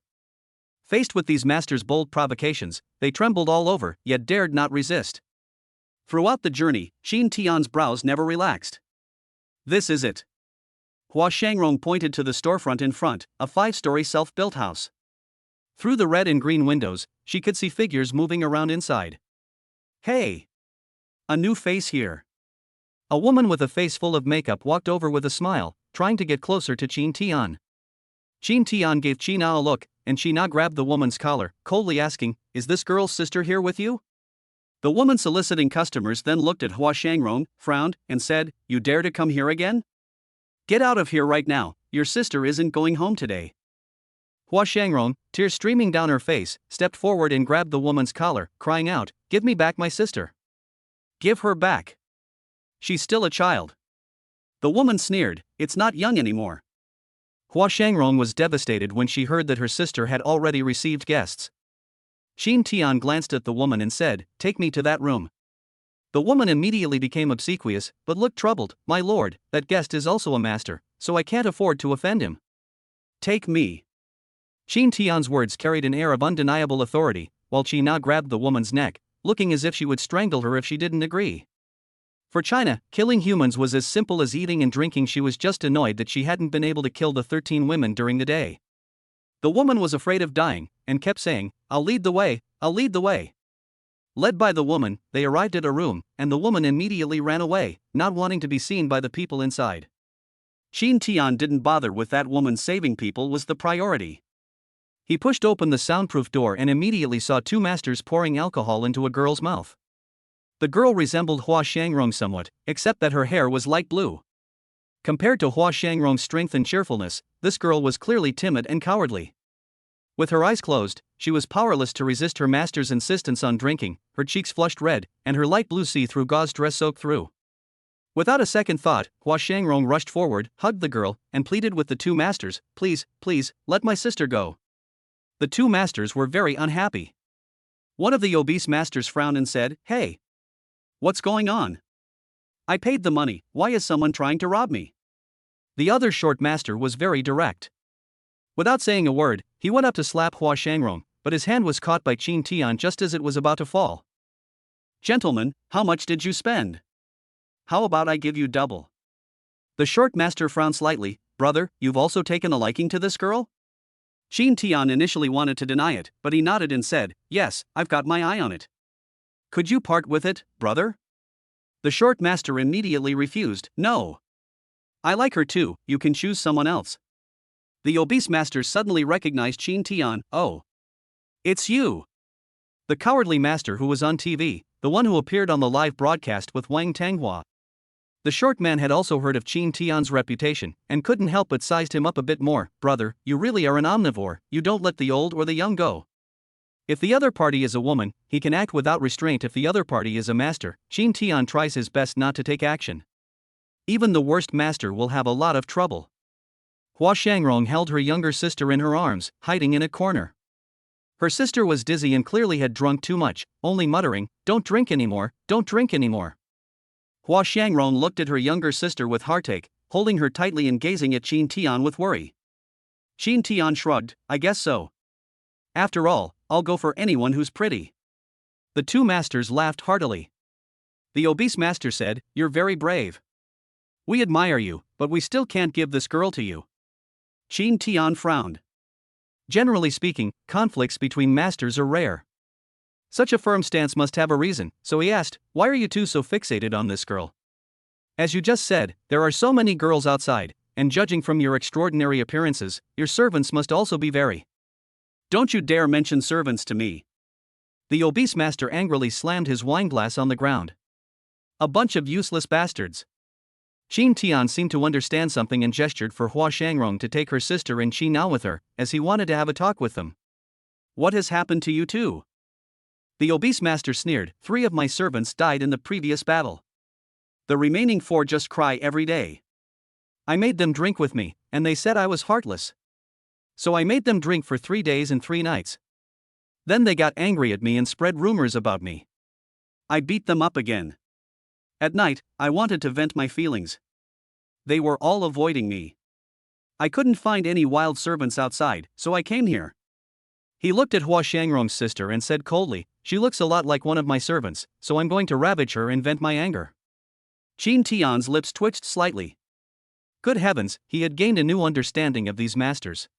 Faced with these masters' bold provocations, they trembled all over, yet dared not resist. Throughout the journey, Qin Tian's brows never relaxed. This is it. Hua Shangrong pointed to the storefront in front, a 5-story self-built house. Through the red and green windows, she could see figures moving around inside. Hey! A new face here. A woman with a face full of makeup walked over with a smile, trying to get closer to Qin Tian. Qin Tian gave Qina a look, and Qina grabbed the woman's collar, coldly asking, is this girl's sister here with you? The woman soliciting customers then looked at Hua Shangrong, frowned, and said, you dare to come here again? Get out of here right now, your sister isn't going home today. Hua Shangrong, tears streaming down her face, stepped forward and grabbed the woman's collar, crying out, give me back my sister. Give her back. She's still a child. The woman sneered, it's not young anymore. Hua Shangrong was devastated when she heard that her sister had already received guests. Qin Tian glanced at the woman and said, take me to that room. The woman immediately became obsequious, but looked troubled. My lord, that guest is also a master, so I can't afford to offend him. Take me. Qin Tian's words carried an air of undeniable authority, while Qi Na grabbed the woman's neck, looking as if she would strangle her if she didn't agree. For China, killing humans was as simple as eating and drinking. She was just annoyed that she hadn't been able to kill the 13 women during the day. The woman was afraid of dying, and kept saying, "I'll lead the way, I'll lead the way." Led by the woman, they arrived at a room, and the woman immediately ran away, not wanting to be seen by the people inside. Qin Tian didn't bother with that woman. Saving people was the priority. He pushed open the soundproof door and immediately saw two masters pouring alcohol into a girl's mouth. The girl resembled Hua Shangrong somewhat, except that her hair was light blue. Compared to Hua Shangrong's strength and cheerfulness, this girl was clearly timid and cowardly. With her eyes closed, she was powerless to resist her master's insistence on drinking. Her cheeks flushed red, and her light blue see-through gauze dress soaked through. Without a second thought, Hua Shangrong rushed forward, hugged the girl, and pleaded with the two masters, "Please, please, let my sister go." The two masters were very unhappy. One of the obese masters frowned and said, "Hey, what's going on? I paid the money, why is someone trying to rob me?" The other short master was very direct. Without saying a word, he went up to slap Hua Shangrong, but his hand was caught by Qin Tian just as it was about to fall. "Gentlemen, how much did you spend? How about I give you double?" The short master frowned slightly. "Brother, you've also taken a liking to this girl?" Qin Tian initially wanted to deny it, but he nodded and said, "Yes, I've got my eye on it." "Could you part with it, brother?" The short master immediately refused. "No. I like her too, you can choose someone else." The obese master suddenly recognized Qin Tian. "Oh. It's you." The cowardly master who was on TV, the one who appeared on the live broadcast with Wang Tanghua. The short man had also heard of Qin Tian's reputation, and couldn't help but sized him up a bit more. "Brother, you really are an omnivore, you don't let the old or the young go. If the other party is a woman, he can act without restraint. If the other party is a master, Qin Tian tries his best not to take action. Even the worst master will have a lot of trouble." Hua Shangrong held her younger sister in her arms, hiding in a corner. Her sister was dizzy and clearly had drunk too much, only muttering, "Don't drink anymore, don't drink anymore." Hua Shangrong looked at her younger sister with heartache, holding her tightly and gazing at Qin Tian with worry. Qin Tian shrugged, "I guess so. After all, I'll go for anyone who's pretty." The two masters laughed heartily. The obese master said, "You're very brave. We admire you, but we still can't give this girl to you." Qin Tian frowned. Generally speaking, conflicts between masters are rare. Such a firm stance must have a reason, so he asked, "Why are you two so fixated on this girl? As you just said, there are so many girls outside, and judging from your extraordinary appearances, your servants must also be very." "Don't you dare mention servants to me." The obese master angrily slammed his wineglass on the ground. "A bunch of useless bastards." Qin Tian seemed to understand something and gestured for Hua Shangrong to take her sister and Qi Na with her, as he wanted to have a talk with them. "What has happened to you two?" The obese master sneered, "3 of my servants died in the previous battle. The remaining 4 just cry every day. I made them drink with me, and they said I was heartless. So I made them drink for 3 days and 3 nights. Then they got angry at me and spread rumors about me. I beat them up again. At night, I wanted to vent my feelings. They were all avoiding me. I couldn't find any wild servants outside, so I came here." He looked at Hua Shangrong's sister and said coldly, "She looks a lot like one of my servants, so I'm going to ravage her and vent my anger." Qin Tian's lips twitched slightly. Good heavens, he had gained a new understanding of these masters.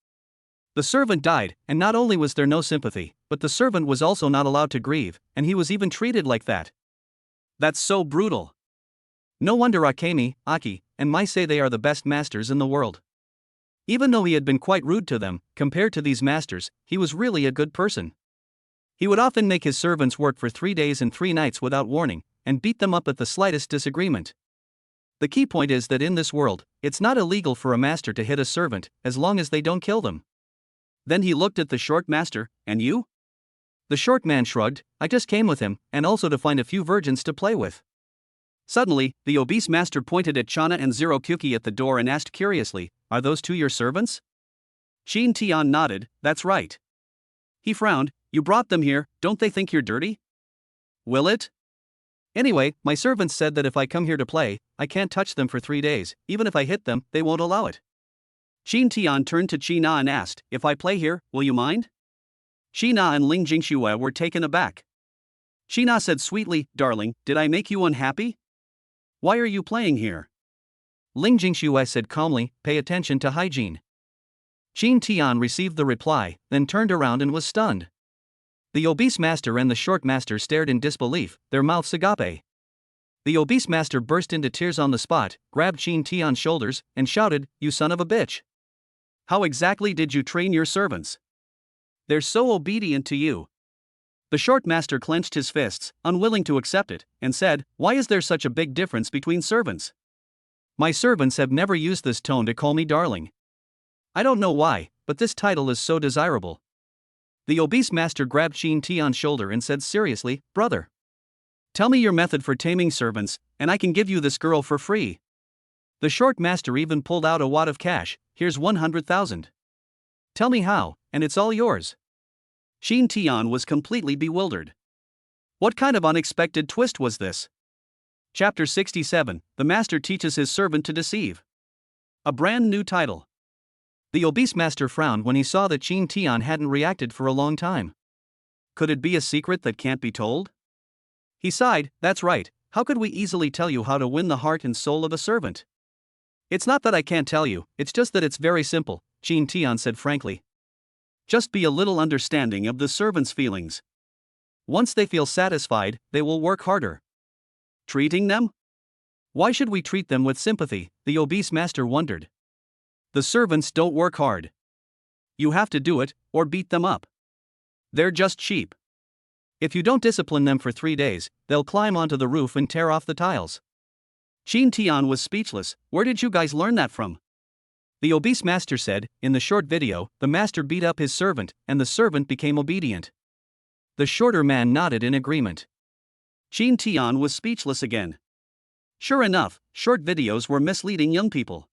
The servant died, and not only was there no sympathy, but the servant was also not allowed to grieve, and he was even treated like that. That's so brutal. No wonder Akemi, Aki, and Mai say they are the best masters in the world. Even though he had been quite rude to them, compared to these masters, he was really a good person. He would often make his servants work for 3 days and 3 nights without warning, and beat them up at the slightest disagreement. The key point is that in this world, it's not illegal for a master to hit a servant, as long as they don't kill them. Then he looked at the short master, "And you?" The short man shrugged, "I just came with him, and also to find a few virgins to play with." Suddenly, the obese master pointed at Chana and Zero Kyuki at the door and asked curiously, "Are those 2 your servants?" Qin Tian nodded, "That's right." He frowned, "You brought them here, don't they think you're dirty? Will it? Anyway, my servants said that if I come here to play, I can't touch them for 3 days, even if I hit them, they won't allow it." Qin Tian turned to Qi Na and asked, "If I play here, will you mind?" Qi Na and Ling Jingxue were taken aback. Qi Na said sweetly, "Darling, did I make you unhappy? Why are you playing here?" Ling Jingxue said calmly, "Pay attention to hygiene." Qin Tian received the reply, then turned around and was stunned. The obese master and the short master stared in disbelief, their mouths agape. The obese master burst into tears on the spot, grabbed Qin Tian's shoulders, and shouted, "You son of a bitch! How exactly did you train your servants? They're so obedient to you." The short master clenched his fists, unwilling to accept it, and said, "Why is there such a big difference between servants? My servants have never used this tone to call me darling. I don't know why, but this title is so desirable." The obese master grabbed Qin Tian's shoulder and said seriously, "Brother, tell me your method for taming servants, and I can give you this girl for free." The short master even pulled out a wad of cash. "Here's 100,000. Tell me how, and it's all yours." Qin Tian was completely bewildered. What kind of unexpected twist was this? Chapter 67, The Master Teaches His Servant to Deceive. A brand new title. The obese master frowned when he saw that Qin Tian hadn't reacted for a long time. Could it be a secret that can't be told? He sighed, "That's right, how could we easily tell you how to win the heart and soul of a servant?" "It's not that I can't tell you, it's just that it's very simple," Qin Tian said frankly. "Just be a little understanding of the servant's feelings. Once they feel satisfied, they will work harder." Treating them? Why should we treat them with sympathy? The obese master wondered. The servants don't work hard. You have to do it, or beat them up. They're just sheep. If you don't discipline them for 3 days, they'll climb onto the roof and tear off the tiles. Qin Tian was speechless. Where did you guys learn that from? The obese master said, in the short video, the master beat up his servant, and the servant became obedient. The shorter man nodded in agreement. Qin Tian was speechless again. Sure enough, short videos were misleading young people.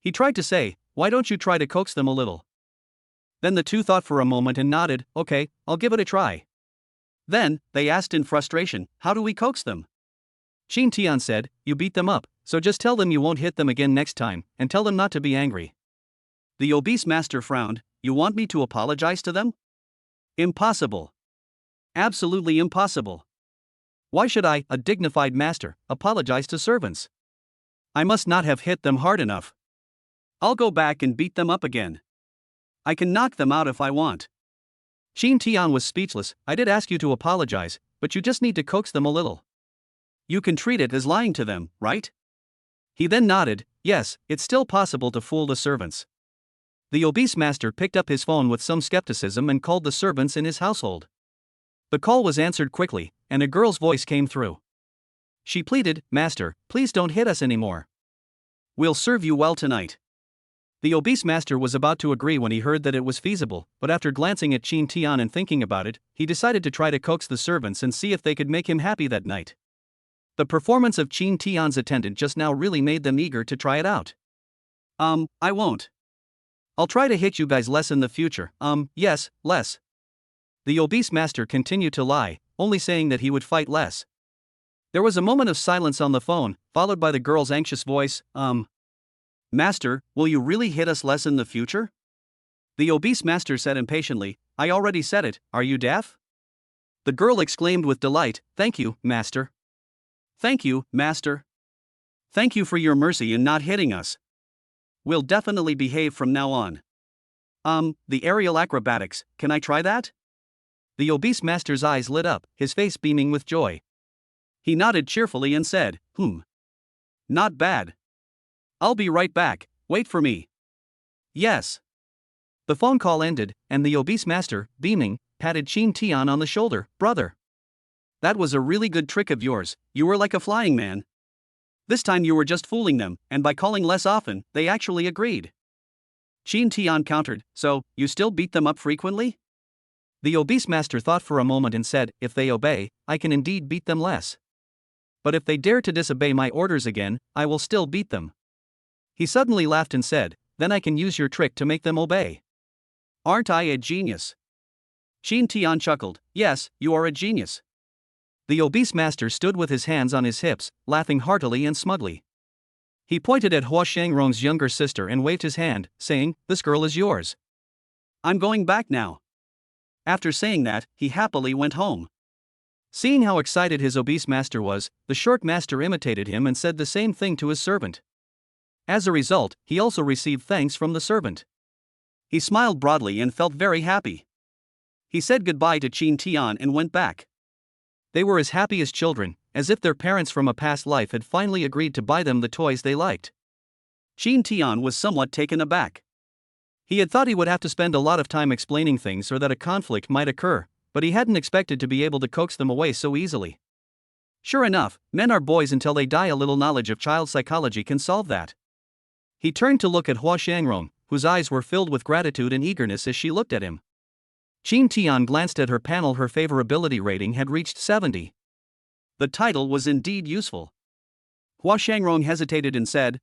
He tried to say, "Why don't you try to coax them a little?" Then the two thought for a moment and nodded, "Okay, I'll give it a try." Then, they asked in frustration, "How do we coax them?" Qin Tian said, "You beat them up, so just tell them you won't hit them again next time, and tell them not to be angry." The obese master frowned. "You want me to apologize to them?" Impossible. Absolutely impossible. Why should I, a dignified master, apologize to servants? I must not have hit them hard enough. I'll go back and beat them up again. I can knock them out if I want. Qin Tian was speechless. "I did ask you to apologize, but you just need to coax them a little. You can treat it as lying to them, right?" He then nodded. "Yes, it's still possible to fool the servants." The obese master picked up his phone with some skepticism and called the servants in his household. The call was answered quickly, and a girl's voice came through. She pleaded, "Master, please don't hit us anymore. We'll serve you well tonight." The obese master was about to agree when he heard that it was feasible, but after glancing at Qin Tian and thinking about it, he decided to try to coax the servants and see if they could make him happy that night. The performance of Qin Tian's attendant just now really made them eager to try it out. I won't. I'll try to hit you guys less in the future. Yes, less." The obese master continued to lie, only saying that he would fight less. There was a moment of silence on the phone, followed by the girl's anxious voice, "Master, will you really hit us less in the future?" The obese master said impatiently, "I already said it, are you deaf?" The girl exclaimed with delight, "Thank you, master. Thank you, master. Thank you for your mercy in not hitting us. We'll definitely behave from now on." The aerial acrobatics, can I try that?" The obese master's eyes lit up, his face beaming with joy. He nodded cheerfully and said, Not bad. I'll be right back, wait for me." "Yes." The phone call ended, and the obese master, beaming, patted Qin Tian on the shoulder. "Brother, that was a really good trick of yours, you were like a flying man. This time you were just fooling them, and by calling less often, they actually agreed." Qin Tian countered, "So, you still beat them up frequently?" The obese master thought for a moment and said, "If they obey, I can indeed beat them less. But if they dare to disobey my orders again, I will still beat them." He suddenly laughed and said, "Then I can use your trick to make them obey. Aren't I a genius?" Qin Tian chuckled, "Yes, you are a genius." The obese master stood with his hands on his hips, laughing heartily and smugly. He pointed at Hua Shangrong's younger sister and waved his hand, saying, "This girl is yours." I'm going back now. After saying that, he happily went home. Seeing how excited his obese master was, the short master imitated him and said the same thing to his servant. As a result, he also received thanks from the servant. He smiled broadly and felt very happy. He said goodbye to Qin Tian and went back. They were as happy as children, as if their parents from a past life had finally agreed to buy them the toys they liked. Qin Tian was somewhat taken aback. He had thought he would have to spend a lot of time explaining things or that a conflict might occur, but he hadn't expected to be able to coax them away so easily. Sure enough, men are boys until they die. A little knowledge of child psychology can solve that. He turned to look at Hua Shangrong, whose eyes were filled with gratitude and eagerness as she looked at him. Qin Tian glanced at her panel. Her favorability rating had reached 70. The title was indeed useful. Hua Shangrong hesitated and said,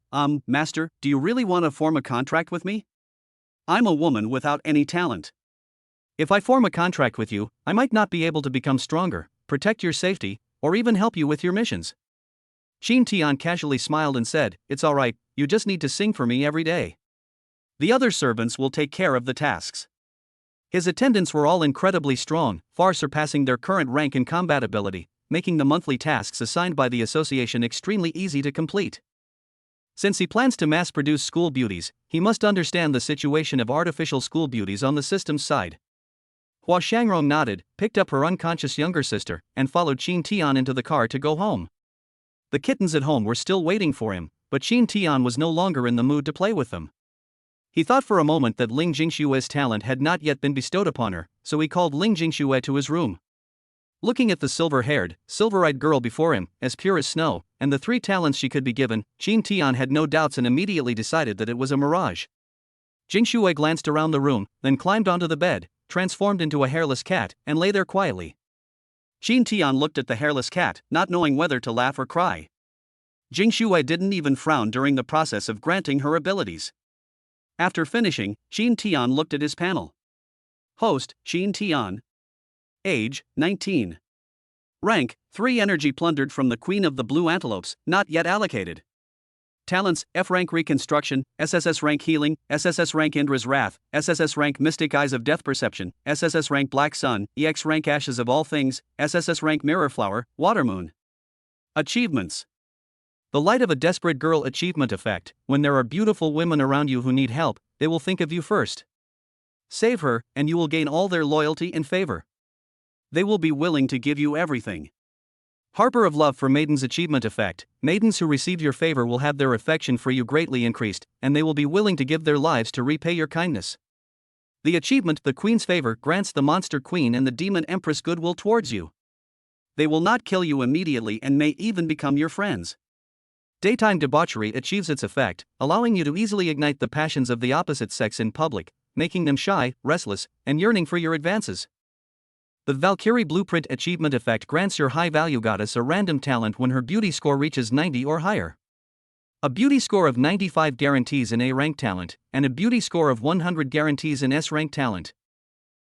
Master, do you really want to form a contract with me? I'm a woman without any talent. If I form a contract with you, I might not be able to become stronger, protect your safety, or even help you with your missions. Qin Tian casually smiled and said, "It's all right, you just need to sing for me every day. The other servants will take care of the tasks." His attendants were all incredibly strong, far surpassing their current rank and combat ability, making the monthly tasks assigned by the association extremely easy to complete. Since he plans to mass-produce school beauties, he must understand the situation of artificial school beauties on the system's side. Hua Shangrong nodded, picked up her unconscious younger sister, and followed Qin Tian into the car to go home. The kittens at home were still waiting for him, but Qin Tian was no longer in the mood to play with them. He thought for a moment that Ling Jingshue's talent had not yet been bestowed upon her, so he called Ling Jingshue to his room. Looking at the silver-haired, silver-eyed girl before him, as pure as snow, and the 3 talents she could be given, Qin Tian had no doubts and immediately decided that it was a mirage. Jingshue glanced around the room, then climbed onto the bed, transformed into a hairless cat, and lay there quietly. Qin Tian looked at the hairless cat, not knowing whether to laugh or cry. Jingshue didn't even frown during the process of granting her abilities. After finishing, Qin Tian looked at his panel. Host, Qin Tian. Age, 19. Rank, 3 energy plundered from the Queen of the Blue Antelopes, not yet allocated. Talents, F rank Reconstruction, SSS rank Healing, SSS rank Indra's Wrath, SSS rank Mystic Eyes of Death Perception, SSS rank Black Sun, EX rank Ashes of All Things, SSS rank Mirror Flower, Water Moon. Achievements. The Light of a Desperate Girl achievement effect. When there are beautiful women around you who need help, they will think of you first. Save her, and you will gain all their loyalty and favor. They will be willing to give you everything. Harbor of Love for Maidens achievement effect. Maidens who receive your favor will have their affection for you greatly increased, and they will be willing to give their lives to repay your kindness. The achievement The Queen's Favor grants the Monster Queen and the Demon Empress goodwill towards you. They will not kill you immediately and may even become your friends. Daytime Debauchery achieves its effect, allowing you to easily ignite the passions of the opposite sex in public, making them shy, restless, and yearning for your advances. The Valkyrie Blueprint achievement effect grants your high-value goddess a random talent when her beauty score reaches 90 or higher. A beauty score of 95 guarantees an A-rank talent, and a beauty score of 100 guarantees an S-rank talent.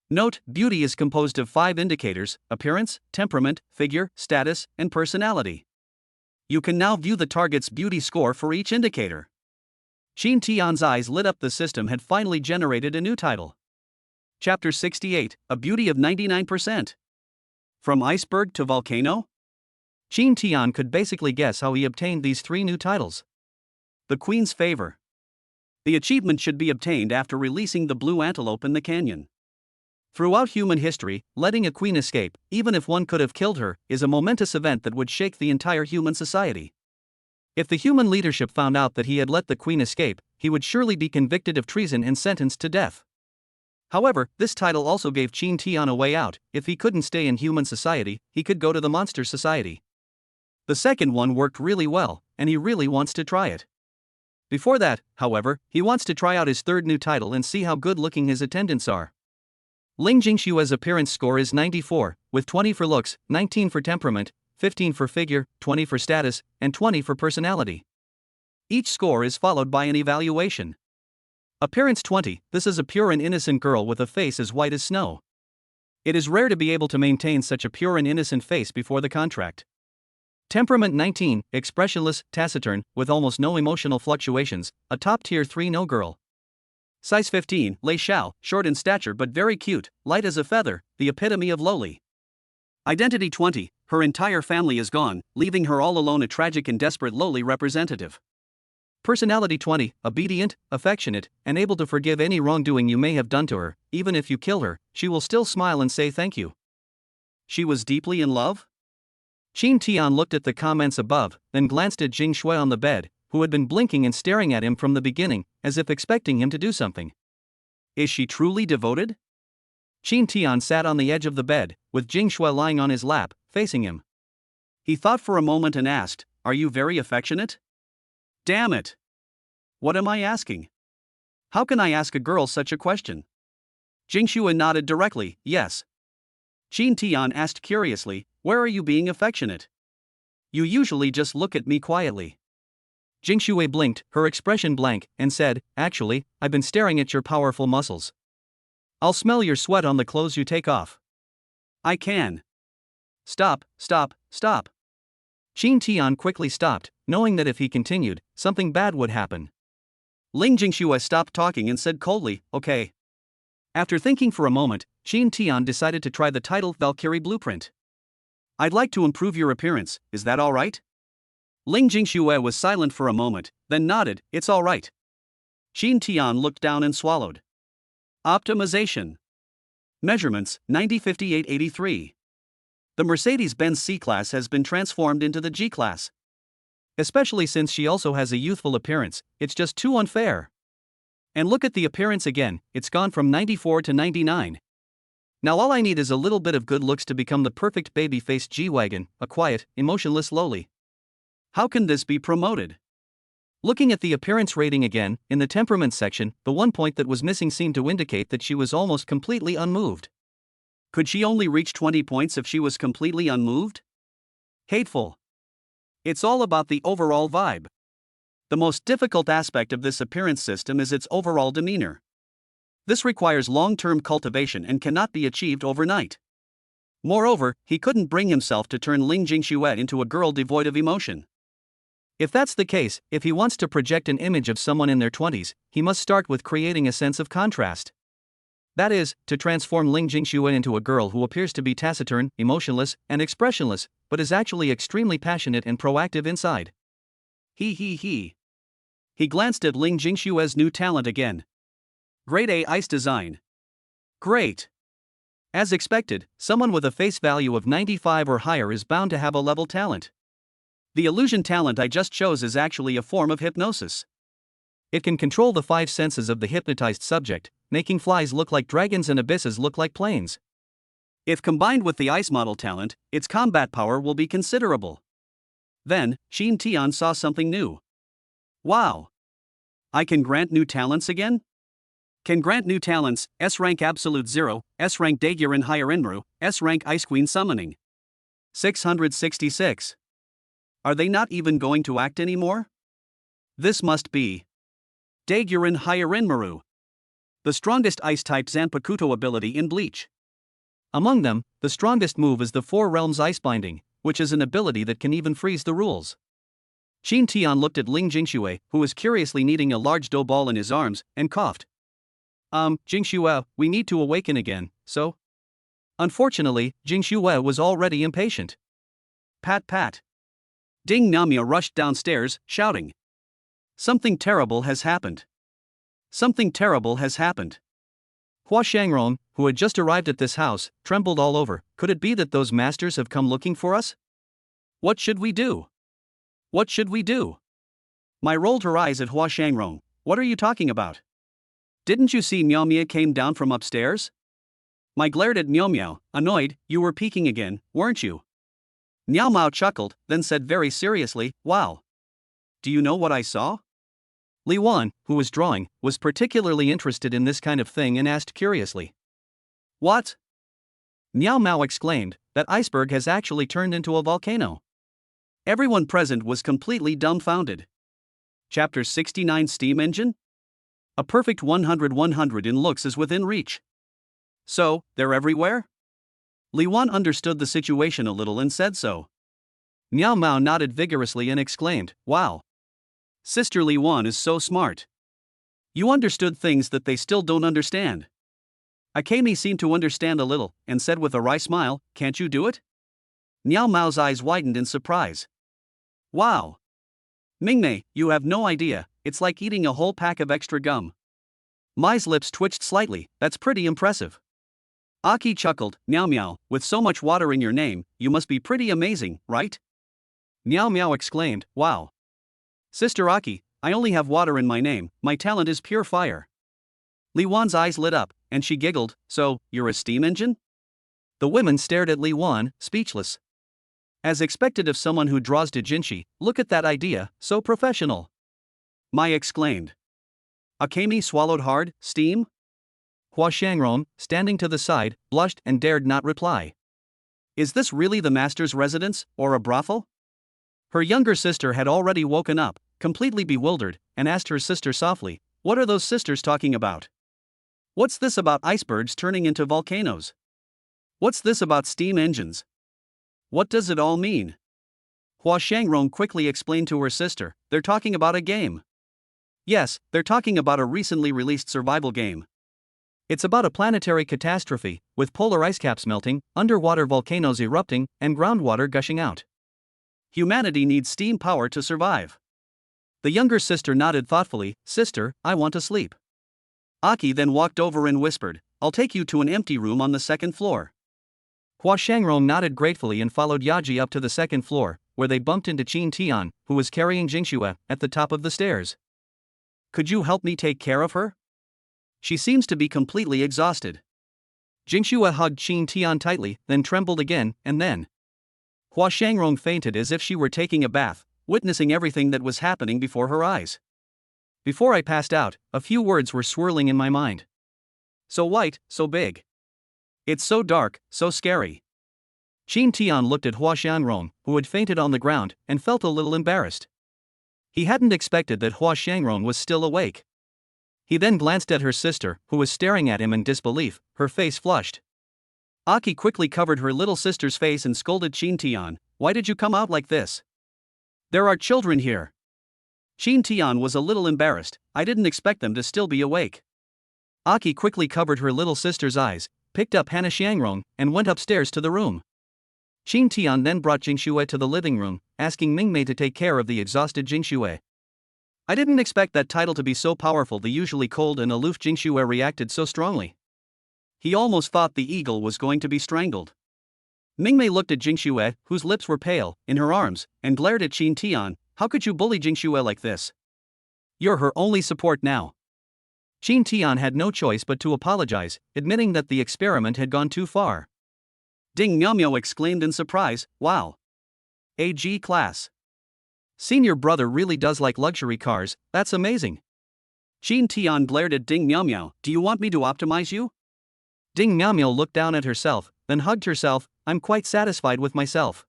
Note, beauty is composed of 5 indicators: appearance, temperament, figure, status, and personality. You can now view the target's beauty score for each indicator. Qin Tian's eyes lit up. The system had finally generated a new title. Chapter 68, A Beauty of 99%. From Iceberg to Volcano? Qin Tian could basically guess how he obtained these 3 new titles. The Queen's Favor. The achievement should be obtained after releasing the blue antelope in the canyon. Throughout human history, letting a queen escape, even if one could have killed her, is a momentous event that would shake the entire human society. If the human leadership found out that he had let the queen escape, he would surely be convicted of treason and sentenced to death. However, this title also gave Qin Tian a way out. If he couldn't stay in human society, he could go to the monster society. The second one worked really well, and he really wants to try it. Before that, however, he wants to try out his 3rd new title and see how good-looking his attendants are. Ling Jingshue's appearance score is 94, with 20 for looks, 19 for temperament, 15 for figure, 20 for status, and 20 for personality. Each score is followed by an evaluation. Appearance 20, this is a pure and innocent girl with a face as white as snow. It is rare to be able to maintain such a pure and innocent face before the contract. Temperament 19, expressionless, taciturn, with almost no emotional fluctuations, a top tier 3 no girl. Size 15, Lei Xiao, short in stature but very cute, light as a feather, the epitome of lowly. Identity 20, her entire family is gone, leaving her all alone, a tragic and desperate lowly representative. Personality 20, obedient, affectionate, and able to forgive any wrongdoing you may have done to her. Even if you kill her, she will still smile and say thank you. She was deeply in love? Qin Tian looked at the comments above, then glanced at Jing Shui on the bed, who had been blinking and staring at him from the beginning, as if expecting him to do something. Is she truly devoted? Qin Tian sat on the edge of the bed, with Jing Shui lying on his lap, facing him. He thought for a moment and asked, "Are you very affectionate?" Damn it! What am I asking? How can I ask a girl such a question? Jing Shui nodded directly, yes. Qin Tian asked curiously, "Where are you being affectionate? You usually just look at me quietly." Jing Shui blinked, her expression blank, and said, "Actually, I've been staring at your powerful muscles. I'll smell your sweat on the clothes you take off." I can. Stop, stop, stop. Qin Tian quickly stopped, knowing that if he continued, something bad would happen. Ling Jingshui stopped talking and said coldly, "Okay." After thinking for a moment, Qin Tian decided to try the title Valkyrie Blueprint. "I'd like to improve your appearance, is that alright?" Ling Jingshui was silent for a moment, then nodded, "It's alright." Qin Tian looked down and swallowed. Optimization. Measurements, 90-58-83. The Mercedes-Benz C-Class has been transformed into the G-Class. Especially since she also has a youthful appearance, it's just too unfair. And look at the appearance again, it's gone from 94 to 99. Now all I need is a little bit of good looks to become the perfect baby-faced G-Wagon, a quiet, emotionless lowly. How can this be promoted? Looking at the appearance rating again, in the temperament section, the one point that was missing seemed to indicate that she was almost completely unmoved. Could she only reach 20 points if she was completely unmoved? Hateful. It's all about the overall vibe. The most difficult aspect of this appearance system is its overall demeanor. This requires long-term cultivation and cannot be achieved overnight. Moreover, he couldn't bring himself to turn Ling Jingshui into a girl devoid of emotion. If that's the case, if he wants to project an image of someone in their 20s, he must start with creating a sense of contrast. That is, to transform Ling Jingshui into a girl who appears to be taciturn, emotionless, and expressionless, but is actually extremely passionate and proactive inside. He glanced at Ling Jingshui's new talent again. Grade A ice design. Great. As expected, someone with a face value of 95 or higher is bound to have a level talent. The illusion talent I just chose is actually a form of hypnosis. It can control the 5 senses of the hypnotized subject, making flies look like dragons and abysses look like plains. If combined with the ice model talent, its combat power will be considerable. Then, Qin Tian saw something new. Wow! I can grant new talents again? Can grant new talents, S-rank Absolute 0, S-rank Daegyurin Higher Inru, S-rank Ice Queen Summoning. 666. Are they not even going to act anymore? This must be Daegyurin Higher Inmaru, the strongest ice-type Zanpakuto ability in Bleach. Among them, the strongest move is the Four Realms Ice Binding, which is an ability that can even freeze the rules. Qin Tian looked at Ling Jingshui, who was curiously kneading a large dough ball in his arms, and coughed. Jingshui, we need to awaken again, so? Unfortunately, Jingshui was already impatient. Pat pat. Ding Namia rushed downstairs, shouting. Something terrible has happened. Something terrible has happened. Hua Shangrong, who had just arrived at this house, trembled all over. Could it be that those masters have come looking for us? What should we do? What should we do? Mai rolled her eyes at Hua Shangrong. What are you talking about? Didn't you see Miao Mia came down from upstairs? Mai glared at Miao Miao, annoyed. You were peeking again, weren't you? Miao Mao chuckled, then said very seriously, wow. Do you know what I saw? Li Wan, who was drawing, was particularly interested in this kind of thing and asked curiously. What? Miao Mao exclaimed, that iceberg has actually turned into a volcano. Everyone present was completely dumbfounded. Chapter 69 Steam Engine? A perfect 100/100 in looks is within reach. So, they're everywhere? Li Wan understood the situation a little and said so. Miao Mao nodded vigorously and exclaimed, "Wow! Sister Li Wan is so smart. You understood things that they still don't understand." Akemi seemed to understand a little, and said with a wry smile, "Can't you do it?" Miao Mao's eyes widened in surprise. "Wow! Mingmei, you have no idea, it's like eating a whole pack of extra gum." Mai's lips twitched slightly. "That's pretty impressive." Aki chuckled, "Miao Miao, with so much water in your name, you must be pretty amazing, right?" Miao Miao exclaimed, "Wow! Sister Aki, I only have water in my name, my talent is pure fire." Li Wan's eyes lit up, and she giggled, "So, you're a steam engine?" The women stared at Li Wan, speechless. As expected of someone who draws doujinshi, look at that idea, so professional. Mai exclaimed. Akemi swallowed hard. Steam? Hua Shangron, standing to the side, blushed and dared not reply. Is this really the master's residence, or a brothel? Her younger sister had already woken up, completely bewildered, and asked her sister softly, "What are those sisters talking about? What's this about icebergs turning into volcanoes? What's this about steam engines? What does it all mean?" Hua Shangron quickly explained to her sister, "They're talking about a game." Yes, they're talking about a recently released survival game. It's about a planetary catastrophe, with polar ice caps melting, underwater volcanoes erupting, and groundwater gushing out. Humanity needs steam power to survive. The younger sister nodded thoughtfully, "Sister, I want to sleep." Aki then walked over and whispered, "I'll take you to an empty room on the second floor." Hua Shangrong nodded gratefully and followed Yaji up to the second floor, where they bumped into Qin Tian, who was carrying Jingxue, at the top of the stairs. "Could you help me take care of her? She seems to be completely exhausted." Jingxue hugged Qin Tian tightly, then trembled again, and then Hua Shangrong fainted as if she were taking a bath, witnessing everything that was happening before her eyes. Before I passed out, a few words were swirling in my mind. So white, so big. It's so dark, so scary. Qin Tian looked at Hua Shangrong, who had fainted on the ground, and felt a little embarrassed. He hadn't expected that Hua Shangrong was still awake. He then glanced at her sister, who was staring at him in disbelief, her face flushed. Aki quickly covered her little sister's face and scolded Qin Tian, "Why did you come out like this? There are children here." Qin Tian was a little embarrassed, "I didn't expect them to still be awake." Aki quickly covered her little sister's eyes, picked up Hana Xiangrong, and went upstairs to the room. Qin Tian then brought Jingxue to the living room, asking Mingmei to take care of the exhausted Jingxue. I didn't expect that title to be so powerful. The usually cold and aloof Jingxue reacted so strongly. He almost thought the eagle was going to be strangled. Mingmei looked at Jingxue, whose lips were pale, in her arms, and glared at Qin Tian. "How could you bully Jingxue like this? You're her only support now." Qin Tian had no choice but to apologize, admitting that the experiment had gone too far. Ding Miao Miao exclaimed in surprise, "Wow! AG class. Senior brother really does like luxury cars, that's amazing." Qin Tian glared at Ding Miao Miao, "Do you want me to optimize you?" Ding Miao Miao looked down at herself, then hugged herself, "I'm quite satisfied with myself.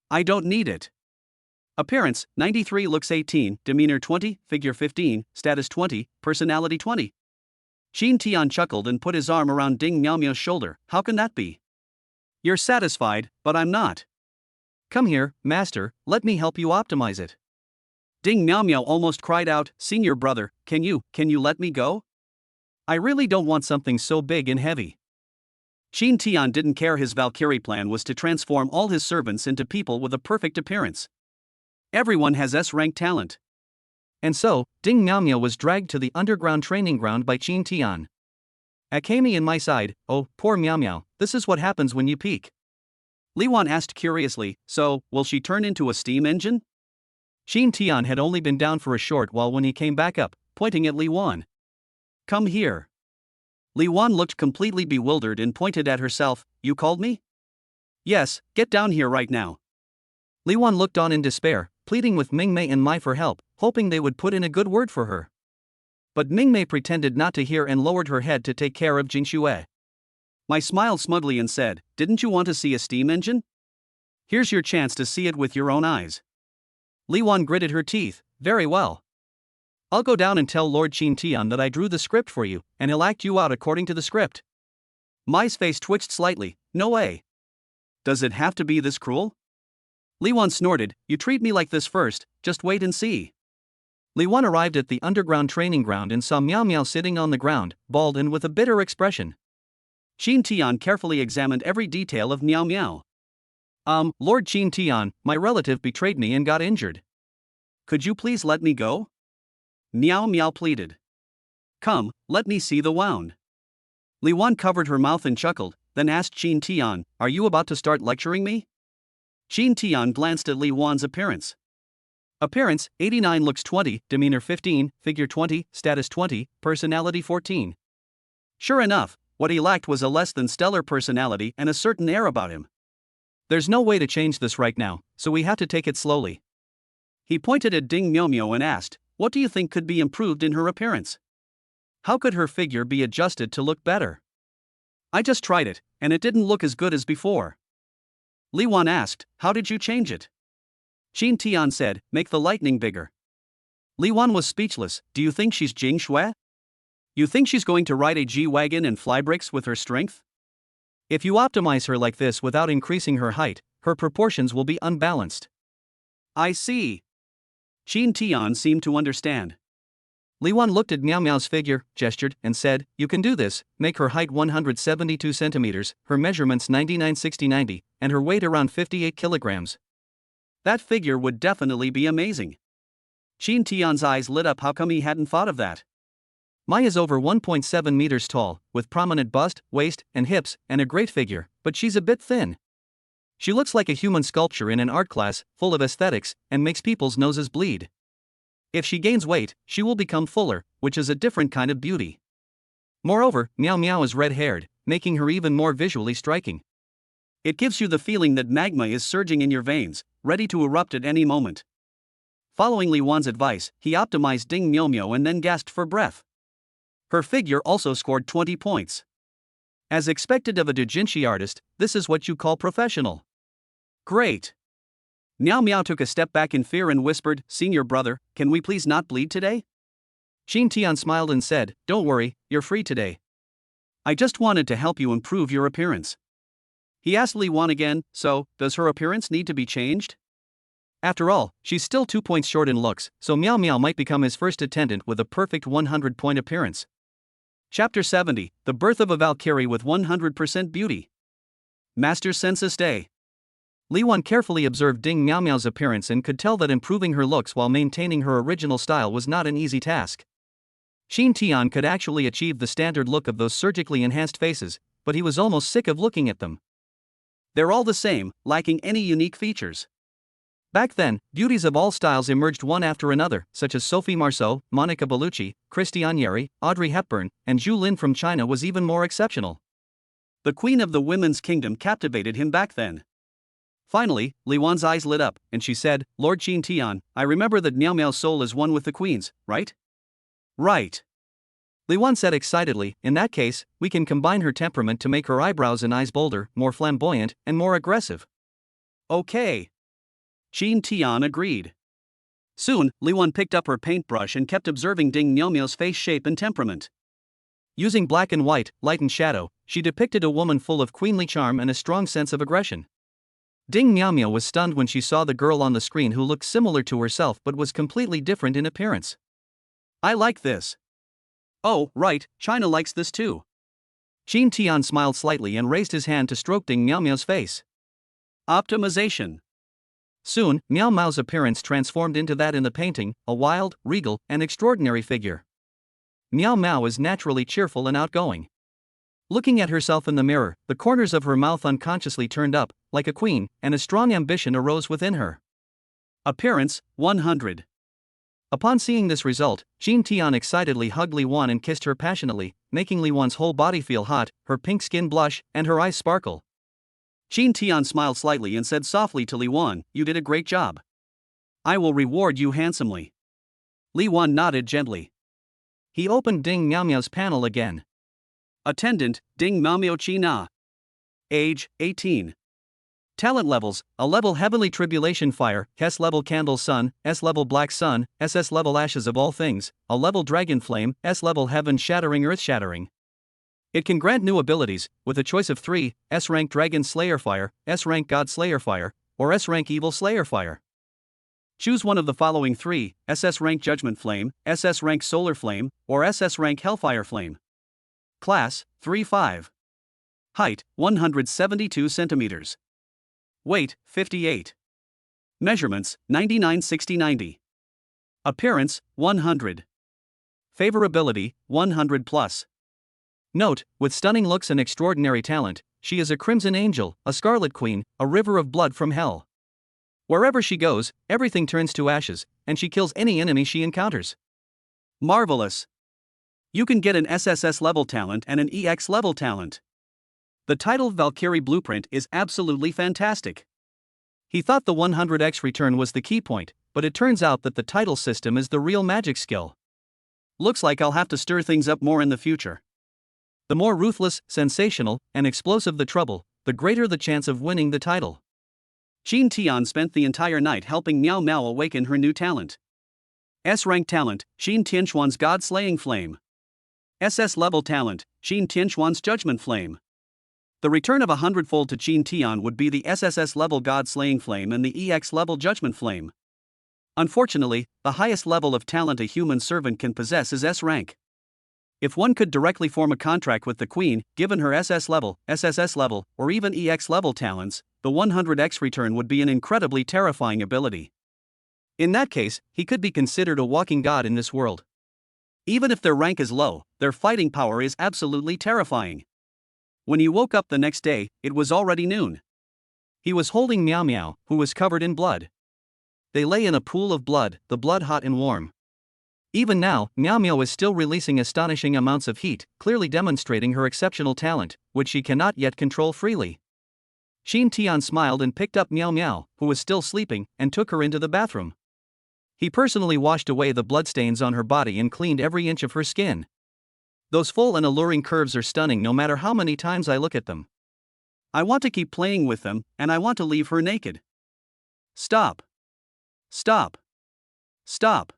I don't need it." Appearance, 93, looks 18, demeanor 20, figure 15, status 20, personality 20. Qin Tian chuckled and put his arm around Ding Miao Miao's shoulder. "How can that be? You're satisfied, but I'm not. Come here, master, let me help you optimize it." Ding Miao Miao almost cried out, "Senior brother, can you let me go? I really don't want something so big and heavy." Qin Tian didn't care. His Valkyrie plan was to transform all his servants into people with a perfect appearance. Everyone has S-rank talent. And so, Ding Miao Miao was dragged to the underground training ground by Qin Tian. Akemi in my side, "Oh, poor Miao Miao, this is what happens when you peak." Li Wan asked curiously, "So, will she turn into a steam engine?" Qin Tian had only been down for a short while when he came back up, pointing at Li Wan. "Come here." Li Wan looked completely bewildered and pointed at herself, "You called me?" "Yes, get down here right now." Li Wan looked on in despair, pleading with Mingmei and Mai for help, hoping they would put in a good word for her. But Mingmei pretended not to hear and lowered her head to take care of Jingxue. Mai smiled smugly and said, "Didn't you want to see a steam engine? Here's your chance to see it with your own eyes." Li Wan gritted her teeth, "Very well. I'll go down and tell Lord Qin Tian that I drew the script for you, and he'll act you out according to the script." Mai's face twitched slightly, "No way. Does it have to be this cruel?" Li Wan snorted, you treat me like this first, just wait and see. Li Wan arrived at the underground training ground and saw Miao Miao sitting on the ground, bald and with a bitter expression. Qin Tian carefully examined every detail of Miao Miao. Lord Qin Tian, my relative betrayed me and got injured. Could you please let me go? Miao Miao pleaded. Come, let me see the wound. Li Wan covered her mouth and chuckled, then asked Qin Tian, are you about to start lecturing me? Qin Tian glanced at Li Wan's appearance. Appearance, 89, looks 20, demeanor 15, figure 20, status 20, personality 14. Sure enough, what he lacked was a less than stellar personality and a certain air about him. There's no way to change this right now, so we have to take it slowly. He pointed at Ding Miao Miao and asked, what do you think could be improved in her appearance? How could her figure be adjusted to look better? I just tried it, and it didn't look as good as before. Li Wan asked, how did you change it? Qin Tian said, make the lightning bigger. Li Wan was speechless. Do you think she's Jing Shui? You think she's going to ride a G-Wagon and fly bricks with her strength? If you optimize her like this without increasing her height, her proportions will be unbalanced. I see. Qin Tian seemed to understand. Li Wan looked at Miao Miao's figure, gestured, and said, you can do this, make her height 172 centimeters, her measurements 99-60-90, and her weight around 58 kilograms. That figure would definitely be amazing. Qin Tian's eyes lit up. How come he hadn't thought of that? Mai is over 1.7 meters tall, with prominent bust, waist, and hips, and a great figure, but she's a bit thin. She looks like a human sculpture in an art class, full of aesthetics, and makes people's noses bleed. If she gains weight, she will become fuller, which is a different kind of beauty. Moreover, Miao Miao is red-haired, making her even more visually striking. It gives you the feeling that magma is surging in your veins, ready to erupt at any moment. Following Li Wan's advice, he optimized Ding Miao Miao and then gasped for breath. Her figure also scored 20 points. As expected of a doujinshi artist, this is what you call professional. Great. Miao Miao took a step back in fear and whispered, Senior brother, can we please not bleed today? Qin Tian smiled and said, don't worry, you're free today. I just wanted to help you improve your appearance. He asked Li Wan again, so, does her appearance need to be changed? After all, she's still 2 points short in looks, so Miao Miao might become his first attendant with a perfect 100-point appearance. Chapter 70, The Birth of a Valkyrie with 100% Beauty. Master Census Day. Li Wan carefully observed Ding Miao Miao's appearance and could tell that improving her looks while maintaining her original style was not an easy task. Qin Tian could actually achieve the standard look of those surgically enhanced faces, but he was almost sick of looking at them. They're all the same, lacking any unique features. Back then, beauties of all styles emerged one after another, such as Sophie Marceau, Monica Bellucci, Christiane Yeri, Audrey Hepburn, and Zhu Lin from China was even more exceptional. The queen of the women's kingdom captivated him back then. Finally, Li Wan's eyes lit up, and she said, Lord Qin Tian, I remember that Miao Miao's soul is one with the queen's, right? Right. Li Wan said excitedly, in that case, we can combine her temperament to make her eyebrows and eyes bolder, more flamboyant, and more aggressive. Okay. Qin Tian agreed. Soon, Li Wan picked up her paintbrush and kept observing Ding Miao Miao's face shape and temperament. Using black and white, light and shadow, she depicted a woman full of queenly charm and a strong sense of aggression. Ding Miao Miao was stunned when she saw the girl on the screen who looked similar to herself but was completely different in appearance. I like this. Oh, right, China likes this too. Qin Tian smiled slightly and raised his hand to stroke Ding Miao Miao's face. Optimization. Soon, Miao Miao's appearance transformed into that in the painting, a wild, regal, and extraordinary figure. Miao Miao is naturally cheerful and outgoing. Looking at herself in the mirror, the corners of her mouth unconsciously turned up, like a queen, and a strong ambition arose within her. Appearance, 100. Upon seeing this result, Qin Tian excitedly hugged Li Wan and kissed her passionately, making Li Wan's whole body feel hot, her pink skin blush, and her eyes sparkle. Qin Tian smiled slightly and said softly to Li Wan, you did a great job. I will reward you handsomely. Li Wan nodded gently. He opened Ding Miao Miao's panel again. Attendant, Ding Miao Miao China. Age, 18. Talent levels, A level Heavenly Tribulation Fire, S level Candle Sun, S level Black Sun, SS level Ashes of All Things, A level Dragon Flame, S level Heaven Shattering Earth Shattering. It can grant new abilities, with a choice of 3, S rank Dragon Slayer Fire, S rank God Slayer Fire, or S rank Evil Slayer Fire. Choose one of the following three: SS rank Judgment Flame, SS rank Solar Flame, or SS rank Hellfire Flame. Class 3-5. Height 172 centimeters. Weight 58. Measurements 99-60-90. Appearance 100. Favorability 100 plus. Note, with stunning looks and extraordinary talent, she is a crimson angel, a scarlet queen, a river of blood from hell. Wherever she goes, everything turns to ashes, and she kills any enemy she encounters. Marvelous. You can get an SSS level talent and an EX level talent. The title Valkyrie Blueprint is absolutely fantastic. He thought the 100x return was the key point, but it turns out that the title system is the real magic skill. Looks like I'll have to stir things up more in the future. The more ruthless, sensational, and explosive the trouble, the greater the chance of winning the title. Qin Tian spent the entire night helping Miao Miao awaken her new talent. S-rank talent, Qin Tianquan's God-Slaying Flame. SS level talent, Qin Tianquan's Judgment Flame. The return of 100-fold to Qin Tian would be the SSS level God-Slaying Flame and the EX level Judgment Flame. Unfortunately, the highest level of talent a human servant can possess is S-rank. If one could directly form a contract with the Queen, given her SS level, SSS level, or even EX level talents, the 100x return would be an incredibly terrifying ability. In that case, he could be considered a walking god in this world. Even if their rank is low, their fighting power is absolutely terrifying. When he woke up the next day, it was already noon. He was holding Miao Miao, who was covered in blood. They lay in a pool of blood, the blood hot and warm. Even now, Miao Miao is still releasing astonishing amounts of heat, clearly demonstrating her exceptional talent, which she cannot yet control freely. Qin Tian smiled and picked up Miao Miao, who was still sleeping, and took her into the bathroom. He personally washed away the bloodstains on her body and cleaned every inch of her skin. Those full and alluring curves are stunning no matter how many times I look at them. I want to keep playing with them, and I want to leave her naked. Stop. Stop. Stop.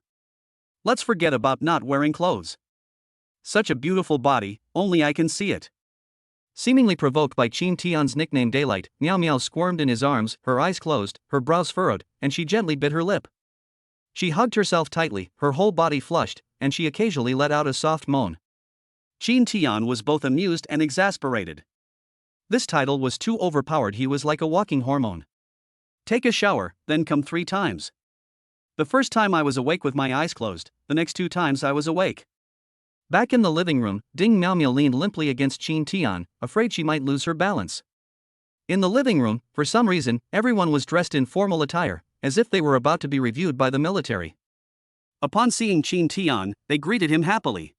Let's forget about not wearing clothes. Such a beautiful body, only I can see it. Seemingly provoked by Qin Tian's nickname Daylight, Miao Miao squirmed in his arms, her eyes closed, her brows furrowed, and she gently bit her lip. She hugged herself tightly, her whole body flushed, and she occasionally let out a soft moan. Qin Tian was both amused and exasperated. This title was too overpowered. He was like a walking hormone. Take a shower, then come 3 times. The first time I was awake with my eyes closed, the next 2 times I was awake. Back in the living room, Ding Miao Miao leaned limply against Qin Tian, afraid she might lose her balance. In the living room, for some reason, everyone was dressed in formal attire, as if they were about to be reviewed by the military. Upon seeing Qin Tian, they greeted him happily.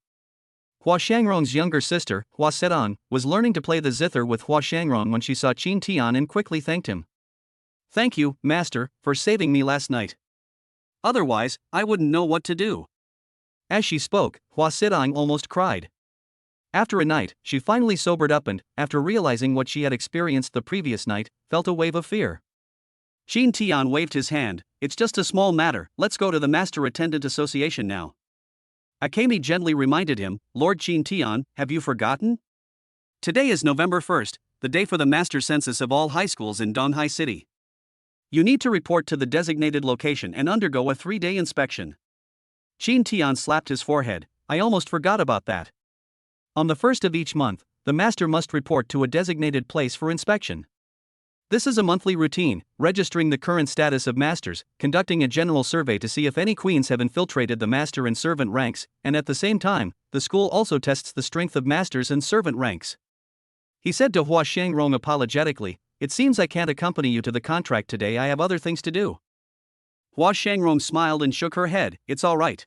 Hua Shangrong's younger sister, Hua Sedong, was learning to play the zither with Hua Shangrong when she saw Qin Tian and quickly thanked him. Thank you, master, for saving me last night. Otherwise, I wouldn't know what to do. As she spoke, Hua Sedong almost cried. After a night, she finally sobered up and, after realizing what she had experienced the previous night, felt a wave of fear. Qin Tian waved his hand. It's just a small matter, let's go to the Master Attendant Association now. Akemi gently reminded him, Lord Qin Tian, have you forgotten? Today is November 1st, the day for the master census of all high schools in Donghai City. You need to report to the designated location and undergo a 3-day inspection. Qin Tian slapped his forehead. I almost forgot about that. On the 1st of each month, the master must report to a designated place for inspection. This is a monthly routine, registering the current status of masters, conducting a general survey to see if any queens have infiltrated the master and servant ranks, and at the same time, the school also tests the strength of masters and servant ranks. He said to Hua Shangrong apologetically, It seems I can't accompany you to the contract today, I have other things to do. Hua Shangrong smiled and shook her head. It's all right.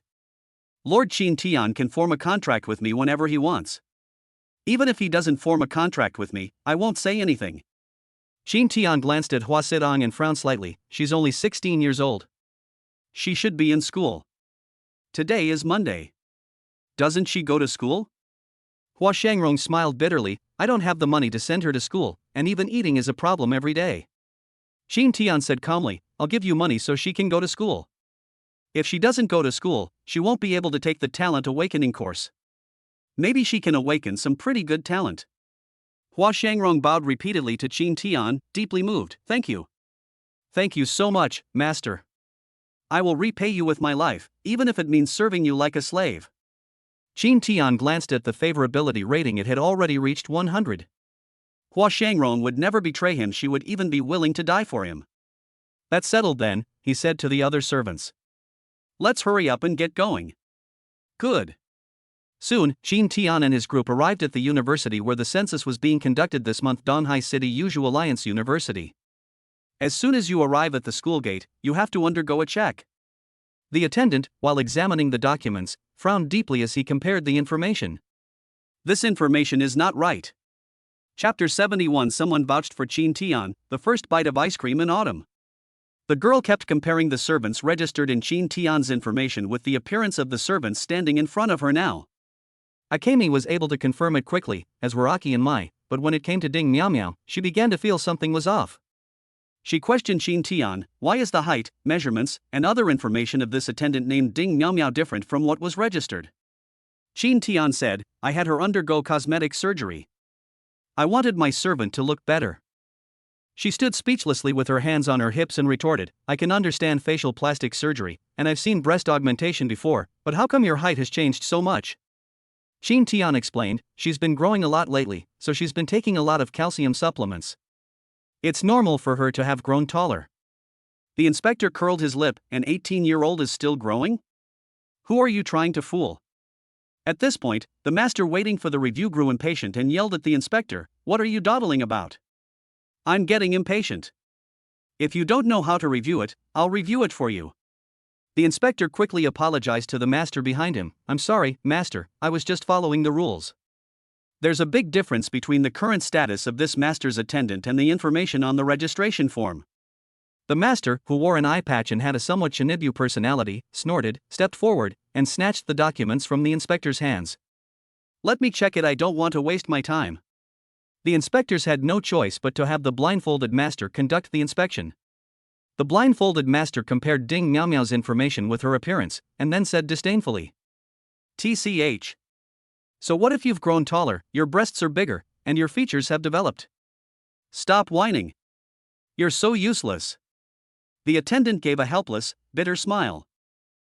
Lord Qin Tian can form a contract with me whenever he wants. Even if he doesn't form a contract with me, I won't say anything. Qin Tian glanced at Hua Sedong and frowned slightly. She's only 16 years old. She should be in school. Today is Monday. Doesn't she go to school? Hua Shangrong smiled bitterly. I don't have the money to send her to school, and even eating is a problem every day. Qin Tian said calmly, I'll give you money so she can go to school. If she doesn't go to school, she won't be able to take the Talent Awakening course. Maybe she can awaken some pretty good talent. Hua Shangrong bowed repeatedly to Qin Tian, deeply moved. Thank you. Thank you so much, master. I will repay you with my life, even if it means serving you like a slave. Qin Tian glanced at the favorability rating. It had already reached 100. Hua Shangrong would never betray him. She would even be willing to die for him. That's settled then, he said to the other servants. Let's hurry up and get going. Good. Soon, Qin Tian and his group arrived at the university where the census was being conducted this month. Donghai City Usual Alliance University. As soon as you arrive at the school gate, you have to undergo a check. The attendant, while examining the documents, frowned deeply as he compared the information. This information is not right. Chapter 71. Someone vouched for Qin Tian, the first bite of ice cream in autumn. The girl kept comparing the servants registered in Qin Tian's information with the appearance of the servants standing in front of her now. Akemi was able to confirm it quickly, as were Aki and Mai, but when it came to Ding Miao Miao, she began to feel something was off. She questioned Qin Tian, why is the height, measurements, and other information of this attendant named Ding Miao Miao different from what was registered? Qin Tian said, I had her undergo cosmetic surgery. I wanted my servant to look better. She stood speechlessly with her hands on her hips and retorted, I can understand facial plastic surgery, and I've seen breast augmentation before, but how come your height has changed so much? Qin Tian explained, she's been growing a lot lately, so she's been taking a lot of calcium supplements. It's normal for her to have grown taller. The inspector curled his lip. An 18-year-old is still growing? Who are you trying to fool? At this point, the master waiting for the review grew impatient and yelled at the inspector, what are you dawdling about? I'm getting impatient. If you don't know how to review it, I'll review it for you. The inspector quickly apologized to the master behind him. I'm sorry, master, I was just following the rules. There's a big difference between the current status of this master's attendant and the information on the registration form. The master, who wore an eye patch and had a somewhat Shinibu personality, snorted, stepped forward, and snatched the documents from the inspector's hands. Let me check it. I don't want to waste my time. The inspectors had no choice but to have the blindfolded master conduct the inspection. The blindfolded master compared Ding Miao Miao's information with her appearance, and then said disdainfully, TCH. So what if you've grown taller, your breasts are bigger, and your features have developed? Stop whining. You're so useless. The attendant gave a helpless, bitter smile.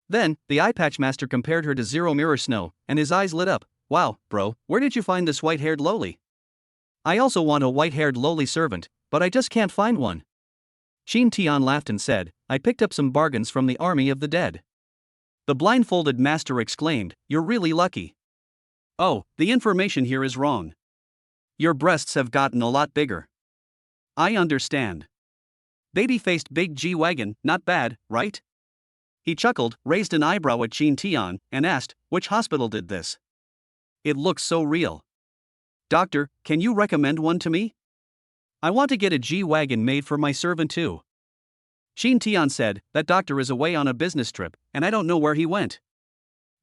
Then, the eye patch master compared her to Zero Mirror Snow, and his eyes lit up. Wow, bro, where did you find this white-haired lowly? I also want a white-haired lowly servant, but I just can't find one. Qin Tian laughed and said, I picked up some bargains from the army of the dead. The blindfolded master exclaimed, you're really lucky. Oh, the information here is wrong. Your breasts have gotten a lot bigger. I understand. Baby-faced big G-Wagon, not bad, right? He chuckled, raised an eyebrow at Qin Tian, and asked, which hospital did this? It looks so real. Doctor, can you recommend one to me? I want to get a G-Wagon made for my servant too. Qin Tian said, that doctor is away on a business trip, and I don't know where he went.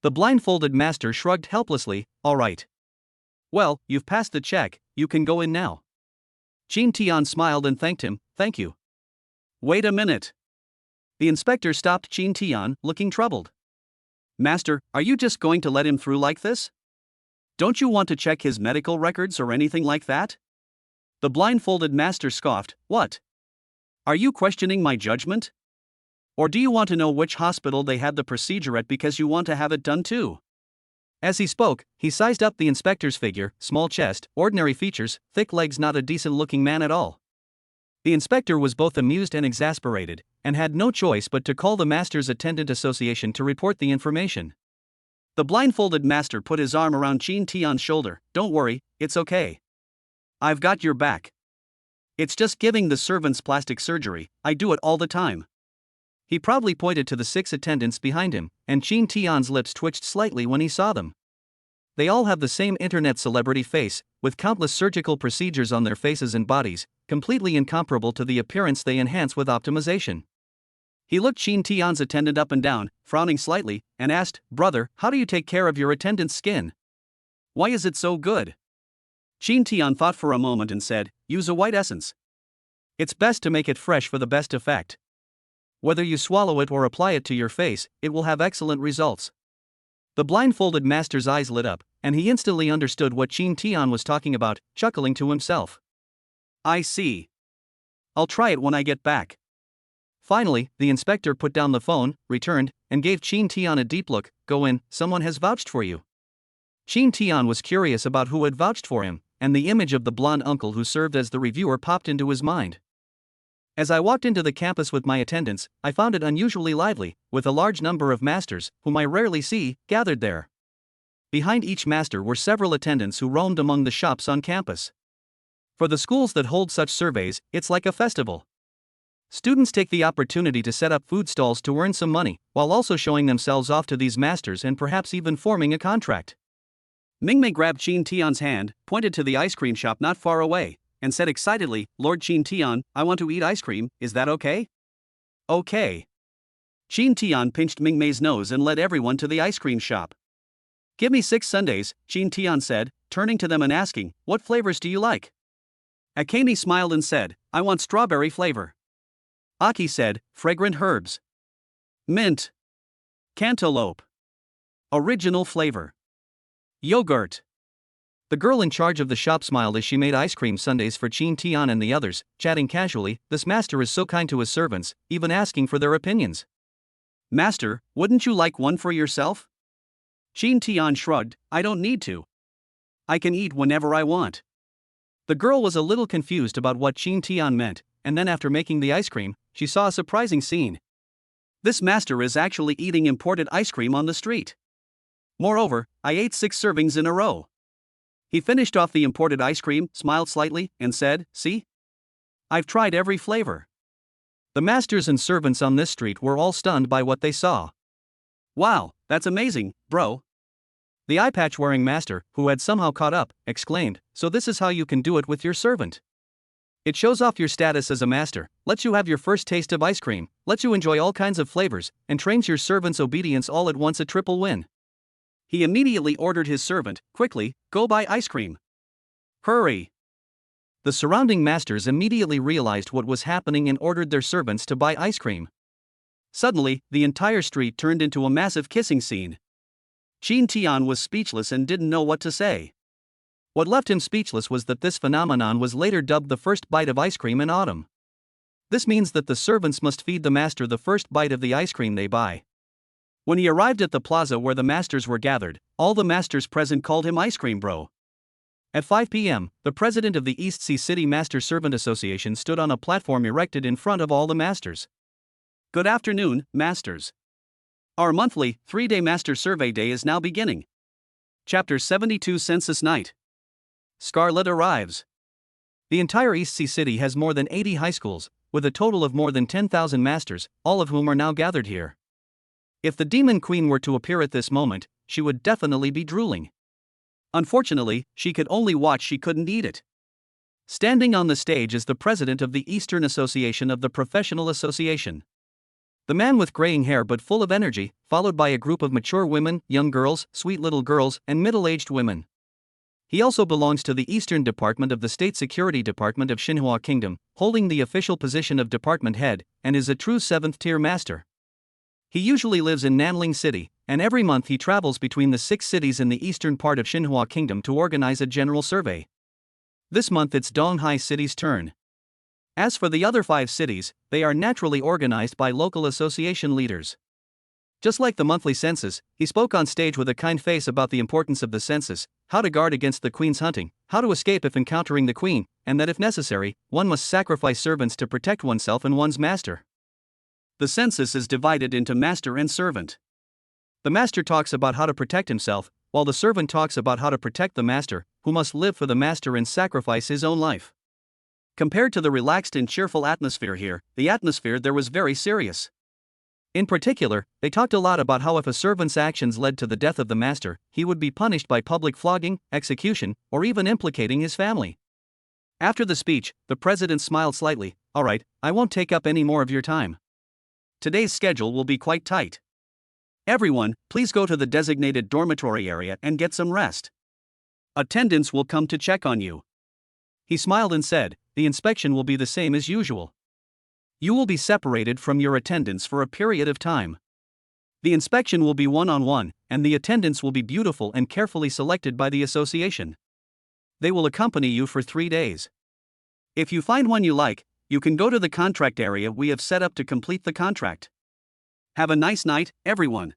The blindfolded master shrugged helplessly, all right. Well, you've passed the check, you can go in now. Qin Tian smiled and thanked him, thank you. Wait a minute. The inspector stopped Qin Tian, looking troubled. Master, are you just going to let him through like this? Don't you want to check his medical records or anything like that? The blindfolded master scoffed, what? Are you questioning my judgment? Or do you want to know which hospital they had the procedure at because you want to have it done too? As he spoke, he sized up the inspector's figure, small chest, ordinary features, thick legs, not a decent-looking man at all. The inspector was both amused and exasperated, and had no choice but to call the Master's Attendant Association to report the information. The blindfolded master put his arm around Qin Tian's shoulder, don't worry, it's okay. I've got your back. It's just giving the servants plastic surgery, I do it all the time. He proudly pointed to the 6 attendants behind him, and Qin Tian's lips twitched slightly when he saw them. They all have the same internet celebrity face, with countless surgical procedures on their faces and bodies, completely incomparable to the appearance they enhance with optimization. He looked Qin Tian's attendant up and down, frowning slightly, and asked, brother, how do you take care of your attendant's skin? Why is it so good? Qin Tian thought for a moment and said, use a white essence. It's best to make it fresh for the best effect. Whether you swallow it or apply it to your face, it will have excellent results. The blindfolded master's eyes lit up, and he instantly understood what Qin Tian was talking about, chuckling to himself. I see. I'll try it when I get back. Finally, the inspector put down the phone, returned, and gave Chin Tian a deep look. Go in, someone has vouched for you. Chin Tian was curious about who had vouched for him, and the image of the blonde uncle who served as the reviewer popped into his mind. As I walked into the campus with my attendants, I found it unusually lively, with a large number of masters, whom I rarely see, gathered there. Behind each master were several attendants who roamed among the shops on campus. For the schools that hold such surveys, it's like a festival. Students take the opportunity to set up food stalls to earn some money, while also showing themselves off to these masters and perhaps even forming a contract. Mingmei grabbed Chin Tian's hand, pointed to the ice cream shop not far away, and said excitedly, Lord Chin Tian, I want to eat ice cream, is that okay? Okay. Chin Tian pinched Mingmei's nose and led everyone to the ice cream shop. Give me 6 sundaes, Chin Tian said, turning to them and asking, what flavors do you like? Akemi smiled and said, I want strawberry flavor. Aki said, fragrant herbs. Mint. Cantaloupe. Original flavor. Yogurt. The girl in charge of the shop smiled as she made ice cream sundaes for Chin Tian and the others, chatting casually. This master is so kind to his servants, even asking for their opinions. Master, wouldn't you like one for yourself? Chin Tian shrugged, I don't need to. I can eat whenever I want. The girl was a little confused about what Chin Tian meant, and then after making the ice cream, she saw a surprising scene. This master is actually eating imported ice cream on the street. Moreover, I ate 6 servings in a row. He finished off the imported ice cream, smiled slightly, and said, see? I've tried every flavor. The masters and servants on this street were all stunned by what they saw. Wow, that's amazing, bro. The eye patch wearing master, who had somehow caught up, exclaimed, so this is how you can do it with your servant. It shows off your status as a master, lets you have your first taste of ice cream, lets you enjoy all kinds of flavors, and trains your servant's obedience all at once, a triple win. He immediately ordered his servant, quickly, go buy ice cream. Hurry. The surrounding masters immediately realized what was happening and ordered their servants to buy ice cream. Suddenly, the entire street turned into a massive kissing scene. Chin Tian was speechless and didn't know what to say. What left him speechless was that this phenomenon was later dubbed the first bite of ice cream in autumn. This means that the servants must feed the master the first bite of the ice cream they buy. When he arrived at the plaza where the masters were gathered, all the masters present called him Ice Cream Bro. At 5 p.m., the president of the East Sea City Master Servant Association stood on a platform erected in front of all the masters. Good afternoon, masters. Our monthly, 3-day Master Survey Day is now beginning. Chapter 72 Census Night. Scarlet arrives. The entire East Sea City has more than 80 high schools, with a total of more than 10,000 masters, all of whom are now gathered here. If the Demon Queen were to appear at this moment, she would definitely be drooling. Unfortunately, she could only watch, she couldn't eat it. Standing on the stage is the president of the Eastern Association of the Professional Association. The man with graying hair but full of energy, followed by a group of mature women, young girls, sweet little girls, and middle-aged women. He also belongs to the Eastern Department of the State Security Department of Xinhua Kingdom, holding the official position of department head, and is a true 7th-tier master. He usually lives in Nanling City, and every month he travels between the 6 cities in the eastern part of Xinhua Kingdom to organize a general survey. This month it's Donghai City's turn. As for the other 5 cities, they are naturally organized by local association leaders. Just like the monthly census, he spoke on stage with a kind face about the importance of the census, how to guard against the queen's hunting, how to escape if encountering the queen, and that if necessary, one must sacrifice servants to protect oneself and one's master. The census is divided into master and servant. The master talks about how to protect himself, while the servant talks about how to protect the master, who must live for the master and sacrifice his own life. Compared to the relaxed and cheerful atmosphere here, the atmosphere there was very serious. In particular, they talked a lot about how if a servant's actions led to the death of the master, he would be punished by public flogging, execution, or even implicating his family. After the speech, the president smiled slightly. All right, I won't take up any more of your time. Today's schedule will be quite tight. Everyone, please go to the designated dormitory area and get some rest. Attendants will come to check on you. He smiled and said, the inspection will be the same as usual. You will be separated from your attendants for a period of time. The inspection will be one-on-one, and the attendants will be beautiful and carefully selected by the association. They will accompany you for 3 days. If you find one you like, you can go to the contract area we have set up to complete the contract. Have a nice night, everyone.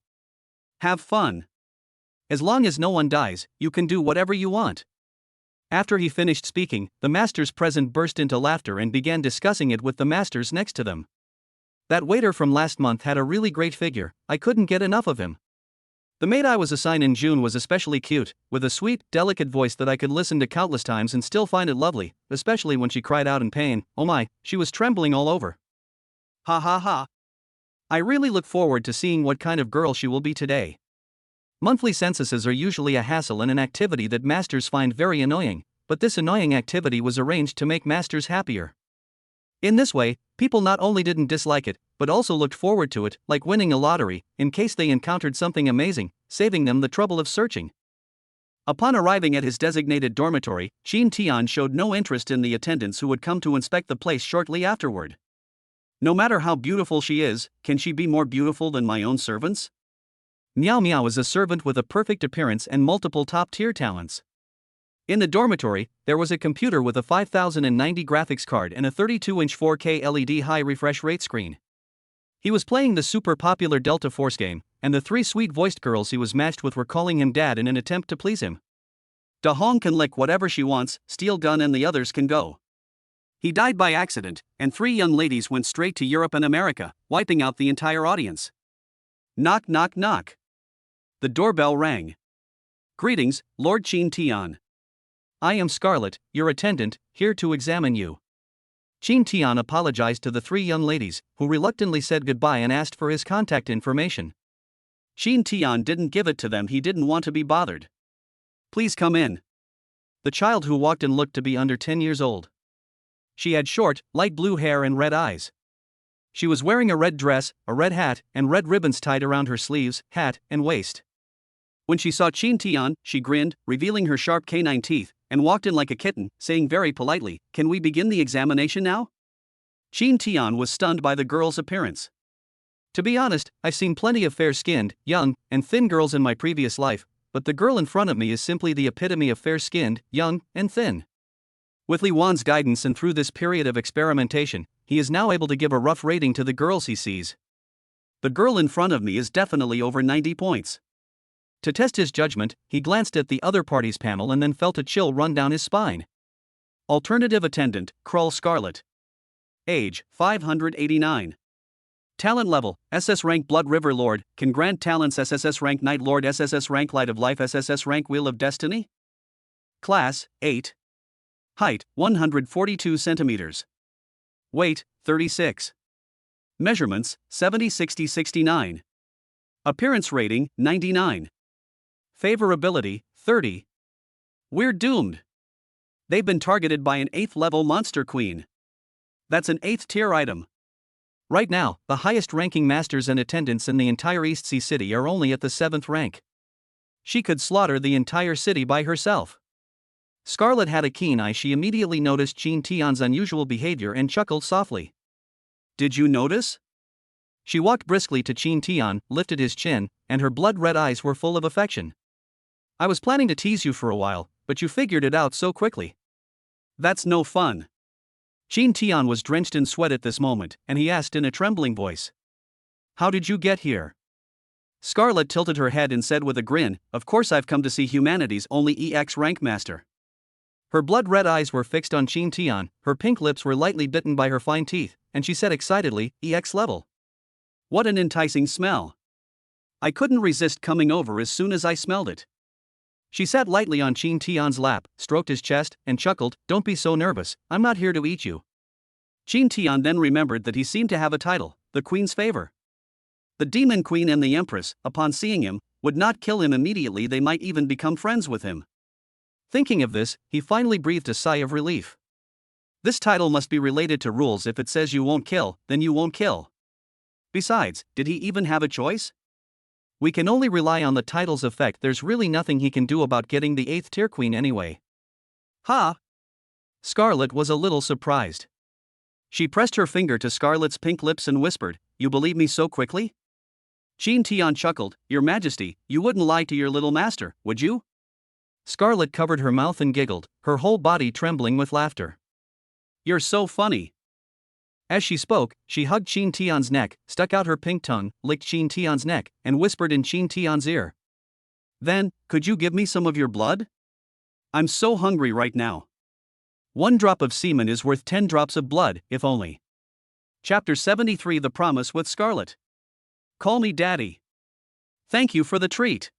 Have fun. As long as no one dies, you can do whatever you want. After he finished speaking, the masters present burst into laughter and began discussing it with the masters next to them. That waiter from last month had a really great figure, I couldn't get enough of him. The maid I was assigned in June was especially cute, with a sweet, delicate voice that I could listen to countless times and still find it lovely, especially when she cried out in pain. Oh my, she was trembling all over. Ha ha ha. I really look forward to seeing what kind of girl she will be today. Monthly censuses are usually a hassle and an activity that masters find very annoying, but this annoying activity was arranged to make masters happier. In this way, people not only didn't dislike it, but also looked forward to it, like winning a lottery, in case they encountered something amazing, saving them the trouble of searching. Upon arriving at his designated dormitory, Chin Tian showed no interest in the attendants who would come to inspect the place shortly afterward. No matter how beautiful she is, can she be more beautiful than my own servants? Meow Meow is a servant with a perfect appearance and multiple top-tier talents. In the dormitory, there was a computer with a 5090 graphics card and a 32-inch 4K LED high refresh rate screen. He was playing the super popular Delta Force game, and the 3 sweet-voiced girls he was matched with were calling him dad in an attempt to please him. Da Hong can lick whatever she wants, Steel Gun and the others can go. He died by accident, and 3 young ladies went straight to Europe and America, wiping out the entire audience. Knock knock knock. The doorbell rang. Greetings, Lord Chin Tian. I am Scarlet, your attendant, here to examine you. Chin Tian apologized to the 3 young ladies, who reluctantly said goodbye and asked for his contact information. Chin Tian didn't give it to them, he didn't want to be bothered. Please come in. The child who walked in looked to be under 10 years old. She had short, light blue hair and red eyes. She was wearing a red dress, a red hat, and red ribbons tied around her sleeves, hat, and waist. When she saw Chin Tian, she grinned, revealing her sharp canine teeth, and walked in like a kitten, saying very politely, "Can we begin the examination now?" Chin Tian was stunned by the girl's appearance. To be honest, I've seen plenty of fair-skinned, young, and thin girls in my previous life, but the girl in front of me is simply the epitome of fair-skinned, young, and thin. With Li Wan's guidance and through this period of experimentation, he is now able to give a rough rating to the girls he sees. The girl in front of me is definitely over 90 points. To test his judgment, he glanced at the other party's panel and then felt a chill run down his spine. Alternative attendant, Krull Scarlet. Age, 589. Talent level, SS rank Blood River Lord, can grant talents SSS rank Night Lord, SSS rank Light of Life, SSS rank Wheel of Destiny. Class, 8. Height, 142 centimeters. Weight, 36. Measurements, 70 60 69. Appearance rating, 99. Favorability, 30. We're doomed. They've been targeted by an 8th level monster queen. That's an 8th tier item. Right now, the highest ranking masters and attendants in the entire East Sea City are only at the 7th rank. She could slaughter the entire city by herself. Scarlet had a keen eye. She immediately noticed Chin Tian's unusual behavior and chuckled softly. Did you notice? She walked briskly to Chin Tian, lifted his chin, and her blood-red eyes were full of affection. I was planning to tease you for a while, but you figured it out so quickly. That's no fun. Chin Tian was drenched in sweat at this moment, and he asked in a trembling voice. How did you get here? Scarlet tilted her head and said with a grin, Of course I've come to see humanity's only EX rank master. Her blood-red eyes were fixed on Chin Tian, her pink lips were lightly bitten by her fine teeth, and she said excitedly, EX level. What an enticing smell. I couldn't resist coming over as soon as I smelled it. She sat lightly on Chin Tian's lap, stroked his chest, and chuckled, Don't be so nervous, I'm not here to eat you. Chin Tian then remembered that he seemed to have a title, the Queen's Favor. The Demon Queen and the Empress, upon seeing him, would not kill him immediately, they might even become friends with him. Thinking of this, he finally breathed a sigh of relief. This title must be related to rules. If it says you won't kill, then you won't kill. Besides, did he even have a choice? We can only rely on the title's effect. There's really nothing he can do about getting the 8th tier queen anyway. Ha! Scarlet was a little surprised. She pressed her finger to Scarlet's pink lips and whispered, You believe me so quickly? Chin Tian chuckled, Your Majesty, you wouldn't lie to your little master, would you? Scarlet covered her mouth and giggled, her whole body trembling with laughter. You're so funny. As she spoke, she hugged Qin Tian's neck, stuck out her pink tongue, licked Qin Tian's neck, and whispered in Qin Tian's ear. Then, could you give me some of your blood? I'm so hungry right now. 1 drop of semen is worth 10 drops of blood, if only. Chapter 73 The Promise with Scarlet. Call me Daddy. Thank you for the treat.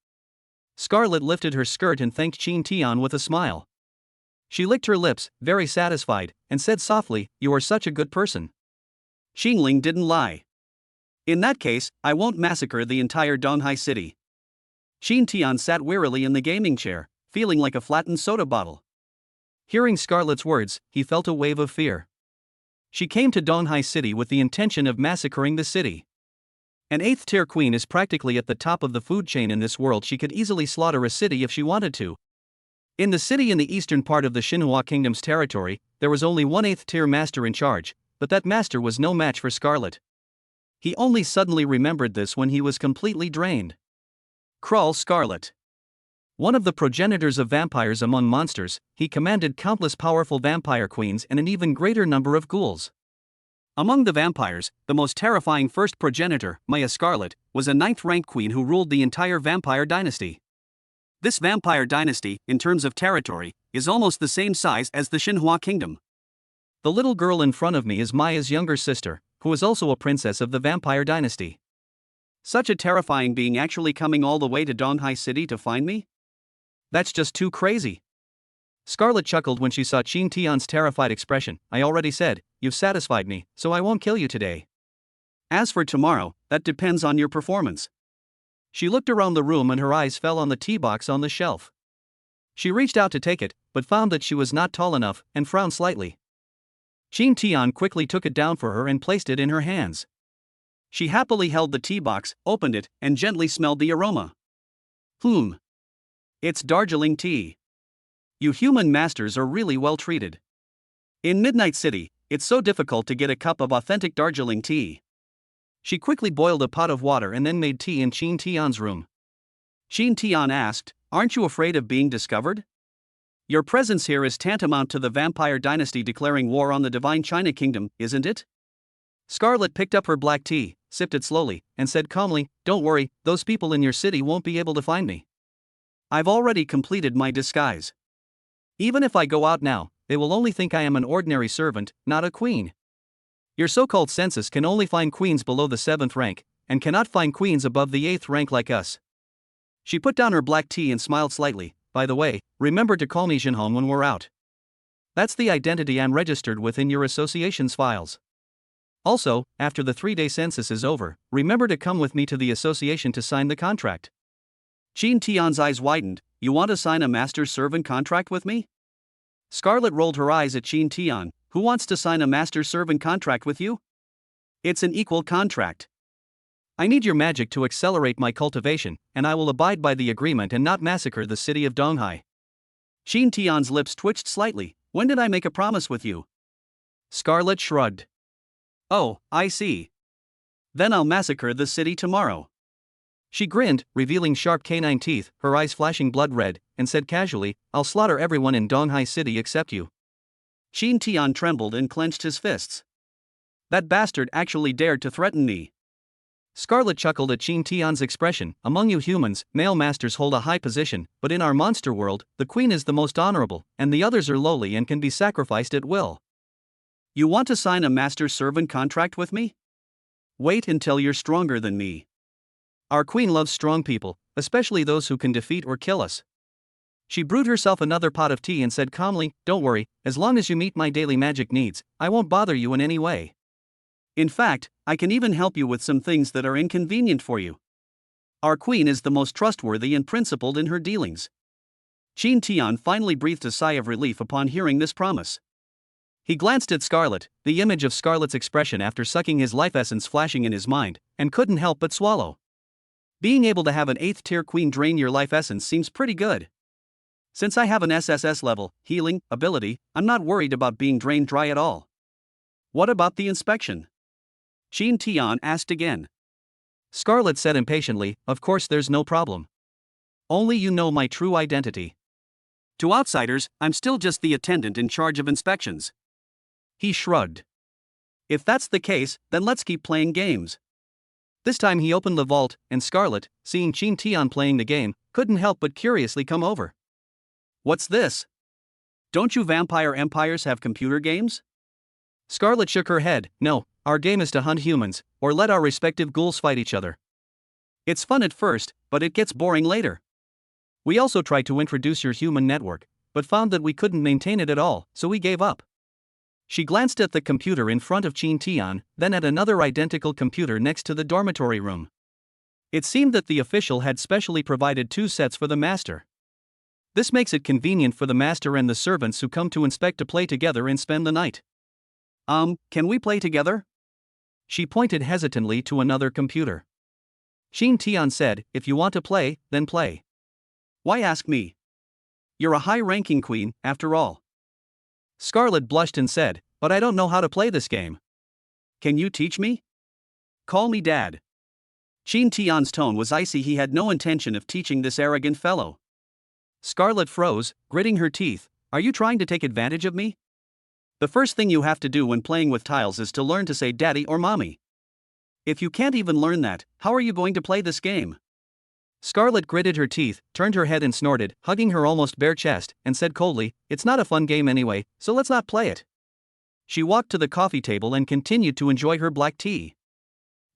Scarlet lifted her skirt and thanked Qin Tian with a smile. She licked her lips, very satisfied, and said softly, "You are such a good person." Xingling didn't lie. In that case, I won't massacre the entire Donghai city. Qin Tian sat wearily in the gaming chair, feeling like a flattened soda bottle. Hearing Scarlet's words, he felt a wave of fear. She came to Donghai City with the intention of massacring the city. An 8th-tier queen is practically at the top of the food chain in this world. She could easily slaughter a city if she wanted to. In the city in the eastern part of the Xinhua Kingdom's territory, there was only one 8th-tier master in charge, but that master was no match for Scarlet. He only suddenly remembered this when he was completely drained. Crawl Scarlet. One of the progenitors of vampires among monsters, he commanded countless powerful vampire queens and an even greater number of ghouls. Among the vampires, the most terrifying first progenitor, Maya Scarlet, was a 9th-ranked queen who ruled the entire vampire dynasty. This vampire dynasty, in terms of territory, is almost the same size as the Xinhua Kingdom. The little girl in front of me is Maya's younger sister, who is also a princess of the vampire dynasty. Such a terrifying being actually coming all the way to Donghai City to find me? That's just too crazy. Scarlet chuckled when she saw Qin Tian's terrified expression. I already said, you've satisfied me, so I won't kill you today. As for tomorrow, that depends on your performance. She looked around the room and her eyes fell on the tea box on the shelf. She reached out to take it, but found that she was not tall enough, and frowned slightly. Qin Tian quickly took it down for her and placed it in her hands. She happily held the tea box, opened it, and gently smelled the aroma. It's Darjeeling tea. You human masters are really well treated. In Midnight City, it's so difficult to get a cup of authentic Darjeeling tea. She quickly boiled a pot of water and then made tea in Qin Tian's room. Qin Tian asked, "Aren't you afraid of being discovered? Your presence here is tantamount to the vampire dynasty declaring war on the divine China Kingdom, isn't it?" Scarlet picked up her black tea, sipped it slowly, and said calmly, "Don't worry, those people in your city won't be able to find me. I've already completed my disguise. Even if I go out now, they will only think I am an ordinary servant, not a queen. Your so-called census can only find queens below the 7th rank, and cannot find queens above the 8th rank like us." She put down her black tea and smiled slightly. "By the way, remember to call me Jinhong when we're out. That's the identity I'm registered with in your association's files. Also, after the 3-day census is over, remember to come with me to the association to sign the contract." Qin Tian's eyes widened. "You want to sign a master-servant contract with me?" Scarlet rolled her eyes at Qin Tian. "Who wants to sign a master-servant contract with you? It's an equal contract. I need your magic to accelerate my cultivation, and I will abide by the agreement and not massacre the city of Donghai." Qin Tian's lips twitched slightly. "When did I make a promise with you?" Scarlet shrugged. "Oh, I see. Then I'll massacre the city tomorrow." She grinned, revealing sharp canine teeth, her eyes flashing blood red, and said casually, "I'll slaughter everyone in Donghai City except you." Qin Tian trembled and clenched his fists. "That bastard actually dared to threaten me." Scarlet chuckled at Qin Tian's expression. "Among you humans, male masters hold a high position, but in our monster world, the queen is the most honorable, and the others are lowly and can be sacrificed at will." "You want to sign a master-servant contract with me? Wait until you're stronger than me." Our queen loves strong people, especially those who can defeat or kill us. She brewed herself another pot of tea and said calmly, "Don't worry, as long as you meet my daily magic needs, I won't bother you in any way. In fact, I can even help you with some things that are inconvenient for you. Our queen is the most trustworthy and principled in her dealings." Qin Tian finally breathed a sigh of relief upon hearing this promise. He glanced at Scarlet, the image of Scarlet's expression after sucking his life essence flashing in his mind, and couldn't help but swallow. Being able to have an 8th-tier queen drain your life essence seems pretty good. Since I have an SSS level, healing, ability, I'm not worried about being drained dry at all. What about the inspection? Qin Tian asked again. Scarlet said impatiently, "Of course there's no problem. Only you know my true identity." To outsiders, I'm still just the attendant in charge of inspections. He shrugged. If that's the case, then let's keep playing games. This time he opened the vault, and Scarlet, seeing Chin Tian playing the game, couldn't help but curiously come over. What's this? Don't you vampire empires have computer games? Scarlet shook her head. No, our game is to hunt humans, or let our respective ghouls fight each other. It's fun at first, but it gets boring later. We also tried to introduce your human network, but found that we couldn't maintain it at all, so we gave up. She glanced at the computer in front of Chin Tian, then at another identical computer next to the dormitory room. It seemed that the official had specially provided 2 sets for the master. This makes it convenient for the master and the servants who come to inspect to play together and spend the night. Can we play together? She pointed hesitantly to another computer. Chin Tian said, if you want to play, then play. Why ask me? You're a high-ranking queen, after all. Scarlet blushed and said, but I don't know how to play this game. Can you teach me? Call me Dad. Chin Tian's tone was icy. He had no intention of teaching this arrogant fellow. Scarlet froze, gritting her teeth. Are you trying to take advantage of me? The first thing you have to do when playing with tiles is to learn to say daddy or mommy. If you can't even learn that, how are you going to play this game? Scarlet gritted her teeth, turned her head and snorted, hugging her almost bare chest, and said coldly, it's not a fun game anyway, so let's not play it. She walked to the coffee table and continued to enjoy her black tea.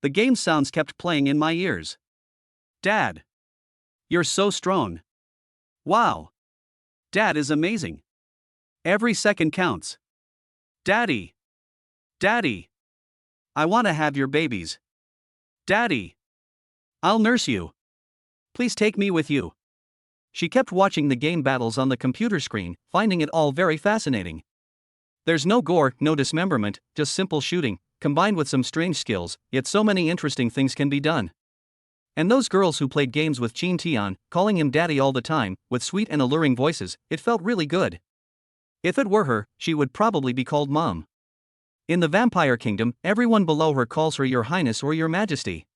The game sounds kept playing in my ears. Dad. You're so strong. Wow. Dad is amazing. Every second counts. Daddy. Daddy. I want to have your babies. Daddy. I'll nurse you. Please take me with you. She kept watching the game battles on the computer screen, finding it all very fascinating. There's no gore, no dismemberment, just simple shooting, combined with some strange skills, yet so many interesting things can be done. And those girls who played games with Chin Tian, calling him daddy all the time, with sweet and alluring voices, it felt really good. If it were her, she would probably be called Mom. In the Vampire Kingdom, everyone below her calls her Your Highness or Your Majesty.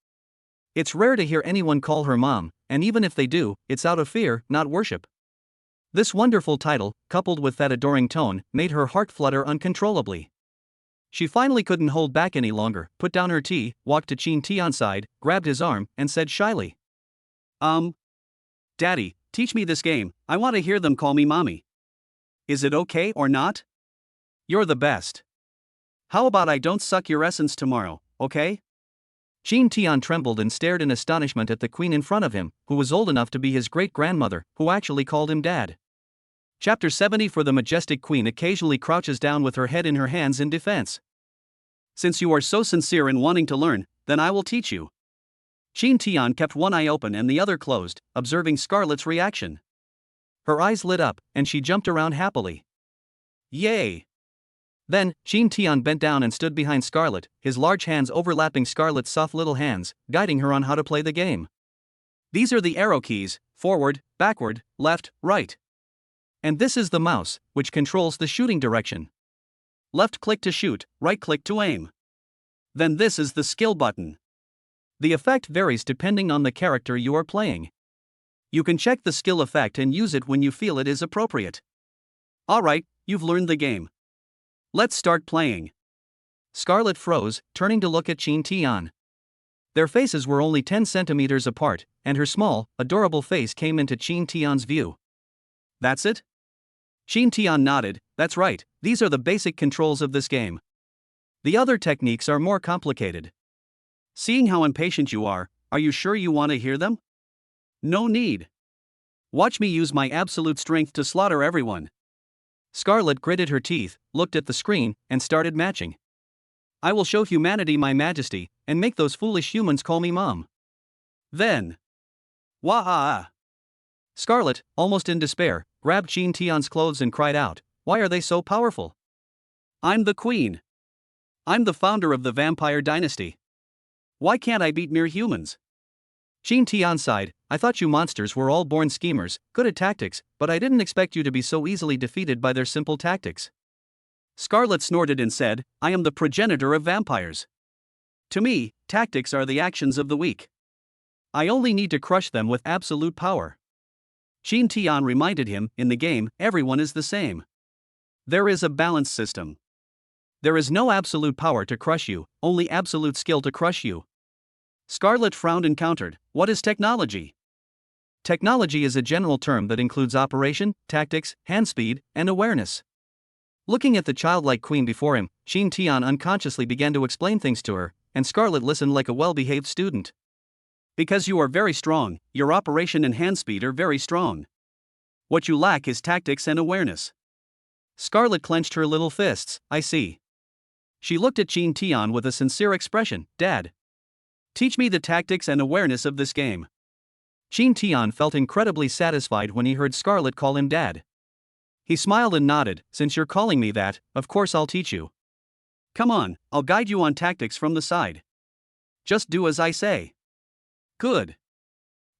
It's rare to hear anyone call her Mom, and even if they do, it's out of fear, not worship. This wonderful title, coupled with that adoring tone, made her heart flutter uncontrollably. She finally couldn't hold back any longer, put down her tea, walked to Chin Tian's side, grabbed his arm, and said shyly, Daddy, teach me this game, I want to hear them call me Mommy. Is it okay or not? You're the best. How about I don't suck your essence tomorrow, okay? Chin Tian trembled and stared in astonishment at the queen in front of him, who was old enough to be his great-grandmother, who actually called him Dad. Chapter 70. For the majestic queen occasionally crouches down with her head in her hands in defense. Since you are so sincere in wanting to learn, then I will teach you. Chin Tian kept one eye open and the other closed, observing Scarlet's reaction. Her eyes lit up, and she jumped around happily. Yay! Then, Chin Tian bent down and stood behind Scarlet, his large hands overlapping Scarlet's soft little hands, guiding her on how to play the game. These are the arrow keys: forward, backward, left, right. And this is the mouse, which controls the shooting direction. Left click to shoot, right click to aim. Then this is the skill button. The effect varies depending on the character you are playing. You can check the skill effect and use it when you feel it is appropriate. Alright, you've learned the game. Let's start playing. Scarlet froze, turning to look at Chin Tian. Their faces were only 10 centimeters apart, and her small, adorable face came into Chin Tian's view. That's it? Chin Tian nodded. That's right, these are the basic controls of this game. The other techniques are more complicated. Seeing how impatient you are you sure you want to hear them? No need. Watch me use my absolute strength to slaughter everyone. Scarlet gritted her teeth, looked at the screen, and started matching. I will show humanity my majesty, and make those foolish humans call me Mom. Then. Wah-ah! Scarlet, almost in despair, grabbed Chin Tian's clothes and cried out, why are they so powerful? I'm the queen. I'm the founder of the vampire dynasty. Why can't I beat mere humans? Chin Tian sighed, I thought you monsters were all born schemers, good at tactics, but I didn't expect you to be so easily defeated by their simple tactics. Scarlet snorted and said, I am the progenitor of vampires. To me, tactics are the actions of the weak. I only need to crush them with absolute power. Chin Tian reminded him, in the game, everyone is the same. There is a balance system. There is no absolute power to crush you, only absolute skill to crush you. Scarlet frowned and countered, what is technology? Technology is a general term that includes operation, tactics, hand speed, and awareness. Looking at the childlike queen before him, Shin Tian unconsciously began to explain things to her, and Scarlet listened like a well-behaved student. Because you are very strong, your operation and hand speed are very strong. What you lack is tactics and awareness. Scarlet clenched her little fists, I see. She looked at Shin Tian with a sincere expression, Dad. Teach me the tactics and awareness of this game. Shin Tian felt incredibly satisfied when he heard Scarlet call him Dad. He smiled and nodded, since you're calling me that, of course I'll teach you. Come on, I'll guide you on tactics from the side. Just do as I say. Good.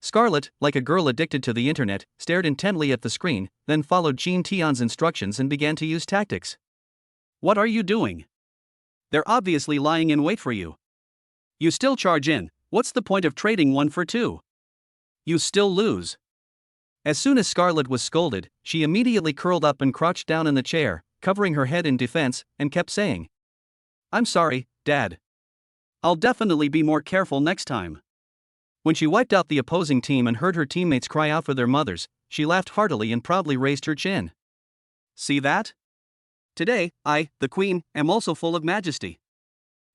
Scarlet, like a girl addicted to the internet, stared intently at the screen, then followed Shin Tian's instructions and began to use tactics. What are you doing? They're obviously lying in wait for you. You still charge in, what's the point of trading 1 for 2? You still lose. As soon as Scarlet was scolded, she immediately curled up and crouched down in the chair, covering her head in defense, and kept saying, I'm sorry, Dad. I'll definitely be more careful next time. When she wiped out the opposing team and heard her teammates cry out for their mothers, she laughed heartily and proudly raised her chin. See that? Today, I, the queen, am also full of majesty.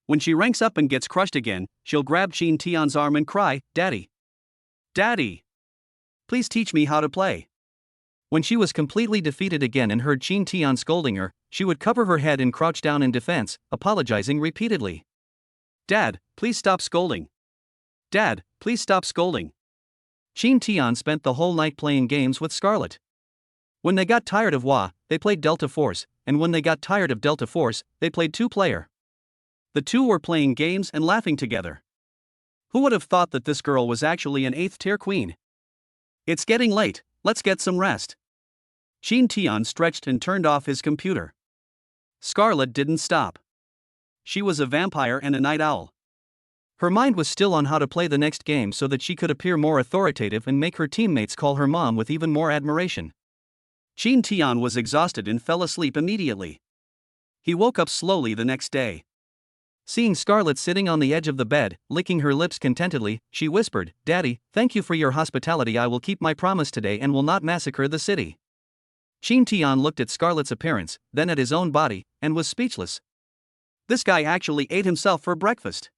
When she ranks up and gets crushed again, she'll grab Shin Tian's arm and cry, Daddy. Daddy. Please teach me how to play. When she was completely defeated again and heard Shin Tian scolding her, she would cover her head and crouch down in defense, apologizing repeatedly. Dad, please stop scolding. Dad, please stop scolding. Shin Tian spent the whole night playing games with Scarlet. When they got tired of Wa, they played Delta Force, and when they got tired of Delta Force, they played 2-player. The two were playing games and laughing together. Who would have thought that this girl was actually an 8th-tier queen? It's getting late, let's get some rest. Shin Tian stretched and turned off his computer. Scarlet didn't stop. She was a vampire and a night owl. Her mind was still on how to play the next game so that she could appear more authoritative and make her teammates call her mom with even more admiration. Shin Tian was exhausted and fell asleep immediately. He woke up slowly the next day. Seeing Scarlet sitting on the edge of the bed, licking her lips contentedly, she whispered, Daddy, thank you for your hospitality. I will keep my promise today and will not massacre the city. Shin Tian looked at Scarlet's appearance, then at his own body, and was speechless. This guy actually ate himself for breakfast.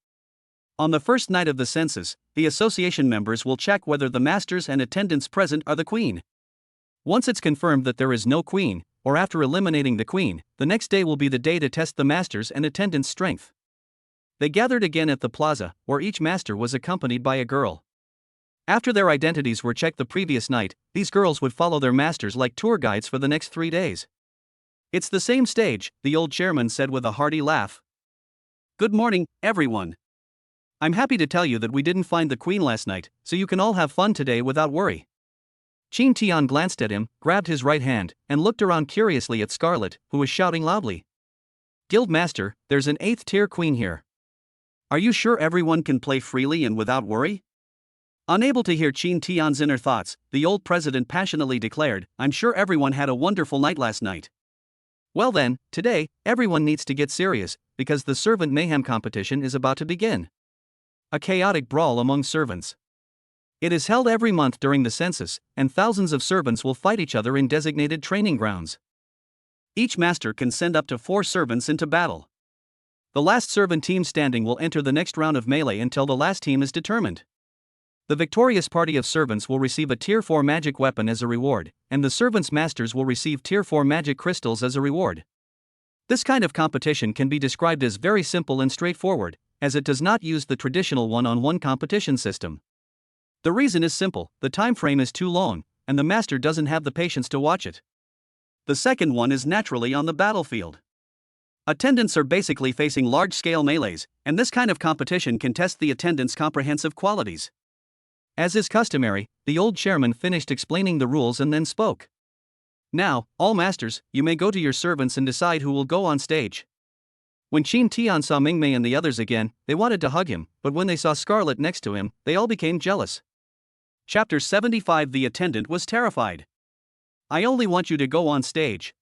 On the first night of the census, the association members will check whether the masters and attendants present are the queen. Once it's confirmed that there is no queen, or after eliminating the queen, the next day will be the day to test the masters and attendants' strength. They gathered again at the plaza, where each master was accompanied by a girl. After their identities were checked the previous night, these girls would follow their masters like tour guides for the next 3 days. It's the same stage, the old chairman said with a hearty laugh. Good morning, everyone. I'm happy to tell you that we didn't find the queen last night, so you can all have fun today without worry. Shin Tian glanced at him, grabbed his right hand, and looked around curiously at Scarlet, who was shouting loudly. Guild Master, there's an 8th-tier queen here. Are you sure everyone can play freely and without worry? Unable to hear Shin Tian's inner thoughts, the old president passionately declared, I'm sure everyone had a wonderful night last night. Well then, today, everyone needs to get serious, because the servant mayhem competition is about to begin. A chaotic brawl among servants. It is held every month during the census, and thousands of servants will fight each other in designated training grounds. Each master can send up to 4 servants into battle. The last servant team standing will enter the next round of melee until the last team is determined. The victorious party of servants will receive a Tier 4 magic weapon as a reward, and the servants' masters will receive Tier 4 magic crystals as a reward. This kind of competition can be described as very simple and straightforward, as it does not use the traditional one-on-one competition system. The reason is simple, the time frame is too long, and the master doesn't have the patience to watch it. The second one is naturally on the battlefield. Attendants are basically facing large-scale melees, and this kind of competition can test the attendants' comprehensive qualities. As is customary, the old chairman finished explaining the rules and then spoke. Now, all masters, you may go to your servants and decide who will go on stage. When Shin Tian saw Mingmei and the others again, they wanted to hug him, but when they saw Scarlet next to him, they all became jealous. Chapter 75. The attendant was terrified. I only want you to go on stage.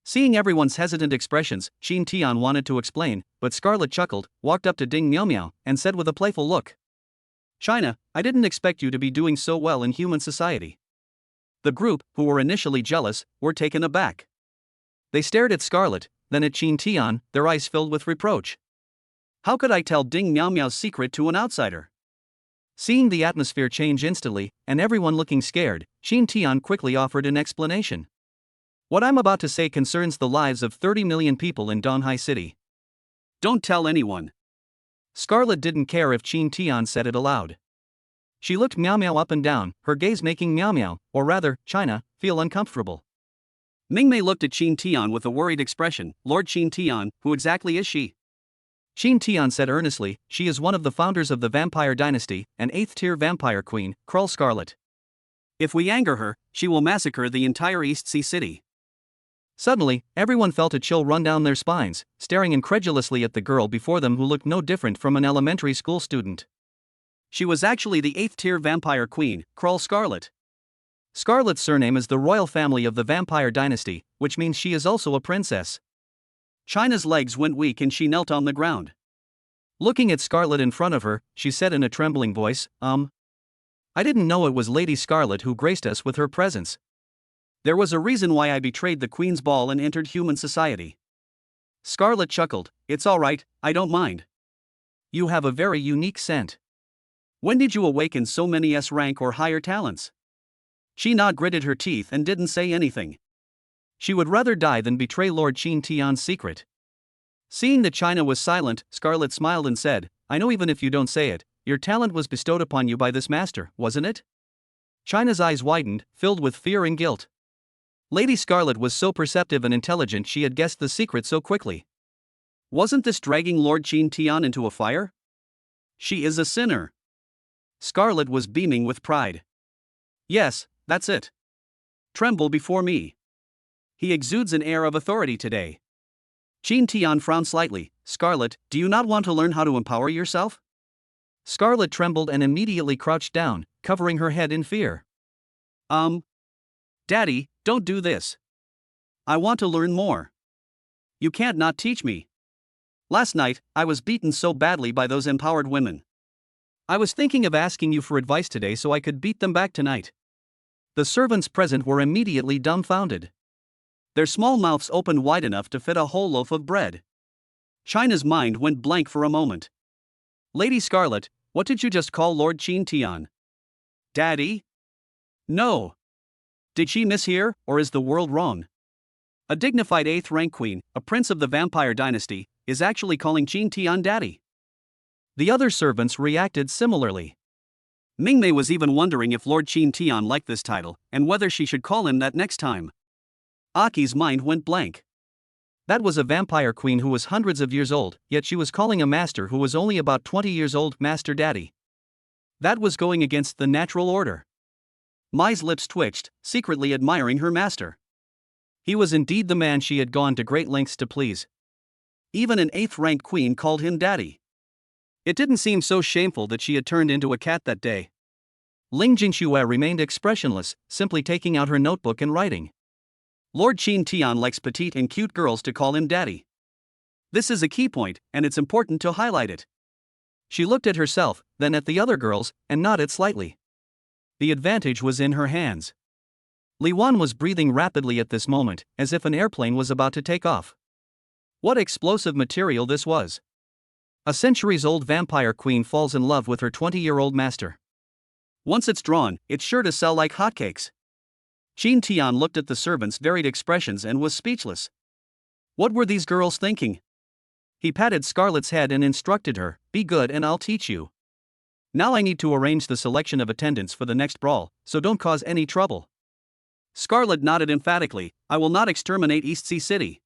Seeing everyone's hesitant expressions, Qin Tian wanted to explain, but Scarlet chuckled, walked up to Ding Miao Miao, and said with a playful look, "China, I didn't expect you to be doing so well in human society." The group, who were initially jealous, were taken aback. They stared at Scarlet, then at Qin Tian, their eyes filled with reproach. How could I tell Ding Miao Miao's secret to an outsider? Seeing the atmosphere change instantly, and everyone looking scared, Qin Tian quickly offered an explanation. What I'm about to say concerns the lives of 30 million people in Donghai City. Don't tell anyone. Scarlet didn't care if Qin Tian said it aloud. She looked Miao Miao up and down, her gaze making Miao Miao, or rather, China, feel uncomfortable. Mingmei looked at Qin Tian with a worried expression. Lord Qin Tian, who exactly is she? Qin Tian said earnestly, she is one of the founders of the vampire dynasty, an 8th-tier vampire queen, Krull Scarlet. If we anger her, she will massacre the entire East Sea City. Suddenly, everyone felt a chill run down their spines, staring incredulously at the girl before them who looked no different from an elementary school student. She was actually the 8th-tier vampire queen, Krull Scarlet. Scarlet's surname is the royal family of the vampire dynasty, which means she is also a princess. China's legs went weak and she knelt on the ground. Looking at Scarlet in front of her, she said in a trembling voice, I didn't know it was Lady Scarlet who graced us with her presence. There was a reason why I betrayed the Queen's ball and entered human society. Scarlet chuckled. It's all right, I don't mind. You have a very unique scent. When did you awaken so many S-rank or higher talents? Qin gritted her teeth and didn't say anything. She would rather die than betray Lord Qin Tian's secret. Seeing that China was silent, Scarlet smiled and said, I know even if you don't say it, your talent was bestowed upon you by this master, wasn't it? China's eyes widened, filled with fear and guilt. Lady Scarlet was so perceptive and intelligent she had guessed the secret so quickly. Wasn't this dragging Lord Qin Tian into a fire? She is a sinner. Scarlet was beaming with pride. Yes, that's it. Tremble before me. He exudes an air of authority today. Qin Tian frowned slightly. Scarlet, do you not want to learn how to empower yourself? Scarlet trembled and immediately crouched down, covering her head in fear. Daddy, don't do this. I want to learn more. You can't not teach me. Last night, I was beaten so badly by those empowered women. I was thinking of asking you for advice today so I could beat them back tonight. The servants present were immediately dumbfounded. Their small mouths opened wide enough to fit a whole loaf of bread. China's mind went blank for a moment. Lady Scarlet, what did you just call Lord Qin Tian? Daddy? No. Did she mishear, or is the world wrong? A dignified 8th rank queen, a prince of the vampire dynasty, is actually calling Qin Tian daddy. The other servants reacted similarly. Mingmei was even wondering if Lord Qin Tian liked this title, and whether she should call him that next time. Aki's mind went blank. That was a vampire queen who was hundreds of years old, yet she was calling a master who was only about 20 years old Master Daddy. That was going against the natural order. Mai's lips twitched, secretly admiring her master. He was indeed the man she had gone to great lengths to please. Even an 8th rank queen called him daddy. It didn't seem so shameful that she had turned into a cat that day. Ling Jingxue remained expressionless, simply taking out her notebook and writing. Lord Qin Tian likes petite and cute girls to call him daddy. This is a key point, and it's important to highlight it. She looked at herself, then at the other girls, and nodded slightly. The advantage was in her hands. Li Wan was breathing rapidly at this moment, as if an airplane was about to take off. What explosive material this was! A centuries-old vampire queen falls in love with her 20-year-old master. Once it's drawn, it's sure to sell like hotcakes. Qin Tian looked at the servants' varied expressions and was speechless. What were these girls thinking? He patted Scarlet's head and instructed her, be good and I'll teach you. Now I need to arrange the selection of attendants for the next brawl, so don't cause any trouble. Scarlet nodded emphatically, I will not exterminate East Sea City.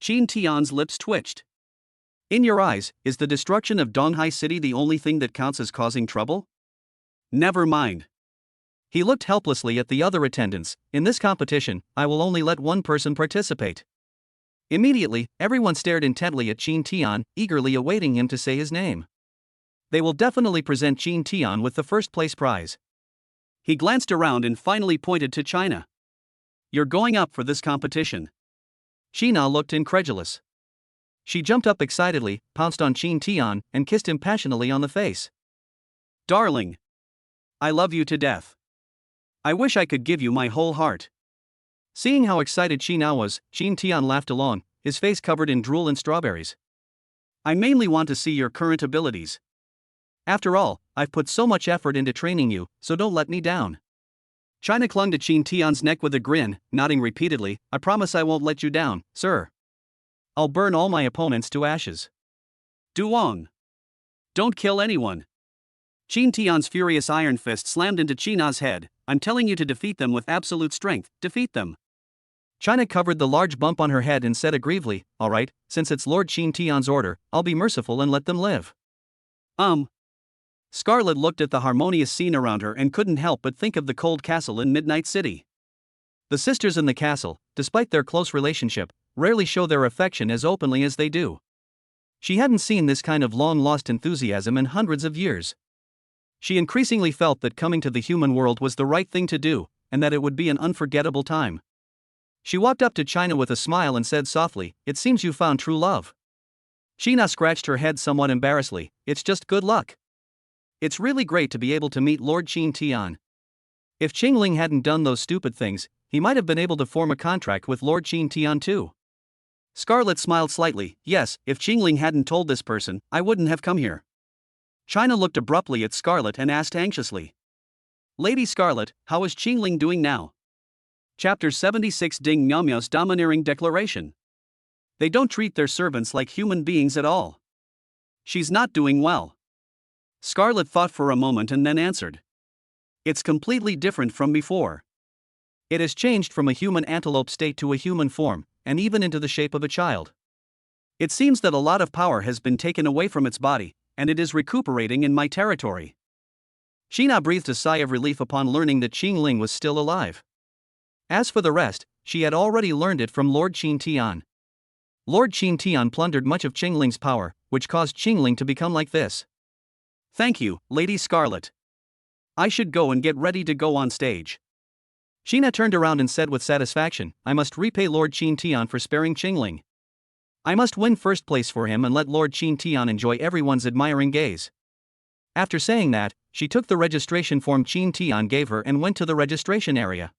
Qin Tian's lips twitched. In your eyes, is the destruction of Donghai City the only thing that counts as causing trouble? Never mind. He looked helplessly at the other attendants. In this competition, I will only let one person participate. Immediately, everyone stared intently at Qin Tian, eagerly awaiting him to say his name. They will definitely present Qin Tian with the first place prize. He glanced around and finally pointed to China. You're going up for this competition. Sheena looked incredulous. She jumped up excitedly, pounced on Qin Tian, and kissed him passionately on the face. Darling! I love you to death. I wish I could give you my whole heart. Seeing how excited Sheena was, Qin Tian laughed along, his face covered in drool and strawberries. I mainly want to see your current abilities. After all, I've put so much effort into training you, so don't let me down. China clung to Qin Tian's neck with a grin, nodding repeatedly. I promise I won't let you down, sir. I'll burn all my opponents to ashes. Duong. Don't kill anyone. Qin Tian's furious iron fist slammed into China's head. I'm telling you to defeat them with absolute strength, defeat them. China covered the large bump on her head and said aggrievedly, all right, since it's Lord Qin Tian's order, I'll be merciful and let them live. Scarlet looked at the harmonious scene around her and couldn't help but think of the cold castle in Midnight City. The sisters in the castle, despite their close relationship, rarely show their affection as openly as they do. She hadn't seen this kind of long-lost enthusiasm in hundreds of years. She increasingly felt that coming to the human world was the right thing to do, and that it would be an unforgettable time. She walked up to China with a smile and said softly, "It seems you found true love." Sheena scratched her head somewhat embarrassedly. "It's just good luck. It's really great to be able to meet Lord Qin Tian. If Qingling hadn't done those stupid things, he might have been able to form a contract with Lord Qin Tian too." Scarlet smiled slightly. "Yes, if Qingling hadn't told this person, I wouldn't have come here." China looked abruptly at Scarlet and asked anxiously, "Lady Scarlet, how is Qingling doing now?" Chapter 76 Ding Miao's domineering declaration. They don't treat their servants like human beings at all. She's not doing well. Scarlet thought for a moment and then answered. It's completely different from before. It has changed from a human antelope state to a human form, and even into the shape of a child. It seems that a lot of power has been taken away from its body, and it is recuperating in my territory. Sheena breathed a sigh of relief upon learning that Qingling was still alive. As for the rest, she had already learned it from Lord Qin Tian. Lord Qin Tian plundered much of Qingling's power, which caused Qingling to become like this. Thank you, Lady Scarlet. I should go and get ready to go on stage. Sheena turned around and said with satisfaction, I must repay Lord Qin Tian for sparing Qingling. I must win first place for him and let Lord Qin Tian enjoy everyone's admiring gaze. After saying that, she took the registration form Qin Tian gave her and went to the registration area.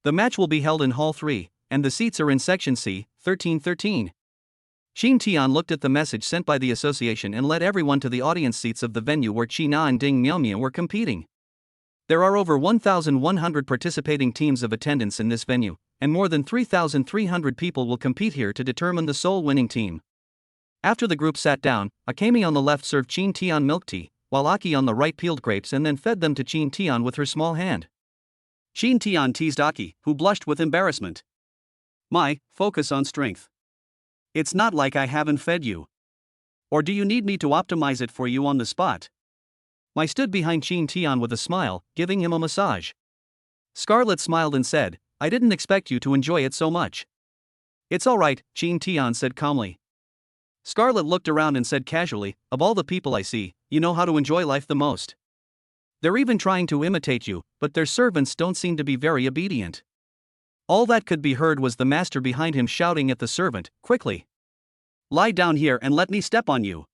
The match will be held in Hall 3, and the seats are in Section C, 1313. Qin Tian looked at the message sent by the association and led everyone to the audience seats of the venue where Qina and Ding Miao were competing. There are over 1,100 participating teams of attendance in this venue, and more than 3,300 people will compete here to determine the sole winning team. After the group sat down, Akemi on the left served Qin Tian milk tea, while Aki on the right peeled grapes and then fed them to Qin Tian with her small hand. Qin Tian teased Aki, who blushed with embarrassment. Focus on strength. It's not like I haven't fed you. Or do you need me to optimize it for you on the spot? I stood behind Qin Tian with a smile, giving him a massage. Scarlet smiled and said, I didn't expect you to enjoy it so much. It's all right, Qin Tian said calmly. Scarlet looked around and said casually, of all the people I see, you know how to enjoy life the most. They're even trying to imitate you, but their servants don't seem to be very obedient. All that could be heard was the master behind him shouting at the servant, quickly. Lie down here and let me step on you.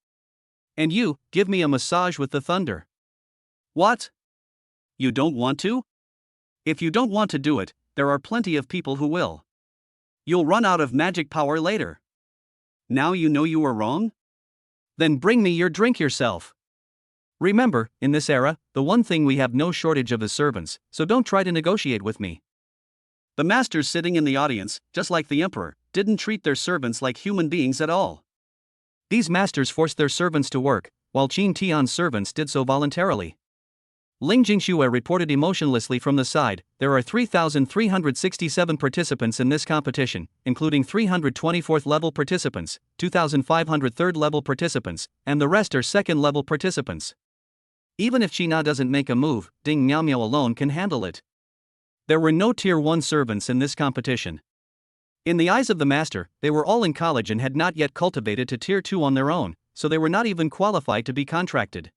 And you, give me a massage with the thunder. What? You don't want to? If you don't want to do it, there are plenty of people who will. You'll run out of magic power later. Now you know you were wrong? Then bring me your drink yourself. Remember, in this era, the one thing we have no shortage of is servants, so don't try to negotiate with me. The masters sitting in the audience, just like the emperor, didn't treat their servants like human beings at all. These masters forced their servants to work, while Qin Tian's servants did so voluntarily. Ling Jingxue reported emotionlessly from the side, there are 3,367 participants in this competition, including 324th level participants, 2,500 third level participants, and the rest are second level participants. Even if Qina doesn't make a move, Ding Miao alone can handle it. There were no Tier 1 servants in this competition. In the eyes of the master, they were all in college and had not yet cultivated to Tier 2 on their own, so they were not even qualified to be contracted.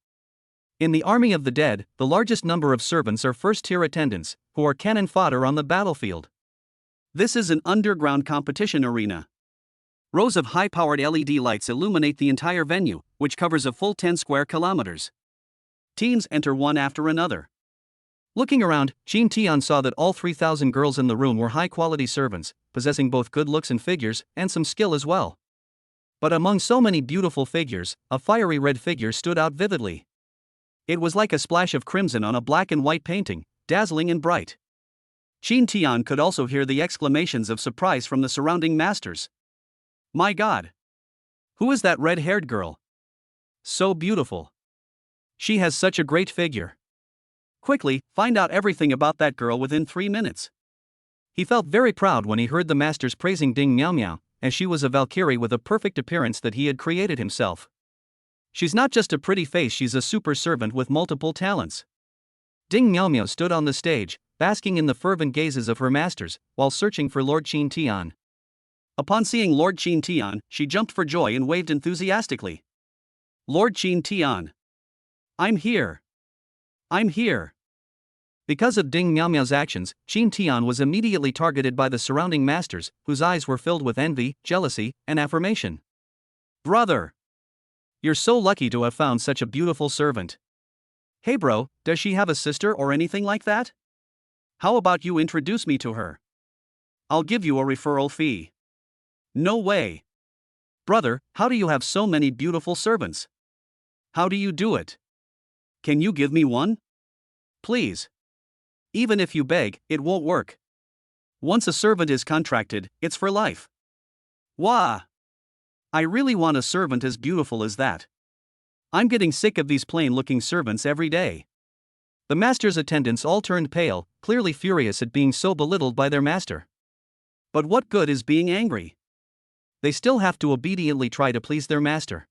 In the army of the dead, the largest number of servants are first-tier attendants, who are cannon fodder on the battlefield. This is an underground competition arena. Rows of high-powered LED lights illuminate the entire venue, which covers a full 10 square kilometers. Teams enter one after another. Looking around, Jean Tian saw that all 3,000 girls in the room were high-quality servants, possessing both good looks and figures, and some skill as well. But among so many beautiful figures, a fiery red figure stood out vividly. It was like a splash of crimson on a black and white painting, dazzling and bright. Jean Tian could also hear the exclamations of surprise from the surrounding masters. My God! Who is that red-haired girl? So beautiful. She has such a great figure. Quickly, find out everything about that girl within 3 minutes. He felt very proud when he heard the masters praising Ding Miao Miao, as she was a Valkyrie with a perfect appearance that he had created himself. She's not just a pretty face, she's a super servant with multiple talents. Ding Miao Miao stood on the stage, basking in the fervent gazes of her masters, while searching for Lord Qin Tian. Upon seeing Lord Qin Tian, she jumped for joy and waved enthusiastically. Lord Qin Tian! I'm here! I'm here! Because of Ding Miao Miao's actions, Qin Tian was immediately targeted by the surrounding masters, whose eyes were filled with envy, jealousy, and affirmation. Brother! You're so lucky to have found such a beautiful servant. Hey bro, does she have a sister or anything like that? How about you introduce me to her? I'll give you a referral fee. No way. Brother, how do you have so many beautiful servants? How do you do it? Can you give me one? Please. Even if you beg, it won't work. Once a servant is contracted, it's for life. Wah! I really want a servant as beautiful as that. I'm getting sick of these plain-looking servants every day. The master's attendants all turned pale, clearly furious at being so belittled by their master. But what good is being angry? They still have to obediently try to please their master.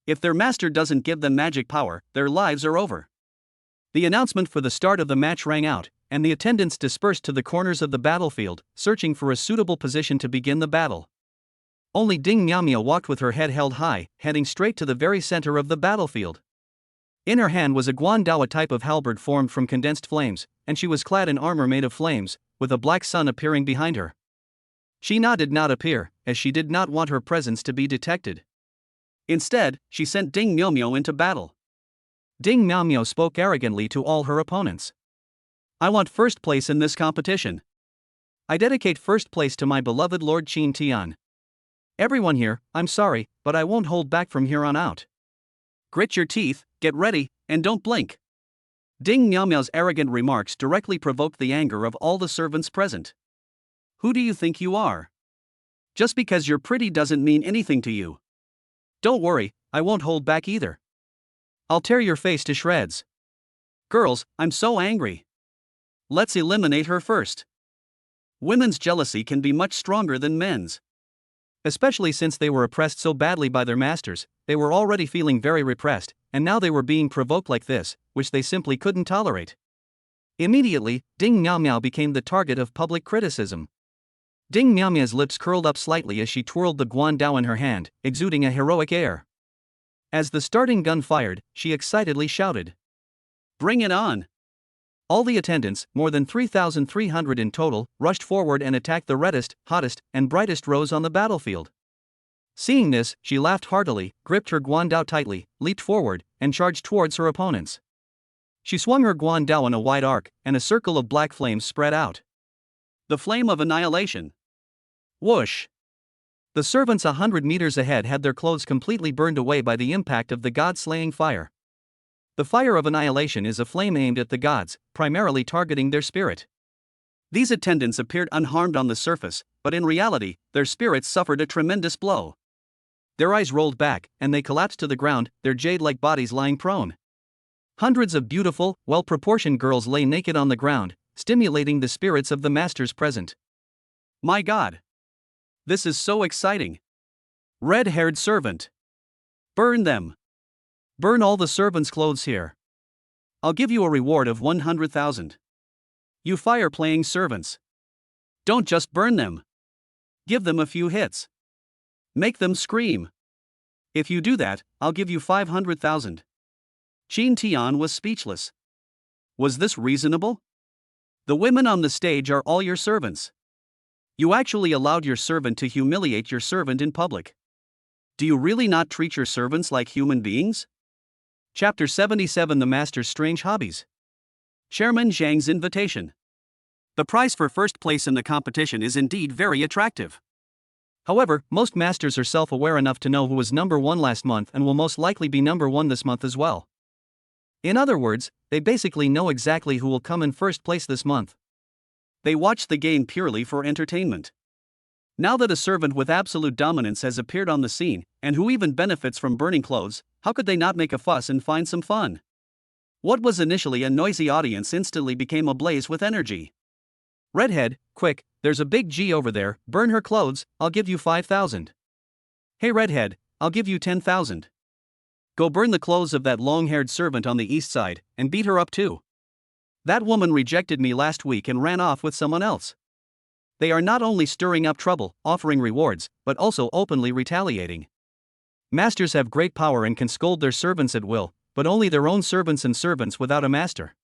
If their master doesn't give them magic power, their lives are over. The announcement for the start of the match rang out, and the attendants dispersed to the corners of the battlefield, searching for a suitable position to begin the battle. Only Ding Miao Miao walked with her head held high, heading straight to the very center of the battlefield. In her hand was a guandao, a type of halberd formed from condensed flames, and she was clad in armor made of flames, with a black sun appearing behind her. Xina did not appear, as she did not want her presence to be detected. Instead, she sent Ding Miao Miao into battle. Ding Miao Miao spoke arrogantly to all her opponents. I want first place in this competition. I dedicate first place to my beloved Lord Qin Tian. Everyone here, I'm sorry, but I won't hold back from here on out. Grit your teeth, get ready, and don't blink. Ding Miao Miao's arrogant remarks directly provoked the anger of all the servants present. Who do you think you are? Just because you're pretty doesn't mean anything to you. Don't worry, I won't hold back either. I'll tear your face to shreds. Girls, I'm so angry. Let's eliminate her first. Women's jealousy can be much stronger than men's. Especially since they were oppressed so badly by their masters, they were already feeling very repressed, and now they were being provoked like this, which they simply couldn't tolerate. Immediately, Ding Miao Miao became the target of public criticism. Ding Miao Miao's lips curled up slightly as she twirled the guandao in her hand, exuding a heroic air. As the starting gun fired, she excitedly shouted, "Bring it on!" All the attendants, more than 3,300 in total, rushed forward and attacked the reddest, hottest, and brightest rows on the battlefield. Seeing this, she laughed heartily, gripped her guandao tightly, leaped forward, and charged towards her opponents. She swung her guandao in a wide arc, and a circle of black flames spread out. The flame of annihilation. Whoosh! The servants 100 meters ahead had their clothes completely burned away by the impact of the god-slaying fire. The fire of annihilation is a flame aimed at the gods, primarily targeting their spirit. These attendants appeared unharmed on the surface, but in reality, their spirits suffered a tremendous blow. Their eyes rolled back, and they collapsed to the ground, their jade-like bodies lying prone. Hundreds of beautiful, well-proportioned girls lay naked on the ground, stimulating the spirits of the masters present. My God! This is so exciting! Red-haired servant! Burn them! Burn all the servants' clothes here. I'll give you a reward of 100,000. You fire-playing servants. Don't just burn them. Give them a few hits. Make them scream. If you do that, I'll give you 500,000. Qin Tian was speechless. Was this reasonable? The women on the stage are all your servants. You actually allowed your servant to humiliate your servant in public. Do you really not treat your servants like human beings? Chapter 77, The Master's Strange Hobbies. Chairman Zhang's Invitation. The prize for first place in the competition is indeed very attractive. However, most masters are self-aware enough to know who was number 1 last month and will most likely be number 1 this month as well. In other words, they basically know exactly who will come in first place this month. They watch the game purely for entertainment. Now that a servant with absolute dominance has appeared on the scene, and who even benefits from burning clothes, how could they not make a fuss and find some fun? What was initially a noisy audience instantly became ablaze with energy. Redhead, quick, there's a big G over there, burn her clothes, I'll give you 5,000. Hey Redhead, I'll give you 10,000. Go burn the clothes of that long-haired servant on the east side, and beat her up too. That woman rejected me last week and ran off with someone else. They are not only stirring up trouble, offering rewards, but also openly retaliating. Masters have great power and can scold their servants at will, but only their own servants and servants without a master.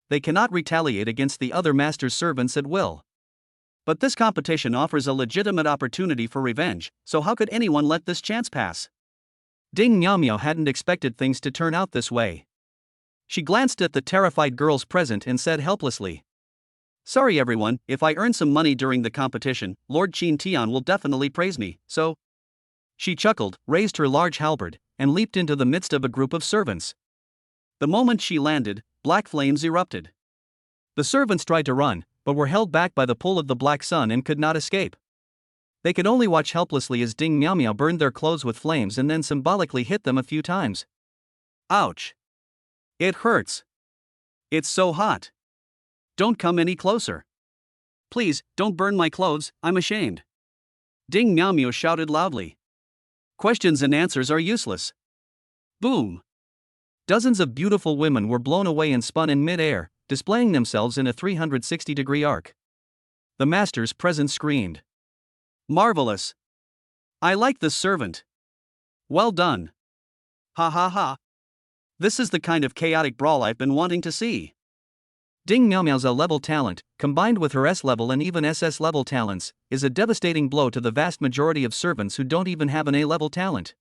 They cannot retaliate against the other master's servants at will. But this competition offers a legitimate opportunity for revenge, so how could anyone let this chance pass? Ding Miao Miao hadn't expected things to turn out this way. She glanced at the terrified girls present and said helplessly, "Sorry everyone, if I earn some money during the competition, Lord Qin Tian will definitely praise me, so..." She chuckled, raised her large halberd, and leaped into the midst of a group of servants. The moment she landed, black flames erupted. The servants tried to run, but were held back by the pull of the black sun and could not escape. They could only watch helplessly as Ding Miao Miao burned their clothes with flames and then symbolically hit them a few times. Ouch! It hurts. It's so hot. Don't come any closer. Please, don't burn my clothes, I'm ashamed. Ding Miao Miao shouted loudly. Questions and answers are useless. Boom! Dozens of beautiful women were blown away and spun in mid-air, displaying themselves in a 360-degree arc. The masters present screamed. Marvelous! I like this servant. Well done. Ha ha ha. This is the kind of chaotic brawl I've been wanting to see. Ding Miao Miao's A-level talent, combined with her S-level and even SS-level talents, is a devastating blow to the vast majority of servants who don't even have an A-level talent.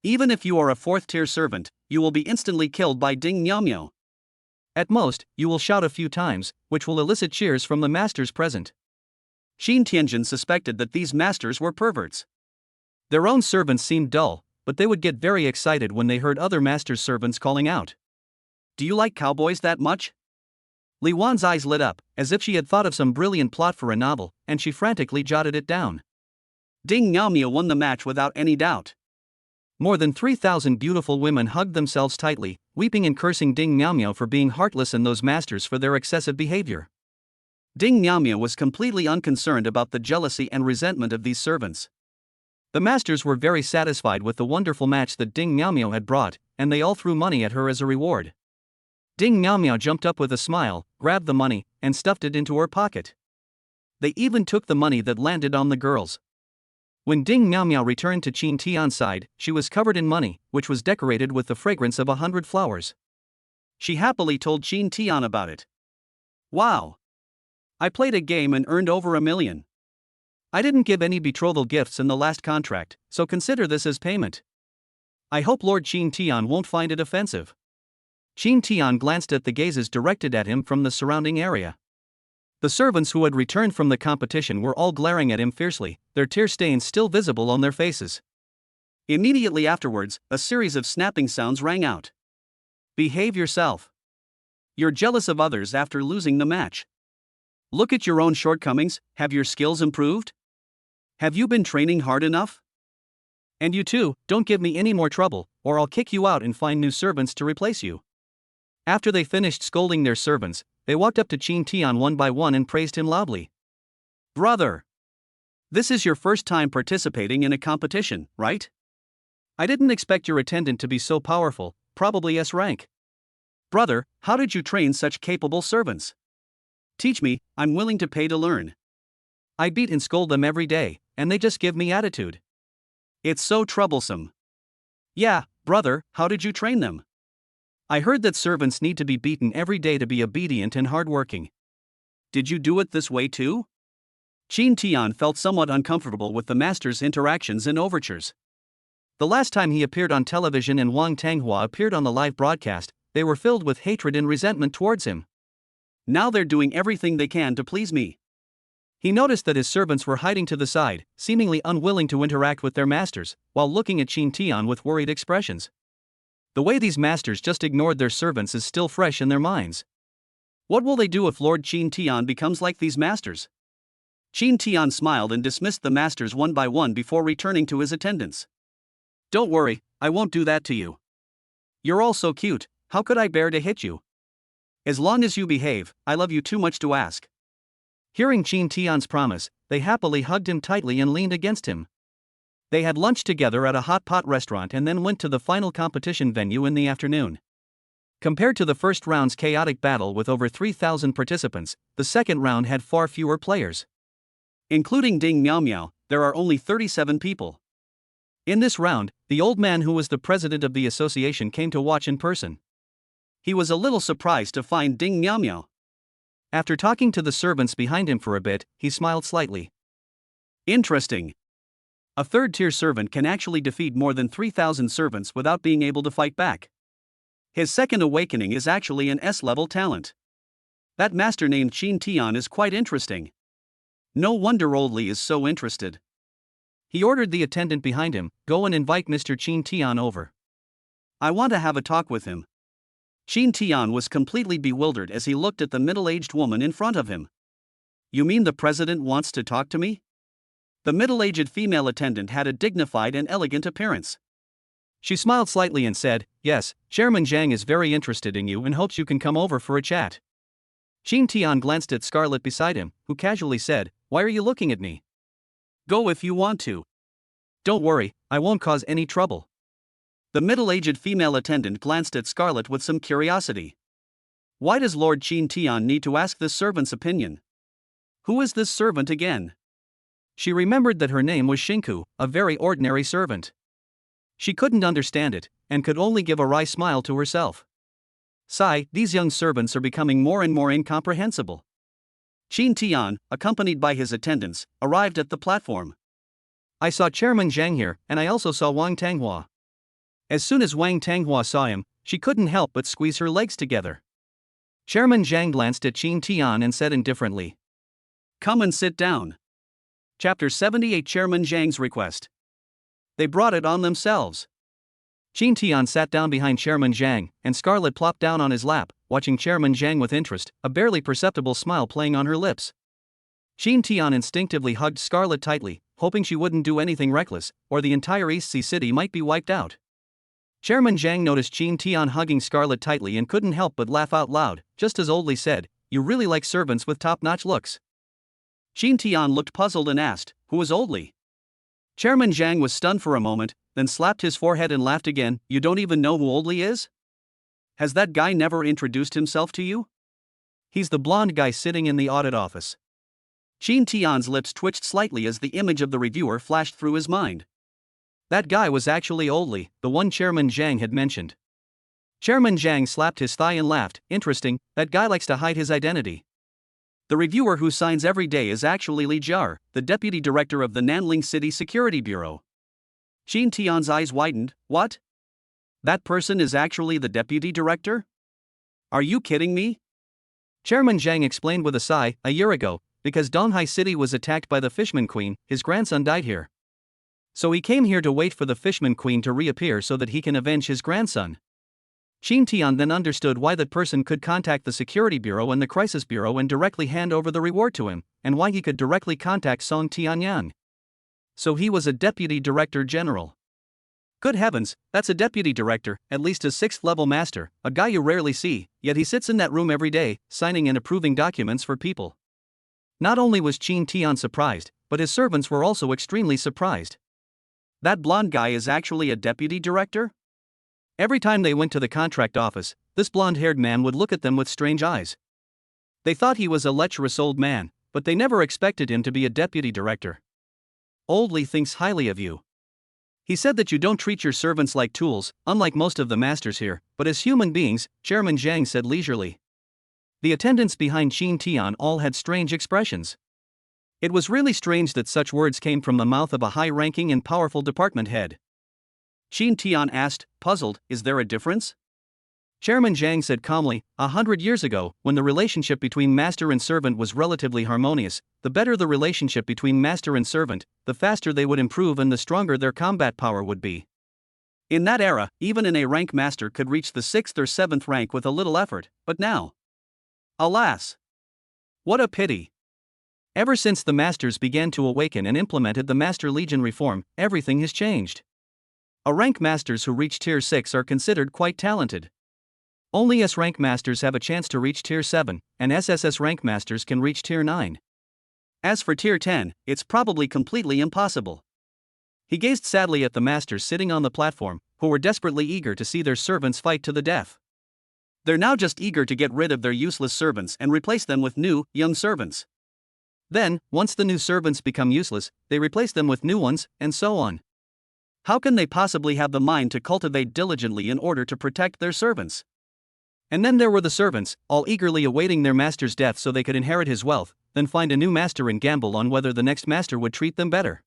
Even if you are a 4th-tier servant, you will be instantly killed by Ding Miao Miao. At most, you will shout a few times, which will elicit cheers from the masters present. Qin Tianjin suspected that these masters were perverts. Their own servants seemed dull, but they would get very excited when they heard other masters' servants calling out. Do you like cowboys that much? Li Wan's eyes lit up, as if she had thought of some brilliant plot for a novel, and she frantically jotted it down. Ding Miao Miao won the match without any doubt. More than 3,000 beautiful women hugged themselves tightly, weeping and cursing Ding Miao Miao for being heartless and those masters for their excessive behavior. Ding Miao Miao was completely unconcerned about the jealousy and resentment of these servants. The masters were very satisfied with the wonderful match that Ding Miao Miao had brought, and they all threw money at her as a reward. Ding Miao Miao jumped up with a smile, grabbed the money, and stuffed it into her pocket. They even took the money that landed on the girls. When Ding Miao Miao returned to Qin Tian's side, she was covered in money, which was decorated with the fragrance of 100 flowers. She happily told Qin Tian about it. Wow! I played a game and earned over $1 million. I didn't give any betrothal gifts in the last contract, so consider this as payment. I hope Lord Qin Tian won't find it offensive. Qin Tian glanced at the gazes directed at him from the surrounding area. The servants who had returned from the competition were all glaring at him fiercely, their tear stains still visible on their faces. Immediately afterwards, a series of snapping sounds rang out. Behave yourself. You're jealous of others after losing the match. Look at your own shortcomings, have your skills improved? Have you been training hard enough? And you too, don't give me any more trouble, or I'll kick you out and find new servants to replace you. After they finished scolding their servants, they walked up to Qin Tian one by one and praised him loudly. Brother! This is your first time participating in a competition, right? I didn't expect your attendant to be so powerful, probably S rank. Brother, how did you train such capable servants? Teach me, I'm willing to pay to learn. I beat and scold them every day, and they just give me attitude. It's so troublesome. Yeah, brother, how did you train them? I heard that servants need to be beaten every day to be obedient and hardworking. Did you do it this way too? Qin Tian felt somewhat uncomfortable with the master's interactions and overtures. The last time he appeared on television and Wang Tanghua appeared on the live broadcast, they were filled with hatred and resentment towards him. Now they're doing everything they can to please me. He noticed that his servants were hiding to the side, seemingly unwilling to interact with their masters, while looking at Qin Tian with worried expressions. The way these masters just ignored their servants is still fresh in their minds. What will they do if Lord Qin Tian becomes like these masters? Qin Tian smiled and dismissed the masters one by one before returning to his attendants. Don't worry, I won't do that to you. You're all so cute, how could I bear to hit you? As long as you behave, I love you too much to ask. Hearing Qin Tian's promise, they happily hugged him tightly and leaned against him. They had lunch together at a hot pot restaurant and then went to the final competition venue in the afternoon. Compared to the first round's chaotic battle with over 3,000 participants, the second round had far fewer players. Including Ding Miao Miao, there are only 37 people. In this round, the old man who was the president of the association came to watch in person. He was a little surprised to find Ding Miao Miao. After talking to the servants behind him for a bit, he smiled slightly. Interesting. A third-tier servant can actually defeat more than 3,000 servants without being able to fight back. His second awakening is actually an S-level talent. That master named Qin Tian is quite interesting. No wonder Old Li is so interested. He ordered the attendant behind him, "Go and invite Mr. Qin Tian over. I want to have a talk with him." Qin Tian was completely bewildered as he looked at the middle-aged woman in front of him. You mean the president wants to talk to me? The middle-aged female attendant had a dignified and elegant appearance. She smiled slightly and said, "Yes, Chairman Zhang is very interested in you and hopes you can come over for a chat." Qin Tian glanced at Scarlett beside him, who casually said, "Why are you looking at me?" Go if you want to. Don't worry, I won't cause any trouble. The middle-aged female attendant glanced at Scarlett with some curiosity. Why does Lord Qin Tian need to ask this servant's opinion? Who is this servant again? She remembered that her name was Shinku, a very ordinary servant. She couldn't understand it, and could only give a wry smile to herself. Sigh, these young servants are becoming more and more incomprehensible. Qin Tian, accompanied by his attendants, arrived at the platform. I saw Chairman Zhang here, and I also saw Wang Tanghua. As soon as Wang Tanghua saw him, she couldn't help but squeeze her legs together. Chairman Zhang glanced at Qin Tian and said indifferently, Come and sit down. Chapter 78 Chairman Zhang's Request. They brought it on themselves. Qin Tian sat down behind Chairman Zhang, and Scarlett plopped down on his lap, watching Chairman Zhang with interest, a barely perceptible smile playing on her lips. Qin Tian instinctively hugged Scarlett tightly, hoping she wouldn't do anything reckless, or the entire East Sea City might be wiped out. Chairman Zhang noticed Qin Tian hugging Scarlett tightly and couldn't help but laugh out loud, just as Old Li said, "You really like servants with top-notch looks." Qin Tian looked puzzled and asked, "Who is Old Li?" Chairman Zhang was stunned for a moment, then slapped his forehead and laughed again. You don't even know who Old Li is? Has that guy never introduced himself to you? He's the blonde guy sitting in the audit office. Qin Tian's lips twitched slightly as the image of the reviewer flashed through his mind. That guy was actually Old Li, the one Chairman Zhang had mentioned. Chairman Zhang slapped his thigh and laughed. Interesting, that guy likes to hide his identity. The reviewer who signs every day is actually Li Jiar, the deputy director of the Nanling City Security Bureau. Qin Tian's eyes widened. What? That person is actually the deputy director? Are you kidding me? Chairman Zhang explained with a sigh, a year ago, because Donghai City was attacked by the Fishman Queen, his grandson died here. So he came here to wait for the Fishman Queen to reappear so that he can avenge his grandson. Qin Tian then understood why that person could contact the Security Bureau and the Crisis Bureau and directly hand over the reward to him, and why he could directly contact Song Tianyang. So he was a deputy director general. Good heavens, that's a deputy director, at least a 6th-level master, a guy you rarely see, yet he sits in that room every day, signing and approving documents for people. Not only was Qin Tian surprised, but his servants were also extremely surprised. That blonde guy is actually a deputy director? Every time they went to the contract office, this blonde-haired man would look at them with strange eyes. They thought he was a lecherous old man, but they never expected him to be a deputy director. Old Li thinks highly of you. He said that you don't treat your servants like tools, unlike most of the masters here, but as human beings, Chairman Zhang said leisurely. The attendants behind Qin Tian all had strange expressions. It was really strange that such words came from the mouth of a high-ranking and powerful department head. Qin Tian asked, puzzled, is there a difference? Chairman Zhang said calmly, 100 years ago, when the relationship between master and servant was relatively harmonious, the better the relationship between master and servant, the faster they would improve and the stronger their combat power would be. In that era, even an A-rank master could reach the 6th or 7th rank with a little effort, but now, alas! What a pity! Ever since the masters began to awaken and implemented the Master Legion reform, everything has changed. A-rank masters who reach Tier 6 are considered quite talented. Only S-rank masters have a chance to reach Tier 7, and SSS rank masters can reach Tier 9. As for Tier 10, it's probably completely impossible. He gazed sadly at the masters sitting on the platform, who were desperately eager to see their servants fight to the death. They're now just eager to get rid of their useless servants and replace them with new, young servants. Then, once the new servants become useless, they replace them with new ones, and so on. How can they possibly have the mind to cultivate diligently in order to protect their servants? And then there were the servants, all eagerly awaiting their master's death so they could inherit his wealth, then find a new master and gamble on whether the next master would treat them better.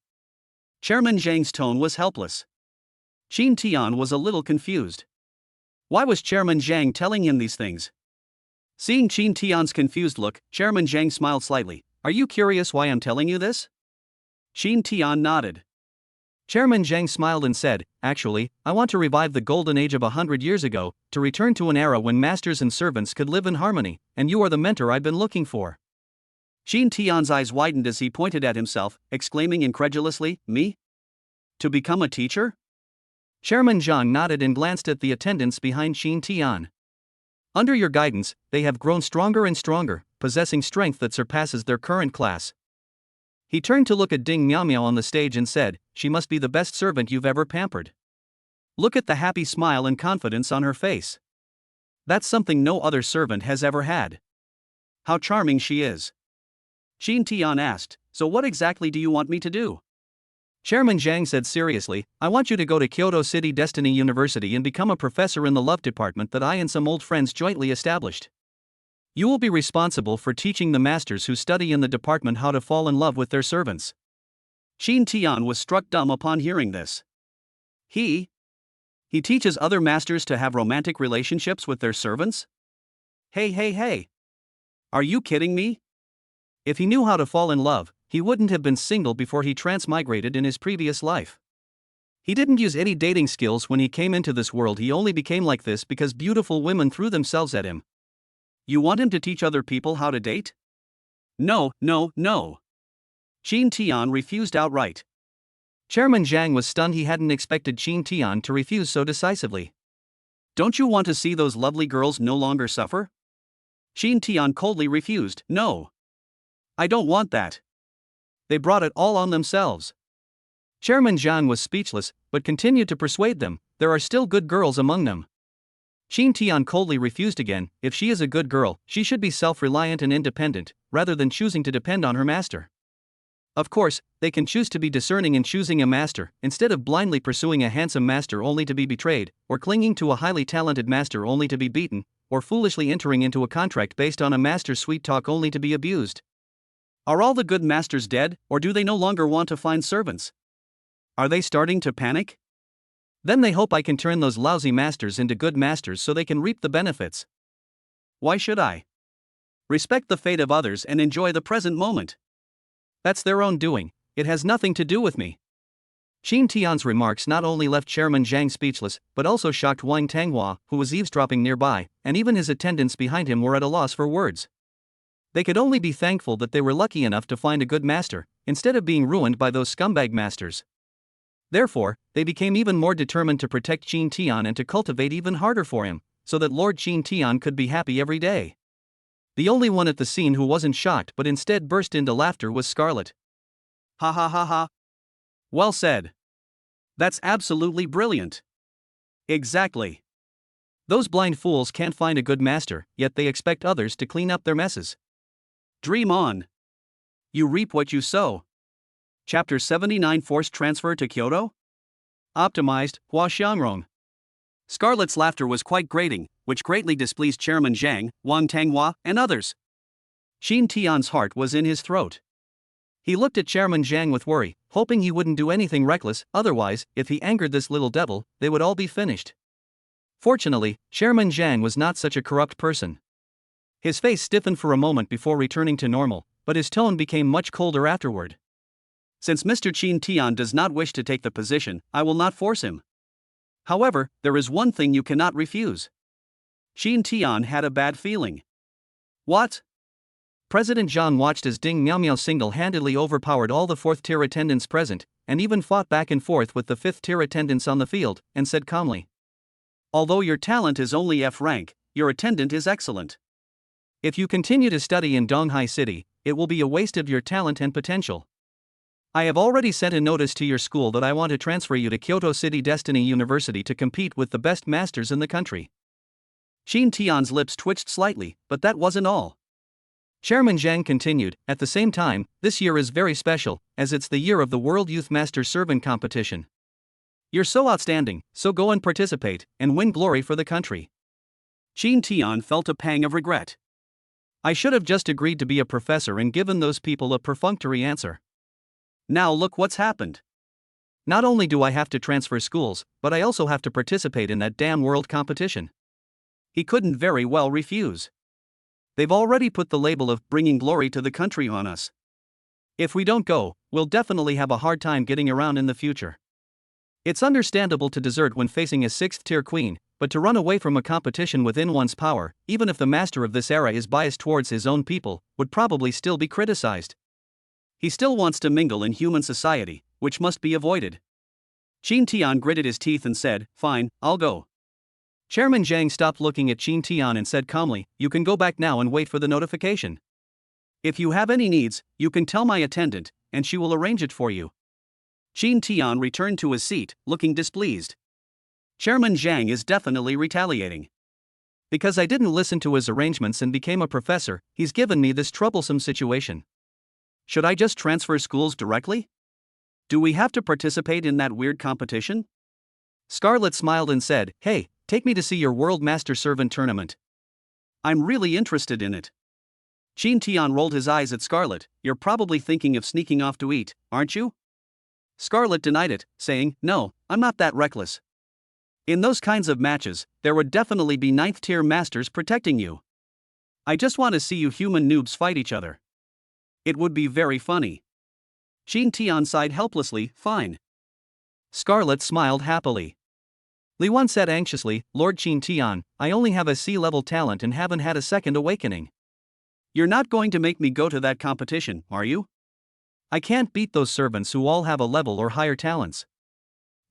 Chairman Zhang's tone was helpless. Qin Tian was a little confused. Why was Chairman Zhang telling him these things? Seeing Qin Tian's confused look, Chairman Zhang smiled slightly. Are you curious why I'm telling you this? Qin Tian nodded. Chairman Zhang smiled and said, actually, I want to revive the golden age of 100 years ago, to return to an era when masters and servants could live in harmony, and you are the mentor I've been looking for. Qin Tian's eyes widened as he pointed at himself, exclaiming incredulously, me? To become a teacher? Chairman Zhang nodded and glanced at the attendants behind Qin Tian. Under your guidance, they have grown stronger and stronger, possessing strength that surpasses their current class. He turned to look at Ding Miao Miao on the stage and said, she must be the best servant you've ever pampered. Look at the happy smile and confidence on her face. That's something no other servant has ever had. How charming she is. Qin Tian asked, so what exactly do you want me to do? Chairman Zhang said seriously, I want you to go to Kyoto City Destiny University and become a professor in the love department that I and some old friends jointly established. You will be responsible for teaching the masters who study in the department how to fall in love with their servants. Qin Tian was struck dumb upon hearing this. He teaches other masters to have romantic relationships with their servants? Hey. Are you kidding me? If he knew how to fall in love, he wouldn't have been single before he transmigrated in his previous life. He didn't use any dating skills when he came into this world. He only became like this because beautiful women threw themselves at him. You want him to teach other people how to date? No. Qin Tian refused outright. Chairman Zhang was stunned. He hadn't expected Qin Tian to refuse so decisively. Don't you want to see those lovely girls no longer suffer? Qin Tian coldly refused, no. I don't want that. They brought it all on themselves. Chairman Zhang was speechless, but continued to persuade them, there are still good girls among them. Qin Tian coldly refused again. If she is a good girl, she should be self-reliant and independent, rather than choosing to depend on her master. Of course, they can choose to be discerning in choosing a master, instead of blindly pursuing a handsome master only to be betrayed, or clinging to a highly talented master only to be beaten, or foolishly entering into a contract based on a master's sweet talk only to be abused. Are all the good masters dead, or do they no longer want to find servants? Are they starting to panic? Then they hope I can turn those lousy masters into good masters so they can reap the benefits. Why should I? Respect the fate of others and enjoy the present moment. That's their own doing, it has nothing to do with me. Qin Tian's remarks not only left Chairman Zhang speechless, but also shocked Wang Tanghua, who was eavesdropping nearby, and even his attendants behind him were at a loss for words. They could only be thankful that they were lucky enough to find a good master, instead of being ruined by those scumbag masters. Therefore, they became even more determined to protect Qin Tian and to cultivate even harder for him, so that Lord Qin Tian could be happy every day. The only one at the scene who wasn't shocked but instead burst into laughter was Scarlet. Ha. Well said. That's absolutely brilliant. Exactly. Those blind fools can't find a good master, yet they expect others to clean up their messes. Dream on. You reap what you sow. Chapter 79 Forced Transfer to Kyoto? Optimized, Hua Xiangrong. Scarlet's laughter was quite grating, which greatly displeased Chairman Zhang, Wang Tanghua, and others. Qin Tian's heart was in his throat. He looked at Chairman Zhang with worry, hoping he wouldn't do anything reckless, otherwise, if he angered this little devil, they would all be finished. Fortunately, Chairman Zhang was not such a corrupt person. His face stiffened for a moment before returning to normal, but his tone became much colder afterward. Since Mr. Qin Tian does not wish to take the position, I will not force him. However, there is one thing you cannot refuse. Qin Tian had a bad feeling. What? President Zhang watched as Ding Miaomiao single-handedly overpowered all the 4th-tier attendants present, and even fought back and forth with the 5th-tier attendants on the field, and said calmly, although your talent is only F rank, your attendant is excellent. If you continue to study in Donghai City, it will be a waste of your talent and potential. I have already sent a notice to your school that I want to transfer you to Kyoto City Destiny University to compete with the best masters in the country. Qin Tian's lips twitched slightly, but that wasn't all. Chairman Zhang continued, at the same time, this year is very special, as it's the year of the World Youth Master Servant Competition. You're so outstanding, so go and participate, and win glory for the country. Qin Tian felt a pang of regret. I should have just agreed to be a professor and given those people a perfunctory answer. Now look what's happened. Not only do I have to transfer schools, but I also have to participate in that damn world competition. He couldn't very well refuse. They've already put the label of bringing glory to the country on us. If we don't go, we'll definitely have a hard time getting around in the future. It's understandable to desert when facing a 6th-tier queen, but to run away from a competition within one's power, even if the master of this era is biased towards his own people, would probably still be criticized. He still wants to mingle in human society, which must be avoided. Qin Tian gritted his teeth and said, fine, I'll go. Chairman Zhang stopped looking at Qin Tian and said calmly, you can go back now and wait for the notification. If you have any needs, you can tell my attendant, and she will arrange it for you. Qin Tian returned to his seat, looking displeased. Chairman Zhang is definitely retaliating. Because I didn't listen to his arrangements and became a professor, he's given me this troublesome situation. Should I just transfer schools directly? Do we have to participate in that weird competition? Scarlet smiled and said, hey, take me to see your World Master Servant tournament. I'm really interested in it. Qin Tian rolled his eyes at Scarlet. You're probably thinking of sneaking off to eat, aren't you? Scarlet denied it, saying, no, I'm not that reckless. In those kinds of matches, there would definitely be 9th-tier masters protecting you. I just want to see you human noobs fight each other. It would be very funny. Qin Tian sighed helplessly, fine. Scarlet smiled happily. Li Wan said anxiously, Lord Qin Tian, I only have a C-level talent and haven't had a second awakening. You're not going to make me go to that competition, are you? I can't beat those servants who all have a level or higher talents.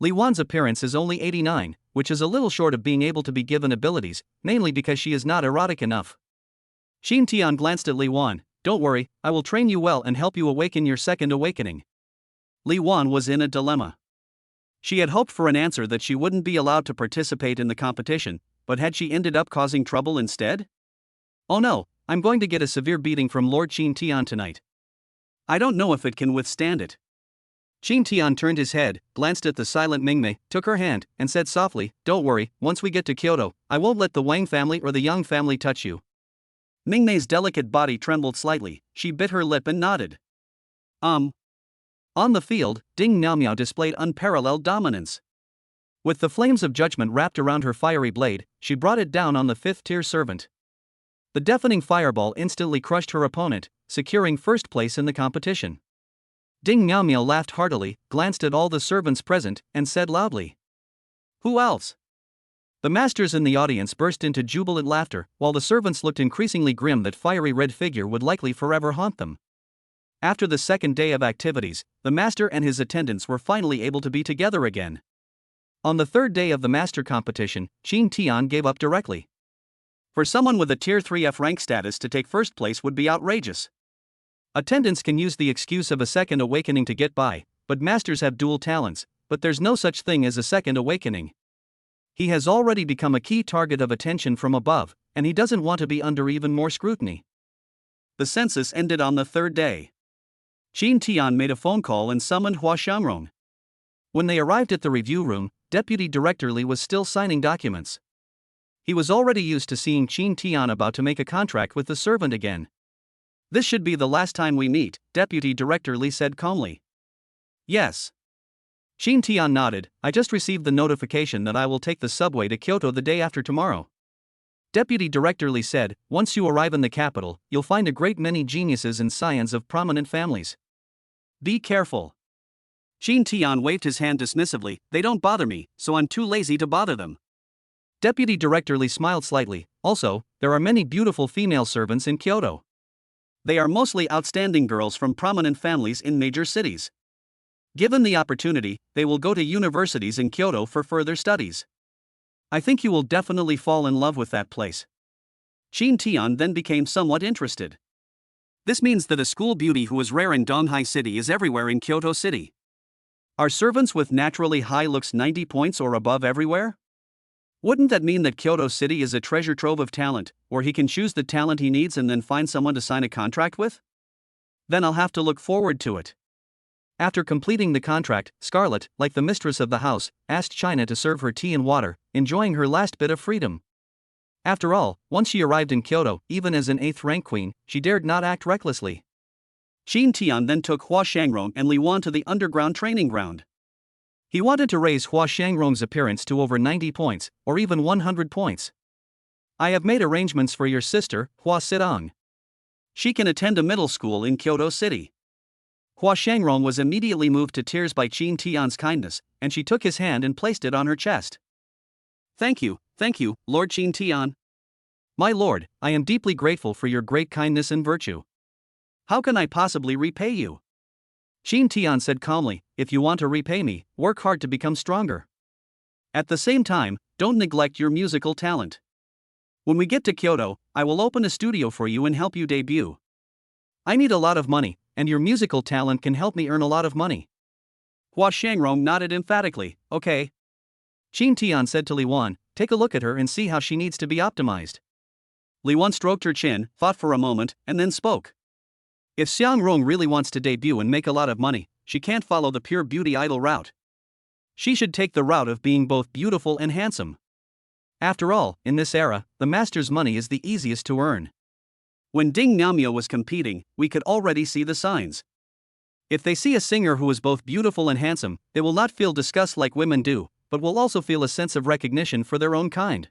Li Wan's appearance is only 89, which is a little short of being able to be given abilities, mainly because she is not erotic enough. Qin Tian glanced at Li Wan. Don't worry, I will train you well and help you awaken your second awakening. Li Wan was in a dilemma. She had hoped for an answer that she wouldn't be allowed to participate in the competition, but had she ended up causing trouble instead? Oh no, I'm going to get a severe beating from Lord Qin Tian tonight. I don't know if it can withstand it. Qin Tian turned his head, glanced at the silent Mingmei, took her hand, and said softly, don't worry, once we get to Kyoto, I won't let the Wang family or the Yang family touch you. Mingmei's delicate body trembled slightly, she bit her lip and nodded. On the field, Ding Miaomiao displayed unparalleled dominance. With the flames of judgment wrapped around her fiery blade, she brought it down on the 5th-tier servant. The deafening fireball instantly crushed her opponent, securing first place in the competition. Ding Miaomiao laughed heartily, glanced at all the servants present, and said loudly, who else? The masters in the audience burst into jubilant laughter, while the servants looked increasingly grim that fiery red figure would likely forever haunt them. After the second day of activities, the master and his attendants were finally able to be together again. On the third day of the master competition, Qin Tian gave up directly. For someone with a Tier 3 F rank status to take first place would be outrageous. Attendants can use the excuse of a second awakening to get by, but masters have dual talents, but there's no such thing as a second awakening. He has already become a key target of attention from above, and he doesn't want to be under even more scrutiny. The census ended on the third day. Qin Tian made a phone call and summoned Hua Shangrong. When they arrived at the review room, Deputy Director Li was still signing documents. He was already used to seeing Qin Tian about to make a contract with the servant again. This should be the last time we meet, Deputy Director Li said calmly. Yes. Qin Tian nodded. I just received the notification that I will take the subway to Kyoto the day after tomorrow. Deputy Director Li said, once you arrive in the capital, you'll find a great many geniuses and scions of prominent families. Be careful. Qin Tian waved his hand dismissively. They don't bother me, so I'm too lazy to bother them. Deputy Director Li smiled slightly. Also, there are many beautiful female servants in Kyoto. They are mostly outstanding girls from prominent families in major cities. Given the opportunity, they will go to universities in Kyoto for further studies. I think you will definitely fall in love with that place. Qin Tian then became somewhat interested. This means that a school beauty who is rare in Donghai City is everywhere in Kyoto City. Are servants with naturally high looks 90 points or above everywhere? Wouldn't that mean that Kyoto City is a treasure trove of talent, where he can choose the talent he needs and then find someone to sign a contract with? Then I'll have to look forward to it. After completing the contract, Scarlett, like the mistress of the house, asked China to serve her tea and water, enjoying her last bit of freedom. After all, once she arrived in Kyoto, even as an 8th rank queen, she dared not act recklessly. Qin Tian then took Hua Shangrong and Li Wan to the underground training ground. He wanted to raise Hua Shangrong's appearance to over 90 points, or even 100 points. I have made arrangements for your sister, Hua Sidong. She can attend a middle school in Kyoto City. Hua Shangrong was immediately moved to tears by Qin Tian's kindness, and she took his hand and placed it on her chest. Thank you, Lord Qin Tian. My lord, I am deeply grateful for your great kindness and virtue. How can I possibly repay you? Qin Tian said calmly, if you want to repay me, work hard to become stronger. At the same time, don't neglect your musical talent. When we get to Kyoto, I will open a studio for you and help you debut. I need a lot of money, and your musical talent can help me earn a lot of money. Hua Shangrong nodded emphatically. Okay. Qin Tian said to Li Wan, take a look at her and see how she needs to be optimized. Li Wan stroked her chin, thought for a moment, and then spoke. If Xiangrong really wants to debut and make a lot of money, she can't follow the pure beauty idol route. She should take the route of being both beautiful and handsome. After all, in this era, the master's money is the easiest to earn. When Ding Miaomio was competing, we could already see the signs. If they see a singer who is both beautiful and handsome, they will not feel disgust like women do, but will also feel a sense of recognition for their own kind.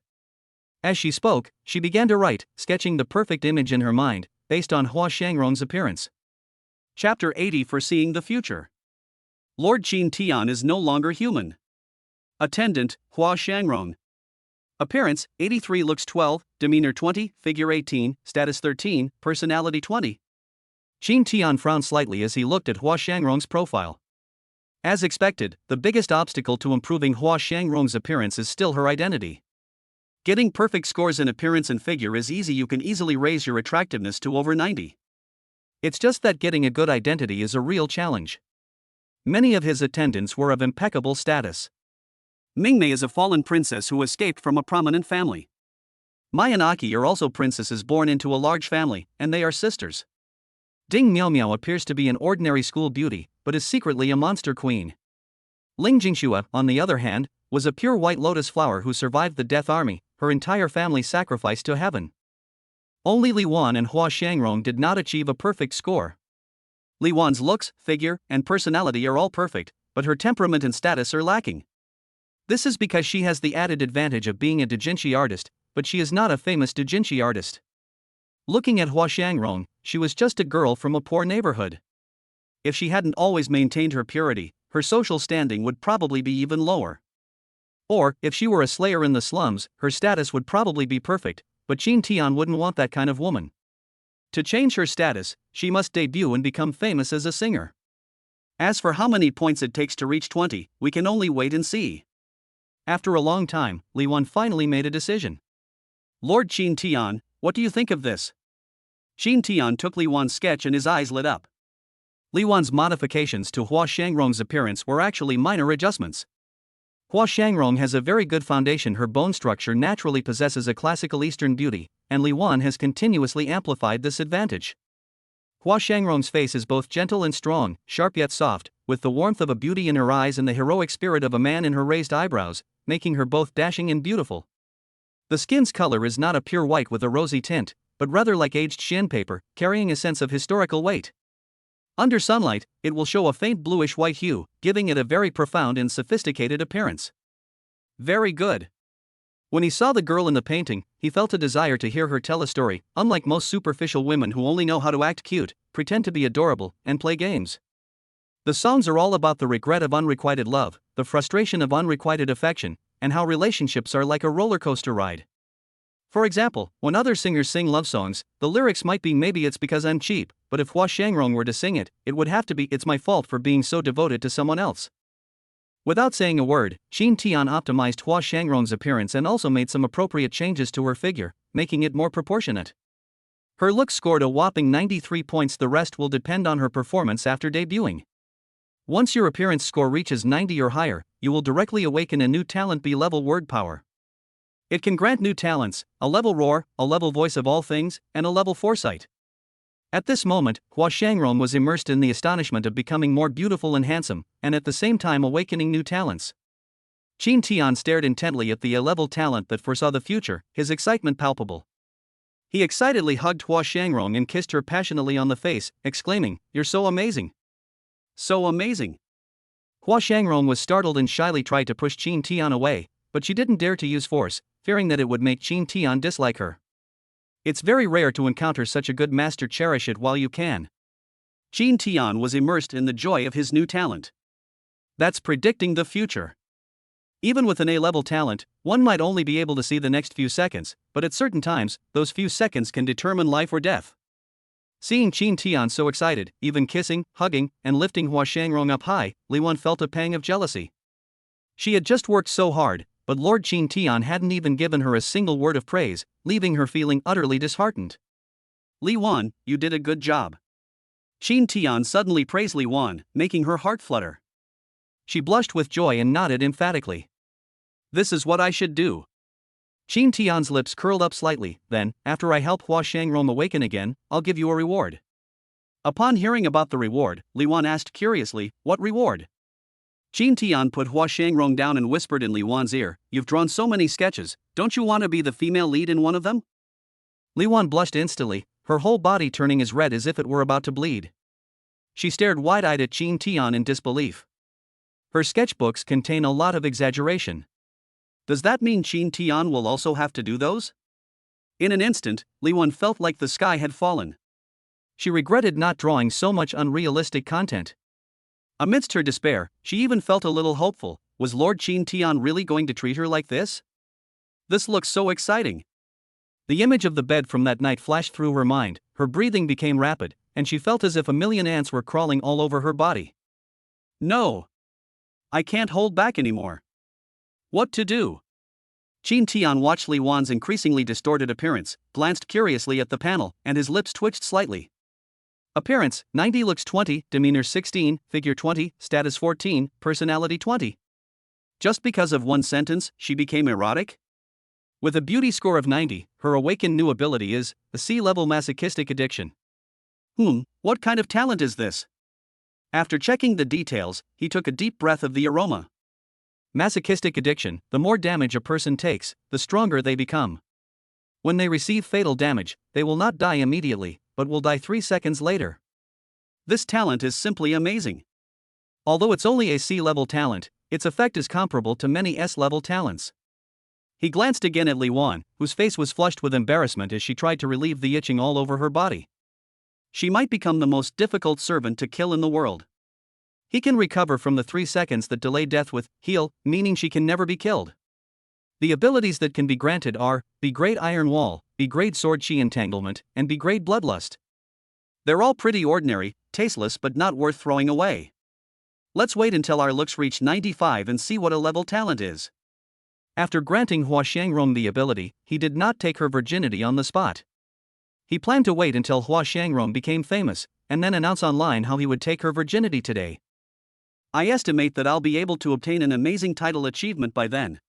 As she spoke, she began to write, sketching the perfect image in her mind, based on Hua Shangrong's appearance. Chapter 80 Foreseeing the Future. Lord Qin Tian is no longer human. Attendant, Hua Shangrong. Appearance, 83, looks 12, demeanor 20, figure 18, status 13, personality 20. Qin Tian frowned slightly as he looked at Hua Shangrong's profile. As expected, the biggest obstacle to improving Hua Shangrong's appearance is still her identity. Getting perfect scores in appearance and figure is easy. You can easily raise your attractiveness to over 90. It's just that getting a good identity is a real challenge. Many of his attendants were of impeccable status. Mingmei is a fallen princess who escaped from a prominent family. Mai and Aki are also princesses born into a large family, and they are sisters. Ding Miaomio appears to be an ordinary school beauty, but is secretly a monster queen. Ling Jingxua, on the other hand, was a pure white lotus flower who survived the Death Army, her entire family sacrificed to heaven. Only Li Wan and Hua Shangrong did not achieve a perfect score. Li Wan's looks, figure, and personality are all perfect, but her temperament and status are lacking. This is because she has the added advantage of being a doujinshi artist, but she is not a famous doujinshi artist. Looking at Hua Shangrong, she was just a girl from a poor neighborhood. If she hadn't always maintained her purity, her social standing would probably be even lower. Or, if she were a slayer in the slums, her status would probably be perfect, but Qin Tian wouldn't want that kind of woman. To change her status, she must debut and become famous as a singer. As for how many points it takes to reach 20, we can only wait and see. After a long time, Li Wan finally made a decision. Lord Qin Tian, what do you think of this? Qin Tian took Li Wan's sketch and his eyes lit up. Li Wan's modifications to Hua Shangrong's appearance were actually minor adjustments. Hua Shangrong has a very good foundation. Her bone structure naturally possesses a classical Eastern beauty, and Li Wan has continuously amplified this advantage. Hua Shangrong's face is both gentle and strong, sharp yet soft, with the warmth of a beauty in her eyes and the heroic spirit of a man in her raised eyebrows, making her both dashing and beautiful. The skin's color is not a pure white with a rosy tint, but rather like aged shin paper, carrying a sense of historical weight. Under sunlight, it will show a faint bluish-white hue, giving it a very profound and sophisticated appearance. Very good. When he saw the girl in the painting, he felt a desire to hear her tell a story, unlike most superficial women who only know how to act cute, pretend to be adorable, and play games. The songs are all about the regret of unrequited love, the frustration of unrequited affection, and how relationships are like a roller coaster ride. For example, when other singers sing love songs, the lyrics might be "maybe it's because I'm cheap," but if Hua Shangrong were to sing it, it would have to be "it's my fault for being so devoted to someone else." Without saying a word, Qin Tian optimized Hua Shangrong's appearance and also made some appropriate changes to her figure, making it more proportionate. Her looks scored a whopping 93 points. The rest will depend on her performance after debuting. Once your appearance score reaches 90 or higher, you will directly awaken a new talent B-level word power. It can grant new talents, a level roar, a level voice of all things, and a level foresight. At this moment, Hua Shangrong was immersed in the astonishment of becoming more beautiful and handsome, and at the same time awakening new talents. Qin Tian stared intently at the A-level talent that foresaw the future, his excitement palpable. He excitedly hugged Hua Shangrong and kissed her passionately on the face, exclaiming, "You're so amazing! So amazing!" Hua Shangrong was startled and shyly tried to push Qin Tian away, but she didn't dare to use force, fearing that it would make Qin Tian dislike her. It's very rare to encounter such a good master. Cherish it while you can. Qin Tian was immersed in the joy of his new talent. That's predicting the future. Even with an A-level talent, one might only be able to see the next few seconds, but at certain times, those few seconds can determine life or death. Seeing Qin Tian so excited, even kissing, hugging, and lifting Hua Shangrong up high, Li Wan felt a pang of jealousy. She had just worked so hard, but Lord Qin Tian hadn't even given her a single word of praise, leaving her feeling utterly disheartened. "Li Wan, you did a good job." Qin Tian suddenly praised Li Wan, making her heart flutter. She blushed with joy and nodded emphatically. "This is what I should do." Qin Tian's lips curled up slightly. "Then, after I help Hua Shangrong awaken again, I'll give you a reward." Upon hearing about the reward, Li Wan asked curiously, "What reward?" Qin Tian put Hua Shangrong down and whispered in Li Wan's ear, "You've drawn so many sketches, don't you want to be the female lead in one of them?" Li Wan blushed instantly, her whole body turning as red as if it were about to bleed. She stared wide-eyed at Qin Tian in disbelief. Her sketchbooks contain a lot of exaggeration. Does that mean Qin Tian will also have to do those? In an instant, Li Wan felt like the sky had fallen. She regretted not drawing so much unrealistic content. Amidst her despair, she even felt a little hopeful. Was Lord Qin Tian really going to treat her like this? This looks so exciting. The image of the bed from that night flashed through her mind, her breathing became rapid, and she felt as if a million ants were crawling all over her body. No! I can't hold back anymore. What to do? Qin Tian watched Li Wan's increasingly distorted appearance, glanced curiously at the panel, and his lips twitched slightly. Appearance, 90, looks 20, demeanor 16, figure 20, status 14, personality 20. Just because of one sentence, she became erotic? With a beauty score of 90, her awakened new ability is a C-level masochistic addiction. What kind of talent is this? After checking the details, he took a deep breath of the aroma. Masochistic addiction: the more damage a person takes, the stronger they become. When they receive fatal damage, they will not die immediately, but will die 3 seconds later. This talent is simply amazing. Although it's only a C-level talent, its effect is comparable to many S-level talents. He glanced again at Li Wan, whose face was flushed with embarrassment as she tried to relieve the itching all over her body. She might become the most difficult servant to kill in the world. He can recover from the 3 seconds that delay death with heal, meaning she can never be killed. The abilities that can be granted are B-grade Iron Wall, B-grade Sword Chi Entanglement, and B-grade Bloodlust. They're all pretty ordinary, tasteless, but not worth throwing away. Let's wait until our looks reach 95 and see what a level talent is. After granting Hua Shangrong the ability, he did not take her virginity on the spot. He planned to wait until Hua Shangrong became famous, and then announce online how he would take her virginity today. I estimate that I'll be able to obtain an amazing title achievement by then.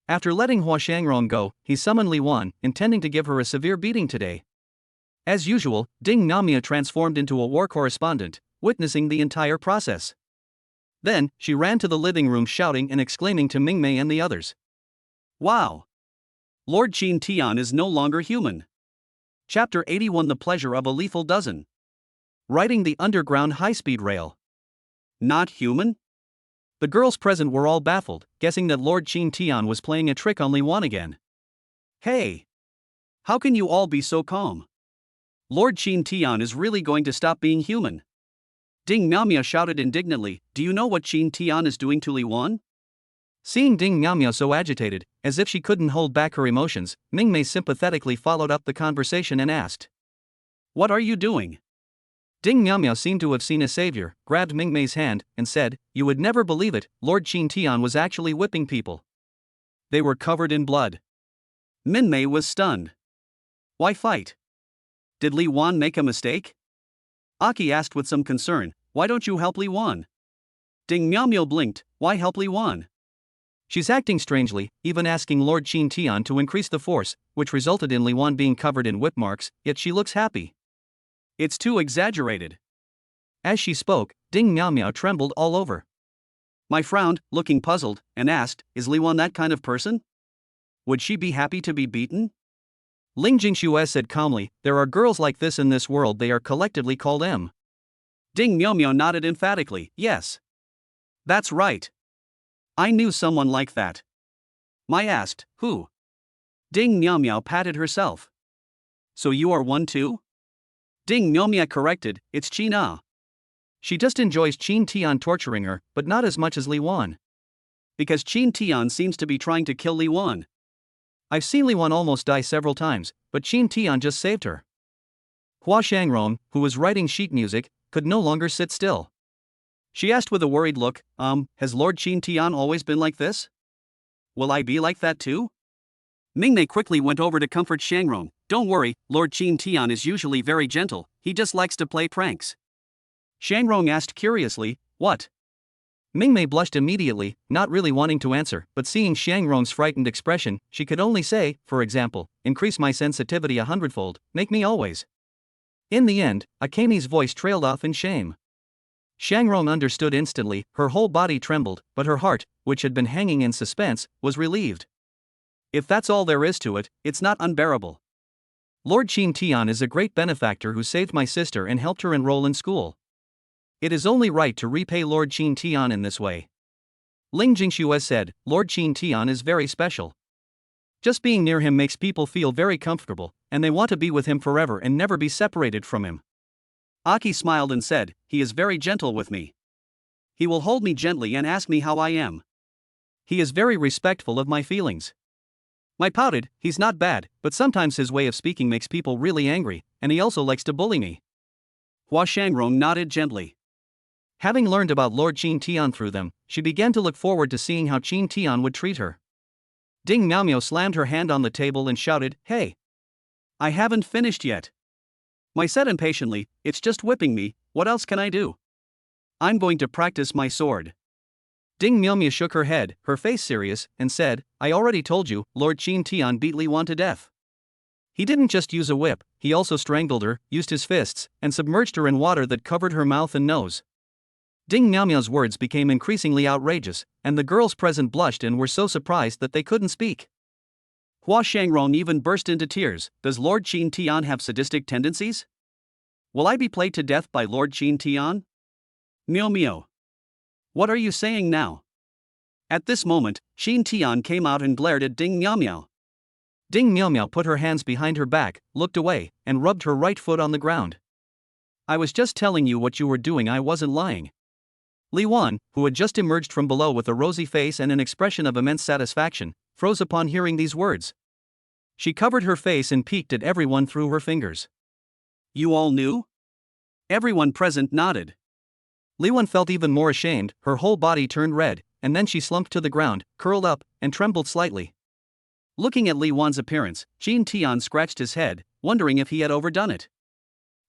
After letting Hua Shangrong go, he summoned Li Wan, intending to give her a severe beating today. As usual, Ding Namia transformed into a war correspondent, witnessing the entire process. Then, she ran to the living room shouting and exclaiming to Mingmei and the others. Wow! Lord Qin Tian is no longer human. Chapter 81, The Pleasure of a Lethal Dozen. Riding the underground high-speed rail. Not human? The girls present were all baffled, guessing that Lord Qin Tian was playing a trick on Li Wan again. Hey! How can you all be so calm? Lord Qin Tian is really going to stop being human. Ding Miaomia shouted indignantly, do you know what Qin Tian is doing to Li Wan? Seeing Ding Miaomia so agitated, as if she couldn't hold back her emotions, Mingmei sympathetically followed up the conversation and asked, what are you doing? Ding Miaomia seemed to have seen a savior, grabbed Mingmei's hand, and said, you would never believe it, Lord Qin Tian was actually whipping people. They were covered in blood. Mingmei was stunned. Why fight? Did Li Wan make a mistake? Aki asked with some concern, why don't you help Li Wan? Ding Miaomia blinked, why help Li Wan? She's acting strangely, even asking Lord Qin Tian to increase the force, which resulted in Li Wan being covered in whip marks, yet she looks happy. It's too exaggerated. As she spoke, Ding Miaomia trembled all over. Mai frowned, looking puzzled, and asked, is Li Wan that kind of person? Would she be happy to be beaten? Ling Jingxue said calmly, there are girls like this in this world, they are collectively called M. Ding Miaomia nodded emphatically, yes. That's right. I knew someone like that. Mai asked, who? Ding Miaomia patted herself. So you are one too? Ding Miaomia corrected, it's Qin Ah. She just enjoys Qin Tian torturing her, but not as much as Li Wan. Because Qin Tian seems to be trying to kill Li Wan. I've seen Li Wan almost die several times, but Qin Tian just saved her. Hua Shangrong, who was writing sheet music, could no longer sit still. She asked with a worried look, has Lord Qin Tian always been like this? Will I be like that too? Mingmei quickly went over to comfort Shangrong. Don't worry, Lord Qin Tian is usually very gentle, he just likes to play pranks. Shangrong asked curiously, what? Mingmei blushed immediately, not really wanting to answer, but seeing Shangrong's frightened expression, she could only say, for example, increase my sensitivity 100-fold, make me always. In the end, Akemi's voice trailed off in shame. Shangrong understood instantly, her whole body trembled, but her heart, which had been hanging in suspense, was relieved. If that's all there is to it, it's not unbearable. Lord Qin Tian is a great benefactor who saved my sister and helped her enroll in school. It is only right to repay Lord Qin Tian in this way. Ling Jingxue said, Lord Qin Tian is very special. Just being near him makes people feel very comfortable, and they want to be with him forever and never be separated from him. Aki smiled and said, he is very gentle with me. He will hold me gently and ask me how I am. He is very respectful of my feelings. Mai pouted, he's not bad, but sometimes his way of speaking makes people really angry, and he also likes to bully me. Hua Shangrong nodded gently. Having learned about Lord Qin Tian through them, she began to look forward to seeing how Qin Tian would treat her. Ding Miaomia slammed her hand on the table and shouted, hey! I haven't finished yet. Mai said impatiently, it's just whipping me, what else can I do? I'm going to practice my sword. Ding Miaomia shook her head, her face serious, and said, I already told you, Lord Qin Tian beat Li Wan to death. He didn't just use a whip, he also strangled her, used his fists, and submerged her in water that covered her mouth and nose. Ding Miaomia's words became increasingly outrageous, and the girls present blushed and were so surprised that they couldn't speak. Hua Shangrong even burst into tears. Does Lord Qin Tian have sadistic tendencies? Will I be played to death by Lord Qin Tian? Miaomia. What are you saying now? At this moment, Qin Tian came out and glared at Ding Miaomia. Ding Miaomia put her hands behind her back, looked away, and rubbed her right foot on the ground. I was just telling you what you were doing, I wasn't lying. Li Wan, who had just emerged from below with a rosy face and an expression of immense satisfaction, froze upon hearing these words. She covered her face and peeked at everyone through her fingers. You all knew? Everyone present nodded. Li Wan felt even more ashamed, her whole body turned red, and then she slumped to the ground, curled up, and trembled slightly. Looking at Li Wan's appearance, Qin Tian scratched his head, wondering if he had overdone it.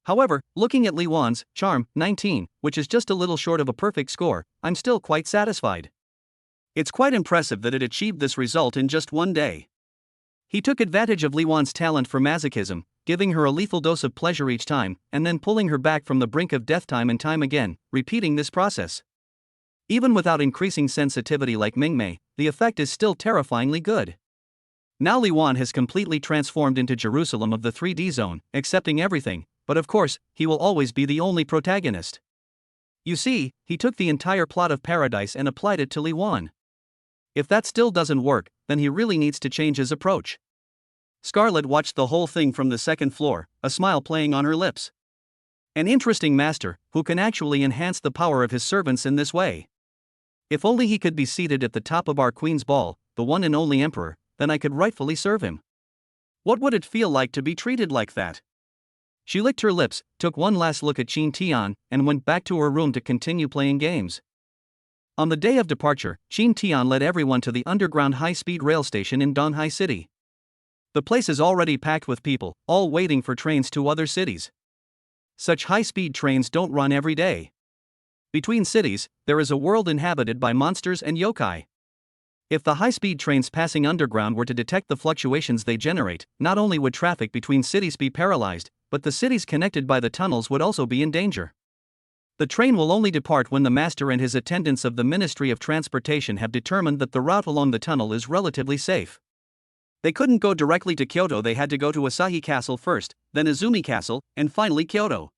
However, looking at Li Wan's charm, 19, which is just a little short of a perfect score, I'm still quite satisfied. It's quite impressive that it achieved this result in just one day. He took advantage of Li Wan's talent for masochism, giving her a lethal dose of pleasure each time, and then pulling her back from the brink of death time and time again, repeating this process. Even without increasing sensitivity like Mingmei, the effect is still terrifyingly good. Now Li Wan has completely transformed into Jerusalem of the 3D zone, accepting everything, but of course, he will always be the only protagonist. You see, he took the entire plot of Paradise and applied it to Li Wan. If that still doesn't work, then he really needs to change his approach. Scarlet watched the whole thing from the second floor, a smile playing on her lips. An interesting master, who can actually enhance the power of his servants in this way. If only he could be seated at the top of our Queen's Ball, the one and only emperor, then I could rightfully serve him. What would it feel like to be treated like that? She licked her lips, took one last look at Qin Tian, and went back to her room to continue playing games. On the day of departure, Qin Tian led everyone to the underground high-speed rail station in Donghai City. The place is already packed with people, all waiting for trains to other cities. Such high-speed trains don't run every day. Between cities, there is a world inhabited by monsters and yokai. If the high-speed trains passing underground were to detect the fluctuations they generate, not only would traffic between cities be paralyzed, but the cities connected by the tunnels would also be in danger. The train will only depart when the master and his attendants of the Ministry of Transportation have determined that the route along the tunnel is relatively safe. They couldn't go directly to Kyoto, they had to go to Asahi Castle first, then Izumi Castle, and finally Kyoto.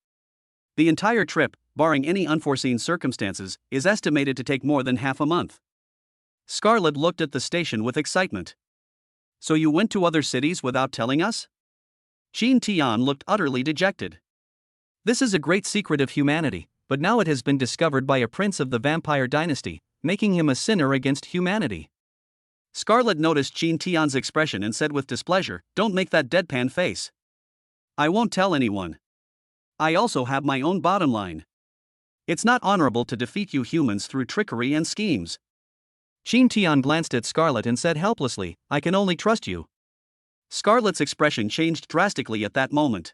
The entire trip, barring any unforeseen circumstances, is estimated to take more than half a month. Scarlet looked at the station with excitement. So you went to other cities without telling us? Qin Tian looked utterly dejected. This is a great secret of humanity, but now it has been discovered by a prince of the vampire dynasty, making him a sinner against humanity. Scarlet noticed Qin Tian's expression and said with displeasure, "Don't make that deadpan face. I won't tell anyone. I also have my own bottom line. It's not honorable to defeat you humans through trickery and schemes." Qin Tian glanced at Scarlet and said helplessly, "I can only trust you." Scarlet's expression changed drastically at that moment.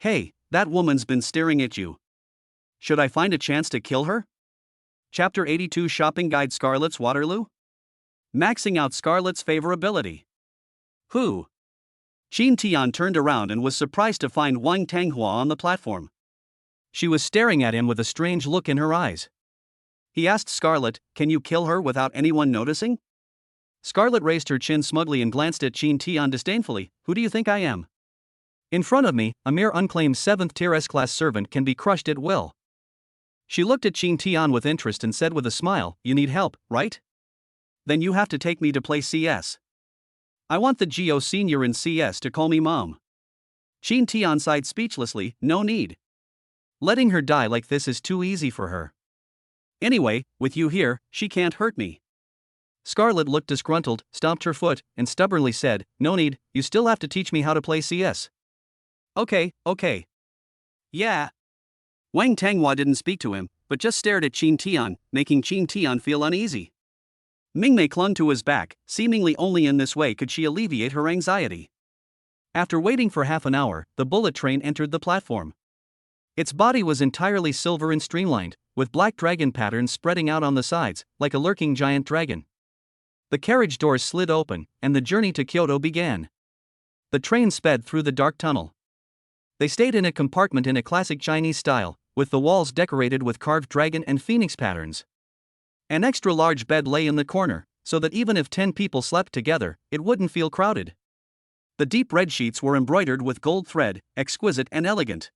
"Hey, that woman's been staring at you. Should I find a chance to kill her?" Chapter 82 Shopping Guide Scarlet's Waterloo? Maxing out Scarlet's favorability. Who? Qin Tian turned around and was surprised to find Wang Tanghua on the platform. She was staring at him with a strange look in her eyes. He asked Scarlet, "Can you kill her without anyone noticing?" Scarlet raised her chin smugly and glanced at Qin Tian disdainfully. "Who do you think I am? In front of me, a mere unclaimed 7th-tier S-class servant can be crushed at will." She looked at Qin Tian with interest and said with a smile, "You need help, right? Then you have to take me to play CS. I want the Geo senior in CS to call me Mom." Qin Tian sighed speechlessly, "No need. Letting her die like this is too easy for her. Anyway, with you here, she can't hurt me." Scarlet looked disgruntled, stomped her foot, and stubbornly said, "No need, you still have to teach me how to play CS." Okay. Yeah. Wang Tanghua didn't speak to him, but just stared at Qin Tian, making Qin Tian feel uneasy. Mingmei clung to his back, seemingly only in this way could she alleviate her anxiety. After waiting for half an hour, the bullet train entered the platform. Its body was entirely silver and streamlined, with black dragon patterns spreading out on the sides, like a lurking giant dragon. The carriage doors slid open, and the journey to Kyoto began. The train sped through the dark tunnel. They stayed in a compartment in a classic Chinese style, with the walls decorated with carved dragon and phoenix patterns. An extra-large bed lay in the corner, so that even if 10 people slept together, it wouldn't feel crowded. The deep red sheets were embroidered with gold thread, exquisite and elegant.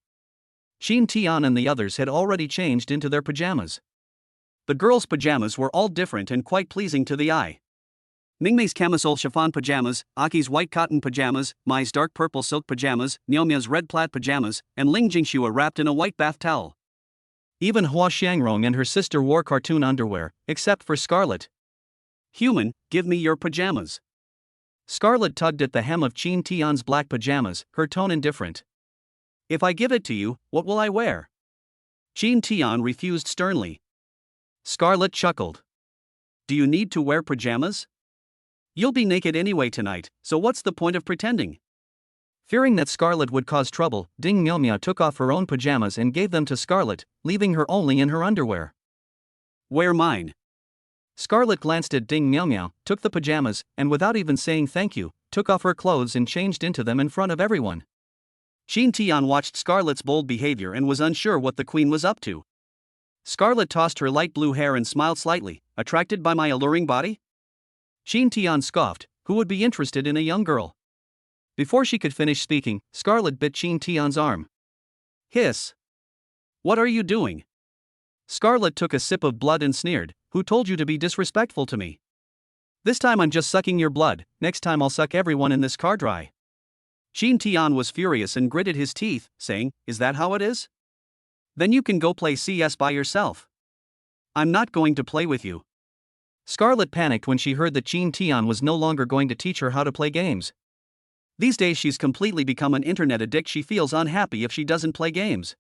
Qin Tian and the others had already changed into their pajamas. The girls' pajamas were all different and quite pleasing to the eye. Mingmei's camisole chiffon pajamas, Aki's white cotton pajamas, Mai's dark purple silk pajamas, Niumia's red plaid pajamas, and Ling Jingxua wrapped in a white bath towel. Even Hua Xiangrong and her sister wore cartoon underwear, except for Scarlet. "Human, give me your pajamas." Scarlet tugged at the hem of Qin Tian's black pajamas, her tone indifferent. "If I give it to you, what will I wear?" Qin Tian refused sternly. Scarlet chuckled. "Do you need to wear pajamas? You'll be naked anyway tonight, so what's the point of pretending?" Fearing that Scarlet would cause trouble, Ding Miaomia took off her own pajamas and gave them to Scarlet, leaving her only in her underwear. "Wear mine." Scarlet glanced at Ding Miaomia, took the pajamas, and without even saying thank you, took off her clothes and changed into them in front of everyone. Qin Tian watched Scarlet's bold behavior and was unsure what the queen was up to. Scarlet tossed her light blue hair and smiled slightly, "Attracted by my alluring body?" Qin Tian scoffed, Who would be interested in a young girl? Before she could finish speaking, Scarlet bit Chin Tian's arm. Hiss. What are you doing? Scarlet took a sip of blood and sneered, who told you to be disrespectful to me? This time I'm just sucking your blood, next time I'll suck everyone in this car dry. Chin Tian was furious and gritted his teeth, saying, is that how it is? Then you can go play CS by yourself. I'm not going to play with you. Scarlet panicked when she heard that Chin Tian was no longer going to teach her how to play games. These days she's completely become an internet addict. She feels unhappy if she doesn't play games.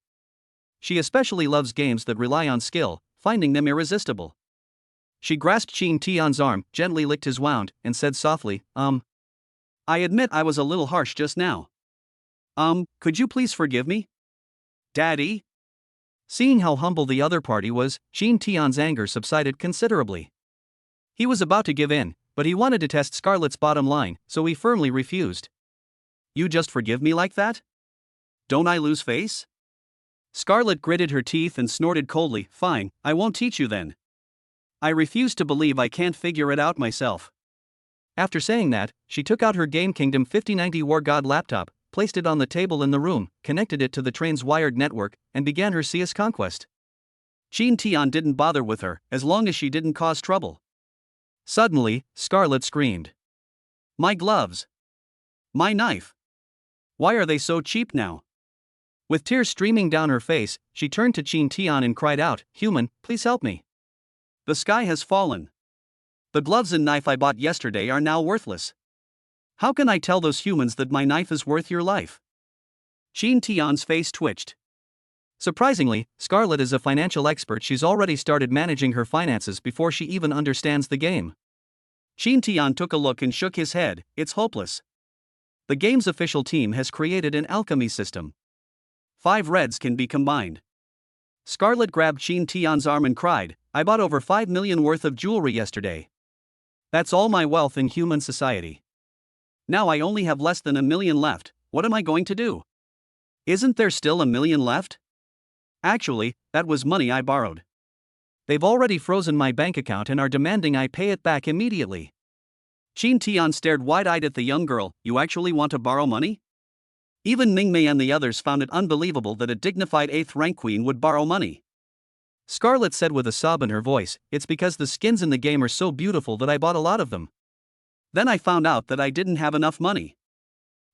She especially loves games that rely on skill, finding them irresistible. She grasped Chin Tian's arm, gently licked his wound, and said softly, I admit I was a little harsh just now. Could you please forgive me? Daddy? Seeing how humble the other party was, Chin Tian's anger subsided considerably. He was about to give in, but he wanted to test Scarlet's bottom line, so he firmly refused. You just forgive me like that? Don't I lose face? Scarlet gritted her teeth and snorted coldly, fine, I won't teach you then. I refuse to believe I can't figure it out myself. After saying that, she took out her Game Kingdom 5090 War God laptop, placed it on the table in the room, connected it to the train's wired network, and began her CS conquest. Chin Tian didn't bother with her, as long as she didn't cause trouble. Suddenly, Scarlet screamed. My gloves! My knife! Why are they so cheap now? With tears streaming down her face, she turned to Chin Tian and cried out, Human, please help me. The sky has fallen. The gloves and knife I bought yesterday are now worthless. How can I tell those humans that my knife is worth your life? Chin Tian's face twitched. Surprisingly, Scarlet is a financial expert. She's already started managing her finances before she even understands the game. Chin Tian took a look and shook his head, it's hopeless. The game's official team has created an alchemy system. 5 reds can be combined. Scarlet grabbed Chin Tian's arm and cried, I bought over 5 million worth of jewelry yesterday. That's all my wealth in human society. Now I only have less than 1 million left, what am I going to do? Isn't there still 1 million left? Actually, that was money I borrowed. They've already frozen my bank account and are demanding I pay it back immediately. Chin Tian stared wide-eyed at the young girl, you actually want to borrow money? Even Mingmei and the others found it unbelievable that a dignified 8th rank queen would borrow money. Scarlet said with a sob in her voice, it's because the skins in the game are so beautiful that I bought a lot of them. Then I found out that I didn't have enough money.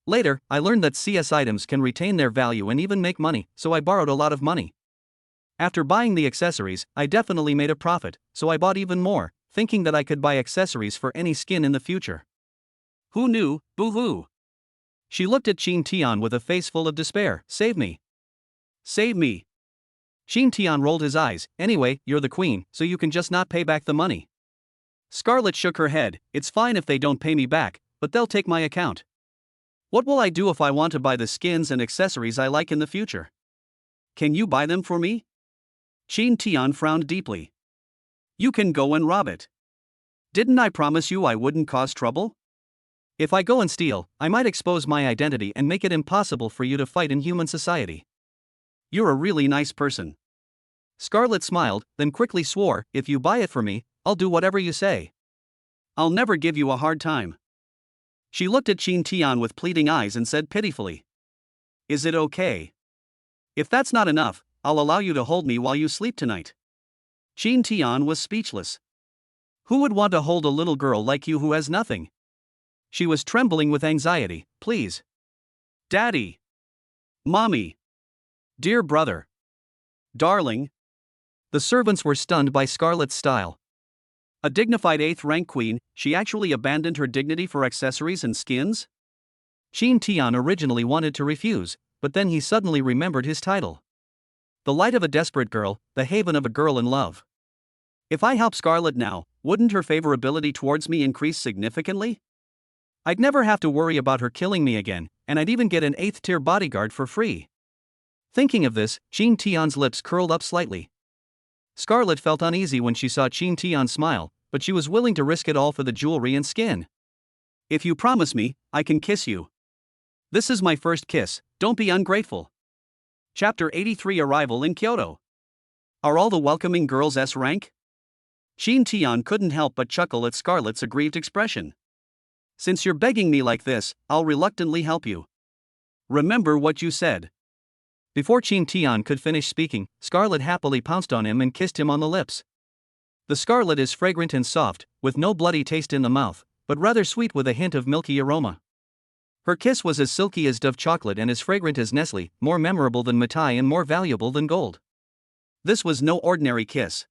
Later, I learned that CS items can retain their value and even make money, so I borrowed a lot of money. After buying the accessories, I definitely made a profit, so I bought even more, thinking that I could buy accessories for any skin in the future. Who knew, boo-hoo? She looked at Chin Tian with a face full of despair, save me. Save me. Chin Tian rolled his eyes, anyway, you're the queen, so you can just not pay back the money. Scarlet shook her head, it's fine if they don't pay me back, but they'll take my account. What will I do if I want to buy the skins and accessories I like in the future? Can you buy them for me? Chin Tian frowned deeply. You can go and rob it. Didn't I promise you I wouldn't cause trouble? If I go and steal, I might expose my identity and make it impossible for you to fight in human society. You're a really nice person. Scarlet smiled, then quickly swore, if you buy it for me, I'll do whatever you say. I'll never give you a hard time. She looked at Chin Tian with pleading eyes and said pitifully. Is it okay? If that's not enough, I'll allow you to hold me while you sleep tonight. Chin Tian was speechless. Who would want to hold a little girl like you who has nothing? She was trembling with anxiety. Please. Daddy. Mommy. Dear brother. Darling. The servants were stunned by Scarlet's style. A dignified 8th rank queen, she actually abandoned her dignity for accessories and skins? Chin Tian originally wanted to refuse, but then he suddenly remembered his title. The light of a desperate girl, the haven of a girl in love. If I help Scarlet now, wouldn't her favorability towards me increase significantly? I'd never have to worry about her killing me again, and I'd even get an 8th tier bodyguard for free. Thinking of this, Chin Tian's lips curled up slightly. Scarlet felt uneasy when she saw Chin Tian smile, but she was willing to risk it all for the jewelry and skin. If you promise me, I can kiss you. This is my first kiss, don't be ungrateful. Chapter 83 Arrival in Kyoto. Are all the welcoming girls S rank? Chin Tian couldn't help but chuckle at Scarlet's aggrieved expression. Since you're begging me like this, I'll reluctantly help you. Remember what you said. Before Qin Tian could finish speaking, Scarlet happily pounced on him and kissed him on the lips. The scarlet is fragrant and soft, with no bloody taste in the mouth, but rather sweet with a hint of milky aroma. Her kiss was as silky as Dove chocolate and as fragrant as Nestle, more memorable than Matai and more valuable than gold. This was no ordinary kiss.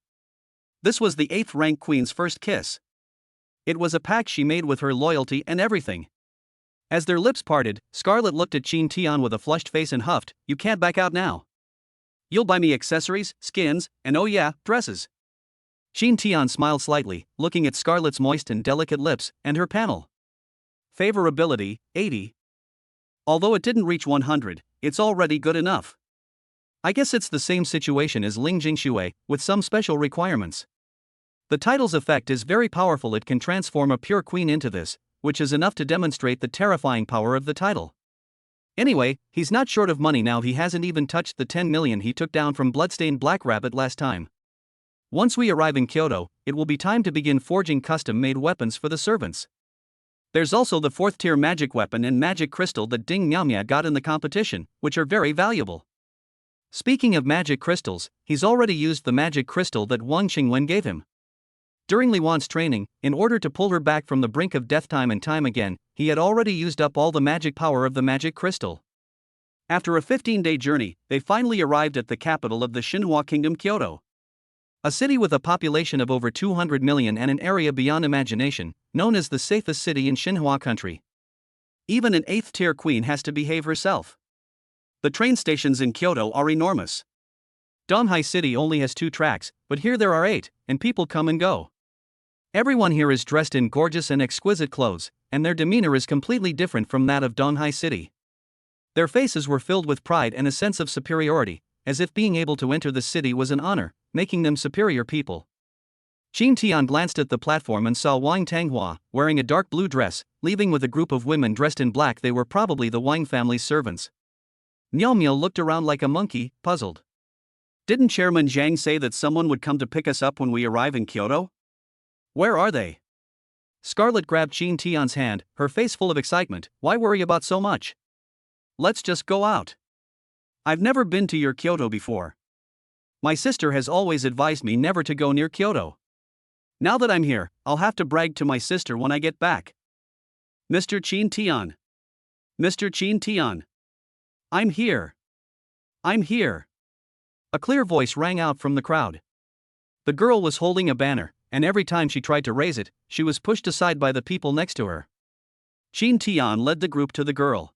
This was the 8th rank queen's first kiss. It was a pact she made with her loyalty and everything. As their lips parted, Scarlet looked at Qin Tian with a flushed face and huffed, "You can't back out now. You'll buy me accessories, skins, and oh yeah, dresses." Qin Tian smiled slightly, looking at Scarlet's moist and delicate lips, and her panel. Favorability, 80. Although it didn't reach 100, it's already good enough. I guess it's the same situation as Ling Jingshui, with some special requirements. The title's effect is very powerful. It can transform a pure queen into this, which is enough to demonstrate the terrifying power of the title. Anyway, he's not short of money now. He hasn't even touched the 10 million he took down from Bloodstained Black Rabbit last time. Once we arrive in Kyoto, it will be time to begin forging custom-made weapons for the servants. There's also the 4th tier magic weapon and magic crystal that Ding Miaomia got in the competition, which are very valuable. Speaking of magic crystals, he's already used the magic crystal that Wang Qingwen gave him. During Li Wan's training, in order to pull her back from the brink of death time and time again, he had already used up all the magic power of the magic crystal. After a 15-day journey, they finally arrived at the capital of the Xinhua Kingdom, Kyoto. A city with a population of over 200 million and an area beyond imagination, known as the safest city in Xinhua country. Even an 8th tier queen has to behave herself. The train stations in Kyoto are enormous. Donghai City only has 2 tracks, but here there are 8, and people come and go. Everyone here is dressed in gorgeous and exquisite clothes, and their demeanor is completely different from that of Donghai City. Their faces were filled with pride and a sense of superiority, as if being able to enter the city was an honor, making them superior people. Qin Tian glanced at the platform and saw Wang Tanghua, wearing a dark blue dress, leaving with a group of women dressed in black. They were probably the Wang family's servants. Miao looked around like a monkey, puzzled. Didn't Chairman Zhang say that someone would come to pick us up when we arrive in Kyoto? Where are they? Scarlet grabbed Qin Tian's hand, her face full of excitement. Why worry about so much? Let's just go out. I've never been to your Kyoto before. My sister has always advised me never to go near Kyoto. Now that I'm here, I'll have to brag to my sister when I get back. Mr. Qin Tian. Mr. Qin Tian. I'm here. I'm here. A clear voice rang out from the crowd. The girl was holding a banner, and every time she tried to raise it, she was pushed aside by the people next to her. Qin Tian led the group to the girl.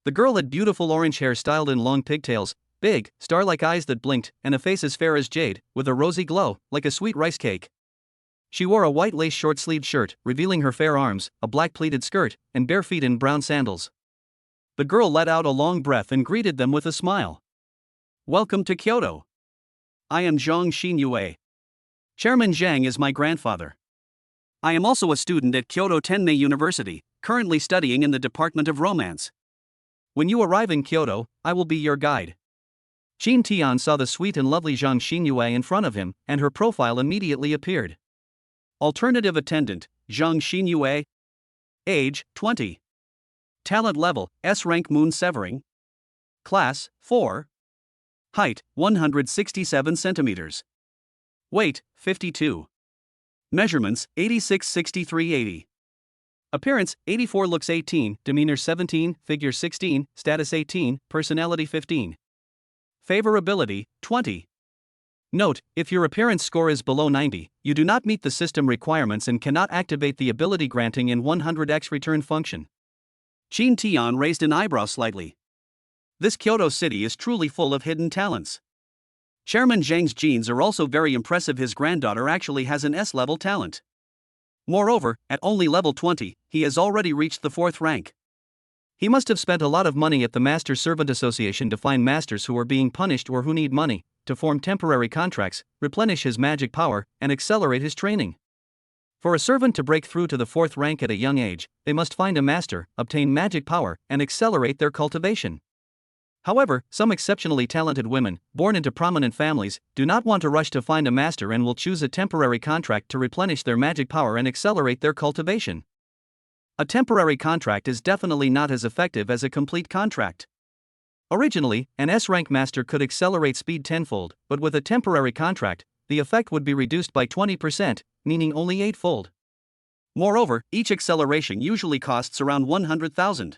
The girl had beautiful orange hair styled in long pigtails, big, star-like eyes that blinked, and a face as fair as jade, with a rosy glow, like a sweet rice cake. She wore a white lace short-sleeved shirt, revealing her fair arms, a black pleated skirt, and bare feet in brown sandals. The girl let out a long breath and greeted them with a smile. Welcome to Kyoto. I am Zhang Xinyue. Chairman Zhang is my grandfather. I am also a student at Kyoto Tenmei University, currently studying in the Department of Romance. When you arrive in Kyoto, I will be your guide. Qin Tian saw the sweet and lovely Zhang Xinyue in front of him, and her profile immediately appeared. Alternative attendant, Zhang Xinyue. Age, 20. Talent level, S rank Moon Severing. Class, 4. Height, 167 centimeters. Weight, 52. Measurements, 86, 63, 80. Appearance, 84. Looks 18, demeanor 17, figure 16, status 18, personality 15. Favorability, 20. Note, if your appearance score is below 90, you do not meet the system requirements and cannot activate the ability granting in 100x return function. Qin Tian raised an eyebrow slightly. This Kyoto city is truly full of hidden talents. Chairman Zhang's genes are also very impressive. His granddaughter actually has an S-level talent. Moreover, at only level 20, he has already reached the 4th rank. He must have spent a lot of money at the Master Servant Association to find masters who are being punished or who need money, to form temporary contracts, replenish his magic power, and accelerate his training. For a servant to break through to the 4th rank at a young age, they must find a master, obtain magic power, and accelerate their cultivation. However, some exceptionally talented women, born into prominent families, do not want to rush to find a master and will choose a temporary contract to replenish their magic power and accelerate their cultivation. A temporary contract is definitely not as effective as a complete contract. Originally, an S-rank master could accelerate speed tenfold, but with a temporary contract, the effect would be reduced by 20%, meaning only eightfold. Moreover, each acceleration usually costs around 100,000.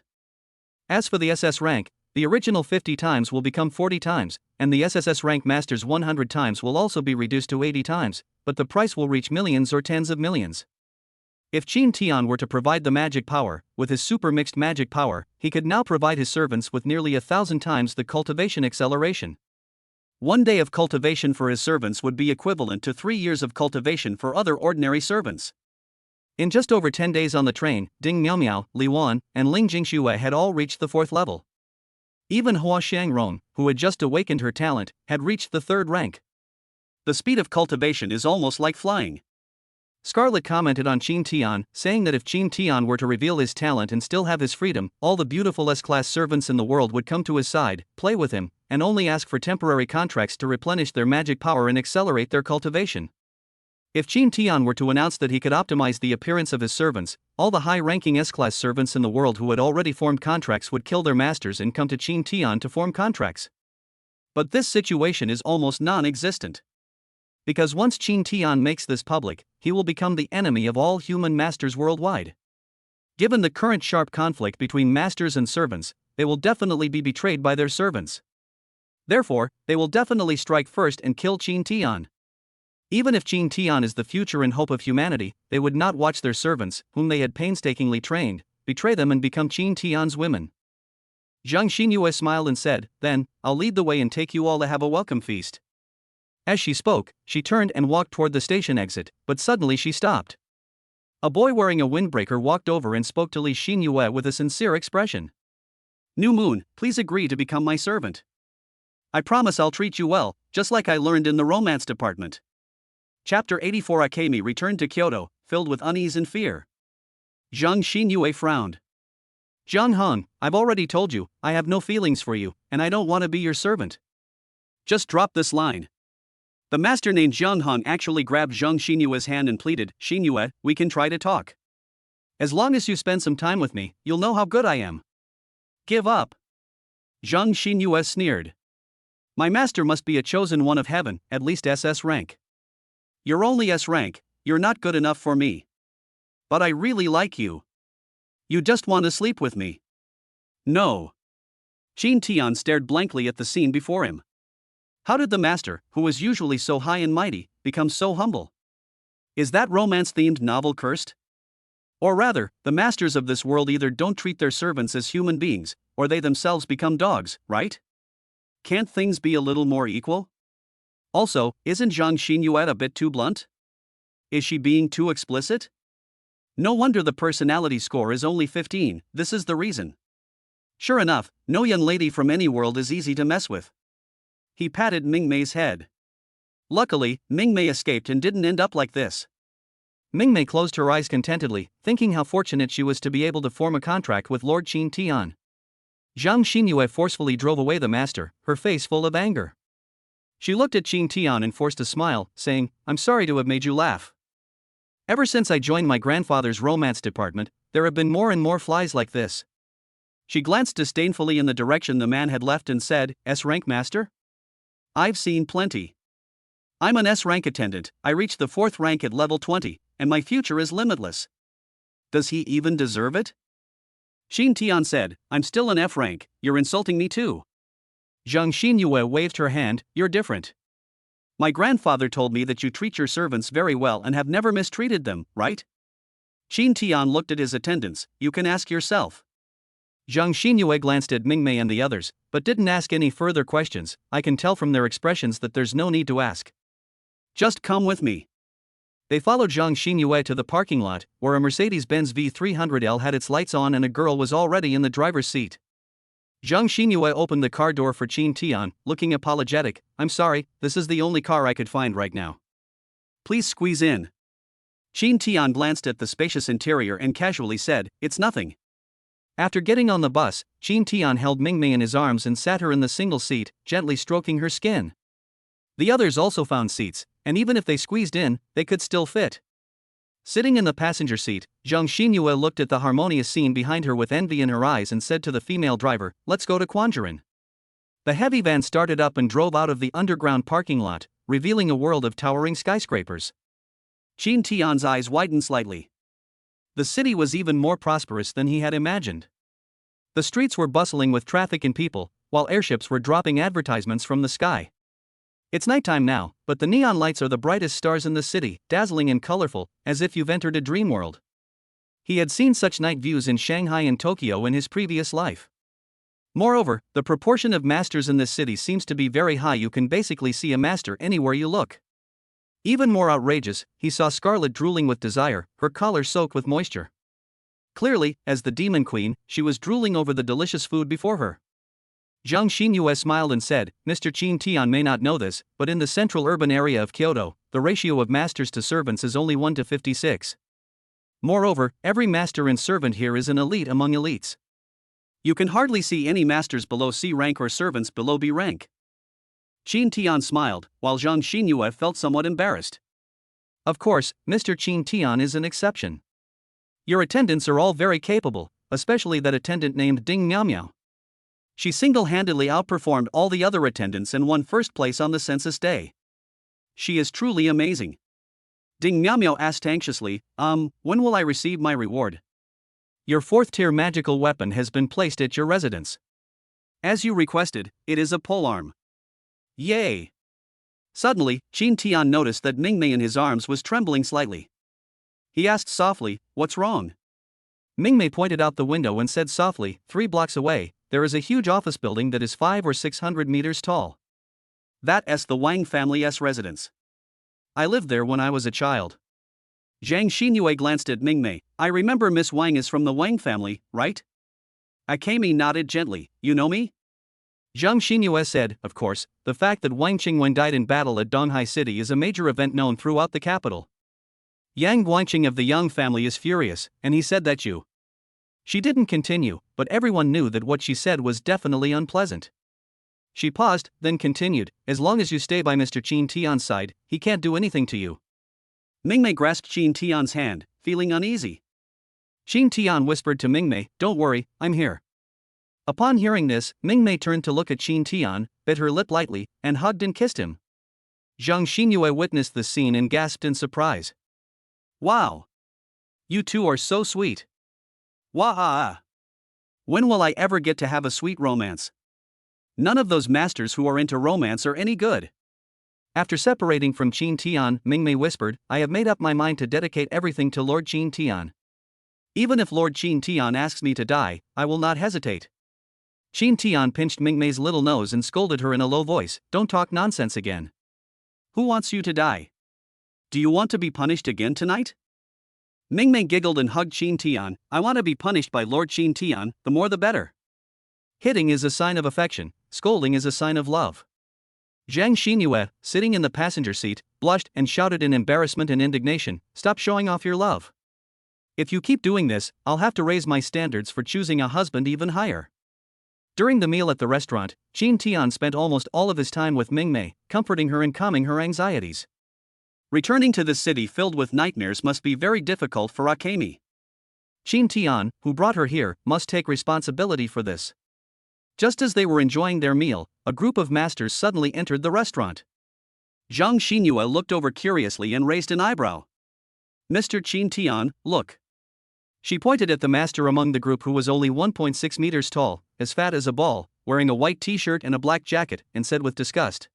As for the SS rank, the original 50 times will become 40 times, and the SSS rank master's 100 times will also be reduced to 80 times, but the price will reach millions or tens of millions. If Qin Tian were to provide the magic power, with his super mixed magic power, he could now provide his servants with nearly 1,000 times the cultivation acceleration. 1 day of cultivation for his servants would be equivalent to 3 years of cultivation for other ordinary servants. In just over 10 days on the train, Ding Miaomiao, Li Wan, and Ling Jingxue had all reached the 4th level. Even Hua Xiangrong, who had just awakened her talent, had reached the 3rd rank. The speed of cultivation is almost like flying. Scarlet commented on Qin Tian, saying that if Qin Tian were to reveal his talent and still have his freedom, all the beautiful S-class servants in the world would come to his side, play with him, and only ask for temporary contracts to replenish their magic power and accelerate their cultivation. If Qin Tian were to announce that he could optimize the appearance of his servants, all the high-ranking S-class servants in the world who had already formed contracts would kill their masters and come to Qin Tian to form contracts. But this situation is almost non-existent. Because once Qin Tian makes this public, he will become the enemy of all human masters worldwide. Given the current sharp conflict between masters and servants, they will definitely be betrayed by their servants. Therefore, they will definitely strike first and kill Qin Tian. Even if Qin Tian is the future and hope of humanity, they would not watch their servants, whom they had painstakingly trained, betray them and become Qin Tian's women. Zhang Xinyue smiled and said, "Then, I'll lead the way and take you all to have a welcome feast." As she spoke, she turned and walked toward the station exit, but suddenly she stopped. A boy wearing a windbreaker walked over and spoke to Li Xinyue with a sincere expression. "New Moon, please agree to become my servant. I promise I'll treat you well, just like I learned in the romance department." Chapter 84. Akemi returned to Kyoto, filled with unease and fear. Zhang Xinyue frowned. "Zhang Hong, I've already told you, I have no feelings for you, and I don't want to be your servant." Just drop this line. The master named Zhang Hong actually grabbed Zhang Xinyue's hand and pleaded, "Xinyue, we can try to talk. As long as you spend some time with me, you'll know how good I am." "Give up." Zhang Xinyue sneered. "My master must be a chosen one of heaven, at least SS rank. You're only S rank, you're not good enough for me. But I really like you. You just want to sleep with me." "No." Qin Tian stared blankly at the scene before him. How did the master, who was usually so high and mighty, become so humble? Is that romance-themed novel cursed? Or rather, the masters of this world either don't treat their servants as human beings, or they themselves become dogs, right? Can't things be a little more equal? Also, isn't Zhang Xinyue a bit too blunt? Is she being too explicit? No wonder the personality score is only 15, this is the reason. Sure enough, no young lady from any world is easy to mess with. He patted Mingmei's head. Luckily, Mingmei escaped and didn't end up like this. Mingmei closed her eyes contentedly, thinking how fortunate she was to be able to form a contract with Lord Qin Tian. Zhang Xinyue forcefully drove away the master, her face full of anger. She looked at Qin Tian and forced a smile, saying, "I'm sorry to have made you laugh. Ever since I joined my grandfather's romance department, there have been more and more flies like this." She glanced disdainfully in the direction the man had left and said, "S-rank master? I've seen plenty. I'm an S-rank attendant, I reached the 4th rank at level 20, and my future is limitless. Does he even deserve it?" Qin Tian said, "I'm still an F rank, you're insulting me too." Zhang Xinyue waved her hand, "You're different. My grandfather told me that you treat your servants very well and have never mistreated them, right?" Qin Tian looked at his attendants, "You can ask yourself." Zhang Xinyue glanced at Mingmei and the others, but didn't ask any further questions. I can tell from their expressions that there's no need to ask. "Just come with me." They followed Zhang Xinyue to the parking lot, where a Mercedes-Benz V300L had its lights on and a girl was already in the driver's seat. Zhang Xinyue opened the car door for Qin Tian, looking apologetic. "I'm sorry, this is the only car I could find right now. Please squeeze in." Qin Tian glanced at the spacious interior and casually said, "It's nothing." After getting on the bus, Qin Tian held Mingmei in his arms and sat her in the single seat, gently stroking her skin. The others also found seats, and even if they squeezed in, they could still fit. Sitting in the passenger seat, Zhang Xinyue looked at the harmonious scene behind her with envy in her eyes and said to the female driver, "Let's go to Quanjiran." The heavy van started up and drove out of the underground parking lot, revealing a world of towering skyscrapers. Qin Tian's eyes widened slightly. The city was even more prosperous than he had imagined. The streets were bustling with traffic and people, while airships were dropping advertisements from the sky. It's nighttime now, but the neon lights are the brightest stars in the city, dazzling and colorful, as if you've entered a dream world. He had seen such night views in Shanghai and Tokyo in his previous life. Moreover, the proportion of masters in this city seems to be very high. You can basically see a master anywhere you look. Even more outrageous, he saw Scarlet drooling with desire, her collar soaked with moisture. Clearly, as the demon queen, she was drooling over the delicious food before her. Zhang Xinyue smiled and said, "Mr. Qin Tian may not know this, but in the central urban area of Kyoto, the ratio of masters to servants is only 1 to 56. Moreover, every master and servant here is an elite among elites. You can hardly see any masters below C rank or servants below B rank." Qin Tian smiled, while Zhang Xinyue felt somewhat embarrassed. Of course, Mr. Qin Tian is an exception. Your attendants are all very capable, especially that attendant named Ding Miao Miao. She single-handedly outperformed all the other attendants and won first place on the census day. She is truly amazing. Ding Miao Miao asked anxiously, when will I receive my reward?" "Your 4th-tier magical weapon has been placed at your residence. As you requested, it is a polearm." "Yay!" Suddenly, Qin Tian noticed that Mingmei in his arms was trembling slightly. He asked softly, "What's wrong?" Mingmei pointed out the window and said softly, 3 blocks away, there is a huge office building that is 500 or 600 meters tall. That's the Wang family's residence. I lived there when I was a child." Zhang Xinyue glanced at Mingmei. "I remember Miss Wang is from the Wang family, right?" Akemi nodded gently. "You know me?" Zhang Xinyue said, "Of course, the fact that Wang Qingwen died in battle at Donghai City is a major event known throughout the capital. Yang Guangqing of the Yang family is furious, and he said that you." She didn't continue, but everyone knew that what she said was definitely unpleasant. She paused, then continued, "As long as you stay by Mr. Qin Tian's side, he can't do anything to you." Mingmei grasped Qin Tian's hand, feeling uneasy. Qin Tian whispered to Mingmei, "Don't worry, I'm here." Upon hearing this, Mingmei turned to look at Qin Tian, bit her lip lightly, and hugged and kissed him. Zhang Xinyue witnessed the scene and gasped in surprise. "Wow! You two are so sweet. Wah! When will I ever get to have a sweet romance? None of those masters who are into romance are any good." After separating from Qin Tian, Mingmei whispered, "I have made up my mind to dedicate everything to Lord Qin Tian. Even if Lord Qin Tian asks me to die, I will not hesitate." Qin Tian pinched Mingmei's little nose and scolded her in a low voice, "Don't talk nonsense again." "Who wants you to die? Do you want to be punished again tonight?" Mingmei giggled and hugged Qin Tian. "I want to be punished by Lord Qin Tian, the more the better." Hitting is a sign of affection, scolding is a sign of love. Zhang Xinyue, sitting in the passenger seat, blushed and shouted in embarrassment and indignation, "Stop showing off your love. If you keep doing this, I'll have to raise my standards for choosing a husband even higher." During the meal at the restaurant, Qin Tian spent almost all of his time with Mingmei, comforting her and calming her anxieties. Returning to the city filled with nightmares must be very difficult for Akemi. Qin Tian, who brought her here, must take responsibility for this. Just as they were enjoying their meal, a group of masters suddenly entered the restaurant. Zhang Xinyue looked over curiously and raised an eyebrow. "Mr. Qin Tian, look." She pointed at the master among the group who was only 1.6 meters tall, as fat as a ball, wearing a white t-shirt and a black jacket, and said with disgust,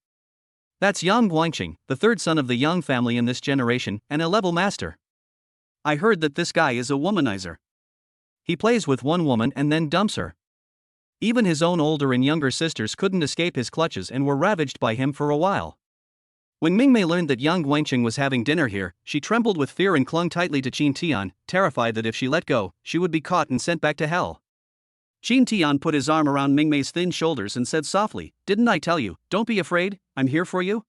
"That's Yang Guangqing, the 3rd son of the Yang family in this generation, and a level master. I heard that this guy is a womanizer. He plays with one woman and then dumps her. Even his own older and younger sisters couldn't escape his clutches and were ravaged by him for a while." When Mingmei learned that Yang Guangqing was having dinner here, she trembled with fear and clung tightly to Qin Tian, terrified that if she let go, she would be caught and sent back to hell. Qin Tian put his arm around Mingmei's thin shoulders and said softly, "Didn't I tell you, don't be afraid, I'm here for you?"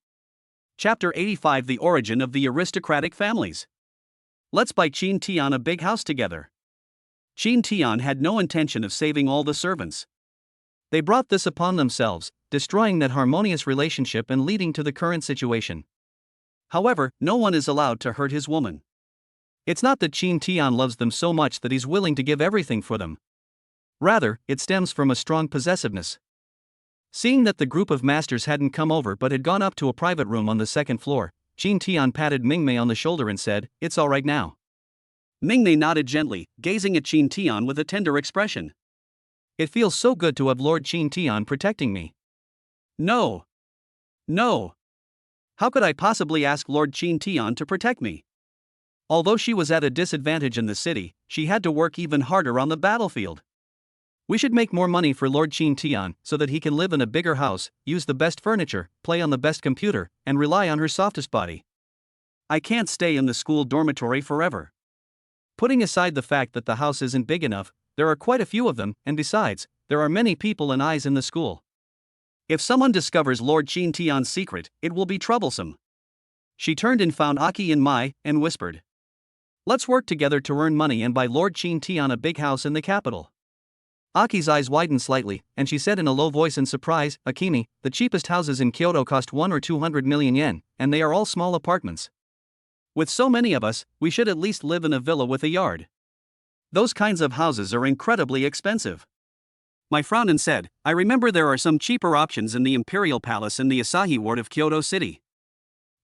Chapter 85: The Origin of the Aristocratic Families. Let's buy Qin Tian a big house together. Qin Tian had no intention of saving all the servants. They brought this upon themselves, destroying that harmonious relationship and leading to the current situation. However, no one is allowed to hurt his woman. It's not that Qin Tian loves them so much that he's willing to give everything for them. Rather, it stems from a strong possessiveness. Seeing that the group of masters hadn't come over but had gone up to a private room on the second floor, Qin Tian patted Mingmei on the shoulder and said, "It's all right now." Mingmei nodded gently, gazing at Qin Tian with a tender expression. "It feels so good to have Lord Qin Tian protecting me." No. No. How could I possibly ask Lord Qin Tian to protect me? Although she was at a disadvantage in the city, she had to work even harder on the battlefield. We should make more money for Lord Qin Tian so that he can live in a bigger house, use the best furniture, play on the best computer, and rely on her softest body. I can't stay in the school dormitory forever. Putting aside the fact that the house isn't big enough, there are quite a few of them, and besides, there are many people and eyes in the school. If someone discovers Lord Qin Tian's secret, it will be troublesome. She turned and found Aki and Mai, and whispered, "Let's work together to earn money and buy Lord Qin Tian a big house in the capital." Aki's eyes widened slightly, and she said in a low voice in surprise, "Akimi, the cheapest houses in Kyoto cost 1 or 200 million yen, and they are all small apartments. With so many of us, we should at least live in a villa with a yard. Those kinds of houses are incredibly expensive." Mai frowned and said, "I remember there are some cheaper options in the Imperial Palace in the Asahi Ward of Kyoto City.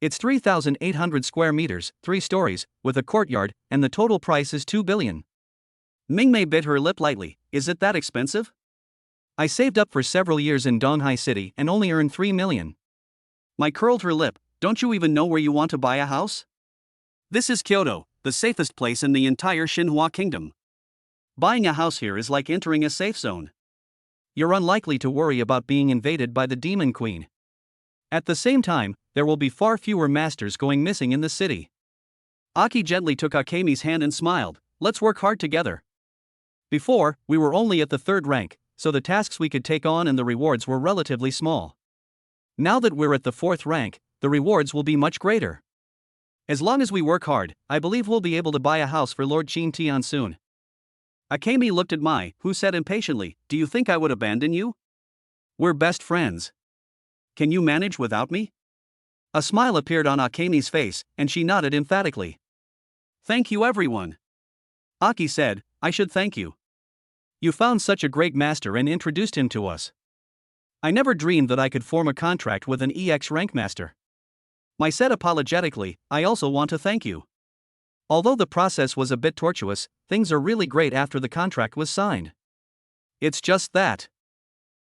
It's 3,800 square meters, 3 stories, with a courtyard, and the total price is 2 billion. Mingmei bit her lip lightly. "Is it that expensive?" "I saved up for several years in Donghai City and only earned 3 million. Mai curled her lip. "Don't you even know where you want to buy a house? This is Kyoto, the safest place in the entire Xinhua kingdom. Buying a house here is like entering a safe zone. You're unlikely to worry about being invaded by the Demon Queen. At the same time, there will be far fewer masters going missing in the city." Aki gently took Akemi's hand and smiled. "Let's work hard together. Before, we were only at the 3rd rank, so the tasks we could take on and the rewards were relatively small. Now that we're at the 4th rank, the rewards will be much greater. As long as we work hard, I believe we'll be able to buy a house for Lord Qin Tian soon." Akemi looked at Mai, who said impatiently, "Do you think I would abandon you? We're best friends. Can you manage without me?" A smile appeared on Akemi's face, and she nodded emphatically. "Thank you everyone." Aki said, "I should thank you. You found such a great master and introduced him to us. I never dreamed that I could form a contract with an EX rank master." Mai said apologetically, "I also want to thank you. Although the process was a bit tortuous, things are really great after the contract was signed." "It's just that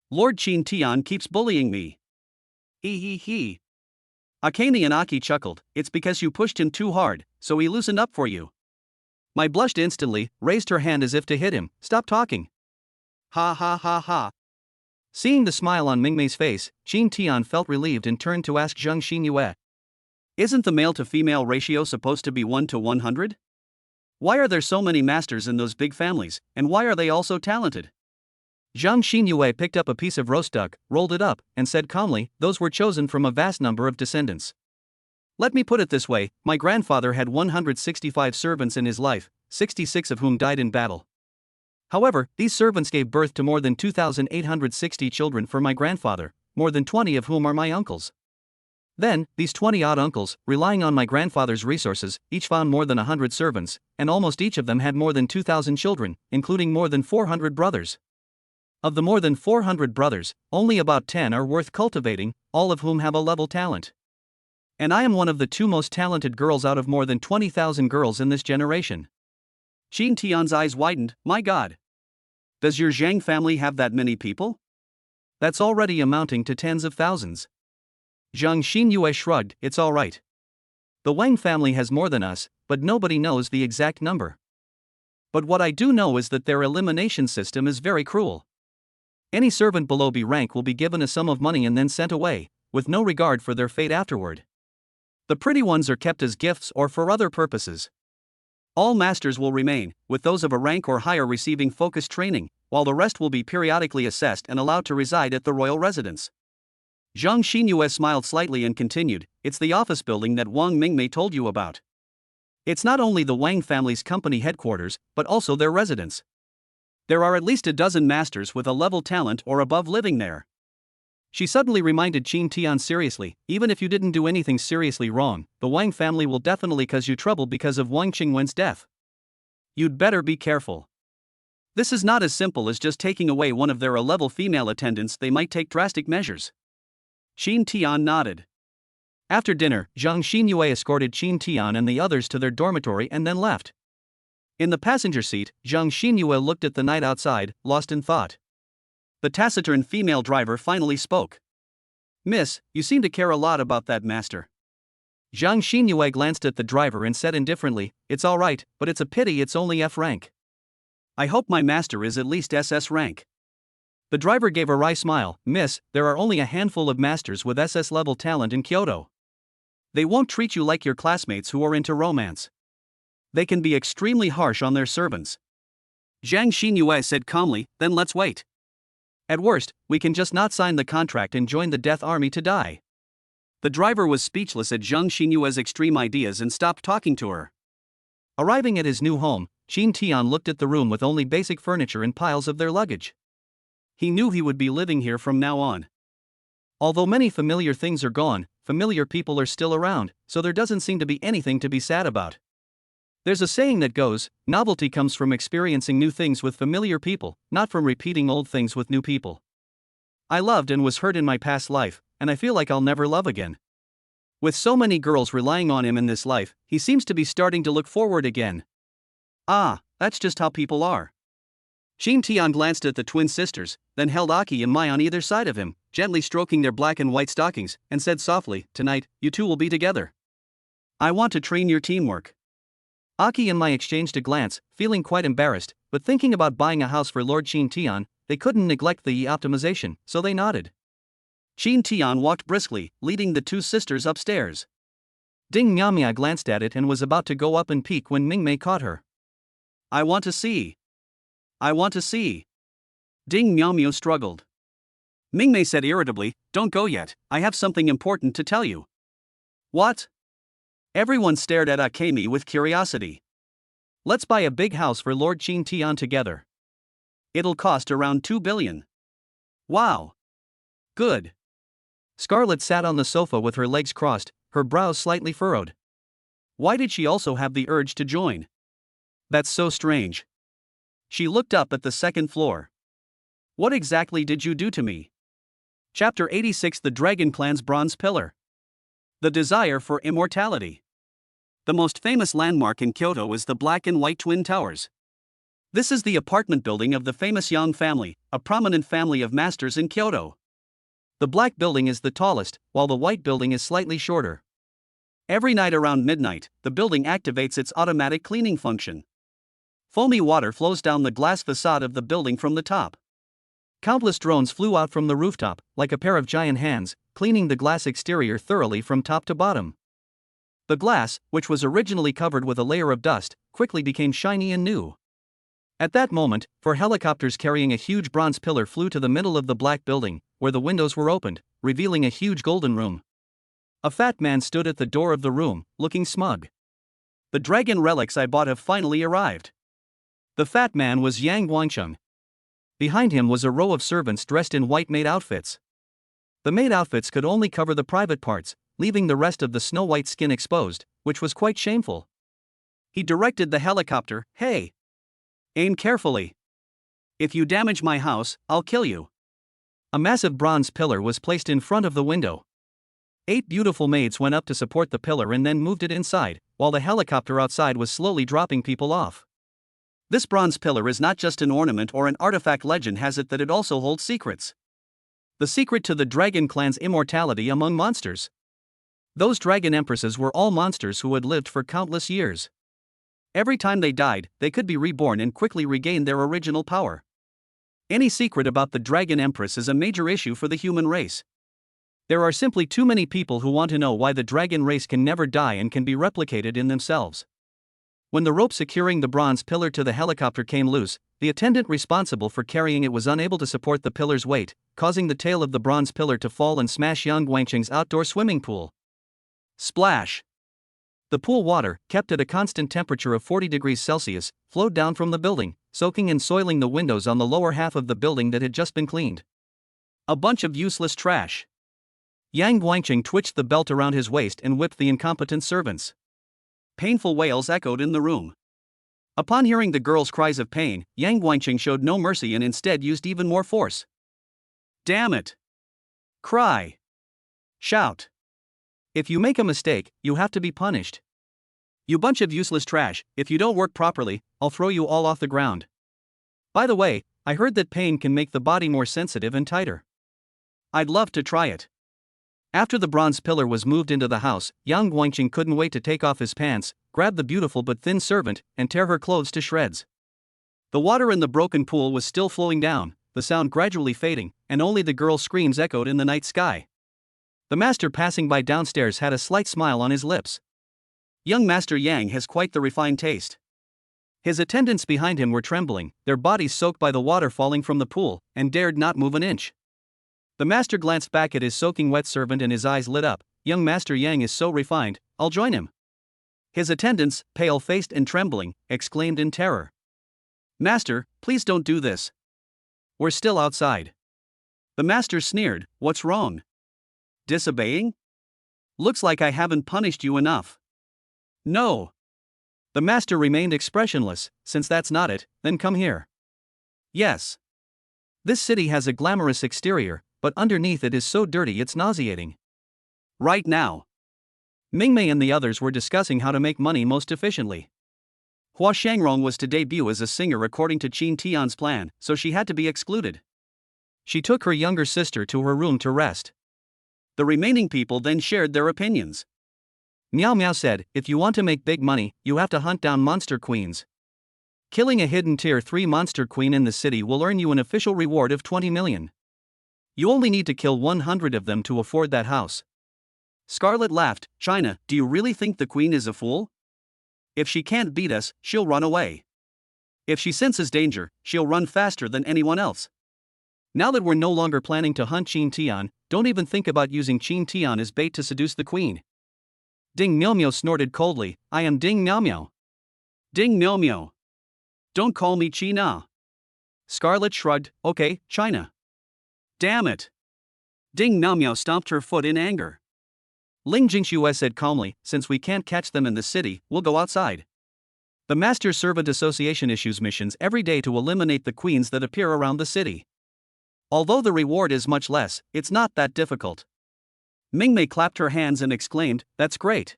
Lord Qin Tian keeps bullying me." He. Akemi and Aki chuckled. "It's because you pushed him too hard, so he loosened up for you." Mai blushed instantly, raised her hand as if to hit him. "Stop talking." Ha ha ha ha. Seeing the smile on Mingmei's face, Qin Tian felt relieved and turned to ask Zhang Xinyue, "Isn't the male to female ratio supposed to be 1 to 100? Why are there so many masters in those big families, and why are they all so talented?" Zhang Xinyue picked up a piece of roast duck, rolled it up, and said calmly, "Those were chosen from a vast number of descendants. Let me put it this way, my grandfather had 165 servants in his life, 66 of whom died in battle. However, these servants gave birth to more than 2,860 children for my grandfather, more than 20 of whom are my uncles. Then, these 20-odd uncles, relying on my grandfather's resources, each found more than 100 servants, and almost each of them had more than 2,000 children, including more than 400 brothers. Of the more than 400 brothers, only about 10 are worth cultivating, all of whom have a level talent. And I am one of the 2 most talented girls out of more than 20,000 girls in this generation." Qin Tian's eyes widened. "My God. Does your Zhang family have that many people?" "That's already amounting to tens of thousands." Zhang Xinyue shrugged. "It's all right. The Wang family has more than us, but nobody knows the exact number. But what I do know is that their elimination system is very cruel. Any servant below B rank will be given a sum of money and then sent away, with no regard for their fate afterward. The pretty ones are kept as gifts or for other purposes. All masters will remain, with those of a rank or higher receiving focused training, while the rest will be periodically assessed and allowed to reside at the royal residence." Zhang Xinyue smiled slightly and continued, "It's the office building that Wang Mingmei told you about. It's not only the Wang family's company headquarters, but also their residence. There are at least a dozen masters with a level talent or above living there." She suddenly reminded Qin Tian seriously, even if you didn't do anything seriously wrong, the Wang family will definitely cause you trouble because of Wang Qingwen's death. You'd better be careful. This is not as simple as just taking away one of their A-level female attendants, they might take drastic measures. Qin Tian nodded. After dinner, Zhang Xinyue escorted Qin Tian and the others to their dormitory and then left. In the passenger seat, Zhang Xinyue looked at the night outside, lost in thought. The taciturn female driver finally spoke. Miss, you seem to care a lot about that master. Zhang Xinyue glanced at the driver and said indifferently, it's alright, but it's a pity it's only F rank. I hope my master is at least SS rank. The driver gave a wry smile, Miss, there are only a handful of masters with SS level talent in Kyoto. They won't treat you like your classmates who are into romance. They can be extremely harsh on their servants. Zhang Xinyue said calmly, then let's wait. At worst, we can just not sign the contract and join the Death Army to die. The driver was speechless at Zhang Xinyue's extreme ideas and stopped talking to her. Arriving at his new home, Qin Tian looked at the room with only basic furniture and piles of their luggage. He knew he would be living here from now on. Although many familiar things are gone, familiar people are still around, so there doesn't seem to be anything to be sad about. There's a saying that goes, novelty comes from experiencing new things with familiar people, not from repeating old things with new people. I loved and was hurt in my past life, and I feel like I'll never love again. With so many girls relying on him in this life, he seems to be starting to look forward again. Ah, that's just how people are. Qin Tian glanced at the twin sisters, then held Aki and Mai on either side of him, gently stroking their black and white stockings, and said softly, tonight, you two will be together. I want to train your teamwork. Aki and Mai exchanged a glance, feeling quite embarrassed, but thinking about buying a house for Lord Qin Tian, they couldn't neglect the optimization, so they nodded. Qin Tian walked briskly, leading the two sisters upstairs. Ding Miamia glanced at it and was about to go up and peek when Mingmei caught her. I want to see. I want to see. Ding Miaomio struggled. Mingmei said irritably, don't go yet, I have something important to tell you. What? Everyone stared at Akemi with curiosity. Let's buy a big house for Lord Qin Tian together. It'll cost around 2 billion. Wow. Good. Scarlett sat on the sofa with her legs crossed, her brows slightly furrowed. Why did she also have the urge to join? That's so strange. She looked up at the second floor. What exactly did you do to me? Chapter 86 The Dragon Clan's Bronze Pillar. The Desire for Immortality. The most famous landmark in Kyoto is the Black and White Twin Towers. This is the apartment building of the famous Yang family, a prominent family of masters in Kyoto. The black building is the tallest, while the white building is slightly shorter. Every night around midnight, the building activates its automatic cleaning function. Foamy water flows down the glass facade of the building from the top. Countless drones flew out from the rooftop, like a pair of giant hands, cleaning the glass exterior thoroughly from top to bottom. The glass, which was originally covered with a layer of dust, quickly became shiny and new. At that moment, 4 helicopters carrying a huge bronze pillar flew to the middle of the black building, where the windows were opened, revealing a huge golden room. A fat man stood at the door of the room, looking smug. The dragon relics I bought have finally arrived. The fat man was Yang Guangcheng. Behind him was a row of servants dressed in white maid outfits. The maid outfits could only cover the private parts, leaving the rest of the snow-white skin exposed, which was quite shameful. He directed the helicopter, hey! Aim carefully. If you damage my house, I'll kill you. A massive bronze pillar was placed in front of the window. 8 beautiful maids went up to support the pillar and then moved it inside, while the helicopter outside was slowly dropping people off. This bronze pillar is not just an ornament or an artifact, legend has it that it also holds secrets. The secret to the Dragon Clan's immortality among monsters. Those dragon empresses were all monsters who had lived for countless years. Every time they died, they could be reborn and quickly regain their original power. Any secret about the Dragon Empress is a major issue for the human race. There are simply too many people who want to know why the dragon race can never die and can be replicated in themselves. When the rope securing the bronze pillar to the helicopter came loose, the attendant responsible for carrying it was unable to support the pillar's weight, causing the tail of the bronze pillar to fall and smash Yang Guangcheng's outdoor swimming pool. Splash! The pool water, kept at a constant temperature of 40 degrees Celsius, flowed down from the building, soaking and soiling the windows on the lower half of the building that had just been cleaned. A bunch of useless trash. Yang Guangqing twitched the belt around his waist and whipped the incompetent servants. Painful wails echoed in the room. Upon hearing the girl's cries of pain, Yang Guangqing showed no mercy and instead used even more force. Damn it! Cry! Shout! If you make a mistake, you have to be punished. You bunch of useless trash, if you don't work properly, I'll throw you all off the ground. By the way, I heard that pain can make the body more sensitive and tighter. I'd love to try it. After the bronze pillar was moved into the house, Yang Guangqing couldn't wait to take off his pants, grab the beautiful but thin servant, and tear her clothes to shreds. The water in the broken pool was still flowing down, the sound gradually fading, and only the girl's screams echoed in the night sky. The master passing by downstairs had a slight smile on his lips. Young Master Yang has quite the refined taste. His attendants behind him were trembling, their bodies soaked by the water falling from the pool, and dared not move an inch. The master glanced back at his soaking wet servant and his eyes lit up. Young Master Yang is so refined, I'll join him. His attendants, pale-faced and trembling, exclaimed in terror. Master, please don't do this. We're still outside. The master sneered, what's wrong? Disobeying? Looks like I haven't punished you enough. No. The master remained expressionless. Since that's not it, then come here. Yes. This city has a glamorous exterior, but underneath it is so dirty it's nauseating. Right now. Mingmei and the others were discussing how to make money most efficiently. Hua Shangrong was to debut as a singer according to Qin Tian's plan, so she had to be excluded. She took her younger sister to her room to rest. The remaining people then shared their opinions. Miao Miao said, if you want to make big money, you have to hunt down monster queens. Killing a hidden tier 3 monster queen in the city will earn you an official reward of 20 million. You only need to kill 100 of them to afford that house. Scarlet laughed, China, do you really think the queen is a fool? If she can't beat us, she'll run away. If she senses danger, she'll run faster than anyone else. Now that we're no longer planning to hunt Qin Tian, don't even think about using Qin Tian as bait to seduce the queen. Ding Miao Miao snorted coldly, I am Ding Miao Miao. Ding Miao Miao. Don't call me China. Scarlet shrugged, okay, China. Damn it. Ding Miao Miao stomped her foot in anger. Ling Jingxue said calmly, since we can't catch them in the city, we'll go outside. The Master Servant Association issues missions every day to eliminate the queens that appear around the city. Although the reward is much less, it's not that difficult. Mingmei clapped her hands and exclaimed, that's great.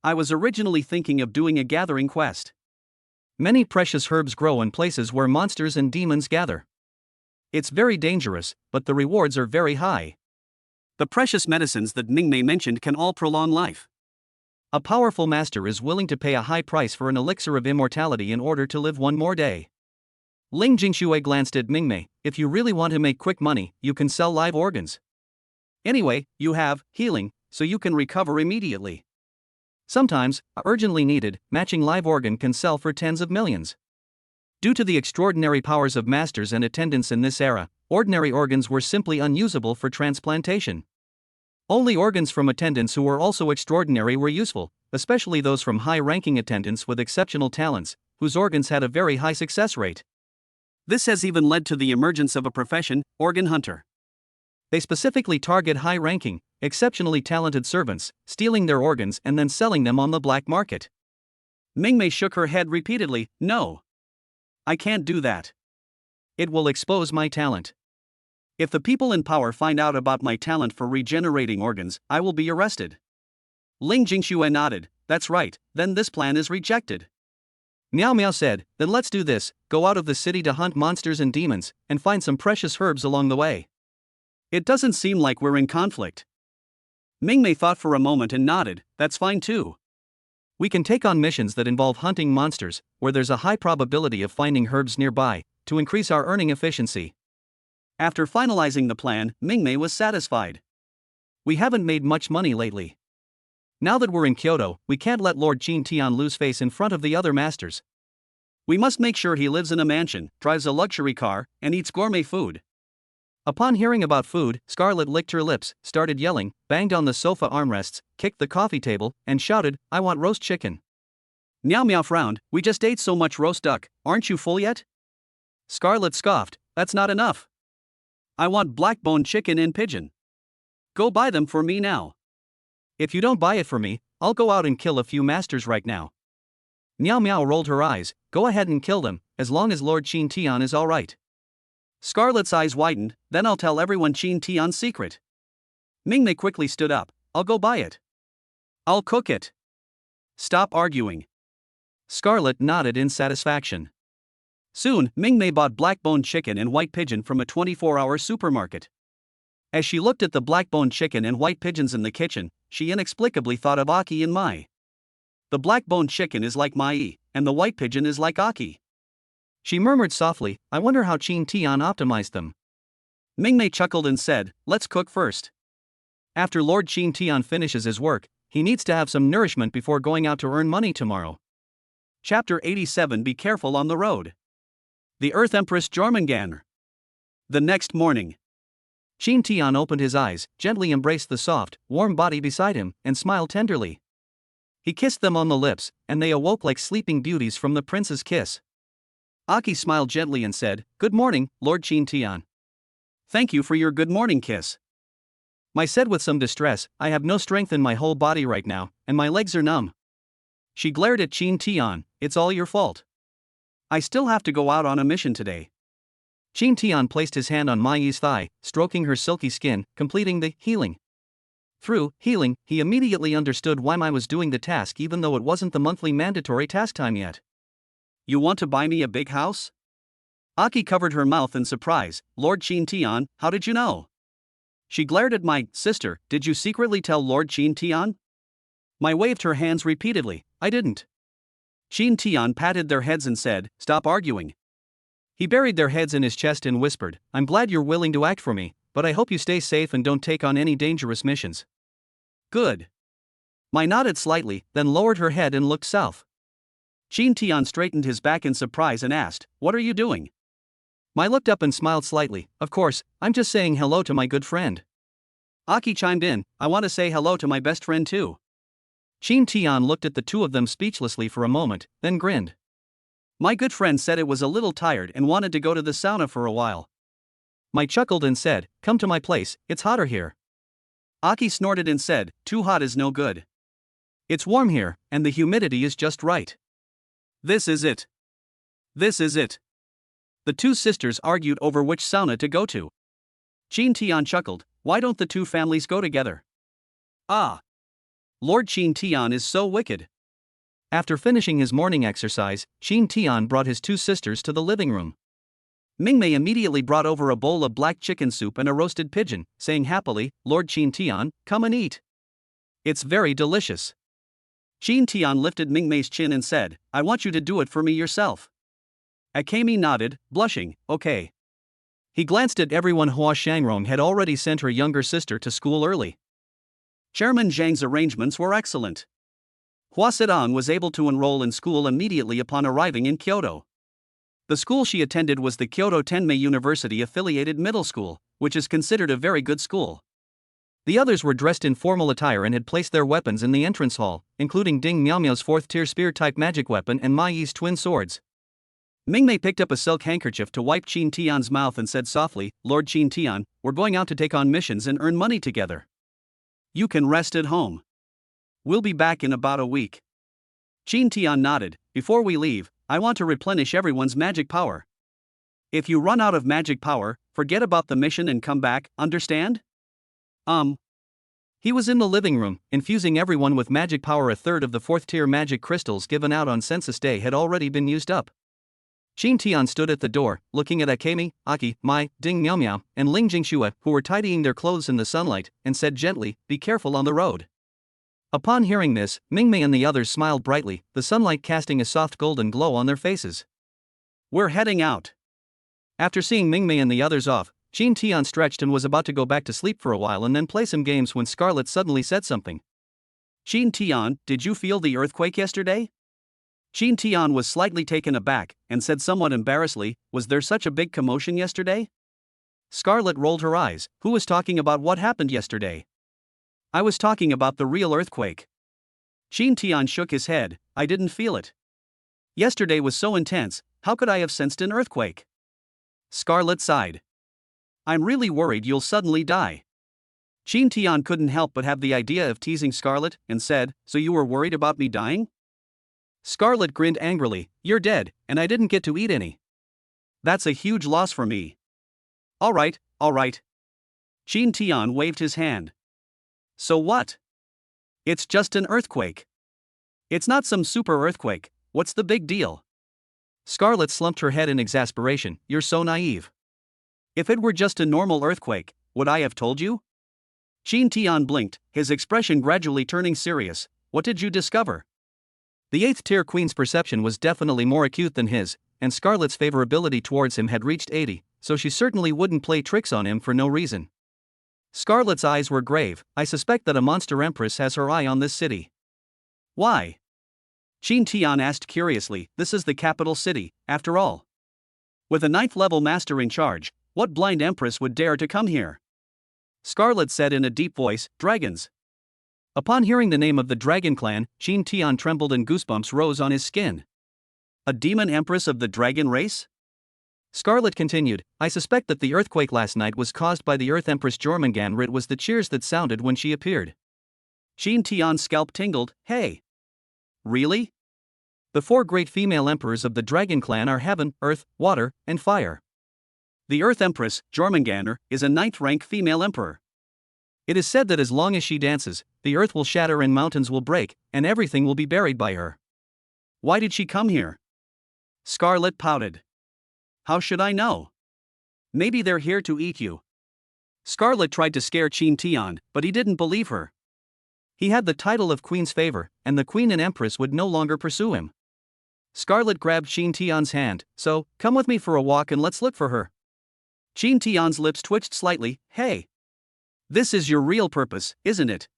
I was originally thinking of doing a gathering quest. Many precious herbs grow in places where monsters and demons gather. It's very dangerous, but the rewards are very high. The precious medicines that Mingmei mentioned can all prolong life. A powerful master is willing to pay a high price for an elixir of immortality in order to live one more day. Ling Jingxue glanced at Mingmei, if you really want to make quick money, you can sell live organs. Anyway, you have healing, so you can recover immediately. Sometimes, a urgently needed, matching live organ can sell for tens of millions. Due to the extraordinary powers of masters and attendants in this era, ordinary organs were simply unusable for transplantation. Only organs from attendants who were also extraordinary were useful, especially those from high-ranking attendants with exceptional talents, whose organs had a very high success rate. This has even led to the emergence of a profession, organ hunter. They specifically target high-ranking, exceptionally talented servants, stealing their organs and then selling them on the black market. Mingmei shook her head repeatedly, no. I can't do that. It will expose my talent. If the people in power find out about my talent for regenerating organs, I will be arrested. Ling Jingxue nodded, that's right, then this plan is rejected. Miao Miao said, then let's do this, go out of the city to hunt monsters and demons, and find some precious herbs along the way. It doesn't seem like we're in conflict. Mingmei thought for a moment and nodded, that's fine too. We can take on missions that involve hunting monsters, where there's a high probability of finding herbs nearby, to increase our earning efficiency. After finalizing the plan, Mingmei was satisfied. We haven't made much money lately. Now that we're in Kyoto, we can't let Lord Qin Tian lose face in front of the other masters. We must make sure he lives in a mansion, drives a luxury car, and eats gourmet food. Upon hearing about food, Scarlet licked her lips, started yelling, banged on the sofa armrests, kicked the coffee table, and shouted, I want roast chicken. Miao Miao frowned, we just ate so much roast duck, aren't you full yet? Scarlet scoffed, that's not enough. I want black-bone chicken and pigeon. Go buy them for me now. If you don't buy it for me, I'll go out and kill a few masters right now. Meow Meow rolled her eyes. Go ahead and kill them, as long as Lord Qin Tian is alright. Scarlet's eyes widened. Then I'll tell everyone Qin Tian's secret. Mingmei quickly stood up. I'll go buy it. I'll cook it. Stop arguing. Scarlet nodded in satisfaction. Soon, Mingmei bought black-bone chicken and white pigeon from a 24-hour supermarket. As she looked at the black-bone chicken and white pigeons in the kitchen, she inexplicably thought of Aki and Mai. The black-bone chicken is like Mai, and the white pigeon is like Aki. She murmured softly, I wonder how Qin Tian optimized them. Mingmei chuckled and said, let's cook first. After Lord Qin Tian finishes his work, he needs to have some nourishment before going out to earn money tomorrow. Chapter 87 Be careful on the road. The Earth Empress Jormungandr. The next morning. Qin Tian opened his eyes, gently embraced the soft, warm body beside him, and smiled tenderly. He kissed them on the lips, and they awoke like sleeping beauties from the prince's kiss. Aki smiled gently and said, Good morning, Lord Qin Tian. Thank you for your good morning kiss. Mai said with some distress, I have no strength in my whole body right now, and my legs are numb. She glared at Qin Tian, it's all your fault. I still have to go out on a mission today. Qin Tian placed his hand on Mai's thigh, stroking her silky skin, completing the healing. Through healing, he immediately understood why Mai was doing the task even though it wasn't the monthly mandatory task time yet. You want to buy me a big house? Aki covered her mouth in surprise. Lord Qin Tian, how did you know? She glared at Mai. Sister, did you secretly tell Lord Qin Tian? Mai waved her hands repeatedly. I didn't. Qin Tian patted their heads and said, Stop arguing. He buried their heads in his chest and whispered, I'm glad you're willing to act for me, but I hope you stay safe and don't take on any dangerous missions. Good. Mai nodded slightly, then lowered her head and looked south. Qin Tian straightened his back in surprise and asked, What are you doing? Mai looked up and smiled slightly. Of course, I'm just saying hello to my good friend. Aki chimed in, I want to say hello to my best friend too. Qin Tian looked at the two of them speechlessly for a moment, then grinned. My good friend said it was a little tired and wanted to go to the sauna for a while. Mai chuckled and said, Come to my place, it's hotter here. Aki snorted and said, Too hot is no good. It's warm here, and the humidity is just right. This is it. This is it. The two sisters argued over which sauna to go to. Qin Tian chuckled, Why don't the two families go together? Ah! Lord Qin Tian is so wicked. After finishing his morning exercise, Qin Tian brought his two sisters to the living room. Mingmei immediately brought over a bowl of black chicken soup and a roasted pigeon, saying happily, Lord Qin Tian, come and eat. It's very delicious. Qin Tian lifted Mingmei's chin and said, I want you to do it for me yourself. Akemi nodded, blushing, okay. He glanced at everyone. Hua Shangrong had already sent her younger sister to school early. Chairman Zhang's arrangements were excellent. Hua Sedong was able to enroll in school immediately upon arriving in Kyoto. The school she attended was the Kyoto Tenmei University-affiliated middle school, which is considered a very good school. The others were dressed in formal attire and had placed their weapons in the entrance hall, including Ding Miaomiao's 4th-tier spear-type magic weapon and Mai's twin swords. Mingmei picked up a silk handkerchief to wipe Qin Tian's mouth and said softly, Lord Qin Tian, we're going out to take on missions and earn money together. You can rest at home. We'll be back in about a week. Qin Tian nodded. Before we leave, I want to replenish everyone's magic power. If you run out of magic power, forget about the mission and come back, understand? He was in the living room, infusing everyone with magic power. A third of the 4th-tier magic crystals given out on Census Day had already been used up. Qin Tian stood at the door, looking at Akemi, Aki, Mai, Ding Miaomiao, and Ling Jingxue, who were tidying their clothes in the sunlight, and said gently, Be careful on the road. Upon hearing this, Mingmei and the others smiled brightly, the sunlight casting a soft golden glow on their faces. We're heading out. After seeing Mingmei and the others off, Qin Tian stretched and was about to go back to sleep for a while and then play some games when Scarlet suddenly said something. Qin Tian, did you feel the earthquake yesterday? Qin Tian was slightly taken aback, and said somewhat embarrassedly, Was there such a big commotion yesterday? Scarlet rolled her eyes. Who was talking about what happened yesterday? I was talking about the real earthquake. Qin Tian shook his head. I didn't feel it. Yesterday was so intense, how could I have sensed an earthquake? Scarlet sighed. I'm really worried you'll suddenly die. Qin Tian couldn't help but have the idea of teasing Scarlet and said, so you were worried about me dying? Scarlet grinned angrily, you're dead, and I didn't get to eat any. That's a huge loss for me. Alright. Qin Tian waved his hand. So what? It's just an earthquake. It's not some super earthquake, what's the big deal? Scarlet slumped her head in exasperation, you're so naive. If it were just a normal earthquake, would I have told you? Qin Tian blinked, his expression gradually turning serious. What did you discover? The 8th tier queen's perception was definitely more acute than his, and Scarlet's favorability towards him had reached 80, so she certainly wouldn't play tricks on him for no reason. Scarlet's eyes were grave. I suspect that a monster empress has her eye on this city. Why? Qin Tian asked curiously, this is the capital city, after all. With a 9th level master in charge, what blind empress would dare to come here? Scarlet said in a deep voice, dragons. Upon hearing the name of the dragon clan, Qin Tian trembled and goosebumps rose on his skin. A demon empress of the dragon race? Scarlet continued, I suspect that the earthquake last night was caused by the Earth Empress Jormungandr. It was the cheers that sounded when she appeared. Qin Tian's scalp tingled, hey. Really? The 4 great female emperors of the dragon clan are heaven, earth, water, and fire. The Earth Empress, Jormungandr, is a 9th rank female emperor. It is said that as long as she dances, the earth will shatter and mountains will break, and everything will be buried by her. Why did she come here? Scarlet pouted. How should I know? Maybe they're here to eat you. Scarlet tried to scare Qin Tian, but he didn't believe her. He had the title of Queen's favor, and the Queen and Empress would no longer pursue him. Scarlet grabbed Qin Tian's hand, so, come with me for a walk and let's look for her. Qin Tian's lips twitched slightly, hey. This is your real purpose, isn't it?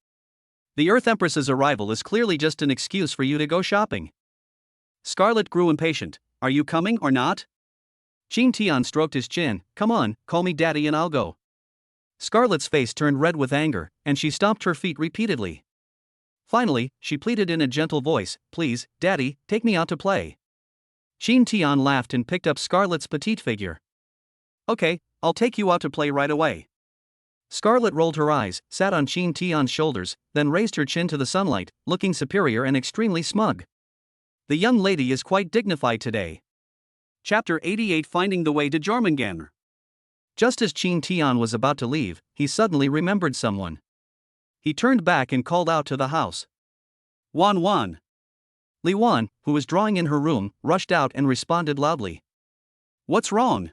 The Earth Empress's arrival is clearly just an excuse for you to go shopping. Scarlet grew impatient, are you coming or not? Qin Tian stroked his chin, come on, call me daddy and I'll go. Scarlet's face turned red with anger, and she stomped her feet repeatedly. Finally, she pleaded in a gentle voice, please, daddy, take me out to play. Qin Tian laughed and picked up Scarlet's petite figure. Okay, I'll take you out to play right away. Scarlet rolled her eyes, sat on Qin Tian's shoulders, then raised her chin to the sunlight, looking superior and extremely smug. The young lady is quite dignified today. Chapter 88 Finding the Way to Jormungandr. Just as Qin Tian was about to leave, he suddenly remembered someone. He turned back and called out to the house. Wan Wan. Li Wan, who was drawing in her room, rushed out and responded loudly. What's wrong?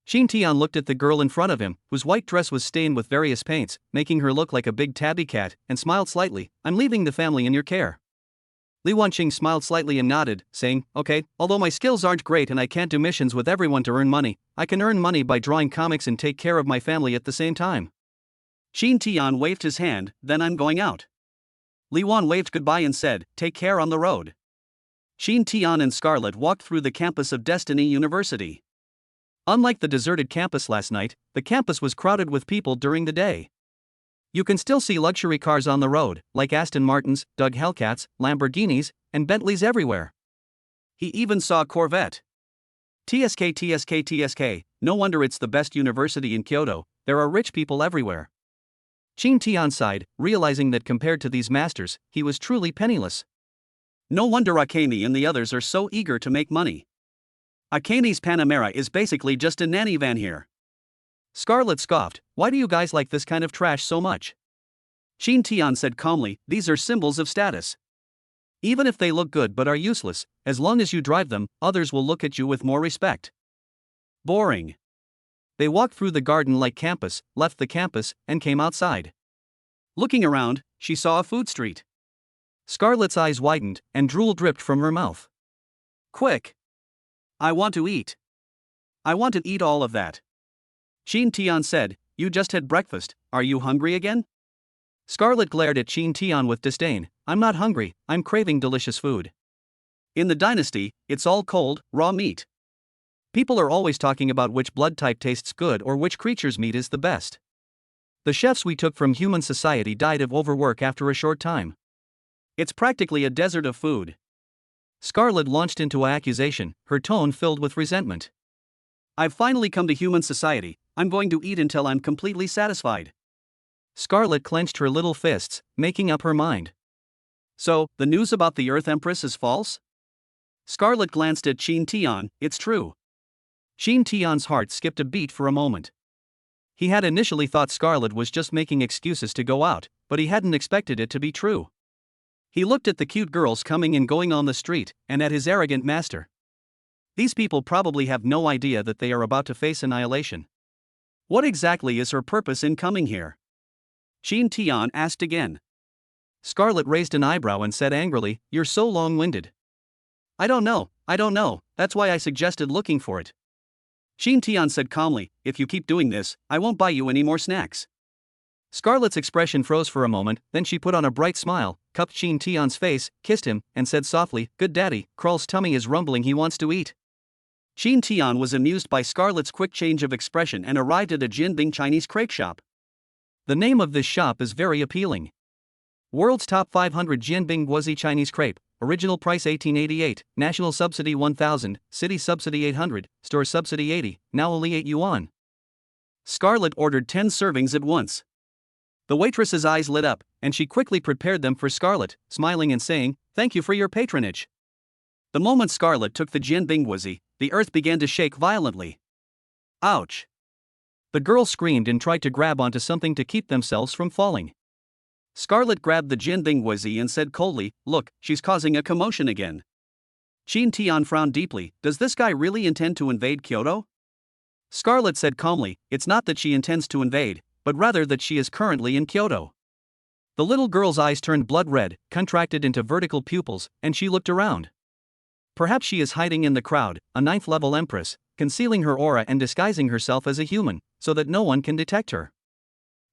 Qin Tian looked at the girl in front of him, whose white dress was stained with various paints, making her look like a big tabby cat, and smiled slightly. I'm leaving the family in your care. Li Wanqing smiled slightly and nodded, saying, okay, although my skills aren't great and I can't do missions with everyone to earn money, I can earn money by drawing comics and take care of my family at the same time. Qin Tian waved his hand, then I'm going out. Li Wan waved goodbye and said, take care on the road. Qin Tian and Scarlet walked through the campus of Destiny University. Unlike the deserted campus last night, the campus was crowded with people during the day. You can still see luxury cars on the road, like Aston Martins, Doug Hellcats, Lamborghinis, and Bentleys everywhere. He even saw a Corvette. TSK, no wonder it's the best university in Kyoto, there are rich people everywhere. Qin Tian sighed, realizing that compared to these masters, he was truly penniless. No wonder Akane and the others are so eager to make money. Akane's Panamera is basically just a nanny van here. Scarlet scoffed, why do you guys like this kind of trash so much? Qin Tian said calmly, these are symbols of status. Even if they look good but are useless, as long as you drive them, others will look at you with more respect. Boring. They walked through the garden-like campus, left the campus, and came outside. Looking around, she saw a food street. Scarlet's eyes widened, and drool dripped from her mouth. Quick! I want to eat. I want to eat all of that. Qin Tian said, you just had breakfast, are you hungry again? Scarlet glared at Qin Tian with disdain, I'm not hungry, I'm craving delicious food. In the dynasty, it's all cold, raw meat. People are always talking about which blood type tastes good or which creature's meat is the best. The chefs we took from human society died of overwork after a short time. It's practically a desert of food. Scarlet launched into an accusation, her tone filled with resentment. I've finally come to human society, I'm going to eat until I'm completely satisfied. Scarlet clenched her little fists, making up her mind. So, the news about the Earth Empress is false? Scarlet glanced at Qin Tian. It's true. Qin Tian's heart skipped a beat for a moment. He had initially thought Scarlet was just making excuses to go out, but he hadn't expected it to be true. He looked at the cute girls coming and going on the street, and at his arrogant master. These people probably have no idea that they are about to face annihilation. What exactly is her purpose in coming here? Qin Tian asked again. Scarlet raised an eyebrow and said angrily, "You're so long-winded." I don't know, that's why I suggested looking for it. Qin Tian said calmly, if you keep doing this, I won't buy you any more snacks. Scarlet's expression froze for a moment, then she put on a bright smile, cupped Qin Tian's face, kissed him, and said softly, "Good daddy, Krul's tummy is rumbling, he wants to eat." Qin Tian was amused by Scarlet's quick change of expression and arrived at a Jinbing Chinese crate shop. The name of this shop is very appealing. World's top 500 Jinbing Guozi Chinese crepe, original price 1888, national subsidy 1000, city subsidy 800, store subsidy 80, now only 8 yuan. Scarlet ordered 10 servings at once. The waitress's eyes lit up, and she quickly prepared them for Scarlet, smiling and saying, "Thank you for your patronage." The moment Scarlet took the Jinbing Guozi, the earth began to shake violently. Ouch! The girls screamed and tried to grab onto something to keep themselves from falling. Scarlet grabbed the Jinbing Guozi and said coldly, "Look, she's causing a commotion again." Qin Tian frowned deeply. Does this guy really intend to invade Kyoto? Scarlet said calmly, it's not that she intends to invade, but rather that she is currently in Kyoto. The little girl's eyes turned blood red, contracted into vertical pupils, and she looked around. Perhaps she is hiding in the crowd, a 9th-level empress, concealing her aura and disguising herself as a human, so that no one can detect her.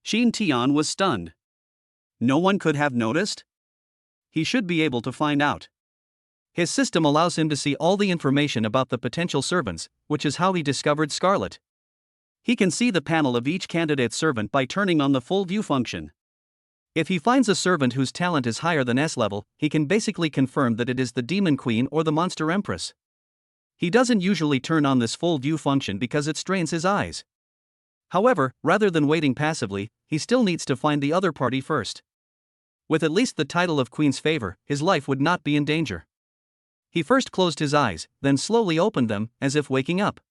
Qin Tian was stunned. No one could have noticed? He should be able to find out. His system allows him to see all the information about the potential servants, which is how he discovered Scarlet. He can see the panel of each candidate servant by turning on the full view function. If he finds a servant whose talent is higher than S level, he can basically confirm that it is the Demon Queen or the Monster Empress. He doesn't usually turn on this full view function because it strains his eyes. However, rather than waiting passively, he still needs to find the other party first. With at least the title of Queen's favor, his life would not be in danger. He first closed his eyes, then slowly opened them, as if waking up.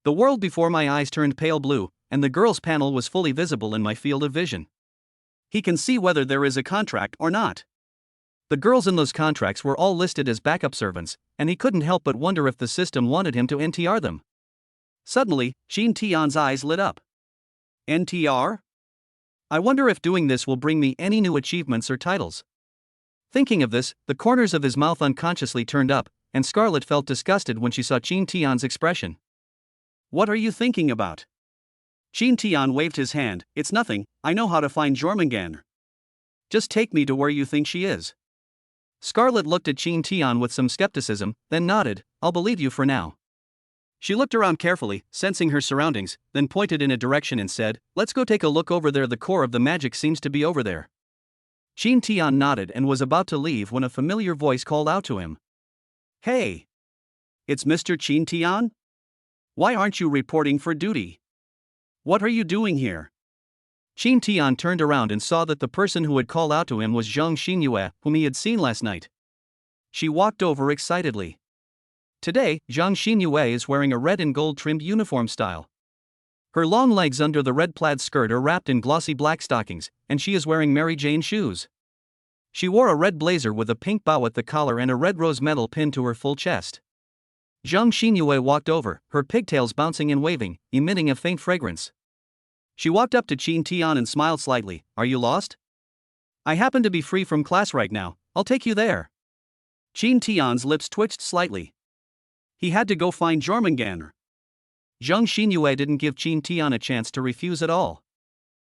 The world before my eyes turned pale blue, and the girl's panel was fully visible in my field of vision. He can see whether there is a contract or not. The girls in those contracts were all listed as backup servants, and he couldn't help but wonder if the system wanted him to NTR them. Suddenly, Qin Tian's eyes lit up. NTR? I wonder if doing this will bring me any new achievements or titles. Thinking of this, the corners of his mouth unconsciously turned up, and Scarlet felt disgusted when she saw Qin Tian's expression. What are you thinking about? Qin Tian waved his hand. It's nothing, I know how to find Jormungandr. Just take me to where you think she is. Scarlet looked at Qin Tian with some skepticism, then nodded, I'll believe you for now. She looked around carefully, sensing her surroundings, then pointed in a direction and said, let's go take a look over there. The core of the magic seems to be over there. Qin Tian nodded and was about to leave when a familiar voice called out to him. Hey! It's Mr. Qin Tian? Why aren't you reporting for duty? What are you doing here? Qin Tian turned around and saw that the person who had called out to him was Zhang Xinyue, whom he had seen last night. She walked over excitedly. Today, Zhang Xinyue is wearing a red and gold trimmed uniform style. Her long legs under the red plaid skirt are wrapped in glossy black stockings, and she is wearing Mary Jane shoes. She wore a red blazer with a pink bow at the collar and a red rose medal pinned to her full chest. Zhang Xinyue walked over, her pigtails bouncing and waving, emitting a faint fragrance. She walked up to Qin Tian and smiled slightly. Are you lost? I happen to be free from class right now, I'll take you there. Qin Tian's lips twitched slightly. He had to go find Jormungandr. Zhang Xinyue didn't give Qin Tian a chance to refuse at all.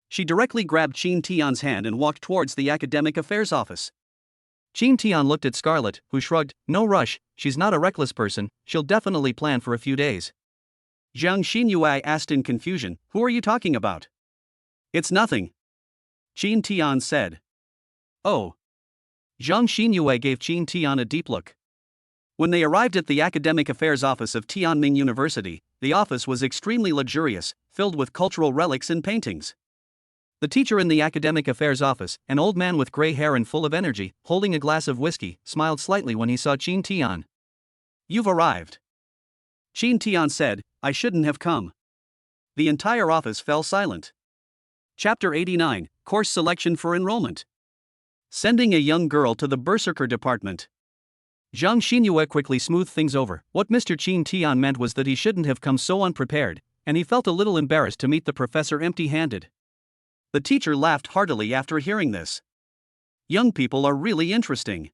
She directly grabbed Qin Tian's hand and walked towards the academic affairs office. Qin Tian looked at Scarlet, who shrugged, no rush, she's not a reckless person, she'll definitely plan for a few days. Zhang Xinyue asked in confusion, who are you talking about? It's nothing. Qin Tian said. Oh. Zhang Xinyue gave Qin Tian a deep look. When they arrived at the Academic Affairs Office of Tianming University, the office was extremely luxurious, filled with cultural relics and paintings. The teacher in the Academic Affairs Office, an old man with gray hair and full of energy, holding a glass of whiskey, smiled slightly when he saw Qin Tian. "You've arrived," Qin Tian said. "I shouldn't have come." The entire office fell silent. Chapter 89, Course Selection for Enrollment. Sending a young girl to the Berserker department. Zhang Xinyue quickly smoothed things over. What Mr. Qin Tian meant was that he shouldn't have come so unprepared, and he felt a little embarrassed to meet the professor empty-handed. The teacher laughed heartily after hearing this. "Young people are really interesting.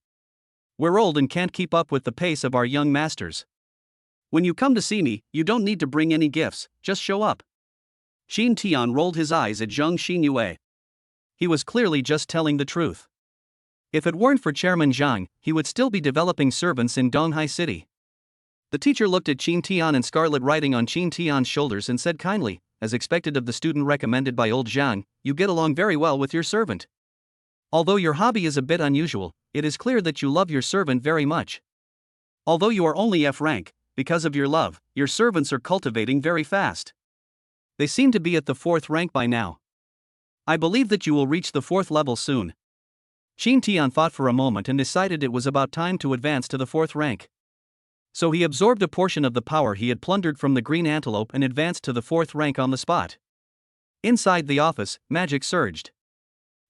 We're old and can't keep up with the pace of our young masters. When you come to see me, you don't need to bring any gifts, just show up." Qin Tian rolled his eyes at Zhang Xinyue. He was clearly just telling the truth. If it weren't for Chairman Zhang, he would still be developing servants in Donghai City. The teacher looked at Qin Tian and scarlet writing on Qin Tian's shoulders and said kindly, as expected of the student recommended by old Zhang, "You get along very well with your servant. Although your hobby is a bit unusual, it is clear that you love your servant very much. Although you are only F rank, because of your love, your servants are cultivating very fast. They seem to be at the 4th rank by now. I believe that you will reach the 4th level soon." Qin Tian thought for a moment and decided it was about time to advance to the 4th rank. So he absorbed a portion of the power he had plundered from the green antelope and advanced to the 4th rank on the spot. Inside the office, magic surged.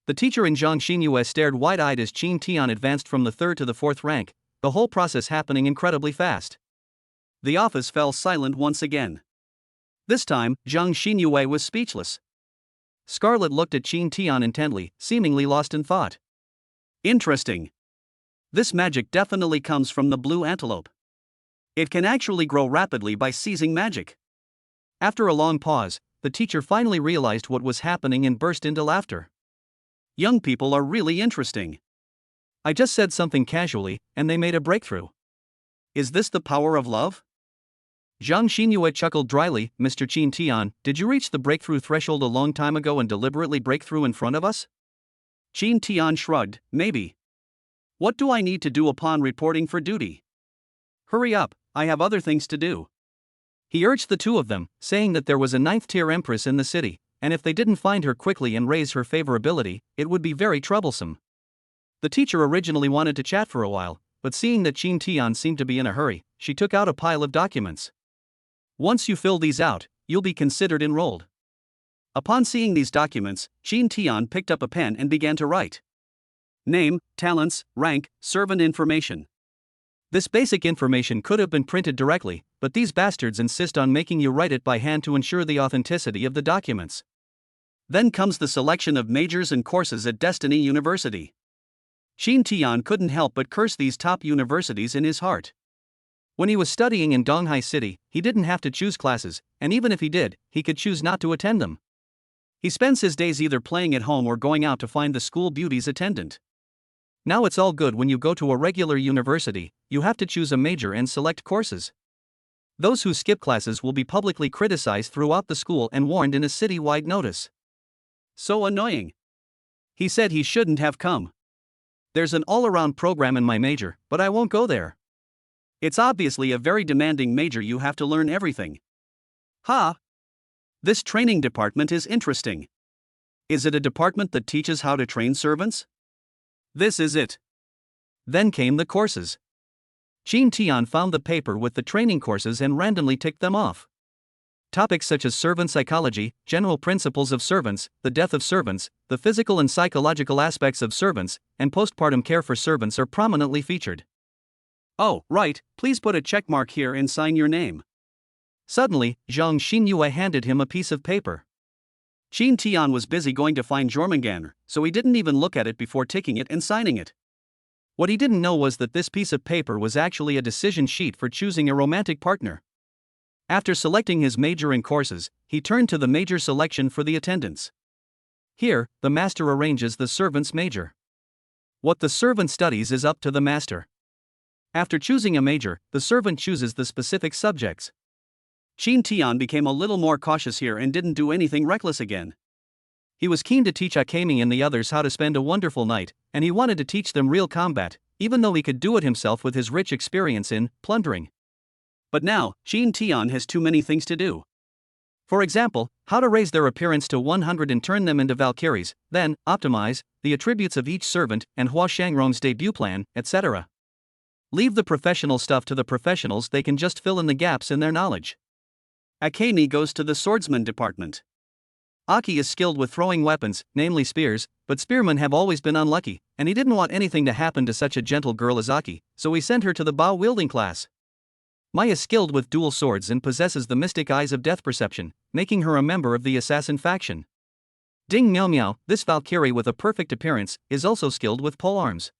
The teacher and Zhang Xinyue stared wide-eyed as Qin Tian advanced from the 3rd to the 4th rank, the whole process happening incredibly fast. The office fell silent once again. This time, Zhang Xinyue was speechless. Scarlet looked at Qin Tian intently, seemingly lost in thought. "Interesting. This magic definitely comes from the blue antelope. It can actually grow rapidly by seizing magic." After a long pause, the teacher finally realized what was happening and burst into laughter. "Young people are really interesting. I just said something casually, and they made a breakthrough. Is this the power of love?" Zhang Xinyue chuckled dryly. "Mr. Qin Tian, did you reach the breakthrough threshold a long time ago and deliberately break through in front of us?" Qin Tian shrugged. "Maybe. What do I need to do upon reporting for duty? Hurry up, I have other things to do." He urged the two of them, saying that there was a 9th-tier empress in the city, and if they didn't find her quickly and raise her favorability, it would be very troublesome. The teacher originally wanted to chat for a while, but seeing that Qin Tian seemed to be in a hurry, she took out a pile of documents. "Once you fill these out, you'll be considered enrolled." Upon seeing these documents, Qin Tian picked up a pen and began to write. Name, talents, rank, servant information. This basic information could have been printed directly, but these bastards insist on making you write it by hand to ensure the authenticity of the documents. Then comes the selection of majors and courses at Destiny University. Qin Tian couldn't help but curse these top universities in his heart. When he was studying in Donghai City, he didn't have to choose classes, and even if he did, he could choose not to attend them. He spends his days either playing at home or going out to find the school beauty's attendant. Now it's all good when you go to a regular university, you have to choose a major and select courses. Those who skip classes will be publicly criticized throughout the school and warned in a city-wide notice. So annoying. He said he shouldn't have come. There's an all-around program in my major, but I won't go there. It's obviously a very demanding major, you have to learn everything. Ha! This training department is interesting. Is it a department that teaches how to train servants? This is it. Then came the courses. Qin Tian found the paper with the training courses and randomly ticked them off. Topics such as servant psychology, general principles of servants, the death of servants, the physical and psychological aspects of servants, and postpartum care for servants are prominently featured. Oh, right, please put a checkmark here and sign your name. Suddenly, Zhang Xinyue handed him a piece of paper. Qin Tian was busy going to find Jormungandr, so he didn't even look at it before ticking it and signing it. What he didn't know was that this piece of paper was actually a decision sheet for choosing a romantic partner. After selecting his major and courses, he turned to the major selection for the attendants. Here, the master arranges the servant's major. What the servant studies is up to the master. After choosing a major, the servant chooses the specific subjects. Qin Tian became a little more cautious here and didn't do anything reckless again. He was keen to teach Akemi and the others how to spend a wonderful night, and he wanted to teach them real combat, even though he could do it himself with his rich experience in plundering. But now, Jin Tian has too many things to do. For example, how to raise their appearance to 100 and turn them into Valkyries, then, optimize the attributes of each servant and Hua Shangrong's debut plan, etc. Leave the professional stuff to the professionals, they can just fill in the gaps in their knowledge. Akemi goes to the swordsman department. Aki is skilled with throwing weapons, namely spears, but spearmen have always been unlucky, and he didn't want anything to happen to such a gentle girl as Aki, so he sent her to the bow-wielding class. Mai is skilled with dual swords and possesses the mystic eyes of death perception, making her a member of the assassin faction. Ding Miao Miao, this Valkyrie with a perfect appearance, is also skilled with polearms.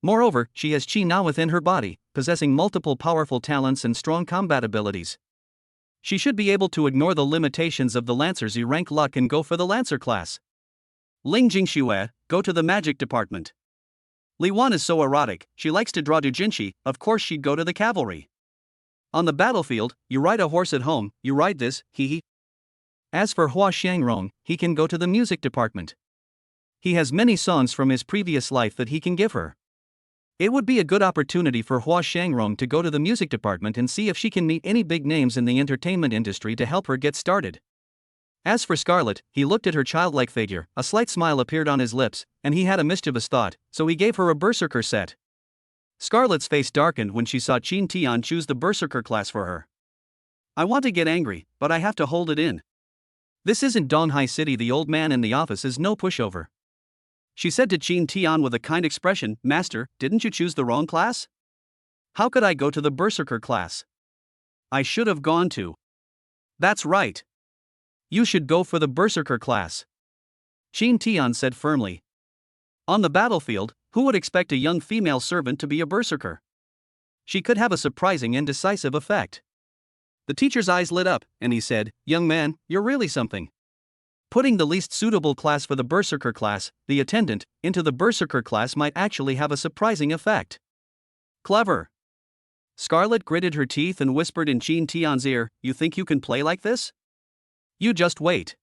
Moreover, she has Qi Na within her body, possessing multiple powerful talents and strong combat abilities. She should be able to ignore the limitations of the Lancer's E-rank luck and go for the Lancer class. Ling Jingxue, go to the magic department. Li Wan is so erotic, she likes to draw doujinshi, of course she'd go to the cavalry. On the battlefield, you ride a horse at home, you ride this, hee. As for Hua Shangrong, he can go to the music department. He has many songs from his previous life that he can give her. It would be a good opportunity for Hua Shangrong to go to the music department and see if she can meet any big names in the entertainment industry to help her get started. As for Scarlet, he looked at her childlike figure, a slight smile appeared on his lips, and he had a mischievous thought, so he gave her a berserker set. Scarlet's face darkened when she saw Jin Tian choose the berserker class for her. I want to get angry, but I have to hold it in. This isn't Donghai City, the old man in the office is no pushover. She said to Jin Tian with a kind expression, Master, didn't you choose the wrong class? How could I go to the berserker class? I should have gone to. That's right. You should go for the berserker class. Jin Tian said firmly. On the battlefield, who would expect a young female servant to be a berserker? She could have a surprising and decisive effect. The teacher's eyes lit up, and he said, Young man, you're really something. Putting the least suitable class for the berserker class, the attendant, into the berserker class might actually have a surprising effect. Clever. Scarlet gritted her teeth and whispered in Jin Tian's ear, You think you can play like this? You just wait.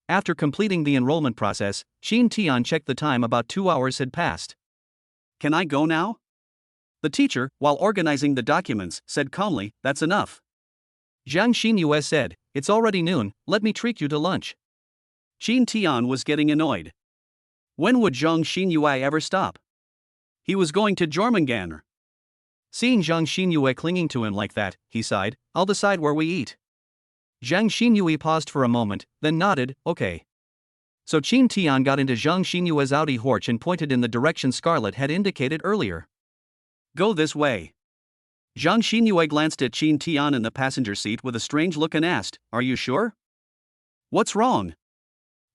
After completing the enrollment process, Jin Tian checked the time. About 2 hours had passed. Can I go now? The teacher, while organizing the documents, said calmly, That's enough. Zhang Xinyue said, It's already noon, let me treat you to lunch. Jin Tian was getting annoyed. When would Zhang Xinyue ever stop? He was going to Jormungandr. Seeing Zhang Xinyue clinging to him like that, he sighed, I'll decide where we eat. Zhang Xinyue paused for a moment, then nodded, okay. So Jin Tian got into Zhang Xinyue's Audi Horch and pointed in the direction Scarlet had indicated earlier. Go this way. Zhang Xinyue glanced at Jin Tian in the passenger seat with a strange look and asked, Are you sure? What's wrong?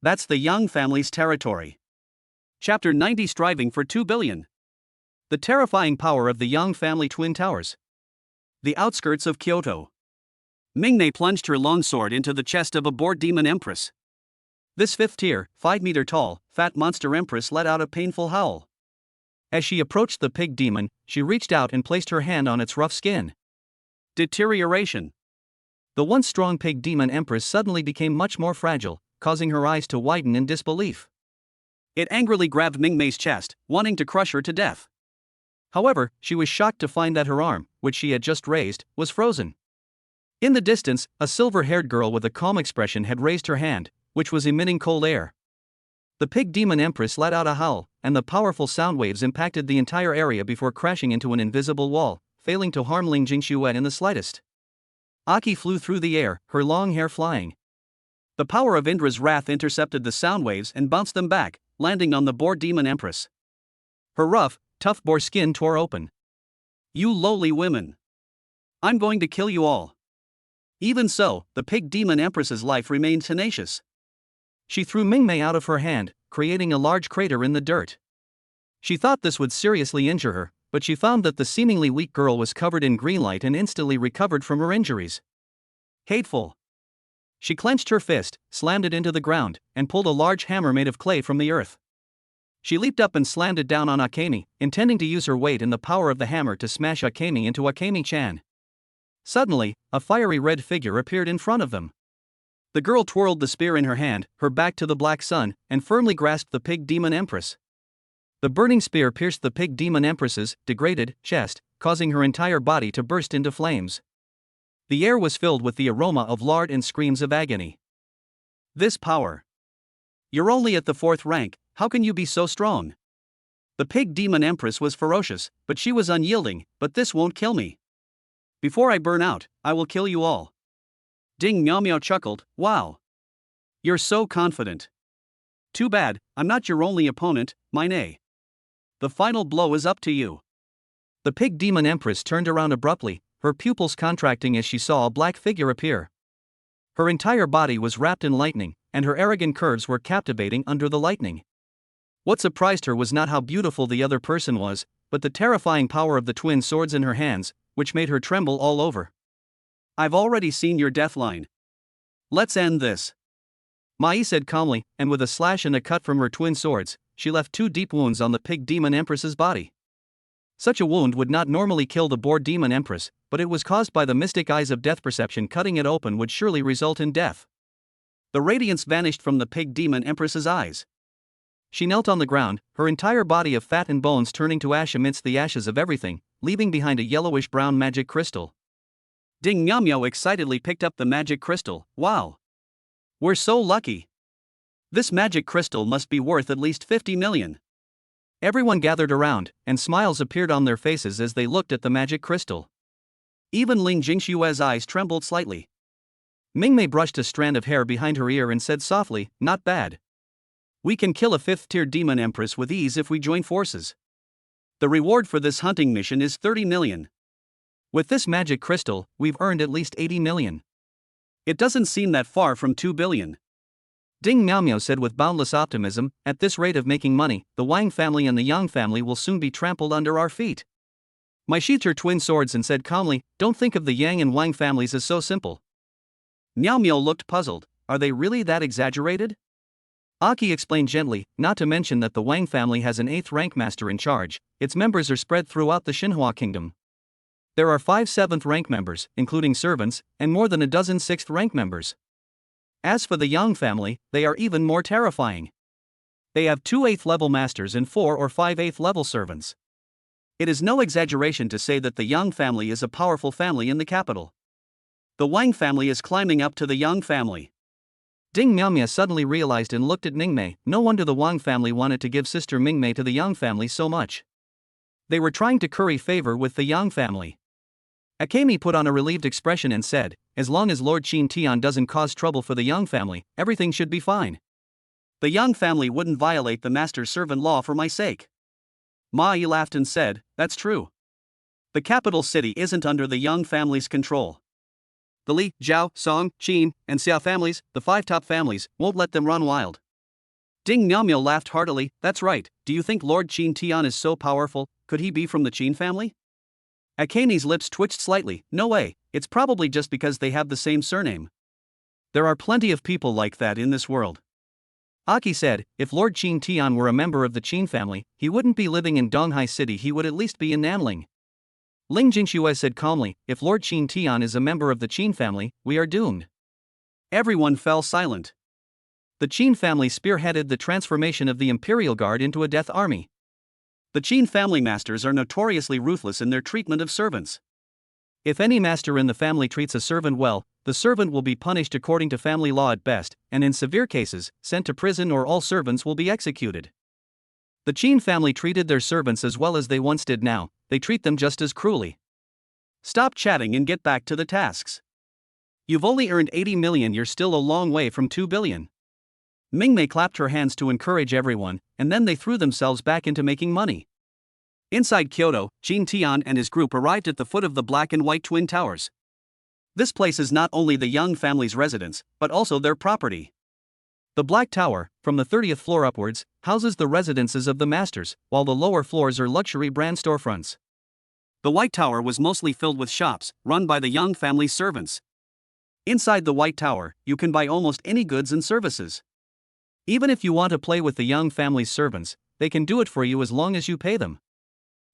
That's the Yang family's territory. Chapter 90 Striving for 2 billion. The terrifying power of the Yang family twin towers. The outskirts of Kyoto. Mingnei plunged her longsword into the chest of a bored demon empress. This 5th-tier, 5-meter-tall, fat monster empress let out a painful howl. As she approached the pig demon, she reached out and placed her hand on its rough skin. Deterioration. The once strong pig demon empress suddenly became much more fragile, causing her eyes to widen in disbelief. It angrily grabbed Mingmei's chest, wanting to crush her to death. However, she was shocked to find that her arm, which she had just raised, was frozen. In the distance, a silver-haired girl with a calm expression had raised her hand, which was emitting cold air. The pig demon empress let out a howl, and the powerful sound waves impacted the entire area before crashing into an invisible wall, failing to harm Ling Jingxue in the slightest. Aki flew through the air, her long hair flying. The power of Indra's wrath intercepted the sound waves and bounced them back, landing on the boar demon empress. Her rough, tough boar skin tore open. You lowly women! I'm going to kill you all. Even so, the pig demon empress's life remained tenacious. She threw Mingmei out of her hand, creating a large crater in the dirt. She thought this would seriously injure her, but she found that the seemingly weak girl was covered in green light and instantly recovered from her injuries. Hateful! She clenched her fist, slammed it into the ground, and pulled a large hammer made of clay from the earth. She leaped up and slammed it down on Akemi, intending to use her weight and the power of the hammer to smash Akemi into Akemi-chan. Suddenly, a fiery red figure appeared in front of them. The girl twirled the spear in her hand, her back to the black sun, and firmly grasped the pig demon empress. The burning spear pierced the pig demon empress's degraded chest, causing her entire body to burst into flames. The air was filled with the aroma of lard and screams of agony. This power. You're only at the 4th rank, how can you be so strong? The pig demon empress was ferocious, but she was unyielding. But this won't kill me. Before I burn out, I will kill you all. Ding Meow Meow chuckled, wow. You're so confident. Too bad, I'm not your only opponent, Mine. The final blow is up to you. The pig demon empress turned around abruptly, her pupils contracting as she saw a black figure appear. Her entire body was wrapped in lightning, and her arrogant curves were captivating under the lightning. What surprised her was not how beautiful the other person was, but the terrifying power of the twin swords in her hands, which made her tremble all over. I've already seen your death line. Let's end this. Mai said calmly, and with a slash and a cut from her twin swords, she left 2 deep wounds on the pig demon empress's body. Such a wound would not normally kill the boar demon empress, but it was caused by the mystic eyes of death perception. Cutting it open would surely result in death. The radiance vanished from the pig demon empress's eyes. She knelt on the ground, her entire body of fat and bones turning to ash amidst the ashes of everything, leaving behind a yellowish-brown magic crystal. Ding Meow Meow excitedly picked up the magic crystal. Wow! We're so lucky! This magic crystal must be worth at least 50 million. Everyone gathered around, and smiles appeared on their faces as they looked at the magic crystal. Even Ling Jingshue's eyes trembled slightly. Mingmei brushed a strand of hair behind her ear and said softly, not bad. We can kill a 5th-tier demon empress with ease if we join forces. The reward for this hunting mission is 30 million. With this magic crystal, we've earned at least 80 million. It doesn't seem that far from 2 billion. Ding Meow Meow said with boundless optimism, at this rate of making money, the Wang family and the Yang family will soon be trampled under our feet. Mai sheathed her twin swords and said calmly, don't think of the Yang and Wang families as so simple. Meow Meow looked puzzled, are they really that exaggerated? Aki explained gently, not to mention that the Wang family has an 8th rank master in charge, its members are spread throughout the Xinhua kingdom. There are 5 7th rank members, including servants, and more than a dozen 6th rank members. As for the Yang family, they are even more terrifying. They have 2 8th level masters and 4 or 5 8th level servants. It is no exaggeration to say that the Yang family is a powerful family in the capital. The Wang family is climbing up to the Yang family. Ding Meow Meow suddenly realized and looked at Mingmei, no wonder the Wang family wanted to give sister Mingmei to the Yang family so much. They were trying to curry favor with the Yang family. Akemi put on a relieved expression and said, as long as Lord Qin Tian doesn't cause trouble for the Yang family, everything should be fine. The Yang family wouldn't violate the master-servant law for my sake. Mai laughed and said, that's true. The capital city isn't under the Yang family's control. The Li, Zhao, Song, Qin, and Xia families, the 5 top families, won't let them run wild. Ding Meow Meow laughed heartily, that's right, do you think Lord Qin Tian is so powerful, could he be from the Qin family? Akemi's lips twitched slightly, no way, it's probably just because they have the same surname. There are plenty of people like that in this world. Aki said, if Lord Qin Tian were a member of the Qin family, he wouldn't be living in Donghai City, he would at least be in Nanling. Ling Jingxue said calmly, if Lord Qin Tian is a member of the Qin family, we are doomed. Everyone fell silent. The Qin family spearheaded the transformation of the Imperial Guard into a death army. The Qin family masters are notoriously ruthless in their treatment of servants. If any master in the family treats a servant well, the servant will be punished according to family law at best, and in severe cases, sent to prison or all servants will be executed. The Qin family treated their servants as well as they once did now, they treat them just as cruelly. Stop chatting and get back to the tasks. You've only earned 80 million, you're still a long way from 2 billion. Mingmei clapped her hands to encourage everyone, and then they threw themselves back into making money. Inside Kyoto, Qin Tian and his group arrived at the foot of the black and white twin towers. This place is not only the Yang family's residence, but also their property. The Black Tower, from the 30th floor upwards, houses the residences of the masters, while the lower floors are luxury brand storefronts. The White Tower was mostly filled with shops, run by the Yang family's servants. Inside the White Tower, you can buy almost any goods and services. Even if you want to play with the Yang family's servants, they can do it for you as long as you pay them.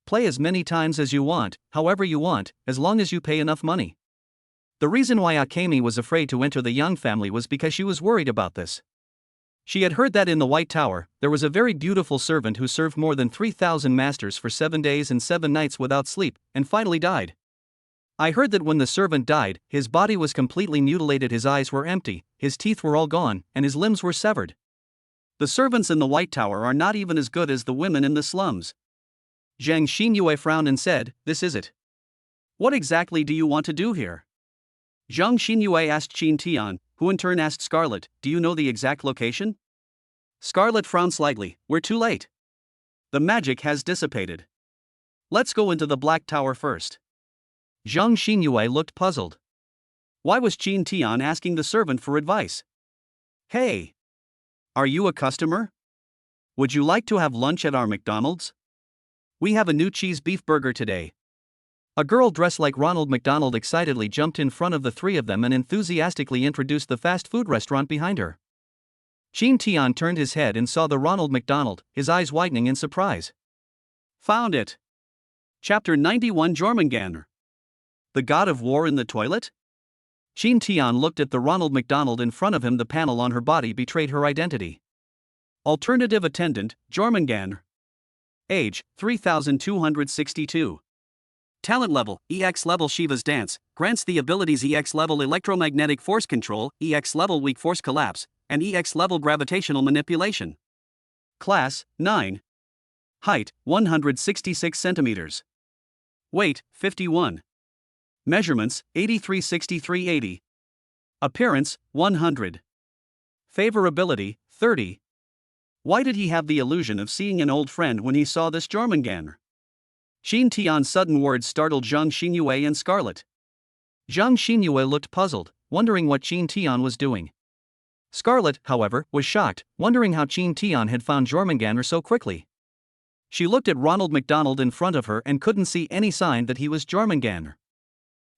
Play as many times as you want, however you want, as long as you pay enough money. The reason why Akemi was afraid to enter the Yang family was because she was worried about this. She had heard that in the White Tower, there was a very beautiful servant who served more than 3,000 masters for 7 days and 7 nights without sleep, and finally died. I heard that when the servant died, his body was completely mutilated, his eyes were empty, his teeth were all gone, and his limbs were severed. The servants in the White Tower are not even as good as the women in the slums. Zhang Xinyue frowned and said, "This is it. What exactly do you want to do here?" Zhang Xinyue asked Qin Tian, who in turn asked Scarlet, "Do you know the exact location?" Scarlet frowned slightly. "We're too late. The magic has dissipated. Let's go into the Black Tower first." Zhang Xinyue looked puzzled. Why was Qin Tian asking the servant for advice? "Hey! Are you a customer? Would you like to have lunch at our McDonald's? We have a new cheese beef burger today." A girl dressed like Ronald McDonald excitedly jumped in front of the three of them and enthusiastically introduced the fast food restaurant behind her. Qin Tian turned his head and saw the Ronald McDonald, his eyes widening in surprise. Found it! Chapter 91 Jormungandr. The God of War in the toilet? Qin Tian looked at the Ronald McDonald in front of him. The panel on her body betrayed her identity. Alternative attendant, Jormungandr. Age, 3262. Talent level, EX level Shiva's Dance, grants the abilities EX level Electromagnetic Force Control, EX level Weak Force Collapse, and EX level Gravitational Manipulation. Class, 9. Height, 166 centimeters. Weight, 51. Measurements, 83-63-80. Appearance, 100. Favorability, 30. Why did he have the illusion of seeing an old friend when he saw this Jormungandr? Qin Tian's sudden words startled Zhang Xinyue and Scarlet. Zhang Xinyue looked puzzled, wondering what Qin Tian was doing. Scarlet, however, was shocked, wondering how Qin Tian had found Jormungandr so quickly. She looked at Ronald McDonald in front of her and couldn't see any sign that he was Jormungandr.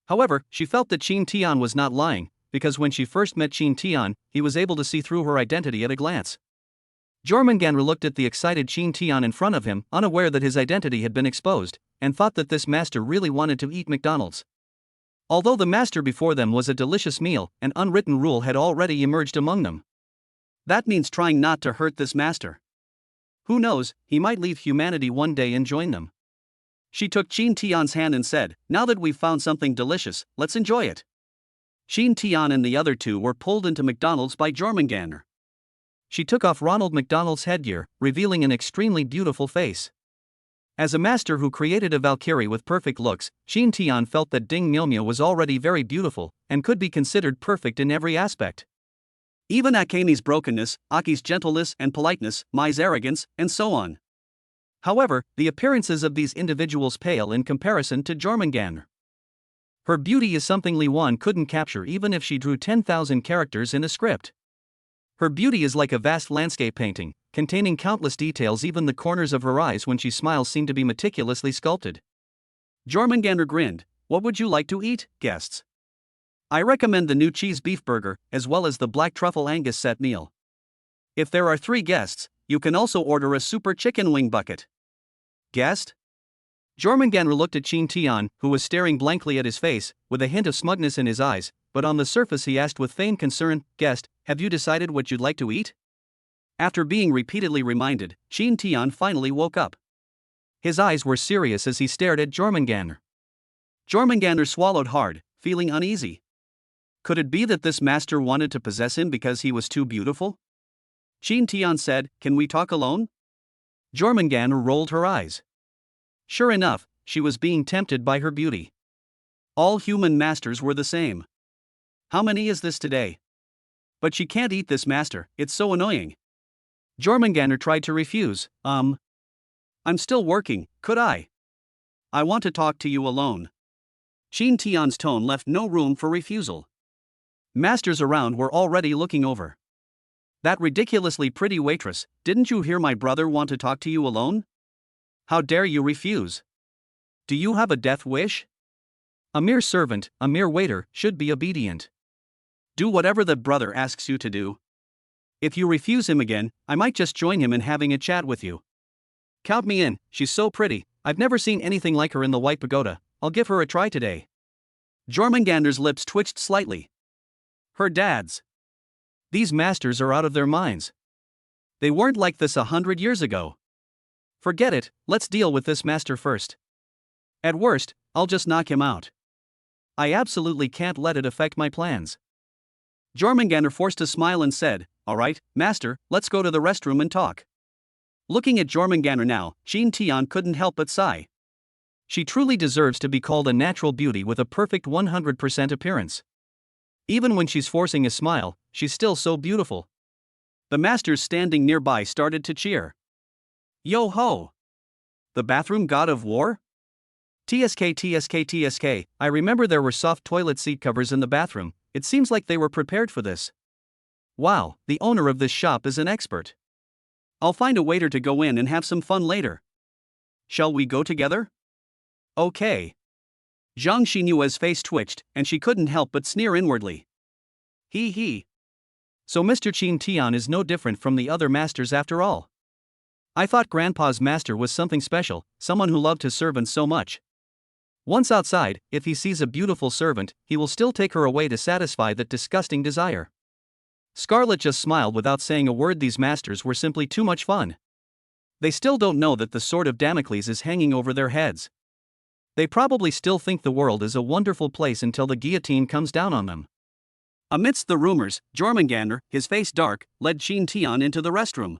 However, she felt that Qin Tian was not lying, because when she first met Qin Tian, he was able to see through her identity at a glance. Jormungandr looked at the excited Qin Tian in front of him, unaware that his identity had been exposed, and thought that this master really wanted to eat McDonald's. Although the master before them was a delicious meal, an unwritten rule had already emerged among them. That means trying not to hurt this master. Who knows, he might leave humanity one day and join them. She took Qin Tian's hand and said, "Now that we've found something delicious, let's enjoy it." Qin Tian and the other two were pulled into McDonald's by Jormungandr. She took off Ronald McDonald's headgear, revealing an extremely beautiful face. As a master who created a Valkyrie with perfect looks, Qin Tian felt that Ding Miaomia was already very beautiful, and could be considered perfect in every aspect. Even Akemi's brokenness, Aki's gentleness and politeness, Mai's arrogance, and so on. However, the appearances of these individuals pale in comparison to Jormungandr. Her beauty is something Li Wan couldn't capture even if she drew 10,000 characters in a script. Her beauty is like a vast landscape painting, containing countless details. Even the corners of her eyes when she smiles seem to be meticulously sculpted. Jormungandr grinned. "What would you like to eat, guests? I recommend the new cheese beef burger, as well as the black truffle Angus set meal. If there are 3 guests, you can also order a super chicken wing bucket." Guest? Jormungandr looked at Qin Tian, who was staring blankly at his face, with a hint of smugness in his eyes, but on the surface he asked with feigned concern, "Guest, have you decided what you'd like to eat?" After being repeatedly reminded, Qin Tian finally woke up. His eyes were serious as he stared at Jormungandr. Jormungandr swallowed hard, feeling uneasy. Could it be that this master wanted to possess him because he was too beautiful? Qin Tian said, "Can we talk alone?" Jormungandr rolled her eyes. Sure enough, she was being tempted by her beauty. All human masters were the same. How many is this today? But she can't eat this master, it's so annoying. Jormungandr tried to refuse. I'm still working, could I? I want to talk to you alone. Qin Tian's tone left no room for refusal. Masters around were already looking over. That ridiculously pretty waitress, didn't you hear my brother want to talk to you alone? How dare you refuse? Do you have a death wish? A mere servant, a mere waiter, should be obedient. Do whatever the brother asks you to do. If you refuse him again, I might just join him in having a chat with you. Count me in, she's so pretty, I've never seen anything like her in the White Pagoda, I'll give her a try today. Jormungandr's lips twitched slightly. Her dads. These masters are out of their minds. They weren't like this 100 years ago. Forget it, let's deal with this master first. At worst, I'll just knock him out. I absolutely can't let it affect my plans. Jormungandr forced a smile and said, "Alright, master, let's go to the restroom and talk." Looking at Jormungandr now, Jean Tian couldn't help but sigh. She truly deserves to be called a natural beauty with a perfect 100% appearance. Even when she's forcing a smile, she's still so beautiful. The masters standing nearby started to cheer. Yo ho! The bathroom god of war? TSK. I remember there were soft toilet seat covers in the bathroom. It seems like they were prepared for this. Wow, the owner of this shop is an expert. I'll find a waiter to go in and have some fun later. Shall we go together? Okay. Zhang Xinyue's face twitched, and she couldn't help but sneer inwardly. He. So Mr. Qin Tian is no different from the other masters after all. I thought Grandpa's master was something special, someone who loved his servants so much. Once outside, if he sees a beautiful servant, he will still take her away to satisfy that disgusting desire. Scarlet just smiled without saying a word. These masters were simply too much fun. They still don't know that the sword of Damocles is hanging over their heads. They probably still think the world is a wonderful place until the guillotine comes down on them. Amidst the rumors, Jormungandr, his face dark, led Qin Tian into the restroom.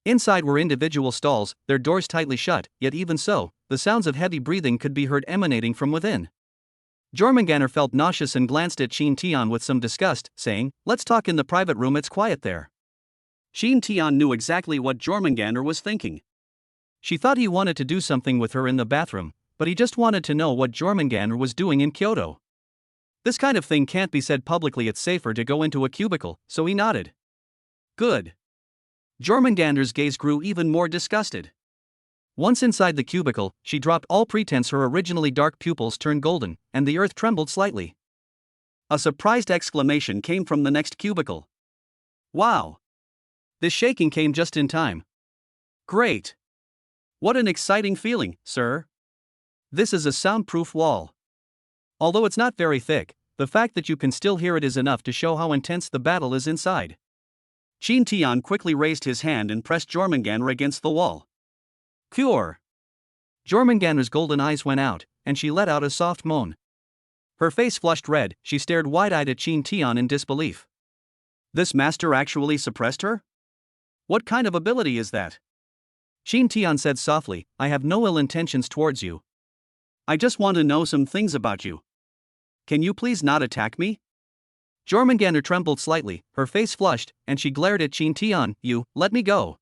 Inside were individual stalls, their doors tightly shut, yet even so, the sounds of heavy breathing could be heard emanating from within. Jormungandr felt nauseous and glanced at Qin Tian with some disgust, saying, "Let's talk in the private room, it's quiet there." Qin Tian knew exactly what Jormungandr was thinking. She thought he wanted to do something with her in the bathroom, but he just wanted to know what Jormungandr was doing in Kyoto. This kind of thing can't be said publicly, it's safer to go into a cubicle, so he nodded. Good. Jormungandr's gaze grew even more disgusted. Once inside the cubicle, she dropped all pretense. Her originally dark pupils turned golden, and the earth trembled slightly. A surprised exclamation came from the next cubicle. Wow! This shaking came just in time. Great! What an exciting feeling, sir! This is a soundproof wall. Although it's not very thick, the fact that you can still hear it is enough to show how intense the battle is inside. Qin Tian quickly raised his hand and pressed Jormungandr against the wall. Cure! Jormungandr's golden eyes went out, and she let out a soft moan. Her face flushed red, she stared wide-eyed at Qin Tian in disbelief. This master actually suppressed her? What kind of ability is that? Qin Tian said softly, "I have no ill intentions towards you. I just want to know some things about you. Can you please not attack me?" Jormungandr trembled slightly, her face flushed, and she glared at Qin Tian. "You, let me go."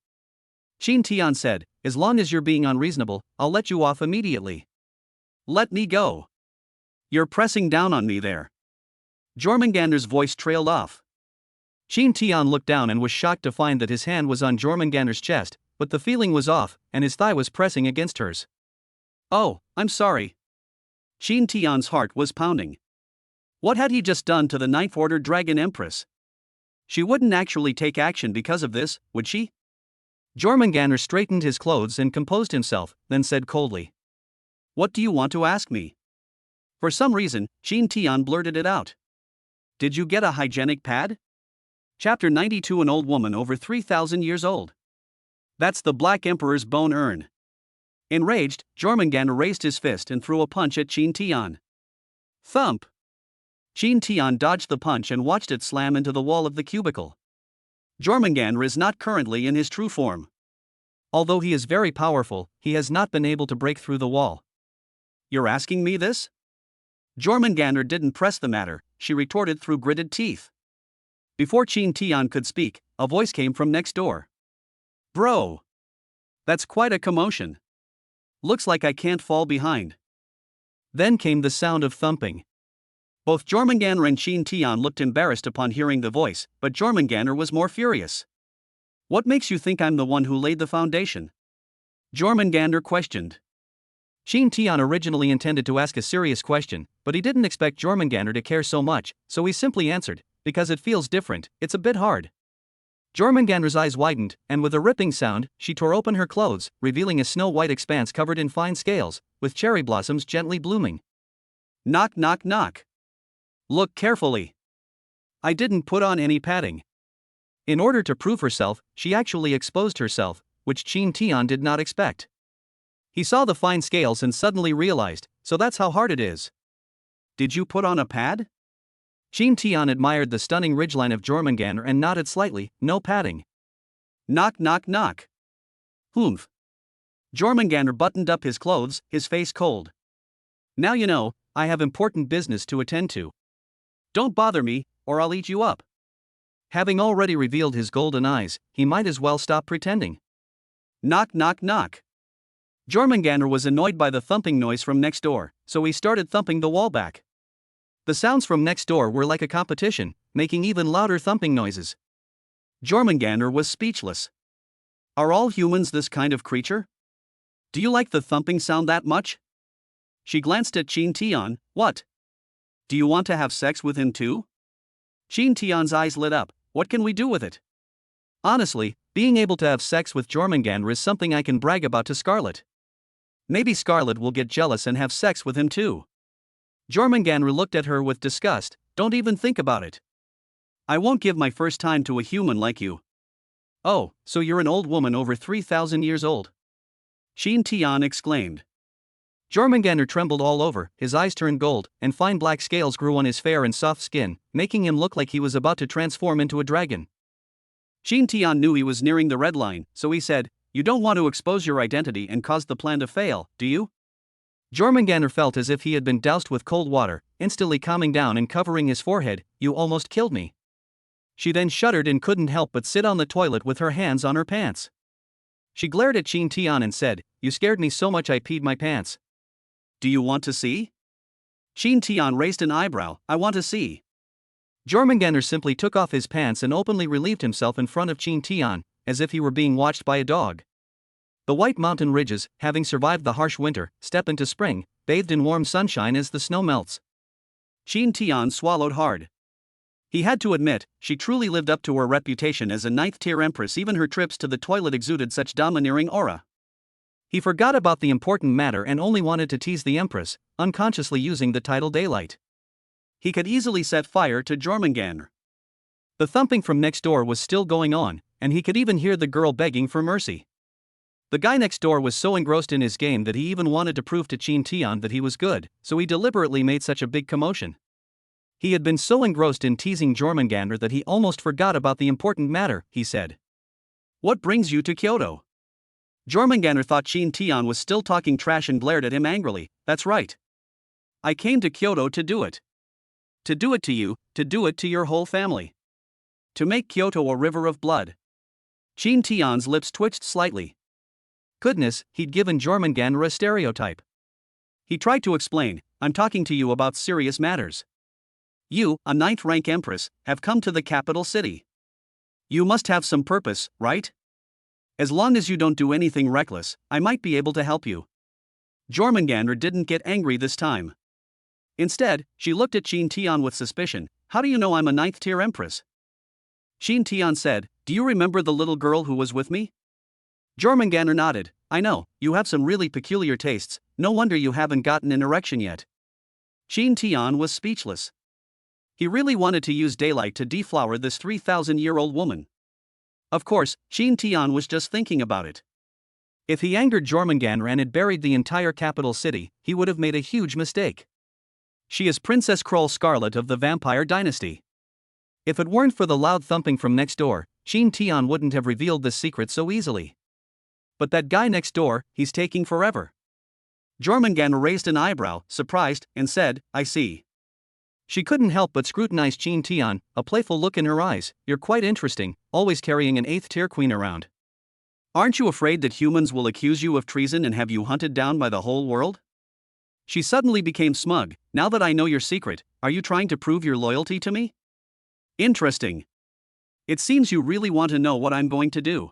Qin Tian said, "As long as you're being unreasonable, I'll let you off immediately." "Let me go. You're pressing down on me there." Jormungandr's voice trailed off. Qin Tian looked down and was shocked to find that his hand was on Jormungandr's chest, but the feeling was off, and his thigh was pressing against hers. "Oh, I'm sorry." Qin Tian's heart was pounding. What had he just done to the Ninth Order Dragon Empress? She wouldn't actually take action because of this, would she? Jormungandr straightened his clothes and composed himself, then said coldly, "What do you want to ask me?" For some reason, Qin Tian blurted it out. "Did you get a hygienic pad?" Chapter 92. An old woman over 3,000 years old. That's the Black Emperor's bone urn. Enraged, Jormungandr raised his fist and threw a punch at Qin Tian. Thump! Qin Tian dodged the punch and watched it slam into the wall of the cubicle. Jormungandr is not currently in his true form. Although he is very powerful, he has not been able to break through the wall. "You're asking me this?" Jormungandr didn't press the matter, she retorted through gritted teeth. Before Qin Tian could speak, a voice came from next door. "Bro! That's quite a commotion. Looks like I can't fall behind." Then came the sound of thumping. Both Jormungandr and Qin Tian looked embarrassed upon hearing the voice, but Jormungandr was more furious. "What makes you think I'm the one who laid the foundation?" Jormungandr questioned. Qin Tian originally intended to ask a serious question, but he didn't expect Jormungandr to care so much, so he simply answered, "Because it feels different, it's a bit hard." Jormungandr's eyes widened, and with a ripping sound, she tore open her clothes, revealing a snow-white expanse covered in fine scales, with cherry blossoms gently blooming. Knock knock knock. Look carefully. I didn't put on any padding. In order to prove herself, she actually exposed herself, which Qin Tian did not expect. He saw the fine scales and suddenly realized, so that's how hard it is. Did you put on a pad? Qin Tian admired the stunning ridgeline of Jormungandr and nodded slightly, no padding. Knock knock knock. Humph. Jormungandr buttoned up his clothes, his face cold. Now you know, I have important business to attend to. Don't bother me, or I'll eat you up. Having already revealed his golden eyes, he might as well stop pretending. Knock knock knock. Jormungandr was annoyed by the thumping noise from next door, so he started thumping the wall back. The sounds from next door were like a competition, making even louder thumping noises. Jormungandr was speechless. Are all humans this kind of creature? Do you like the thumping sound that much? She glanced at Qin Tian. What? Do you want to have sex with him too? Qin Tian's eyes lit up. What can we do with it? Honestly, being able to have sex with Jormungandr is something I can brag about to Scarlet. Maybe Scarlet will get jealous and have sex with him too. Jormungandr looked at her with disgust. Don't even think about it. I won't give my first time to a human like you. Oh, so you're an old woman over 3,000 years old? Qin Tian exclaimed. Jormungandr trembled all over, his eyes turned gold, and fine black scales grew on his fair and soft skin, making him look like he was about to transform into a dragon. Qin Tian knew he was nearing the red line, so he said, "You don't want to expose your identity and cause the plan to fail, do you?" Jormungandr felt as if he had been doused with cold water, instantly calming down and covering his forehead. "You almost killed me." She then shuddered and couldn't help but sit on the toilet with her hands on her pants. She glared at Qin Tian and said, "You scared me so much I peed my pants." Do you want to see? Qin Tian raised an eyebrow. I want to see. Jormungandr simply took off his pants and openly relieved himself in front of Qin Tian, as if he were being watched by a dog. The white mountain ridges, having survived the harsh winter, step into spring, bathed in warm sunshine as the snow melts. Qin Tian swallowed hard. He had to admit, she truly lived up to her reputation as a ninth-tier empress. Even her trips to the toilet exuded such domineering aura. He forgot about the important matter and only wanted to tease the empress, unconsciously using the title Daylight. He could easily set fire to Jormungandr. The thumping from next door was still going on, and he could even hear the girl begging for mercy. The guy next door was so engrossed in his game that he even wanted to prove to Qin Tian that he was good, so he deliberately made such a big commotion. He had been so engrossed in teasing Jormungandr that he almost forgot about the important matter. He said, "What brings you to Kyoto?" Jormungandr thought Qin Tian was still talking trash and glared at him angrily. "That's right. I came to Kyoto to do it. To do it to you, to do it to your whole family. To make Kyoto a river of blood." Qin Tian's lips twitched slightly. Goodness, he'd given Jormungandr a stereotype. He tried to explain, "I'm talking to you about serious matters. You, a ninth-rank empress, have come to the capital city. You must have some purpose, right? As long as you don't do anything reckless, I might be able to help you." Jormungandr didn't get angry this time. Instead, she looked at Qin Tian with suspicion. "How do you know I'm a ninth-tier empress?" Qin Tian said, "Do you remember the little girl who was with me?" Jormungandr nodded. "I know, you have some really peculiar tastes, no wonder you haven't gotten an erection yet." Qin Tian was speechless. He really wanted to use Daylight to deflower this 3,000-year-old woman. Of course, Qin Tian was just thinking about it. If he angered Jormungandr and had buried the entire capital city, he would have made a huge mistake. She is Princess Kroll Scarlet of the Vampire Dynasty. If it weren't for the loud thumping from next door, Qin Tian wouldn't have revealed this secret so easily. But that guy next door, he's taking forever. Jormungandr raised an eyebrow, surprised, and said, "I see." She couldn't help but scrutinize Qin Tian, a playful look in her eyes. "You're quite interesting, always carrying an 8th-tier queen around. Aren't you afraid that humans will accuse you of treason and have you hunted down by the whole world?" She suddenly became smug. "Now that I know your secret, are you trying to prove your loyalty to me? Interesting. It seems you really want to know what I'm going to do."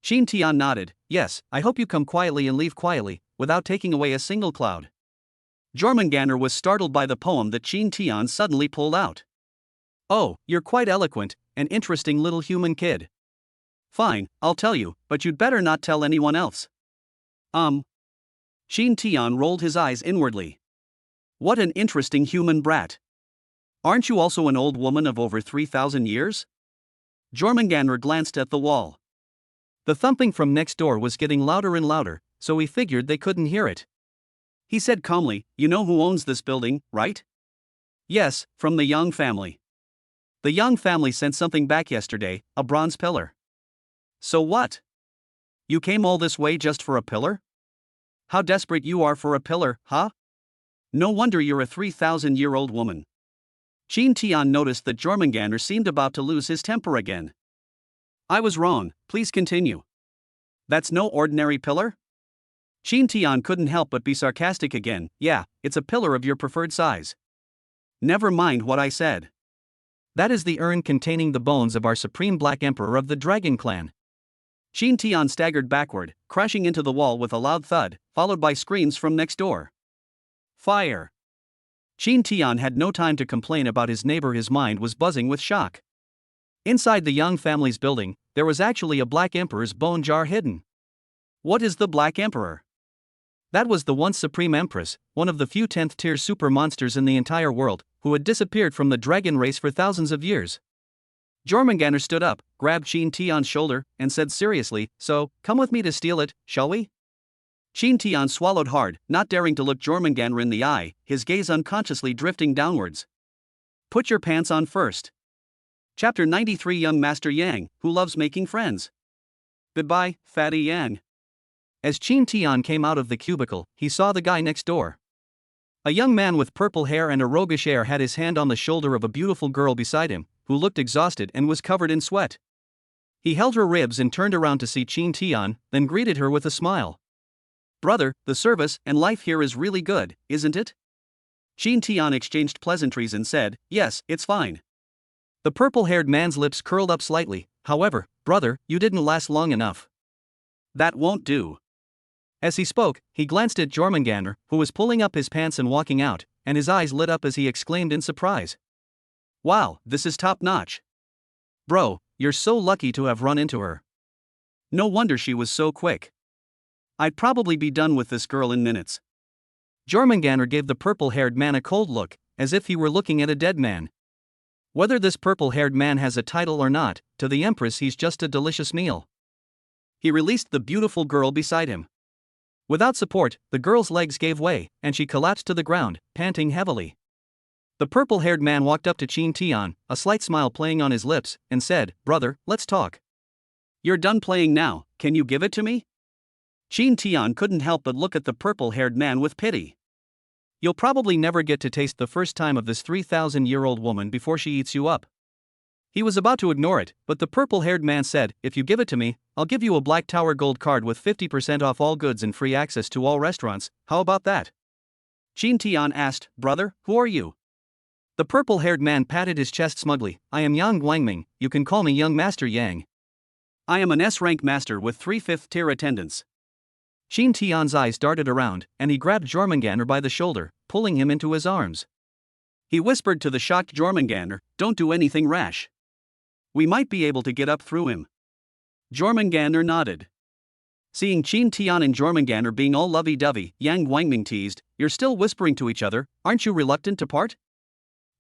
Qin Tian nodded. "Yes, I hope you come quietly and leave quietly, without taking away a single cloud." Jormungandr was startled by the poem that Qin Tian suddenly pulled out. "Oh, you're quite eloquent, an interesting little human kid. Fine, I'll tell you, but you'd better not tell anyone else." Qin Tian rolled his eyes inwardly. "What an interesting human brat. Aren't you also an old woman of over 3,000 years?" Jormungandr glanced at the wall. The thumping from next door was getting louder and louder, so he figured they couldn't hear it. He said calmly, "You know who owns this building, right?" "Yes, from the Young family. The Young family sent something back yesterday, a bronze pillar." "So what? You came all this way just for a pillar? How desperate you are for a pillar, huh? No wonder you're a 3,000-year-old woman." Chin Tian noticed that Jormungandr seemed about to lose his temper again. "I was wrong, please continue. That's no ordinary pillar?" Chin Tian couldn't help but be sarcastic again. "Yeah, it's a pillar of your preferred size." "Never mind what I said. That is the urn containing the bones of our supreme Black Emperor of the Dragon Clan." Chin Tian staggered backward, crashing into the wall with a loud thud, followed by screams from next door. Fire! Chin Tian had no time to complain about his neighbor. His mind was buzzing with shock. Inside the Young family's building, there was actually a Black Emperor's bone jar hidden. What is the Black Emperor? That was the once Supreme Empress, one of the few 10th-tier super monsters in the entire world, who had disappeared from the dragon race for thousands of years. Jormungandr stood up, grabbed Chin Tian's shoulder, and said seriously, "So, come with me to steal it, shall we?" Chin Tian swallowed hard, not daring to look Jormungandr in the eye, his gaze unconsciously drifting downwards. "Put your pants on first." Chapter 93. Young Master Yang, who loves making friends. Goodbye, Fatty Yang. As Chin Tian came out of the cubicle, he saw the guy next door. A young man with purple hair and a roguish air had his hand on the shoulder of a beautiful girl beside him, who looked exhausted and was covered in sweat. He held her ribs and turned around to see Chin Tian, then greeted her with a smile. "Brother, the service and life here is really good, isn't it?" Chin Tian exchanged pleasantries and said, "Yes, it's fine." The purple-haired man's lips curled up slightly. "However, brother, you didn't last long enough." "That won't do." As he spoke, he glanced at Jormungandr, who was pulling up his pants and walking out, and his eyes lit up as he exclaimed in surprise. "Wow, this is top-notch. Bro, you're so lucky to have run into her. No wonder she was so quick. I'd probably be done with this girl in minutes." Jormungandr gave the purple-haired man a cold look, as if he were looking at a dead man. Whether this purple-haired man has a title or not, to the Empress he's just a delicious meal. He released the beautiful girl beside him. Without support, the girl's legs gave way, and she collapsed to the ground, panting heavily. The purple-haired man walked up to Chin Tian, a slight smile playing on his lips, and said, "Brother, let's talk." "You're done playing now, can you give it to me?" Chin Tian couldn't help but look at the purple-haired man with pity. "You'll probably never get to taste the first time of this 3,000-year-old woman before she eats you up." He was about to ignore it, but the purple-haired man said, "If you give it to me, I'll give you a Black Tower Gold card with 50% off all goods and free access to all restaurants. How about that?" Chin Tian asked, "Brother, who are you?" The purple-haired man patted his chest smugly. "I am Yang Guangming, you can call me Young Master Yang." "I am an S-rank master with 3 5th-tier attendants." Chin Tian's eyes darted around, and he grabbed Jormungandr by the shoulder, pulling him into his arms. He whispered to the shocked Jormungandr, "Don't do anything rash. We might be able to get up through him." Jormungandr nodded. Seeing Chin Tian and Jormungandr being all lovey-dovey, Yang Guangming teased, "You're still whispering to each other, aren't you reluctant to part?"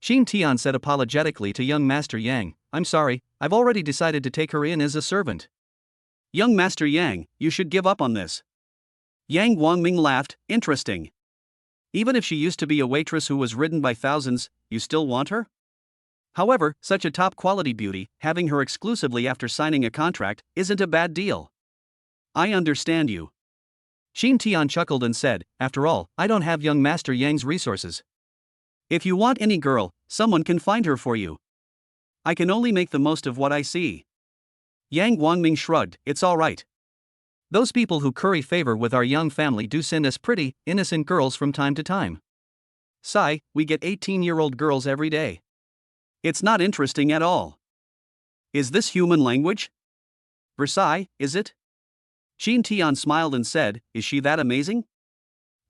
Chin Tian said apologetically to young Master Yang, "I'm sorry, I've already decided to take her in as a servant." "Young Master Yang, you should give up on this." Yang Guangming laughed, "Interesting. Even if she used to be a waitress who was ridden by thousands, you still want her? However, such a top-quality beauty, having her exclusively after signing a contract, isn't a bad deal." "I understand you." Chin Tian chuckled and said, "After all, I don't have young Master Yang's resources. If you want any girl, someone can find her for you. I can only make the most of what I see." Yang Guangming shrugged, "It's all right. Those people who curry favor with our young family do send us pretty, innocent girls from time to time. Sigh, we get 18-year-old girls every day. It's not interesting at all." "Is this human language?" "Versailles, is it?" Chin Tian smiled and said, "Is she that amazing?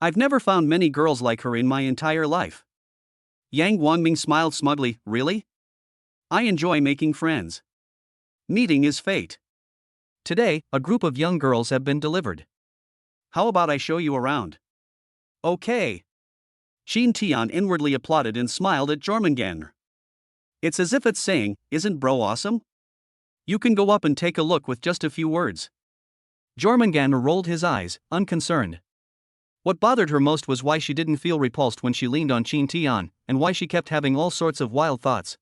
I've never found many girls like her in my entire life." Yang Guangming smiled smugly, "Really? I enjoy making friends. Meeting is fate." Today, a group of young girls have been delivered. "How about I show you around?" "Okay." Chin Tian inwardly applauded and smiled at Jormungandr. It's as if it's saying, "Isn't bro awesome?" You can go up and take a look with just a few words. Jormungandr rolled his eyes, unconcerned. What bothered her most was why she didn't feel repulsed when she leaned on Chin Tian, and why she kept having all sorts of wild thoughts.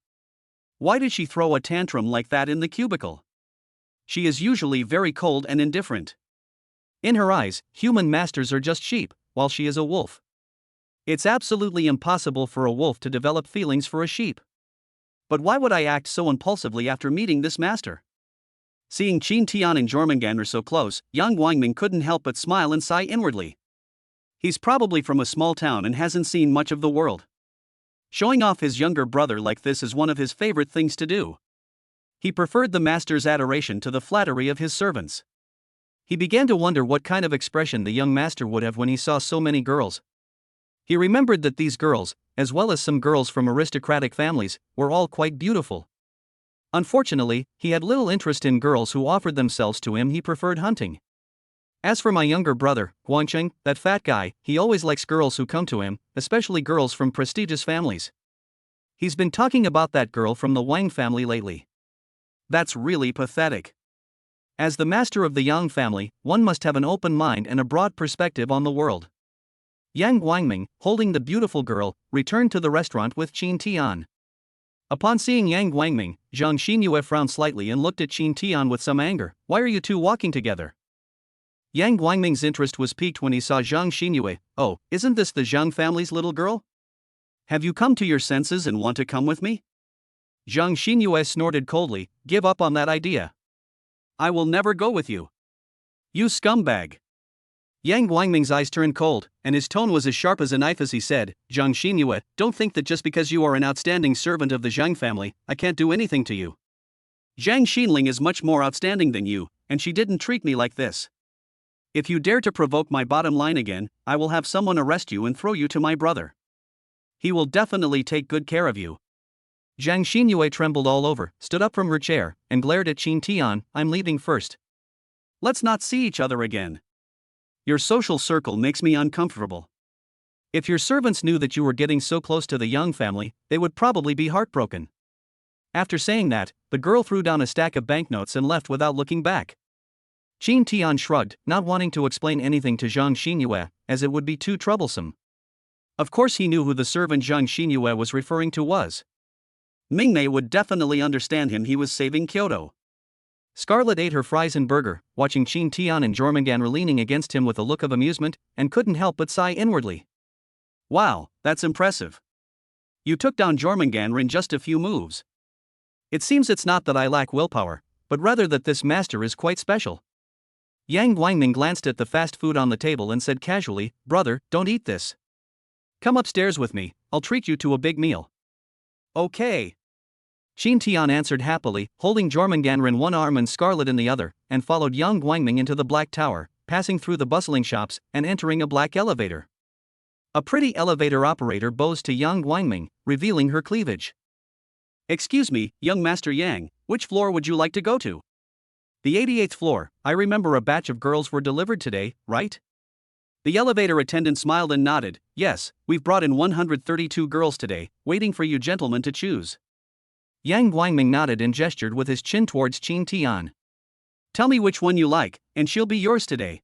Why did she throw a tantrum like that in the cubicle? She is usually very cold and indifferent. In her eyes, human masters are just sheep, while she is a wolf. It's absolutely impossible for a wolf to develop feelings for a sheep. But why would I act so impulsively after meeting this master? Seeing Chin Tian and Jormungandr so close, Yang Guangming couldn't help but smile and sigh inwardly. He's probably from a small town and hasn't seen much of the world. Showing off his younger brother like this is one of his favorite things to do. He preferred the master's adoration to the flattery of his servants. He began to wonder what kind of expression the young master would have when he saw so many girls. He remembered that these girls, as well as some girls from aristocratic families, were all quite beautiful. Unfortunately, he had little interest in girls who offered themselves to him. He preferred hunting. As for my younger brother, Guangcheng, that fat guy, he always likes girls who come to him, especially girls from prestigious families. He's been talking about that girl from the Wang family lately. That's really pathetic. As the master of the Yang family, one must have an open mind and a broad perspective on the world. Yang Guangming, holding the beautiful girl, returned to the restaurant with Chin Tian. Upon seeing Yang Guangming, Zhang Xinyue frowned slightly and looked at Chin Tian with some anger. Why are you two walking together? Yang Guangming's interest was piqued when he saw Zhang Xinyue. Oh, isn't this the Zhang family's little girl? Have you come to your senses and want to come with me? Zhang Xinyue snorted coldly. Give up on that idea. I will never go with you. You scumbag. Yang Guangming's eyes turned cold, and his tone was as sharp as a knife as he said, Zhang Xinyue, don't think that just because you are an outstanding servant of the Zhang family, I can't do anything to you. Zhang Xinling is much more outstanding than you, and she didn't treat me like this. If you dare to provoke my bottom line again, I will have someone arrest you and throw you to my brother. He will definitely take good care of you. Zhang Xinyue trembled all over, stood up from her chair, and glared at Chin Tian. I'm leaving first. Let's not see each other again. Your social circle makes me uncomfortable. If your servants knew that you were getting so close to the Yang family, they would probably be heartbroken. After saying that, the girl threw down a stack of banknotes and left without looking back. Chin Tian shrugged, not wanting to explain anything to Zhang Xinyue, as it would be too troublesome. Of course he knew who the servant Zhang Xinyue was referring to was. Mingmei would definitely understand him. He was saving Kyoto. Scarlet ate her fries and burger, watching Chin Tian and Jormungandr leaning against him with a look of amusement, and couldn't help but sigh inwardly. Wow, that's impressive. You took down Jormungandr in just a few moves. It seems it's not that I lack willpower, but rather that this master is quite special. Yang Guangming glanced at the fast food on the table and said casually, Brother, don't eat this. Come upstairs with me, I'll treat you to a big meal. Okay. Chin Tian answered happily, holding Jormungandr in one arm and Scarlet in the other, and followed Yang Guangming into the Black Tower, passing through the bustling shops and entering a black elevator. A pretty elevator operator bows to Yang Guangming, revealing her cleavage. Excuse me, young Master Yang, which floor would you like to go to? The 88th floor. I remember a batch of girls were delivered today, right? The elevator attendant smiled and nodded. Yes, we've brought in 132 girls today, waiting for you gentlemen to choose. Yang Guangming nodded and gestured with his chin towards Chin Tian. Tell me which one you like, and she'll be yours today.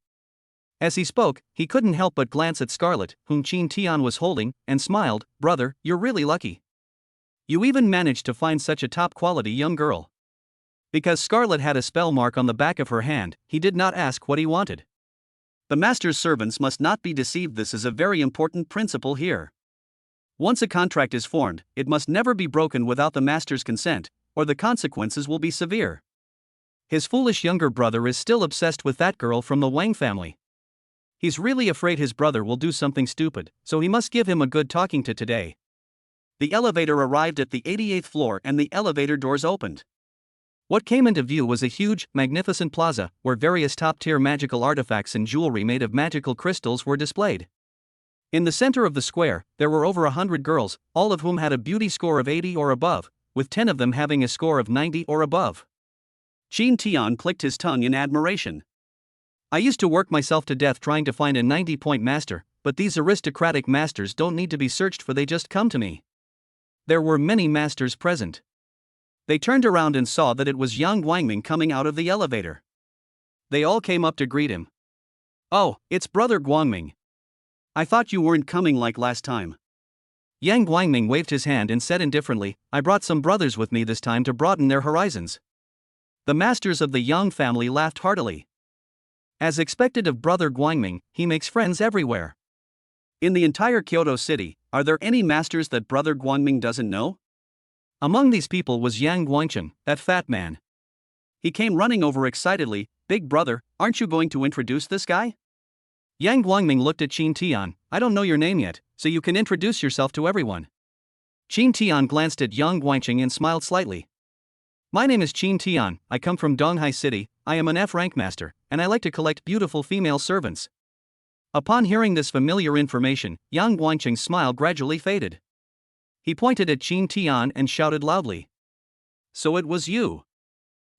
As he spoke, he couldn't help but glance at Scarlet, whom Chin Tian was holding, and smiled. Brother, you're really lucky. You even managed to find such a top-quality young girl. Because Scarlet had a spell mark on the back of her hand, he did not ask what he wanted. The master's servants must not be deceived. This is a very important principle here. Once a contract is formed, it must never be broken without the master's consent, or the consequences will be severe. His foolish younger brother is still obsessed with that girl from the Wang family. He's really afraid his brother will do something stupid, so he must give him a good talking to today. The elevator arrived at the 88th floor and the elevator doors opened. What came into view was a huge, magnificent plaza, where various top-tier magical artifacts and jewelry made of magical crystals were displayed. In the center of the square, there were over 100 girls, all of whom had a beauty score of 80 or above, with 10 of them having a score of 90 or above. Chin Tian clicked his tongue in admiration. I used to work myself to death trying to find a 90-point master, but these aristocratic masters don't need to be searched for, they just come to me. There were many masters present. They turned around and saw that it was Yang Guangming coming out of the elevator. They all came up to greet him. "Oh, it's Brother Guangming. I thought you weren't coming like last time." Yang Guangming waved his hand and said indifferently, "I brought some brothers with me this time to broaden their horizons." The masters of the Yang family laughed heartily. As expected of Brother Guangming, he makes friends everywhere. In the entire Kyoto city, are there any masters that Brother Guangming doesn't know? Among these people was Yang Guangcheng, that fat man. He came running over excitedly. "Big brother, aren't you going to introduce this guy?" Yang Guangming looked at Qin Tian. "I don't know your name yet, so you can introduce yourself to everyone." Qin Tian glanced at Yang Guangcheng and smiled slightly. "My name is Qin Tian, I come from Donghai City, I am an F-rank master, and I like to collect beautiful female servants." Upon hearing this familiar information, Yang Guangcheng's smile gradually faded. He pointed at Qin Tian and shouted loudly. "So it was you."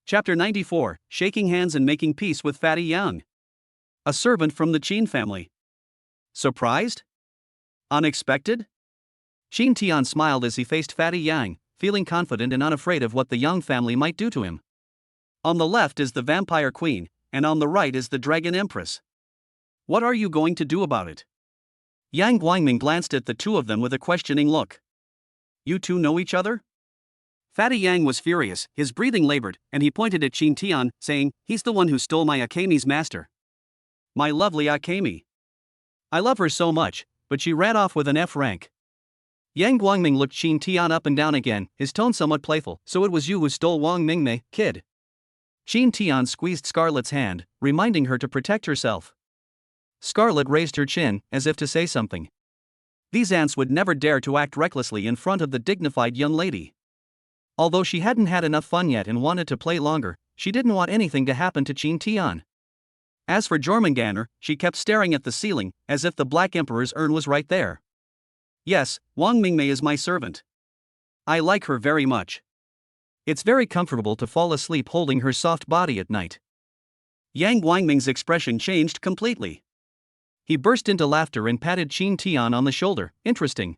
Chapter 94, Shaking Hands and Making Peace with Fatty Yang. A servant from the Qin family. Surprised? Unexpected? Qin Tian smiled as he faced Fatty Yang, feeling confident and unafraid of what the Yang family might do to him. On the left is the Vampire Queen, and on the right is the Dragon Empress. What are you going to do about it? Yang Guangming glanced at the two of them with a questioning look. You two know each other? Fatty Yang was furious, his breathing labored, and he pointed at Qin Tian, saying, "He's the one who stole my Akemi's master. My lovely Akemi. I love her so much, but she ran off with an F rank." Yang Guangming looked Qin Tian up and down again, his tone somewhat playful. "So it was you who stole Wang Mingmei, kid." Qin Tian squeezed Scarlett's hand, reminding her to protect herself. Scarlett raised her chin, as if to say something. These ants would never dare to act recklessly in front of the dignified young lady. Although she hadn't had enough fun yet and wanted to play longer, she didn't want anything to happen to Qin Tian. As for Jormungandr, she kept staring at the ceiling, as if the Black Emperor's urn was right there. "Yes, Wang Mingmei is my servant. I like her very much. It's very comfortable to fall asleep holding her soft body at night." Yang Guangming's expression changed completely. He burst into laughter and patted Qin Tian on the shoulder. "Interesting.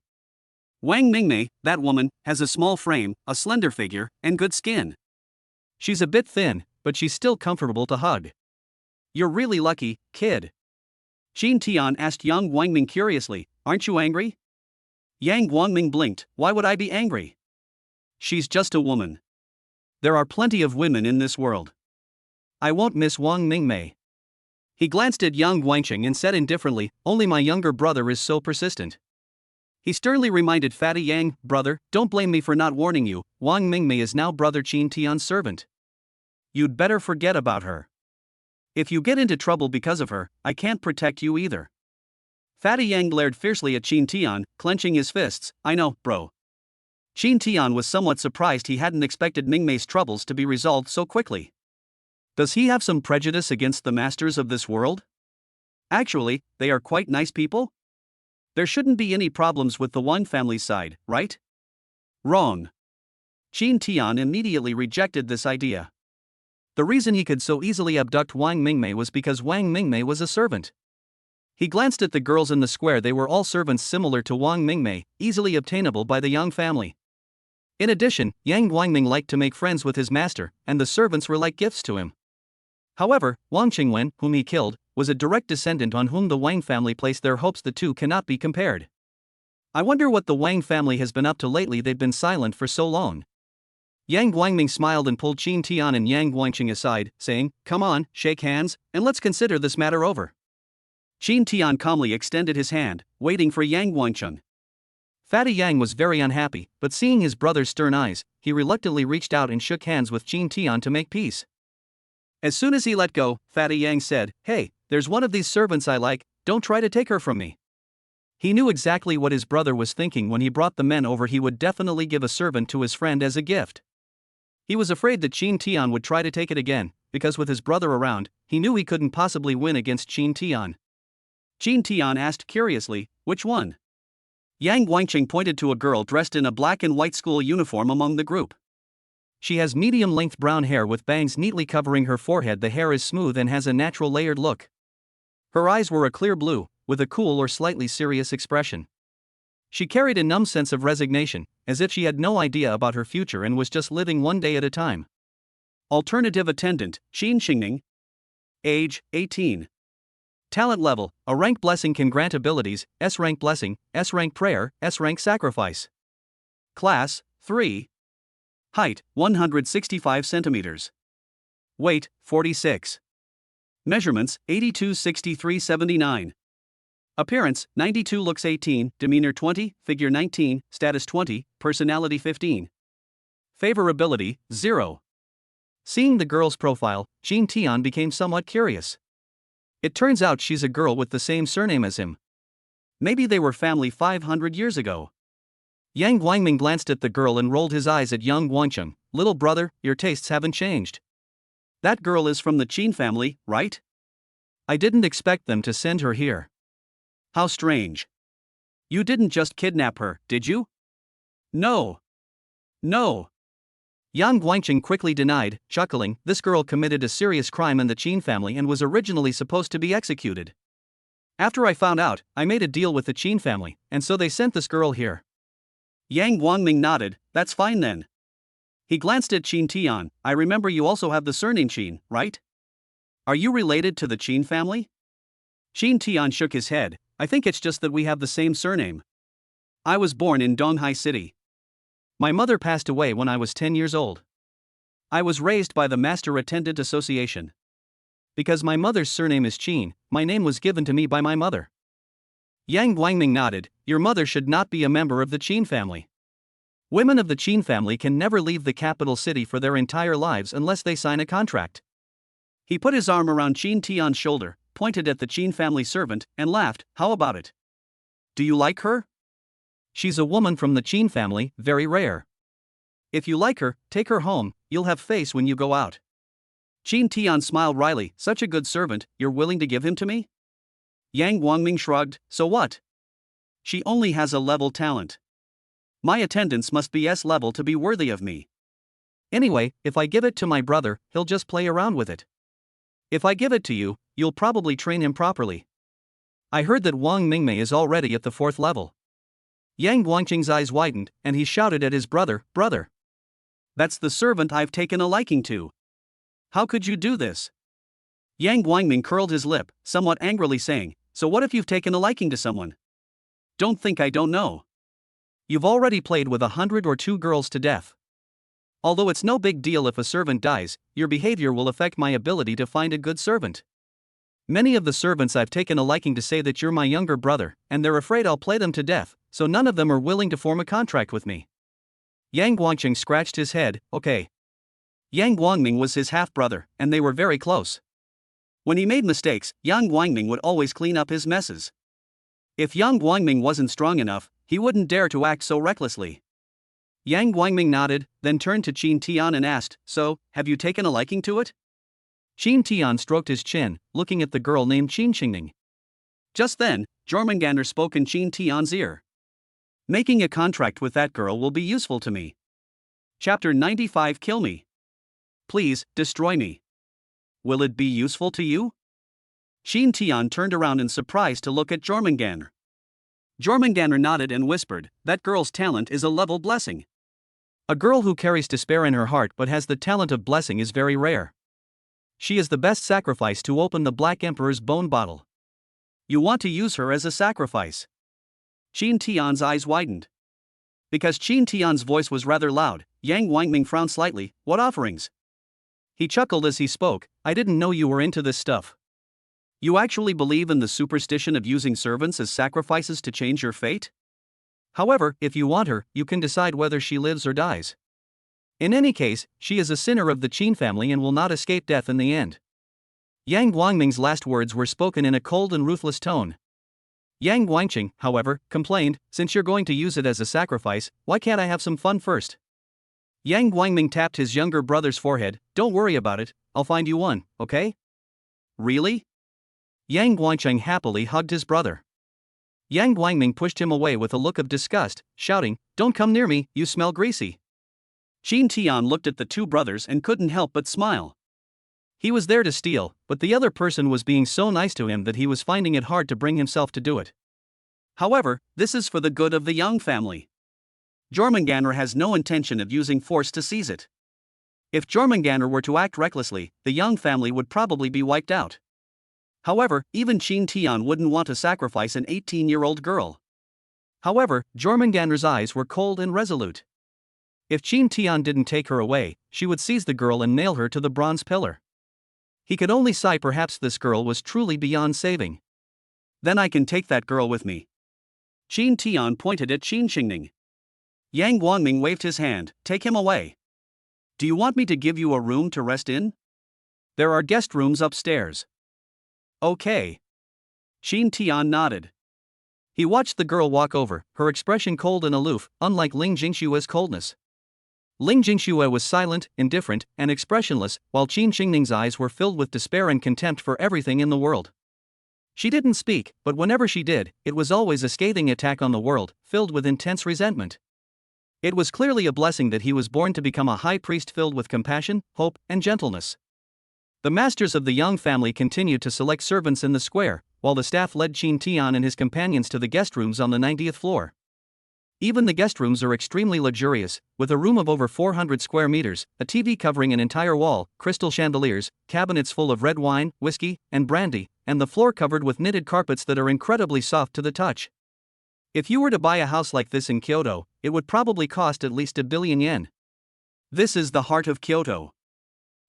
Wang Mingmei, that woman, has a small frame, a slender figure, and good skin. She's a bit thin, but she's still comfortable to hug." You're really lucky, kid. Qin Tian asked Yang Guangming curiously, "Aren't you angry?" Yang Guangming blinked. "Why would I be angry? She's just a woman. There are plenty of women in this world. I won't miss Wang Mingmei." He glanced at Yang Guangcheng and said indifferently, "Only my younger brother is so persistent." He sternly reminded Fatty Yang, "Brother, don't blame me for not warning you, Wang Mingmei is now Brother Qin Tian's servant. You'd better forget about her. If you get into trouble because of her, I can't protect you either." Fatty Yang glared fiercely at Qin Tian, clenching his fists. "I know, bro." Qin Tian was somewhat surprised. He hadn't expected Mingmei's troubles to be resolved so quickly. Does he have some prejudice against the masters of this world? Actually, they are quite nice people. There shouldn't be any problems with the Wang family's side, right? Wrong. Qin Tian immediately rejected this idea. The reason he could so easily abduct Wang Mingmei was because Wang Mingmei was a servant. He glanced at the girls in the square. They were all servants similar to Wang Mingmei, easily obtainable by the Yang family. In addition, Yang Guangming liked to make friends with his master, and the servants were like gifts to him. However, Wang Qingwen, whom he killed, was a direct descendant on whom the Wang family placed their hopes. The two cannot be compared. I wonder what the Wang family has been up to lately. They've been silent for so long. Yang Guangming smiled and pulled Qin Tian and Yang Guangcheng aside, saying, "Come on, shake hands, and let's consider this matter over." Qin Tian calmly extended his hand, waiting for Yang Guangcheng. Fatty Yang was very unhappy, but seeing his brother's stern eyes, he reluctantly reached out and shook hands with Qin Tian to make peace. As soon as he let go, Fatty Yang said, "Hey, there's one of these servants I like, don't try to take her from me." He knew exactly what his brother was thinking when he brought the men over. He would definitely give a servant to his friend as a gift. He was afraid that Qin Tian would try to take it again, because with his brother around, he knew he couldn't possibly win against Qin Tian. Qin Tian asked curiously, "Which one?" Yang Guangcheng pointed to a girl dressed in a black and white school uniform among the group. She has medium-length brown hair with bangs neatly covering her forehead. The hair is smooth and has a natural layered look. Her eyes were a clear blue, with a cool or slightly serious expression. She carried a numb sense of resignation, as if she had no idea about her future and was just living one day at a time. Alternative attendant, Qin Xingning. Age, 18. Talent level, A rank blessing can grant abilities, S rank blessing, S rank prayer, S rank sacrifice. Class, 3. Height, 165 centimeters. Weight, 46. Measurements, 82, 63, 79. Appearance, 92, looks 18, demeanor 20, figure 19, status 20, personality 15. Favorability, 0. Seeing the girl's profile, Jean Tian became somewhat curious. It turns out she's a girl with the same surname as him. Maybe they were family 500 years ago. Yang Guangming glanced at the girl and rolled his eyes at young Guangcheng. Little brother, your tastes haven't changed. That girl is from the Qin family, right? I didn't expect them to send her here. How strange. You didn't just kidnap her, did you? No. No. Yang Guangcheng quickly denied, chuckling, this girl committed a serious crime in the Qin family and was originally supposed to be executed. After I found out, I made a deal with the Qin family, and so they sent this girl here. Yang Guangming nodded, that's fine then. He glanced at Qin Tian. I remember you also have the surname Qin, right? Are you related to the Qin family? Qin Tian shook his head. I think it's just that we have the same surname. I was born in Donghai City. My mother passed away when I was 10 years old. I was raised by the Master Attendant Association. Because my mother's surname is Qin, my name was given to me by my mother. Yang Guangming nodded. Your mother should not be a member of the Qin family. Women of the Qin family can never leave the capital city for their entire lives unless they sign a contract. He put his arm around Qin Tian's shoulder, pointed at the Qin family servant, and laughed. How about it? Do you like her? She's a woman from the Qin family, very rare. If you like her, take her home, you'll have face when you go out. Qin Tian smiled wryly. Such a good servant, you're willing to give him to me? Yang Guangming shrugged. So what? She only has a level talent. My attendance must be S level to be worthy of me. Anyway, if I give it to my brother, he'll just play around with it. If I give it to you, you'll probably train him properly. I heard that Wang Mingmei is already at the 4th level. Yang Guangcheng's eyes widened, and he shouted at his brother, Brother! That's the servant I've taken a liking to. How could you do this? Yang Guangming curled his lip, somewhat angrily saying, so what if you've taken a liking to someone? Don't think I don't know. You've already played with 100 or 2 girls to death. Although it's no big deal if a servant dies, your behavior will affect my ability to find a good servant. Many of the servants I've taken a liking to say that you're my younger brother, and they're afraid I'll play them to death, so none of them are willing to form a contract with me. Yang Guangcheng scratched his head. Okay. Yang Guangming was his half-brother, and they were very close. When he made mistakes, Yang Guangming would always clean up his messes. If Yang Guangming wasn't strong enough, he wouldn't dare to act so recklessly. Yang Guangming nodded, then turned to Qin Tian and asked, so, have you taken a liking to it? Qin Tian stroked his chin, looking at the girl named Qin Xingning. Just then, Jormungandr spoke in Qin Tian's ear. Making a contract with that girl will be useful to me. Chapter 95. Kill me. Please, destroy me. Will it be useful to you? Qin Tian turned around in surprise to look at Jormungandr. Jormungandr nodded and whispered, that girl's talent is a level blessing. A girl who carries despair in her heart but has the talent of blessing is very rare. She is the best sacrifice to open the Black Emperor's bone bottle. You want to use her as a sacrifice? Qin Tian's eyes widened. Because Qin Tian's voice was rather loud, Yang Guangming frowned slightly. What offerings? He chuckled as he spoke. I didn't know you were into this stuff. You actually believe in the superstition of using servants as sacrifices to change your fate? However, if you want her, you can decide whether she lives or dies. In any case, she is a sinner of the Qin family and will not escape death in the end. Yang Guangming's last words were spoken in a cold and ruthless tone. Yang Guangcheng, however, complained, since you're going to use it as a sacrifice, why can't I have some fun first? Yang Guangming tapped his younger brother's forehead. Don't worry about it, I'll find you one, okay? Really? Yang Guangcheng happily hugged his brother. Yang Guangming pushed him away with a look of disgust, shouting, don't come near me, you smell greasy. Qin Tian looked at the two brothers and couldn't help but smile. He was there to steal, but the other person was being so nice to him that he was finding it hard to bring himself to do it. However, this is for the good of the Young family. Jormungandr has no intention of using force to seize it. If Jormungandr were to act recklessly, the Young family would probably be wiped out. However, even Qin Tian wouldn't want to sacrifice an 18-year-old girl. However, Jormungandr's eyes were cold and resolute. If Qin Tian didn't take her away, she would seize the girl and nail her to the bronze pillar. He could only sigh, perhaps this girl was truly beyond saving. Then I can take that girl with me. Qin Tian pointed at Qin Xingning. Yang Guangming waved his hand, take him away. Do you want me to give you a room to rest in? There are guest rooms upstairs. Okay. Qin Tian nodded. He watched the girl walk over, her expression cold and aloof, unlike Ling Jingshue's coldness. Ling Jingxue was silent, indifferent, and expressionless, while Qin Xingning's eyes were filled with despair and contempt for everything in the world. She didn't speak, but whenever she did, it was always a scathing attack on the world, filled with intense resentment. It was clearly a blessing that he was born to become a high priest filled with compassion, hope, and gentleness. The masters of the Young family continued to select servants in the square, while the staff led Qin Tian and his companions to the guest rooms on the 90th floor. Even the guest rooms are extremely luxurious, with a room of over 400 square meters, a TV covering an entire wall, crystal chandeliers, cabinets full of red wine, whiskey, and brandy, and the floor covered with knitted carpets that are incredibly soft to the touch. If you were to buy a house like this in Kyoto, it would probably cost at least 1 billion yen. This is the heart of Kyoto.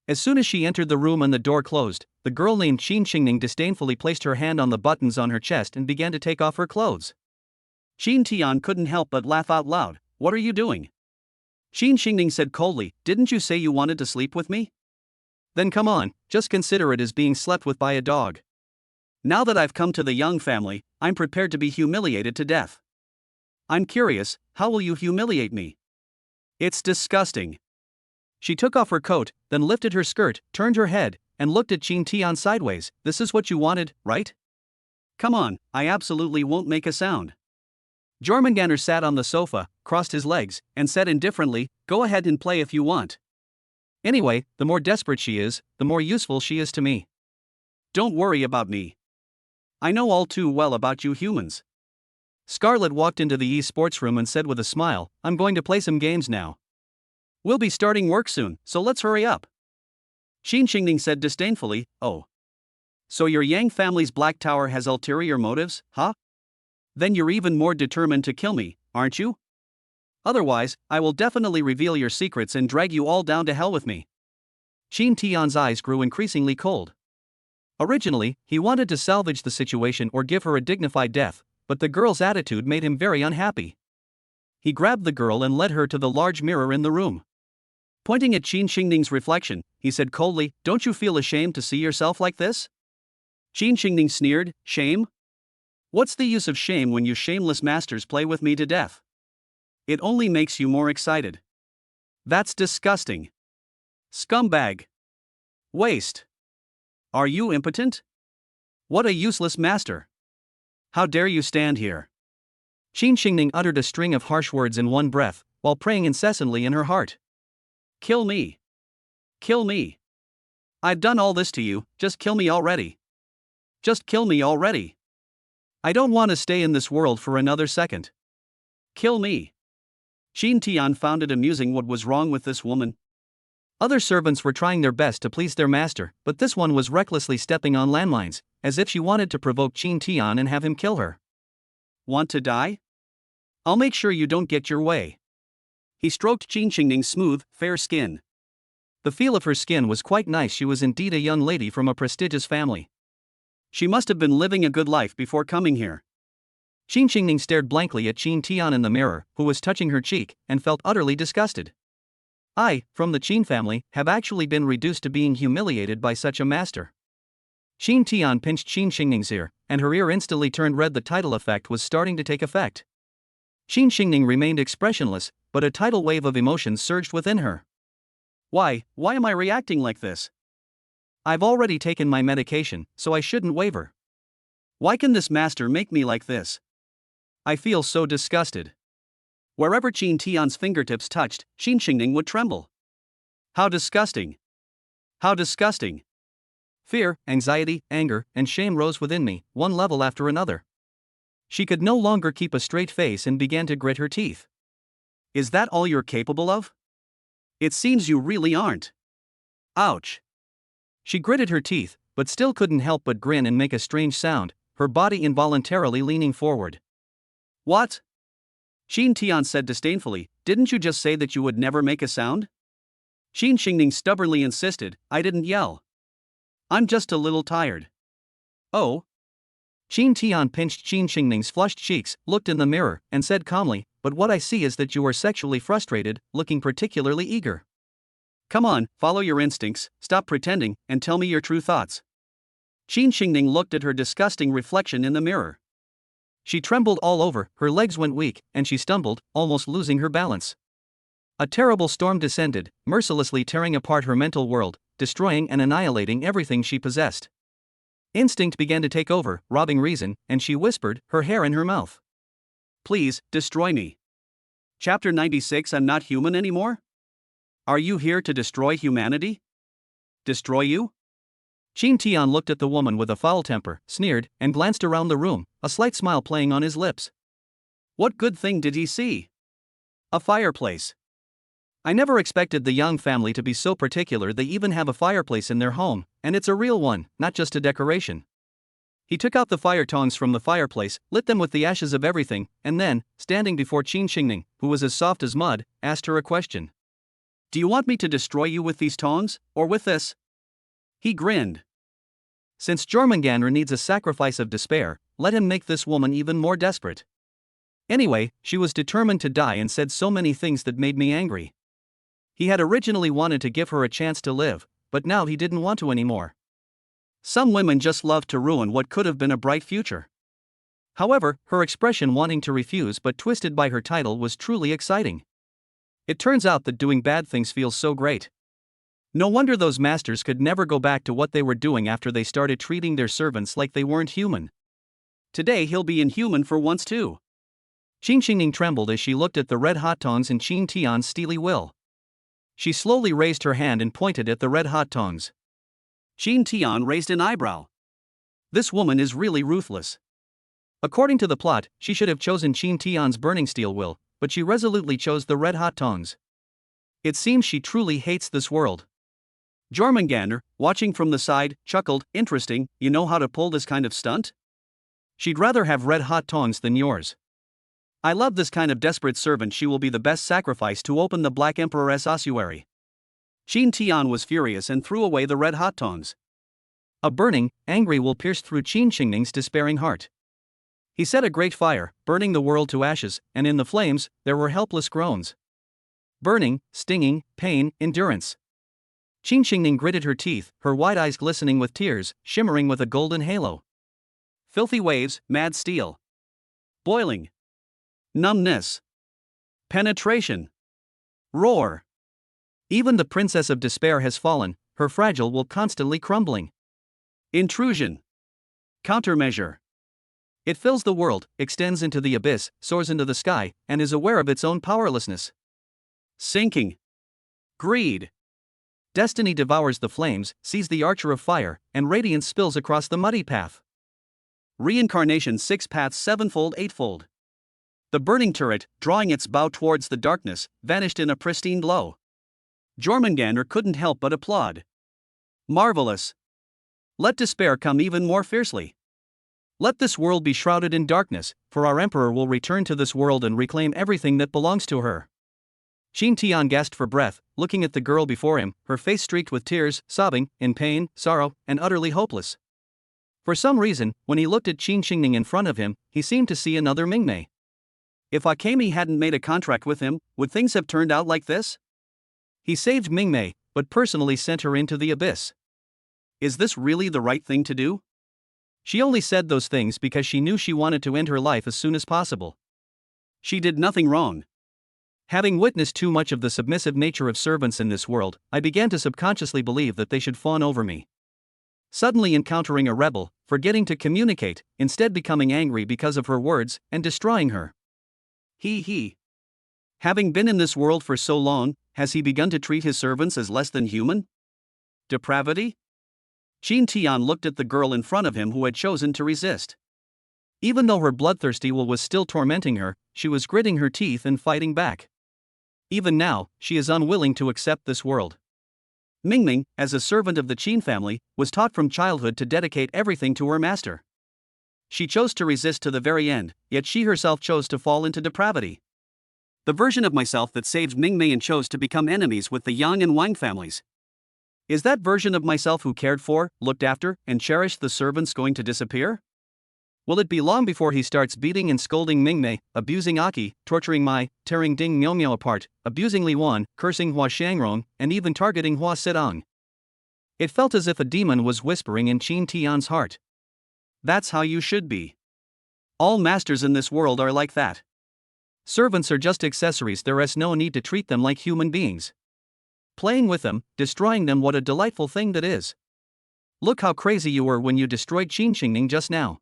As soon as she entered the room and the door closed, the girl named Qin Xingning disdainfully placed her hand on the buttons on her chest and began to take off her clothes. Qin Tian couldn't help but laugh out loud. What are you doing? Qin Xingning said coldly, didn't you say you wanted to sleep with me? Then come on, just consider it as being slept with by a dog. Now that I've come to the Young family, I'm prepared to be humiliated to death. I'm curious, how will you humiliate me? It's disgusting. She took off her coat, then lifted her skirt, turned her head, and looked at Qin Tian sideways. This is what you wanted, right? Come on, I absolutely won't make a sound. Jormungandr sat on the sofa, crossed his legs, and said indifferently, go ahead and play if you want. Anyway, the more desperate she is, the more useful she is to me. Don't worry about me. I know all too well about you humans. Scarlet walked into the e-sports room and said with a smile, I'm going to play some games now. We'll be starting work soon, so let's hurry up. Qin Xingning said disdainfully, oh. So your Yang family's Black Tower has ulterior motives, huh? Then you're even more determined to kill me, aren't you? Otherwise, I will definitely reveal your secrets and drag you all down to hell with me. Qin Tian's eyes grew increasingly cold. Originally, he wanted to salvage the situation or give her a dignified death, but the girl's attitude made him very unhappy. He grabbed the girl and led her to the large mirror in the room. Pointing at Qin Xingning's reflection, he said coldly, don't you feel ashamed to see yourself like this? Qin Xingning sneered, shame? What's the use of shame when you shameless masters play with me to death? It only makes you more excited. That's disgusting. Scumbag. Waste. Are you impotent? What a useless master. How dare you stand here? Qin Xingning uttered a string of harsh words in one breath, while praying incessantly in her heart. Kill me. Kill me. I've done all this to you, just kill me already. Just kill me already. I don't want to stay in this world for another second. Kill me. Qin Tian found it amusing what was wrong with this woman. Other servants were trying their best to please their master, but this one was recklessly stepping on landmines, as if she wanted to provoke Qin Tian and have him kill her. Want to die? I'll make sure you don't get your way. He stroked Qin Xingning's smooth, fair skin. The feel of her skin was quite nice. She was indeed a young lady from a prestigious family. She must have been living a good life before coming here. Qin Xingning stared blankly at Qin Tian in the mirror, who was touching her cheek, and felt utterly disgusted. I, from the Qin family, have actually been reduced to being humiliated by such a master. Qin Tian pinched Qin Xingning's ear, and her ear instantly turned red. The tidal effect was starting to take effect. Qin Xingning remained expressionless, but a tidal wave of emotions surged within her. Why am I reacting like this? I've already taken my medication, so I shouldn't waver. Why can this master make me like this? I feel so disgusted. Wherever Qin Tian's fingertips touched, Qin Xingning would tremble. How disgusting! How disgusting! Fear, anxiety, anger, and shame rose within me, one level after another. She could no longer keep a straight face and began to grit her teeth. Is that all you're capable of? It seems you really aren't. Ouch. She gritted her teeth, but still couldn't help but grin and make a strange sound, her body involuntarily leaning forward. What? Qin Tian said disdainfully, didn't you just say that you would never make a sound? Qin Xingning stubbornly insisted, I didn't yell. I'm just a little tired. Oh? Qin Tian pinched Qin Xingning's flushed cheeks, looked in the mirror, and said calmly, but what I see is that you are sexually frustrated, looking particularly eager. Come on, follow your instincts, stop pretending, and tell me your true thoughts. Qin Xingning looked at her disgusting reflection in the mirror. She trembled all over, her legs went weak, and she stumbled, almost losing her balance. A terrible storm descended, mercilessly tearing apart her mental world, destroying and annihilating everything she possessed. Instinct began to take over, robbing reason, and she whispered, her hair in her mouth. Please, destroy me. Chapter 96 I'm not human anymore? Are you here to destroy humanity? Destroy you? Qin Tian looked at the woman with a foul temper, sneered, and glanced around the room, a slight smile playing on his lips. What good thing did he see? A fireplace. I never expected the Yang family to be so particular. They even have a fireplace in their home, and it's a real one, not just a decoration. He took out the fire tongs from the fireplace, lit them with the ashes of everything, and then, standing before Qin Xingning, who was as soft as mud, asked her a question. Do you want me to destroy you with these tongs, or with this? He grinned. Since Jormungandr needs a sacrifice of despair, let him make this woman even more desperate. Anyway, she was determined to die and said so many things that made me angry. He had originally wanted to give her a chance to live, but now he didn't want to anymore. Some women just love to ruin what could have been a bright future. However, her expression wanting to refuse but twisted by her title was truly exciting. It turns out that doing bad things feels so great. No wonder those masters could never go back to what they were doing after they started treating their servants like they weren't human. Today he'll be inhuman for once too. Qin Xingning trembled as she looked at the red-hot tongs in Qin Tian's steely will. She slowly raised her hand and pointed at the red-hot tongs. Qin Tian raised an eyebrow. This woman is really ruthless. According to the plot, she should have chosen Qin Tian's burning steel will, but she resolutely chose the red-hot tongs. It seems she truly hates this world. Jormungandr, watching from the side, chuckled, interesting, you know how to pull this kind of stunt? She'd rather have red-hot tongs than yours. I love this kind of desperate servant. She will be the best sacrifice to open the Black Emperor's ossuary. Qin Tian was furious and threw away the red-hot tongs. A burning, angry will pierced through Qin Xingning's despairing heart. He set a great fire, burning the world to ashes, and in the flames, there were helpless groans. Burning, stinging, pain, endurance. Qin Xingning gritted her teeth, her wide eyes glistening with tears, shimmering with a golden halo. Filthy waves, mad steel. Boiling. Numbness. Penetration. Roar. Even the princess of despair has fallen, her fragile will constantly crumbling. Intrusion. Countermeasure. It fills the world, extends into the abyss, soars into the sky, and is aware of its own powerlessness. Sinking. Greed. Destiny devours the flames, sees the archer of fire, and radiance spills across the muddy path. Reincarnation 6 paths 7-fold 8-fold. The burning turret, drawing its bow towards the darkness, vanished in a pristine glow. Jormungandr couldn't help but applaud. Marvelous. Let despair come even more fiercely. Let this world be shrouded in darkness, for our emperor will return to this world and reclaim everything that belongs to her. Qin Tian gasped for breath, looking at the girl before him, her face streaked with tears, sobbing, in pain, sorrow, and utterly hopeless. For some reason, when he looked at Qin Xingning in front of him, he seemed to see another Mingmei. If Akemi hadn't made a contract with him, would things have turned out like this? He saved Mingmei, but personally sent her into the abyss. Is this really the right thing to do? She only said those things because she knew she wanted to end her life as soon as possible. She did nothing wrong. Having witnessed too much of the submissive nature of servants in this world, I began to subconsciously believe that they should fawn over me. Suddenly encountering a rebel, forgetting to communicate, instead becoming angry because of her words, and destroying her. He. Having been in this world for so long, has he begun to treat his servants as less than human? Depravity? Qin Tian looked at the girl in front of him who had chosen to resist. Even though her bloodthirsty will was still tormenting her, she was gritting her teeth and fighting back. Even now, she is unwilling to accept this world. Mingming, as a servant of the Qin family, was taught from childhood to dedicate everything to her master. She chose to resist to the very end, yet she herself chose to fall into depravity. The version of myself that saved Mingmei and chose to become enemies with the Yang and Wang families. Is that version of myself who cared for, looked after, and cherished the servants going to disappear? Will it be long before he starts beating and scolding Mingmei, abusing Aki, torturing Mai, tearing Ding Miao apart, abusing Li Wan, cursing Hua Shangrong, and even targeting Hua Sedong? It felt as if a demon was whispering in Qin Tian's heart. That's how you should be. All masters in this world are like that. Servants are just accessories, there is no need to treat them like human beings. Playing with them, destroying them, what a delightful thing that is. Look how crazy you were when you destroyed Qin Xingning just now.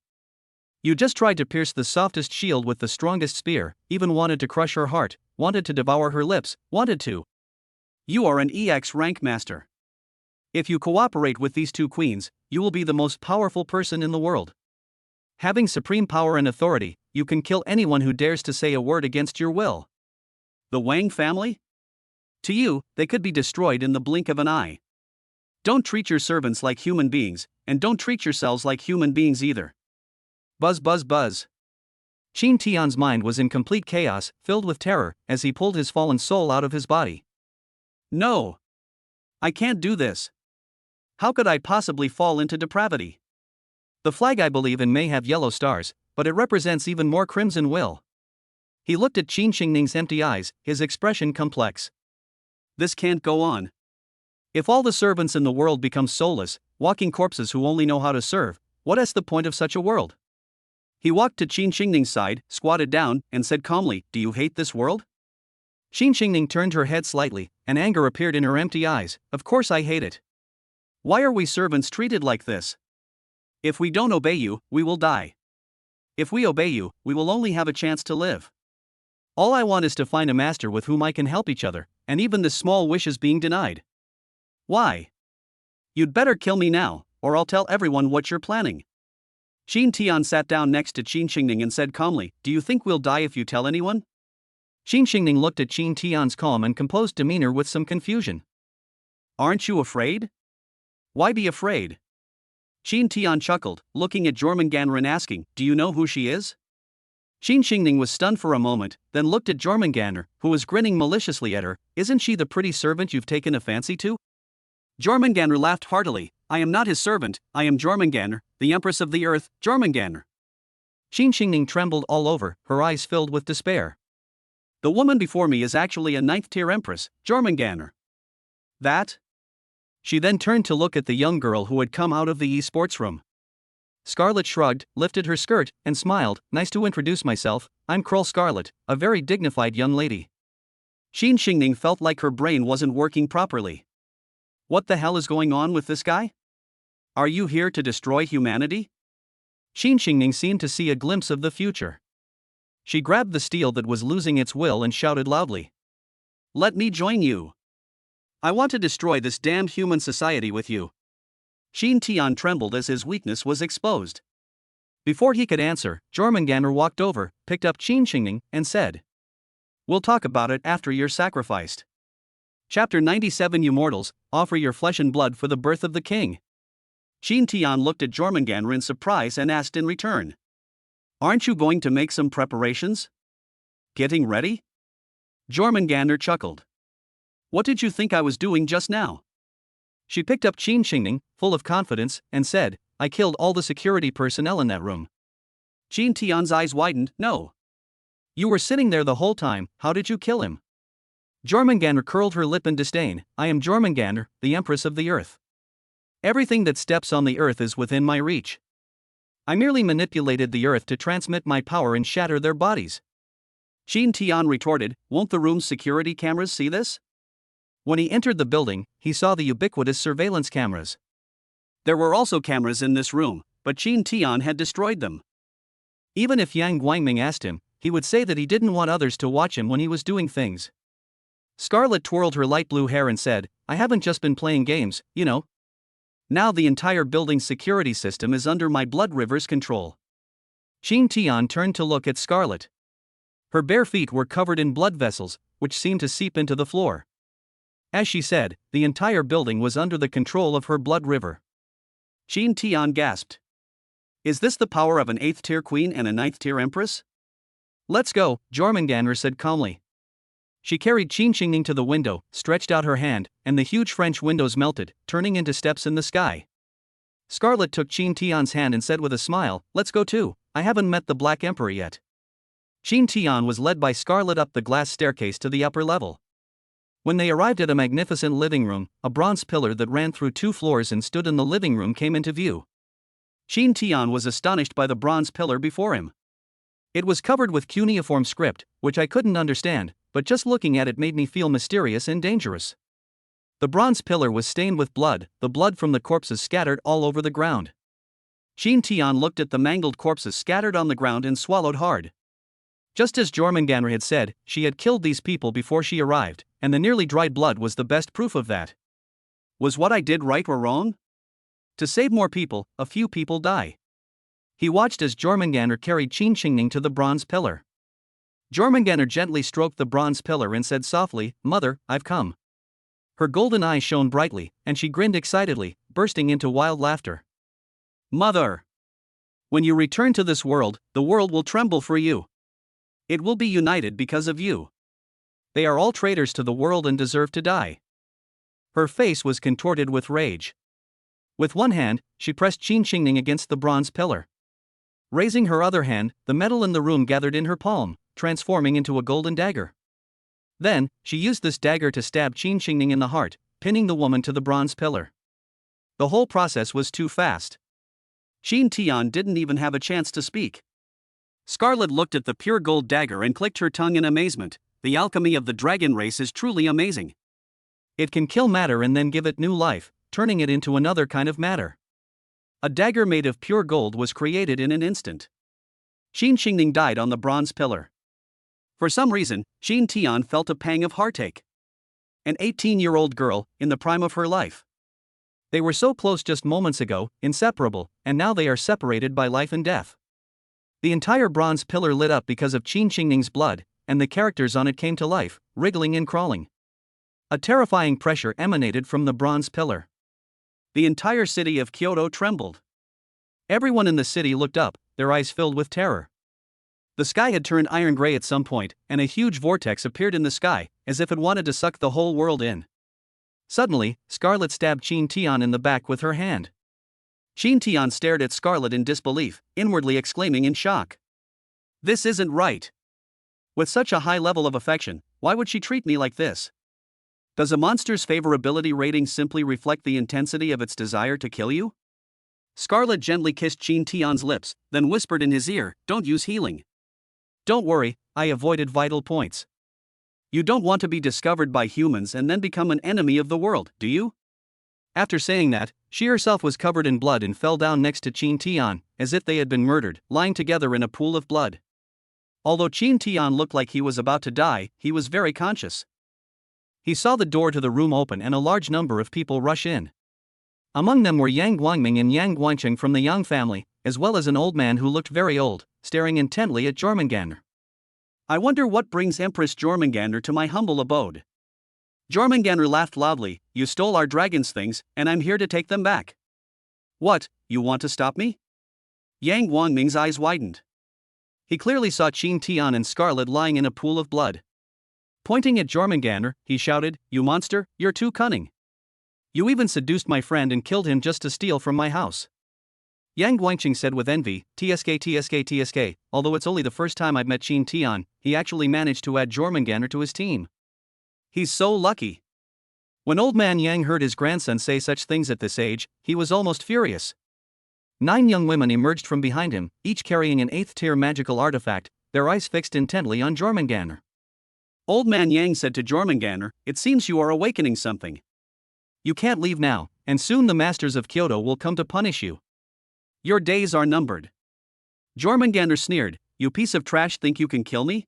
You just tried to pierce the softest shield with the strongest spear, even wanted to crush her heart, wanted to devour her lips, wanted to. You are an EX rank master. If you cooperate with these two queens, you will be the most powerful person in the world. Having supreme power and authority, you can kill anyone who dares to say a word against your will. The Wang family? To you, they could be destroyed in the blink of an eye. Don't treat your servants like human beings, and don't treat yourselves like human beings either. Buzz buzz buzz. Qin Tian's mind was in complete chaos, filled with terror, as he pulled his fallen soul out of his body. No! I can't do this. How could I possibly fall into depravity? The flag I believe in may have yellow stars, but it represents even more crimson will. He looked at Qin Xingning's empty eyes, his expression complex. This can't go on. If all the servants in the world become soulless, walking corpses who only know how to serve, what is the point of such a world? He walked to Qin Xingning's side, squatted down, and said calmly, "Do you hate this world?" Qin Xingning turned her head slightly, and anger appeared in her empty eyes. Of course I hate it. Why are we servants treated like this? If we don't obey you, we will die. If we obey you, we will only have a chance to live. All I want is to find a master with whom I can help each other, and even this small wish is being denied. Why? You'd better kill me now, or I'll tell everyone what you're planning. Qin Tian sat down next to Qin Xingning and said calmly, "Do you think we'll die if you tell anyone?" Qin Xingning looked at Qin Tian's calm and composed demeanor with some confusion. Aren't you afraid? Why be afraid? Qin Tian chuckled, looking at Jormungandr and asking, "Do you know who she is?" Qin Xingning was stunned for a moment, then looked at Jormungandr, who was grinning maliciously at her. "Isn't she the pretty servant you've taken a fancy to?" Jormungandr laughed heartily. "I am not his servant, I am Jormungandr, the Empress of the Earth, Jormungandr." Qin Xingning trembled all over, her eyes filled with despair. "The woman before me is actually a 9th-tier Empress, Jormungandr." That? She then turned to look at the young girl who had come out of the esports room. Scarlet shrugged, lifted her skirt, and smiled. "Nice to introduce myself, I'm Kroll Scarlet, a very dignified young lady." Qin Xingning felt like her brain wasn't working properly. What the hell is going on with this guy? Are you here to destroy humanity? Qin Xingning seemed to see a glimpse of the future. She grabbed the steel that was losing its will and shouted loudly. "Let me join you. I want to destroy this damned human society with you." Qin Tian trembled as his weakness was exposed. Before he could answer, Jormungandr walked over, picked up Qin Xingning, and said, "We'll talk about it after you're sacrificed." Chapter 97. You mortals, offer your flesh and blood for the birth of the king. Qin Tian looked at Jormungandr in surprise and asked in return, "Aren't you going to make some preparations? Getting ready?" Jormungandr chuckled. "What did you think I was doing just now?" She picked up Qin Xingning, full of confidence, and said, "I killed all the security personnel in that room." Qin Tian's eyes widened. "No. You were sitting there the whole time, how did you kill him?" Jormungandr curled her lip in disdain. "I am Jormungandr, the Empress of the Earth. Everything that steps on the earth is within my reach. I merely manipulated the earth to transmit my power and shatter their bodies." Qin Tian retorted, "Won't the room's security cameras see this?" When he entered the building, he saw the ubiquitous surveillance cameras. There were also cameras in this room, but Qin Tian had destroyed them. Even if Yang Guangming asked him, he would say that he didn't want others to watch him when he was doing things. Scarlet twirled her light blue hair and said, "I haven't just been playing games, you know. Now the entire building's security system is under my blood river's control." Qin Tian turned to look at Scarlet. Her bare feet were covered in blood vessels, which seemed to seep into the floor. As she said, the entire building was under the control of her blood river. Qin Tian gasped. Is this the power of an 8th tier queen and a 9th tier empress? Let's go, Jormungandr said calmly. She carried Qin Qingning to the window, stretched out her hand, and the huge French windows melted, turning into steps in the sky. Scarlet took Qin Tian's hand and said with a smile, let's go too, I haven't met the Black Emperor yet. Qin Tian was led by Scarlet up the glass staircase to the upper level. When they arrived at a magnificent living room, a bronze pillar that ran through 2 floors and stood in the living room came into view. Qin Tian was astonished by the bronze pillar before him. It was covered with cuneiform script, which I couldn't understand, but just looking at it made me feel mysterious and dangerous. The bronze pillar was stained with blood, the blood from the corpses scattered all over the ground. Qin Tian looked at the mangled corpses scattered on the ground and swallowed hard. Just as Jormungandr had said, she had killed these people before she arrived, and the nearly dried blood was the best proof of that. Was what I did right or wrong? To save more people, a few people die. He watched as Jormungandr carried Qin Qingning to the bronze pillar. Jormungandr gently stroked the bronze pillar and said softly, Mother, I've come. Her golden eyes shone brightly, and she grinned excitedly, bursting into wild laughter. Mother! When you return to this world, the world will tremble for you. It will be united because of you. They are all traitors to the world and deserve to die. Her face was contorted with rage. With one hand, she pressed Qin Qingning against the bronze pillar. Raising her other hand, the metal in the room gathered in her palm, transforming into a golden dagger. Then, she used this dagger to stab Qin Qingning in the heart, pinning the woman to the bronze pillar. The whole process was too fast. Qin Tian didn't even have a chance to speak. Scarlet looked at the pure gold dagger and clicked her tongue in amazement. The alchemy of the dragon race is truly amazing. It can kill matter and then give it new life, turning it into another kind of matter. A dagger made of pure gold was created in an instant. Qin Qingning died on the bronze pillar. For some reason, Qin Tian felt a pang of heartache. An 18-year-old girl, in the prime of her life. They were so close just moments ago, inseparable, and now they are separated by life and death. The entire bronze pillar lit up because of Qin Qingning's blood, and the characters on it came to life, wriggling and crawling. A terrifying pressure emanated from the bronze pillar. The entire city of Kyoto trembled. Everyone in the city looked up, their eyes filled with terror. The sky had turned iron gray at some point, and a huge vortex appeared in the sky, as if it wanted to suck the whole world in. Suddenly, Scarlet stabbed Qin Tian in the back with her hand. Qin Tian stared at Scarlet in disbelief, inwardly exclaiming in shock. This isn't right. With such a high level of affection, why would she treat me like this? Does a monster's favorability rating simply reflect the intensity of its desire to kill you? Scarlet gently kissed Qin Tian's lips, then whispered in his ear, don't use healing. Don't worry, I avoided vital points. You don't want to be discovered by humans and then become an enemy of the world, do you? After saying that, she herself was covered in blood and fell down next to Qin Tian, as if they had been murdered, lying together in a pool of blood. Although Qin Tian looked like he was about to die, he was very conscious. He saw the door to the room open and a large number of people rush in. Among them were Yang Guangming and Yang Guangcheng from the Yang family, as well as an old man who looked very old, staring intently at Jormungandr. I wonder what brings Empress Jormungandr to my humble abode. Jormungandr laughed loudly, you stole our dragon's things, and I'm here to take them back. What, you want to stop me? Yang Guangming's eyes widened. He clearly saw Qin Tian and Scarlet lying in a pool of blood. Pointing at Jormungandr, he shouted, you monster, you're too cunning. You even seduced my friend and killed him just to steal from my house. Yang Guangqing said with envy, TSK, although it's only the first time I've met Qin Tian, he actually managed to add Jormungandr to his team. He's so lucky. When old man Yang heard his grandson say such things at this age, he was almost furious. 9 young women emerged from behind him, each carrying an 8th-tier magical artifact, their eyes fixed intently on Jormungandr. Old man Yang said to Jormungandr, it seems you are awakening something. You can't leave now, and soon the masters of Kyoto will come to punish you. Your days are numbered. Jormungandr sneered, you piece of trash, think you can kill me?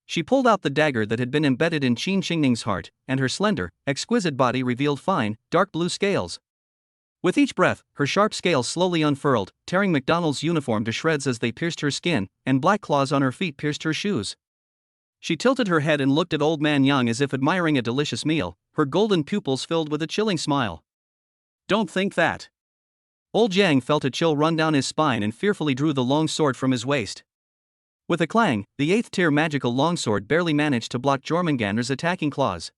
She pulled out the dagger that had been embedded in Qin Qingning's heart, and her slender, exquisite body revealed fine, dark blue scales. With each breath, her sharp scales slowly unfurled, tearing McDonald's uniform to shreds as they pierced her skin, and black claws on her feet pierced her shoes. She tilted her head and looked at Old Man Yang as if admiring a delicious meal, her golden pupils filled with a chilling smile. Don't think that. Old Yang felt a chill run down his spine and fearfully drew the long sword from his waist. With a clang, the 8th-tier magical longsword barely managed to block Jormungandr's attacking claws.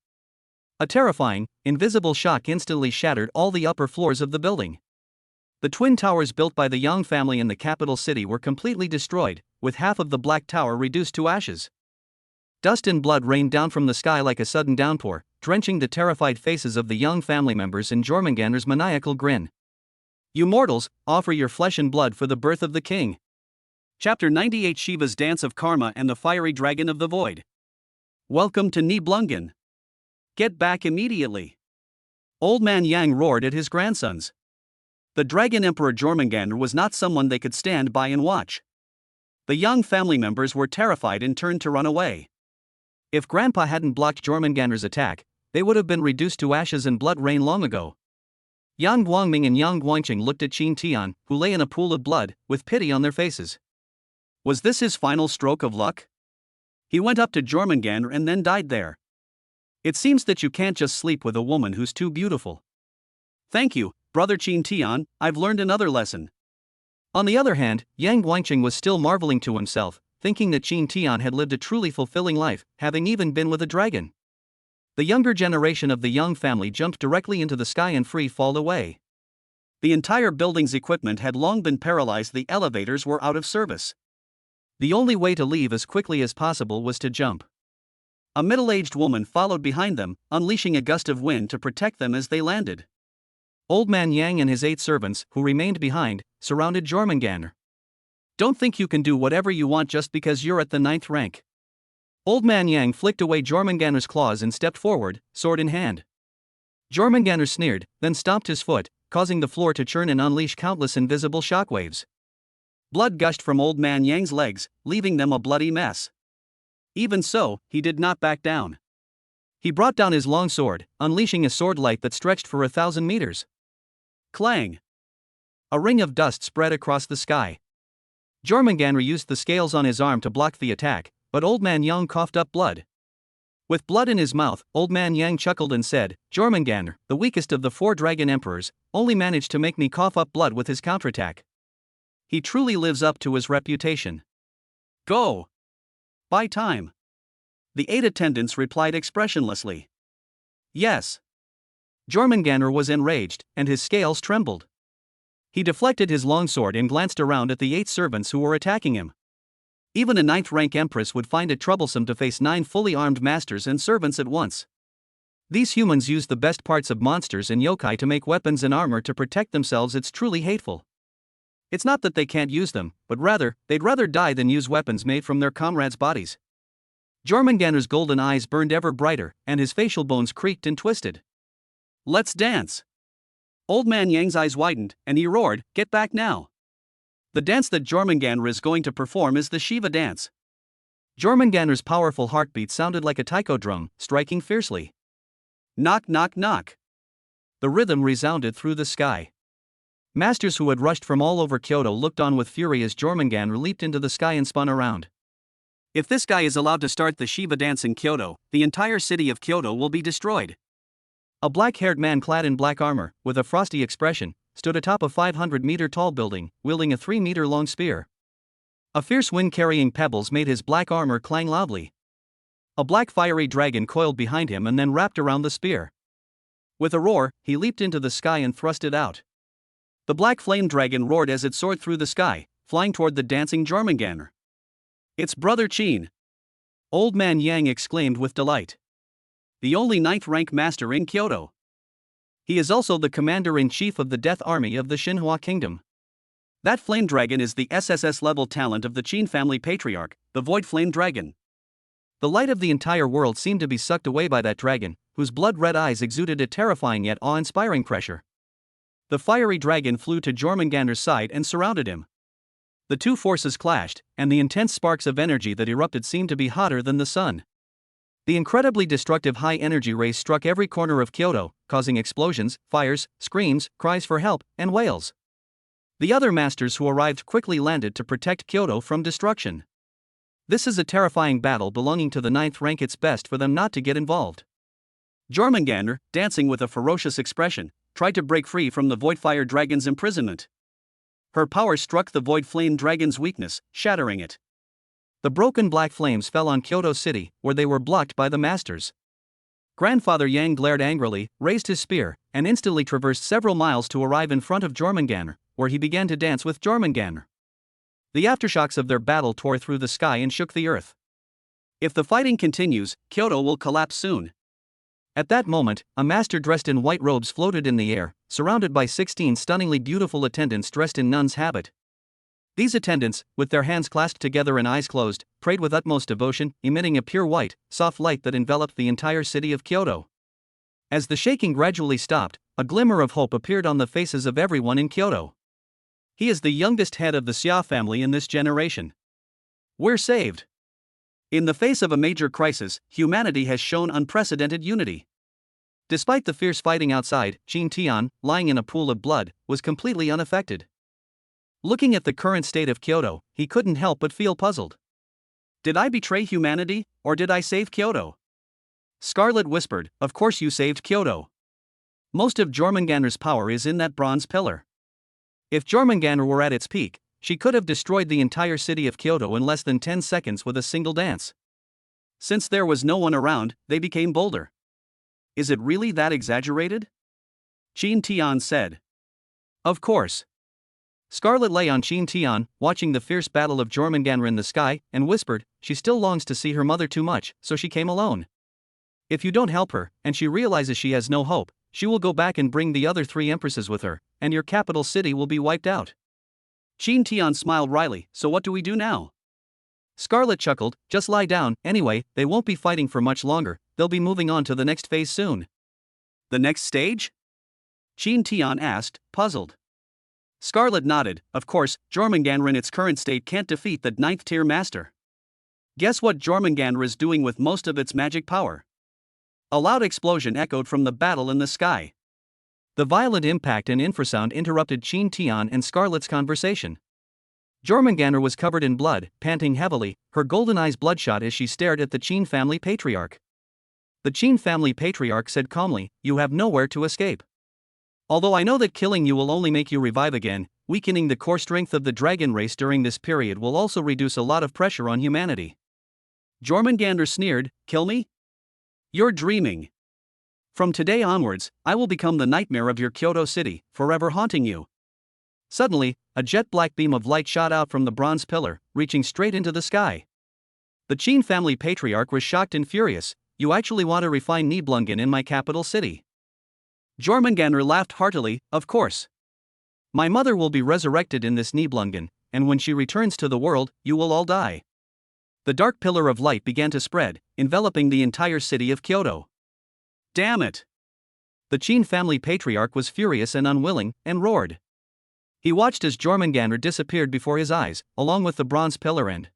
A terrifying, invisible shock instantly shattered all the upper floors of the building. The twin towers built by the Yang family in the capital city were completely destroyed, with half of the Black Tower reduced to ashes. Dust and blood rained down from the sky like a sudden downpour, drenching the terrified faces of the Yang family members in Jormungandr's maniacal grin. You mortals, offer your flesh and blood for the birth of the king. Chapter 98 Shiva's Dance of Karma and the Fiery Dragon of the Void. Welcome to Nibelungen. Get back immediately. Old Man Yang roared at his grandsons. The Dragon Emperor Jormungandr was not someone they could stand by and watch. The Yang family members were terrified and turned to run away. If Grandpa hadn't blocked Jormungandr's attack, they would have been reduced to ashes and blood rain long ago. Yang Guangming and Yang Guangqing looked at Qin Tian, who lay in a pool of blood, with pity on their faces. Was this his final stroke of luck? He went up to Jormungandr and then died there. It seems that you can't just sleep with a woman who's too beautiful. Thank you, brother Qin Tian, I've learned another lesson. On the other hand, Yang Guangqing was still marveling to himself, thinking that Qin Tian had lived a truly fulfilling life, having even been with a dragon. The younger generation of the Yang family jumped directly into the sky and free fall away. The entire building's equipment had long been paralyzed, the elevators were out of service. The only way to leave as quickly as possible was to jump. A middle-aged woman followed behind them, unleashing a gust of wind to protect them as they landed. Old Man Yang and his 8 servants, who remained behind, surrounded Jormungandr. Don't think you can do whatever you want just because you're at the 9th rank. Old Man Yang flicked away Jormungandr's claws and stepped forward, sword in hand. Jormungandr sneered, then stomped his foot, causing the floor to churn and unleash countless invisible shockwaves. Blood gushed from Old Man Yang's legs, leaving them a bloody mess. Even so, he did not back down. He brought down his long sword, unleashing a sword light that stretched for 1,000 meters. Clang! A ring of dust spread across the sky. Jormungandr used the scales on his arm to block the attack, but Old Man Yang coughed up blood. With blood in his mouth, Old Man Yang chuckled and said, Jormungandr, the weakest of the 4 dragon emperors, only managed to make me cough up blood with his counterattack. He truly lives up to his reputation. Go! Buy time. The 8 attendants replied expressionlessly. Yes. Jormungandr was enraged, and his scales trembled. He deflected his longsword and glanced around at the 8 servants who were attacking him. Even a 9th-rank empress would find it troublesome to face 9 fully armed masters and servants at once. These humans use the best parts of monsters and yokai to make weapons and armor to protect themselves. It's truly hateful. It's not that they can't use them, but rather, they'd rather die than use weapons made from their comrades' bodies. Jormungandr's golden eyes burned ever brighter, and his facial bones creaked and twisted. Let's dance! Old Man Yang's eyes widened, and he roared, Get back now! The dance that Jormungandr is going to perform is the Shiva dance. Jormungandr's powerful heartbeat sounded like a taiko drum, striking fiercely. Knock, knock, knock! The rhythm resounded through the sky. Masters who had rushed from all over Kyoto looked on with fury as Jormungandr leaped into the sky and spun around. If this guy is allowed to start the Shiva dance in Kyoto, the entire city of Kyoto will be destroyed. A black-haired man clad in black armor, with a frosty expression, stood atop a 500-meter-tall building, wielding a 3-meter-long spear. A fierce wind carrying pebbles made his black armor clang loudly. A black fiery dragon coiled behind him and then wrapped around the spear. With a roar, he leaped into the sky and thrust it out. The black flame dragon roared as it soared through the sky, flying toward the dancing Jormungandr. It's Brother Qin! Old Man Yang exclaimed with delight. The only 9th-rank master in Kyoto. He is also the commander-in-chief of the Death Army of the Xinhua Kingdom. That flame dragon is the SSS-level talent of the Qin family patriarch, the Void Flame Dragon. The light of the entire world seemed to be sucked away by that dragon, whose blood-red eyes exuded a terrifying yet awe-inspiring pressure. The fiery dragon flew to Jormungandr's side and surrounded him. The two forces clashed, and the intense sparks of energy that erupted seemed to be hotter than the sun. The incredibly destructive high-energy rays struck every corner of Kyoto, causing explosions, fires, screams, cries for help, and wails. The other masters who arrived quickly landed to protect Kyoto from destruction. This is a terrifying battle belonging to the 9th rank. It's best for them not to get involved. Jormungandr, dancing with a ferocious expression, tried to break free from the Voidfire Dragon's imprisonment. Her power struck the Void Flame Dragon's weakness, shattering it. The broken black flames fell on Kyoto City, where they were blocked by the masters. Grandfather Yang glared angrily, raised his spear, and instantly traversed several miles to arrive in front of Jormungandr, where he began to dance with Jormungandr. The aftershocks of their battle tore through the sky and shook the earth. If the fighting continues, Kyoto will collapse soon. At that moment, a master dressed in white robes floated in the air, surrounded by 16 stunningly beautiful attendants dressed in nun's habit. These attendants, with their hands clasped together and eyes closed, prayed with utmost devotion, emitting a pure white, soft light that enveloped the entire city of Kyoto. As the shaking gradually stopped, a glimmer of hope appeared on the faces of everyone in Kyoto. He is the youngest head of the Xia family in this generation. We're saved. In the face of a major crisis, humanity has shown unprecedented unity. Despite the fierce fighting outside, Qin Tian, lying in a pool of blood, was completely unaffected. Looking at the current state of Kyoto, he couldn't help but feel puzzled. Did I betray humanity, or did I save Kyoto? Scarlet whispered, of course you saved Kyoto. Most of Jormungandr's power is in that bronze pillar. If Jormungandr were at its peak, she could have destroyed the entire city of Kyoto in less than 10 seconds with a single dance. Since there was no one around, they became bolder. Is it really that exaggerated? Qin Tian said. Of course. Scarlet lay on Qin Tian, watching the fierce battle of Jormungandr in the sky, and whispered, she still longs to see her mother too much, so she came alone. If you don't help her, and she realizes she has no hope, she will go back and bring the other 3 empresses with her, and your capital city will be wiped out. Qin Tian smiled wryly, so what do we do now? Scarlet chuckled, just lie down, anyway, they won't be fighting for much longer, they'll be moving on to the next phase soon. The next stage? Qin Tian asked, puzzled. Scarlet nodded, of course, Jormungandr in its current state can't defeat the 9th tier master. Guess what Jormungandr is doing with most of its magic power? A loud explosion echoed from the battle in the sky. The violent impact and infrasound interrupted Qin Tian and Scarlet's conversation. Jormungandr was covered in blood, panting heavily, her golden eyes bloodshot as she stared at the Qin family patriarch. The Qin family patriarch said calmly, you have nowhere to escape. Although I know that killing you will only make you revive again, weakening the core strength of the dragon race during this period will also reduce a lot of pressure on humanity. Jormungandr sneered, kill me? You're dreaming. From today onwards, I will become the nightmare of your Kyoto city, forever haunting you. Suddenly, a jet-black beam of light shot out from the bronze pillar, reaching straight into the sky. The Qin family patriarch was shocked and furious, you actually want to refine Nibelungen in my capital city? Jormungandr laughed heartily, of course. My mother will be resurrected in this Nibelungen, and when she returns to the world, you will all die. The dark pillar of light began to spread, enveloping the entire city of Kyoto. Damn it! The Qin family patriarch was furious and unwilling, and roared. He watched as Jormungandr disappeared before his eyes, along with the bronze pillar end.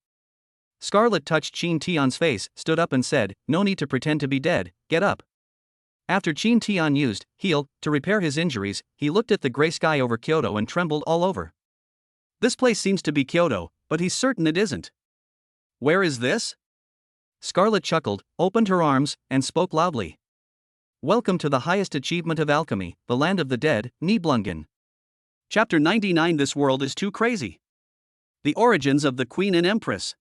Scarlet touched Qin Tian's face, stood up and said, no need to pretend to be dead, get up. After Qin Tian used heal to repair his injuries, he looked at the gray sky over Kyoto and trembled all over. This place seems to be Kyoto, but he's certain it isn't. Where is this? Scarlet chuckled, opened her arms, and spoke loudly. Welcome to the highest achievement of alchemy, the land of the dead, Nibelungen. Chapter 99. This world is too crazy. The origins of the Queen and Empress.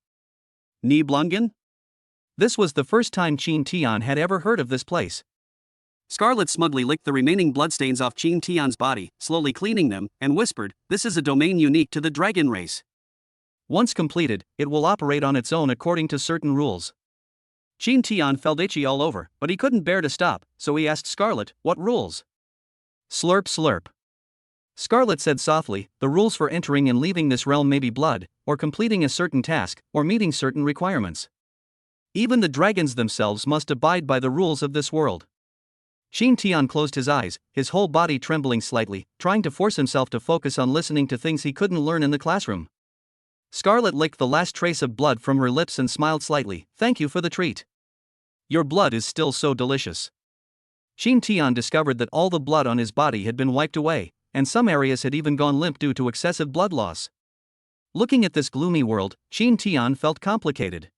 Nibelungen? This was the first time Qin Tian had ever heard of this place. Scarlet smugly licked the remaining bloodstains off Qin Tian's body, slowly cleaning them, and whispered, this is a domain unique to the dragon race. Once completed, it will operate on its own according to certain rules. Qin Tian felt itchy all over, but he couldn't bear to stop, so he asked Scarlet, what rules? Slurp slurp. Scarlet said softly, the rules for entering and leaving this realm may be blood, or completing a certain task, or meeting certain requirements. Even the dragons themselves must abide by the rules of this world. Qin Tian closed his eyes, his whole body trembling slightly, trying to force himself to focus on listening to things he couldn't learn in the classroom. Scarlet licked the last trace of blood from her lips and smiled slightly, thank you for the treat. Your blood is still so delicious. Shin Tian discovered that all the blood on his body had been wiped away, and some areas had even gone limp due to excessive blood loss. Looking at this gloomy world, Shin Tian felt complicated.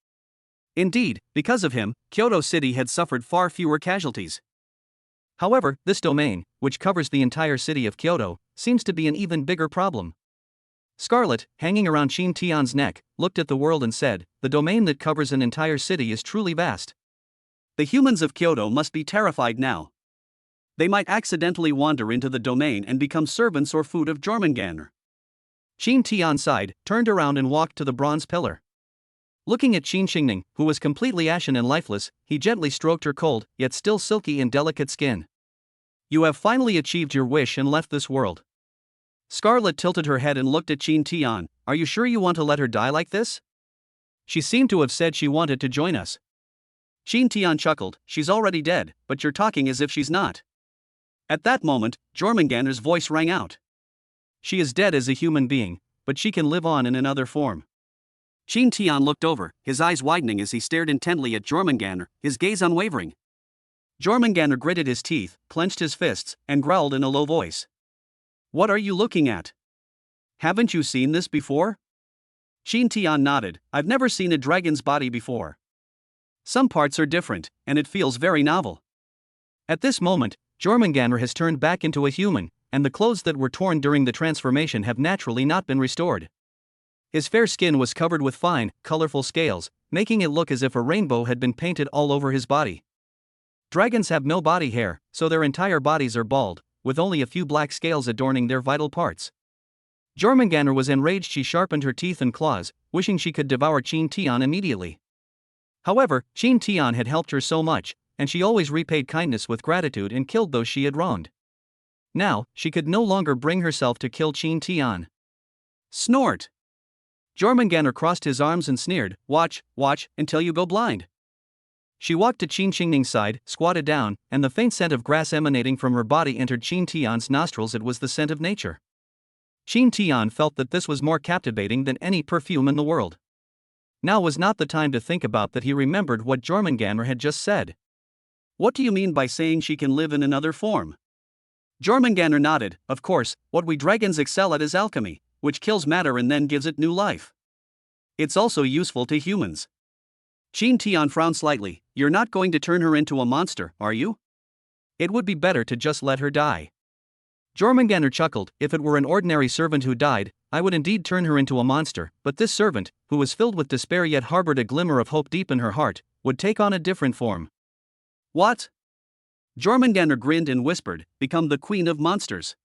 Indeed, because of him, Kyoto City had suffered far fewer casualties. However, this domain, which covers the entire city of Kyoto, seems to be an even bigger problem. Scarlet, hanging around Shin Tian's neck, looked at the world and said, "The domain that covers an entire city is truly vast. The humans of Kyoto must be terrified now. They might accidentally wander into the domain and become servants or food of Jormungandr." Shin Tian sighed, turned around and walked to the bronze pillar. Looking at Qin Xingning, who was completely ashen and lifeless, he gently stroked her cold, yet still silky and delicate skin. "You have finally achieved your wish and left this world." Scarlet tilted her head and looked at Qin Tian. "Are you sure you want to let her die like this? She seemed to have said she wanted to join us." Qin Tian chuckled. "She's already dead, but you're talking as if she's not." At that moment, Jormungandr's voice rang out. "She is dead as a human being, but she can live on in another form." Qin Tian looked over, his eyes widening as he stared intently at Jormungandr, his gaze unwavering. Jormungandr gritted his teeth, clenched his fists, and growled in a low voice. "What are you looking at? Haven't you seen this before?" Qin Tian nodded. "I've never seen a dragon's body before. Some parts are different, and it feels very novel." At this moment, Jormungandr has turned back into a human, and the clothes that were torn during the transformation have naturally not been restored. His fair skin was covered with fine, colorful scales, making it look as if a rainbow had been painted all over his body. Dragons have no body hair, so their entire bodies are bald, with only a few black scales adorning their vital parts. Jormungandr was enraged. She sharpened her teeth and claws, wishing she could devour Qin Tian immediately. However, Qin Tian had helped her so much, and she always repaid kindness with gratitude and killed those she had wronged. Now, she could no longer bring herself to kill Qin Tian. Snort! Jormungandr crossed his arms and sneered, "Watch, watch, until you go blind." She walked to Qin Xingning's side, squatted down, and the faint scent of grass emanating from her body entered Qin Tian's nostrils. It was the scent of nature. Qin Tian felt that this was more captivating than any perfume in the world. Now was not the time to think about that. He remembered what Jormungandr had just said. "What do you mean by saying she can live in another form?" Jormungandr nodded. "Of course, what we dragons excel at is alchemy, which kills matter and then gives it new life. It's also useful to humans." Qin Tian frowned slightly. "You're not going to turn her into a monster, are you?" "It would be better to just let her die." Jormungandr chuckled. "If it were an ordinary servant who died, I would indeed turn her into a monster, but this servant, who was filled with despair yet harbored a glimmer of hope deep in her heart, would take on a different form." "What?" Jormungandr grinned and whispered, "Become the queen of monsters."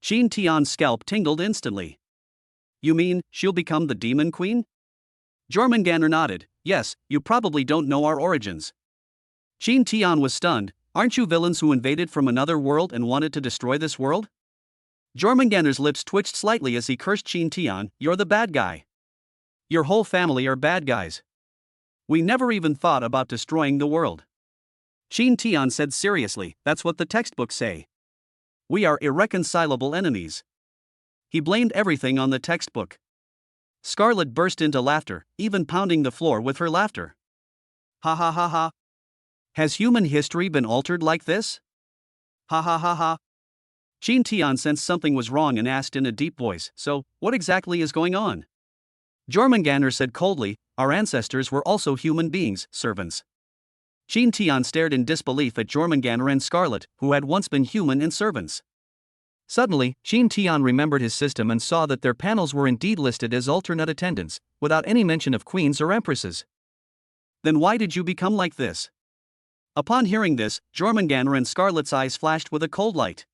Qin Tian's scalp tingled instantly. "You mean, she'll become the demon queen?" Jormungandr nodded. "Yes, you probably don't know our origins." Qin Tian was stunned. "Aren't you villains who invaded from another world and wanted to destroy this world?" Jormungandr's lips twitched slightly as he cursed Qin Tian. "You're the bad guy. Your whole family are bad guys. We never even thought about destroying the world." Qin Tian said seriously, "That's what the textbooks say. We are irreconcilable enemies." He blamed everything on the textbook. Scarlet burst into laughter, even pounding the floor with her laughter. "Ha ha ha ha. Has human history been altered like this? Ha ha ha ha." Qin Tian sensed something was wrong and asked in a deep voice, "So, what exactly is going on?" Jormungandr said coldly, "Our ancestors were also human beings, servants." Qin Tian stared in disbelief at Jormungandr and Scarlet, who had once been human and servants. Suddenly, Qin Tian remembered his system and saw that their panels were indeed listed as alternate attendants, without any mention of queens or empresses. "Then why did you become like this?" Upon hearing this, Jormungandr and Scarlet's eyes flashed with a cold light.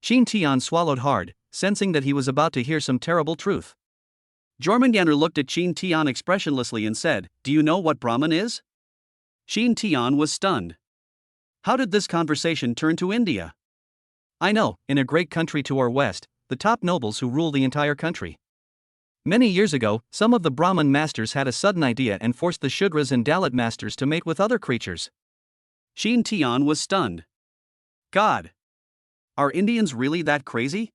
Qin Tian swallowed hard, sensing that he was about to hear some terrible truth. Jormungandr looked at Qin Tian expressionlessly and said, "Do you know what Brahman is?" Qin Tian was stunned. How did this conversation turn to India? "I know, in a great country to our west, the top nobles who rule the entire country. Many years ago, some of the Brahman masters had a sudden idea and forced the Shudras and Dalit masters to mate with other creatures." Qin Tian was stunned. "God! Are Indians really that crazy?"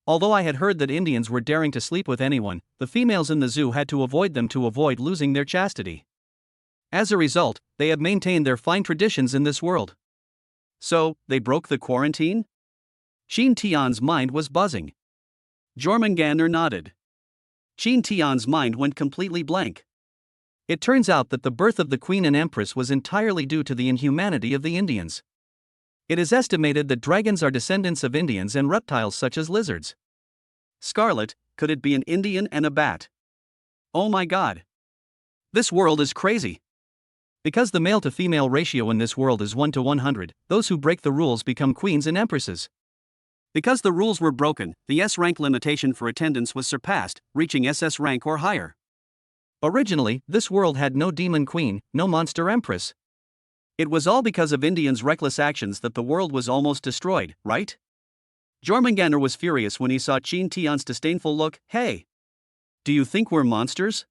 Although I had heard that Indians were daring to sleep with anyone, the females in the zoo had to avoid them to avoid losing their chastity. As a result, they have maintained their fine traditions in this world. So, they broke the quarantine? Qin Tian's mind was buzzing. Jormungandr nodded. Qin Tian's mind went completely blank. It turns out that the birth of the Queen and Empress was entirely due to the inhumanity of the Indians. It is estimated that dragons are descendants of Indians and reptiles such as lizards. Scarlet, could it be an Indian and a bat? Oh my god. This world is crazy. Because the male to female ratio in this world is 1 to 100, those who break the rules become queens and empresses. Because the rules were broken, the S rank limitation for attendance was surpassed, reaching SS rank or higher. Originally, this world had no demon queen, no monster empress. It was all because of Indians' reckless actions that the world was almost destroyed, right? Jormungandr was furious when he saw Qin Tian's disdainful look. Hey! Do you think we're monsters?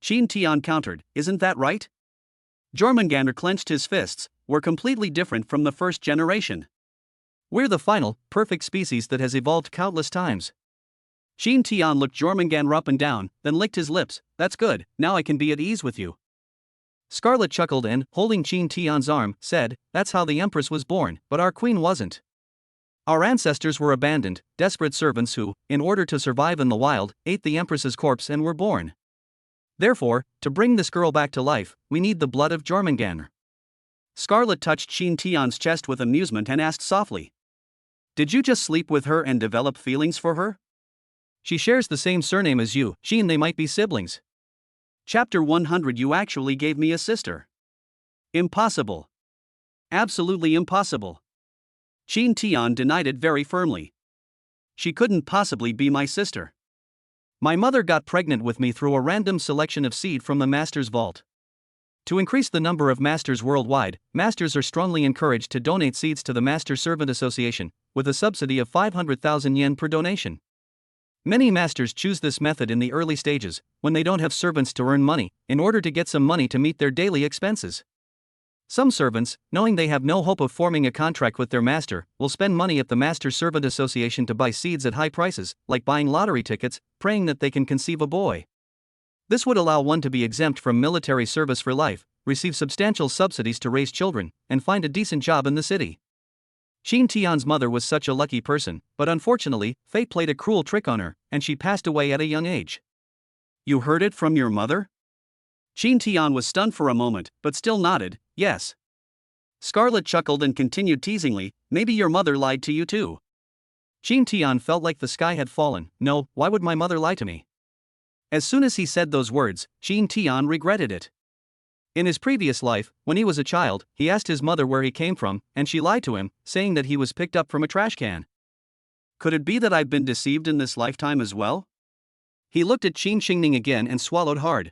Qin Tian countered, isn't that right? Jormungandr clenched his fists. We're completely different from the first generation. We're the final, perfect species that has evolved countless times. Qin Tian looked Jormungandr up and down, then licked his lips. That's good, now I can be at ease with you. Scarlet chuckled and, holding Qin Tian's arm, said, that's how the Empress was born, but our queen wasn't. Our ancestors were abandoned, desperate servants who, in order to survive in the wild, ate the Empress's corpse and were born. Therefore, to bring this girl back to life, we need the blood of Jormungandr. Scarlet touched Qin Tian's chest with amusement and asked softly. Did you just sleep with her and develop feelings for her? She shares the same surname as you, Qin, they might be siblings. Chapter 100. You actually gave me a sister. Impossible. Absolutely impossible. Qin Tian denied it very firmly. She couldn't possibly be my sister. My mother got pregnant with me through a random selection of seed from the Master's vault. To increase the number of Masters worldwide, Masters are strongly encouraged to donate seeds to the Master Servant Association, with a subsidy of 500,000 yen per donation. Many Masters choose this method in the early stages, when they don't have servants to earn money, in order to get some money to meet their daily expenses. Some servants, knowing they have no hope of forming a contract with their master, will spend money at the Master Servant Association to buy seeds at high prices, like buying lottery tickets, praying that they can conceive a boy. This would allow one to be exempt from military service for life, receive substantial subsidies to raise children, and find a decent job in the city. Qin Tian's mother was such a lucky person, but unfortunately, fate played a cruel trick on her, and she passed away at a young age. You heard it from your mother? Qin Tian was stunned for a moment, but still nodded, yes. Scarlet chuckled and continued teasingly, maybe your mother lied to you too. Qin Tian felt like the sky had fallen. No, why would my mother lie to me? As soon as he said those words, Qin Tian regretted it. In his previous life, when he was a child, he asked his mother where he came from, and she lied to him, saying that he was picked up from a trash can. Could it be that I've been deceived in this lifetime as well? He looked at Qin Qingning again and swallowed hard.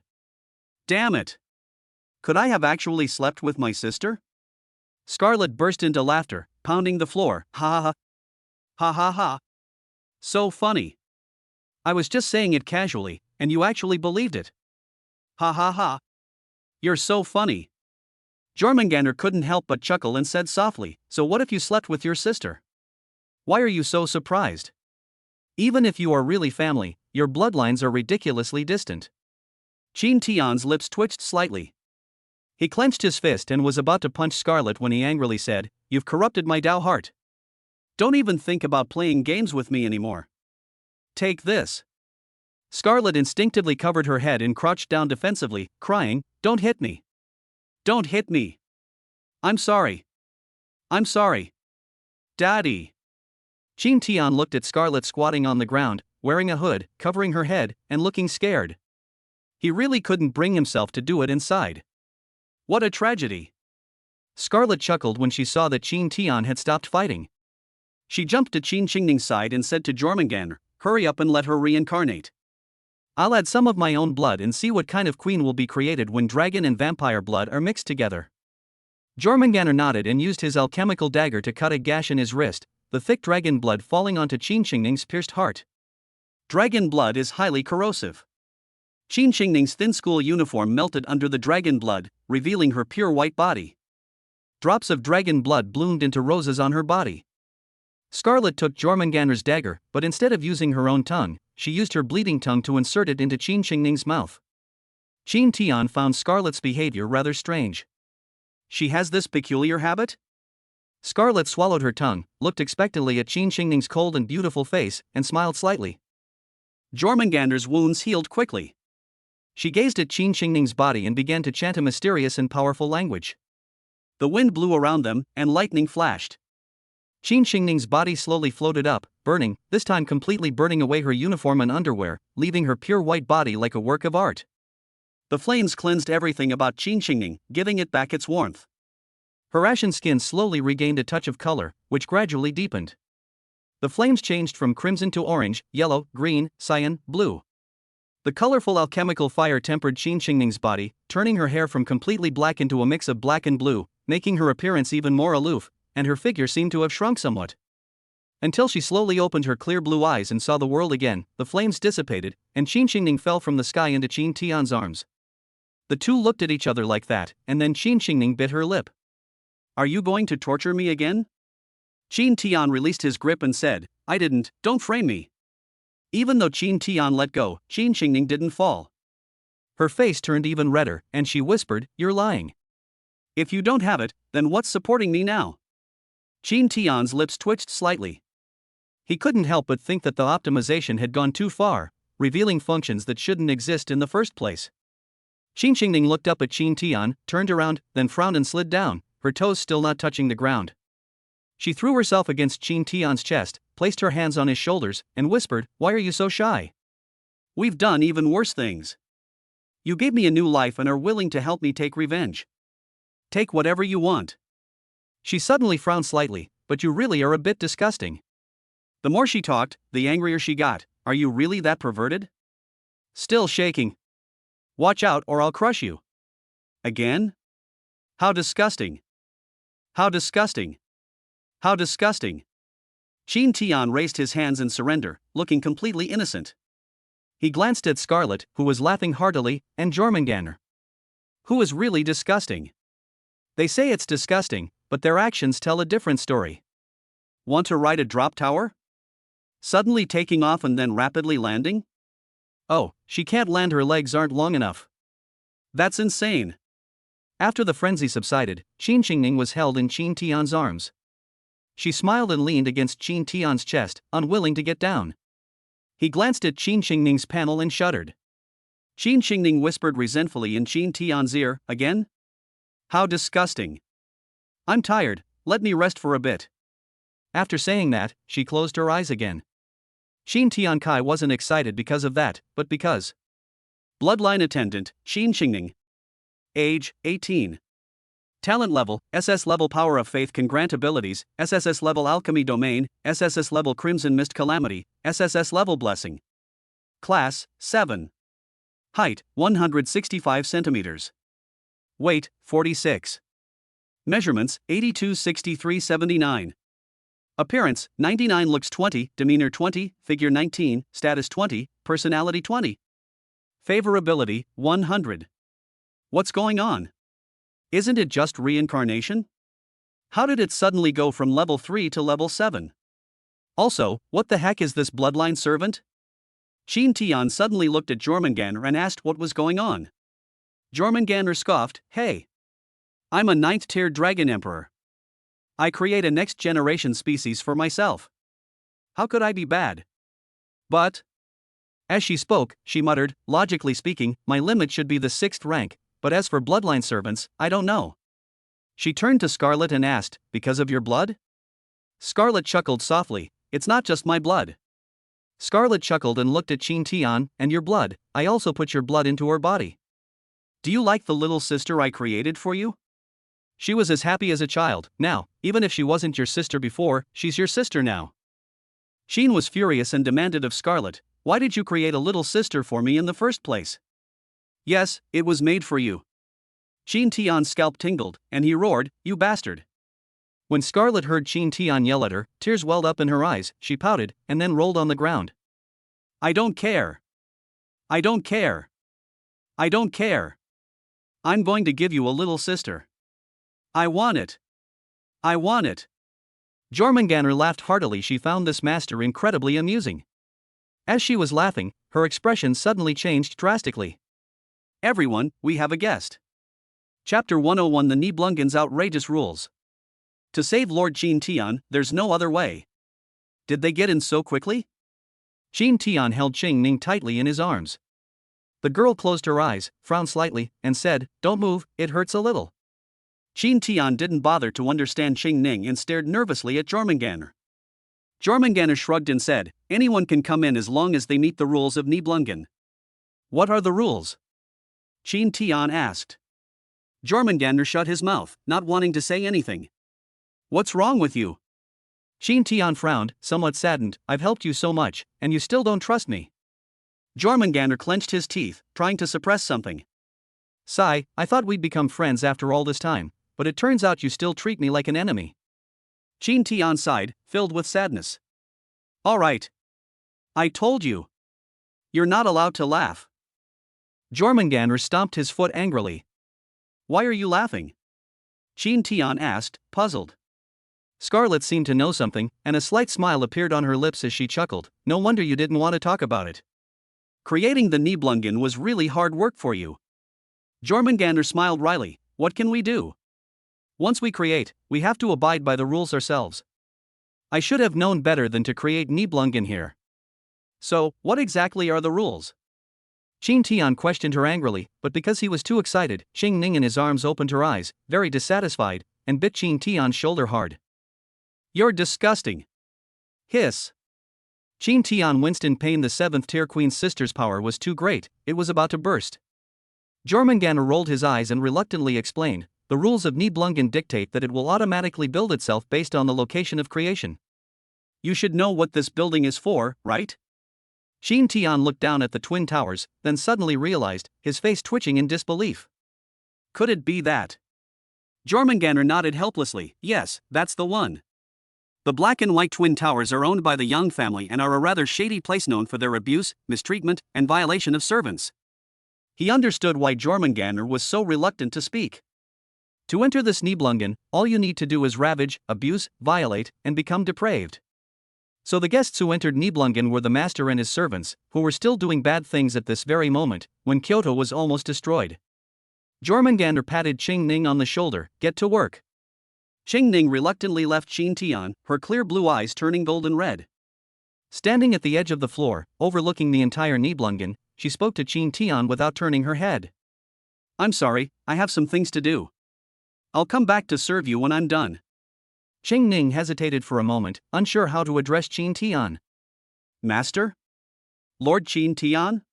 Damn it! Could I have actually slept with my sister? Scarlet burst into laughter, pounding the floor. Ha ha ha. Ha ha ha. So funny. I was just saying it casually, and you actually believed it. Ha ha ha. You're so funny. Jormungandr couldn't help but chuckle and said softly, so what if you slept with your sister? Why are you so surprised? Even if you are really family, your bloodlines are ridiculously distant. Qin Tian's lips twitched slightly. He clenched his fist and was about to punch Scarlet when he angrily said, You've corrupted my Dao heart. Don't even think about playing games with me anymore. Take this. Scarlet instinctively covered her head and crouched down defensively, crying, Don't hit me. Don't hit me. I'm sorry. I'm sorry. Daddy. Qin Tian looked at Scarlet squatting on the ground, wearing a hood, covering her head, and looking scared. He really couldn't bring himself to do it inside. What a tragedy. Scarlet chuckled when she saw that Qin Tian had stopped fighting. She jumped to Qin Qingning's side and said to Jormungandr, Hurry up and let her reincarnate. I'll add some of my own blood and see what kind of queen will be created when dragon and vampire blood are mixed together. Jormungandr nodded and used his alchemical dagger to cut a gash in his wrist, the thick dragon blood falling onto Qin Qingning's pierced heart. Dragon blood is highly corrosive. Qin Qingning's thin school uniform melted under the dragon blood, revealing her pure white body. Drops of dragon blood bloomed into roses on her body. Scarlet took Jormungandr's dagger, but instead of using her own tongue, she used her bleeding tongue to insert it into Qin Qingning's mouth. Qin Tian found Scarlet's behavior rather strange. She has this peculiar habit? Scarlet swallowed her tongue, looked expectantly at Qin Xingning's cold and beautiful face, and smiled slightly. Jormungandr's wounds healed quickly. She gazed at Qin Xingning's body and began to chant a mysterious and powerful language. The wind blew around them, and lightning flashed. Qin Xingning's body slowly floated up, burning, this time completely burning away her uniform and underwear, leaving her pure white body like a work of art. The flames cleansed everything about Qin Xingning, giving it back its warmth. Her ashen skin slowly regained a touch of color, which gradually deepened. The flames changed from crimson to orange, yellow, green, cyan, blue. The colorful alchemical fire tempered Qin Xingning's body, turning her hair from completely black into a mix of black and blue, making her appearance even more aloof, and her figure seemed to have shrunk somewhat. Until she slowly opened her clear blue eyes and saw the world again, the flames dissipated, and Qin Xingning fell from the sky into Qin Tian's arms. The two looked at each other like that, and then Qin Xingning bit her lip. Are you going to torture me again? Qin Tian released his grip and said, I didn't, don't frame me. Even though Qin Tian let go, Qin Xingning didn't fall. Her face turned even redder, and she whispered, You're lying. If you don't have it, then what's supporting me now? Qin Tian's lips twitched slightly. He couldn't help but think that the optimization had gone too far, revealing functions that shouldn't exist in the first place. Qin Xingning looked up at Qin Tian, turned around, then frowned and slid down, her toes still not touching the ground. She threw herself against Qin Tian's chest, placed her hands on his shoulders, and whispered, Why are you so shy? We've done even worse things. You gave me a new life and are willing to help me take revenge. Take whatever you want. She suddenly frowned slightly, But you really are a bit disgusting. The more she talked, the angrier she got. Are you really that perverted? Still shaking. Watch out or I'll crush you. Again? How disgusting. How disgusting. How disgusting. Qin Tian raised his hands in surrender, looking completely innocent. He glanced at Scarlet, who was laughing heartily, and Jormungandr, who is really disgusting. They say it's disgusting, but their actions tell a different story. Want to ride a drop tower? Suddenly taking off and then rapidly landing? Oh, she can't land, her legs aren't long enough. That's insane. After the frenzy subsided, Qin Xingning was held in Qin Tian's arms. She smiled and leaned against Qin Tian's chest, unwilling to get down. He glanced at Qin Xingning's panel and shuddered. Qin Xingning whispered resentfully in Qin Tian's ear, again? How disgusting. I'm tired, let me rest for a bit. After saying that, she closed her eyes again. Qin Tian Kai wasn't excited because of that, but because. Bloodline attendant, Qin Xingning. Age, 18. Talent level, SS level power of faith can grant abilities, SSS level alchemy domain, SSS level crimson mist calamity, SSS level blessing. Class, 7. Height, 165 centimeters. Weight, 46. Measurements, 82, 63, 79. Appearance, 99, looks 20, demeanor 20, figure 19, status 20, personality 20. Favorability, 100. What's going on? Isn't it just reincarnation? How did it suddenly go from level 3 to level 7? Also, what the heck is this bloodline servant? Qin Tian suddenly looked at Jormungandr and asked what was going on. Jormungandr scoffed, Hey! I'm a 9th tier dragon emperor. I create a next generation species for myself. How could I be bad? But... As she spoke, she muttered, logically speaking, my limit should be the 6th rank. But as for bloodline servants, I don't know. She turned to Scarlet and asked, because of your blood? Scarlet chuckled softly, it's not just my blood. Scarlet chuckled and looked at Qin Tian, and your blood, I also put your blood into her body. Do you like the little sister I created for you? She was as happy as a child, now, even if she wasn't your sister before, she's your sister now. Qin was furious and demanded of Scarlet, why did you create a little sister for me in the first place? Yes, it was made for you. Qin Tian's scalp tingled, and he roared, you bastard. When Scarlet heard Qin Tian yell at her, tears welled up in her eyes, she pouted, and then rolled on the ground. I don't care. I don't care. I don't care. I'm going to give you a little sister. I want it. I want it. Jormungandr laughed heartily. She found this master incredibly amusing. As she was laughing, her expression suddenly changed drastically. Everyone, we have a guest. Chapter 101: The Nibelungen's Outrageous Rules. To save Lord Qin Tian, there's no other way. Did they get in so quickly? Qin Tian held Qing Ning tightly in his arms. The girl closed her eyes, frowned slightly, and said, "Don't move, it hurts a little." Qin Tian didn't bother to understand Qing Ning and stared nervously at Jormungandr. Jormungandr shrugged and said, "Anyone can come in as long as they meet the rules of Nibelungen." "What are the rules?" Qin Tian asked. Jormungandr shut his mouth, not wanting to say anything. "What's wrong with you?" Qin Tian frowned, somewhat saddened. "I've helped you so much, and you still don't trust me." Jormungandr clenched his teeth, trying to suppress something. "Sigh, I thought we'd become friends after all this time, but it turns out you still treat me like an enemy." Qin Tian sighed, filled with sadness. "All right. I told you. You're not allowed to laugh." Jormungandr stomped his foot angrily. "Why are you laughing?" Qin Tian asked, puzzled. Scarlet seemed to know something, and a slight smile appeared on her lips as she chuckled. "No wonder you didn't want to talk about it. Creating the Nibelungen was really hard work for you." Jormungandr smiled wryly. "What can we do? Once we create, we have to abide by the rules ourselves. I should have known better than to create Nibelungen here." "So, what exactly are the rules?" Qin Tian questioned her angrily, but because he was too excited, Qing Ning in his arms opened her eyes, very dissatisfied, and bit Qin Tian's shoulder hard. "You're disgusting." Hiss. Qin Tian winced in pain. The seventh-tier queen's sister's power was too great, it was about to burst. Jormungandr rolled his eyes and reluctantly explained, "The rules of Nibelungen dictate that it will automatically build itself based on the location of creation." "You should know what this building is for, right?" Qin Tian looked down at the twin towers, then suddenly realized, his face twitching in disbelief. "Could it be that?" Jormungandr nodded helplessly. "Yes, that's the one. The black and white twin towers are owned by the Yang family and are a rather shady place known for their abuse, mistreatment, and violation of servants." He understood why Jormungandr was so reluctant to speak. "To enter this Nibelungen, all you need to do is ravage, abuse, violate, and become depraved." So the guests who entered Nibelungen were the master and his servants, who were still doing bad things at this very moment, when Kyoto was almost destroyed. Jormungandr patted Qing Ning on the shoulder. "Get to work." Qing Ning reluctantly left Qin Tian, her clear blue eyes turning golden red. Standing at the edge of the floor, overlooking the entire Nibelungen, she spoke to Qin Tian without turning her head. "I'm sorry, I have some things to do. I'll come back to serve you when I'm done." Qing Ning hesitated for a moment, unsure how to address Qin Tian. "Master? Lord Qin Tian?"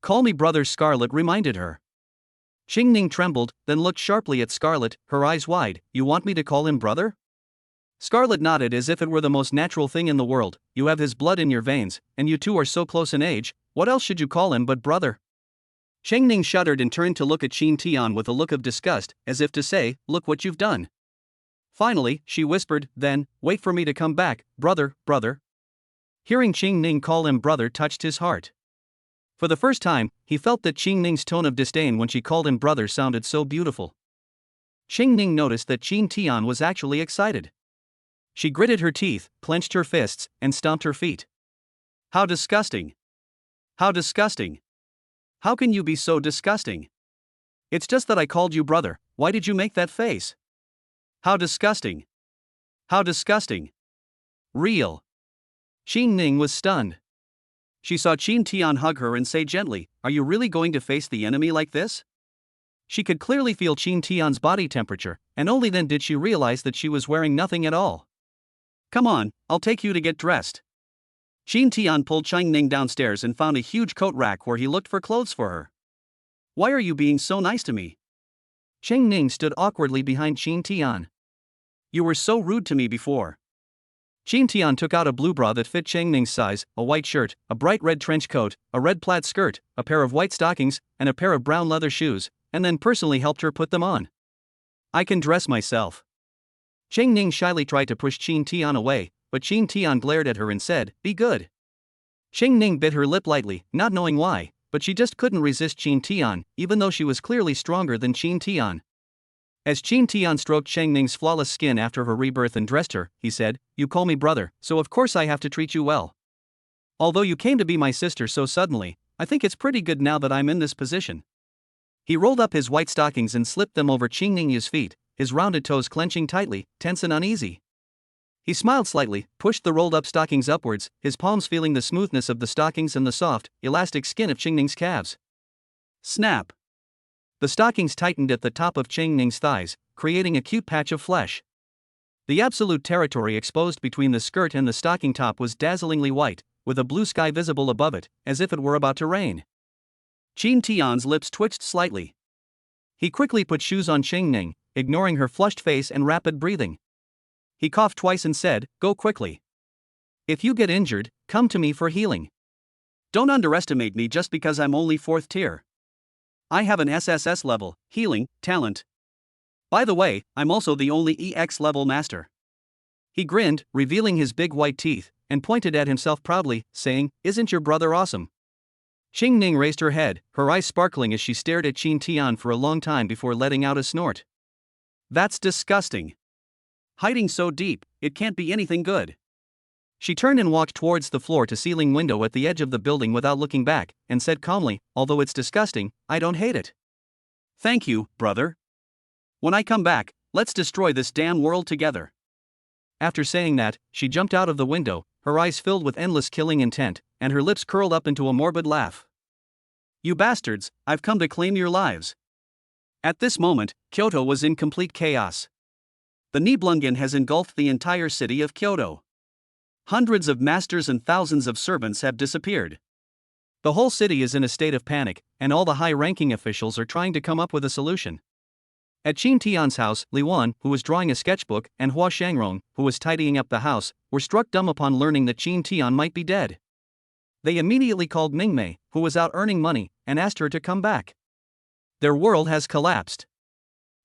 "Call me brother," Scarlet reminded her. Qing Ning trembled, then looked sharply at Scarlet, her eyes wide. "You want me to call him brother?" Scarlet nodded as if it were the most natural thing in the world. "You have his blood in your veins, and you two are so close in age, what else should you call him but brother?" Qing Ning shuddered and turned to look at Qin Tian with a look of disgust, as if to say, "Look what you've done." Finally, she whispered, "Then, wait for me to come back, brother, brother." Hearing Qing Ning call him brother touched his heart. For the first time, he felt that Qing Ning's tone of disdain when she called him brother sounded so beautiful. Qing Ning noticed that Qin Tian was actually excited. She gritted her teeth, clenched her fists, and stomped her feet. "How disgusting! How disgusting! How can you be so disgusting? It's just that I called you brother, why did you make that face? How disgusting! How disgusting! Real!" Qin Ning was stunned. She saw Qin Tian hug her and say gently, "Are you really going to face the enemy like this?" She could clearly feel Qin Tian's body temperature, and only then did she realize that she was wearing nothing at all. "Come on, I'll take you to get dressed." Qin Tian pulled Qing Ning downstairs and found a huge coat rack where he looked for clothes for her. "Why are you being so nice to me?" Qing Ning stood awkwardly behind Qin Tian. "You were so rude to me before." Qin Tian took out a blue bra that fit Qing Ning's size, a white shirt, a bright red trench coat, a red plaid skirt, a pair of white stockings, and a pair of brown leather shoes, and then personally helped her put them on. "I can dress myself." Qing Ning shyly tried to push Qin Tian away, but Qin Tian glared at her and said, "Be good." Qing Ning bit her lip lightly, not knowing why, but she just couldn't resist Qin Tian, even though she was clearly stronger than Qin Tian. As Qin Tian stroked Qing Ning's flawless skin after her rebirth and dressed her, he said, "You call me brother, so of course I have to treat you well. Although you came to be my sister so suddenly, I think it's pretty good now that I'm in this position." He rolled up his white stockings and slipped them over Qing Ningyu's feet, his rounded toes clenching tightly, tense and uneasy. He smiled slightly, pushed the rolled-up stockings upwards, his palms feeling the smoothness of the stockings and the soft, elastic skin of Qing Ning's calves. Snap! The stockings tightened at the top of Qing Ning's thighs, creating a cute patch of flesh. The absolute territory exposed between the skirt and the stocking top was dazzlingly white, with a blue sky visible above it, as if it were about to rain. Qin Tian's lips twitched slightly. He quickly put shoes on Qing Ning, ignoring her flushed face and rapid breathing. He coughed twice and said, "Go quickly. If you get injured, come to me for healing. Don't underestimate me just because I'm only 4th tier. I have an SSS level, healing, talent. By the way, I'm also the only EX level master." He grinned, revealing his big white teeth, and pointed at himself proudly, saying, "Isn't your brother awesome?" Qing Ning raised her head, her eyes sparkling as she stared at Qin Tian for a long time before letting out a snort. "That's disgusting. Hiding so deep, it can't be anything good." She turned and walked towards the floor-to-ceiling window at the edge of the building without looking back, and said calmly, "Although it's disgusting, I don't hate it." "Thank you, brother. When I come back, let's destroy this damn world together." After saying that, she jumped out of the window, her eyes filled with endless killing intent, and her lips curled up into a morbid laugh. "You bastards, I've come to claim your lives." At this moment, Kyoto was in complete chaos. The Nibelungen has engulfed the entire city of Kyoto. Hundreds of masters and thousands of servants have disappeared. The whole city is in a state of panic, and all the high-ranking officials are trying to come up with a solution. At Qin Tian's house, Li Wan, who was drawing a sketchbook, and Hua Shangrong, who was tidying up the house, were struck dumb upon learning that Qin Tian might be dead. They immediately called Mingmei, who was out earning money, and asked her to come back. Their world has collapsed.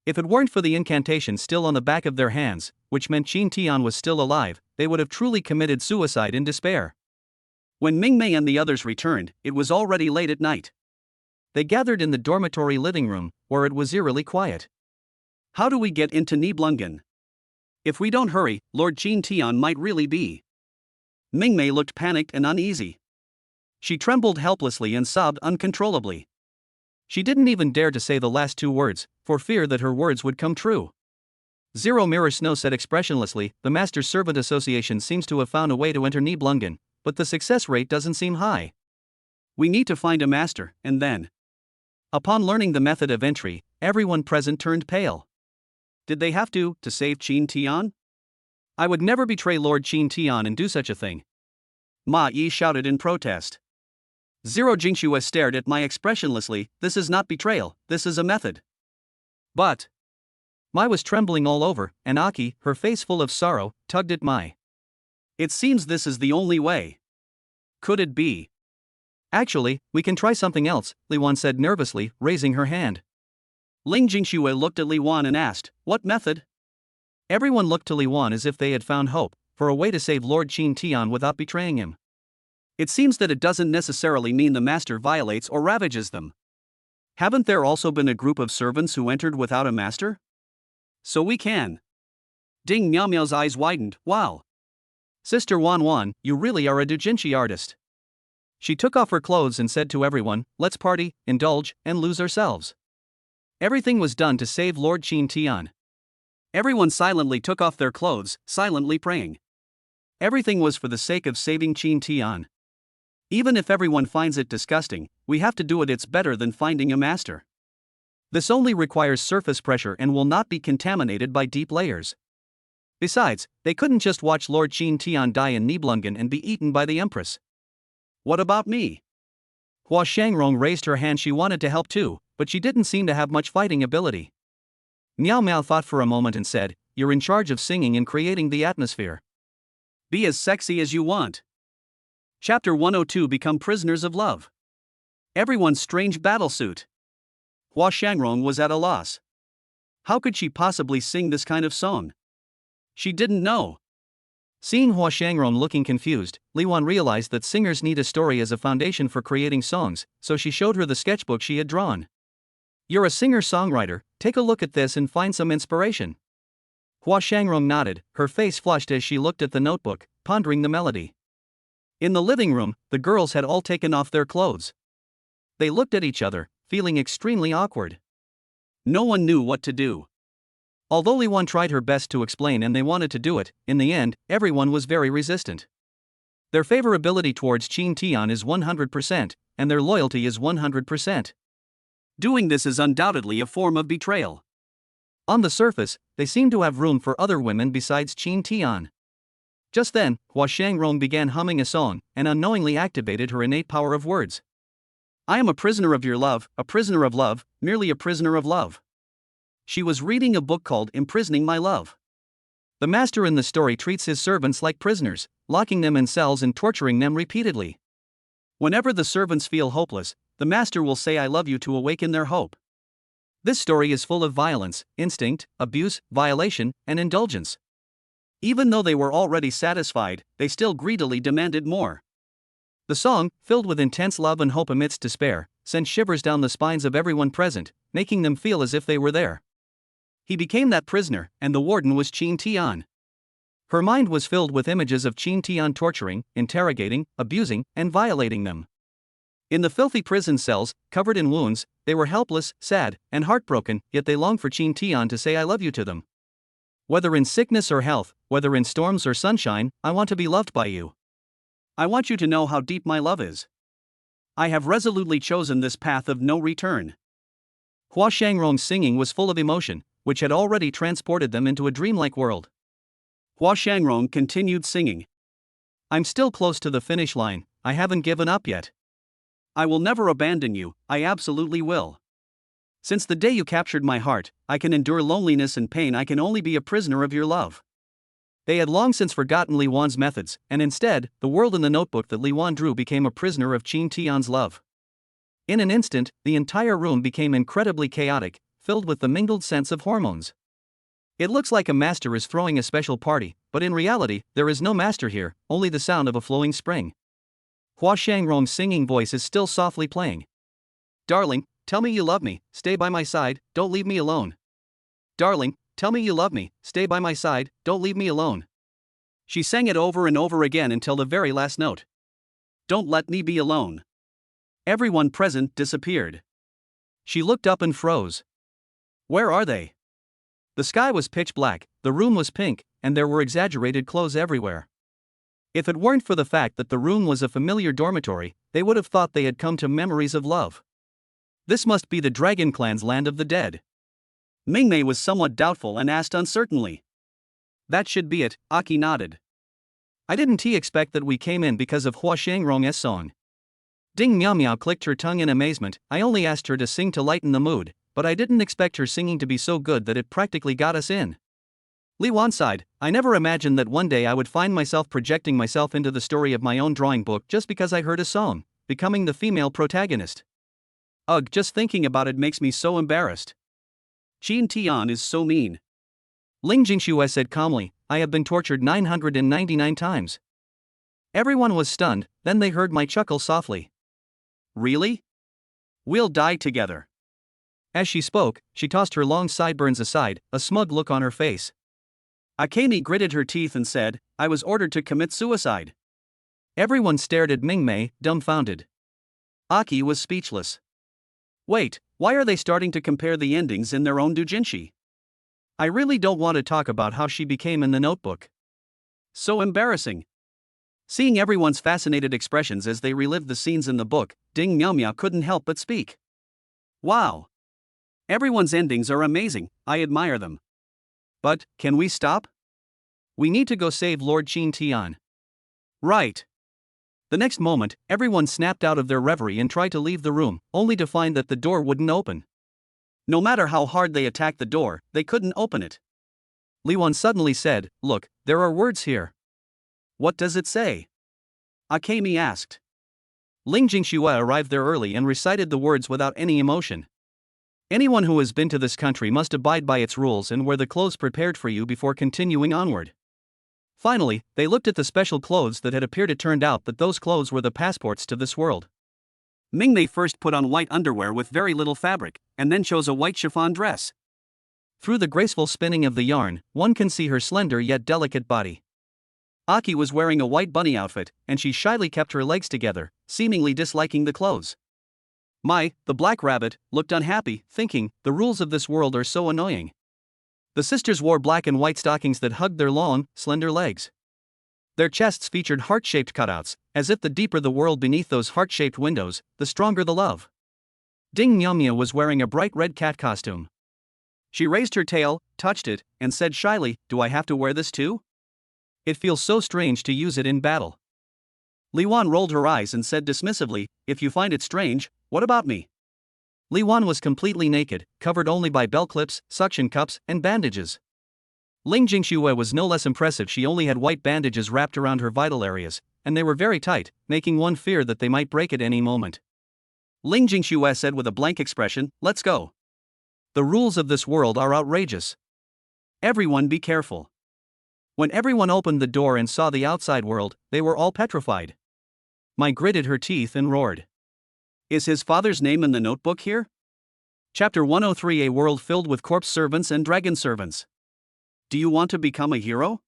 If it weren't for the incantation still on the back of their hands, which meant Qin Tian was still alive, they would have truly committed suicide in despair. When Mingmei and the others returned, it was already late at night. They gathered in the dormitory living room, where it was eerily quiet. "How do we get into Nibelungen? If we don't hurry, Lord Qin Tian might really be." Mingmei looked panicked and uneasy. She trembled helplessly and sobbed uncontrollably. She didn't even dare to say the last 2 words, for fear that her words would come true. Zero Mirror Snow said expressionlessly, "The Master Servant Association seems to have found a way to enter Nibelungen, but the success rate doesn't seem high. We need to find a master, and then." Upon learning the method of entry, everyone present turned pale. Did they have to save Qin Tian? "I would never betray Lord Qin Tian and do such a thing." Ma Yi shouted in protest. Zero Jingxue stared at Mai expressionlessly. "This is not betrayal, this is a method." "But..." Mai was trembling all over, and Aki, her face full of sorrow, tugged at Mai. "It seems this is the only way. Could it be?" "Actually, we can try something else," Li Wan said nervously, raising her hand. Ling Jingxue looked at Li Wan and asked, "What method?" Everyone looked to Li Wan as if they had found hope, for a way to save Lord Qin Tian without betraying him. "It seems that it doesn't necessarily mean the master violates or ravages them. Haven't there also been a group of servants who entered without a master? So we can." Ding Miao Miao's eyes widened. "Wow. Sister Wan Wan, you really are a doujinshi artist." She took off her clothes and said to everyone, "Let's party, indulge, and lose ourselves." Everything was done to save Lord Qin Tian. Everyone silently took off their clothes, silently praying. Everything was for the sake of saving Qin Tian. Even if everyone finds it disgusting, we have to do it. It's better than finding a master. This only requires surface pressure and will not be contaminated by deep layers. Besides, they couldn't just watch Lord Qin Tian die in Nibelungen and be eaten by the Empress. What about me? Hua Shangrong raised her hand. She wanted to help too, but she didn't seem to have much fighting ability. Miao Miao thought for a moment and said, "You're in charge of singing and creating the atmosphere. Be as sexy as you want." Chapter 102 Become Prisoners of Love. Everyone's strange battlesuit. Hua Shangrong was at a loss. How could she possibly sing this kind of song? She didn't know. Seeing Hua Shangrong looking confused, Li Wan realized that singers need a story as a foundation for creating songs, so she showed her the sketchbook she had drawn. "You're a singer-songwriter, take a look at this and find some inspiration." Hua Shangrong nodded, her face flushed as she looked at the notebook, pondering the melody. In the living room, the girls had all taken off their clothes. They looked at each other, feeling extremely awkward. No one knew what to do. Although Li Wan tried her best to explain and they wanted to do it, in the end, everyone was very resistant. Their favorability towards Qin Tian is 100%, and their loyalty is 100%. Doing this is undoubtedly a form of betrayal. On the surface, they seem to have room for other women besides Qin Tian. Just then, Hua Shangrong began humming a song and unknowingly activated her innate power of words. I am a prisoner of your love, a prisoner of love, merely a prisoner of love. She was reading a book called Imprisoning My Love. The master in the story treats his servants like prisoners, locking them in cells and torturing them repeatedly. Whenever the servants feel hopeless, the master will say I love you to awaken their hope. This story is full of violence, instinct, abuse, violation, and indulgence. Even though they were already satisfied, they still greedily demanded more. The song, filled with intense love and hope amidst despair, sent shivers down the spines of everyone present, making them feel as if they were there. He became that prisoner, and the warden was Qin Tian. Her mind was filled with images of Qin Tian torturing, interrogating, abusing, and violating them. In the filthy prison cells, covered in wounds, they were helpless, sad, and heartbroken, yet they longed for Qin Tian to say I love you to them. Whether in sickness or health, whether in storms or sunshine, I want to be loved by you. I want you to know how deep my love is. I have resolutely chosen this path of no return. Hua Shangrong's singing was full of emotion, which had already transported them into a dreamlike world. Hua Shangrong continued singing. I'm still close to the finish line, I haven't given up yet. I will never abandon you, I absolutely will. Since the day you captured my heart, I can endure loneliness and pain, I can only be a prisoner of your love. They had long since forgotten Li Wan's methods, and instead, the world in the notebook that Li Wan drew became a prisoner of Qin Tian's love. In an instant, the entire room became incredibly chaotic, filled with the mingled sense of hormones. It looks like a master is throwing a special party, but in reality, there is no master here, only the sound of a flowing spring. Hua Shangrong's singing voice is still softly playing. Darling, tell me you love me, stay by my side, don't leave me alone. Darling, tell me you love me, stay by my side, don't leave me alone. She sang it over and over again until the very last note. Don't let me be alone. Everyone present disappeared. She looked up and froze. Where are they? The sky was pitch black, the room was pink, and there were exaggerated clothes everywhere. If it weren't for the fact that the room was a familiar dormitory, they would have thought they had come to memories of love. This must be the Dragon Clan's land of the dead. Mingmei was somewhat doubtful and asked uncertainly. That should be it, Aki nodded. I didn't expect that we came in because of Hua Shangrong's song. Ding Miao Miao clicked her tongue in amazement, I only asked her to sing to lighten the mood, but I didn't expect her singing to be so good that it practically got us in. Li Wan sighed, I never imagined that one day I would find myself projecting myself into the story of my own drawing book just because I heard a song, becoming the female protagonist. Ugh, just thinking about it makes me so embarrassed. Qin Tian is so mean. Ling Jingxue said calmly, I have been tortured 999 times. Everyone was stunned, then they heard my chuckle softly. Really? We'll die together. As she spoke, she tossed her long sideburns aside, a smug look on her face. Akemi gritted her teeth and said, I was ordered to commit suicide. Everyone stared at Mingmei, dumbfounded. Aki was speechless. Wait, why are they starting to compare the endings in their own doujinshi? I really don't want to talk about how she became in the notebook. So embarrassing. Seeing everyone's fascinated expressions as they relived the scenes in the book, Ding Miao Miao couldn't help but speak. Wow. Everyone's endings are amazing, I admire them. But, can we stop? We need to go save Lord Qin Tian. Right. The next moment, everyone snapped out of their reverie and tried to leave the room, only to find that the door wouldn't open. No matter how hard they attacked the door, they couldn't open it. Li Wan suddenly said, Look, there are words here. What does it say? Akemi asked. Ling Jingxue arrived there early and recited the words without any emotion. Anyone who has been to this country must abide by its rules and wear the clothes prepared for you before continuing onward. Finally, they looked at the special clothes that had appeared. It turned out that those clothes were the passports to this world. Mingmei first put on white underwear with very little fabric, and then chose a white chiffon dress. Through the graceful spinning of the yarn, one can see her slender yet delicate body. Aki was wearing a white bunny outfit, and she shyly kept her legs together, seemingly disliking the clothes. The black rabbit, looked unhappy, thinking, the rules of this world are so annoying. The sisters wore black and white stockings that hugged their long, slender legs. Their chests featured heart-shaped cutouts, as if the deeper the world beneath those heart-shaped windows, the stronger the love. Ding Nyamya was wearing a bright red cat costume. She raised her tail, touched it, and said shyly, "Do I have to wear this too? It feels so strange to use it in battle." Li Wan rolled her eyes and said dismissively, "If you find it strange, what about me?" Li Wan was completely naked, covered only by belt clips, suction cups, and bandages. Ling Jingxue was no less impressive. She only had white bandages wrapped around her vital areas, and they were very tight, making one fear that they might break at any moment. Ling Jingxue said with a blank expression, "Let's go. The rules of this world are outrageous. Everyone be careful." When everyone opened the door and saw the outside world, they were all petrified. Mai gritted her teeth and roared. "Is his father's name in the notebook here?" Chapter 103: A world filled with corpse servants and dragon servants. Do you want to become a hero?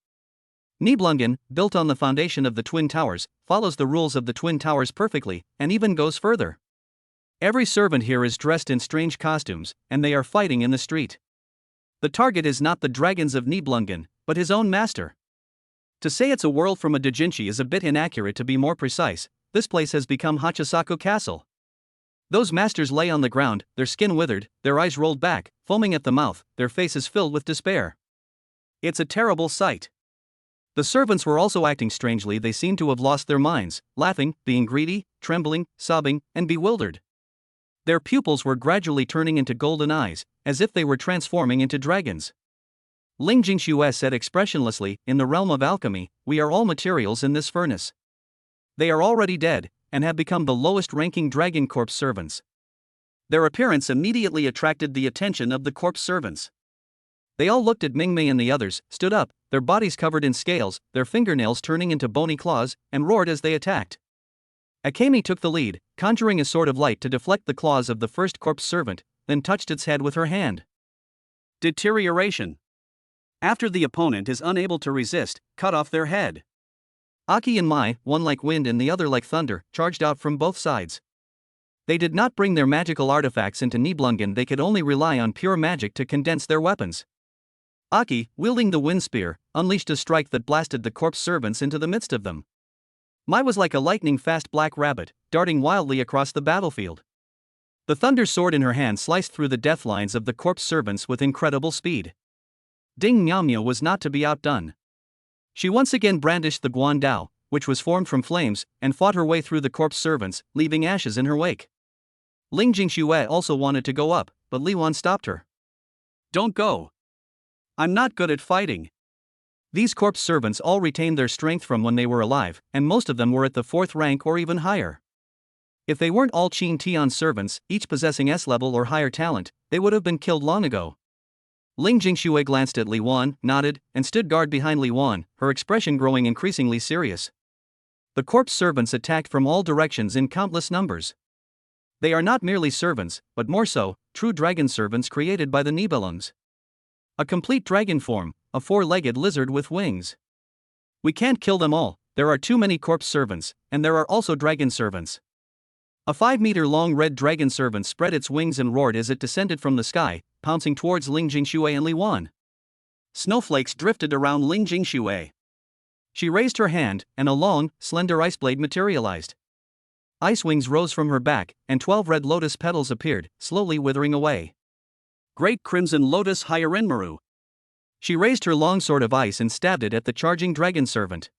Nibelungen, built on the foundation of the Twin Towers, follows the rules of the Twin Towers perfectly, and even goes further. Every servant here is dressed in strange costumes, and they are fighting in the street. The target is not the dragons of Nibelungen, but his own master. To say it's a world from a doujinshi is a bit inaccurate. To be more precise, this place has become Hachisaku Castle. Those masters lay on the ground, their skin withered, their eyes rolled back, foaming at the mouth, their faces filled with despair. It's a terrible sight. The servants were also acting strangely. They seemed to have lost their minds, laughing, being greedy, trembling, sobbing, and bewildered. Their pupils were gradually turning into golden eyes, as if they were transforming into dragons. Ling Jingxue said expressionlessly, "In the realm of alchemy, we are all materials in this furnace." They are already dead, and have become the lowest-ranking dragon corpse servants. Their appearance immediately attracted the attention of the corpse servants. They all looked at Mingmei and the others, stood up, their bodies covered in scales, their fingernails turning into bony claws, and roared as they attacked. Akemi took the lead, conjuring a sword of light to deflect the claws of the first corpse servant, then touched its head with her hand. Deterioration. After the opponent is unable to resist, cut off their head. Aki and Mai, one like wind and the other like thunder, charged out from both sides. They did not bring their magical artifacts into Nibelungen. They could only rely on pure magic to condense their weapons. Aki, wielding the wind spear, unleashed a strike that blasted the corpse servants into the midst of them. Mai was like a lightning-fast black rabbit, darting wildly across the battlefield. The thunder sword in her hand sliced through the death lines of the corpse servants with incredible speed. Ding Nyamya was not to be outdone. She once again brandished the Guan Dao, which was formed from flames, and fought her way through the corpse servants, leaving ashes in her wake. Ling Jingxue also wanted to go up, but Li Wan stopped her. "Don't go. I'm not good at fighting." These corpse servants all retained their strength from when they were alive, and most of them were at the 4th rank or even higher. If they weren't all Qin Tian servants, each possessing S-level or higher talent, they would have been killed long ago. Ling Jingxue glanced at Li Wan, nodded, and stood guard behind Li Wan, her expression growing increasingly serious. The corpse servants attacked from all directions in countless numbers. They are not merely servants, but more so, true dragon servants created by the Nibelungs. A complete dragon form, a 4-legged lizard with wings. We can't kill them all, there are too many corpse servants, and there are also dragon servants. A 5-meter-long red dragon servant spread its wings and roared as it descended from the sky, pouncing towards Ling Jingxue and Li Wan. Snowflakes drifted around Ling Jingxue. She raised her hand, and a long, slender ice blade materialized. Ice wings rose from her back, and 12 red lotus petals appeared, slowly withering away. Great crimson lotus Hyarinmaru. She raised her long sword of ice and stabbed it at the charging dragon servant.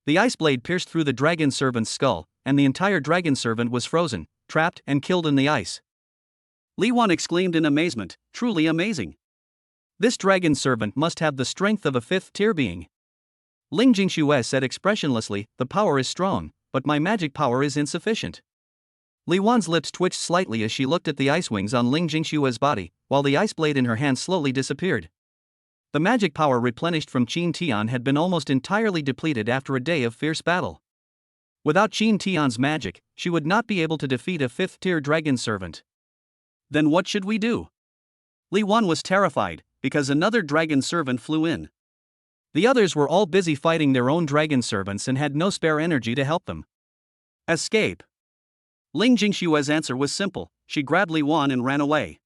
The ice blade pierced through the dragon servant's skull, and the entire dragon servant was frozen, trapped, and killed in the ice. Li Wan exclaimed in amazement, "Truly amazing. This dragon servant must have the strength of a 5th-tier being." Ling Jingxue said expressionlessly, "The power is strong, but my magic power is insufficient." Li Wan's lips twitched slightly as she looked at the ice wings on Ling Jingxue's body, while the ice blade in her hand slowly disappeared. The magic power replenished from Qin Tian had been almost entirely depleted after a day of fierce battle. Without Qin Tian's magic, she would not be able to defeat a 5th-tier dragon servant. Then what should we do? Li Wan was terrified, because another dragon servant flew in. The others were all busy fighting their own dragon servants and had no spare energy to help them. Escape. Ling Jingshue's answer was simple. She grabbed Li Wan and ran away.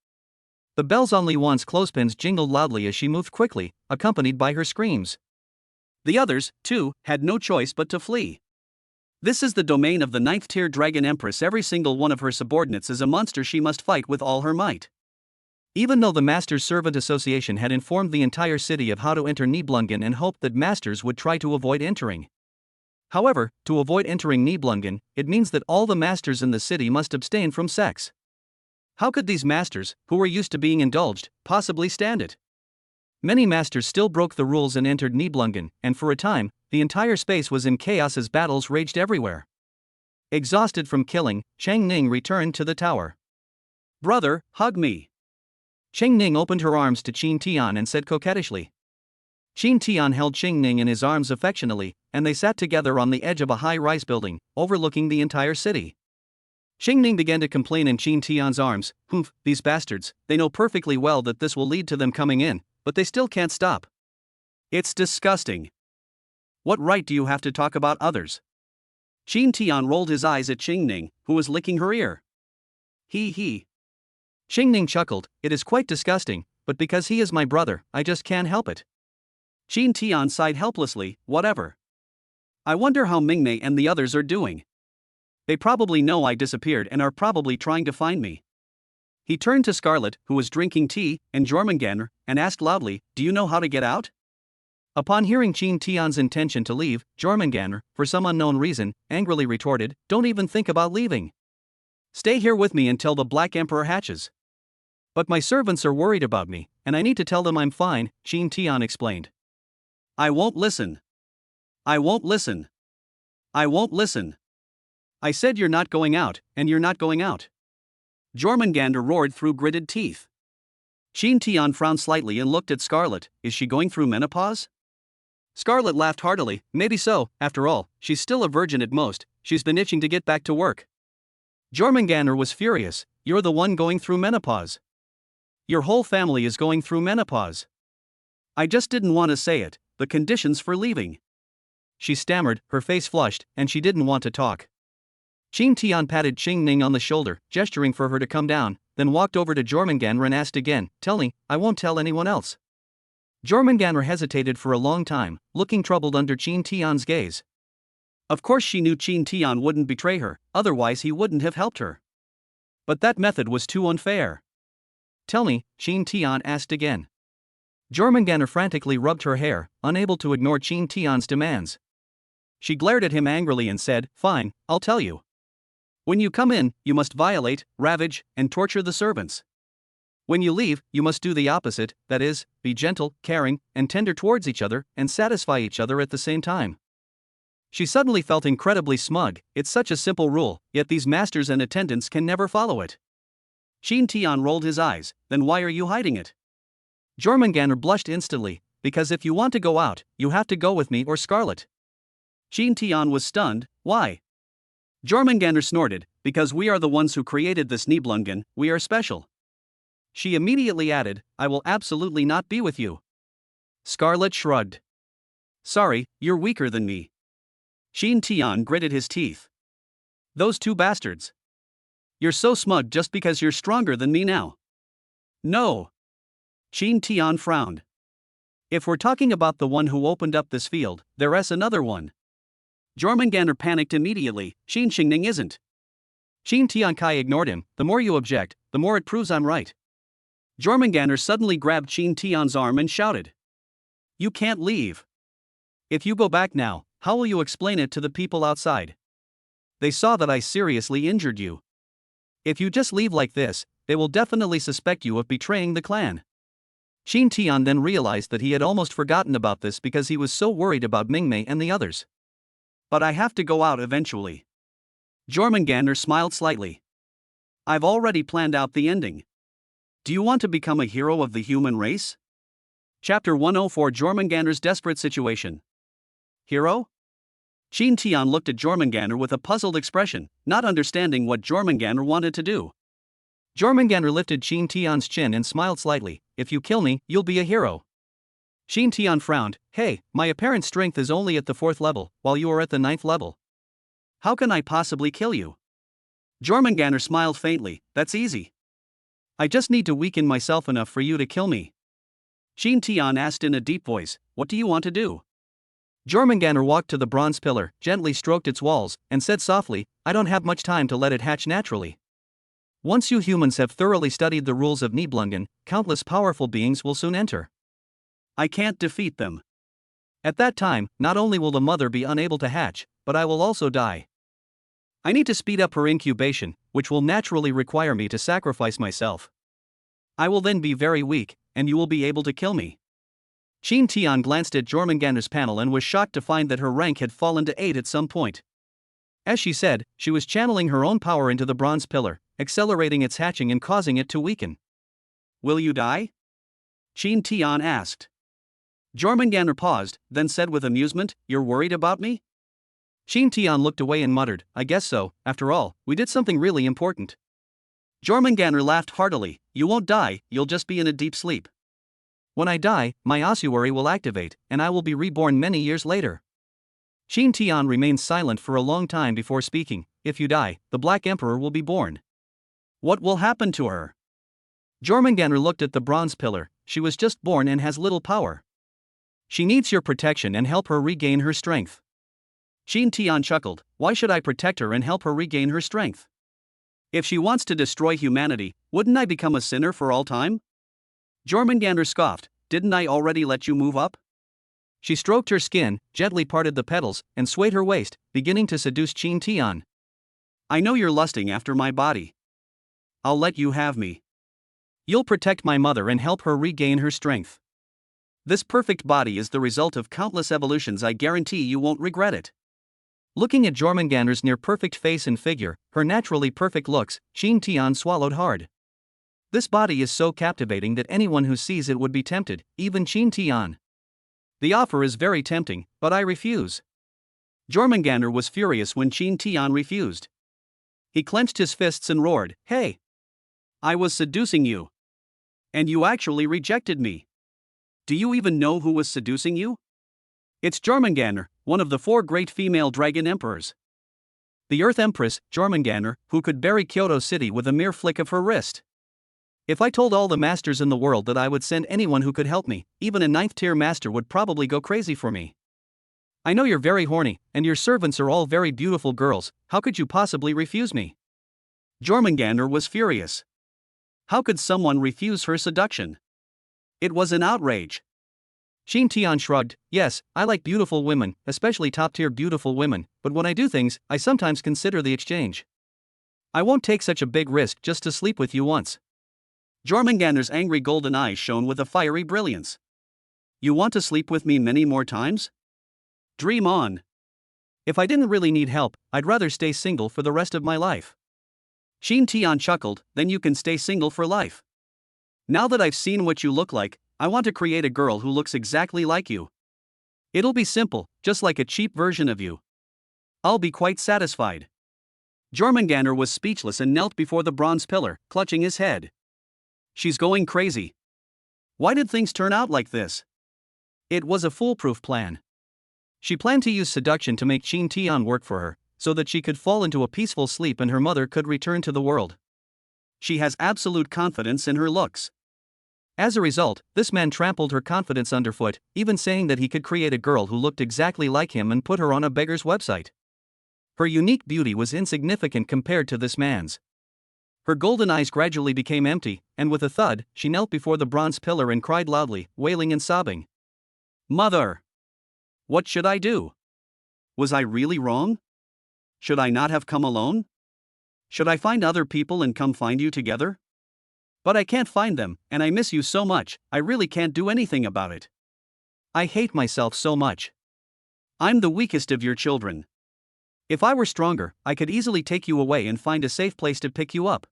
The bells on Li Wan's clothespins jingled loudly as she moved quickly, accompanied by her screams. The others, too, had no choice but to flee. This is the domain of the 9th-tier Dragon Empress. Every single one of her subordinates is a monster she must fight with all her might. Even though the Masters Servant Association had informed the entire city of how to enter Nibelungen and hoped that masters would try to avoid entering. However, to avoid entering Nibelungen, it means that all the masters in the city must abstain from sex. How could these masters, who were used to being indulged, possibly stand it? Many masters still broke the rules and entered Nibelungen, and for a time, the entire space was in chaos as battles raged everywhere. Exhausted from killing, Chang Ning returned to the tower. "Brother, hug me." Chang Ning opened her arms to Qin Tian and said coquettishly. Qin Tian held Chang Ning in his arms affectionately, and they sat together on the edge of a high-rise building, overlooking the entire city. Chang Ning began to complain in Qin Tian's arms. "Humph, these bastards, they know perfectly well that this will lead to them coming in, but they still can't stop. It's disgusting. What right do you have to talk about others?" Qin Tian rolled his eyes at Chang Ning, who was licking her ear. He. Chang Ning chuckled. "It is quite disgusting, but because he is my brother, I just can't help it." Qin Tian sighed helplessly. "Whatever. I wonder how Mingmei and the others are doing. They probably know I disappeared and are probably trying to find me." He turned to Scarlet, who was drinking tea, and Jormungandr, and asked loudly, "Do you know how to get out?" Upon hearing Qin Tian's intention to leave, Jormungandr, for some unknown reason, angrily retorted, "Don't even think about leaving. Stay here with me until the Black Emperor hatches." "But my servants are worried about me, and I need to tell them I'm fine," Qin Tian explained. I won't listen. I won't listen. I won't listen. I said you're not going out, and you're not going out." Jormungandr roared through gritted teeth. Qin Tian frowned slightly and looked at Scarlet. "Is she going through menopause?" Scarlet laughed heartily. "Maybe so, after all, she's still a virgin at most, she's been itching to get back to work." Jormungandr was furious. "You're the one going through menopause. Your whole family is going through menopause. I just didn't want to say it, the conditions for leaving." She stammered, her face flushed, and she didn't want to talk. Qin Tian patted Ching Ning on the shoulder, gesturing for her to come down, then walked over to Jormungandr and asked again, "Tell me, I won't tell anyone else." Jormungandr hesitated for a long time, looking troubled under Qin Tian's gaze. Of course she knew Qin Tian wouldn't betray her, otherwise he wouldn't have helped her. But that method was too unfair. "Tell me," Qin Tian asked again. Jormungandr frantically rubbed her hair, unable to ignore Qin Tian's demands. She glared at him angrily and said, "Fine, I'll tell you. When you come in, you must violate, ravage, and torture the servants. When you leave, you must do the opposite, that is, be gentle, caring, and tender towards each other, and satisfy each other at the same time." She suddenly felt incredibly smug. It's such a simple rule, yet these masters and attendants can never follow it. Qin Tian rolled his eyes. "Then why are you hiding it?" Jormungandr blushed instantly. "Because if you want to go out, you have to go with me or Scarlet." Qin Tian was stunned. "Why?" Jormungandr snorted, "Because we are the ones who created this Nibelungen, we are special." She immediately added, "I will absolutely not be with you." Scarlet shrugged. "Sorry, you're weaker than me." Qin Tian gritted his teeth. "Those two bastards. You're so smug just because you're stronger than me now." "No." Qin Tian frowned. "If we're talking about the one who opened up this field, there's another one." Jormungandr panicked immediately. "Qin Xingning isn't." Qin Tiankai ignored him. "The more you object, the more it proves I'm right." Jormungandr suddenly grabbed Qin Tian's arm and shouted, "You can't leave. If you go back now, how will you explain it to the people outside? They saw that I seriously injured you. If you just leave like this, they will definitely suspect you of betraying the clan." Qin Tian then realized that he had almost forgotten about this because he was so worried about Mingmei and the others. "But I have to go out eventually." Jormungandr smiled slightly. "I've already planned out the ending. Do you want to become a hero of the human race?" Chapter 104: Jormungandr's desperate situation. Hero? Qin Tian looked at Jormungandr with a puzzled expression, not understanding what Jormungandr wanted to do. Jormungandr lifted Qin Tian's chin and smiled slightly. "If you kill me, you'll be a hero." Qin Tian frowned. "Hey, my apparent strength is only at the 4th level, while you are at the 9th level. How can I possibly kill you?" Jormungandr smiled faintly. That's easy. I just need to weaken myself enough for you to kill me. Shin Tian asked in a deep voice, what do you want to do? Jormungandr walked to the bronze pillar, gently stroked its walls, and said softly, I don't have much time to let it hatch naturally. Once you humans have thoroughly studied the rules of Nibelungen, countless powerful beings will soon enter. I can't defeat them. At that time, not only will the mother be unable to hatch, but I will also die. I need to speed up her incubation, which will naturally require me to sacrifice myself. I will then be very weak, and you will be able to kill me. Shin Tian glanced at Jormungandr's panel and was shocked to find that her rank had fallen to 8 at some point. As she said, she was channeling her own power into the bronze pillar, accelerating its hatching and causing it to weaken. Will you die? Shin Tian asked. Jormungandr paused, then said with amusement, You're worried about me? Shin Tian looked away and muttered, I guess so, after all, we did something really important. Jormungandr laughed heartily, You won't die, you'll just be in a deep sleep. When I die, my ossuary will activate, and I will be reborn many years later. Shin Tian remained silent for a long time before speaking. If you die, the Black Emperor will be born. What will happen to her? Jormungandr looked at the bronze pillar. She was just born and has little power. She needs your protection and help her regain her strength. Shin Tian chuckled, Why should I protect her and help her regain her strength? If she wants to destroy humanity, wouldn't I become a sinner for all time? Jormungandr scoffed, Didn't I already let you move up? She stroked her skin, gently parted the petals, and swayed her waist, beginning to seduce Shin Tian. I know you're lusting after my body. I'll let you have me. You'll protect my mother and help her regain her strength. This perfect body is the result of countless evolutions. I guarantee you won't regret it. Looking at Jormungandr's near-perfect face and figure, her naturally perfect looks, Shin Tian swallowed hard. This body is so captivating that anyone who sees it would be tempted, even Shin Tian. The offer is very tempting, but I refuse. Jormungandr was furious when Shin Tian refused. He clenched his fists and roared, Hey! I was seducing you. And you actually rejected me. Do you even know who was seducing you? It's Jormungandr, one of the 4 great female dragon emperors. The Earth Empress, Jormungandr, who could bury Kyoto City with a mere flick of her wrist. If I told all the masters in the world that I would send anyone who could help me, even a 9th-tier master would probably go crazy for me. I know you're very horny, and your servants are all very beautiful girls, how could you possibly refuse me? Jormungandr was furious. How could someone refuse her seduction? It was an outrage. Shin Tian shrugged, Yes, I like beautiful women, especially top-tier beautiful women, but when I do things, I sometimes consider the exchange. I won't take such a big risk just to sleep with you once. Jormungandr's angry golden eyes shone with a fiery brilliance. You want to sleep with me many more times? Dream on. If I didn't really need help, I'd rather stay single for the rest of my life. Shin Tian chuckled, Then you can stay single for life. Now that I've seen what you look like, I want to create a girl who looks exactly like you. It'll be simple, just like a cheap version of you. I'll be quite satisfied. Jormungandr was speechless and knelt before the bronze pillar, clutching his head. She's going crazy. Why did things turn out like this? It was a foolproof plan. She planned to use seduction to make Shin Tian work for her, so that she could fall into a peaceful sleep and her mother could return to the world. She has absolute confidence in her looks. As a result, this man trampled her confidence underfoot, even saying that he could create a girl who looked exactly like him and put her on a beggar's website. Her unique beauty was insignificant compared to this man's. Her golden eyes gradually became empty, and with a thud, she knelt before the bronze pillar and cried loudly, wailing and sobbing. Mother! What should I do? Was I really wrong? Should I not have come alone? Should I find other people and come find you together? But I can't find them, and I miss you so much, I really can't do anything about it. I hate myself so much. I'm the weakest of your children. If I were stronger, I could easily take you away and find a safe place to pick you up.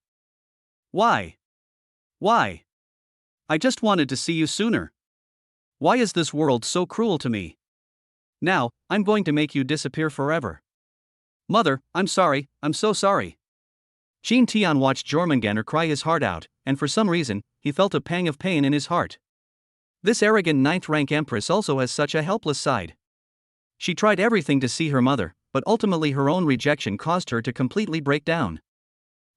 Why? Why? I just wanted to see you sooner. Why is this world so cruel to me? Now, I'm going to make you disappear forever. Mother, I'm sorry, I'm so sorry. Shin Tian watched Jormungandr cry his heart out, and for some reason, he felt a pang of pain in his heart. This arrogant 9th-rank empress also has such a helpless side. She tried everything to see her mother, but ultimately her own rejection caused her to completely break down.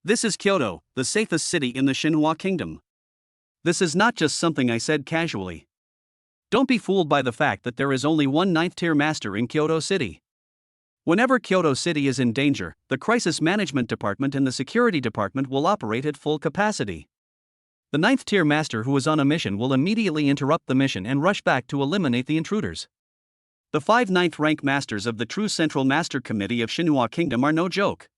This is Kyoto, the safest city in the Shinhua Kingdom. This is not just something I said casually. Don't be fooled by the fact that there is only one 9th-tier master in Kyoto City. Whenever Kyoto City is in danger, the Crisis Management Department and the Security Department will operate at full capacity. The 9th-tier master who is on a mission will immediately interrupt the mission and rush back to eliminate the intruders. The 5 9th-rank masters of the true Central Master Committee of Shinhua Kingdom are no joke.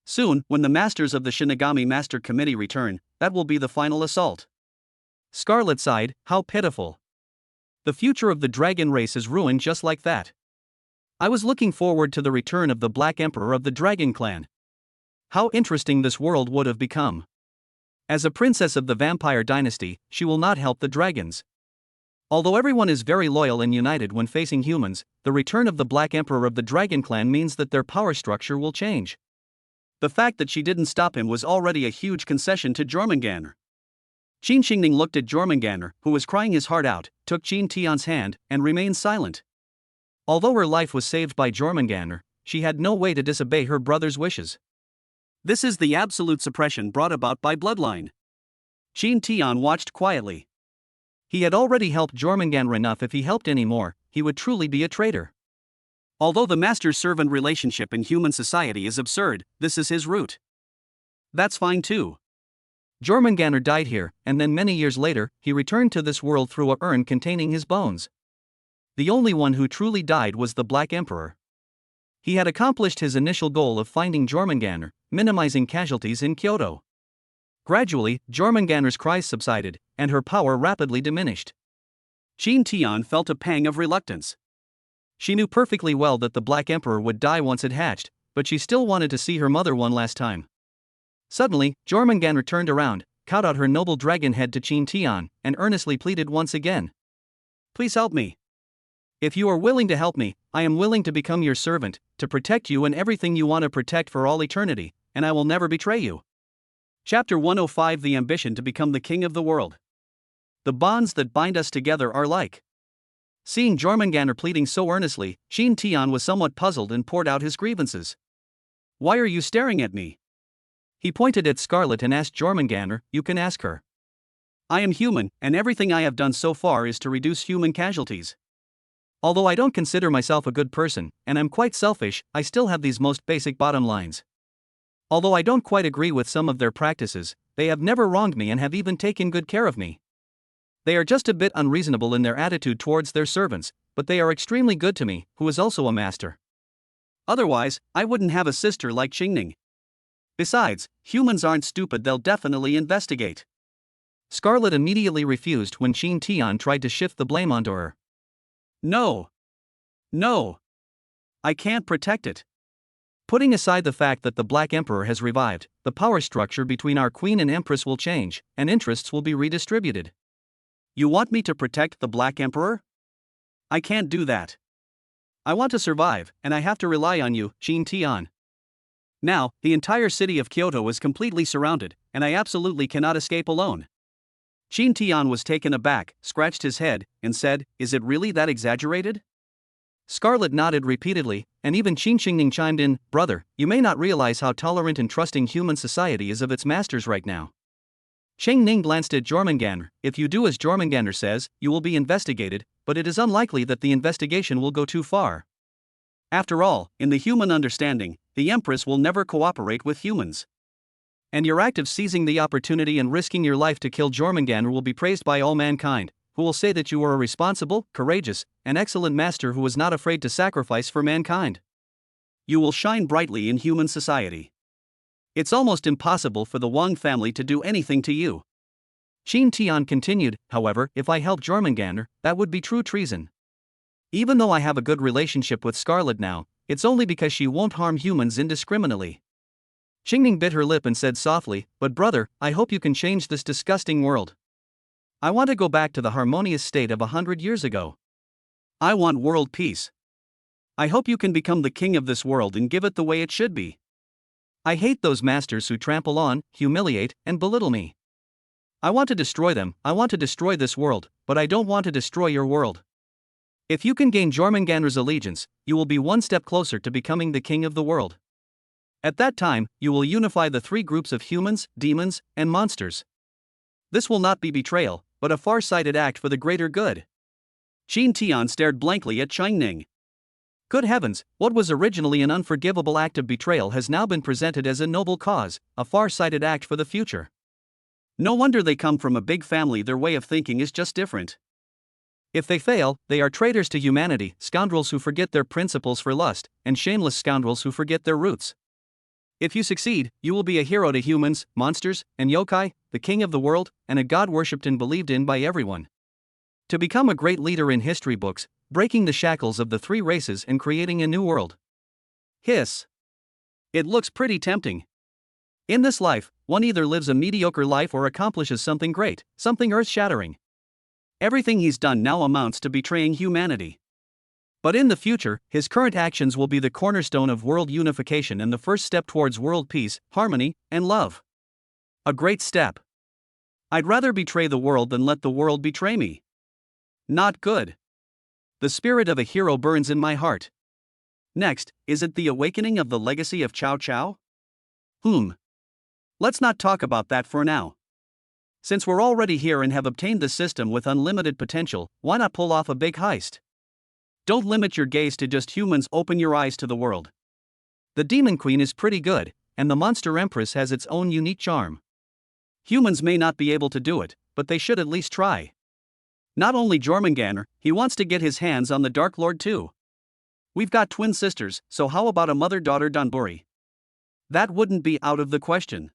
Soon, when the masters of the Shinigami Master Committee return, that will be the final assault. Scarlet sighed, how pitiful. The future of the dragon race is ruined just like that. I was looking forward to the return of the Black Emperor of the Dragon Clan. How interesting this world would have become. As a princess of the vampire dynasty, she will not help the dragons. Although everyone is very loyal and united when facing humans, the return of the Black Emperor of the Dragon Clan means that their power structure will change. The fact that she didn't stop him was already a huge concession to Jormungandr. Qin Xingning looked at Jormungandr, who was crying his heart out, took Qin Tian's hand, and remained silent. Although her life was saved by Jormungandr, she had no way to disobey her brother's wishes. This is the absolute suppression brought about by bloodline. Qin Tian watched quietly. He had already helped Jormungandr enough. If he helped any more, he would truly be a traitor. Although the master-servant relationship in human society is absurd, this is his route. That's fine too. Jormungandr died here, and then many years later, he returned to this world through a urn containing his bones. The only one who truly died was the Black Emperor. He had accomplished his initial goal of finding Jormungandr, minimizing casualties in Kyoto. Gradually, Jormungandr's cries subsided, and her power rapidly diminished. Qin Tian felt a pang of reluctance. She knew perfectly well that the Black Emperor would die once it hatched, but she still wanted to see her mother one last time. Suddenly, Jormungandr turned around, caught out her noble dragon head to Qin Tian, and earnestly pleaded once again. Please help me. If you are willing to help me, I am willing to become your servant, to protect you and everything you want to protect for all eternity, and I will never betray you. Chapter 105 The Ambition to Become the King of the World. The bonds that bind us together are like. Seeing Jormungandr pleading so earnestly, Qin Tian was somewhat puzzled and poured out his grievances. Why are you staring at me? He pointed at Scarlet and asked Jormungandr, you can ask her. I am human, and everything I have done so far is to reduce human casualties. Although I don't consider myself a good person, and I'm quite selfish, I still have these most basic bottom lines. Although I don't quite agree with some of their practices, they have never wronged me and have even taken good care of me. They are just a bit unreasonable in their attitude towards their servants, but they are extremely good to me, who is also a master. Otherwise, I wouldn't have a sister like Xingning. Besides, humans aren't stupid, they'll definitely investigate. Scarlet immediately refused when Qin Tian tried to shift the blame onto her. No. I can't protect it. Putting aside the fact that the Black Emperor has revived, the power structure between our Queen and Empress will change, and interests will be redistributed. You want me to protect the Black Emperor? I can't do that. I want to survive, and I have to rely on you, Qin Tian. Now, the entire city of Kyoto is completely surrounded, and I absolutely cannot escape alone. Qin Tian was taken aback, scratched his head, and said, is it really that exaggerated? Scarlet nodded repeatedly, and even Qin Xingning chimed in, brother, you may not realize how tolerant and trusting human society is of its masters right now. Xingning glanced at Jormungandr, if you do as Jormungandr says, you will be investigated, but it is unlikely that the investigation will go too far. After all, in the human understanding, the Empress will never cooperate with humans. And your act of seizing the opportunity and risking your life to kill Jormungandr will be praised by all mankind, who will say that you are a responsible, courageous, and excellent master who was not afraid to sacrifice for mankind. You will shine brightly in human society. It's almost impossible for the Wang family to do anything to you. Qin Tian continued, however, if I help Jormungandr, that would be true treason. Even though I have a good relationship with Scarlet now, it's only because she won't harm humans indiscriminately. Xingning bit her lip and said softly, but brother, I hope you can change this disgusting world. I want to go back to the harmonious state of 100 years ago. I want world peace. I hope you can become the king of this world and give it the way it should be. I hate those masters who trample on, humiliate, and belittle me. I want to destroy them, I want to destroy this world, but I don't want to destroy your world. If you can gain Jormungandr's allegiance, you will be one step closer to becoming the king of the world. At that time, you will unify the three groups of humans, demons, and monsters. This will not be betrayal, but a far-sighted act for the greater good. Qin Tian stared blankly at Chang Ning. Good heavens, what was originally an unforgivable act of betrayal has now been presented as a noble cause, a far-sighted act for the future. No wonder they come from a big family, their way of thinking is just different. If they fail, they are traitors to humanity, scoundrels who forget their principles for lust, and shameless scoundrels who forget their roots. If you succeed, you will be a hero to humans, monsters, and yokai, the king of the world, and a god worshipped and believed in by everyone. To become a great leader in history books, breaking the shackles of the three races and creating a new world. Hiss. It looks pretty tempting. In this life, one either lives a mediocre life or accomplishes something great, something earth-shattering. Everything he's done now amounts to betraying humanity. But in the future, his current actions will be the cornerstone of world unification and the first step towards world peace, harmony, and love. A great step. I'd rather betray the world than let the world betray me. Not good. The spirit of a hero burns in my heart. Next, is it the awakening of the legacy of Cao Cao? Let's not talk about that for now. Since we're already here and have obtained the system with unlimited potential, why not pull off a big heist? Don't limit your gaze to just humans, open your eyes to the world. The Demon Queen is pretty good, and the Monster Empress has its own unique charm. Humans may not be able to do it, but they should at least try. Not only Jormungandr, he wants to get his hands on the Dark Lord too. We've got twin sisters, so how about a mother-daughter Danburi? That wouldn't be out of the question.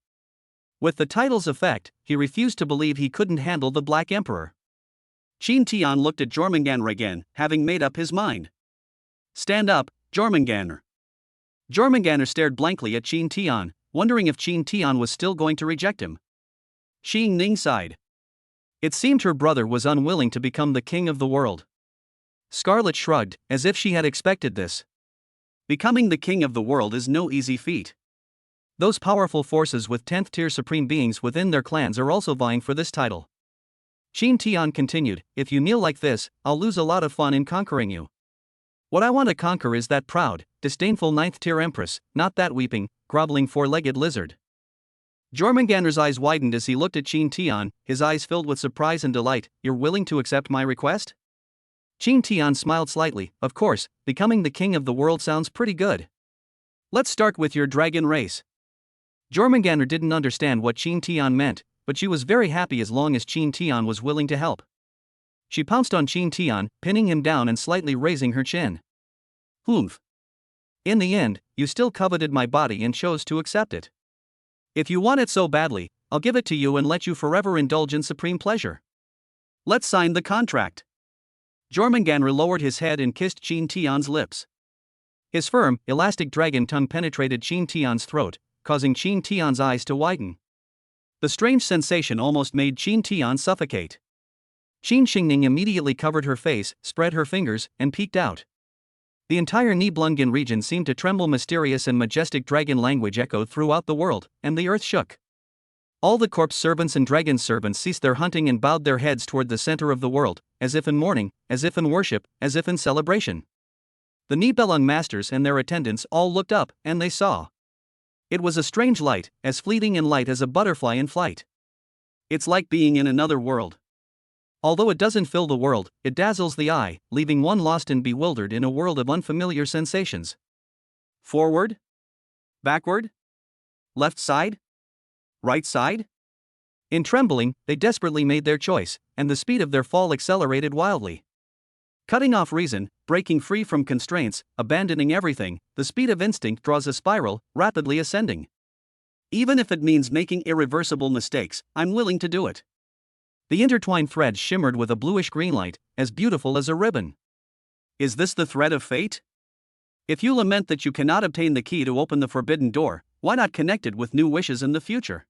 With the title's effect, he refused to believe he couldn't handle the Black Emperor. Qin Tian looked at Jormungandr again, having made up his mind. Stand up, Jormungandr. Jormungandr stared blankly at Qin Tian, wondering if Qin Tian was still going to reject him. Xing Ning sighed. It seemed her brother was unwilling to become the king of the world. Scarlet shrugged, as if she had expected this. Becoming the king of the world is no easy feat. Those powerful forces with 10th tier supreme beings within their clans are also vying for this title. Qin Tian continued, if you kneel like this, I'll lose a lot of fun in conquering you. What I want to conquer is that proud, disdainful 9th tier empress, not that weeping, groveling four-legged lizard. Jormungandr's eyes widened as he looked at Qin Tian, his eyes filled with surprise and delight. You're willing to accept my request? Qin Tian smiled slightly. Of course, becoming the king of the world sounds pretty good. Let's start with your dragon race. Jormungandr didn't understand what Qin Tian meant, but she was very happy as long as Qin Tian was willing to help. She pounced on Qin Tian, pinning him down and slightly raising her chin. In the end, you still coveted my body and chose to accept it. If you want it so badly, I'll give it to you and let you forever indulge in supreme pleasure. Let's sign the contract. Jormungandr lowered his head and kissed Qin Tian's lips. His firm, elastic dragon tongue penetrated Qin Tian's throat, causing Qin Tian's eyes to widen. The strange sensation almost made Qin Tian suffocate. Qin Xingning immediately covered her face, spread her fingers, and peeked out. The entire Nibelungen region seemed to tremble. Mysterious and majestic dragon language echoed throughout the world, and the earth shook. All the corpse servants and dragon servants ceased their hunting and bowed their heads toward the center of the world, as if in mourning, as if in worship, as if in celebration. The Nibelung masters and their attendants all looked up, and they saw. It was a strange light, as fleeting and light as a butterfly in flight. It's like being in another world. Although it doesn't fill the world, it dazzles the eye, leaving one lost and bewildered in a world of unfamiliar sensations. Forward? Backward? Left side? Right side? In trembling, they desperately made their choice, and the speed of their fall accelerated wildly. Cutting off reason, breaking free from constraints, abandoning everything, the speed of instinct draws a spiral, rapidly ascending. Even if it means making irreversible mistakes, I'm willing to do it. The intertwined threads shimmered with a bluish-green light, as beautiful as a ribbon. Is this the thread of fate? If you lament that you cannot obtain the key to open the forbidden door, why not connect it with new wishes in the future?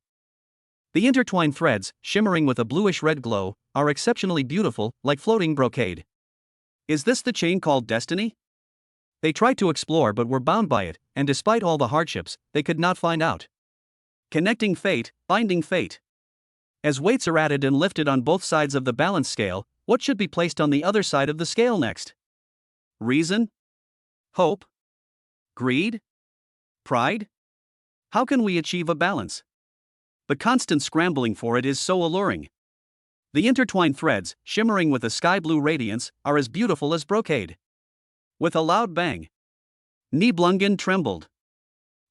The intertwined threads, shimmering with a bluish-red glow, are exceptionally beautiful, like floating brocade. Is this the chain called destiny? They tried to explore but were bound by it, and despite all the hardships, they could not find out. Connecting fate, binding fate. As weights are added and lifted on both sides of the balance scale, what should be placed on the other side of the scale next? Reason? Hope? Greed? Pride? How can we achieve a balance? The constant scrambling for it is so alluring. The intertwined threads, shimmering with a sky blue radiance, are as beautiful as brocade. With a loud bang, Nibelungen trembled.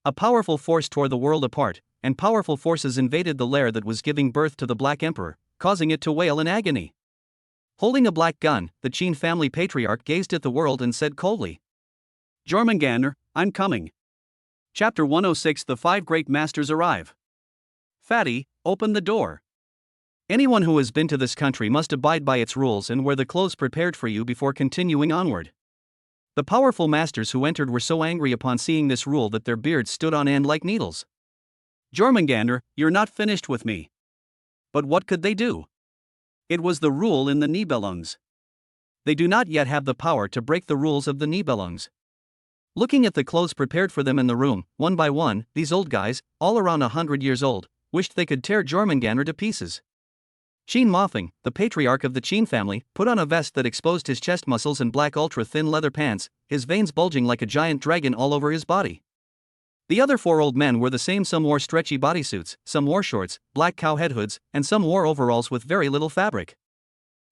A powerful force tore the world apart, and powerful forces invaded the lair that was giving birth to the Black Emperor, causing it to wail in agony. Holding a black gun, the Qin family patriarch gazed at the world and said coldly, Jormungandr, I'm coming. Chapter 106. The Five Great Masters Arrive. Fatty, open the door. Anyone who has been to this country must abide by its rules and wear the clothes prepared for you before continuing onward. The powerful masters who entered were so angry upon seeing this rule that their beards stood on end like needles. Jormungandr, you're not finished with me. But what could they do? It was the rule in the Nibelungs. They do not yet have the power to break the rules of the Nibelungs. Looking at the clothes prepared for them in the room, one by one, these old guys, all around 100 years old, wished they could tear Jormungandr to pieces. Qin Mofeng, the patriarch of the Qin family, put on a vest that exposed his chest muscles and black ultra-thin leather pants, his veins bulging like a giant dragon all over his body. The other four old men were the same. Some wore stretchy bodysuits, some wore shorts, black cow head hoods, and some wore overalls with very little fabric.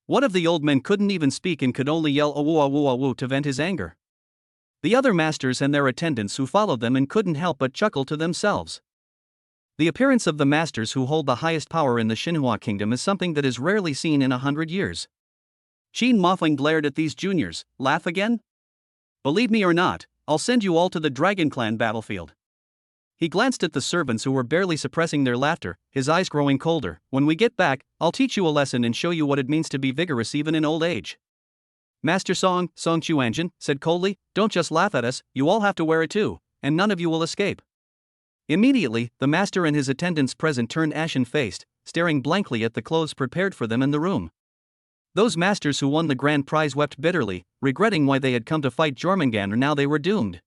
One of the old men couldn't even speak and could only yell awu awu awu to vent his anger. The other masters and their attendants who followed them and couldn't help but chuckle to themselves. The appearance of the masters who hold the highest power in the Xinhua kingdom is something that is rarely seen in 100 years. Qin Mofeng glared at these juniors. Laugh again? Believe me or not, I'll send you all to the Dragon Clan battlefield. He glanced at the servants who were barely suppressing their laughter, his eyes growing colder. When we get back, I'll teach you a lesson and show you what it means to be vigorous even in old age. Master Song Chuanjin said coldly, don't just laugh at us, you all have to wear it too, and none of you will escape. Immediately, the master and his attendants present turned ashen-faced, staring blankly at the clothes prepared for them in the room. Those masters who won the grand prize wept bitterly, regretting why they had come to fight Jormungandr. Now they were doomed.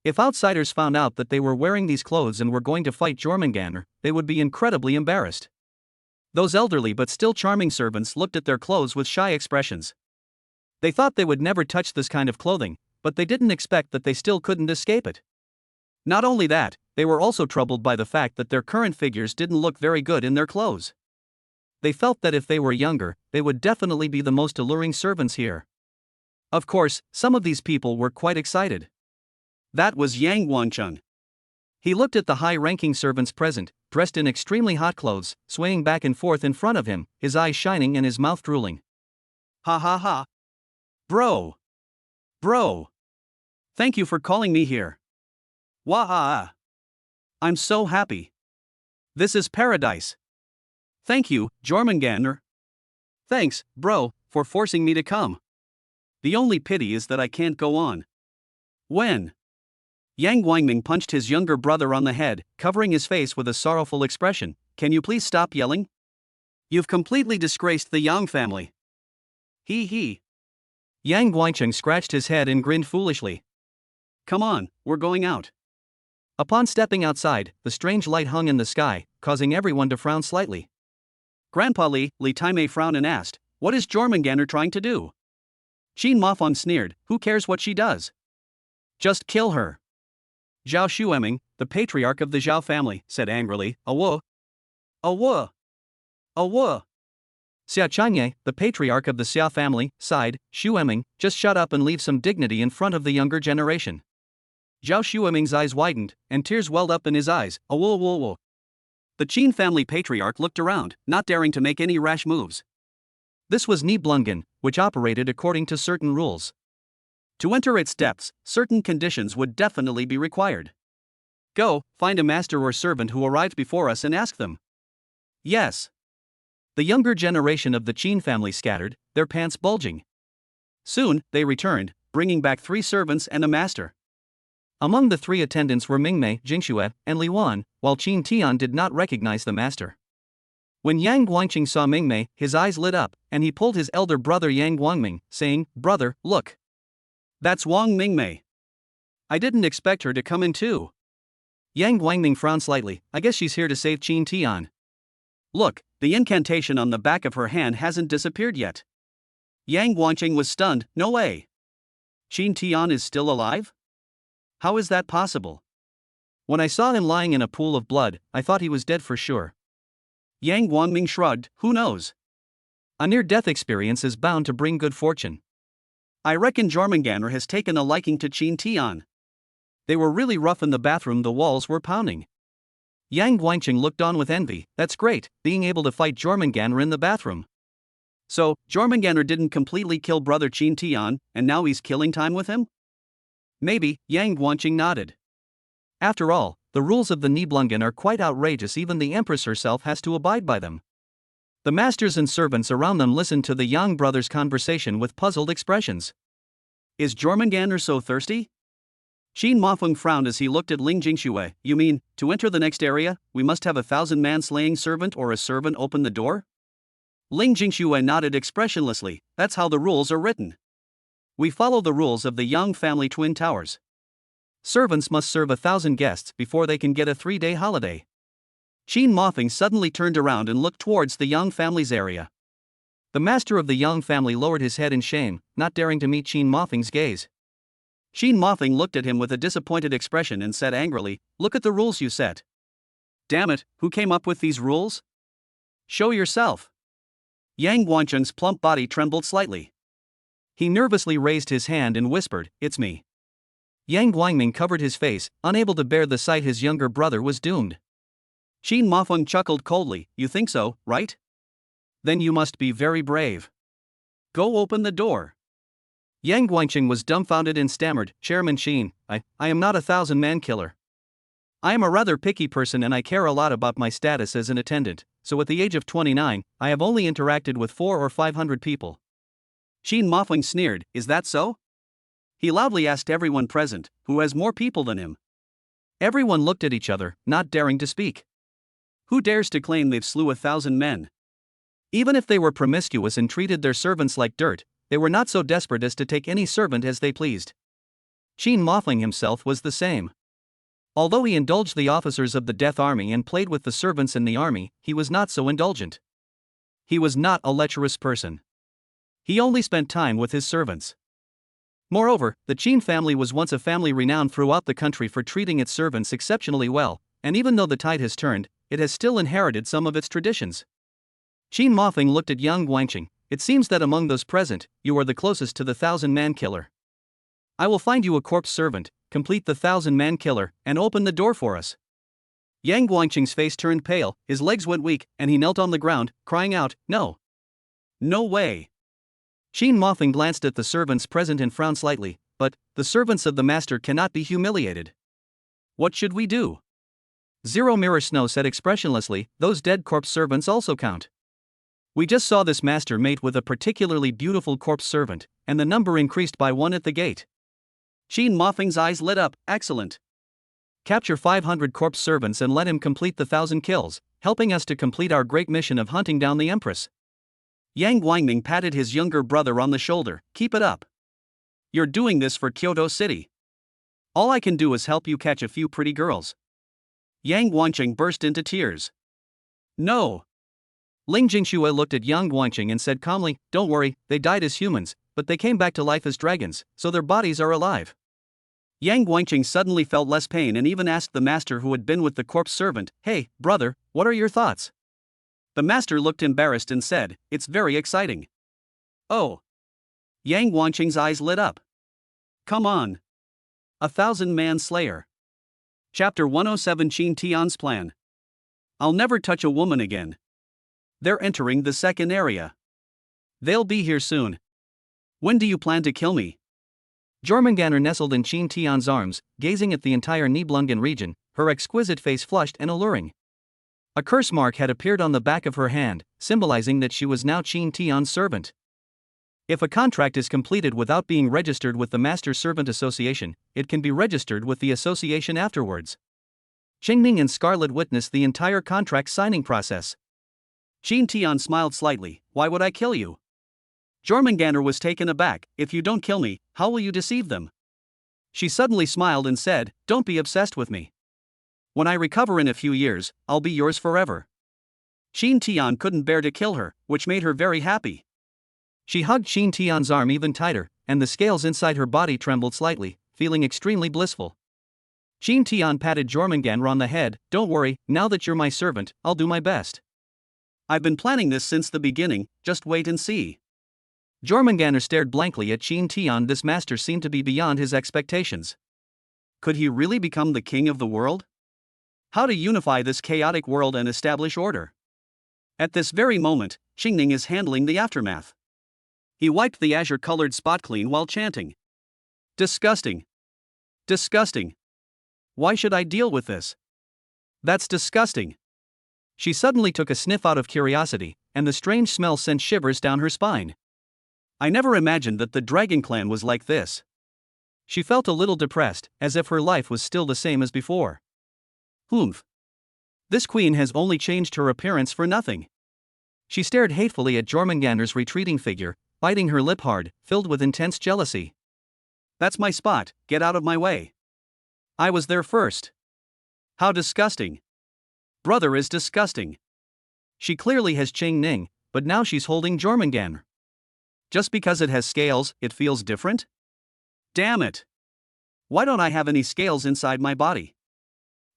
If outsiders found out that they were wearing these clothes and were going to fight Jormungandr, they would be incredibly embarrassed. Those elderly but still charming servants looked at their clothes with shy expressions. They thought they would never touch this kind of clothing, but they didn't expect that they still couldn't escape it. Not only that, they were also troubled by the fact that their current figures didn't look very good in their clothes. They felt that if they were younger, they would definitely be the most alluring servants here. Of course, some of these people were quite excited. That was Yang Guangcheng. He looked at the high-ranking servants present, dressed in extremely hot clothes, swaying back and forth in front of him, his eyes shining and his mouth drooling. Ha ha ha. Bro. Thank you for calling me here. Wah. I'm so happy. This is paradise. Thank you, Jormungandr. Thanks, bro, for forcing me to come. The only pity is that I can't go on. When? Yang Guangming punched his younger brother on the head, covering his face with a sorrowful expression. Can you please stop yelling? You've completely disgraced the Yang family. He. Yang Guangcheng scratched his head and grinned foolishly. Come on, we're going out. Upon stepping outside, the strange light hung in the sky, causing everyone to frown slightly. Grandpa Li Taimei frowned and asked, what is Jormungandr trying to do? Qin Mofeng sneered, who cares what she does? Just kill her. Zhao Xueming, the patriarch of the Zhao family, said angrily, Awo. Xia Changye, the patriarch of the Xia family, sighed, Xueming, just shut up and leave some dignity in front of the younger generation. Zhao Xueming's eyes widened, and tears welled up in his eyes. Awo. The Qin family patriarch looked around, not daring to make any rash moves. This was Nibelungen, which operated according to certain rules. To enter its depths, certain conditions would definitely be required. Go, find a master or servant who arrived before us and ask them. Yes. The younger generation of the Qin family scattered, their pants bulging. Soon, they returned, bringing back 3 servants and a master. Among the 3 attendants were Mingmei, Jingxue, and Li Wan, while Qin Tian did not recognize the master. When Yang Guangqing saw Mingmei, his eyes lit up, and he pulled his elder brother Yang Guangming, saying, Brother, look. That's Wang Mingmei. I didn't expect her to come in too. Yang Guangming frowned slightly. I guess she's here to save Qin Tian. Look, the incantation on the back of her hand hasn't disappeared yet. Yang Guangqing was stunned. No way. Qin Tian is still alive? How is that possible? When I saw him lying in a pool of blood, I thought he was dead for sure. Yang Guangming shrugged, who knows? A near-death experience is bound to bring good fortune. I reckon Jormungandr has taken a liking to Qin Tian. They were really rough in the bathroom, the walls were pounding. Yang Guangqing looked on with envy. That's great, being able to fight Jormungandr in the bathroom. So, Jormungandr didn't completely kill brother Qin Tian, and now he's killing time with him? Maybe, Yang Guangqing nodded. After all, the rules of the Nibelungen are quite outrageous, even the Empress herself has to abide by them. The masters and servants around them listened to the Yang brothers' conversation with puzzled expressions. Is Jormungandr so thirsty? Qin Mafeng frowned as he looked at Ling Jingxue. You mean, to enter the next area, we must have a 1,000-man slaying servant or a servant open the door? Ling Jingxue nodded expressionlessly. That's how the rules are written. We follow the rules of the Yang family twin towers. Servants must serve 1,000 guests before they can get a 3-day holiday. Qin Mafeng suddenly turned around and looked towards the Yang family's area. The master of the Yang family lowered his head in shame, not daring to meet Qin Mafeng's gaze. Qin Mafeng looked at him with a disappointed expression and said angrily, "Look at the rules you set." "Damn it, who came up with these rules? Show yourself." Yang Guangqing's plump body trembled slightly. He nervously raised his hand and whispered, "It's me." Yang Guangming covered his face, unable to bear the sight his younger brother was doomed. Qin Mafeng chuckled coldly. "You think so, right? Then you must be very brave. Go open the door." Yang Guangqing was dumbfounded and stammered, "Chairman Qin, I am not a 1,000-man killer. I am a rather picky person and I care a lot about my status as an attendant, so at the age of 29, I have only interacted with 400 or 500 people." Qin Mafeng sneered, "Is that so?" He loudly asked everyone present, who has more people than him. Everyone looked at each other, not daring to speak. Who dares to claim they've slew 1,000 men? Even if they were promiscuous and treated their servants like dirt, they were not so desperate as to take any servant as they pleased. Qin Mafeng himself was the same. Although he indulged the officers of the Death Army and played with the servants in the army, he was not so indulgent. He was not a lecherous person. He only spent time with his servants. Moreover, the Qin family was once a family renowned throughout the country for treating its servants exceptionally well, and even though the tide has turned, it has still inherited some of its traditions. Qin Mafeng looked at Yang Guangqing. "It seems that among those present, you are the closest to the 1,000-man killer. I will find you a corpse servant, complete the 1,000-man killer, and open the door for us." Yang Guangqing's face turned pale, his legs went weak, and he knelt on the ground, crying out, "No! No way!" Qin Mafeng glanced at the servants present and frowned slightly, "But, the servants of the master cannot be humiliated. What should we do?" Zero Mirror Snow said expressionlessly, "Those dead corpse servants also count. We just saw this master mate with a particularly beautiful corpse servant, and the number increased by 1 at the gate." Qin Mafeng's eyes lit up. "Excellent. Capture 500 corpse servants and let him complete the 1,000 kills, helping us to complete our great mission of hunting down the Empress." Yang Guangming patted his younger brother on the shoulder. "Keep it up. You're doing this for Kyoto City. All I can do is help you catch a few pretty girls." Yang Guangqing burst into tears. "No." Ling Jingxue looked at Yang Guangqing and said calmly, "Don't worry, they died as humans, but they came back to life as dragons, so their bodies are alive." Yang Guangqing suddenly felt less pain and even asked the master who had been with the corpse servant, "Hey, brother, what are your thoughts?" The master looked embarrassed and said, "It's very exciting." "Oh." Yang Guangqing's eyes lit up. "Come on. 1,000-man slayer." Chapter 107 Qin Tian's plan. "I'll never touch a woman again." They're entering the second area. "They'll be here soon. When do you plan to kill me?" Jormungandr nestled in Qin Tian's arms, gazing at the entire Nibelungen region, her exquisite face flushed and alluring. A curse mark had appeared on the back of her hand, symbolizing that she was now Qin Tian's servant. If a contract is completed without being registered with the Master Servant Association, it can be registered with the association afterwards. Qingning and Scarlet witnessed the entire contract signing process. Qin Tian smiled slightly. "Why would I kill you?" Jormungandr was taken aback. "If you don't kill me, how will you deceive them?" She suddenly smiled and said, "Don't be obsessed with me. When I recover in a few years, I'll be yours forever." Qin Tian couldn't bear to kill her, which made her very happy. She hugged Qin Tian's arm even tighter, and the scales inside her body trembled slightly, feeling extremely blissful. Qin Tian patted Jormungandr on the head. Don't worry, now that you're my servant, I'll do my best. I've been planning this since the beginning, just wait and see. Jormungandr stared blankly at Qin Tian. This master seemed to be beyond his expectations. Could he really become the king of the world? How to unify this chaotic world and establish order? At this very moment, Qingning is handling the aftermath. He wiped the azure-colored spot clean while chanting. Disgusting. Disgusting. Why should I deal with this? That's disgusting. She suddenly took a sniff out of curiosity, and the strange smell sent shivers down her spine. I never imagined that the Dragon Clan was like this. She felt a little depressed, as if her life was still the same as before. Humph. This queen has only changed her appearance for nothing. She stared hatefully at Jormungandr's retreating figure, biting her lip hard, filled with intense jealousy. That's my spot, get out of my way. I was there first. How disgusting. Brother is disgusting. She clearly has Qingning, but now she's holding Jormungandr. Just because it has scales, it feels different? Damn it. Why don't I have any scales inside my body?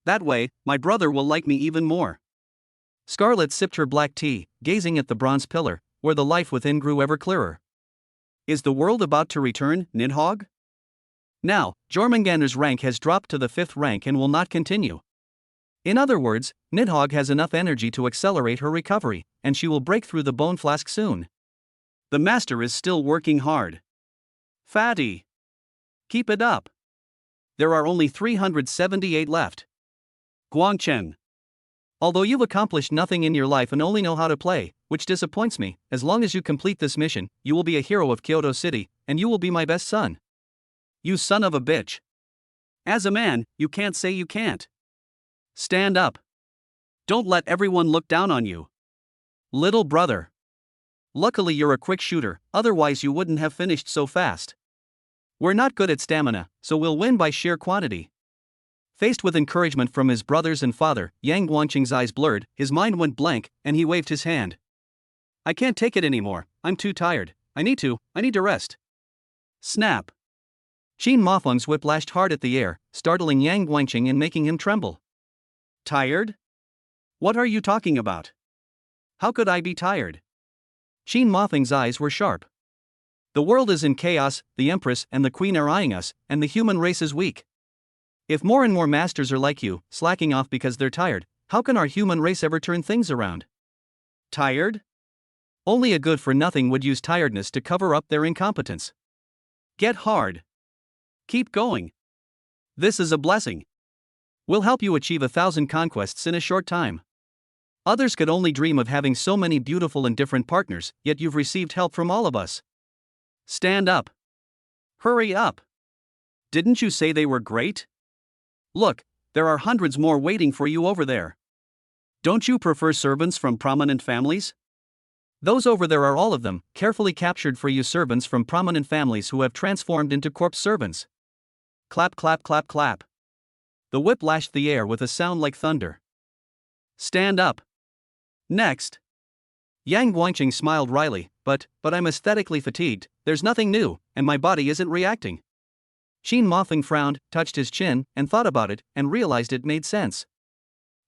That way, my brother will like me even more. Scarlet sipped her black tea, gazing at the bronze pillar, where the life within grew ever clearer. Is the world about to return, Nidhogg? Now, Jormungandr's rank has dropped to the 5th rank and will not continue. In other words, Nidhogg has enough energy to accelerate her recovery, and she will break through the bone flask soon. The master is still working hard. Fatty. Keep it up. There are only 378 left. Guangchen. Although you've accomplished nothing in your life and only know how to play, which disappoints me, as long as you complete this mission, you will be a hero of Kyoto City, and you will be my best son. You son of a bitch. As a man, you can't say you can't. Stand up. Don't let everyone look down on you. Little brother. Luckily you're a quick shooter, otherwise you wouldn't have finished so fast. We're not good at stamina, so we'll win by sheer quantity. Faced with encouragement from his brothers and father, Yang Guangqing's eyes blurred, his mind went blank, and he waved his hand. I can't take it anymore, I'm too tired, I need to rest. Snap. Qin Mafeng's whip lashed hard at the air, startling Yang Guangqing and making him tremble. Tired? What are you talking about? How could I be tired? Qin Mafeng's eyes were sharp. The world is in chaos, the Empress and the Queen are eyeing us, and the human race is weak. If more and more masters are like you, slacking off because they're tired, how can our human race ever turn things around? Tired? Only a good-for-nothing would use tiredness to cover up their incompetence. Get hard. Keep going. This is a blessing. We'll help you achieve 1,000 conquests in a short time. Others could only dream of having so many beautiful and different partners, yet you've received help from all of us. Stand up. Hurry up. Didn't you say they were great? Look, there are hundreds more waiting for you over there. Don't you prefer servants from prominent families? Those over there are all of them, carefully captured for you servants from prominent families who have transformed into corpse servants. Clap, clap, clap, clap. The whip lashed the air with a sound like thunder. Stand up. Next. Yang Guangqing smiled wryly, but I'm aesthetically fatigued, there's nothing new, and my body isn't reacting. Qin Mafeng frowned, touched his chin, and thought about it, and realized it made sense.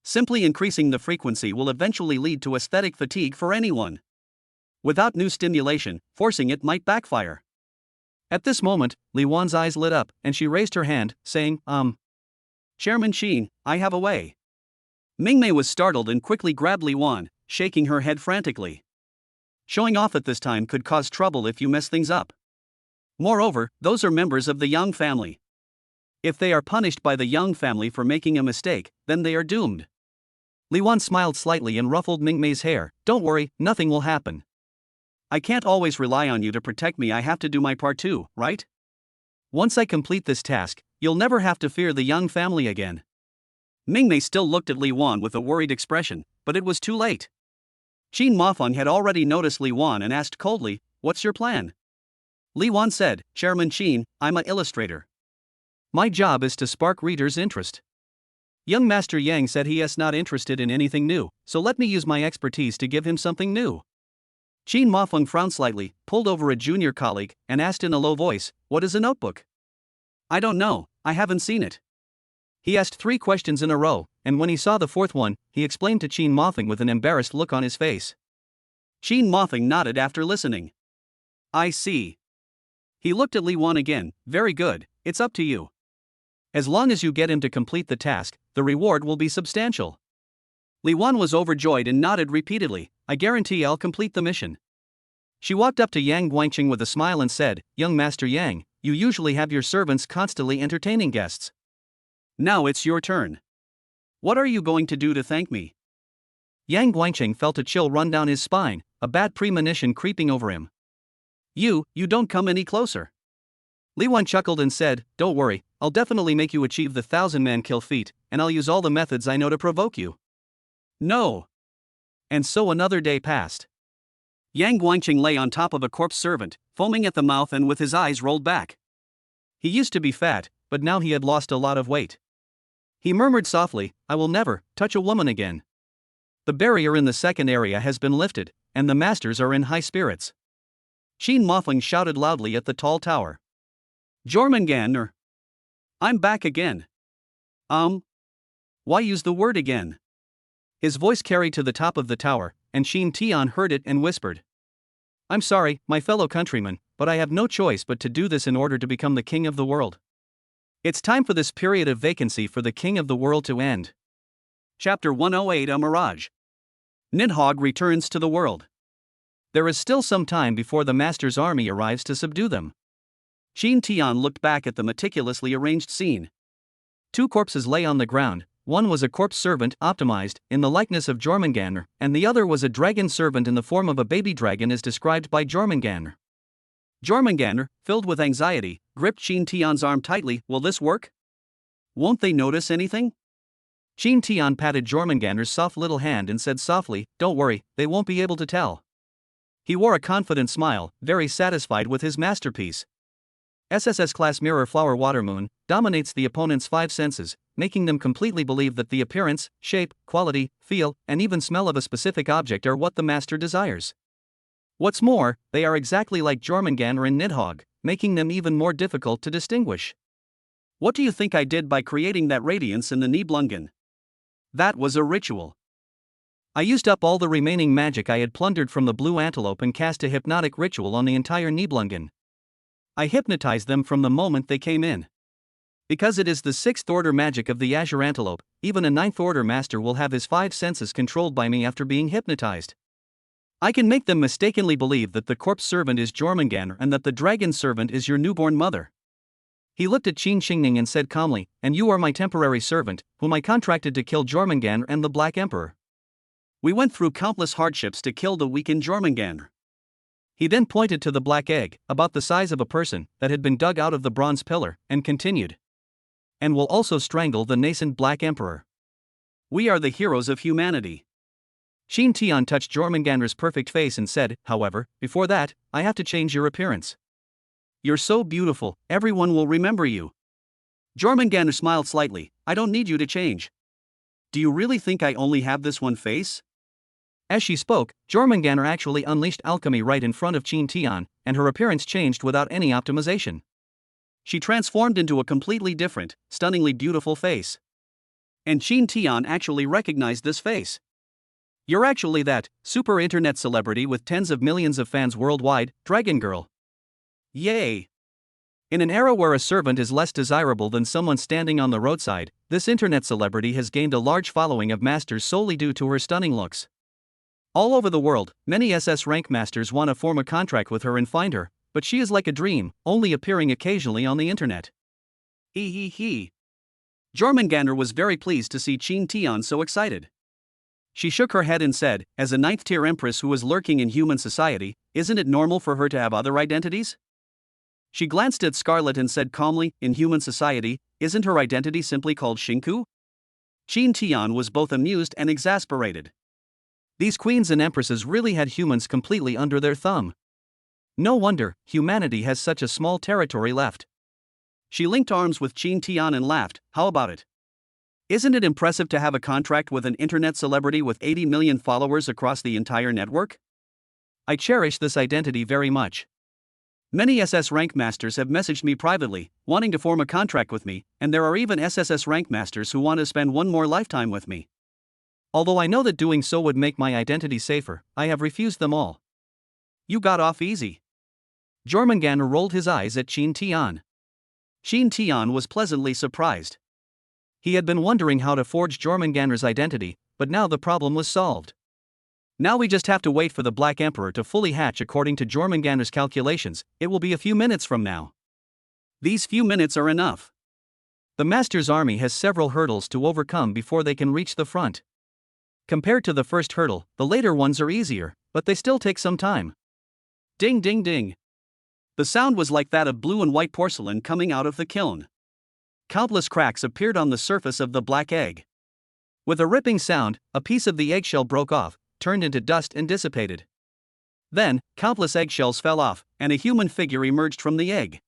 Simply increasing the frequency will eventually lead to aesthetic fatigue for anyone. Without new stimulation, forcing it might backfire. At this moment, Li Wan's eyes lit up, and she raised her hand, saying, Chairman Qin, I have a way. Mingmei was startled and quickly grabbed Li Wan, shaking her head frantically. Showing off at this time could cause trouble if you mess things up. Moreover, those are members of the Yang family. If they are punished by the Yang family for making a mistake, then they are doomed. Li Wan smiled slightly and ruffled Mingmei's hair. Don't worry, nothing will happen. I can't always rely on you to protect me, I have to do my part too, right? Once I complete this task, you'll never have to fear the Yang family again. Mingmei still looked at Li Wan with a worried expression, but it was too late. Qin Mafeng had already noticed Li Wan and asked coldly, what's your plan? Li Wan said, Chairman Qin, I'm an illustrator. My job is to spark readers' interest. Young Master Yang said he is not interested in anything new, so let me use my expertise to give him something new. Qin Mafeng frowned slightly, pulled over a junior colleague, and asked in a low voice, what is a notebook? I don't know, I haven't seen it. He asked 3 questions in a row, and when he saw the 4th one, he explained to Qin Mothing with an embarrassed look on his face. Qin Mothing nodded after listening. I see. He looked at Li Wan again. Very good, it's up to you. As long as you get him to complete the task, the reward will be substantial. Li Wan was overjoyed and nodded repeatedly. I guarantee I'll complete the mission. She walked up to Yang Guangqing with a smile and said, Young Master Yang, you usually have your servants constantly entertaining guests. Now it's your turn. What are you going to do to thank me? Yang Guangqing felt a chill run down his spine, a bad premonition creeping over him. You don't come any closer. Li Wan chuckled and said, Don't worry, I'll definitely make you achieve the 1,000-man kill feat, and I'll use all the methods I know to provoke you. No. And so another day passed. Yang Guangqing lay on top of a corpse servant, foaming at the mouth and with his eyes rolled back. He used to be fat, but now he had lost a lot of weight. He murmured softly, I will never touch a woman again. The barrier in the second area has been lifted, and the masters are in high spirits. Qin Mothing shouted loudly at the tall tower. Jormungandr. I'm back again. Why use the word again? His voice carried to the top of the tower, and Qin Tian heard it and whispered. I'm sorry, my fellow countrymen, but I have no choice but to do this in order to become the king of the world. It's time for this period of vacancy for the king of the world to end. Chapter 108 A Mirage. Nidhogg returns to the world. There is still some time before the master's army arrives to subdue them. Qin Tian looked back at the meticulously arranged scene. 2 corpses lay on the ground. One was a corpse servant optimized in the likeness of Jormungandr, and the other was a dragon servant in the form of a baby dragon as described by Jormungandr. Jormungandr, filled with anxiety, gripped Qin Tian's arm tightly. Will this work? Won't they notice anything? Qin Tian patted Jormungandr's soft little hand and said softly, Don't worry, they won't be able to tell. He wore a confident smile, very satisfied with his masterpiece. SSS Class Mirror Flower Water Moon dominates the opponent's 5 senses, making them completely believe that the appearance, shape, quality, feel, and even smell of a specific object are what the master desires. What's more, they are exactly like Jormungandr and Nidhogg, making them even more difficult to distinguish. What do you think I did by creating that radiance in the Nibelungen? That was a ritual. I used up all the remaining magic I had plundered from the blue antelope and cast a hypnotic ritual on the entire Nibelungen. I hypnotized them from the moment they came in. Because it is the 6th order magic of the Azure Antelope, even a 9th order master will have his 5 senses controlled by me after being hypnotized. I can make them mistakenly believe that the corpse servant is Jormungandr and that the dragon servant is your newborn mother. He looked at Qin Xingning and said calmly, And you are my temporary servant, whom I contracted to kill Jormungandr and the Black Emperor. We went through countless hardships to kill the weakened Jormungandr. He then pointed to the black egg, about the size of a person, that had been dug out of the bronze pillar, and continued. And will also strangle the nascent Black Emperor. We are the heroes of humanity. Qin Tian touched Jormungandr's perfect face and said, However, before that, I have to change your appearance. You're so beautiful, everyone will remember you. Jormungandr smiled slightly. I don't need you to change. Do you really think I only have this one face? As she spoke, Jormungandr actually unleashed alchemy right in front of Qin Tian, and her appearance changed without any optimization. She transformed into a completely different, stunningly beautiful face. And Qin Tian actually recognized this face. You're actually that super internet celebrity with tens of millions of fans worldwide, Dragon Girl. Yay! In an era where a servant is less desirable than someone standing on the roadside, this internet celebrity has gained a large following of masters solely due to her stunning looks. All over the world, many SS rank masters want to form a contract with her and find her, but she is like a dream, only appearing occasionally on the internet. He. Jormungandr was very pleased to see Qin Tian so excited. She shook her head and said, as a 9th-tier empress who is lurking in human society, isn't it normal for her to have other identities? She glanced at Scarlet and said calmly, in human society, isn't her identity simply called Shinku? Qin Tian was both amused and exasperated. These queens and empresses really had humans completely under their thumb. No wonder humanity has such a small territory left. She linked arms with Qin Tian and laughed. How about it? Isn't it impressive to have a contract with an internet celebrity with 80 million followers across the entire network? I cherish this identity very much. Many SS rank masters have messaged me privately, wanting to form a contract with me, and there are even SSS rank masters who want to spend one more lifetime with me. Although I know that doing so would make my identity safer, I have refused them all. You got off easy. Jormungandr rolled his eyes at Qin Tian. Qin Tian was pleasantly surprised. He had been wondering how to forge Jormungandr's identity, but now the problem was solved. Now we just have to wait for the Black Emperor to fully hatch according to Jormungandr's calculations. It will be a few minutes from now. These few minutes are enough. The Master's army has several hurdles to overcome before they can reach the front. Compared to the first hurdle, the later ones are easier, but they still take some time. Ding ding ding. The sound was like that of blue and white porcelain coming out of the kiln. Countless cracks appeared on the surface of the black egg. With a ripping sound, a piece of the eggshell broke off, turned into dust and dissipated. Then, countless eggshells fell off, and a human figure emerged from the egg.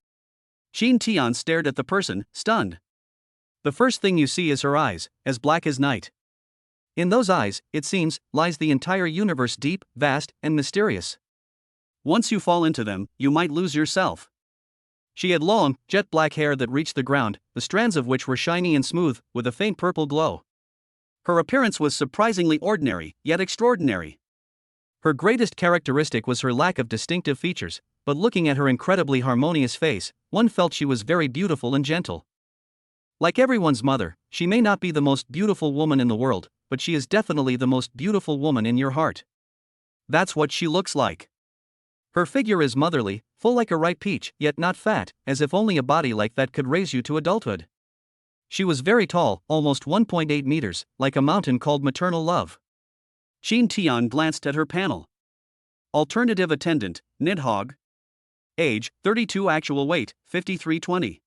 Qin Tian stared at the person, stunned. The first thing you see is her eyes, as black as night. In those eyes, it seems, lies the entire universe, deep, vast, and mysterious. Once you fall into them, you might lose yourself. She had long, jet-black hair that reached the ground, the strands of which were shiny and smooth, with a faint purple glow. Her appearance was surprisingly ordinary, yet extraordinary. Her greatest characteristic was her lack of distinctive features, but looking at her incredibly harmonious face, one felt she was very beautiful and gentle. Like everyone's mother, she may not be the most beautiful woman in the world, but she is definitely the most beautiful woman in your heart. That's what she looks like. Her figure is motherly, full like a ripe peach, yet not fat, as if only a body like that could raise you to adulthood. She was very tall, almost 1.8 meters, like a mountain called maternal love. Qin Tian glanced at her panel. Alternative attendant, Nidhogg. Age, 32. Actual weight, 5320.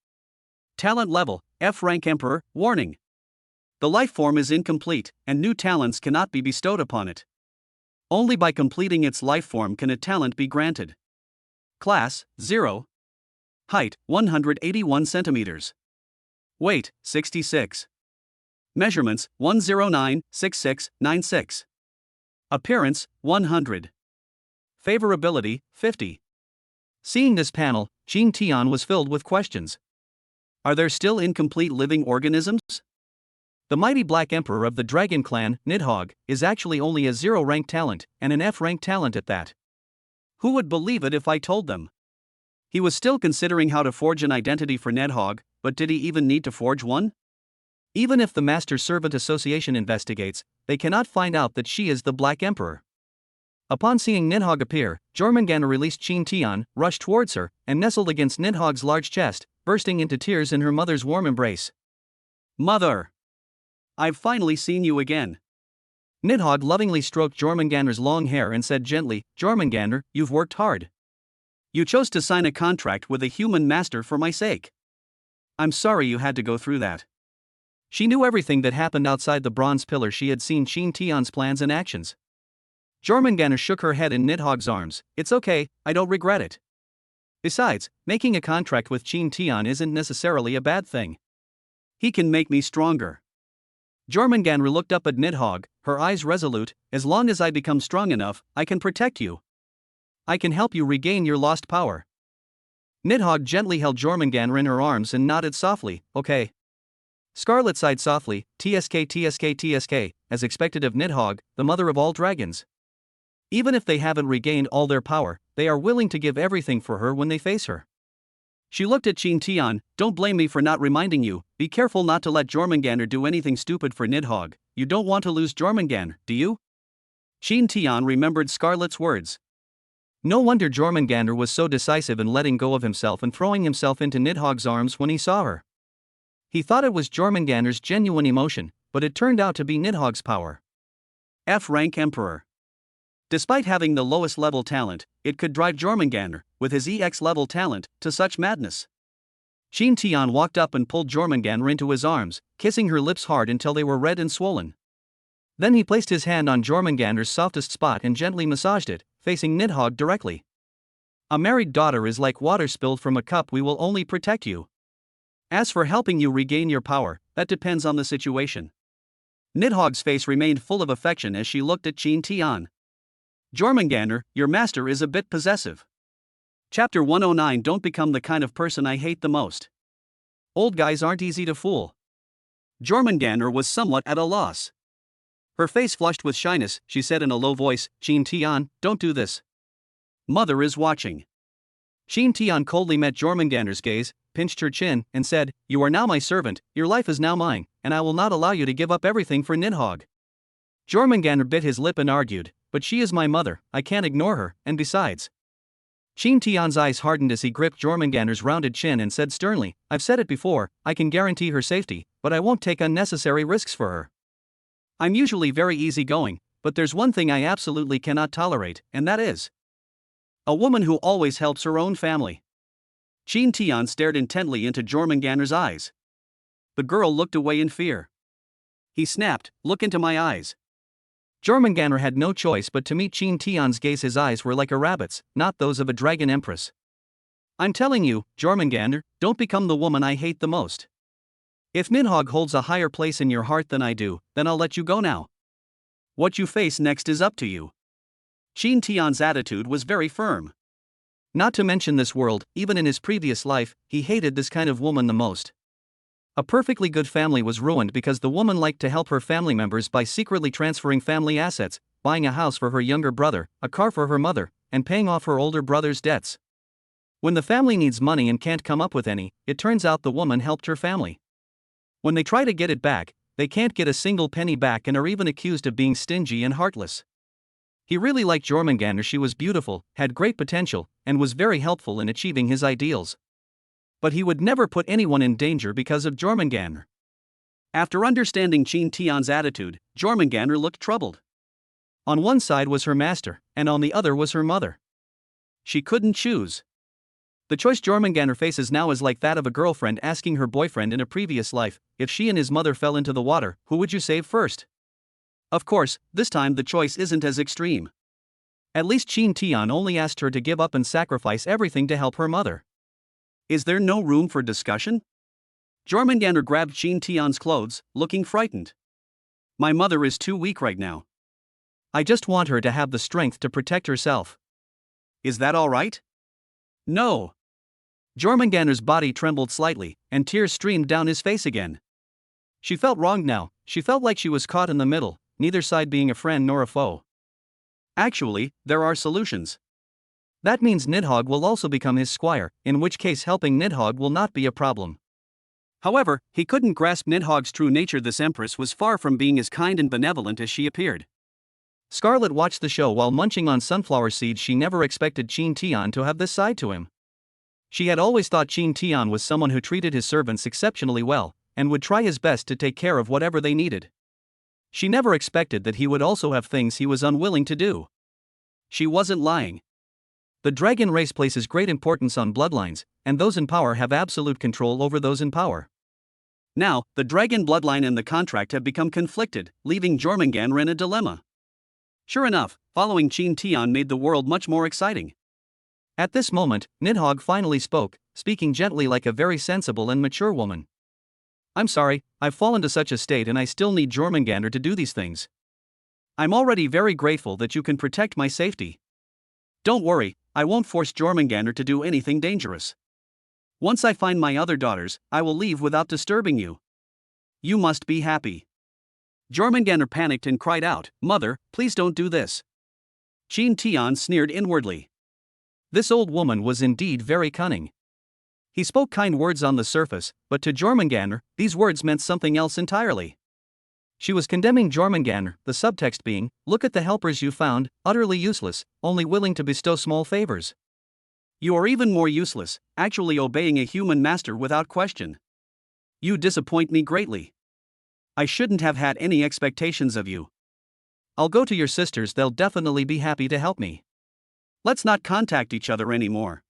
Talent level, F rank Emperor. Warning. The life form is incomplete, and new talents cannot be bestowed upon it. Only by completing its life form can a talent be granted. Class, 0. Height, 181 centimeters. Weight, 66. Measurements, 109-66-96. Appearance, 100. Favorability, 50. Seeing this panel, Qin Tian was filled with questions. Are there still incomplete living organisms? The mighty Black Emperor of the Dragon Clan, Nidhogg, is actually only a 0-rank talent, and an F-rank talent at that. Who would believe it if I told them? He was still considering how to forge an identity for Nidhogg, but did he even need to forge one? Even if the Master-Servant Association investigates, they cannot find out that she is the Black Emperor. Upon seeing Nidhogg appear, Jormungandr released Qin Tian, rushed towards her, and nestled against Nidhogg's large chest, bursting into tears in her mother's warm embrace. Mother! I've finally seen you again. Nidhogg lovingly stroked Jormungandr's long hair and said gently, Jormungandr, you've worked hard. You chose to sign a contract with a human master for my sake. I'm sorry you had to go through that. She knew everything that happened outside the bronze pillar. She had seen Qin Tian's plans and actions. Jormungandr shook her head in Nidhogg's arms. It's okay, I don't regret it. Besides, making a contract with Qin Tian isn't necessarily a bad thing. He can make me stronger. Jormungandr looked up at Nidhogg, her eyes resolute. As long as I become strong enough, I can protect you. I can help you regain your lost power. Nidhogg gently held Jormungandr in her arms and nodded softly, okay. Scarlet sighed softly, TSK TSK TSK, as expected of Nidhogg, the mother of all dragons. Even if they haven't regained all their power, they are willing to give everything for her when they face her. She looked at Qin Tian. Don't blame me for not reminding you. Be careful not to let Jormungandr do anything stupid for Nidhogg. You don't want to lose Jormungandr, do you? Qin Tian remembered Scarlet's words. No wonder Jormungandr was so decisive in letting go of himself and throwing himself into Nidhogg's arms when he saw her. He thought it was Jormungandr's genuine emotion, but it turned out to be Nidhogg's power. F-rank Emperor. Despite having the lowest level talent, it could drive Jormungandr, with his EX level talent, to such madness. Qin Tian walked up and pulled Jormungandr into his arms, kissing her lips hard until they were red and swollen. Then he placed his hand on Jormungandr's softest spot and gently massaged it, facing Nidhogg directly. A married daughter is like water spilled from a cup. We will only protect you. As for helping you regain your power, that depends on the situation. Nidhogg's face remained full of affection as she looked at Qin Tian. Jormungandr, your master is a bit possessive. Chapter 109. Don't become the kind of person I hate the most. Old guys aren't easy to fool. Jormungandr was somewhat at a loss. Her face flushed with shyness. She said in a low voice, Chin Tian, don't do this. Mother is watching. Chin Tian coldly met Jormungandr's gaze, pinched her chin, and said, You are now my servant, your life is now mine, and I will not allow you to give up everything for Nidhogg. Jormungandr bit his lip and argued, But she is my mother, I can't ignore her, and besides. Chin Tian's eyes hardened as he gripped Jormungandr's rounded chin and said sternly, I've said it before, I can guarantee her safety, but I won't take unnecessary risks for her. I'm usually very easygoing, but there's one thing I absolutely cannot tolerate, and that is a woman who always helps her own family. Chin Tian stared intently into Jormungandr's eyes. The girl looked away in fear. He snapped, Look into my eyes. Jormungandr had no choice but to meet Chin Tian's gaze. His eyes were like a rabbit's, not those of a dragon empress. I'm telling you, Jormungandr, don't become the woman I hate the most. If Nidhogg holds a higher place in your heart than I do, then I'll let you go now. What you face next is up to you. Chin Tian's attitude was very firm. Not to mention this world, even in his previous life, he hated this kind of woman the most. A perfectly good family was ruined because the woman liked to help her family members by secretly transferring family assets, buying a house for her younger brother, a car for her mother, and paying off her older brother's debts. When the family needs money and can't come up with any, it turns out the woman helped her family. When they try to get it back, they can't get a single penny back and are even accused of being stingy and heartless. He really liked Jormungandr. She was beautiful, had great potential, and was very helpful in achieving his ideals. But he would never put anyone in danger because of Jormungandr. After understanding Chin Tian's attitude, Jormungandr looked troubled. On one side was her master, and on the other was her mother. She couldn't choose. The choice Jormungandr faces now is like that of a girlfriend asking her boyfriend in a previous life, if she and his mother fell into the water, who would you save first? Of course, this time the choice isn't as extreme. At least Chin Tian only asked her to give up and sacrifice everything to help her mother. Is there no room for discussion? Jormungandr grabbed Chin Tian's clothes, looking frightened. My mother is too weak right now. I just want her to have the strength to protect herself. Is that all right? No. Jormungandr's body trembled slightly, and tears streamed down his face again. She felt wronged now. She felt like she was caught in the middle, neither side being a friend nor a foe. Actually, there are solutions. That means Nidhogg will also become his squire, in which case helping Nidhogg will not be a problem. However, he couldn't grasp Nidhogg's true nature. This empress was far from being as kind and benevolent as she appeared. Scarlet watched the show while munching on sunflower seeds. She never expected Chin Tian to have this side to him. She had always thought Chin Tian was someone who treated his servants exceptionally well, and would try his best to take care of whatever they needed. She never expected that he would also have things he was unwilling to do. She wasn't lying. The dragon race places great importance on bloodlines, and those in power have absolute control over those in power. Now, the dragon bloodline and the contract have become conflicted, leaving Jormungandr in a dilemma. Sure enough, following Chin Tian made the world much more exciting. At this moment, Nidhogg finally spoke, speaking gently like a very sensible and mature woman. I'm sorry, I've fallen to such a state and I still need Jormungandr to do these things. I'm already very grateful that you can protect my safety. Don't worry, I won't force Jormungandr to do anything dangerous. Once I find my other daughters, I will leave without disturbing you. You must be happy. Jormungandr panicked and cried out, Mother, please don't do this. Chin Tian sneered inwardly. This old woman was indeed very cunning. He spoke kind words on the surface, but to Jormungandr, these words meant something else entirely. She was condemning Jormungandr, the subtext being, look at the helpers you found, utterly useless, only willing to bestow small favors. You are even more useless, actually obeying a human master without question. You disappoint me greatly. I shouldn't have had any expectations of you. I'll go to your sisters, they'll definitely be happy to help me. Let's not contact each other anymore.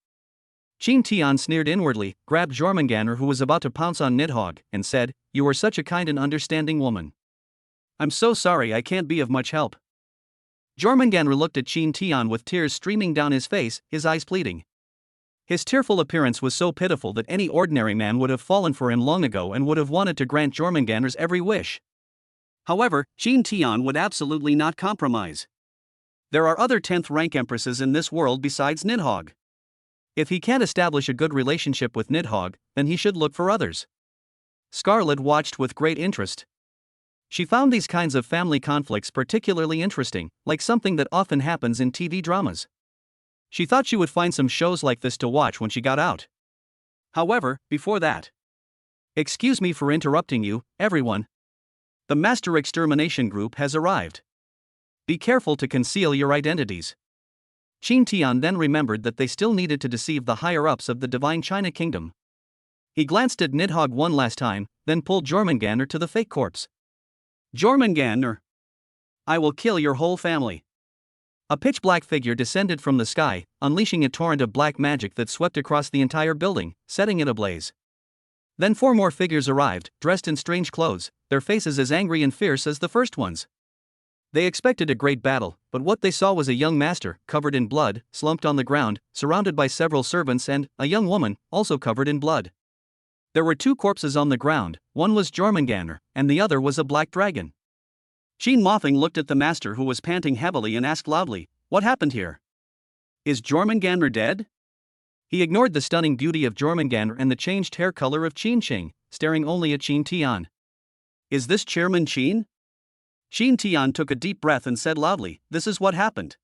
Chin Tian sneered inwardly, grabbed Jormungandr who was about to pounce on Nidhogg, and said, You are such a kind and understanding woman. I'm so sorry I can't be of much help. Jormungandr looked at Chin Tian with tears streaming down his face, his eyes pleading. His tearful appearance was so pitiful that any ordinary man would have fallen for him long ago and would have wanted to grant Jormungandr's every wish. However, Chin Tian would absolutely not compromise. There are other 10th rank empresses in this world besides Nidhogg. If he can't establish a good relationship with Nidhogg, then he should look for others. Scarlet watched with great interest. She found these kinds of family conflicts particularly interesting, like something that often happens in TV dramas. She thought she would find some shows like this to watch when she got out. However, before that. Excuse me for interrupting you, everyone. The Master Extermination Group has arrived. Be careful to conceal your identities. Qin Tian then remembered that they still needed to deceive the higher-ups of the Divine China Kingdom. He glanced at Nidhogg one last time, then pulled Jormungandr to the fake corpse. Jormungandr! I will kill your whole family. A pitch-black figure descended from the sky, unleashing a torrent of black magic that swept across the entire building, setting it ablaze. Then 4 more figures arrived, dressed in strange clothes, their faces as angry and fierce as the first ones. They expected a great battle, but what they saw was a young master, covered in blood, slumped on the ground, surrounded by several servants, and a young woman, also covered in blood. There were 2 corpses on the ground, one was Jormungandr, and the other was a black dragon. Qin Mothing looked at the master, who was panting heavily, and asked loudly, "What happened here? Is Jormungandr dead?" He ignored the stunning beauty of Jormungandr and the changed hair color of Qin Qing, staring only at Qin Tian. "Is this Chairman Qin?" Qin Tian took a deep breath and said loudly, "This is what happened."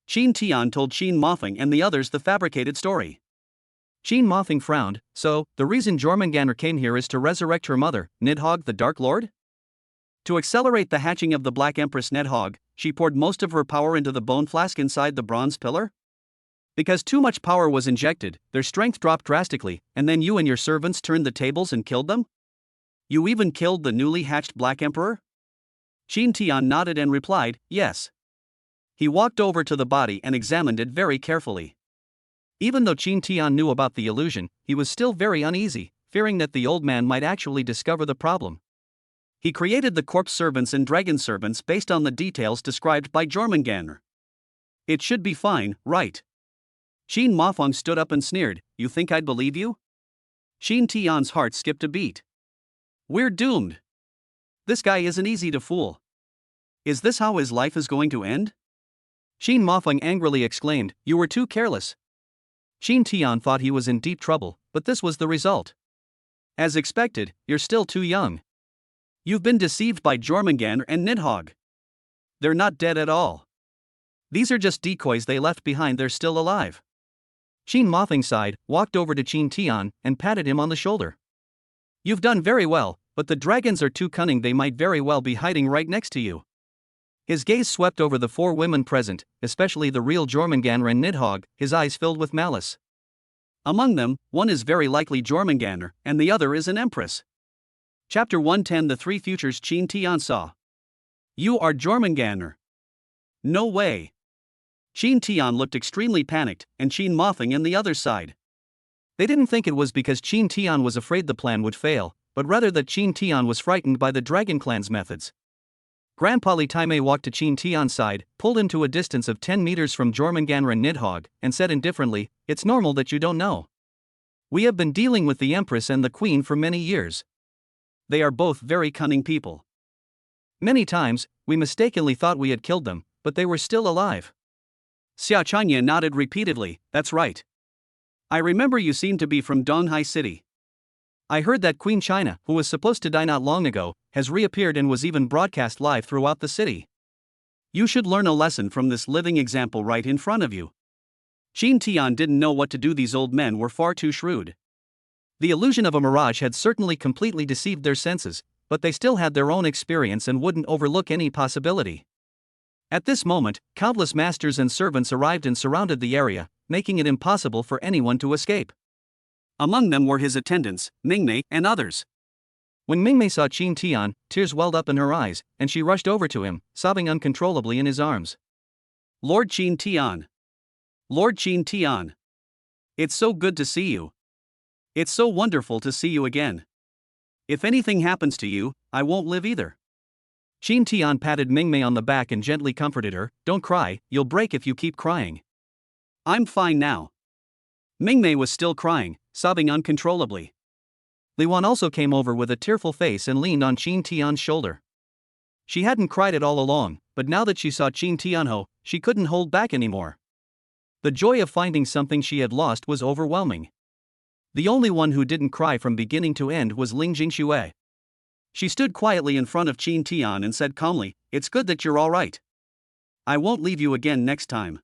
Qin Tian told Qin Mothing and the others the fabricated story. Qin Mothing frowned. "So, the reason Jormungandr came here is to resurrect her mother, Nidhogg the Dark Lord? To accelerate the hatching of the Black Empress Nidhogg, she poured most of her power into the bone flask inside the bronze pillar? Because too much power was injected, their strength dropped drastically, and then you and your servants turned the tables and killed them? You even killed the newly hatched Black Emperor?" Qin Tian nodded and replied, "Yes." He walked over to the body and examined it very carefully. Even though Qin Tian knew about the illusion, he was still very uneasy, fearing that the old man might actually discover the problem. He created the corpse servants and dragon servants based on the details described by Jormungandr. It should be fine, right? Qin Mothing stood up and sneered, "You think I'd believe you?" Qin Tian's heart skipped a beat. We're doomed. This guy isn't easy to fool. Is this how his life is going to end? Qin Mothing angrily exclaimed, "You were too careless." Qin Tian thought he was in deep trouble, but this was the result. As expected, you're still too young. You've been deceived by Jormungandr and Nidhogg. They're not dead at all. These are just decoys they left behind, they're still alive. Qin Mothing sighed, walked over to Qin Tian, and patted him on the shoulder. You've done very well, but the dragons are too cunning, they might very well be hiding right next to you. His gaze swept over the 4 women present, especially the real Jormungandr and Nidhogg, his eyes filled with malice. Among them, one is very likely Jormungandr, and the other is an empress. Chapter 110 The 3 Futures Qin Tian saw. You are Jormungandr. No way. Qin Tian looked extremely panicked, and Qin Mothing and the other side. They didn't think it was because Qin Tian was afraid the plan would fail, but rather that Qin Tian was frightened by the Dragon Clan's methods. Grandpa Li Taimei walked to Qin Tian's side, pulled him to a distance of 10 meters from Jormungandr and Nidhogg, and said indifferently, "It's normal that you don't know. We have been dealing with the Empress and the Queen for many years. They are both very cunning people. Many times, we mistakenly thought we had killed them, but they were still alive." Xia Chanya nodded repeatedly, "That's right. I remember you seemed to be from Donghai City. I heard that Queen China, who was supposed to die not long ago, has reappeared and was even broadcast live throughout the city. You should learn a lesson from this living example right in front of you." Qin Tian didn't know what to do, these old men were far too shrewd. The illusion of a mirage had certainly completely deceived their senses, but they still had their own experience and wouldn't overlook any possibility. At this moment, countless masters and servants arrived and surrounded the area, making it impossible for anyone to escape. Among them were his attendants, Mingmei, and others. When Mingmei saw Qin Tian, tears welled up in her eyes, and she rushed over to him, sobbing uncontrollably in his arms. Lord Qin Tian. Lord Qin Tian. It's so good to see you. It's so wonderful to see you again. If anything happens to you, I won't live either. Qin Tian patted Mingmei on the back and gently comforted her, "Don't cry, you'll break if you keep crying." "I'm fine now." Mingmei was still crying, sobbing uncontrollably. Li Wan also came over with a tearful face and leaned on Qin Tian's shoulder. She hadn't cried it all along, but now that she saw Qin Tianho, she couldn't hold back anymore. The joy of finding something she had lost was overwhelming. The only one who didn't cry from beginning to end was Ling Jingxue. She stood quietly in front of Qin Tian and said calmly, "It's good that you're all right. I won't leave you again next time.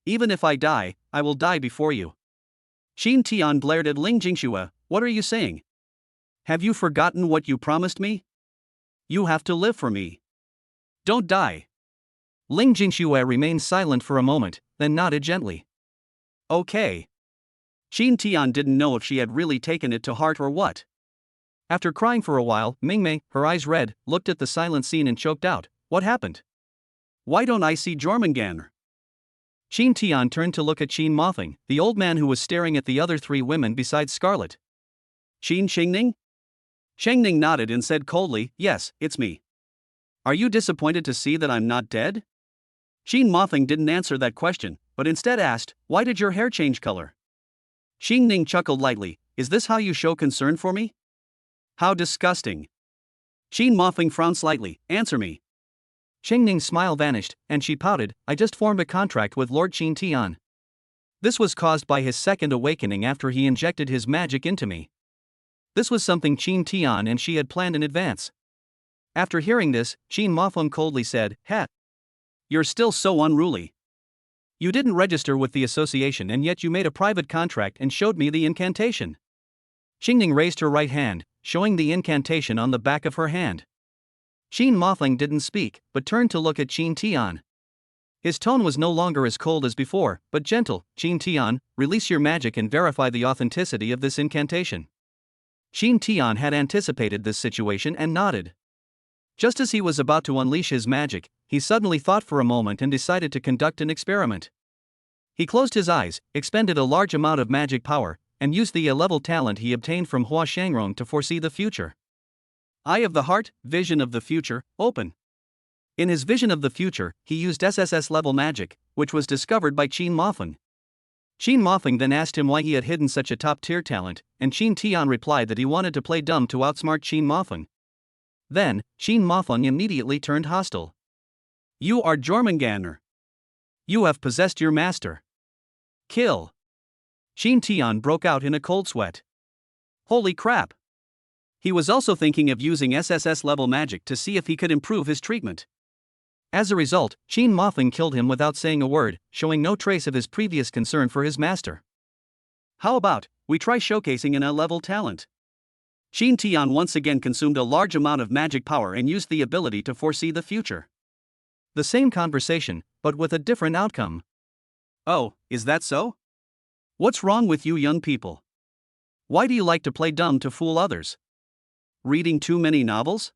Even if I die, I will die before you." Qin Tian glared at Ling Jingxue. "What are you saying? Have you forgotten what you promised me? You have to live for me. Don't die." Ling Jingxue remained silent for a moment, then nodded gently. "Okay." Qin Tian didn't know if she had really taken it to heart or what. After crying for a while, Mingmei, her eyes red, looked at the silent scene and choked out, "What happened? Why don't I see Jormungandr?" Qin Tian turned to look at Qin Mothing, the old man who was staring at the other three women besides Scarlet. "Qin Shengning?" Shengning nodded and said coldly, "Yes, it's me. Are you disappointed to see that I'm not dead?" Qin Mothing didn't answer that question, but instead asked, "Why did your hair change color?" Shengning chuckled lightly, "Is this how you show concern for me? How disgusting." Qin Mothing frowned slightly, "Answer me." Shengning's smile vanished, and she pouted, "I just formed a contract with Lord Qin Tian. This was caused by his second awakening after he injected his magic into me. This was something Qin Tian and she had planned in advance." After hearing this, Qin Mothing coldly said, "Ha! You're still so unruly. You didn't register with the association and yet you made a private contract and showed me the incantation." Shengning raised her right hand, showing the incantation on the back of her hand. Qin Mothing didn't speak, but turned to look at Qin Tian. His tone was no longer as cold as before, but gentle. "Qin Tian, release your magic and verify the authenticity of this incantation." Qin Tian had anticipated this situation and nodded. Just as he was about to unleash his magic, he suddenly thought for a moment and decided to conduct an experiment. He closed his eyes, expended a large amount of magic power, and used the A-level talent he obtained from Hua Shangrong to foresee the future. Eye of the Heart, Vision of the Future, open. In his Vision of the Future, he used SSS level magic, which was discovered by Qin Mothing. Qin Mothing then asked him why he had hidden such a top-tier talent, and Qin Tian replied that he wanted to play dumb to outsmart Qin Mothing. Then, Qin Mothing immediately turned hostile. "You are Jormungandr. You have possessed your master. Kill." Qin Tian broke out in a cold sweat. Holy crap! He was also thinking of using SSS level magic to see if he could improve his treatment. As a result, Qin Mothing killed him without saying a word, showing no trace of his previous concern for his master. "How about we try showcasing an A-level talent?" Qin Tian once again consumed a large amount of magic power and used the ability to foresee the future. The same conversation, but with a different outcome. "Oh, is that so? What's wrong with you young people? Why do you like to play dumb to fool others? Reading too many novels?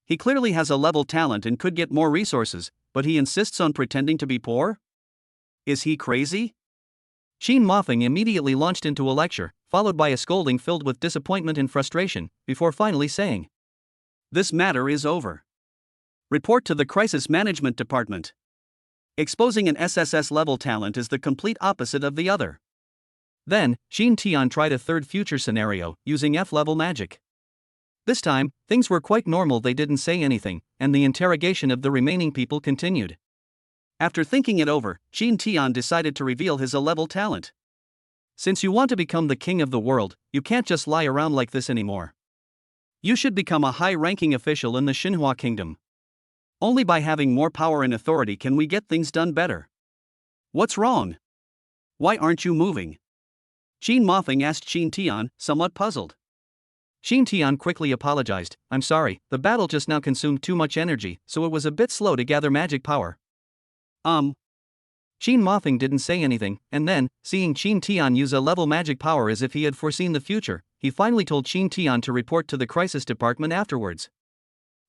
He clearly has a level talent and could get more resources, but he insists on pretending to be poor? Is he crazy?" Qin Mothing immediately launched into a lecture, followed by a scolding filled with disappointment and frustration, before finally saying, "This matter is over. Report to the Crisis Management Department. Exposing an SSS level talent is the complete opposite of the other." Then, Qin Tian tried a third future scenario, using F-level magic. This time, things were quite normal. They didn't say anything, and the interrogation of the remaining people continued. After thinking it over, Qin Tian decided to reveal his A-level talent. "Since you want to become the king of the world, you can't just lie around like this anymore. You should become a high-ranking official in the Xinhua Kingdom. Only by having more power and authority can we get things done better. What's wrong? Why aren't you moving?" Qin Mothing asked Qin Tian, somewhat puzzled. Qin Tian quickly apologized, "I'm sorry, the battle just now consumed too much energy, so it was a bit slow to gather magic power." Qin Mothing didn't say anything, and then, seeing Qin Tian use A-level magic power as if he had foreseen the future, he finally told Qin Tian to report to the crisis department afterwards.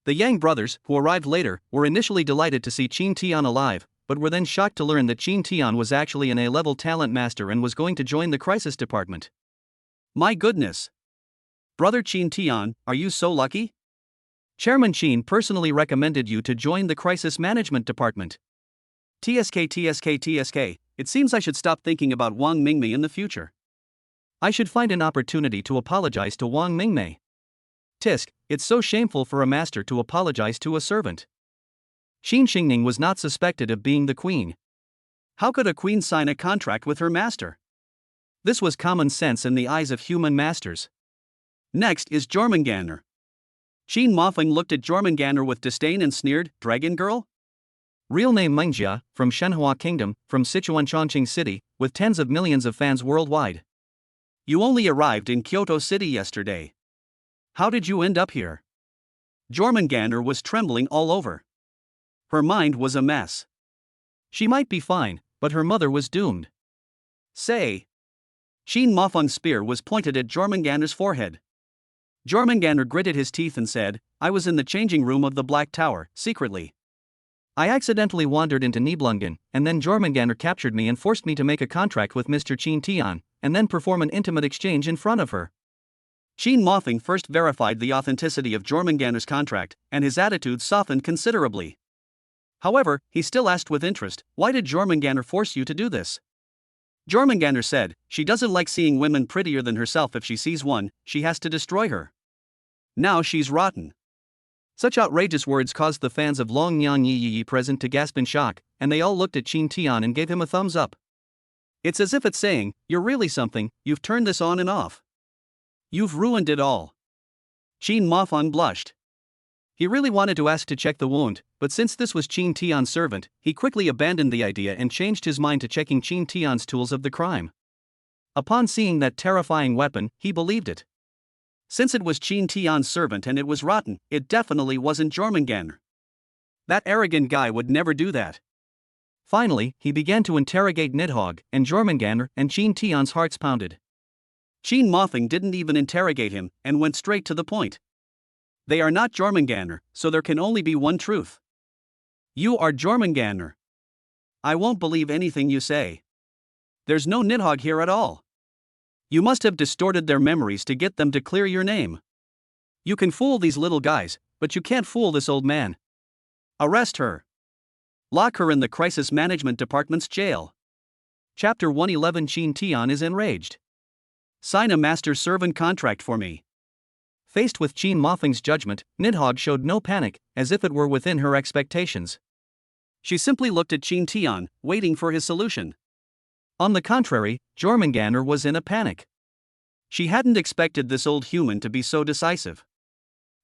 The Yang brothers, who arrived later, were initially delighted to see Qin Tian alive, but were then shocked to learn that Qin Tian was actually an A-level talent master and was going to join the crisis department. "My goodness! Brother Qin Tian, are you so lucky? Chairman Qin personally recommended you to join the crisis management department. TSK, it seems I should stop thinking about Wang Mingmei in the future. I should find an opportunity to apologize to Wang Mingmei. Tisk, it's so shameful for a master to apologize to a servant." Qin Xingning was not suspected of being the queen. How could a queen sign a contract with her master? This was common sense in the eyes of human masters. Next is Jormungandr. Qin Mofeng looked at Jormungandr with disdain and sneered, "Dragon girl?" Real name Mingjia, from Shenhua Kingdom, from Sichuan Chongqing City, with tens of millions of fans worldwide. You only arrived in Kyoto City yesterday. How did you end up here? Jormungandr was trembling all over. Her mind was a mess. She might be fine, but her mother was doomed. Say. Qin Mofeng's spear was pointed at Jormungandr's forehead. Jormungandr gritted his teeth and said, "I was in the changing room of the Black Tower, secretly. I accidentally wandered into Nibelungen, and then Jormungandr captured me and forced me to make a contract with Mr. Qin Tian, and then perform an intimate exchange in front of her." Qin Mofeng first verified the authenticity of Jormungandr's contract, and his attitude softened considerably. However, he still asked with interest, "Why did Jormungandr force you to do this?" Jormungandr said, "She doesn't like seeing women prettier than herself. If she sees one, she has to destroy her. Now she's rotten." Such outrageous words caused the fans of Long Nyan Yi present to gasp in shock, and they all looked at Qin Tian and gave him a thumbs up. It's as if it's saying, "You're really something, you've turned this on and off. You've ruined it all." Qin Mofeng blushed. He really wanted to ask to check the wound, but since this was Qin Tian's servant, he quickly abandoned the idea and changed his mind to checking Qin Tian's tools of the crime. Upon seeing that terrifying weapon, he believed it. Since it was Qin Tian's servant and it was rotten, it definitely wasn't Jormungandr. That arrogant guy would never do that. Finally, he began to interrogate Nidhogg, and Jormungandr and Qin Tian's hearts pounded. Qin Mofeng didn't even interrogate him, and went straight to the point. They are not Jormungandr, so there can only be one truth. You are Jormungandr. I won't believe anything you say. There's no Nidhogg here at all. You must have distorted their memories to get them to clear your name. You can fool these little guys, but you can't fool this old man. Arrest her. Lock her in the Crisis Management Department's jail. Chapter 111. Qin Tian is enraged. Sign a master-servant contract for me. Faced with Qin Mofeng's judgment, Nidhogg showed no panic, as if it were within her expectations. She simply looked at Qin Tian, waiting for his solution. On the contrary, Jormungandr was in a panic. She hadn't expected this old human to be so decisive.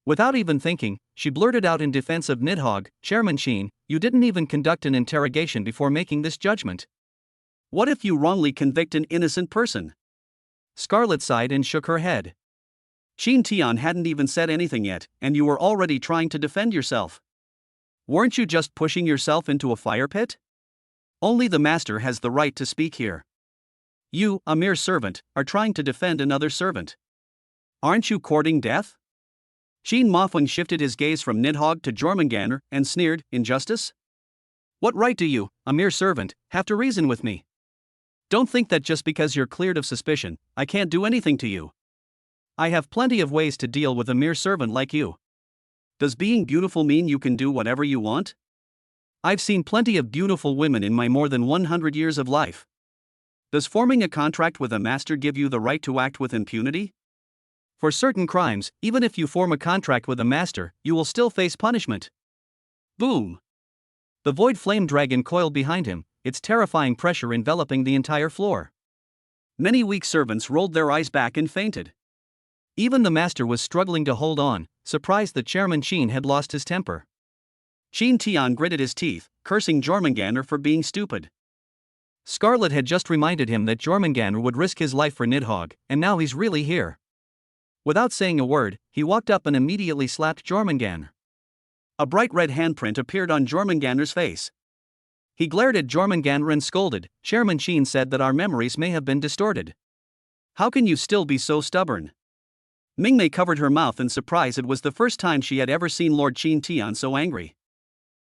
Without even thinking, she blurted out in defense of Nidhogg, "Chairman Qin, you didn't even conduct an interrogation before making this judgment. What if you wrongly convict an innocent person?" Scarlet sighed and shook her head. Qin Tian hadn't even said anything yet, and you were already trying to defend yourself. Weren't you just pushing yourself into a fire pit? Only the master has the right to speak here. You, a mere servant, are trying to defend another servant. Aren't you courting death? Qin Mofeng shifted his gaze from Nidhogg to Jormungandr and sneered, "Injustice? What right do you, a mere servant, have to reason with me? Don't think that just because you're cleared of suspicion, I can't do anything to you. I have plenty of ways to deal with a mere servant like you. Does being beautiful mean you can do whatever you want? I've seen plenty of beautiful women in my more than 100 years of life. Does forming a contract with a master give you the right to act with impunity? For certain crimes, even if you form a contract with a master, you will still face punishment." Boom! The void flame dragon coiled behind him, its terrifying pressure enveloping the entire floor. Many weak servants rolled their eyes back and fainted. Even the master was struggling to hold on, surprised that Chairman Qin had lost his temper. Qin Tian gritted his teeth, cursing Jormungandr for being stupid. Scarlet had just reminded him that Jormungandr would risk his life for Nidhogg, and now he's really here. Without saying a word, he walked up and immediately slapped Jormungandr. A bright red handprint appeared on Jormungandr's face. He glared at Jormungandr and scolded, "Chairman Qin said that our memories may have been distorted. How can you still be so stubborn?" Mingmei covered her mouth in surprise. It was the first time she had ever seen Lord Qin Tian so angry.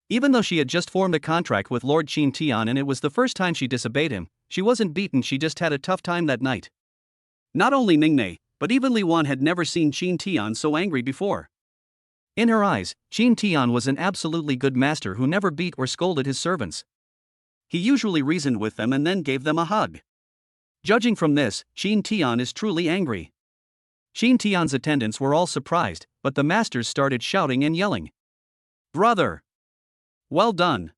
Even though she had just formed a contract with Lord Qin Tian and it was the first time she disobeyed him, she wasn't beaten, she just had a tough time that night. Not only Mingmei, but even Li Wan had never seen Qin Tian so angry before. In her eyes, Qin Tian was an absolutely good master who never beat or scolded his servants. He usually reasoned with them and then gave them a hug. Judging from this, Qin Tian is truly angry. Qin Tian's attendants were all surprised, but the masters started shouting and yelling. "Brother! Well done!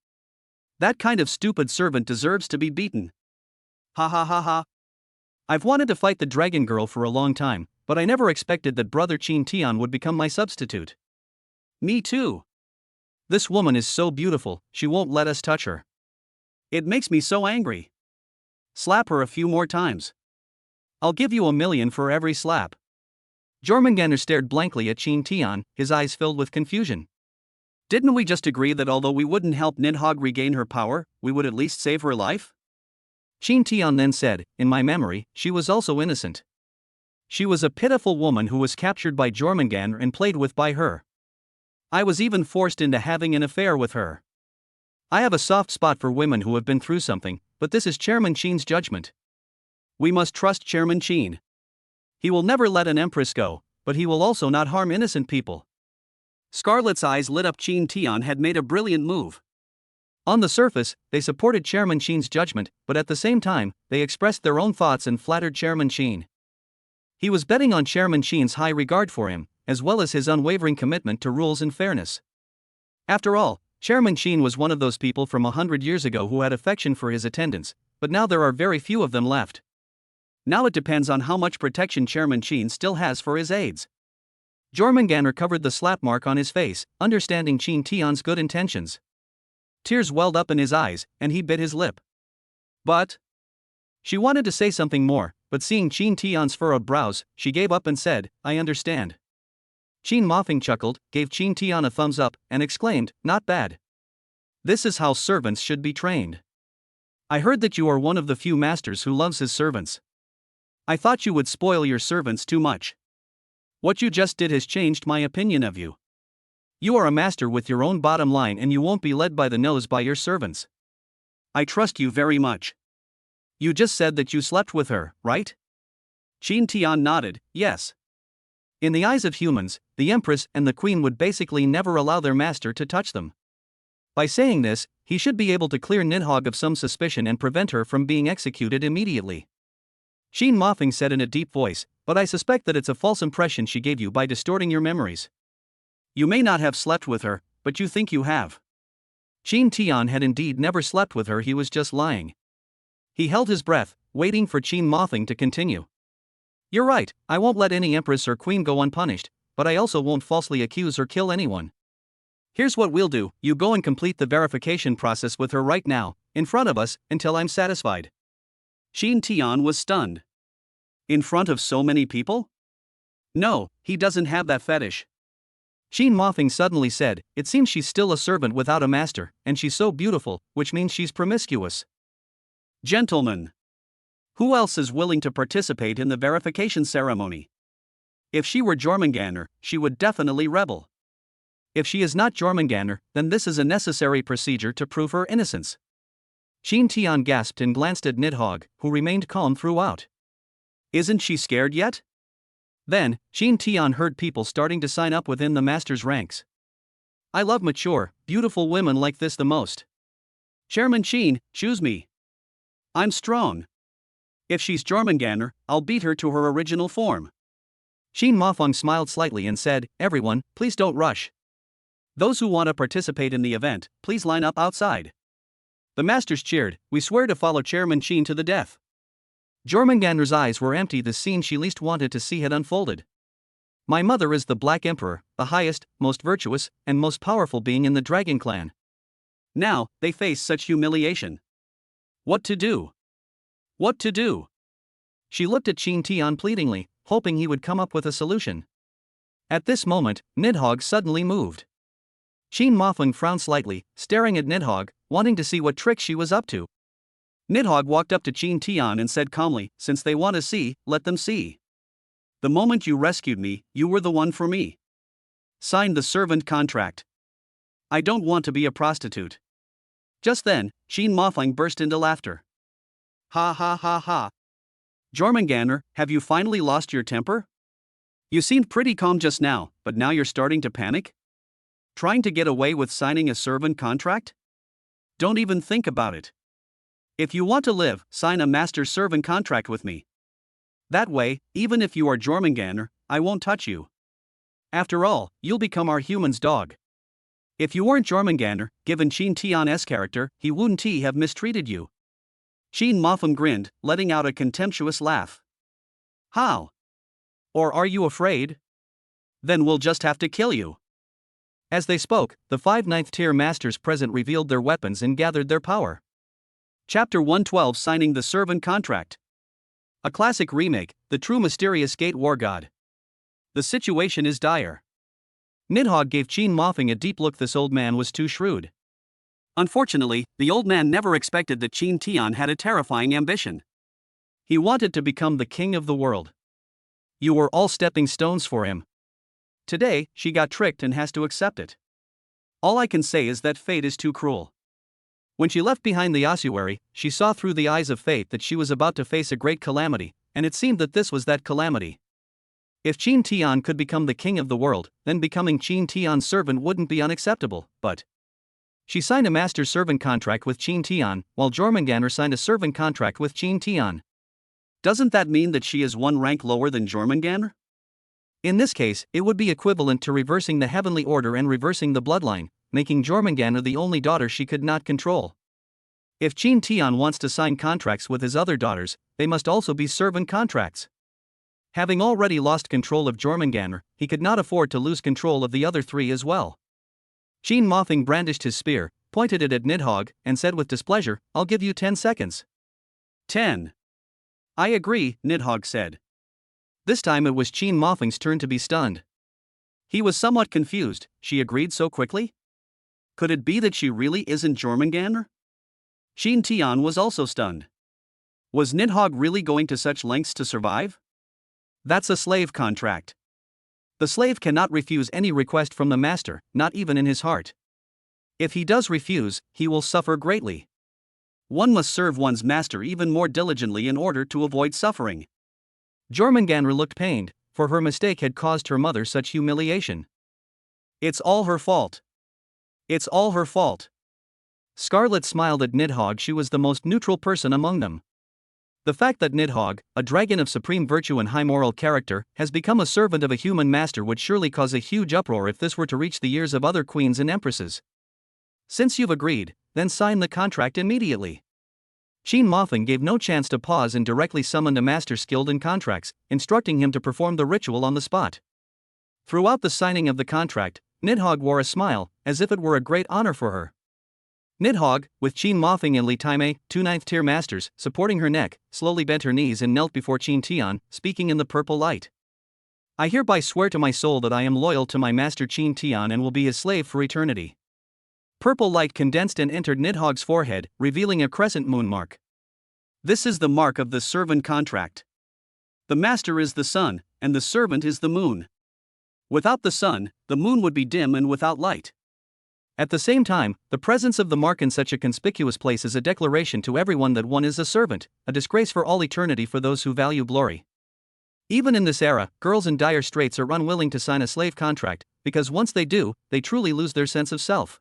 That kind of stupid servant deserves to be beaten. Ha ha ha ha. I've wanted to fight the dragon girl for a long time, but I never expected that brother Chin Tian would become my substitute. Me too. This woman is so beautiful, she won't let us touch her. It makes me so angry. Slap her a few more times. I'll give you 1,000,000 for every slap. Jormungandr stared blankly at Chin Tian, his eyes filled with confusion. Didn't we just agree that although we wouldn't help Nidhogg regain her power, we would at least save her life? Chin Tian then said, in my memory, she was also innocent. She was a pitiful woman who was captured by Jormungandr and played with by her. I was even forced into having an affair with her. I have a soft spot for women who have been through something, but this is Chairman Chin's judgment. We must trust Chairman Chin. He will never let an empress go, but he will also not harm innocent people. Scarlet's eyes lit up. Chin Tian had made a brilliant move. On the surface, they supported Chairman Chin's judgment, but at the same time, they expressed their own thoughts and flattered Chairman Chin. He was betting on Chairman Chin's high regard for him, as well as his unwavering commitment to rules and fairness. After all, Chairman Chin was one of those people from 100 years ago who had affection for his attendants, but now there are very few of them left. Now it depends on how much protection Chairman Chin still has for his aides. Jormungandr covered the slap mark on his face, understanding Chin Tian's good intentions. Tears welled up in his eyes, and he bit his lip. But she wanted to say something more, but seeing Chin Tian's furrowed brows, she gave up and said, I understand. Chin Mofing chuckled, gave Chin Tian a thumbs up, and exclaimed, not bad. This is how servants should be trained. I heard that you are one of the few masters who loves his servants. I thought you would spoil your servants too much. What you just did has changed my opinion of you. You are a master with your own bottom line and you won't be led by the nose by your servants. I trust you very much. You just said that you slept with her, right? Chin Tian nodded, yes. In the eyes of humans, the Empress and the Queen would basically never allow their master to touch them. By saying this, he should be able to clear Nidhogg of some suspicion and prevent her from being executed immediately. Chin Mofing said in a deep voice, but I suspect that it's a false impression she gave you by distorting your memories. You may not have slept with her, but you think you have. Chin Tian had indeed never slept with her, he was just lying. He held his breath, waiting for Chin Mofing to continue. You're right, I won't let any empress or queen go unpunished, but I also won't falsely accuse or kill anyone. Here's what we'll do, you go and complete the verification process with her right now, in front of us, until I'm satisfied. Chin Tian was stunned. In front of so many people? No, he doesn't have that fetish. Chin Mofing suddenly said, it seems she's still a servant without a master, and she's so beautiful, which means she's promiscuous. Gentlemen. Who else is willing to participate in the verification ceremony? If she were Jormungandr, she would definitely rebel. If she is not Jormungandr, then this is a necessary procedure to prove her innocence. Chin Tian gasped and glanced at Nidhogg, who remained calm throughout. Isn't she scared yet? Then, Chin Tian heard people starting to sign up within the master's ranks. I love mature, beautiful women like this the most. Chairman Chin, choose me. I'm strong. If she's Jormungandr, I'll beat her to her original form. Chin Mofeng smiled slightly and said, everyone, please don't rush. Those who want to participate in the event, please line up outside. The masters cheered, we swear to follow Chairman Chin to the death. Jormungandr's eyes were empty. The scene she least wanted to see had unfolded. My mother is the Black Emperor, the highest, most virtuous, and most powerful being in the Dragon Clan. Now, they face such humiliation. What to do? What to do? She looked at Chin Tian pleadingly, hoping he would come up with a solution. At this moment, Nidhogg suddenly moved. Chin Mofeng frowned slightly, staring at Nidhogg, wanting to see what trick she was up to. Nidhogg walked up to Chin Tian and said calmly, since they want to see, let them see. The moment you rescued me, you were the one for me. Sign the servant contract. I don't want to be a prostitute. Just then, Chin Mofeng burst into laughter. Ha ha ha ha. Jormungandr, have you finally lost your temper? You seemed pretty calm just now, but now you're starting to panic? Trying to get away with signing a servant contract? Don't even think about it. If you want to live, sign a master-servant contract with me. That way, even if you are Jormungandr, I won't touch you. After all, you'll become our human's dog. If you weren't Jormungandr, given Qin Tian's character, he wouldn't have mistreated you. Qin Motham grinned, letting out a contemptuous laugh. How? Or are you afraid? Then we'll just have to kill you. As they spoke, the 5 9th-tier masters present revealed their weapons and gathered their power. Chapter 112, Signing the Servant Contract. A classic remake, the true mysterious Gate War God. The situation is dire. Nidhogg gave Qin Motham a deep look. This old man was too shrewd. Unfortunately, the old man never expected that Qin Tian had a terrifying ambition. He wanted to become the king of the world. You were all stepping stones for him. Today, she got tricked and has to accept it. All I can say is that fate is too cruel. When she left behind the ossuary, she saw through the eyes of fate that she was about to face a great calamity, and it seemed that this was that calamity. If Qin Tian could become the king of the world, then becoming Qin Tian's servant wouldn't be unacceptable, but she signed a master-servant contract with Qin Tian, while Jormungandr signed a servant contract with Qin Tian. Doesn't that mean that she is one rank lower than Jormungandr? In this case, it would be equivalent to reversing the heavenly order and reversing the bloodline, making Jormungandr the only daughter she could not control. If Qin Tian wants to sign contracts with his other daughters, they must also be servant contracts. Having already lost control of Jormungandr, he could not afford to lose control of the other 3 as well. Qin Motham brandished his spear, pointed it at Nidhogg, and said with displeasure, "I'll give you 10 seconds. 10. I agree," Nidhogg said. This time it was Qin Motham's turn to be stunned. He was somewhat confused. She agreed so quickly? Could it be that she really isn't Jormungandr? Qin Tian was also stunned. Was Nidhogg really going to such lengths to survive? That's a slave contract. The slave cannot refuse any request from the master, not even in his heart. If he does refuse, he will suffer greatly. One must serve one's master even more diligently in order to avoid suffering. Jormungandr looked pained, for her mistake had caused her mother such humiliation. It's all her fault. It's all her fault. Scarlet smiled at Nidhogg. She was the most neutral person among them. The fact that Nidhogg, a dragon of supreme virtue and high moral character, has become a servant of a human master would surely cause a huge uproar if this were to reach the ears of other queens and empresses. Since you've agreed, then sign the contract immediately. Qin Motham gave no chance to pause and directly summoned a master skilled in contracts, instructing him to perform the ritual on the spot. Throughout the signing of the contract, Nidhogg wore a smile, as if it were a great honor for her. Nidhogg, with Qin Motham and Li Taimei, 2 9th-tier masters, supporting her neck, slowly bent her knees and knelt before Qin Tian, speaking in the purple light. I hereby swear to my soul that I am loyal to my master Qin Tian and will be his slave for eternity. Purple light condensed and entered Nidhogg's forehead, revealing a crescent moon mark. This is the mark of the servant contract. The master is the sun, and the servant is the moon. Without the sun, the moon would be dim and without light. At the same time, the presence of the mark in such a conspicuous place is a declaration to everyone that one is a servant, a disgrace for all eternity for those who value glory. Even in this era, girls in dire straits are unwilling to sign a slave contract, because once they do, they truly lose their sense of self.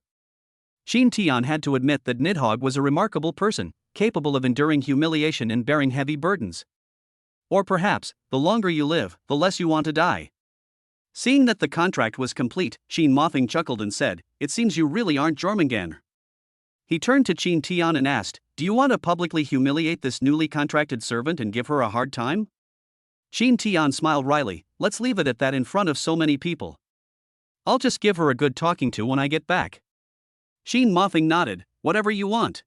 Qin Tian had to admit that Nidhogg was a remarkable person, capable of enduring humiliation and bearing heavy burdens. Or perhaps, the longer you live, the less you want to die. Seeing that the contract was complete, Qin Motham chuckled and said, "It seems you really aren't Jormungandr." He turned to Qin Tian and asked, "Do you want to publicly humiliate this newly contracted servant and give her a hard time?" Qin Tian smiled wryly, "Let's leave it at that in front of so many people. I'll just give her a good talking to when I get back." Qin Motham nodded, "Whatever you want.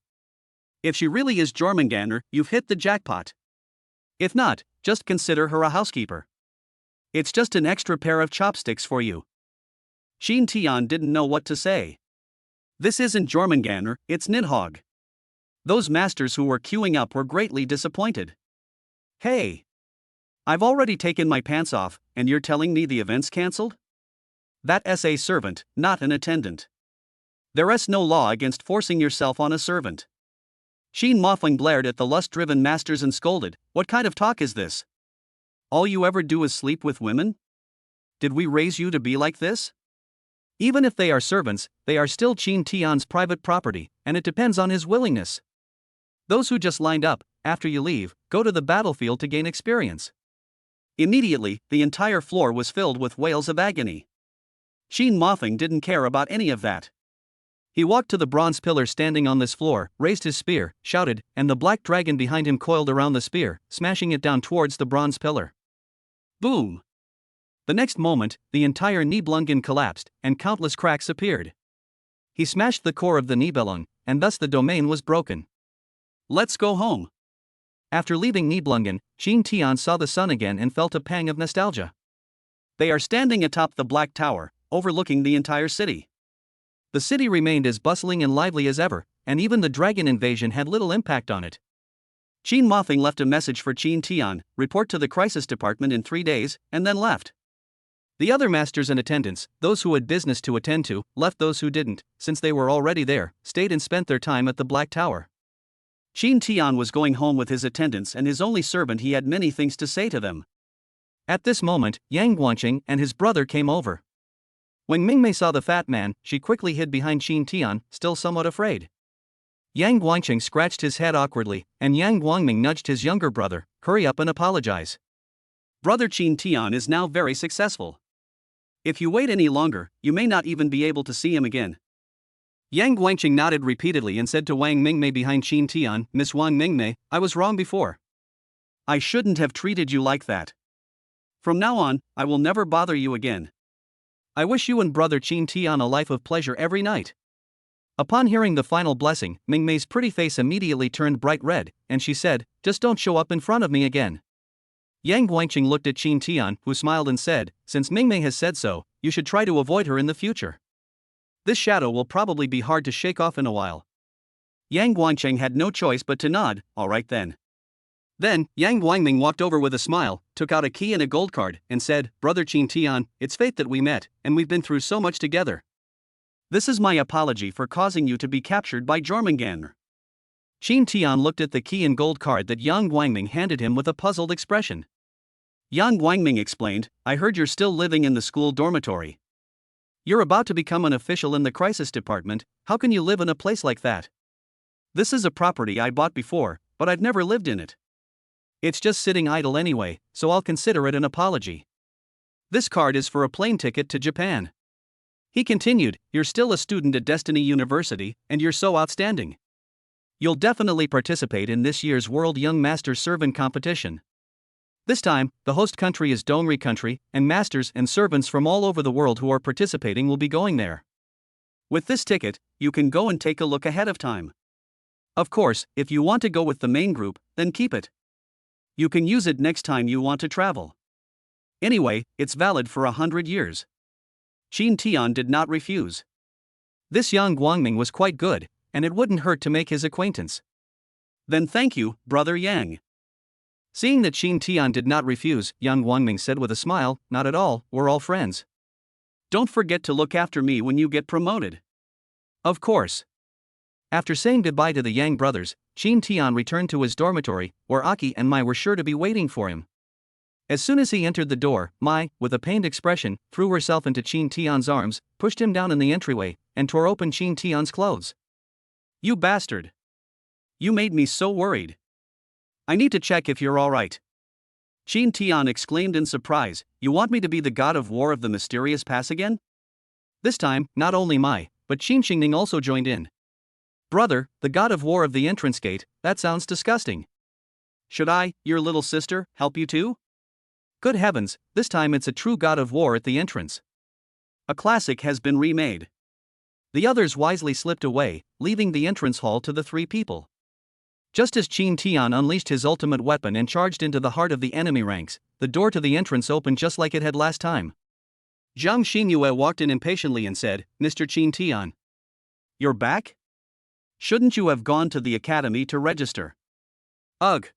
If she really is Jormungandr, you've hit the jackpot. If not, just consider her a housekeeper. It's just an extra pair of chopsticks for you." Qin Tian didn't know what to say. This isn't Jormungandr, it's Nidhogg. Those masters who were queuing up were greatly disappointed. "Hey! I've already taken my pants off, and you're telling me the event's cancelled? That's a servant, not an attendant. There's no law against forcing yourself on a servant." Qin Motham glared at the lust-driven masters and scolded, "What kind of talk is this? All you ever do is sleep with women? Did we raise you to be like this? Even if they are servants, they are still Qin Tian's private property, and it depends on his willingness. Those who just lined up, after you leave, go to the battlefield to gain experience." Immediately, the entire floor was filled with wails of agony. Qin Motham didn't care about any of that. He walked to the bronze pillar standing on this floor, raised his spear, shouted, and the black dragon behind him coiled around the spear, smashing it down towards the bronze pillar. Boom! The next moment, the entire Nibelungen collapsed, and countless cracks appeared. He smashed the core of the Nibelung, and thus the domain was broken. Let's go home. After leaving Nibelungen, Qin Tian saw the sun again and felt a pang of nostalgia. They are standing atop the Black Tower, overlooking the entire city. The city remained as bustling and lively as ever, and even the dragon invasion had little impact on it. Qin Mothing left a message for Qin Tian, report to the crisis department in 3 days, and then left. The other masters and attendants, those who had business to attend to, left. Those who didn't, since they were already there, stayed and spent their time at the Black Tower. Qin Tian was going home with his attendants and his only servant. He had many things to say to them. At this moment, Yang Guangqing and his brother came over. When Mingmei saw the fat man, she quickly hid behind Qin Tian, still somewhat afraid. Yang Guangqing scratched his head awkwardly, and Yang Guangming nudged his younger brother, hurry up and apologize. Brother Qin Tian is now very successful. If you wait any longer, you may not even be able to see him again. Yang Guangqing nodded repeatedly and said to Wang Mingmei behind Qin Tian, Miss Wang Mingmei, I was wrong before. I shouldn't have treated you like that. From now on, I will never bother you again. I wish you and brother Qin Tian a life of pleasure every night. Upon hearing the final blessing, Mingmei's pretty face immediately turned bright red, and she said, just don't show up in front of me again. Yang Guangqing looked at Qin Tian, who smiled and said, since Mingmei has said so, you should try to avoid her in the future. This shadow will probably be hard to shake off in a while. Yang Guangqing had no choice but to nod, all right then. Then, Yang Guangming walked over with a smile, took out a key and a gold card, and said, Brother Qin Tian, it's fate that we met, and we've been through so much together. This is my apology for causing you to be captured by Jormungandr. Qin Tian looked at the key and gold card that Yang Guangming handed him with a puzzled expression. Yang Guangming explained, I heard you're still living in the school dormitory. You're about to become an official in the crisis department, how can you live in a place like that? This is a property I bought before, but I've never lived in it. It's just sitting idle anyway, so I'll consider it an apology. This card is for a plane ticket to Japan. He continued, you're still a student at Destiny University, and you're so outstanding. You'll definitely participate in this year's World Young Master Servant Competition. This time, the host country is Dongri country, and masters and servants from all over the world who are participating will be going there. With this ticket, you can go and take a look ahead of time. Of course, if you want to go with the main group, then keep it. You can use it next time you want to travel. Anyway, it's valid for 100 years. Qin Tian did not refuse. This Yang Guangming was quite good, and it wouldn't hurt to make his acquaintance. Then thank you, Brother Yang. Seeing that Qin Tian did not refuse, Yang Guangming said with a smile, not at all, we're all friends. Don't forget to look after me when you get promoted. Of course. After saying goodbye to the Yang brothers, Qin Tian returned to his dormitory, where Aki and Mai were sure to be waiting for him. As soon as he entered the door, Mai, with a pained expression, threw herself into Qin Tian's arms, pushed him down in the entryway, and tore open Qin Tian's clothes. You bastard! You made me so worried. I need to check if you're alright. Qin Tian exclaimed in surprise, you want me to be the god of war of the mysterious pass again? This time, not only Mai, but Qin Xingning also joined in. Brother, the god of war of the entrance gate, that sounds disgusting. Should I, your little sister, help you too? Good heavens, this time it's a true god of war at the entrance. A classic has been remade. The others wisely slipped away, leaving the entrance hall to the three people. Just as Qin Tian unleashed his ultimate weapon and charged into the heart of the enemy ranks, the door to the entrance opened just like it had last time. Zhang Xinyue walked in impatiently and said, Mr. Qin Tian. You're back? Shouldn't you have gone to the academy to register? Ugh.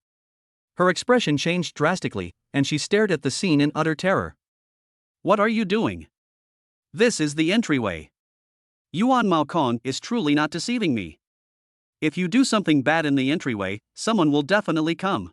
Her expression changed drastically, and she stared at the scene in utter terror. What are you doing? This is the entryway. Yuan Maokong is truly not deceiving me. If you do something bad in the entryway, someone will definitely come.